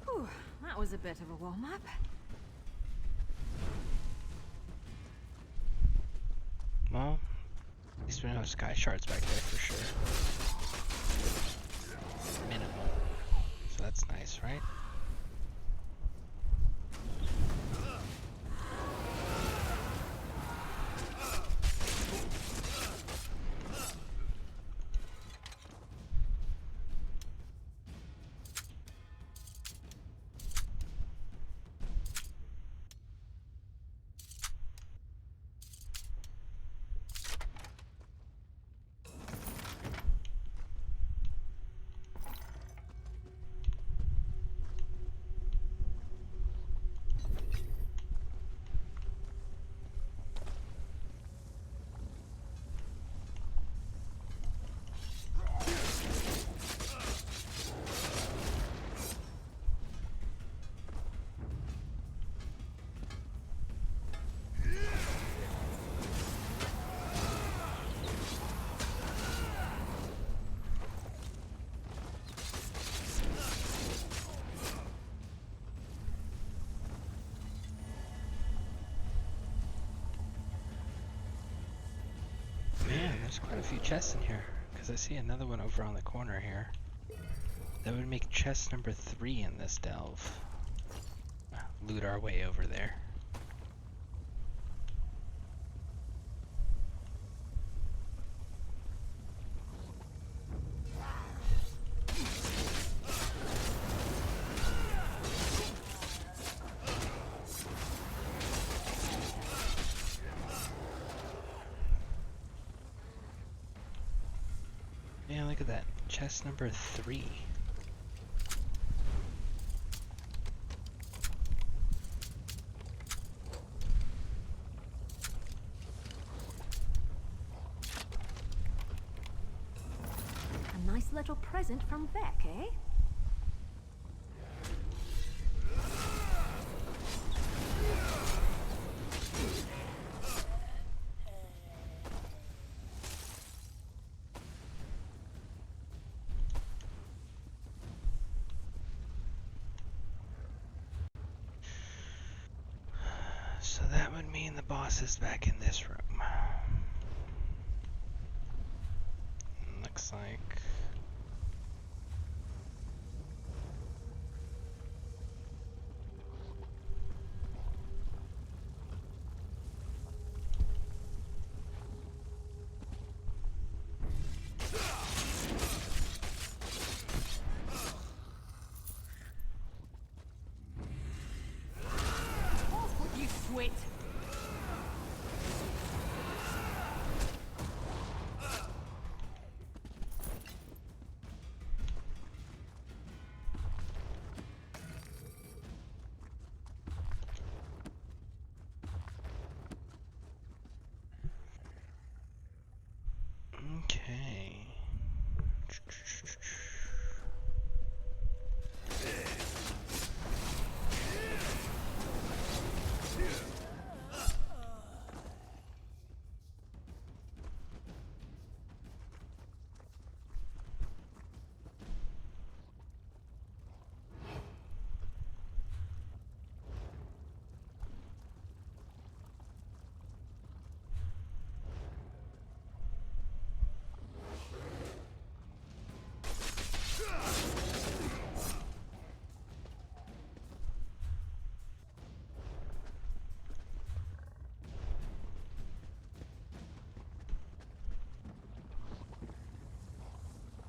Whew, that was a bit of a warm-up. Well, at least we know Sky Shard's back there for sure. Minimal. So that's nice, right? There's quite a few chests in here, because I see another one over on the corner here. That would make chest number 3 in this delve. Loot our way over there. Yeah, look at that. Chest number 3. A nice little present from Vec, eh? So that would mean the boss is back in this room. Looks like... You quit. Okay.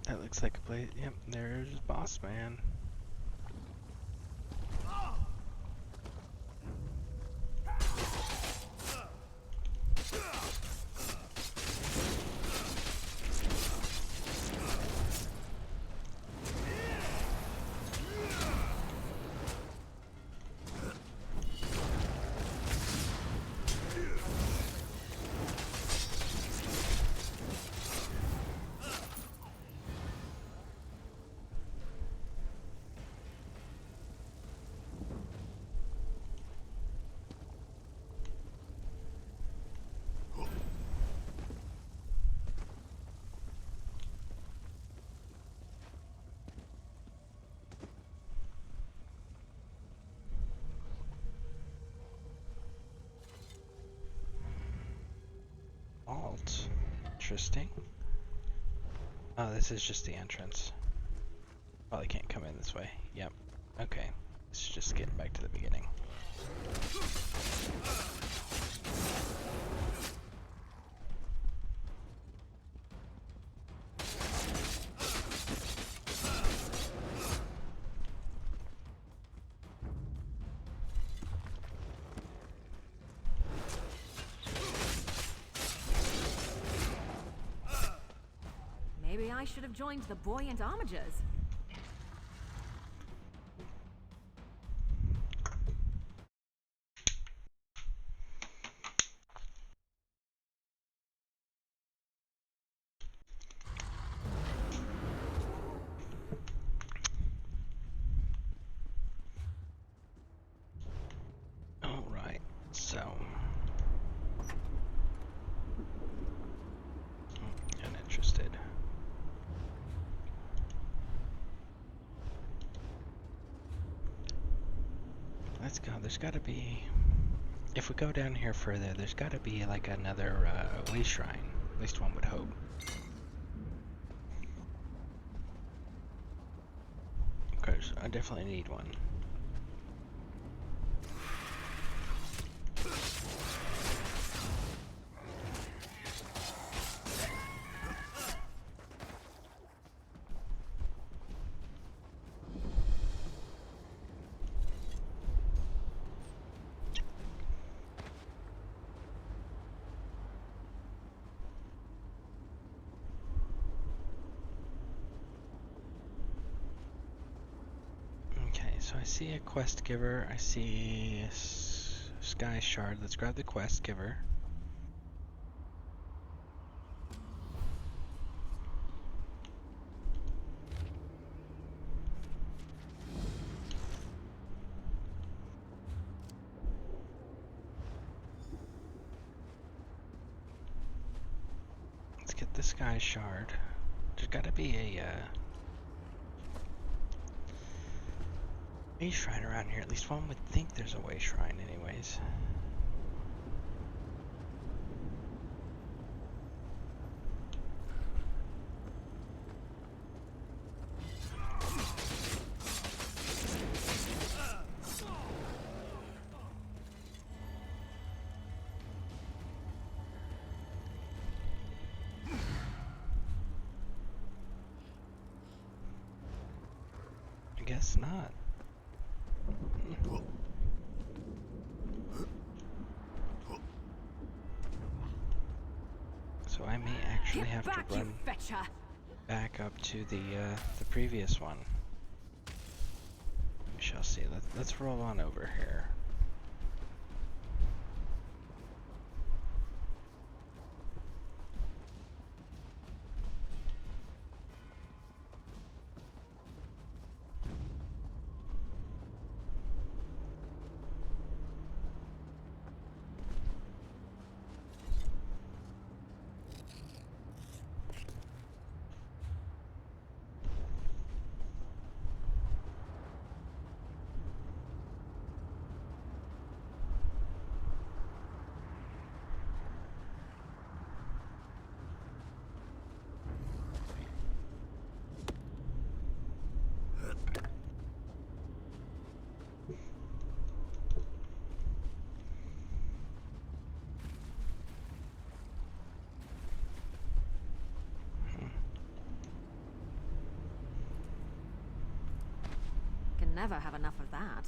That looks like a place. Yep, there's Boss Man. Alt. Interesting. Oh, this is just the entrance. Probably can't come in this way. Yep. Okay. Let's just get back to the beginning. Maybe I should have joined the Buoyant Armigers. Alright, so... uninterested. Let's go. There's got to be... If we go down here further, there's got to be like another way shrine. At least one would hope. Because I definitely need one. So I see a quest giver, I see a sky shard. Let's grab the quest giver. Let's get the sky shard. There's gotta be a way shrine around here. At least one would think there's a way shrine anyways. I guess not. So I may actually have to run back up to the previous one. We shall see. Let's roll on over here. never have enough of that.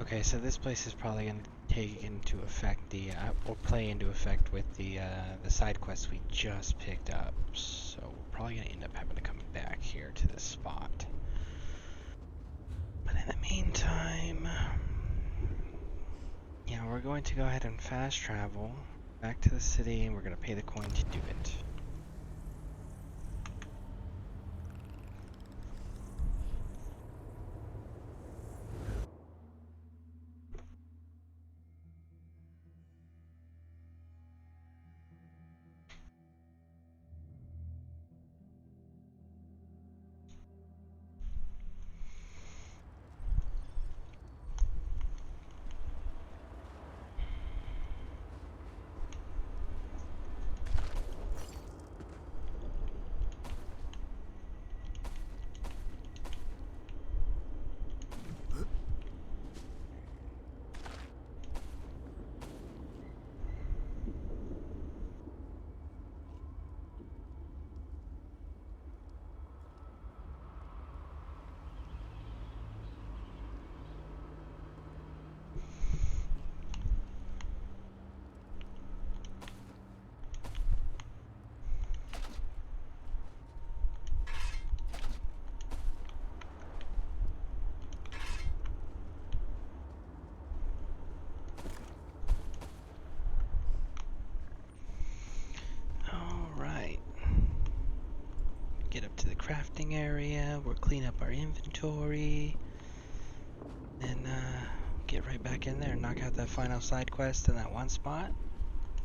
Okay, so this place is probably going to take into effect the, or play into effect with the side quests we just picked up. So we're probably going to end up having to come back here to this spot. But in the meantime, yeah, we're going to go ahead and fast travel back to the city, and we're going to pay the coin to do it. Crafting area, we'll clean up our inventory, and get right back in there and knock out that final side quest in that one spot,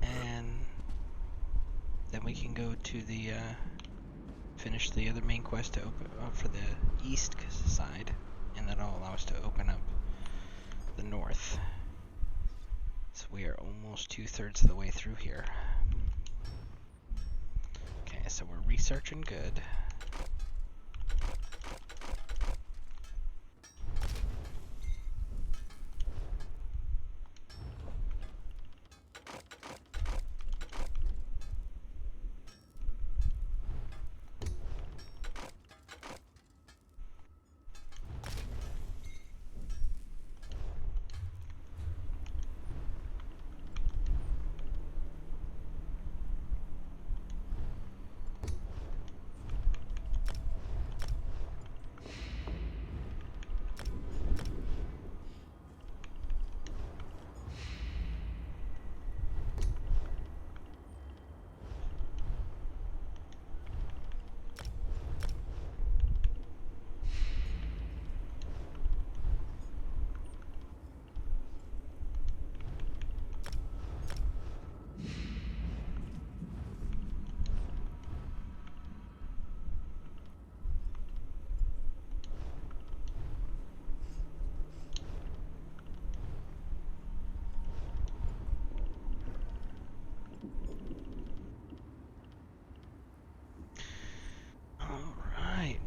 and then we can go to the finish the other main quest to open for the east side, and that'll allow us to open up the north. So we are almost 2/3 of the way through here. Okay, so we're researching good.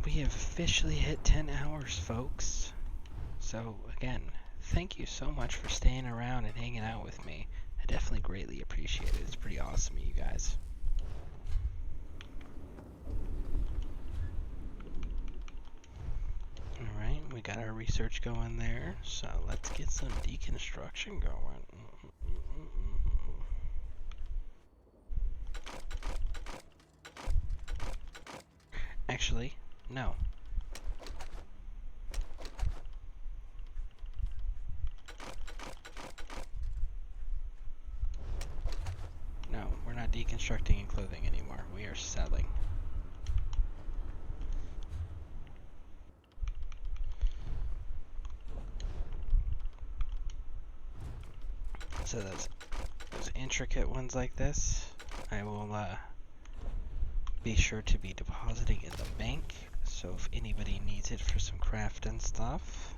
We have officially hit 10 hours, folks. So, again, thank you so much for staying around and hanging out with me. I definitely greatly appreciate it. It's pretty awesome, you guys. Alright, we got our research going there, so let's get some deconstruction going. Actually, no. not deconstructing and clothing anymore. We are selling. So those intricate ones like this, I will be sure to be depositing in the bank. So if anybody needs it for some craft and stuff,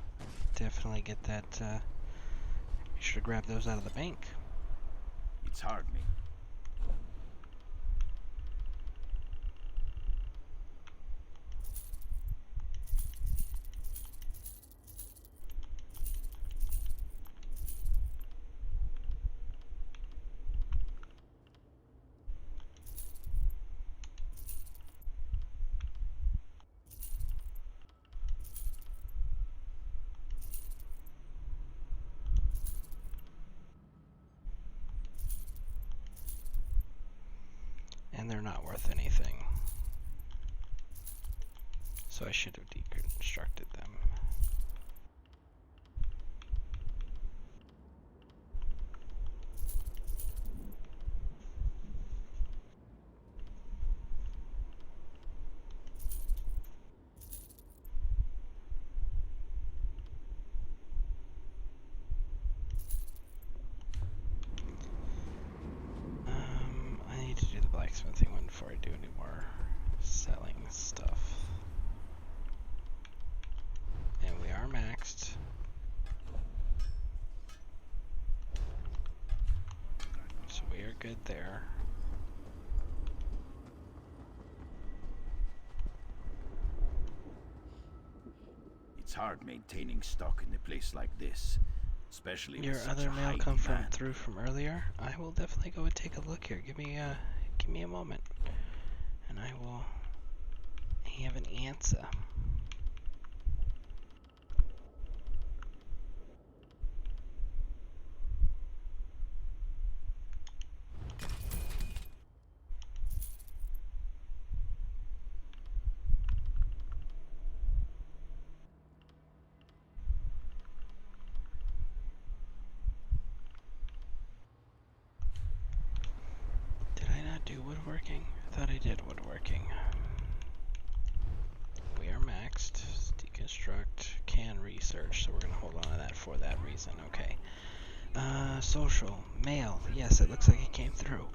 definitely get that. Be sure to grab those out of the bank. It's hard, me. And they're not worth anything. So I should have deconstructed them. I need to do the blacksmithing one before I do any more selling stuff. And we are maxed. So we are good there. It's hard maintaining stock in a place like this, especially Your with such other a mail high come demand. through from earlier. I will definitely go and take a look here. Give me a moment, and I will have an answer. Did I not do woodworking? I thought I did woodworking. We are maxed. Deconstruct, can research, so we're gonna hold on to that for that reason. Okay. Social, mail. Yes, it looks like it came through.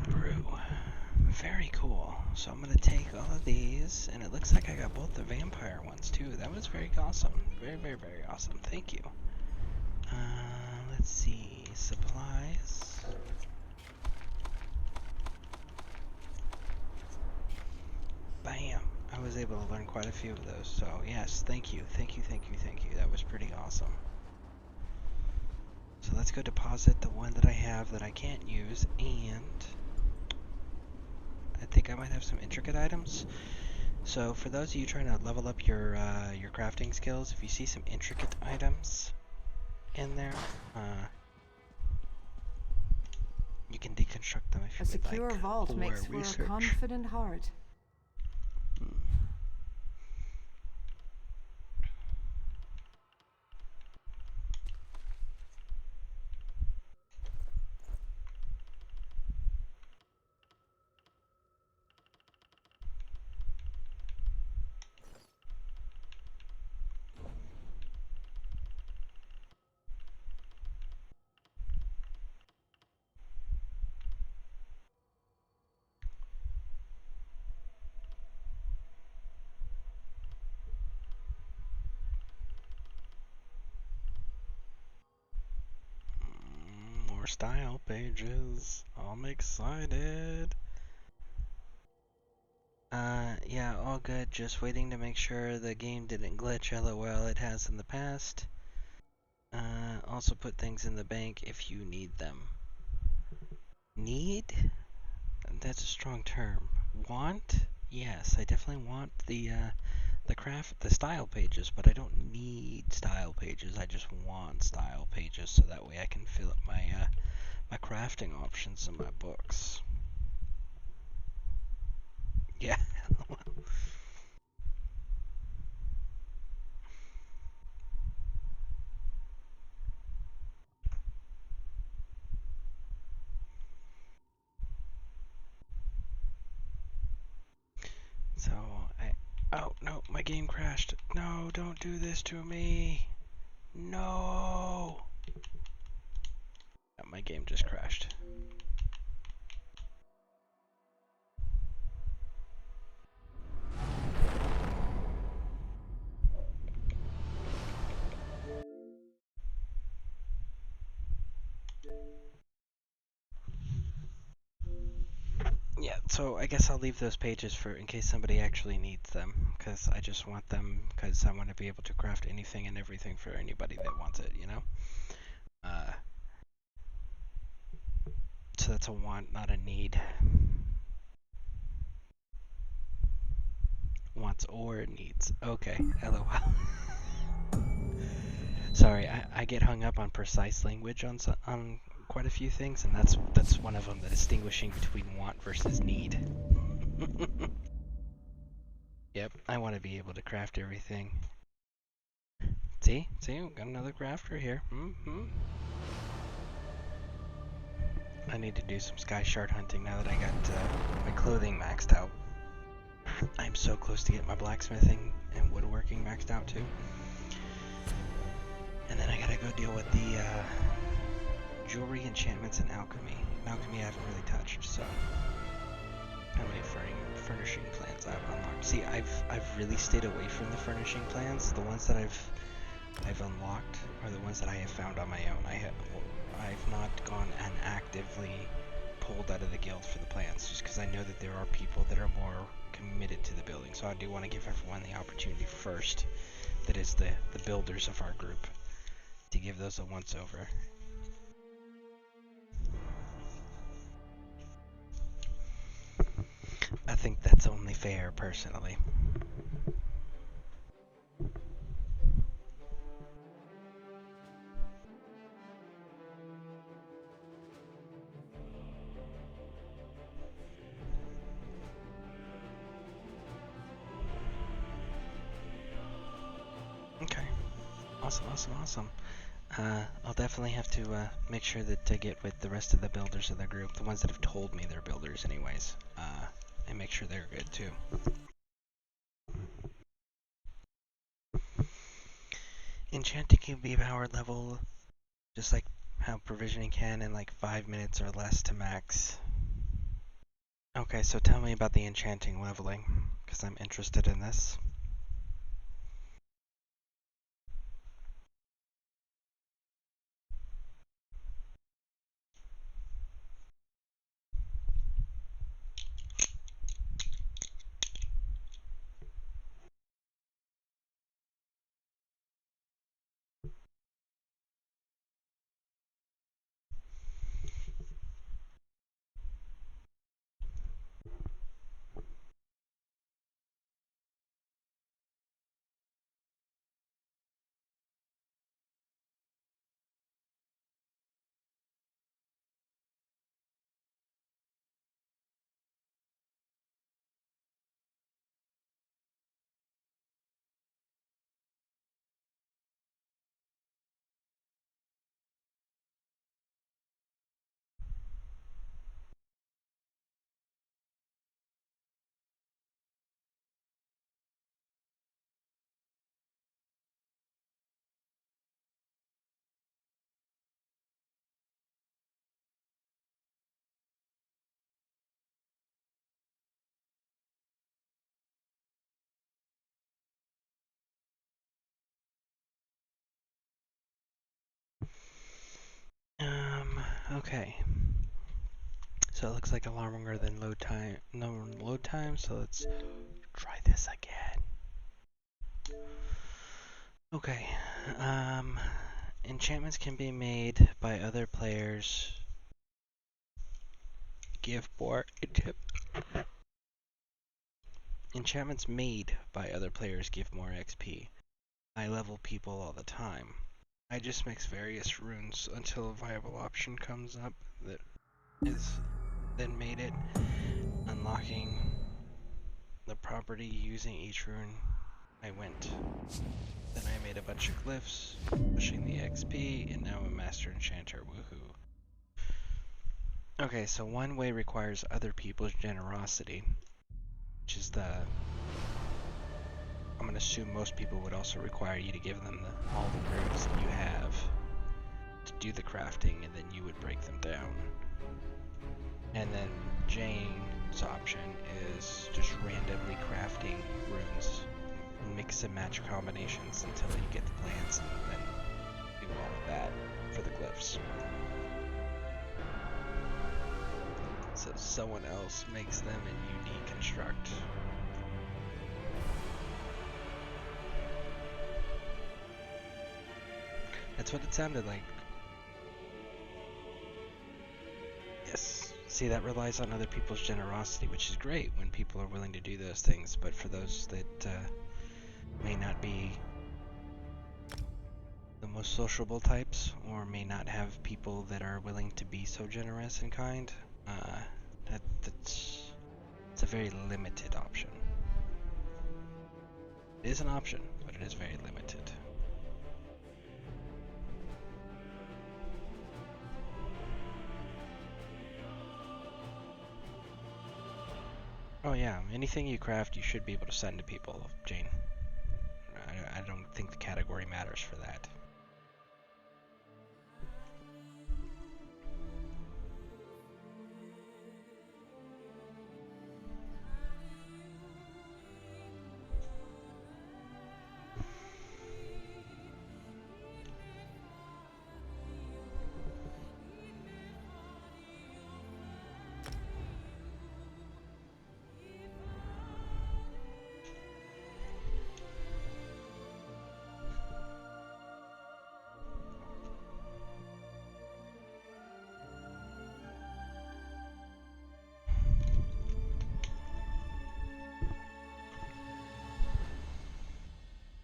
Brew. Very cool. So I'm gonna take all of these, and it looks like I got both the vampire ones too. That was very awesome. Very, very, very awesome. Thank you. Let's see. Supplies. Bam. I was able to learn quite a few of those. So yes, thank you. Thank you, thank you, thank you. That was pretty awesome. So let's go deposit the one that I have that I can't use, and I think I might have some intricate items. So for those of you trying to level up your crafting skills, if you see some intricate items in there, you can deconstruct them if you A secure would like. vault Or makes for research. a confident heart. More style pages. I'm excited. Yeah, all good. Just waiting to make sure the game didn't glitch. LOL, it has in the past. Also put things in the bank if you need them. Need? That's a strong term. Want? Yes, I definitely want the style pages, but I don't need style pages. I just want style pages so that way I can fill up my my crafting options in my books. Yeah. game crashed. No, don't do this to me. No. My game just crashed. Yeah, so I guess I'll leave those pages for in case somebody actually needs them, because I just want them, because I want to be able to craft anything and everything for anybody that wants it, you know? So that's a want, not a need. Wants or needs. Okay, LOL. Sorry, I get hung up on precise language on quite a few things, and that's one of them, the distinguishing between want versus need. Yep, I want to be able to craft everything. See, we've got another crafter here. I need to do some sky shard hunting now that I got my clothing maxed out. I'm so close to get my blacksmithing and woodworking maxed out too. And then I gotta go deal with the jewelry, enchantments, and alchemy. Alchemy I haven't really touched, so how many furnishing plans I've unlocked? See, I've really stayed away from the furnishing plans. The ones that I've unlocked are the ones that I have found on my own. I've not gone and actively pulled out of the guild for the plans, just because I know that there are people that are more committed to the building. So I do want to give everyone the opportunity first, that is the builders of our group, to give those a once over. I think that's only fair, personally. Okay. Awesome. I'll definitely have to make sure that I get with the rest of the builders of the group, the ones that have told me they're builders anyways, and make sure they're good too. Enchanting can be powered level, just like how provisioning can, in like 5 minutes or less to max. Okay, so tell me about the enchanting leveling, because I'm interested in this. Okay. So it looks like a lot longer than load time, so let's try this again. Okay. Enchantments can be made by other players. Give more enchantments made by other players give more XP. I level people all the time. I just mix various runes until a viable option comes up that is then made it, unlocking the property using each rune. I went. Then I made a bunch of glyphs, pushing the XP, and now I'm a master enchanter. Woohoo. Okay, so one way requires other people's generosity, which is the I'm gonna assume most people would also require you to give them all the runes that you have to do the crafting, and then you would break them down. And then Jane's option is just randomly crafting runes, mix and match combinations until you get the plants, and then do all of that for the glyphs. So someone else makes them and you deconstruct. That's what it sounded like. Yes. See, that relies on other people's generosity, which is great when people are willing to do those things, but for those that may not be the most sociable types, or may not have people that are willing to be so generous and kind, it's a very limited option. It is an option, but it is very limited. Oh yeah, anything you craft you should be able to send to people, Jane. I don't think the category matters for that.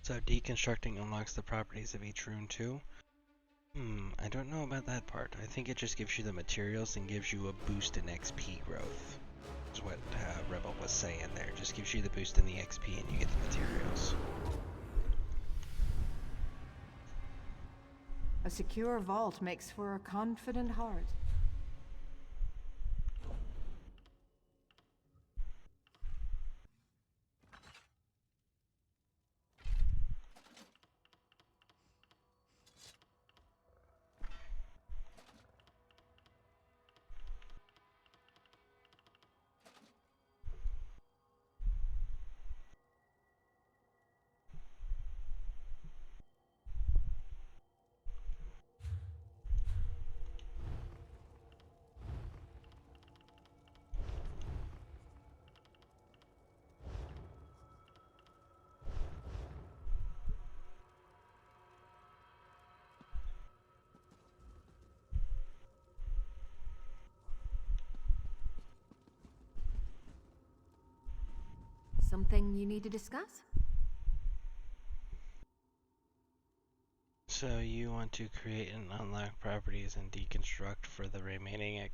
So deconstructing unlocks the properties of each rune too? I don't know about that part. I think it just gives you the materials and gives you a boost in XP growth. Is what Rebel was saying there. Just gives you the boost in the XP and you get the materials. A secure vault makes for a confident heart. Something you need to discuss? So you want to create and unlock properties and deconstruct for the remaining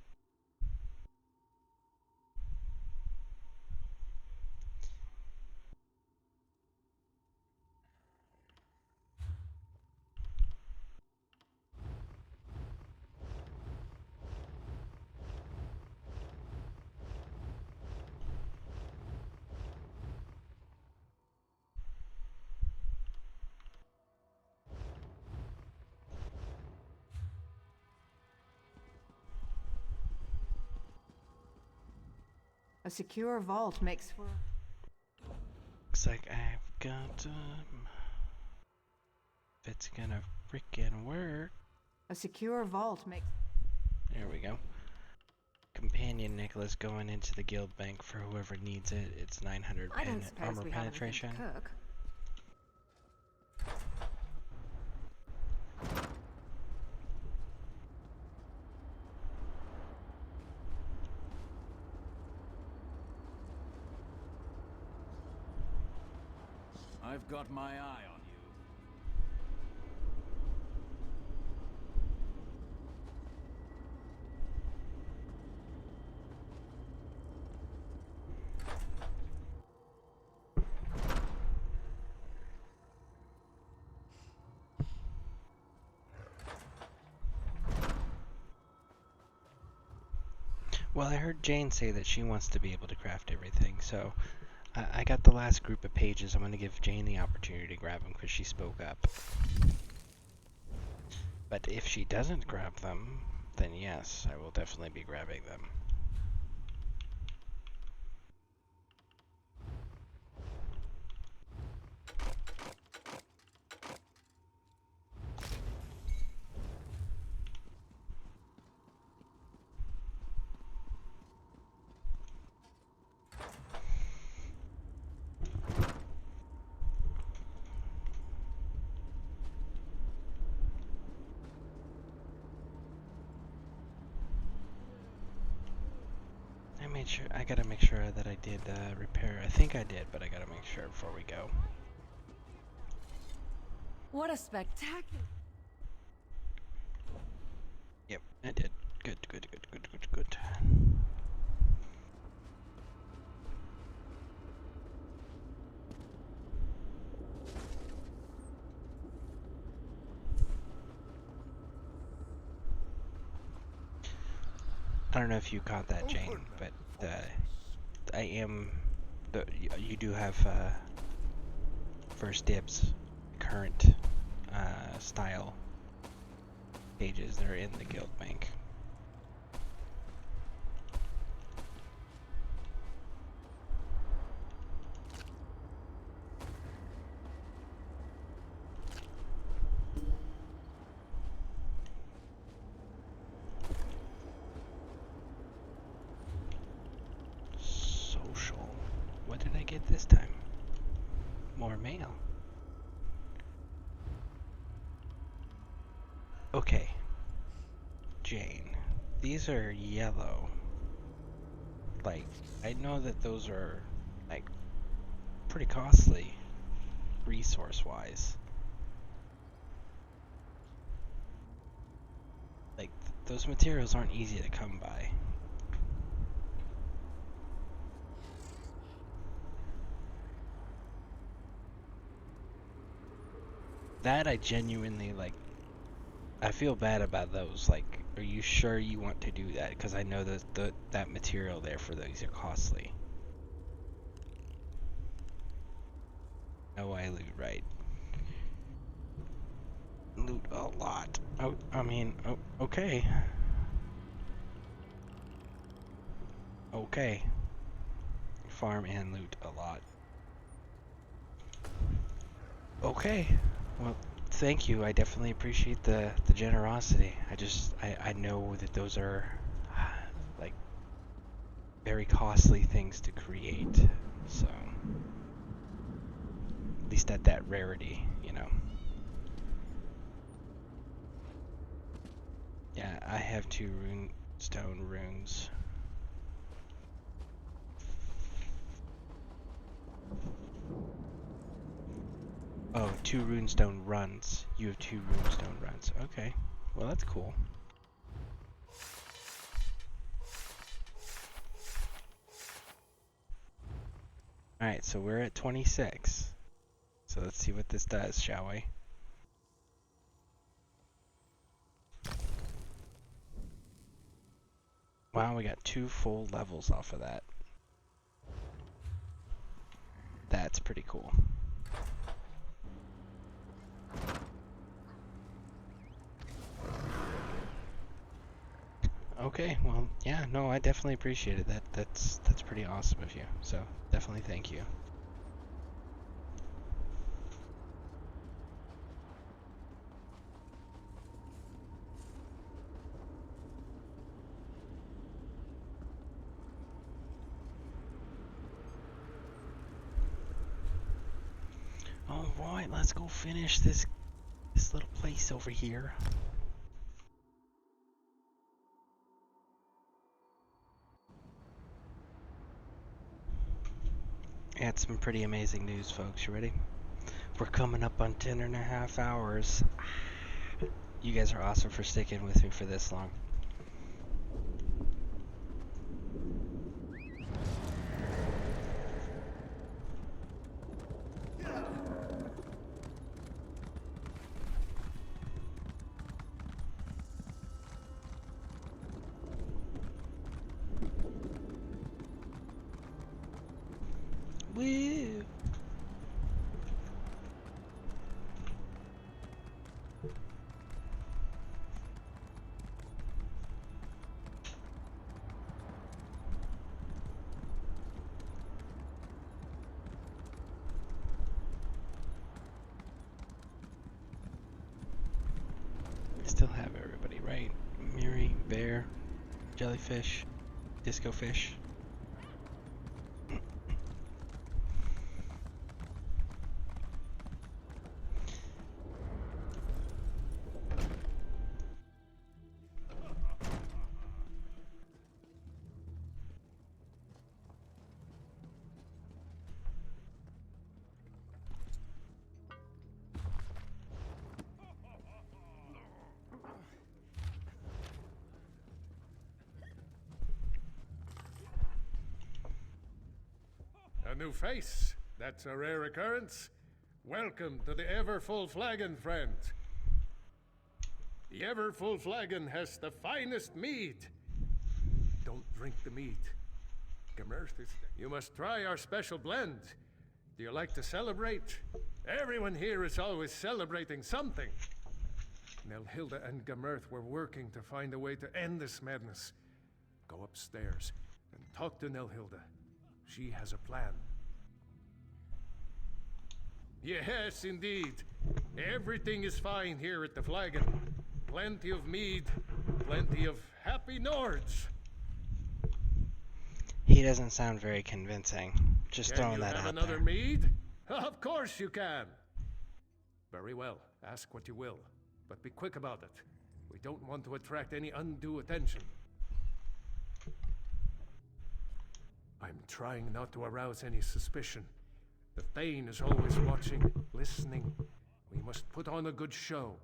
A secure vault makes for... Looks like I've got, if it's gonna frickin' work. A secure vault makes... There we go. Companion necklace going into the guild bank for whoever needs it. It's 900 I don't suppose armor we penetration. have anything to cook. I've got my eye on you. Well, I heard Jane say that she wants to be able to craft everything, so I got the last group of pages. I'm going to give Jane the opportunity to grab them because she spoke up. But if she doesn't grab them, then yes, I will definitely be grabbing them. I gotta make sure that I did repair. I think I did, but I gotta make sure before we go. What a spectacular... Yep, I did. Good. I don't know if you caught that, Jane, but you do have first dibs current style pages that are in the guild bank. What did I get this time? More mail. Okay. Jane, these are yellow. Like, I know that those are, like, pretty costly, resource-wise. Like, those materials aren't easy to come by. That I genuinely, like, I feel bad about those. Like, are you sure you want to do that? Because I know that that material there for those are costly. Oh, I loot, right. Loot a lot. Oh, I mean, oh, okay. Okay. Farm and loot a lot. Okay. Well, thank you. I definitely appreciate the generosity. I know that those are like very costly things to create. So at least at that rarity, you know. Yeah, I have 2 stone runes. Oh, 2 runestone runs. You have 2 runestone runs. Okay. Well, that's cool. Alright, so we're at 26. So let's see what this does, shall we? Wow, we got 2 full levels off of that. That's pretty cool. Okay, well, yeah, no, I definitely appreciate it. That's pretty awesome of you. So, definitely thank you. Alright, let's go finish this little place over here. Had some pretty amazing news, folks. You ready? We're coming up on 10.5 hours. You guys are awesome for sticking with me for this long. Woo! Still have everybody, right? Miri, bear, jellyfish, disco fish. A new face. That's a rare occurrence. Welcome to the Everfull Flagon, friend. The Everfull Flagon has the finest mead. Don't drink the mead. Gemurth is... You must try our special blend. Do you like to celebrate? Everyone here is always celebrating something. Nelhilda and Gemurth were working to find a way to end this madness. Go upstairs and talk to Nelhilda. She has a plan. Yes, indeed. Everything is fine here at the Flagon. Plenty of mead, plenty of happy Nords. He doesn't sound very convincing. Just throwing that out there. Can you have another mead? Of course you can. Very well. Ask what you will. But be quick about it. We don't want to attract any undue attention. I'm trying not to arouse any suspicion. The Thane is always watching, listening. We must put on a good show.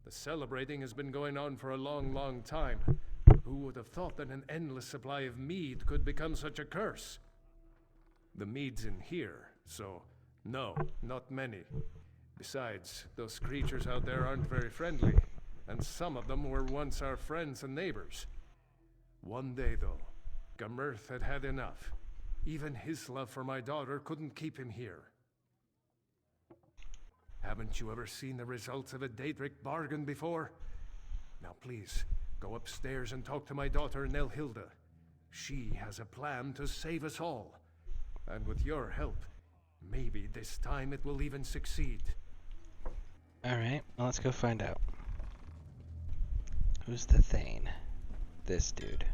The celebrating has been going on for a long, long time. Who would have thought that an endless supply of mead could become such a curse? The mead's in here, so no, not many. Besides, those creatures out there aren't very friendly, and some of them were once our friends and neighbors. One day, though, Gemurth had had enough. Even his love for my daughter couldn't keep him here. Haven't you ever seen the results of a Daedric bargain before? Now please, go upstairs and talk to my daughter Nelhilda. She has a plan to save us all. And with your help, maybe this time it will even succeed. Alright, well, let's go find out. Who's the Thane? This dude.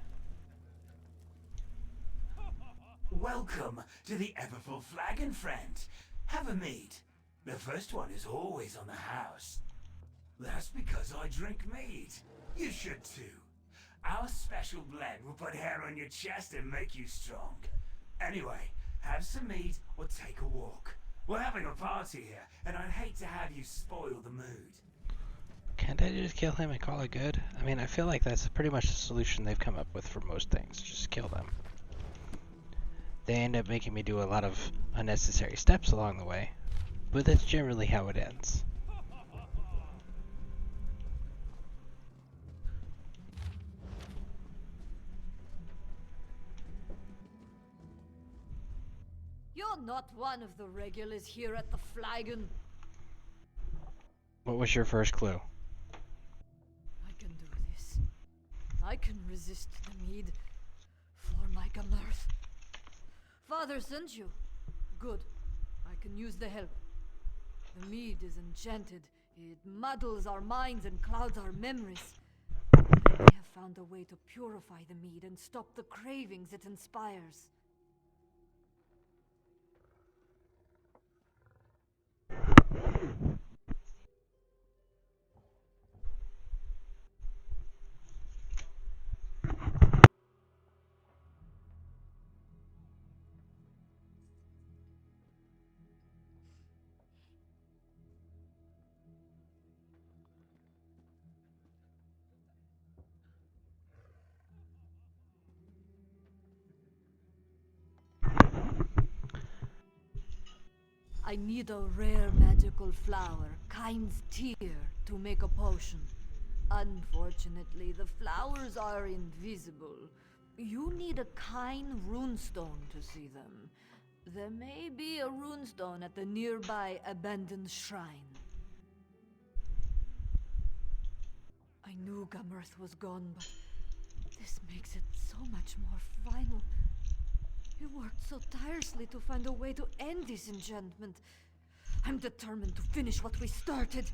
Welcome to the Everfull Flagon, friend. Have a mead. The first one is always on the house. That's because I drink mead. You should too. Our special blend will put hair on your chest and make you strong. Anyway, have some mead or take a walk. We're having a party here, and I'd hate to have you spoil the mood. Can't I just kill him and call it good? I mean, I feel like that's pretty much the solution they've come up with for most things. Just kill them. They end up making me do a lot of unnecessary steps along the way, but that's generally how it ends. You're not one of the regulars here at the Flagon. What was your first clue? I can do this. I can resist the mead for my Gemurth. Father sent you. Good. I can use the help. The mead is enchanted. It muddles our minds and clouds our memories. I have found a way to purify the mead and stop the cravings it inspires. I need a rare magical flower, Kind's Tear, to make a potion. Unfortunately, the flowers are invisible. You need a Kind runestone to see them. There may be a runestone at the nearby abandoned shrine. I knew Gamurth was gone, but this makes it so much more final. We worked so tirelessly to find a way to end this enchantment. I'm determined to finish what we started.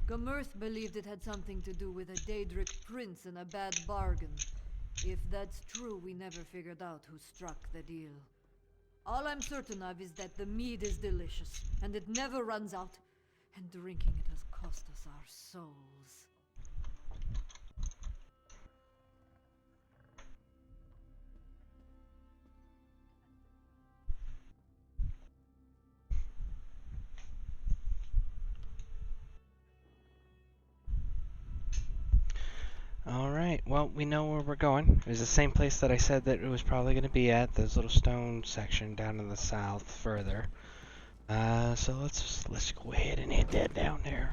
Gamurth believed it had something to do with a Daedric prince and a bad bargain. If that's true, we never figured out who struck the deal. All I'm certain of is that the mead is delicious, and it never runs out, and drinking it has cost us our souls. Alright, well, we know where we're going. It was the same place that I said that it was probably going to be at, this little stone section down in the south further. So let's go ahead and hit that down there.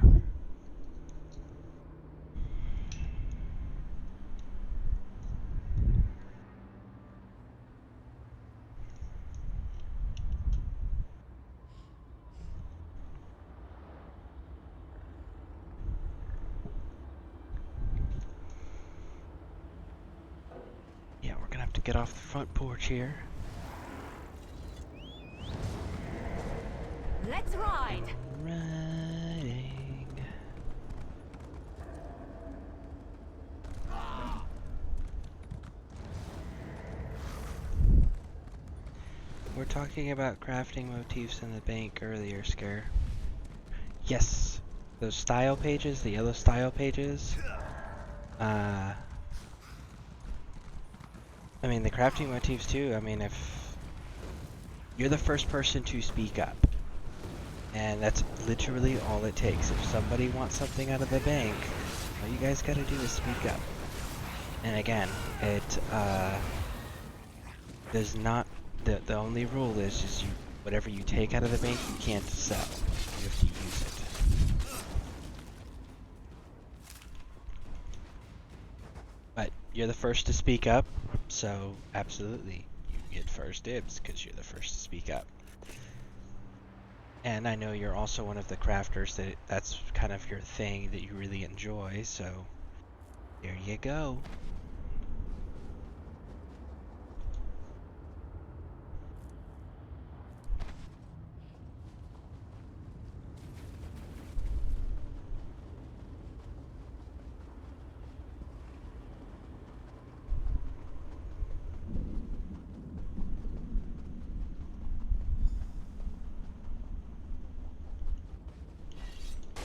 Yeah, we're gonna have to get off the front porch here. Let's ride! Riding. We're talking about crafting motifs in the bank earlier, Scare. Yes, those style pages, the yellow style pages. I mean, the crafting motifs too. I mean, if you're the first person to speak up, and that's literally all it takes. If somebody wants something out of the bank, all you guys gotta do is speak up. And again, it does not. The only rule is just whatever you take out of the bank, you can't sell. You have to use it. But you're the first to speak up, so absolutely, you get first dibs because you're the first to speak up. And I know you're also one of the crafters that's kind of your thing that you really enjoy, so there you go.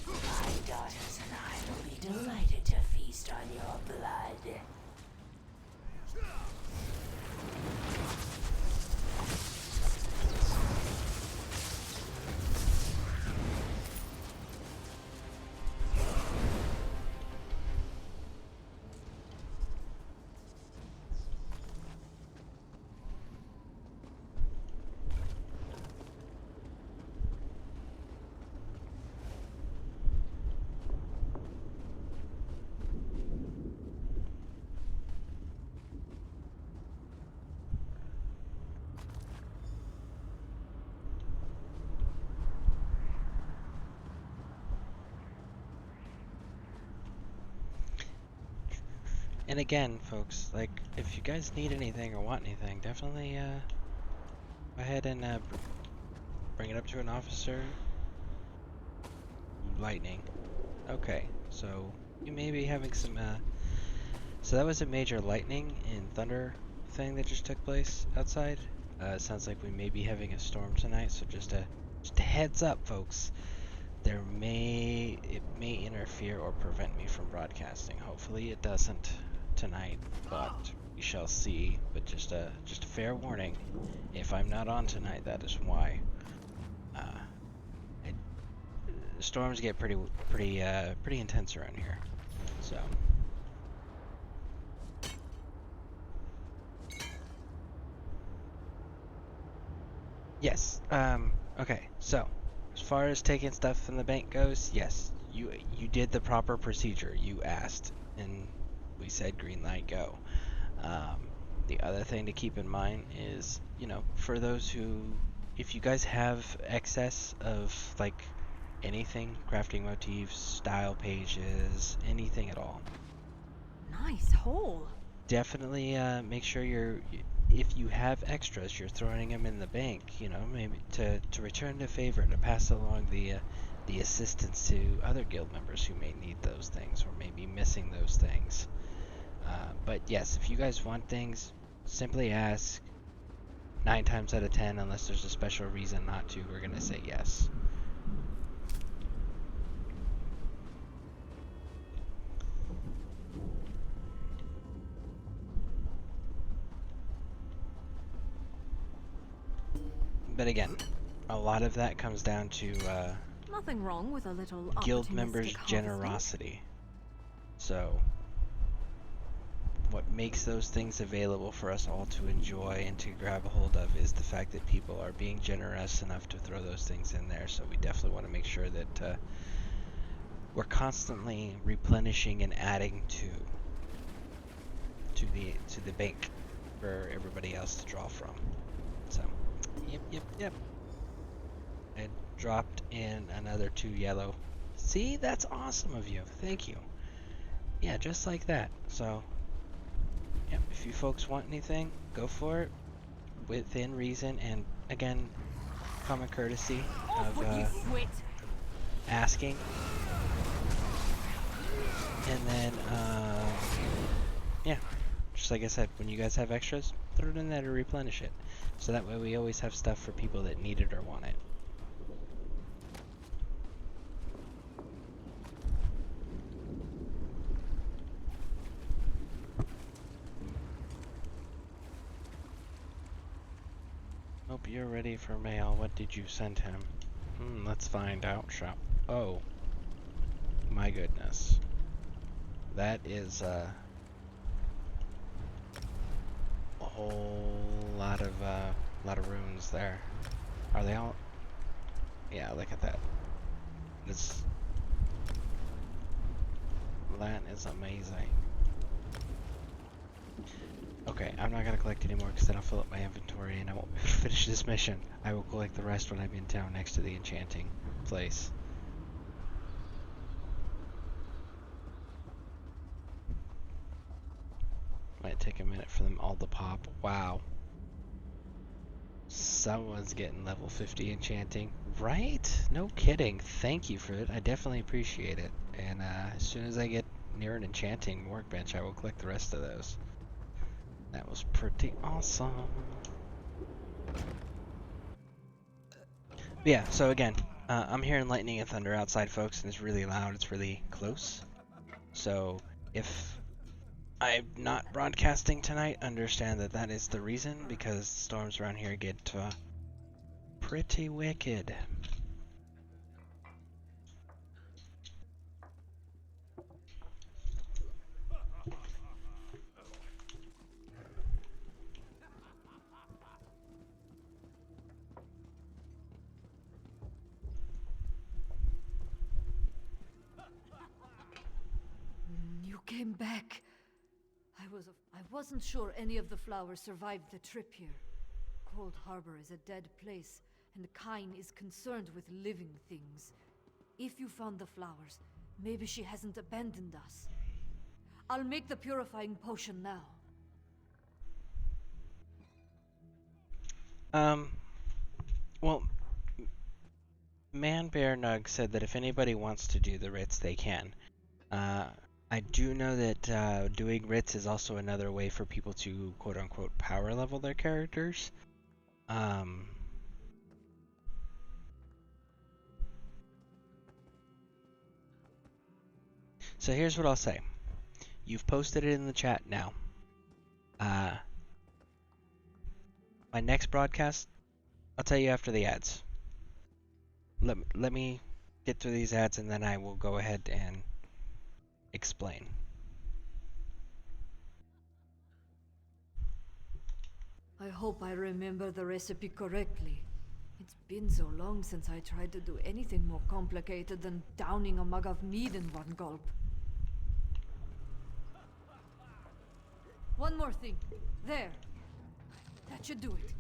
My daughters and I will be delighted to feast on your blood. And again, folks, like, if you guys need anything or want anything, definitely go ahead and bring it up to an officer. Lightning. Okay, so you may be having some so that was a major lightning and thunder thing that just took place outside. It sounds like we may be having a storm tonight, so just a heads up, folks. It may interfere or prevent me from broadcasting. Hopefully it doesn't tonight, but we shall see. But just a fair warning, if I'm not on tonight, that is why. The storms get pretty intense around here, so. Yes. Okay. So, as far as taking stuff from the bank goes, yes, you did the proper procedure. You asked, and we said green light, go. The other thing to keep in mind is, you know, for those who, if you guys have excess of like anything, crafting motifs, style pages, anything at all, Nice hole. definitely make sure if you have extras, you're throwing them in the bank, you know, maybe to return the favor, to pass along the assistance to other guild members who may need those things or may be missing those things. But yes, if you guys want things, simply ask. 9 times out of 10, unless there's a special reason not to, we're going to say yes. But again, a lot of that comes down to Nothing wrong with a little guild opportunistic members' harvesting. generosity. So, what makes those things available for us all to enjoy and to grab a hold of is the fact that people are being generous enough to throw those things in there. So we definitely want to make sure that we're constantly replenishing and adding to the bank for everybody else to draw from. So, yep. I dropped in another 2 yellow. See, that's awesome of you. Thank you. Yeah, just like that. So, yeah, if you folks want anything, go for it within reason, and again, common courtesy of asking. And then, yeah, just like I said, when you guys have extras, throw it in there to replenish it. So that way we always have stuff for people that need it or want it. Hope you're ready for mail. What did you send him? Let's find out, shop. Oh, my goodness. That is a whole lot of runes there. Are they all? Yeah, look at that. That is amazing. Okay, I'm not gonna collect anymore because then I'll fill up my inventory and I won't finish this mission. I will collect the rest when I'm in town next to the enchanting place. Might take a minute for them all to pop. Wow. Someone's getting level 50 enchanting. Right? No kidding. Thank you for it. I definitely appreciate it. And as soon as I get near an enchanting workbench, I will collect the rest of those. That was pretty awesome. But yeah, so again, I'm hearing lightning and thunder outside, folks, and it's really loud. It's really close. So if I'm not broadcasting tonight, understand that that is the reason, because storms around here get pretty wicked. You came back. I wasn't sure any of the flowers survived the trip here. Cold Harbor is a dead place, and Kyne is concerned with living things. If you found the flowers, maybe she hasn't abandoned us. I'll make the purifying potion now. Well, Man Bear Nug said that if anybody wants to do the writs, they can. I do know that doing writs is also another way for people to quote-unquote power level their characters. So here's what I'll say. You've posted it in the chat now. My next broadcast, I'll tell you after the ads. Let me get through these ads and then I will go ahead and explain. I hope I remember the recipe correctly. It's been so long since I tried to do anything more complicated than downing a mug of mead in one gulp. One more thing. There. That should do it.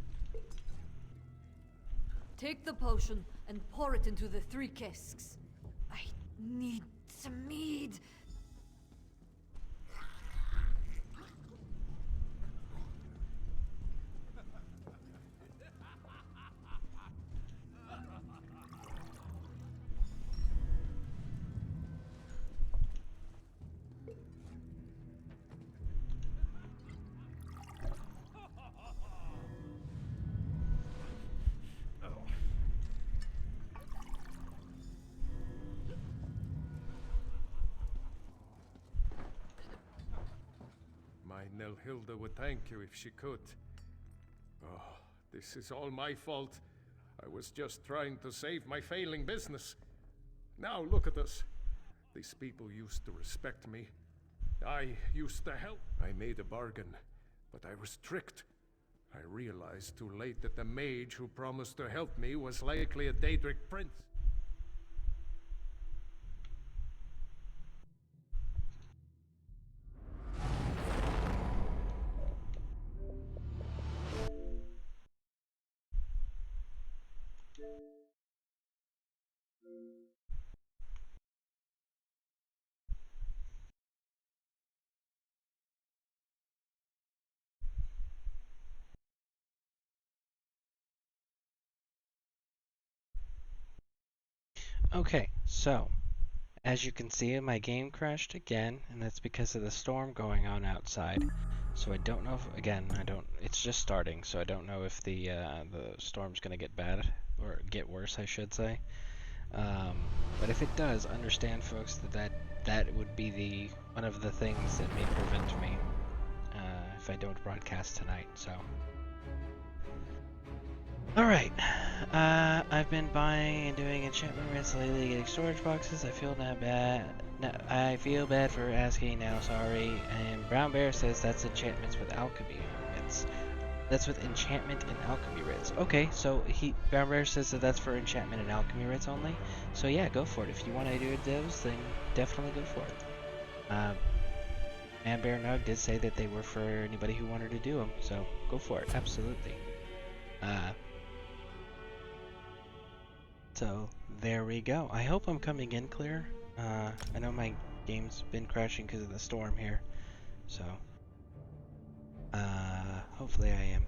Take the potion and pour it into the 3 casks. I need some mead. My Nelhilda would thank you if she could. Oh, this is all my fault. I was just trying to save my failing business. Now look at us. These people used to respect me. I used to help. I made a bargain, but I was tricked. I realized too late that the mage who promised to help me was likely a Daedric prince. Okay, so as you can see, my game crashed again, and that's because of the storm going on outside. So I don't know if, again, it's just starting, so I don't know if the storm's gonna get bad, or get worse, I should say. But if it does, understand, folks, that would be one of the things that may prevent me if I don't broadcast tonight. So, all right, I've been buying and doing enchantment rents lately, getting storage boxes. I feel bad for asking now. Sorry. And Brown Bear says that's enchantments with alchemy. That's with enchantment and alchemy writs. Okay, so Brown Bear says that's for enchantment and alchemy writs only. So yeah, go for it. If you want to do those, then definitely go for it. Man Bear Nug did say that they were for anybody who wanted to do them, so go for it. Absolutely. So there we go. I hope I'm coming in clear. I know my game's been crashing because of the storm here, so hopefully I am.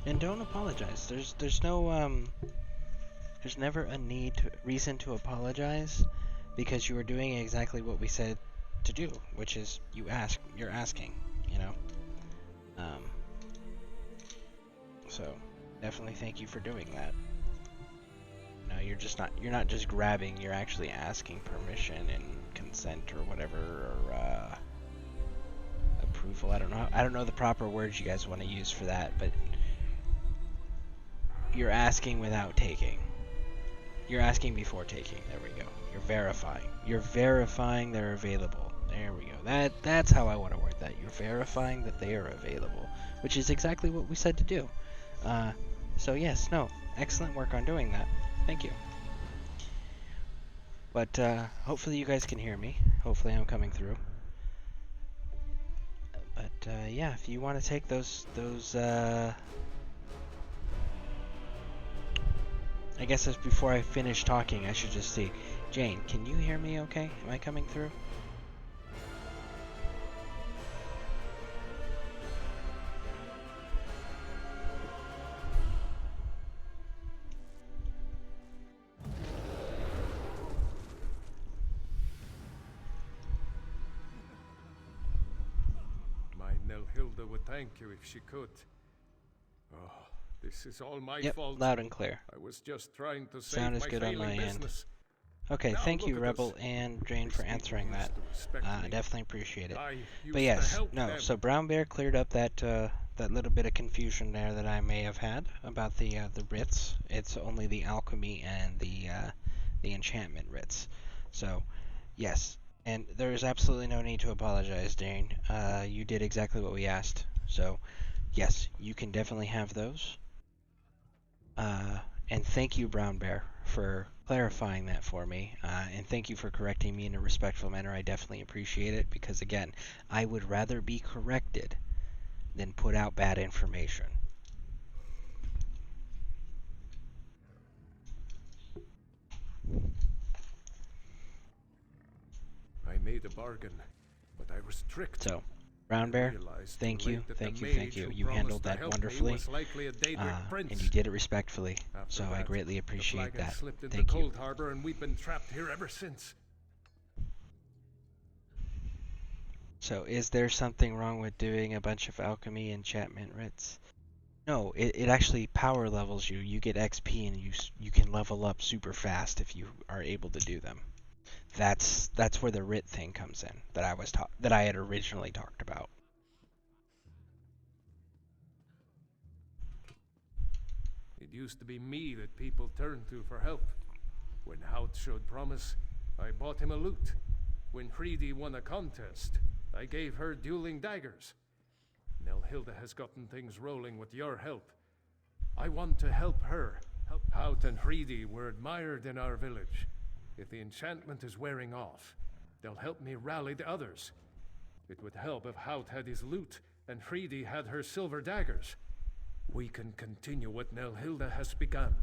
And don't apologize. There's no there's never a reason to apologize, because you are doing exactly what we said to do, which is you're asking, you know. So definitely thank you for doing that. No, you're not just grabbing, you're actually asking permission and consent or whatever, or approval. I don't know the proper words you guys want to use for that, but you're asking without taking. You're asking before taking. There we go. You're verifying. You're verifying they're available. There we go. That's how I want to word that. You're verifying that they are available, which is exactly what we said to do. So yes, no, excellent work on doing that. Thank you. But hopefully you guys can hear me. Hopefully I'm coming through. But yeah, if you want to take those I guess as before I finish talking, I should just see. Jane, can you hear me okay? Am I coming through? My Nelhilda would thank you if she could. Oh, this is all my fault. Loud and clear. I was just trying to Sound save is my good on failing my end. business. Okay, Now thank you, look at Rebel us. and Jane, for answering that. respect I me. definitely appreciate it. I used But to yes, help no. them. So Brown Bear cleared up that that little bit of confusion there that I may have had about the writs. It's only the alchemy and the enchantment writs. So yes, and there is absolutely no need to apologize, Jane. You did exactly what we asked. So yes, you can definitely have those. And thank you, Brown Bear, for clarifying that for me. And thank you for correcting me in a respectful manner. I definitely appreciate it because, again, I would rather be corrected than put out bad information. I made a bargain, but I was tricked. So, Brown Bear, realized thank too you, late that the thank you, mage thank you. who You promised handled to that help me wonderfully, was likely a Daedric prince. and you did it respectfully. After So I that, greatly the appreciate flagon that. slipped into Thank you. Cold Harbor, and we've been trapped here ever since. So, is there something wrong with doing a bunch of alchemy enchantment writs? No, it actually power levels you. You get XP and you can level up super fast if you are able to do them. That's where the writ thing comes in that I had originally talked about. It used to be me that people turned to for help. When Hout showed promise, I bought him a lute. When Freedy won a contest, I gave her dueling daggers. Nelhilda has gotten things rolling with your help. I want to help her. Hout and Freedy were admired in our village. If the enchantment is wearing off, they'll help me rally the others. It would help if Hout had his lute and Freedy had her silver daggers. We can continue what Nelhilda has begun.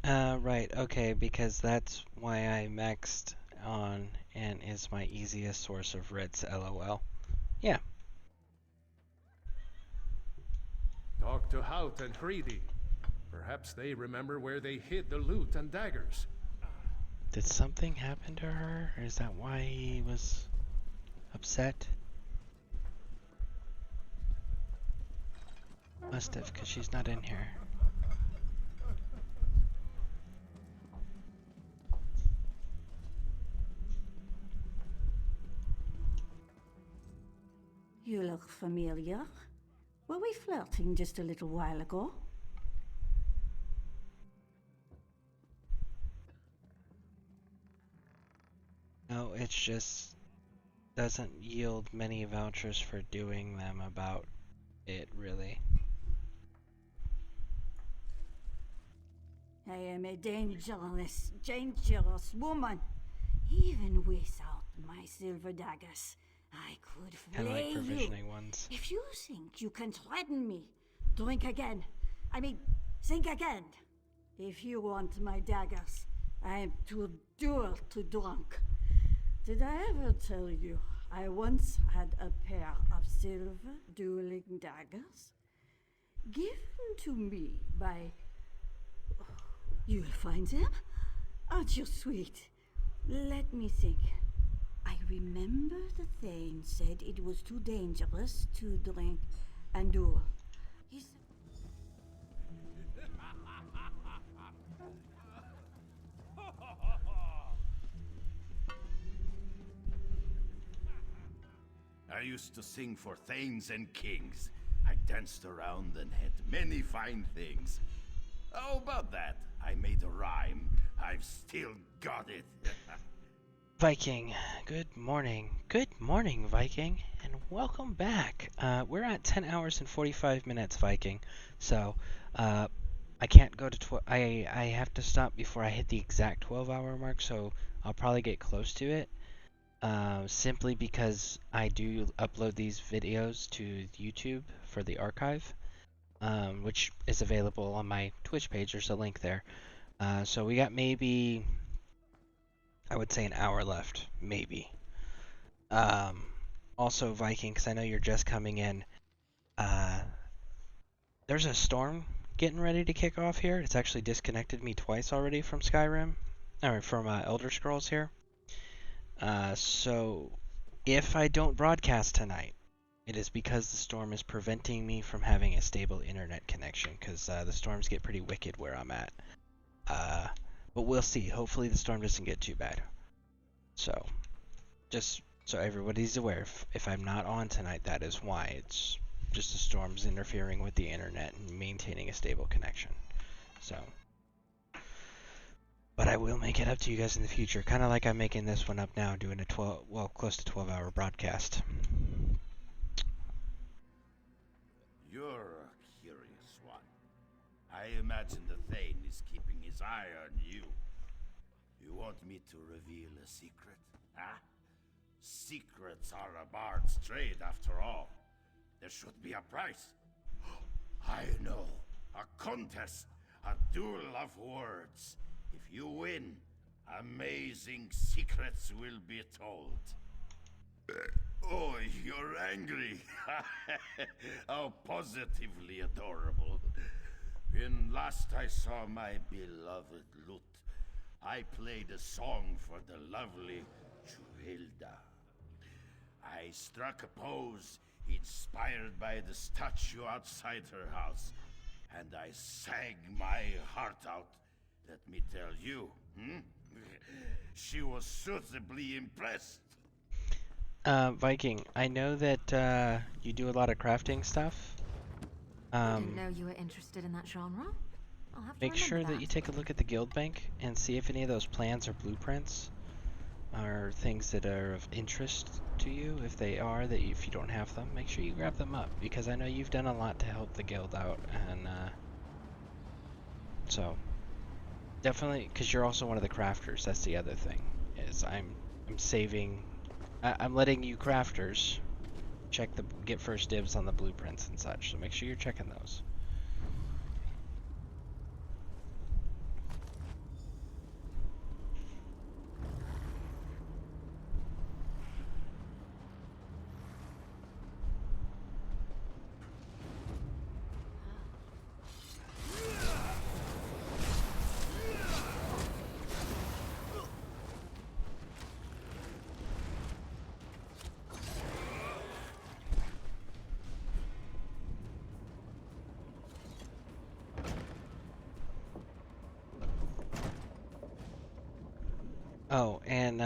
Right, okay, because that's why I maxed on and is my easiest source of writs, lol. Yeah. Talk to Hout and Freedy. Perhaps they remember where they hid the lute and daggers. Did something happen to her? Or is that why he was upset? Must have, because she's not in here. You look familiar. Were we flirting just a little while ago? No, it's just doesn't yield many vouchers for doing them about it, really. I am a dangerous woman. Even without my silver daggers, I could Kinda like flay you. provisioning ones. If you think you can threaten me, drink again. I mean, think again. If you want my daggers, I am too dull to drunk. Did I ever tell you I once had a pair of silver dueling daggers? Given to me by... You'll find them? Aren't you sweet? Let me think. I remember the Thane said it was too dangerous to drink and duel. I used to sing for thanes and kings. I danced around and had many fine things. How about that? I made a rhyme. I've still got it. Viking, good morning. Good morning, Viking, and welcome back. We're at 10 hours and 45 minutes, Viking. So, I can't go to I have to stop before I hit the exact 12-hour mark, so I'll probably get close to it. Simply because I do upload these videos to YouTube for the archive, which is available on my Twitch page. There's a link there. So we got maybe, I would say, an hour left, maybe. Also, Viking, because I know you're just coming in, there's a storm getting ready to kick off here. It's actually disconnected me twice already from Skyrim, or from Elder Scrolls here. So if I don't broadcast tonight, it is because the storm is preventing me from having a stable internet connection, because the storms get pretty wicked where I'm at. But we'll see. Hopefully the storm doesn't get too bad. So, just so everybody's aware, if I'm not on tonight, that is why. It's just the storm's interfering with the internet and maintaining a stable connection. So, but I will make it up to you guys in the future, kind of like I'm making this one up now, doing a close to 12-hour broadcast. You're a curious one. I imagine the Thane is keeping his eye on you. You want me to reveal a secret, huh? Secrets are a bard's trade, after all. There should be a price. I know. A contest. A duel of words. If you win, amazing secrets will be told. Oh, you're angry. How positively adorable. When last I saw my beloved Lut, I played a song for the lovely Juhilda. I struck a pose inspired by the statue outside her house, and I sang my heart out. Let me tell you, she was suitably impressed. Viking, I know that you do a lot of crafting stuff. I didn't know you were interested in that genre. I'll have to Make sure remember that you take a look at the guild bank and see if any of those plans or blueprints are things that are of interest to you. If they are, if you don't have them, make sure you grab them up, because I know you've done a lot to help the guild out, and so definitely, because you're also one of the crafters. That's the other thing, is I'm letting you crafters get first dibs on the blueprints and such, so make sure you're checking those. Oh, and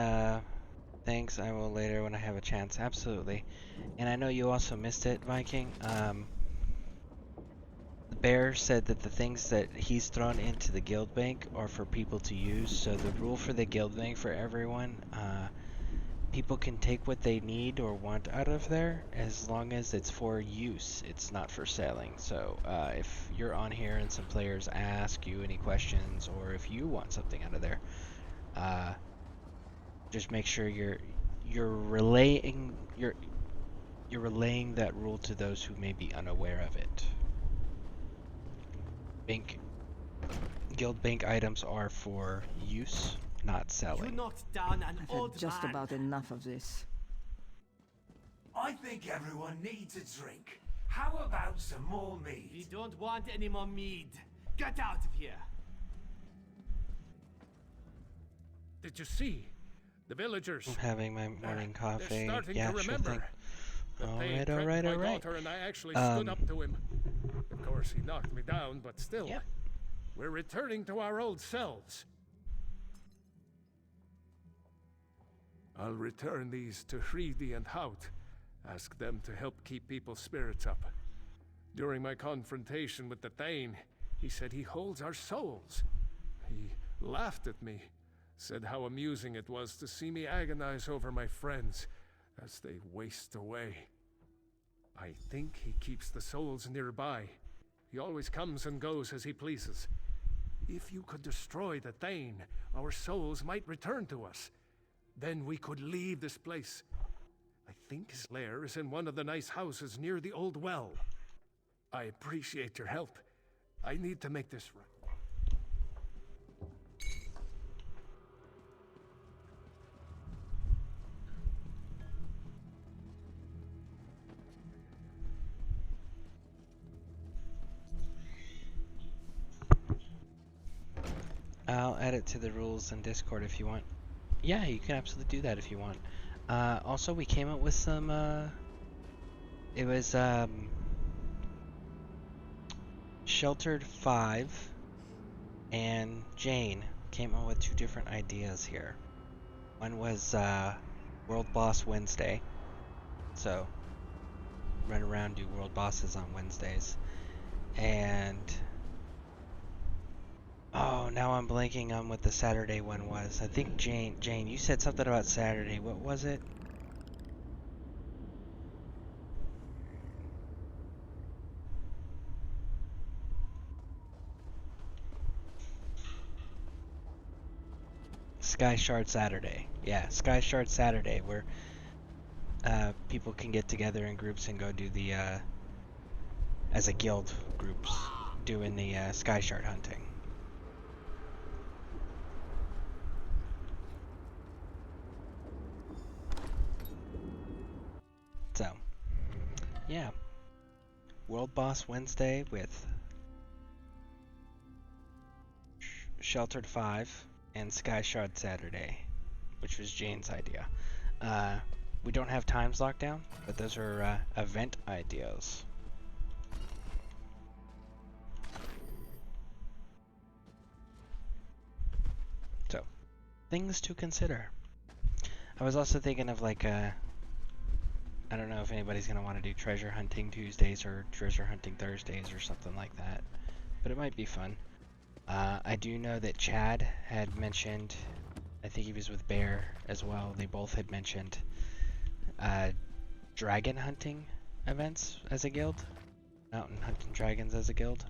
thanks, I will later when I have a chance, absolutely. And I know you also missed it, Viking. The bear said that the things that he's thrown into the guild bank are for people to use, so the rule for the guild bank for everyone, people can take what they need or want out of there, as long as it's for use, it's not for selling. So if you're on here and some players ask you any questions, or if you want something out of there, just make sure you're relaying that rule to those who may be unaware of it. Guild bank items are for use, not selling. You knocked down an I've old had just man. about enough of this. I think everyone needs a drink. How about some more mead? We don't want any more mead. Get out of here. Did you see? The villagers. I'm having my morning coffee. They're starting Yeah, to sure remember. thing. That they Alright, threatened alright, my alright. daughter, and I actually stood up to him. Of course, he knocked me down, but still. Yep. We're returning to our old selves. I'll return these to Hridi and Hout. Ask them to help keep people's spirits up. During my confrontation with the Thane, he said he holds our souls. He laughed at me, said how amusing it was to see me agonize over my friends as they waste away. I think he keeps the souls nearby. He always comes and goes as he pleases. If you could destroy the Thane, our souls might return to us. Then we could leave this place. I think his lair is in one of the nice houses near the old well. I appreciate your help. I need to make this right. I'll add it to the rules in Discord if you want. Yeah, you can absolutely do that if you want. Also, we came up with some, it was, Sheltered 5 and Jane came up with 2 different ideas here. One was World Boss Wednesday. So, run around, do world bosses on Wednesdays. And oh, now I'm blanking on what the Saturday one was. I think Jane, you said something about Saturday. What was it? Sky Shard Saturday. Yeah, Sky Shard Saturday, where people can get together in groups and go do the as a guild groups doing the Sky Shard hunting. So, yeah. World Boss Wednesday with Sheltered 5 and Sky Shard Saturday, which was Jane's idea. We don't have times locked down, but those are event ideas. So, things to consider. I was also thinking of like I don't know if anybody's going to want to do treasure hunting Tuesdays or treasure hunting Thursdays or something like that, but it might be fun. I do know that Chad had mentioned, I think he was with Bear as well, they both had mentioned dragon hunting events as a guild. Mountain hunting dragons as a guild.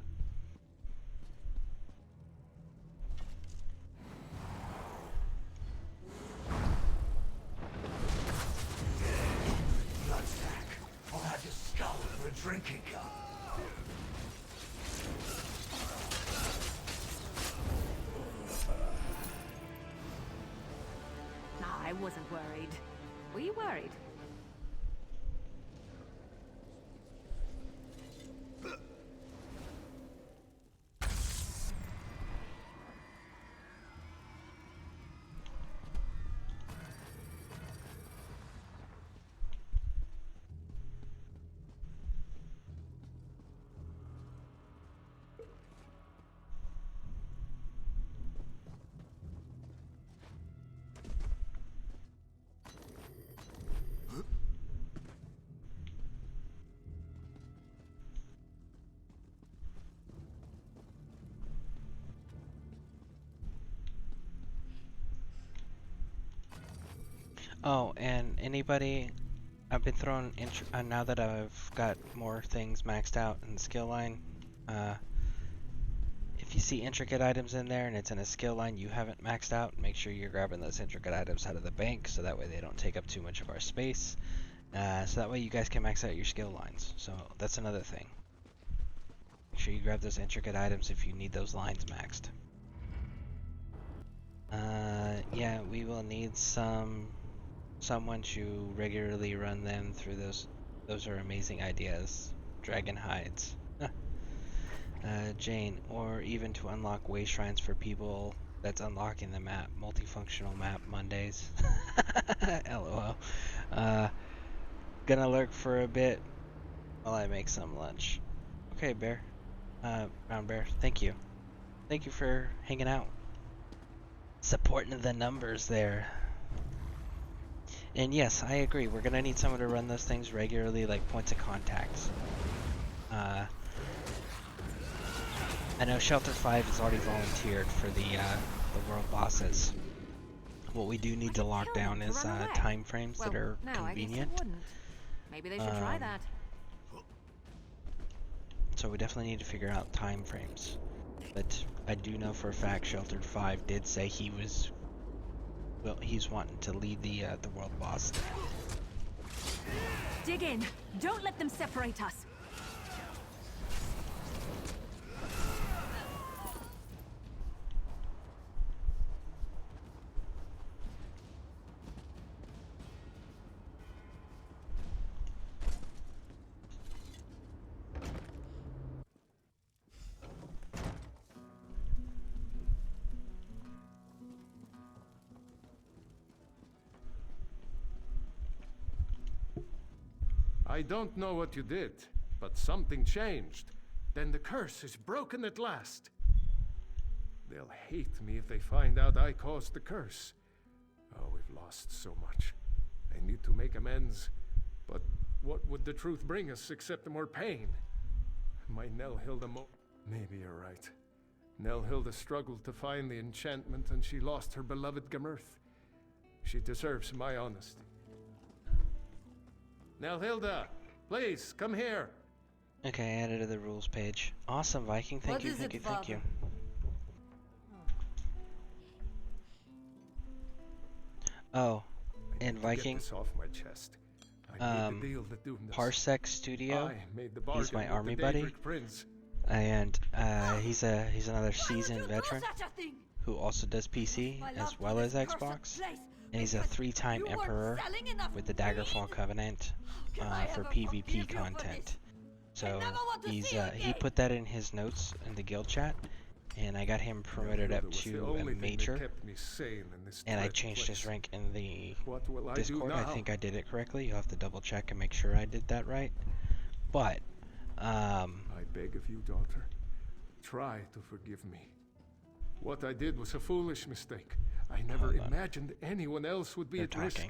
Bloodsack, I'll have your skull for a drinking cup. Nah, I wasn't worried. Were you worried? Oh, and anybody, I've been throwing, now that I've got more things maxed out in the skill line, if you see intricate items in there and it's in a skill line you haven't maxed out, make sure you're grabbing those intricate items out of the bank so that way they don't take up too much of our space. So that way you guys can max out your skill lines. So that's another thing. Make sure you grab those intricate items if you need those lines maxed. Yeah, we will need someone to regularly run them through those. Those are amazing ideas. Dragon hides. Jane, or even to unlock way shrines for people that's unlocking the map. Multifunctional map Mondays. LOL. Gonna lurk for a bit while I make some lunch. Okay, Bear. Brown Bear, thank you. Thank you for hanging out. Supporting the numbers there. And yes, I agree. We're gonna need someone to run those things regularly, like points of contacts. I know Shelter 5 has already volunteered for the world bosses. What we do need to lock down is time frames that are convenient. Maybe they should try that. So we definitely need to figure out time frames. But I do know for a fact Sheltered 5 did say he was, well, he's wanting to lead the world boss. Dig in. Don't let them separate us. I don't know what you did, but something changed. Then the curse is broken at last. They'll hate me if they find out I caused the curse. Oh, we've lost so much. I need to make amends. But what would the truth bring us except more pain? My Nelhilda Maybe you're right. Nelhilda struggled to find the enchantment and she lost her beloved Gamurth. She deserves my honesty. Nelhilda, please, come here. Okay, I added to the rules page. Awesome, Viking. Thank you, thank you, thank you. Oh, and Viking. Get this off my chest. I made the deal that doomed us. Parsec Studio. I made the He's my bargain army with the buddy, Daedric Prince. and he's another seasoned veteran who also does PC as well as Xbox, and he's a 3-time Emperor with the Daggerfall Covenant for PvP content. So he put that in his notes in the guild chat, and I got him promoted up to a major, and I changed his rank in the Discord. I think I did it correctly. You'll have to double check and make sure I did that right. But I beg of you, daughter, try to forgive me. What I did was a foolish mistake. I never imagined anyone else would be at risk.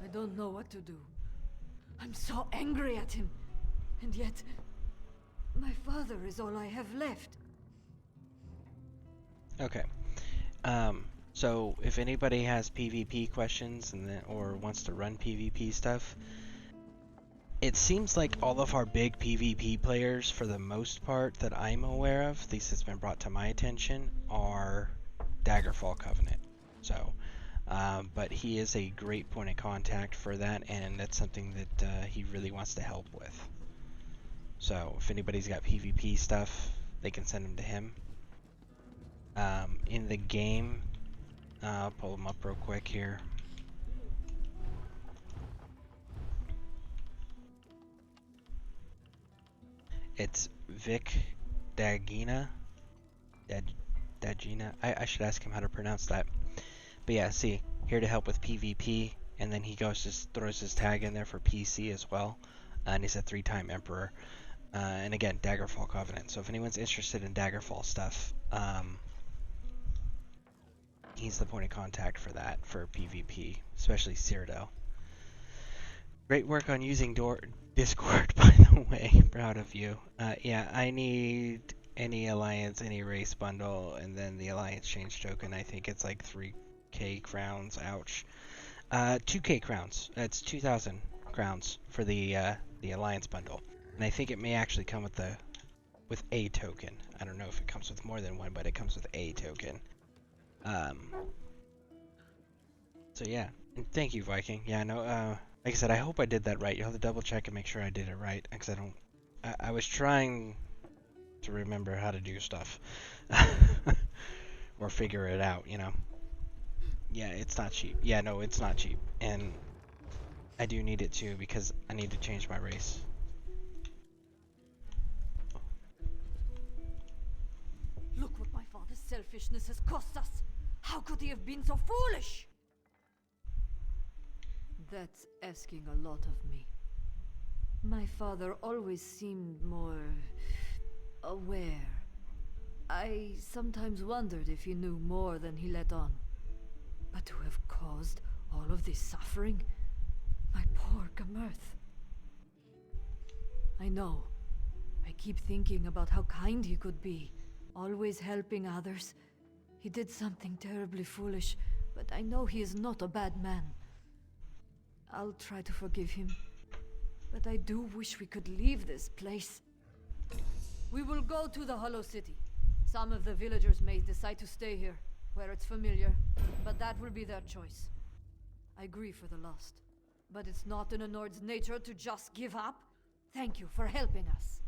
I don't know what to do. I'm so angry at him. And yet, my father is all I have left. Okay. So if anybody has PvP questions or wants to run PvP stuff, it seems like all of our big PvP players, for the most part that I'm aware of, at least it's been brought to my attention, are Daggerfall Covenant. So, but he is a great point of contact for that, and that's something that he really wants to help with. So if anybody's got PvP stuff, they can send them to him. In the game, I'll pull them up real quick here. It's Vic Dagina. Dagina. I should ask him how to pronounce that. But yeah, see, here to help with PvP, and then he just throws his tag in there for PC as well. And he's a 3-time Emperor. And again, Daggerfall Covenant. So if anyone's interested in Daggerfall stuff, he's the point of contact for that, for PvP, especially Cyrodiil. Great work on using Discord, by the way. Proud of you. Yeah, I need any alliance, any race bundle, and then the alliance change token. I think it's like 3k crowns. Ouch. 2k crowns. That's 2,000 crowns for the alliance bundle. And I think it may actually come with a token. I don't know if it comes with more than one, but it comes with a token. So yeah, and thank you, Viking. Yeah, no, like I said, I hope I did that right. You'll have to double check and make sure I did it right, because I was trying to remember how to do stuff. Or figure it out, you know. Yeah, it's not cheap. Yeah, no, it's not cheap. And I do need it too, because I need to change my race. Look what my father's selfishness has cost us. How could he have been so foolish? That's asking a lot of me. My father always seemed more aware. I sometimes wondered if he knew more than he let on. But to have caused all of this suffering? My poor Gamurth. I know. I keep thinking about how kind he could be, always helping others. He did something terribly foolish, but I know he is not a bad man. I'll try to forgive him, but I do wish we could leave this place. We will go to the Hollow City. Some of the villagers may decide to stay here, where it's familiar, but that will be their choice. I grieve for the lost, but it's not in a Nord's nature to just give up. Thank you for helping us.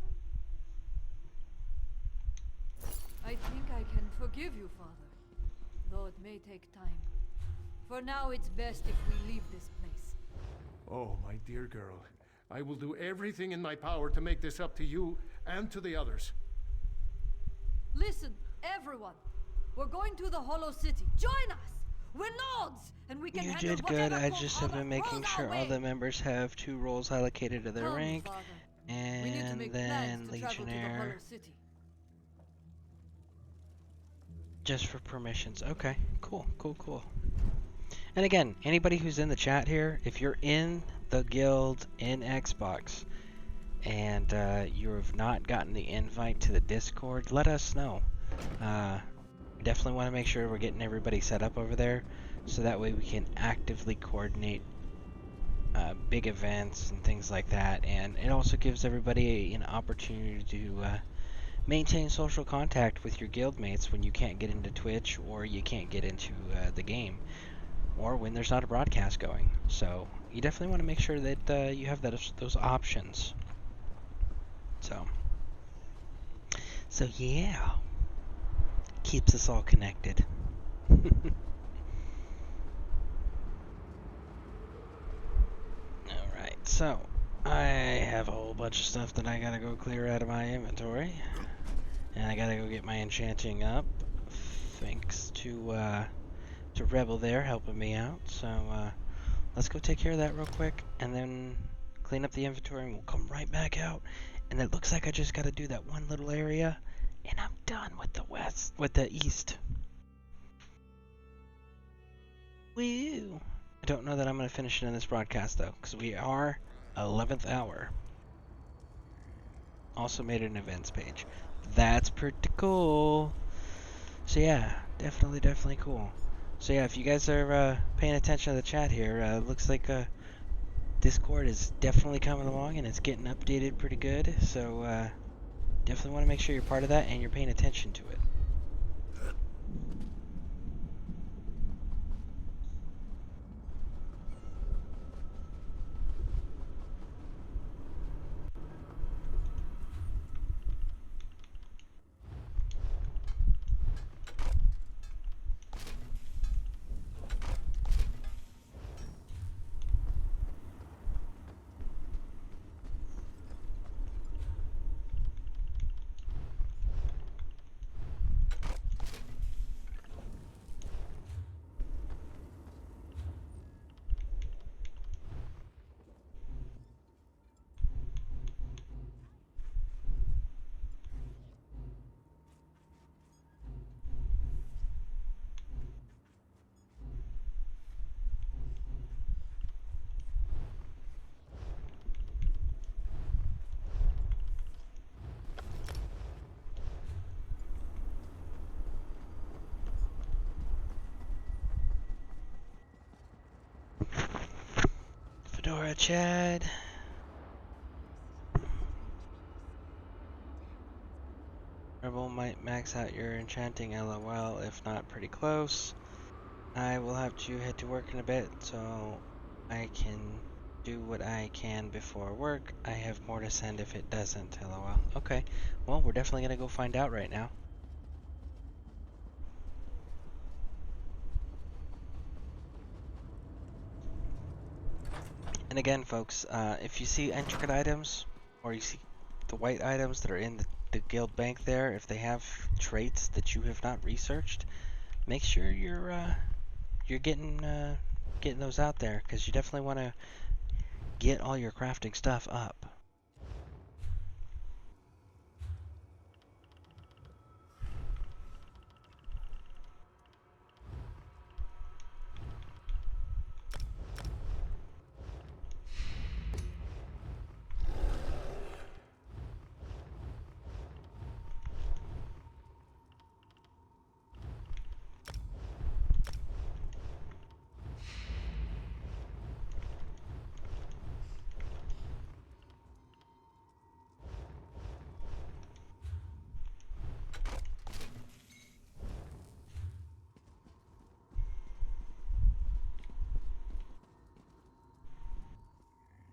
I think I can forgive you, Father, though it may take time. For now, it's best if we leave this place. Oh, my dear girl, I will do everything in my power to make this up to you and to the others. Listen, everyone. We're going to the Hollow City. Join us! We're Nords, and we can You handle did good. whatever I just have been making throws our sure all way. the members have 2 roles allocated to their Come, rank, Father. We need to and make then plans to travel to the Hollow Legionnaire. City. Just for permissions. Okay, cool, cool, cool. And again, anybody who's in the chat here, if you're in the guild in Xbox and you have not gotten the invite to the Discord, let us know. Definitely want to make sure we're getting everybody set up over there, so that way we can actively coordinate big events and things like that. And it also gives everybody an opportunity to maintain social contact with your guildmates when you can't get into Twitch or you can't get into the game, or when there's not a broadcast going. So you definitely want to make sure that you have those options. So yeah, keeps us all connected. Alright, so I have a whole bunch of stuff that I gotta go clear out of my inventory. And I gotta go get my enchanting up. Thanks to Rebel there helping me out. So let's go take care of that real quick and then clean up the inventory and we'll come right back out. And it looks like I just gotta do that one little area and I'm done with the east. Woo! I don't know that I'm gonna finish it in this broadcast though, because we are 11th hour. Also made an events page. That's pretty cool. So yeah, definitely cool. So yeah, if you guys are paying attention to the chat here, looks like Discord is definitely coming along and it's getting updated pretty good. So definitely want to make sure you're part of that and you're paying attention to it. Fedora Chad. Rebel might max out your enchanting LOL, if not pretty close. I will have to head to work in a bit, so I can do what I can before work. I have more to send if it doesn't, LOL. Okay, well, we're definitely gonna go find out right now. And again, folks, if you see intricate items, or you see the white items that are in the guild bank there, if they have traits that you have not researched, make sure you're getting those out there, because you definitely want to get all your crafting stuff up.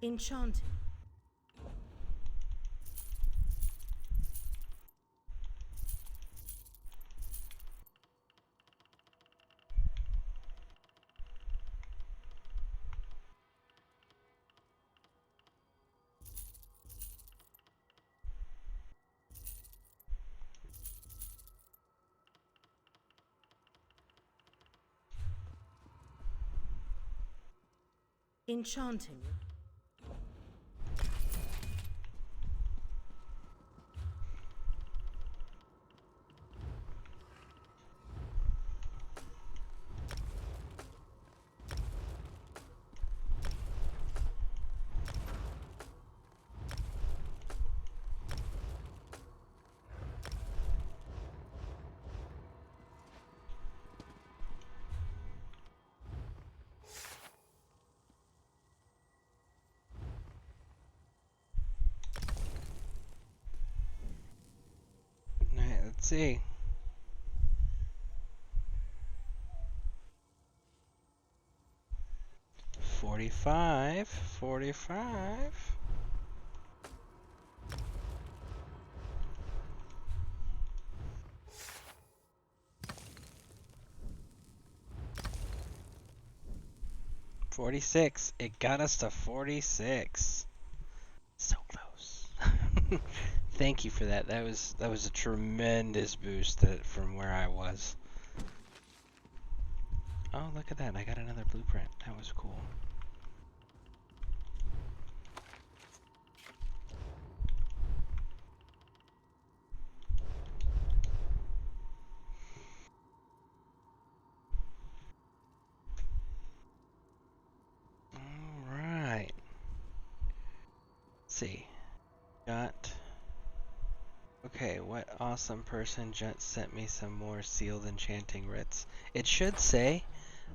Enchanting. Enchanting. Let's see. $45. $46. It got us to 46. So close. Thank you for that. That was a tremendous boost from where I was. Oh, look at that. I got another blueprint. That was cool. Alright. Let's see. Got... Okay, what awesome person just sent me some more sealed enchanting writs. It should say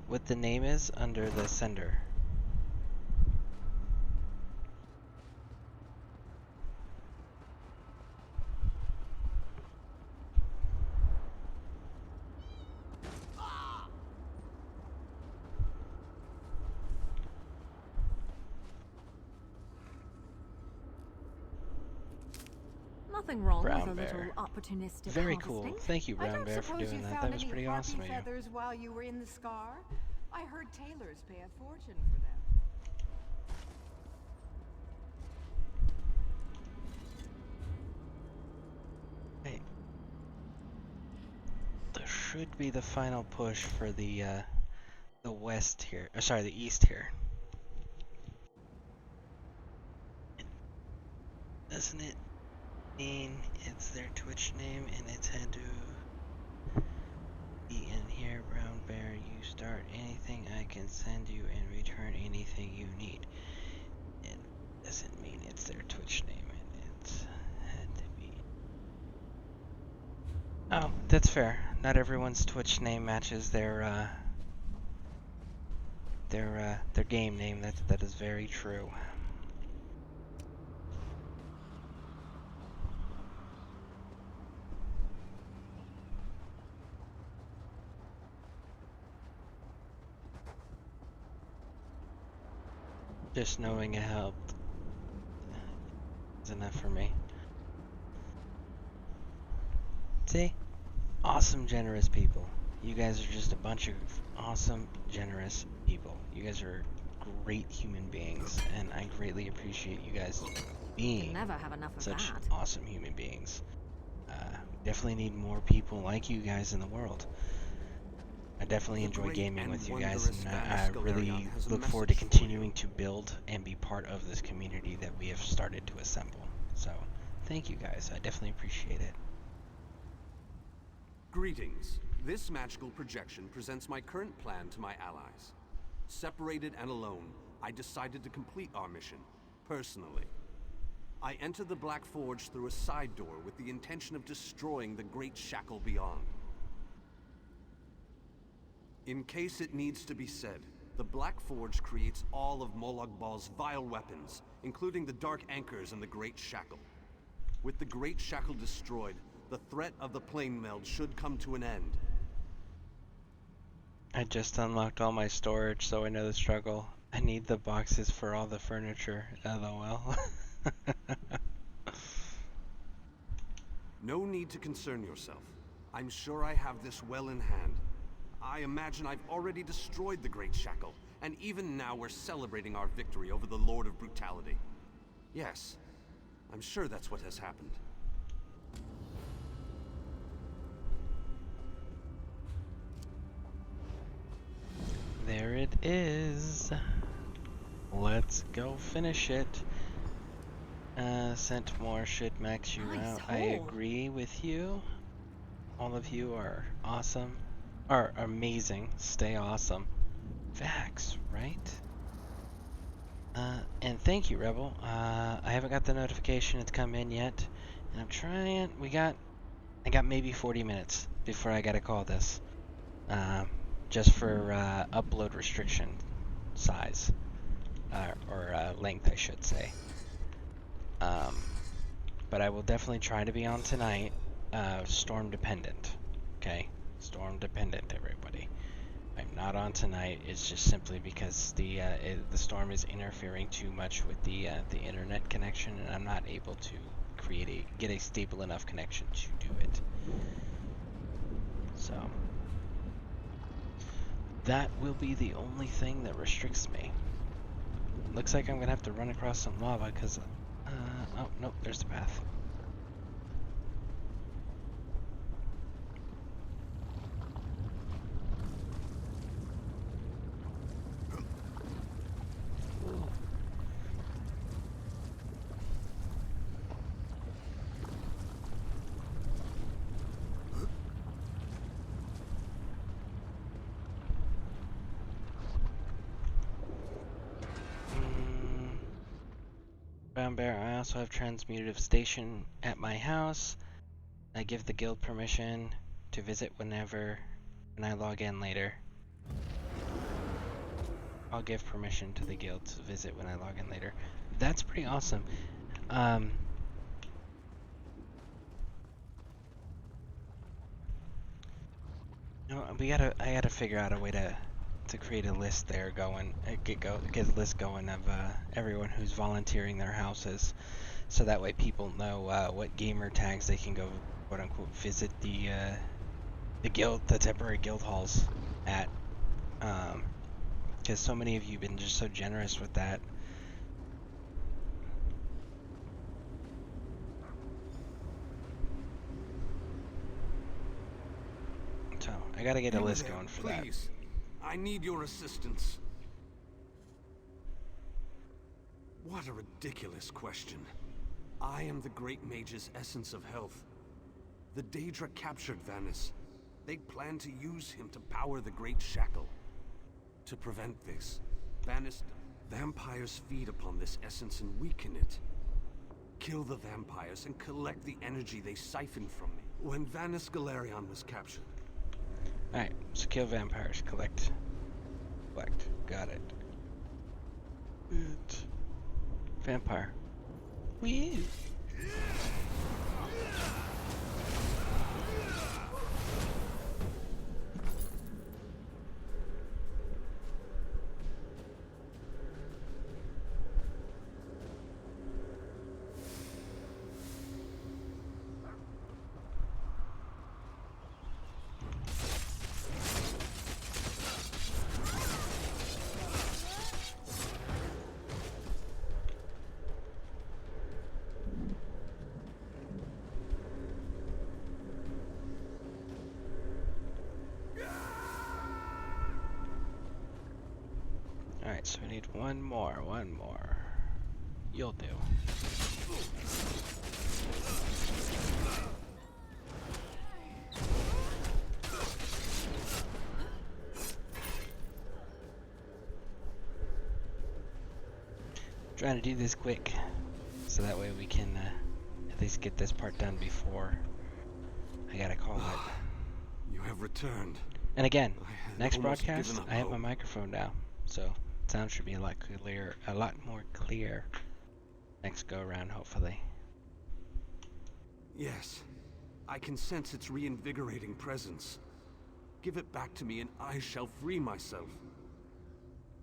what the name is under the sender. Nothing wrong Brown with a Bear. little opportunistic Very harvesting. cool. Thank you, Brown Bear, for doing that. That was pretty awesome of you. Feathers while you were in the scar? I heard tailors pay a fortune for them. Hey. This should be the final push for the west here. Sorry, the east here. Doesn't it mean it's their Twitch name and it's had to be in here? Brown Bear, you start anything I can send you and return anything you need. It doesn't mean it's their Twitch name and it's had to be. Oh, that's fair. Not everyone's Twitch name matches their game name. That is very true. Just knowing it helped is enough for me. See? Awesome, generous people. You guys are just a bunch of awesome, generous people. You guys are great human beings, and I greatly appreciate you guys being Never have enough of such that. awesome human beings. Definitely need more people like you guys in the world. I definitely enjoy gaming with you guys, and I really look forward to continuing to build and be part of this community that we have started to assemble. So, thank you guys. I definitely appreciate it. Greetings. This magical projection presents my current plan to my allies. Separated and alone, I decided to complete our mission, personally. I entered the Black Forge through a side door with the intention of destroying the Great Shackle beyond. In case it needs to be said, the Black Forge creates all of Molag Bal's vile weapons, including the Dark Anchors and the Great Shackle. With the Great Shackle destroyed, the threat of the Plane Meld should come to an end. I just unlocked all my storage, so I know the struggle. I need the boxes for all the furniture. LOL. No need to concern yourself. I'm sure I have this well in hand. I imagine I've already destroyed the Great Shackle, and even now we're celebrating our victory over the Lord of Brutality. Yes, I'm sure that's what has happened. There it is. Let's go finish it. Sent more should max you out. I agree with you. All of you are awesome. Are amazing. Stay awesome. Facts, right? And thank you, Rebel. I haven't got the notification it's come in yet. And I'm trying. I got maybe 40 minutes before I gotta call this. Just for upload restriction size. Or length, I should say. But I will definitely try to be on tonight. storm dependent. Okay, storm dependent, everybody. I'm not on tonight. It's just simply because the storm is interfering too much with the internet connection, and I'm not able to get a stable enough connection to do it. So that will be the only thing that restricts me. Looks like I'm gonna have to run across some lava because oh nope, there's the path. Brown Bear, I also have transmutative station at my house. I give the guild permission to visit when I log in later. I'll give permission to the guild to visit when I log in later. That's pretty awesome. I gotta figure out a way to create a list there going, get a list going of everyone who's volunteering their houses, so that way people know what gamer tags they can go, quote unquote, visit the guild, the temporary guild halls at, because so many of you have been just so generous with that. So I gotta get a list going for that. Please. I need your assistance. What a ridiculous question. I am the Great Mage's essence of health. The Daedra captured Vannis. They plan to use him to power the Great Shackle. To prevent this, vampires feed upon this essence and weaken it. Kill the vampires and collect the energy they siphon from me. When Vannis Galerion was captured, alright, so kill vampires, collect. Got it. Good. Vampire. Wee. Alright, so we need one more. You'll do. Trying to do this quick, so that way we can at least get this part done before I gotta call it. You have returned. And again, next broadcast, I have my microphone now, so sound should be a lot more clear next go around, hopefully. Yes, I can sense its reinvigorating presence. Give it back to me and I shall free myself.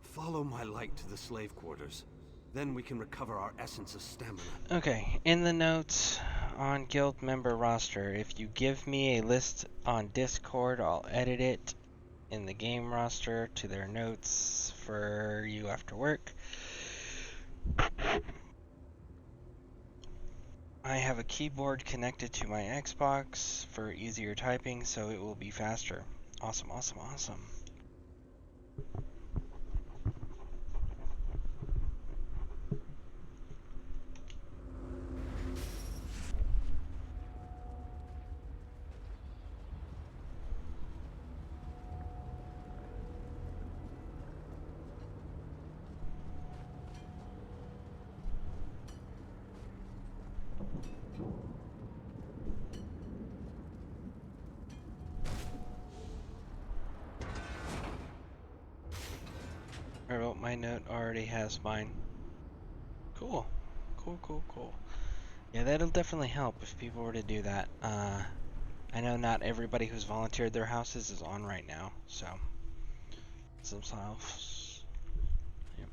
Follow my light to the slave quarters. Then we can recover our essence of stamina. Okay, in the notes on guild member roster, if you give me a list on Discord, I'll edit it in the game roster to their notes for you after work. I have a keyboard connected to my Xbox for easier typing, so it will be faster. Awesome. Well, my note already has mine. Cool. Yeah, that'll definitely help if people were to do that. I know not everybody who's volunteered their houses is on right now, so themselves. Yep.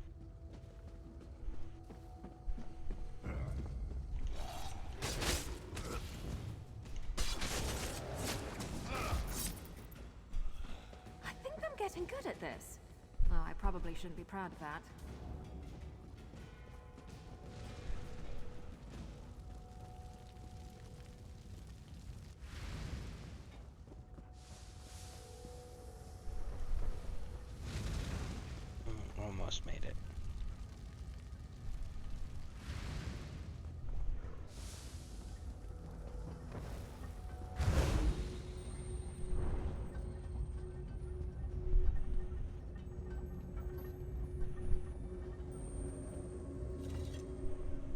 I think I'm getting good at this. Oh, I probably shouldn't be proud of that. Almost made it.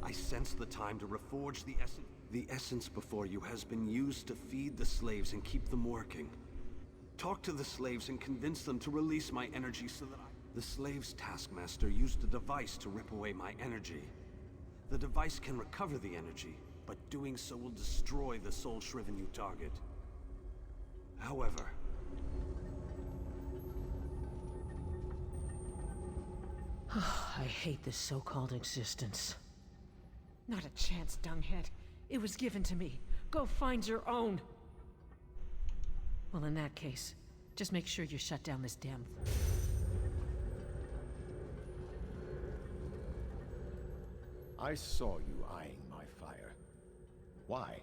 I sense the time to reforge the essence. The essence before you has been used to feed the slaves and keep them working. Talk to the slaves and convince them to release my energy so that The slave's taskmaster used a device to rip away my energy. The device can recover the energy, but doing so will destroy the soul-shriven you target. However, I hate this so-called existence. Not a chance, dunghead. It was given to me. Go find your own. Well, in that case, just make sure you shut down this damn thing. I saw you eyeing my fire. Why?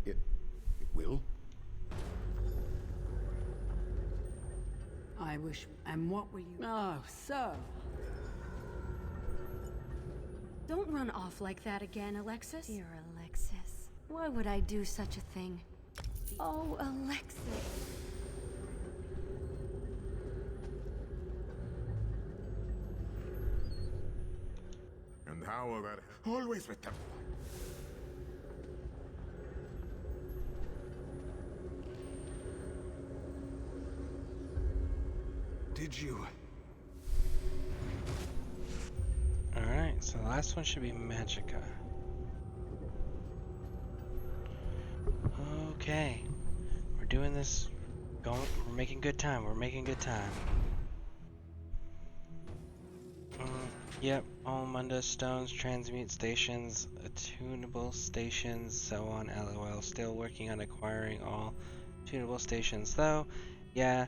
It will? I wish... And what were you... Oh, so... Don't run off like that again, Alexis. Dear Alexis. Why would I do such a thing? Oh, Alexis. And how will that... Always with them. Did you... Alright, so the last one should be Magicka. Okay. We're doing this. We're making good time. We're making good time. Yep, all Munda stones, transmute stations, attunable stations, so on, LOL. Still working on acquiring all tunable stations, though. Yeah,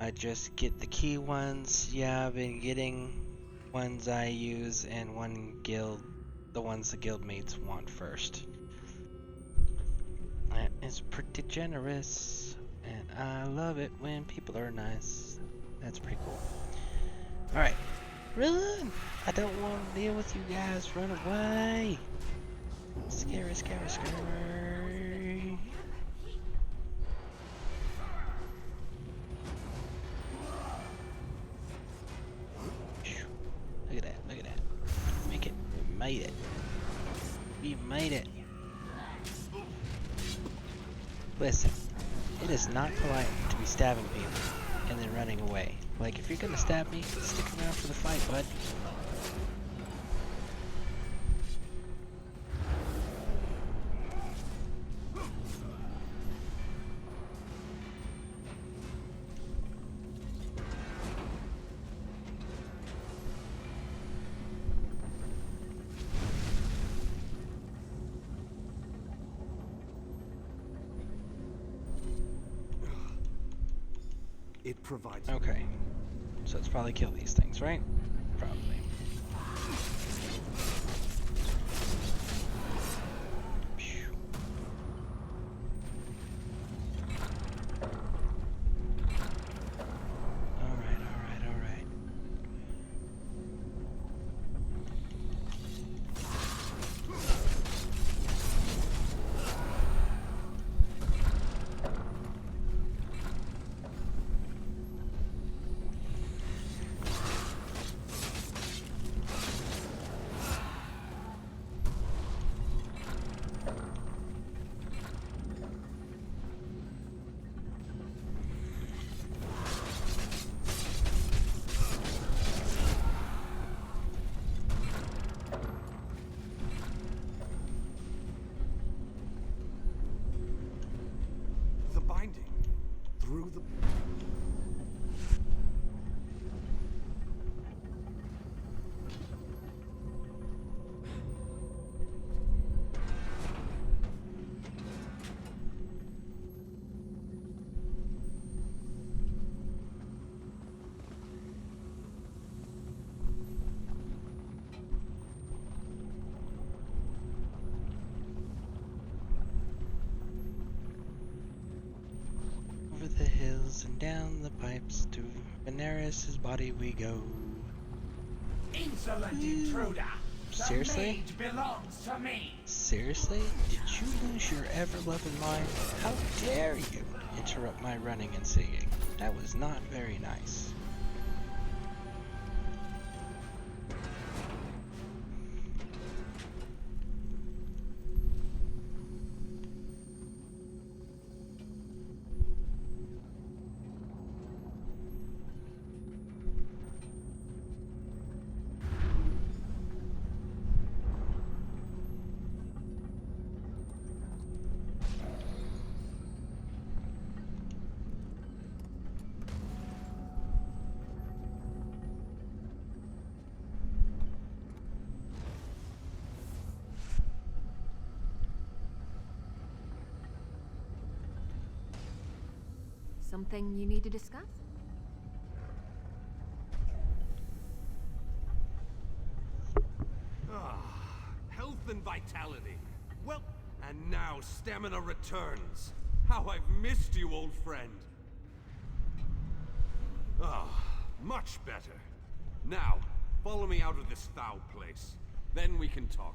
I just get the key ones. Yeah, I've been getting ones I use in one guild, the ones the guild mates want first. That is pretty generous, and I love it when people are nice. That's pretty cool. Alright, run! I don't want to deal with you guys, run away! Scary, scary, scary. Look at that, look at that. Make it. We made it. We made it. Listen, it is not polite to be stabbing people and then running away. Like, if you're gonna stab me, stick around for the fight, bud. It provides... Okay. So it's probably kill these things, right? Probably. pipes and down the pipes to Veneris' body we go. Insolent intruder! Seriously? The maid belongs to me! Seriously? Did you lose your ever-loving mind? How dare you interrupt my running and singing? That was not very nice. Something you need to discuss? Health and vitality. Well, and now stamina returns. How I've missed you, old friend. Much better. Now, follow me out of this foul place. Then we can talk.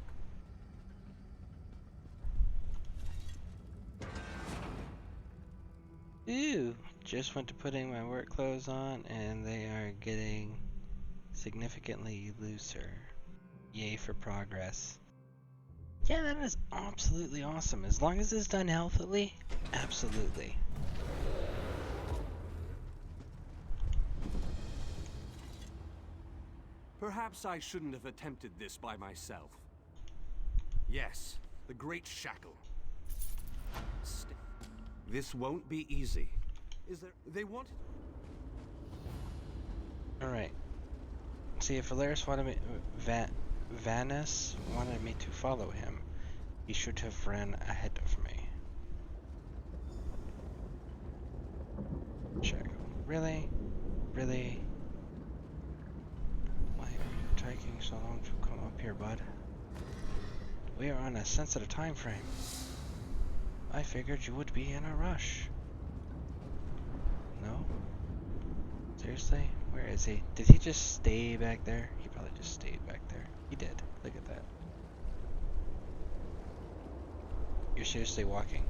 Ew, just went to putting my work clothes on and they are getting significantly looser. Yay for progress. Yeah, that is absolutely awesome. As long as it's done healthily, absolutely. Perhaps I shouldn't have attempted this by myself. Yes, the Great Shackle. This won't be easy. Is there... They want... Alright. See, if Valeris wanted me... Vanus wanted me to follow him, he should have ran ahead of me. Check. Really? Really? Why are you taking so long to come up here, bud? We are on a sensitive time frame. I figured you would be in a rush. No? Seriously? Where is he? Did he just stay back there? He probably just stayed back there. He did. Look at that. You're seriously walking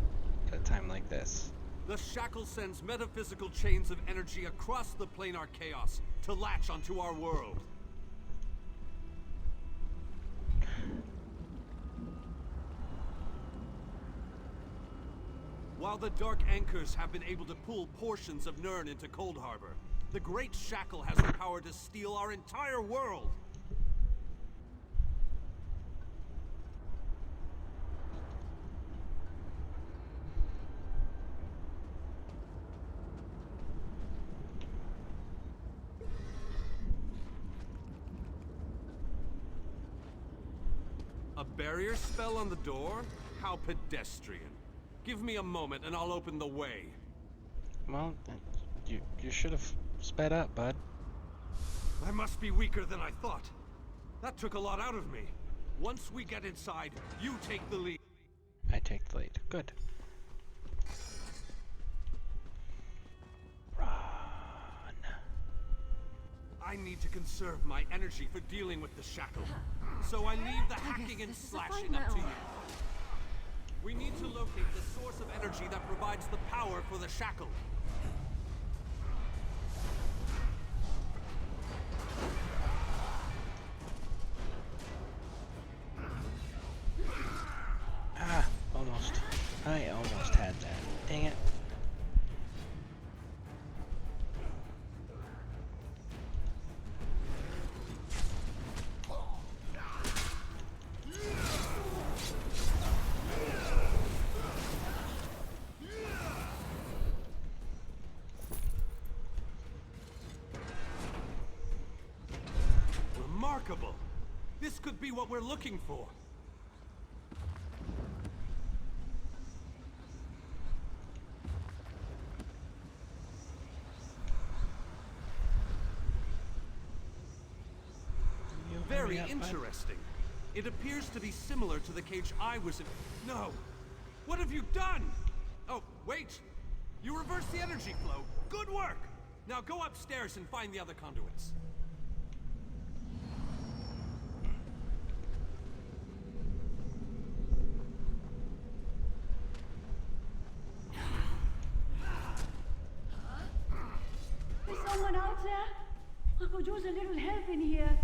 at a time like this. The Shackle sends metaphysical chains of energy across the planar chaos to latch onto our world. While the Dark Anchors have been able to pull portions of Nirn into Cold Harbor, the Great Shackle has the power to steal our entire world. A barrier spell on the door? How pedestrian. Give me a moment and I'll open the way. Well, you should have sped up, bud. I must be weaker than I thought. That took a lot out of me. Once we get inside, you take the lead. I take the lead. Good. Run. I need to conserve my energy for dealing with the Shackle. So I leave the hacking and slashing up to you. We need to locate the source of energy that provides the power for the Shackle. Ah, almost. I almost had that. Dang it. Remarkable. This could be what we're looking for. Very interesting. It appears to be similar to the cage I was in. No! What have you done? Oh, wait! You reversed the energy flow. Good work! Now go upstairs and find the other conduits. Is someone out there? I could use a little help in here.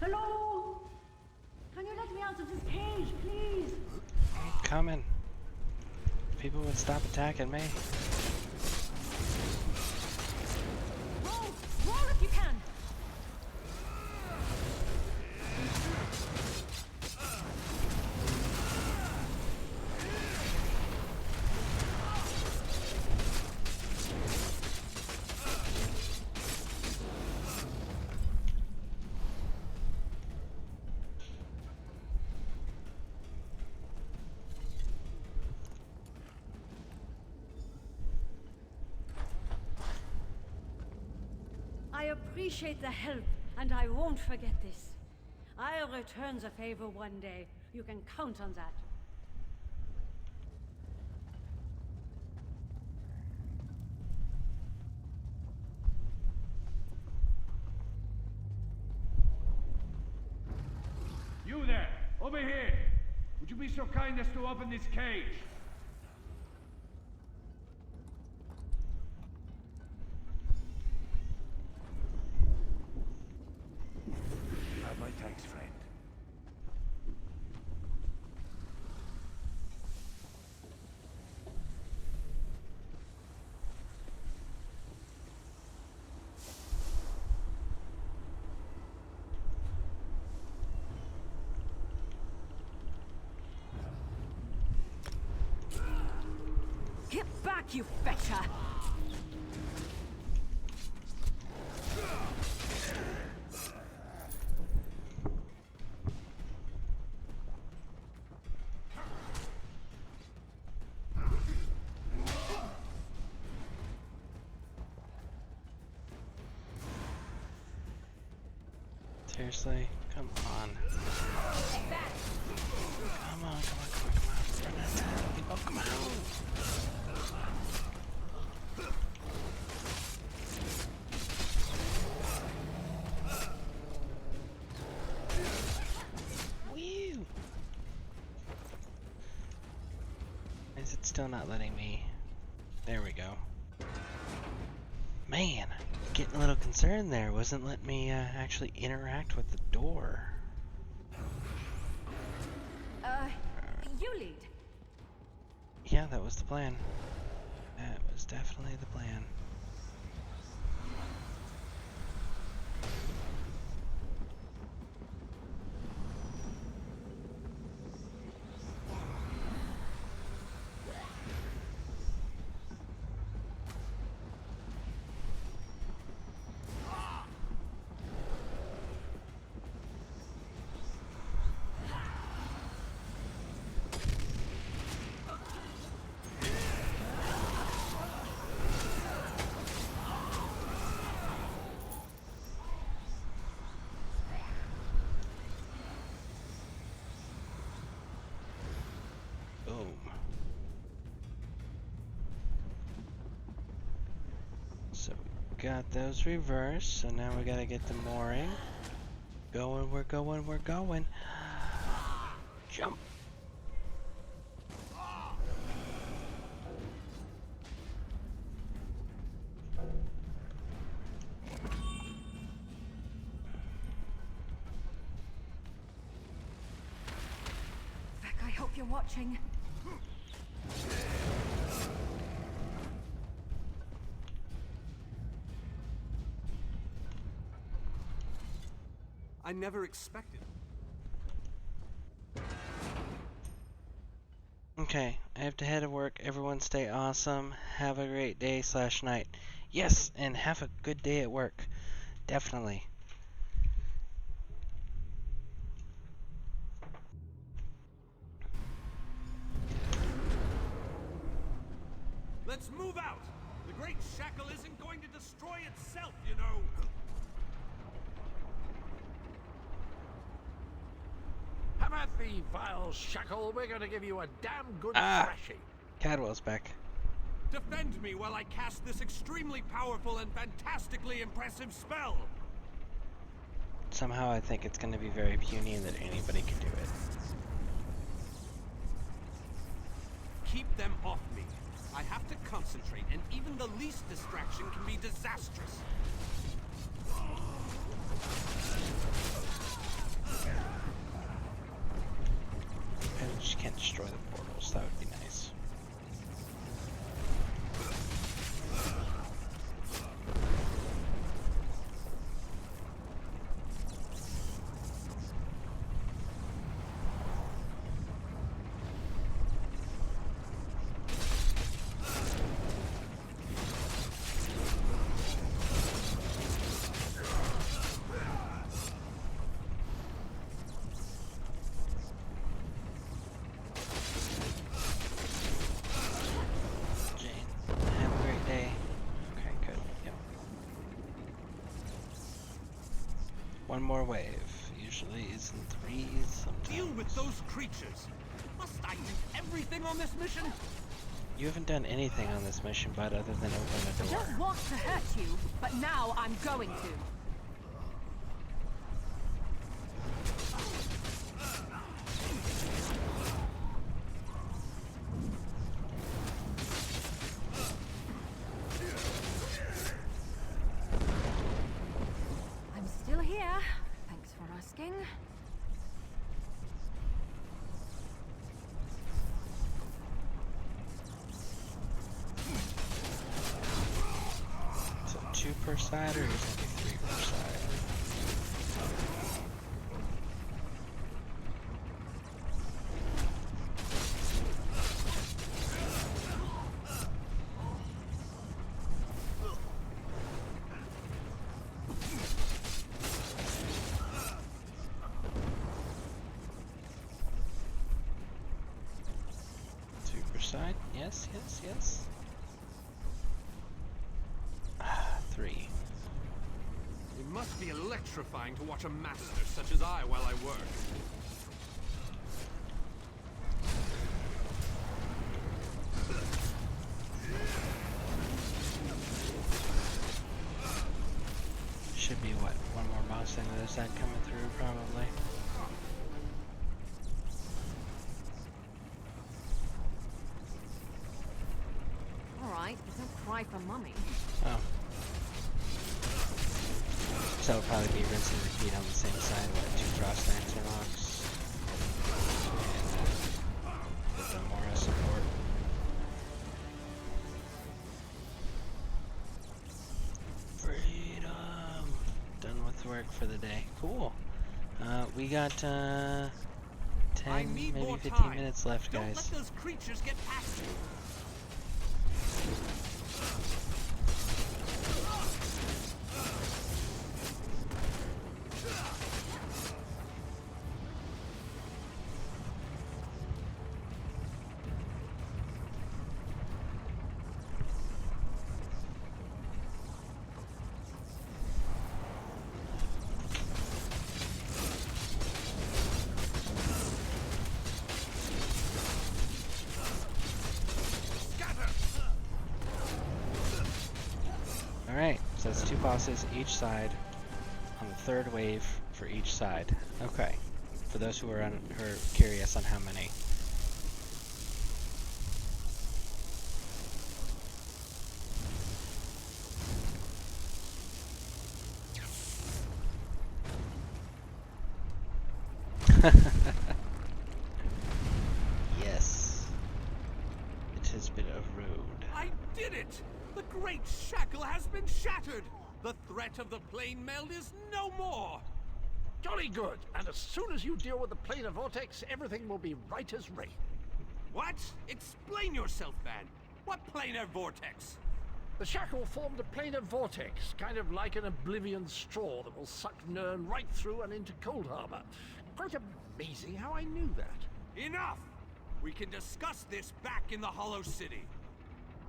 Hello? Can you let me out of this cage, please? I'm coming. People would stop attacking me. Roll! Roll if you can! I appreciate the help, and I won't forget this. I'll return the favor one day. You can count on that. You there, over here! Would you be so kind as to open this cage? Have my thanks, friend. Get back, you fetcher! Seriously? Come on. Come on, come on, come on, come on. Run out of time. Oh, come on. Woo! Is it still not letting me? There we go. Man, getting a little concerned there. Wasn't letting me actually interact with the door. You lead. Yeah, that was the plan. That was definitely the plan. Boom. So we got those reversed, so now we gotta get the mooring. Going, we're going, we're going. Jump. Beck, I hope you're watching. I never expected. Okay, I have to head to work. Everyone stay awesome. Have a great day / night. Yes, and have a good day at work. Definitely. Let's move out! The Great Shackle isn't going to destroy itself, you know! Come at thee, vile shackle. We're gonna give you a damn good thrashing. Cadwell's back. Defend me while I cast this extremely powerful and fantastically impressive spell. Somehow I think it's going to be very puny and that anybody can do it. Keep them off me. I have to concentrate, and even the least distraction can be disastrous. I just can't destroy the portals. That would be nice. One more wave. Usually is in threes, sometimes. Deal with those creatures. Must I do everything on this mission? You haven't done anything on this mission, bud, other than open a door. I don't want to hurt you, but now I'm going to. I'm still here. Thanks for asking. So 2 per side, or is it 3 per side? Side? Yes, yes, yes. 3. It must be electrifying to watch a master such as I while I work. Should be what? One more mouse on the other side coming through, probably. Don't cry for mummy. Oh. So it'll probably be rinse and repeat on the same side with 2 frost lantern locks. And with the Mora support. Freedom! Done with work for the day. Cool. We got 10, maybe 15 minutes left, guys. Don't let those creatures get past you. Alright, so it's 2 bosses each side on the 3rd wave for each side. Okay, for those who are curious on how many. Yes. It has been a road. I did it! The great shackle has been shattered! The threat of the plane meld is no more! Jolly good. And as soon as you deal with the planar vortex, everything will be right as rain. What? Explain yourself, Van. What planar vortex? The shackle formed a planar vortex, kind of like an oblivion straw that will suck Nirn right through and into Cold Harbor. Quite amazing how I knew that. Enough! We can discuss this back in the Hollow City.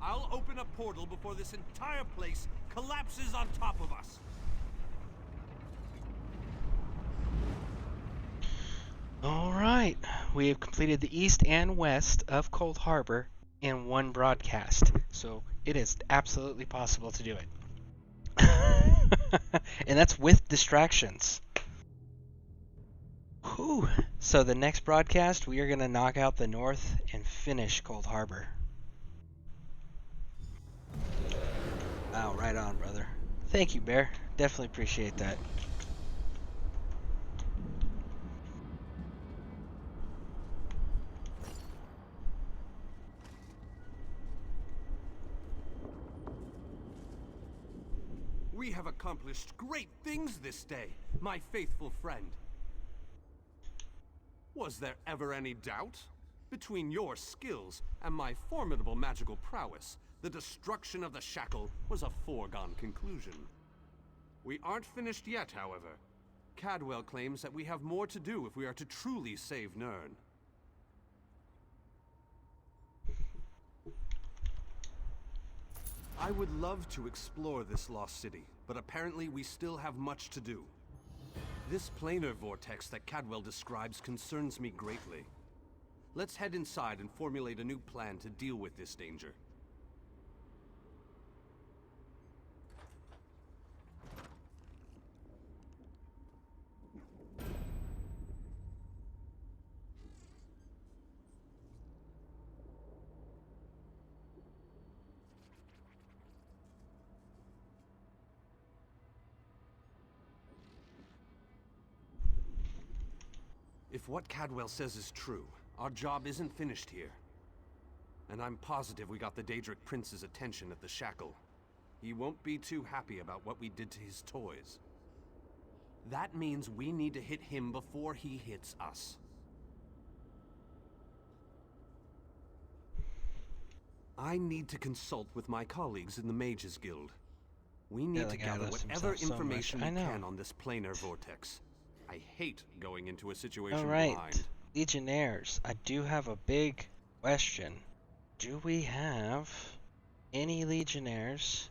I'll open a portal before this entire place collapses on top of us. Alright. Alright, we have completed the east and west of Cold Harbor in one broadcast, so it is absolutely possible to do it. And that's with distractions. Whew. So the next broadcast, we are going to knock out the north and finish Cold Harbor. Wow, right on, brother. Thank you, Bear. Definitely appreciate that. We have accomplished great things this day, my faithful friend. Was there ever any doubt? Between your skills and my formidable magical prowess, the destruction of the Shackle was a foregone conclusion. We aren't finished yet, however. Cadwell claims that we have more to do if we are to truly save Nirn. I would love to explore this lost city, but apparently we still have much to do. This planar vortex that Cadwell describes concerns me greatly. Let's head inside and formulate a new plan to deal with this danger. If what Cadwell says is true, our job isn't finished here. And I'm positive we got the Daedric Prince's attention at the Shackle. He won't be too happy about what we did to his toys. That means we need to hit him before he hits us. I need to consult with my colleagues in the Mages Guild. We need to gather whatever information we can on this planar vortex. I hate going into a situation blind. Legionnaires, I do have a big question. Do we have any Legionnaires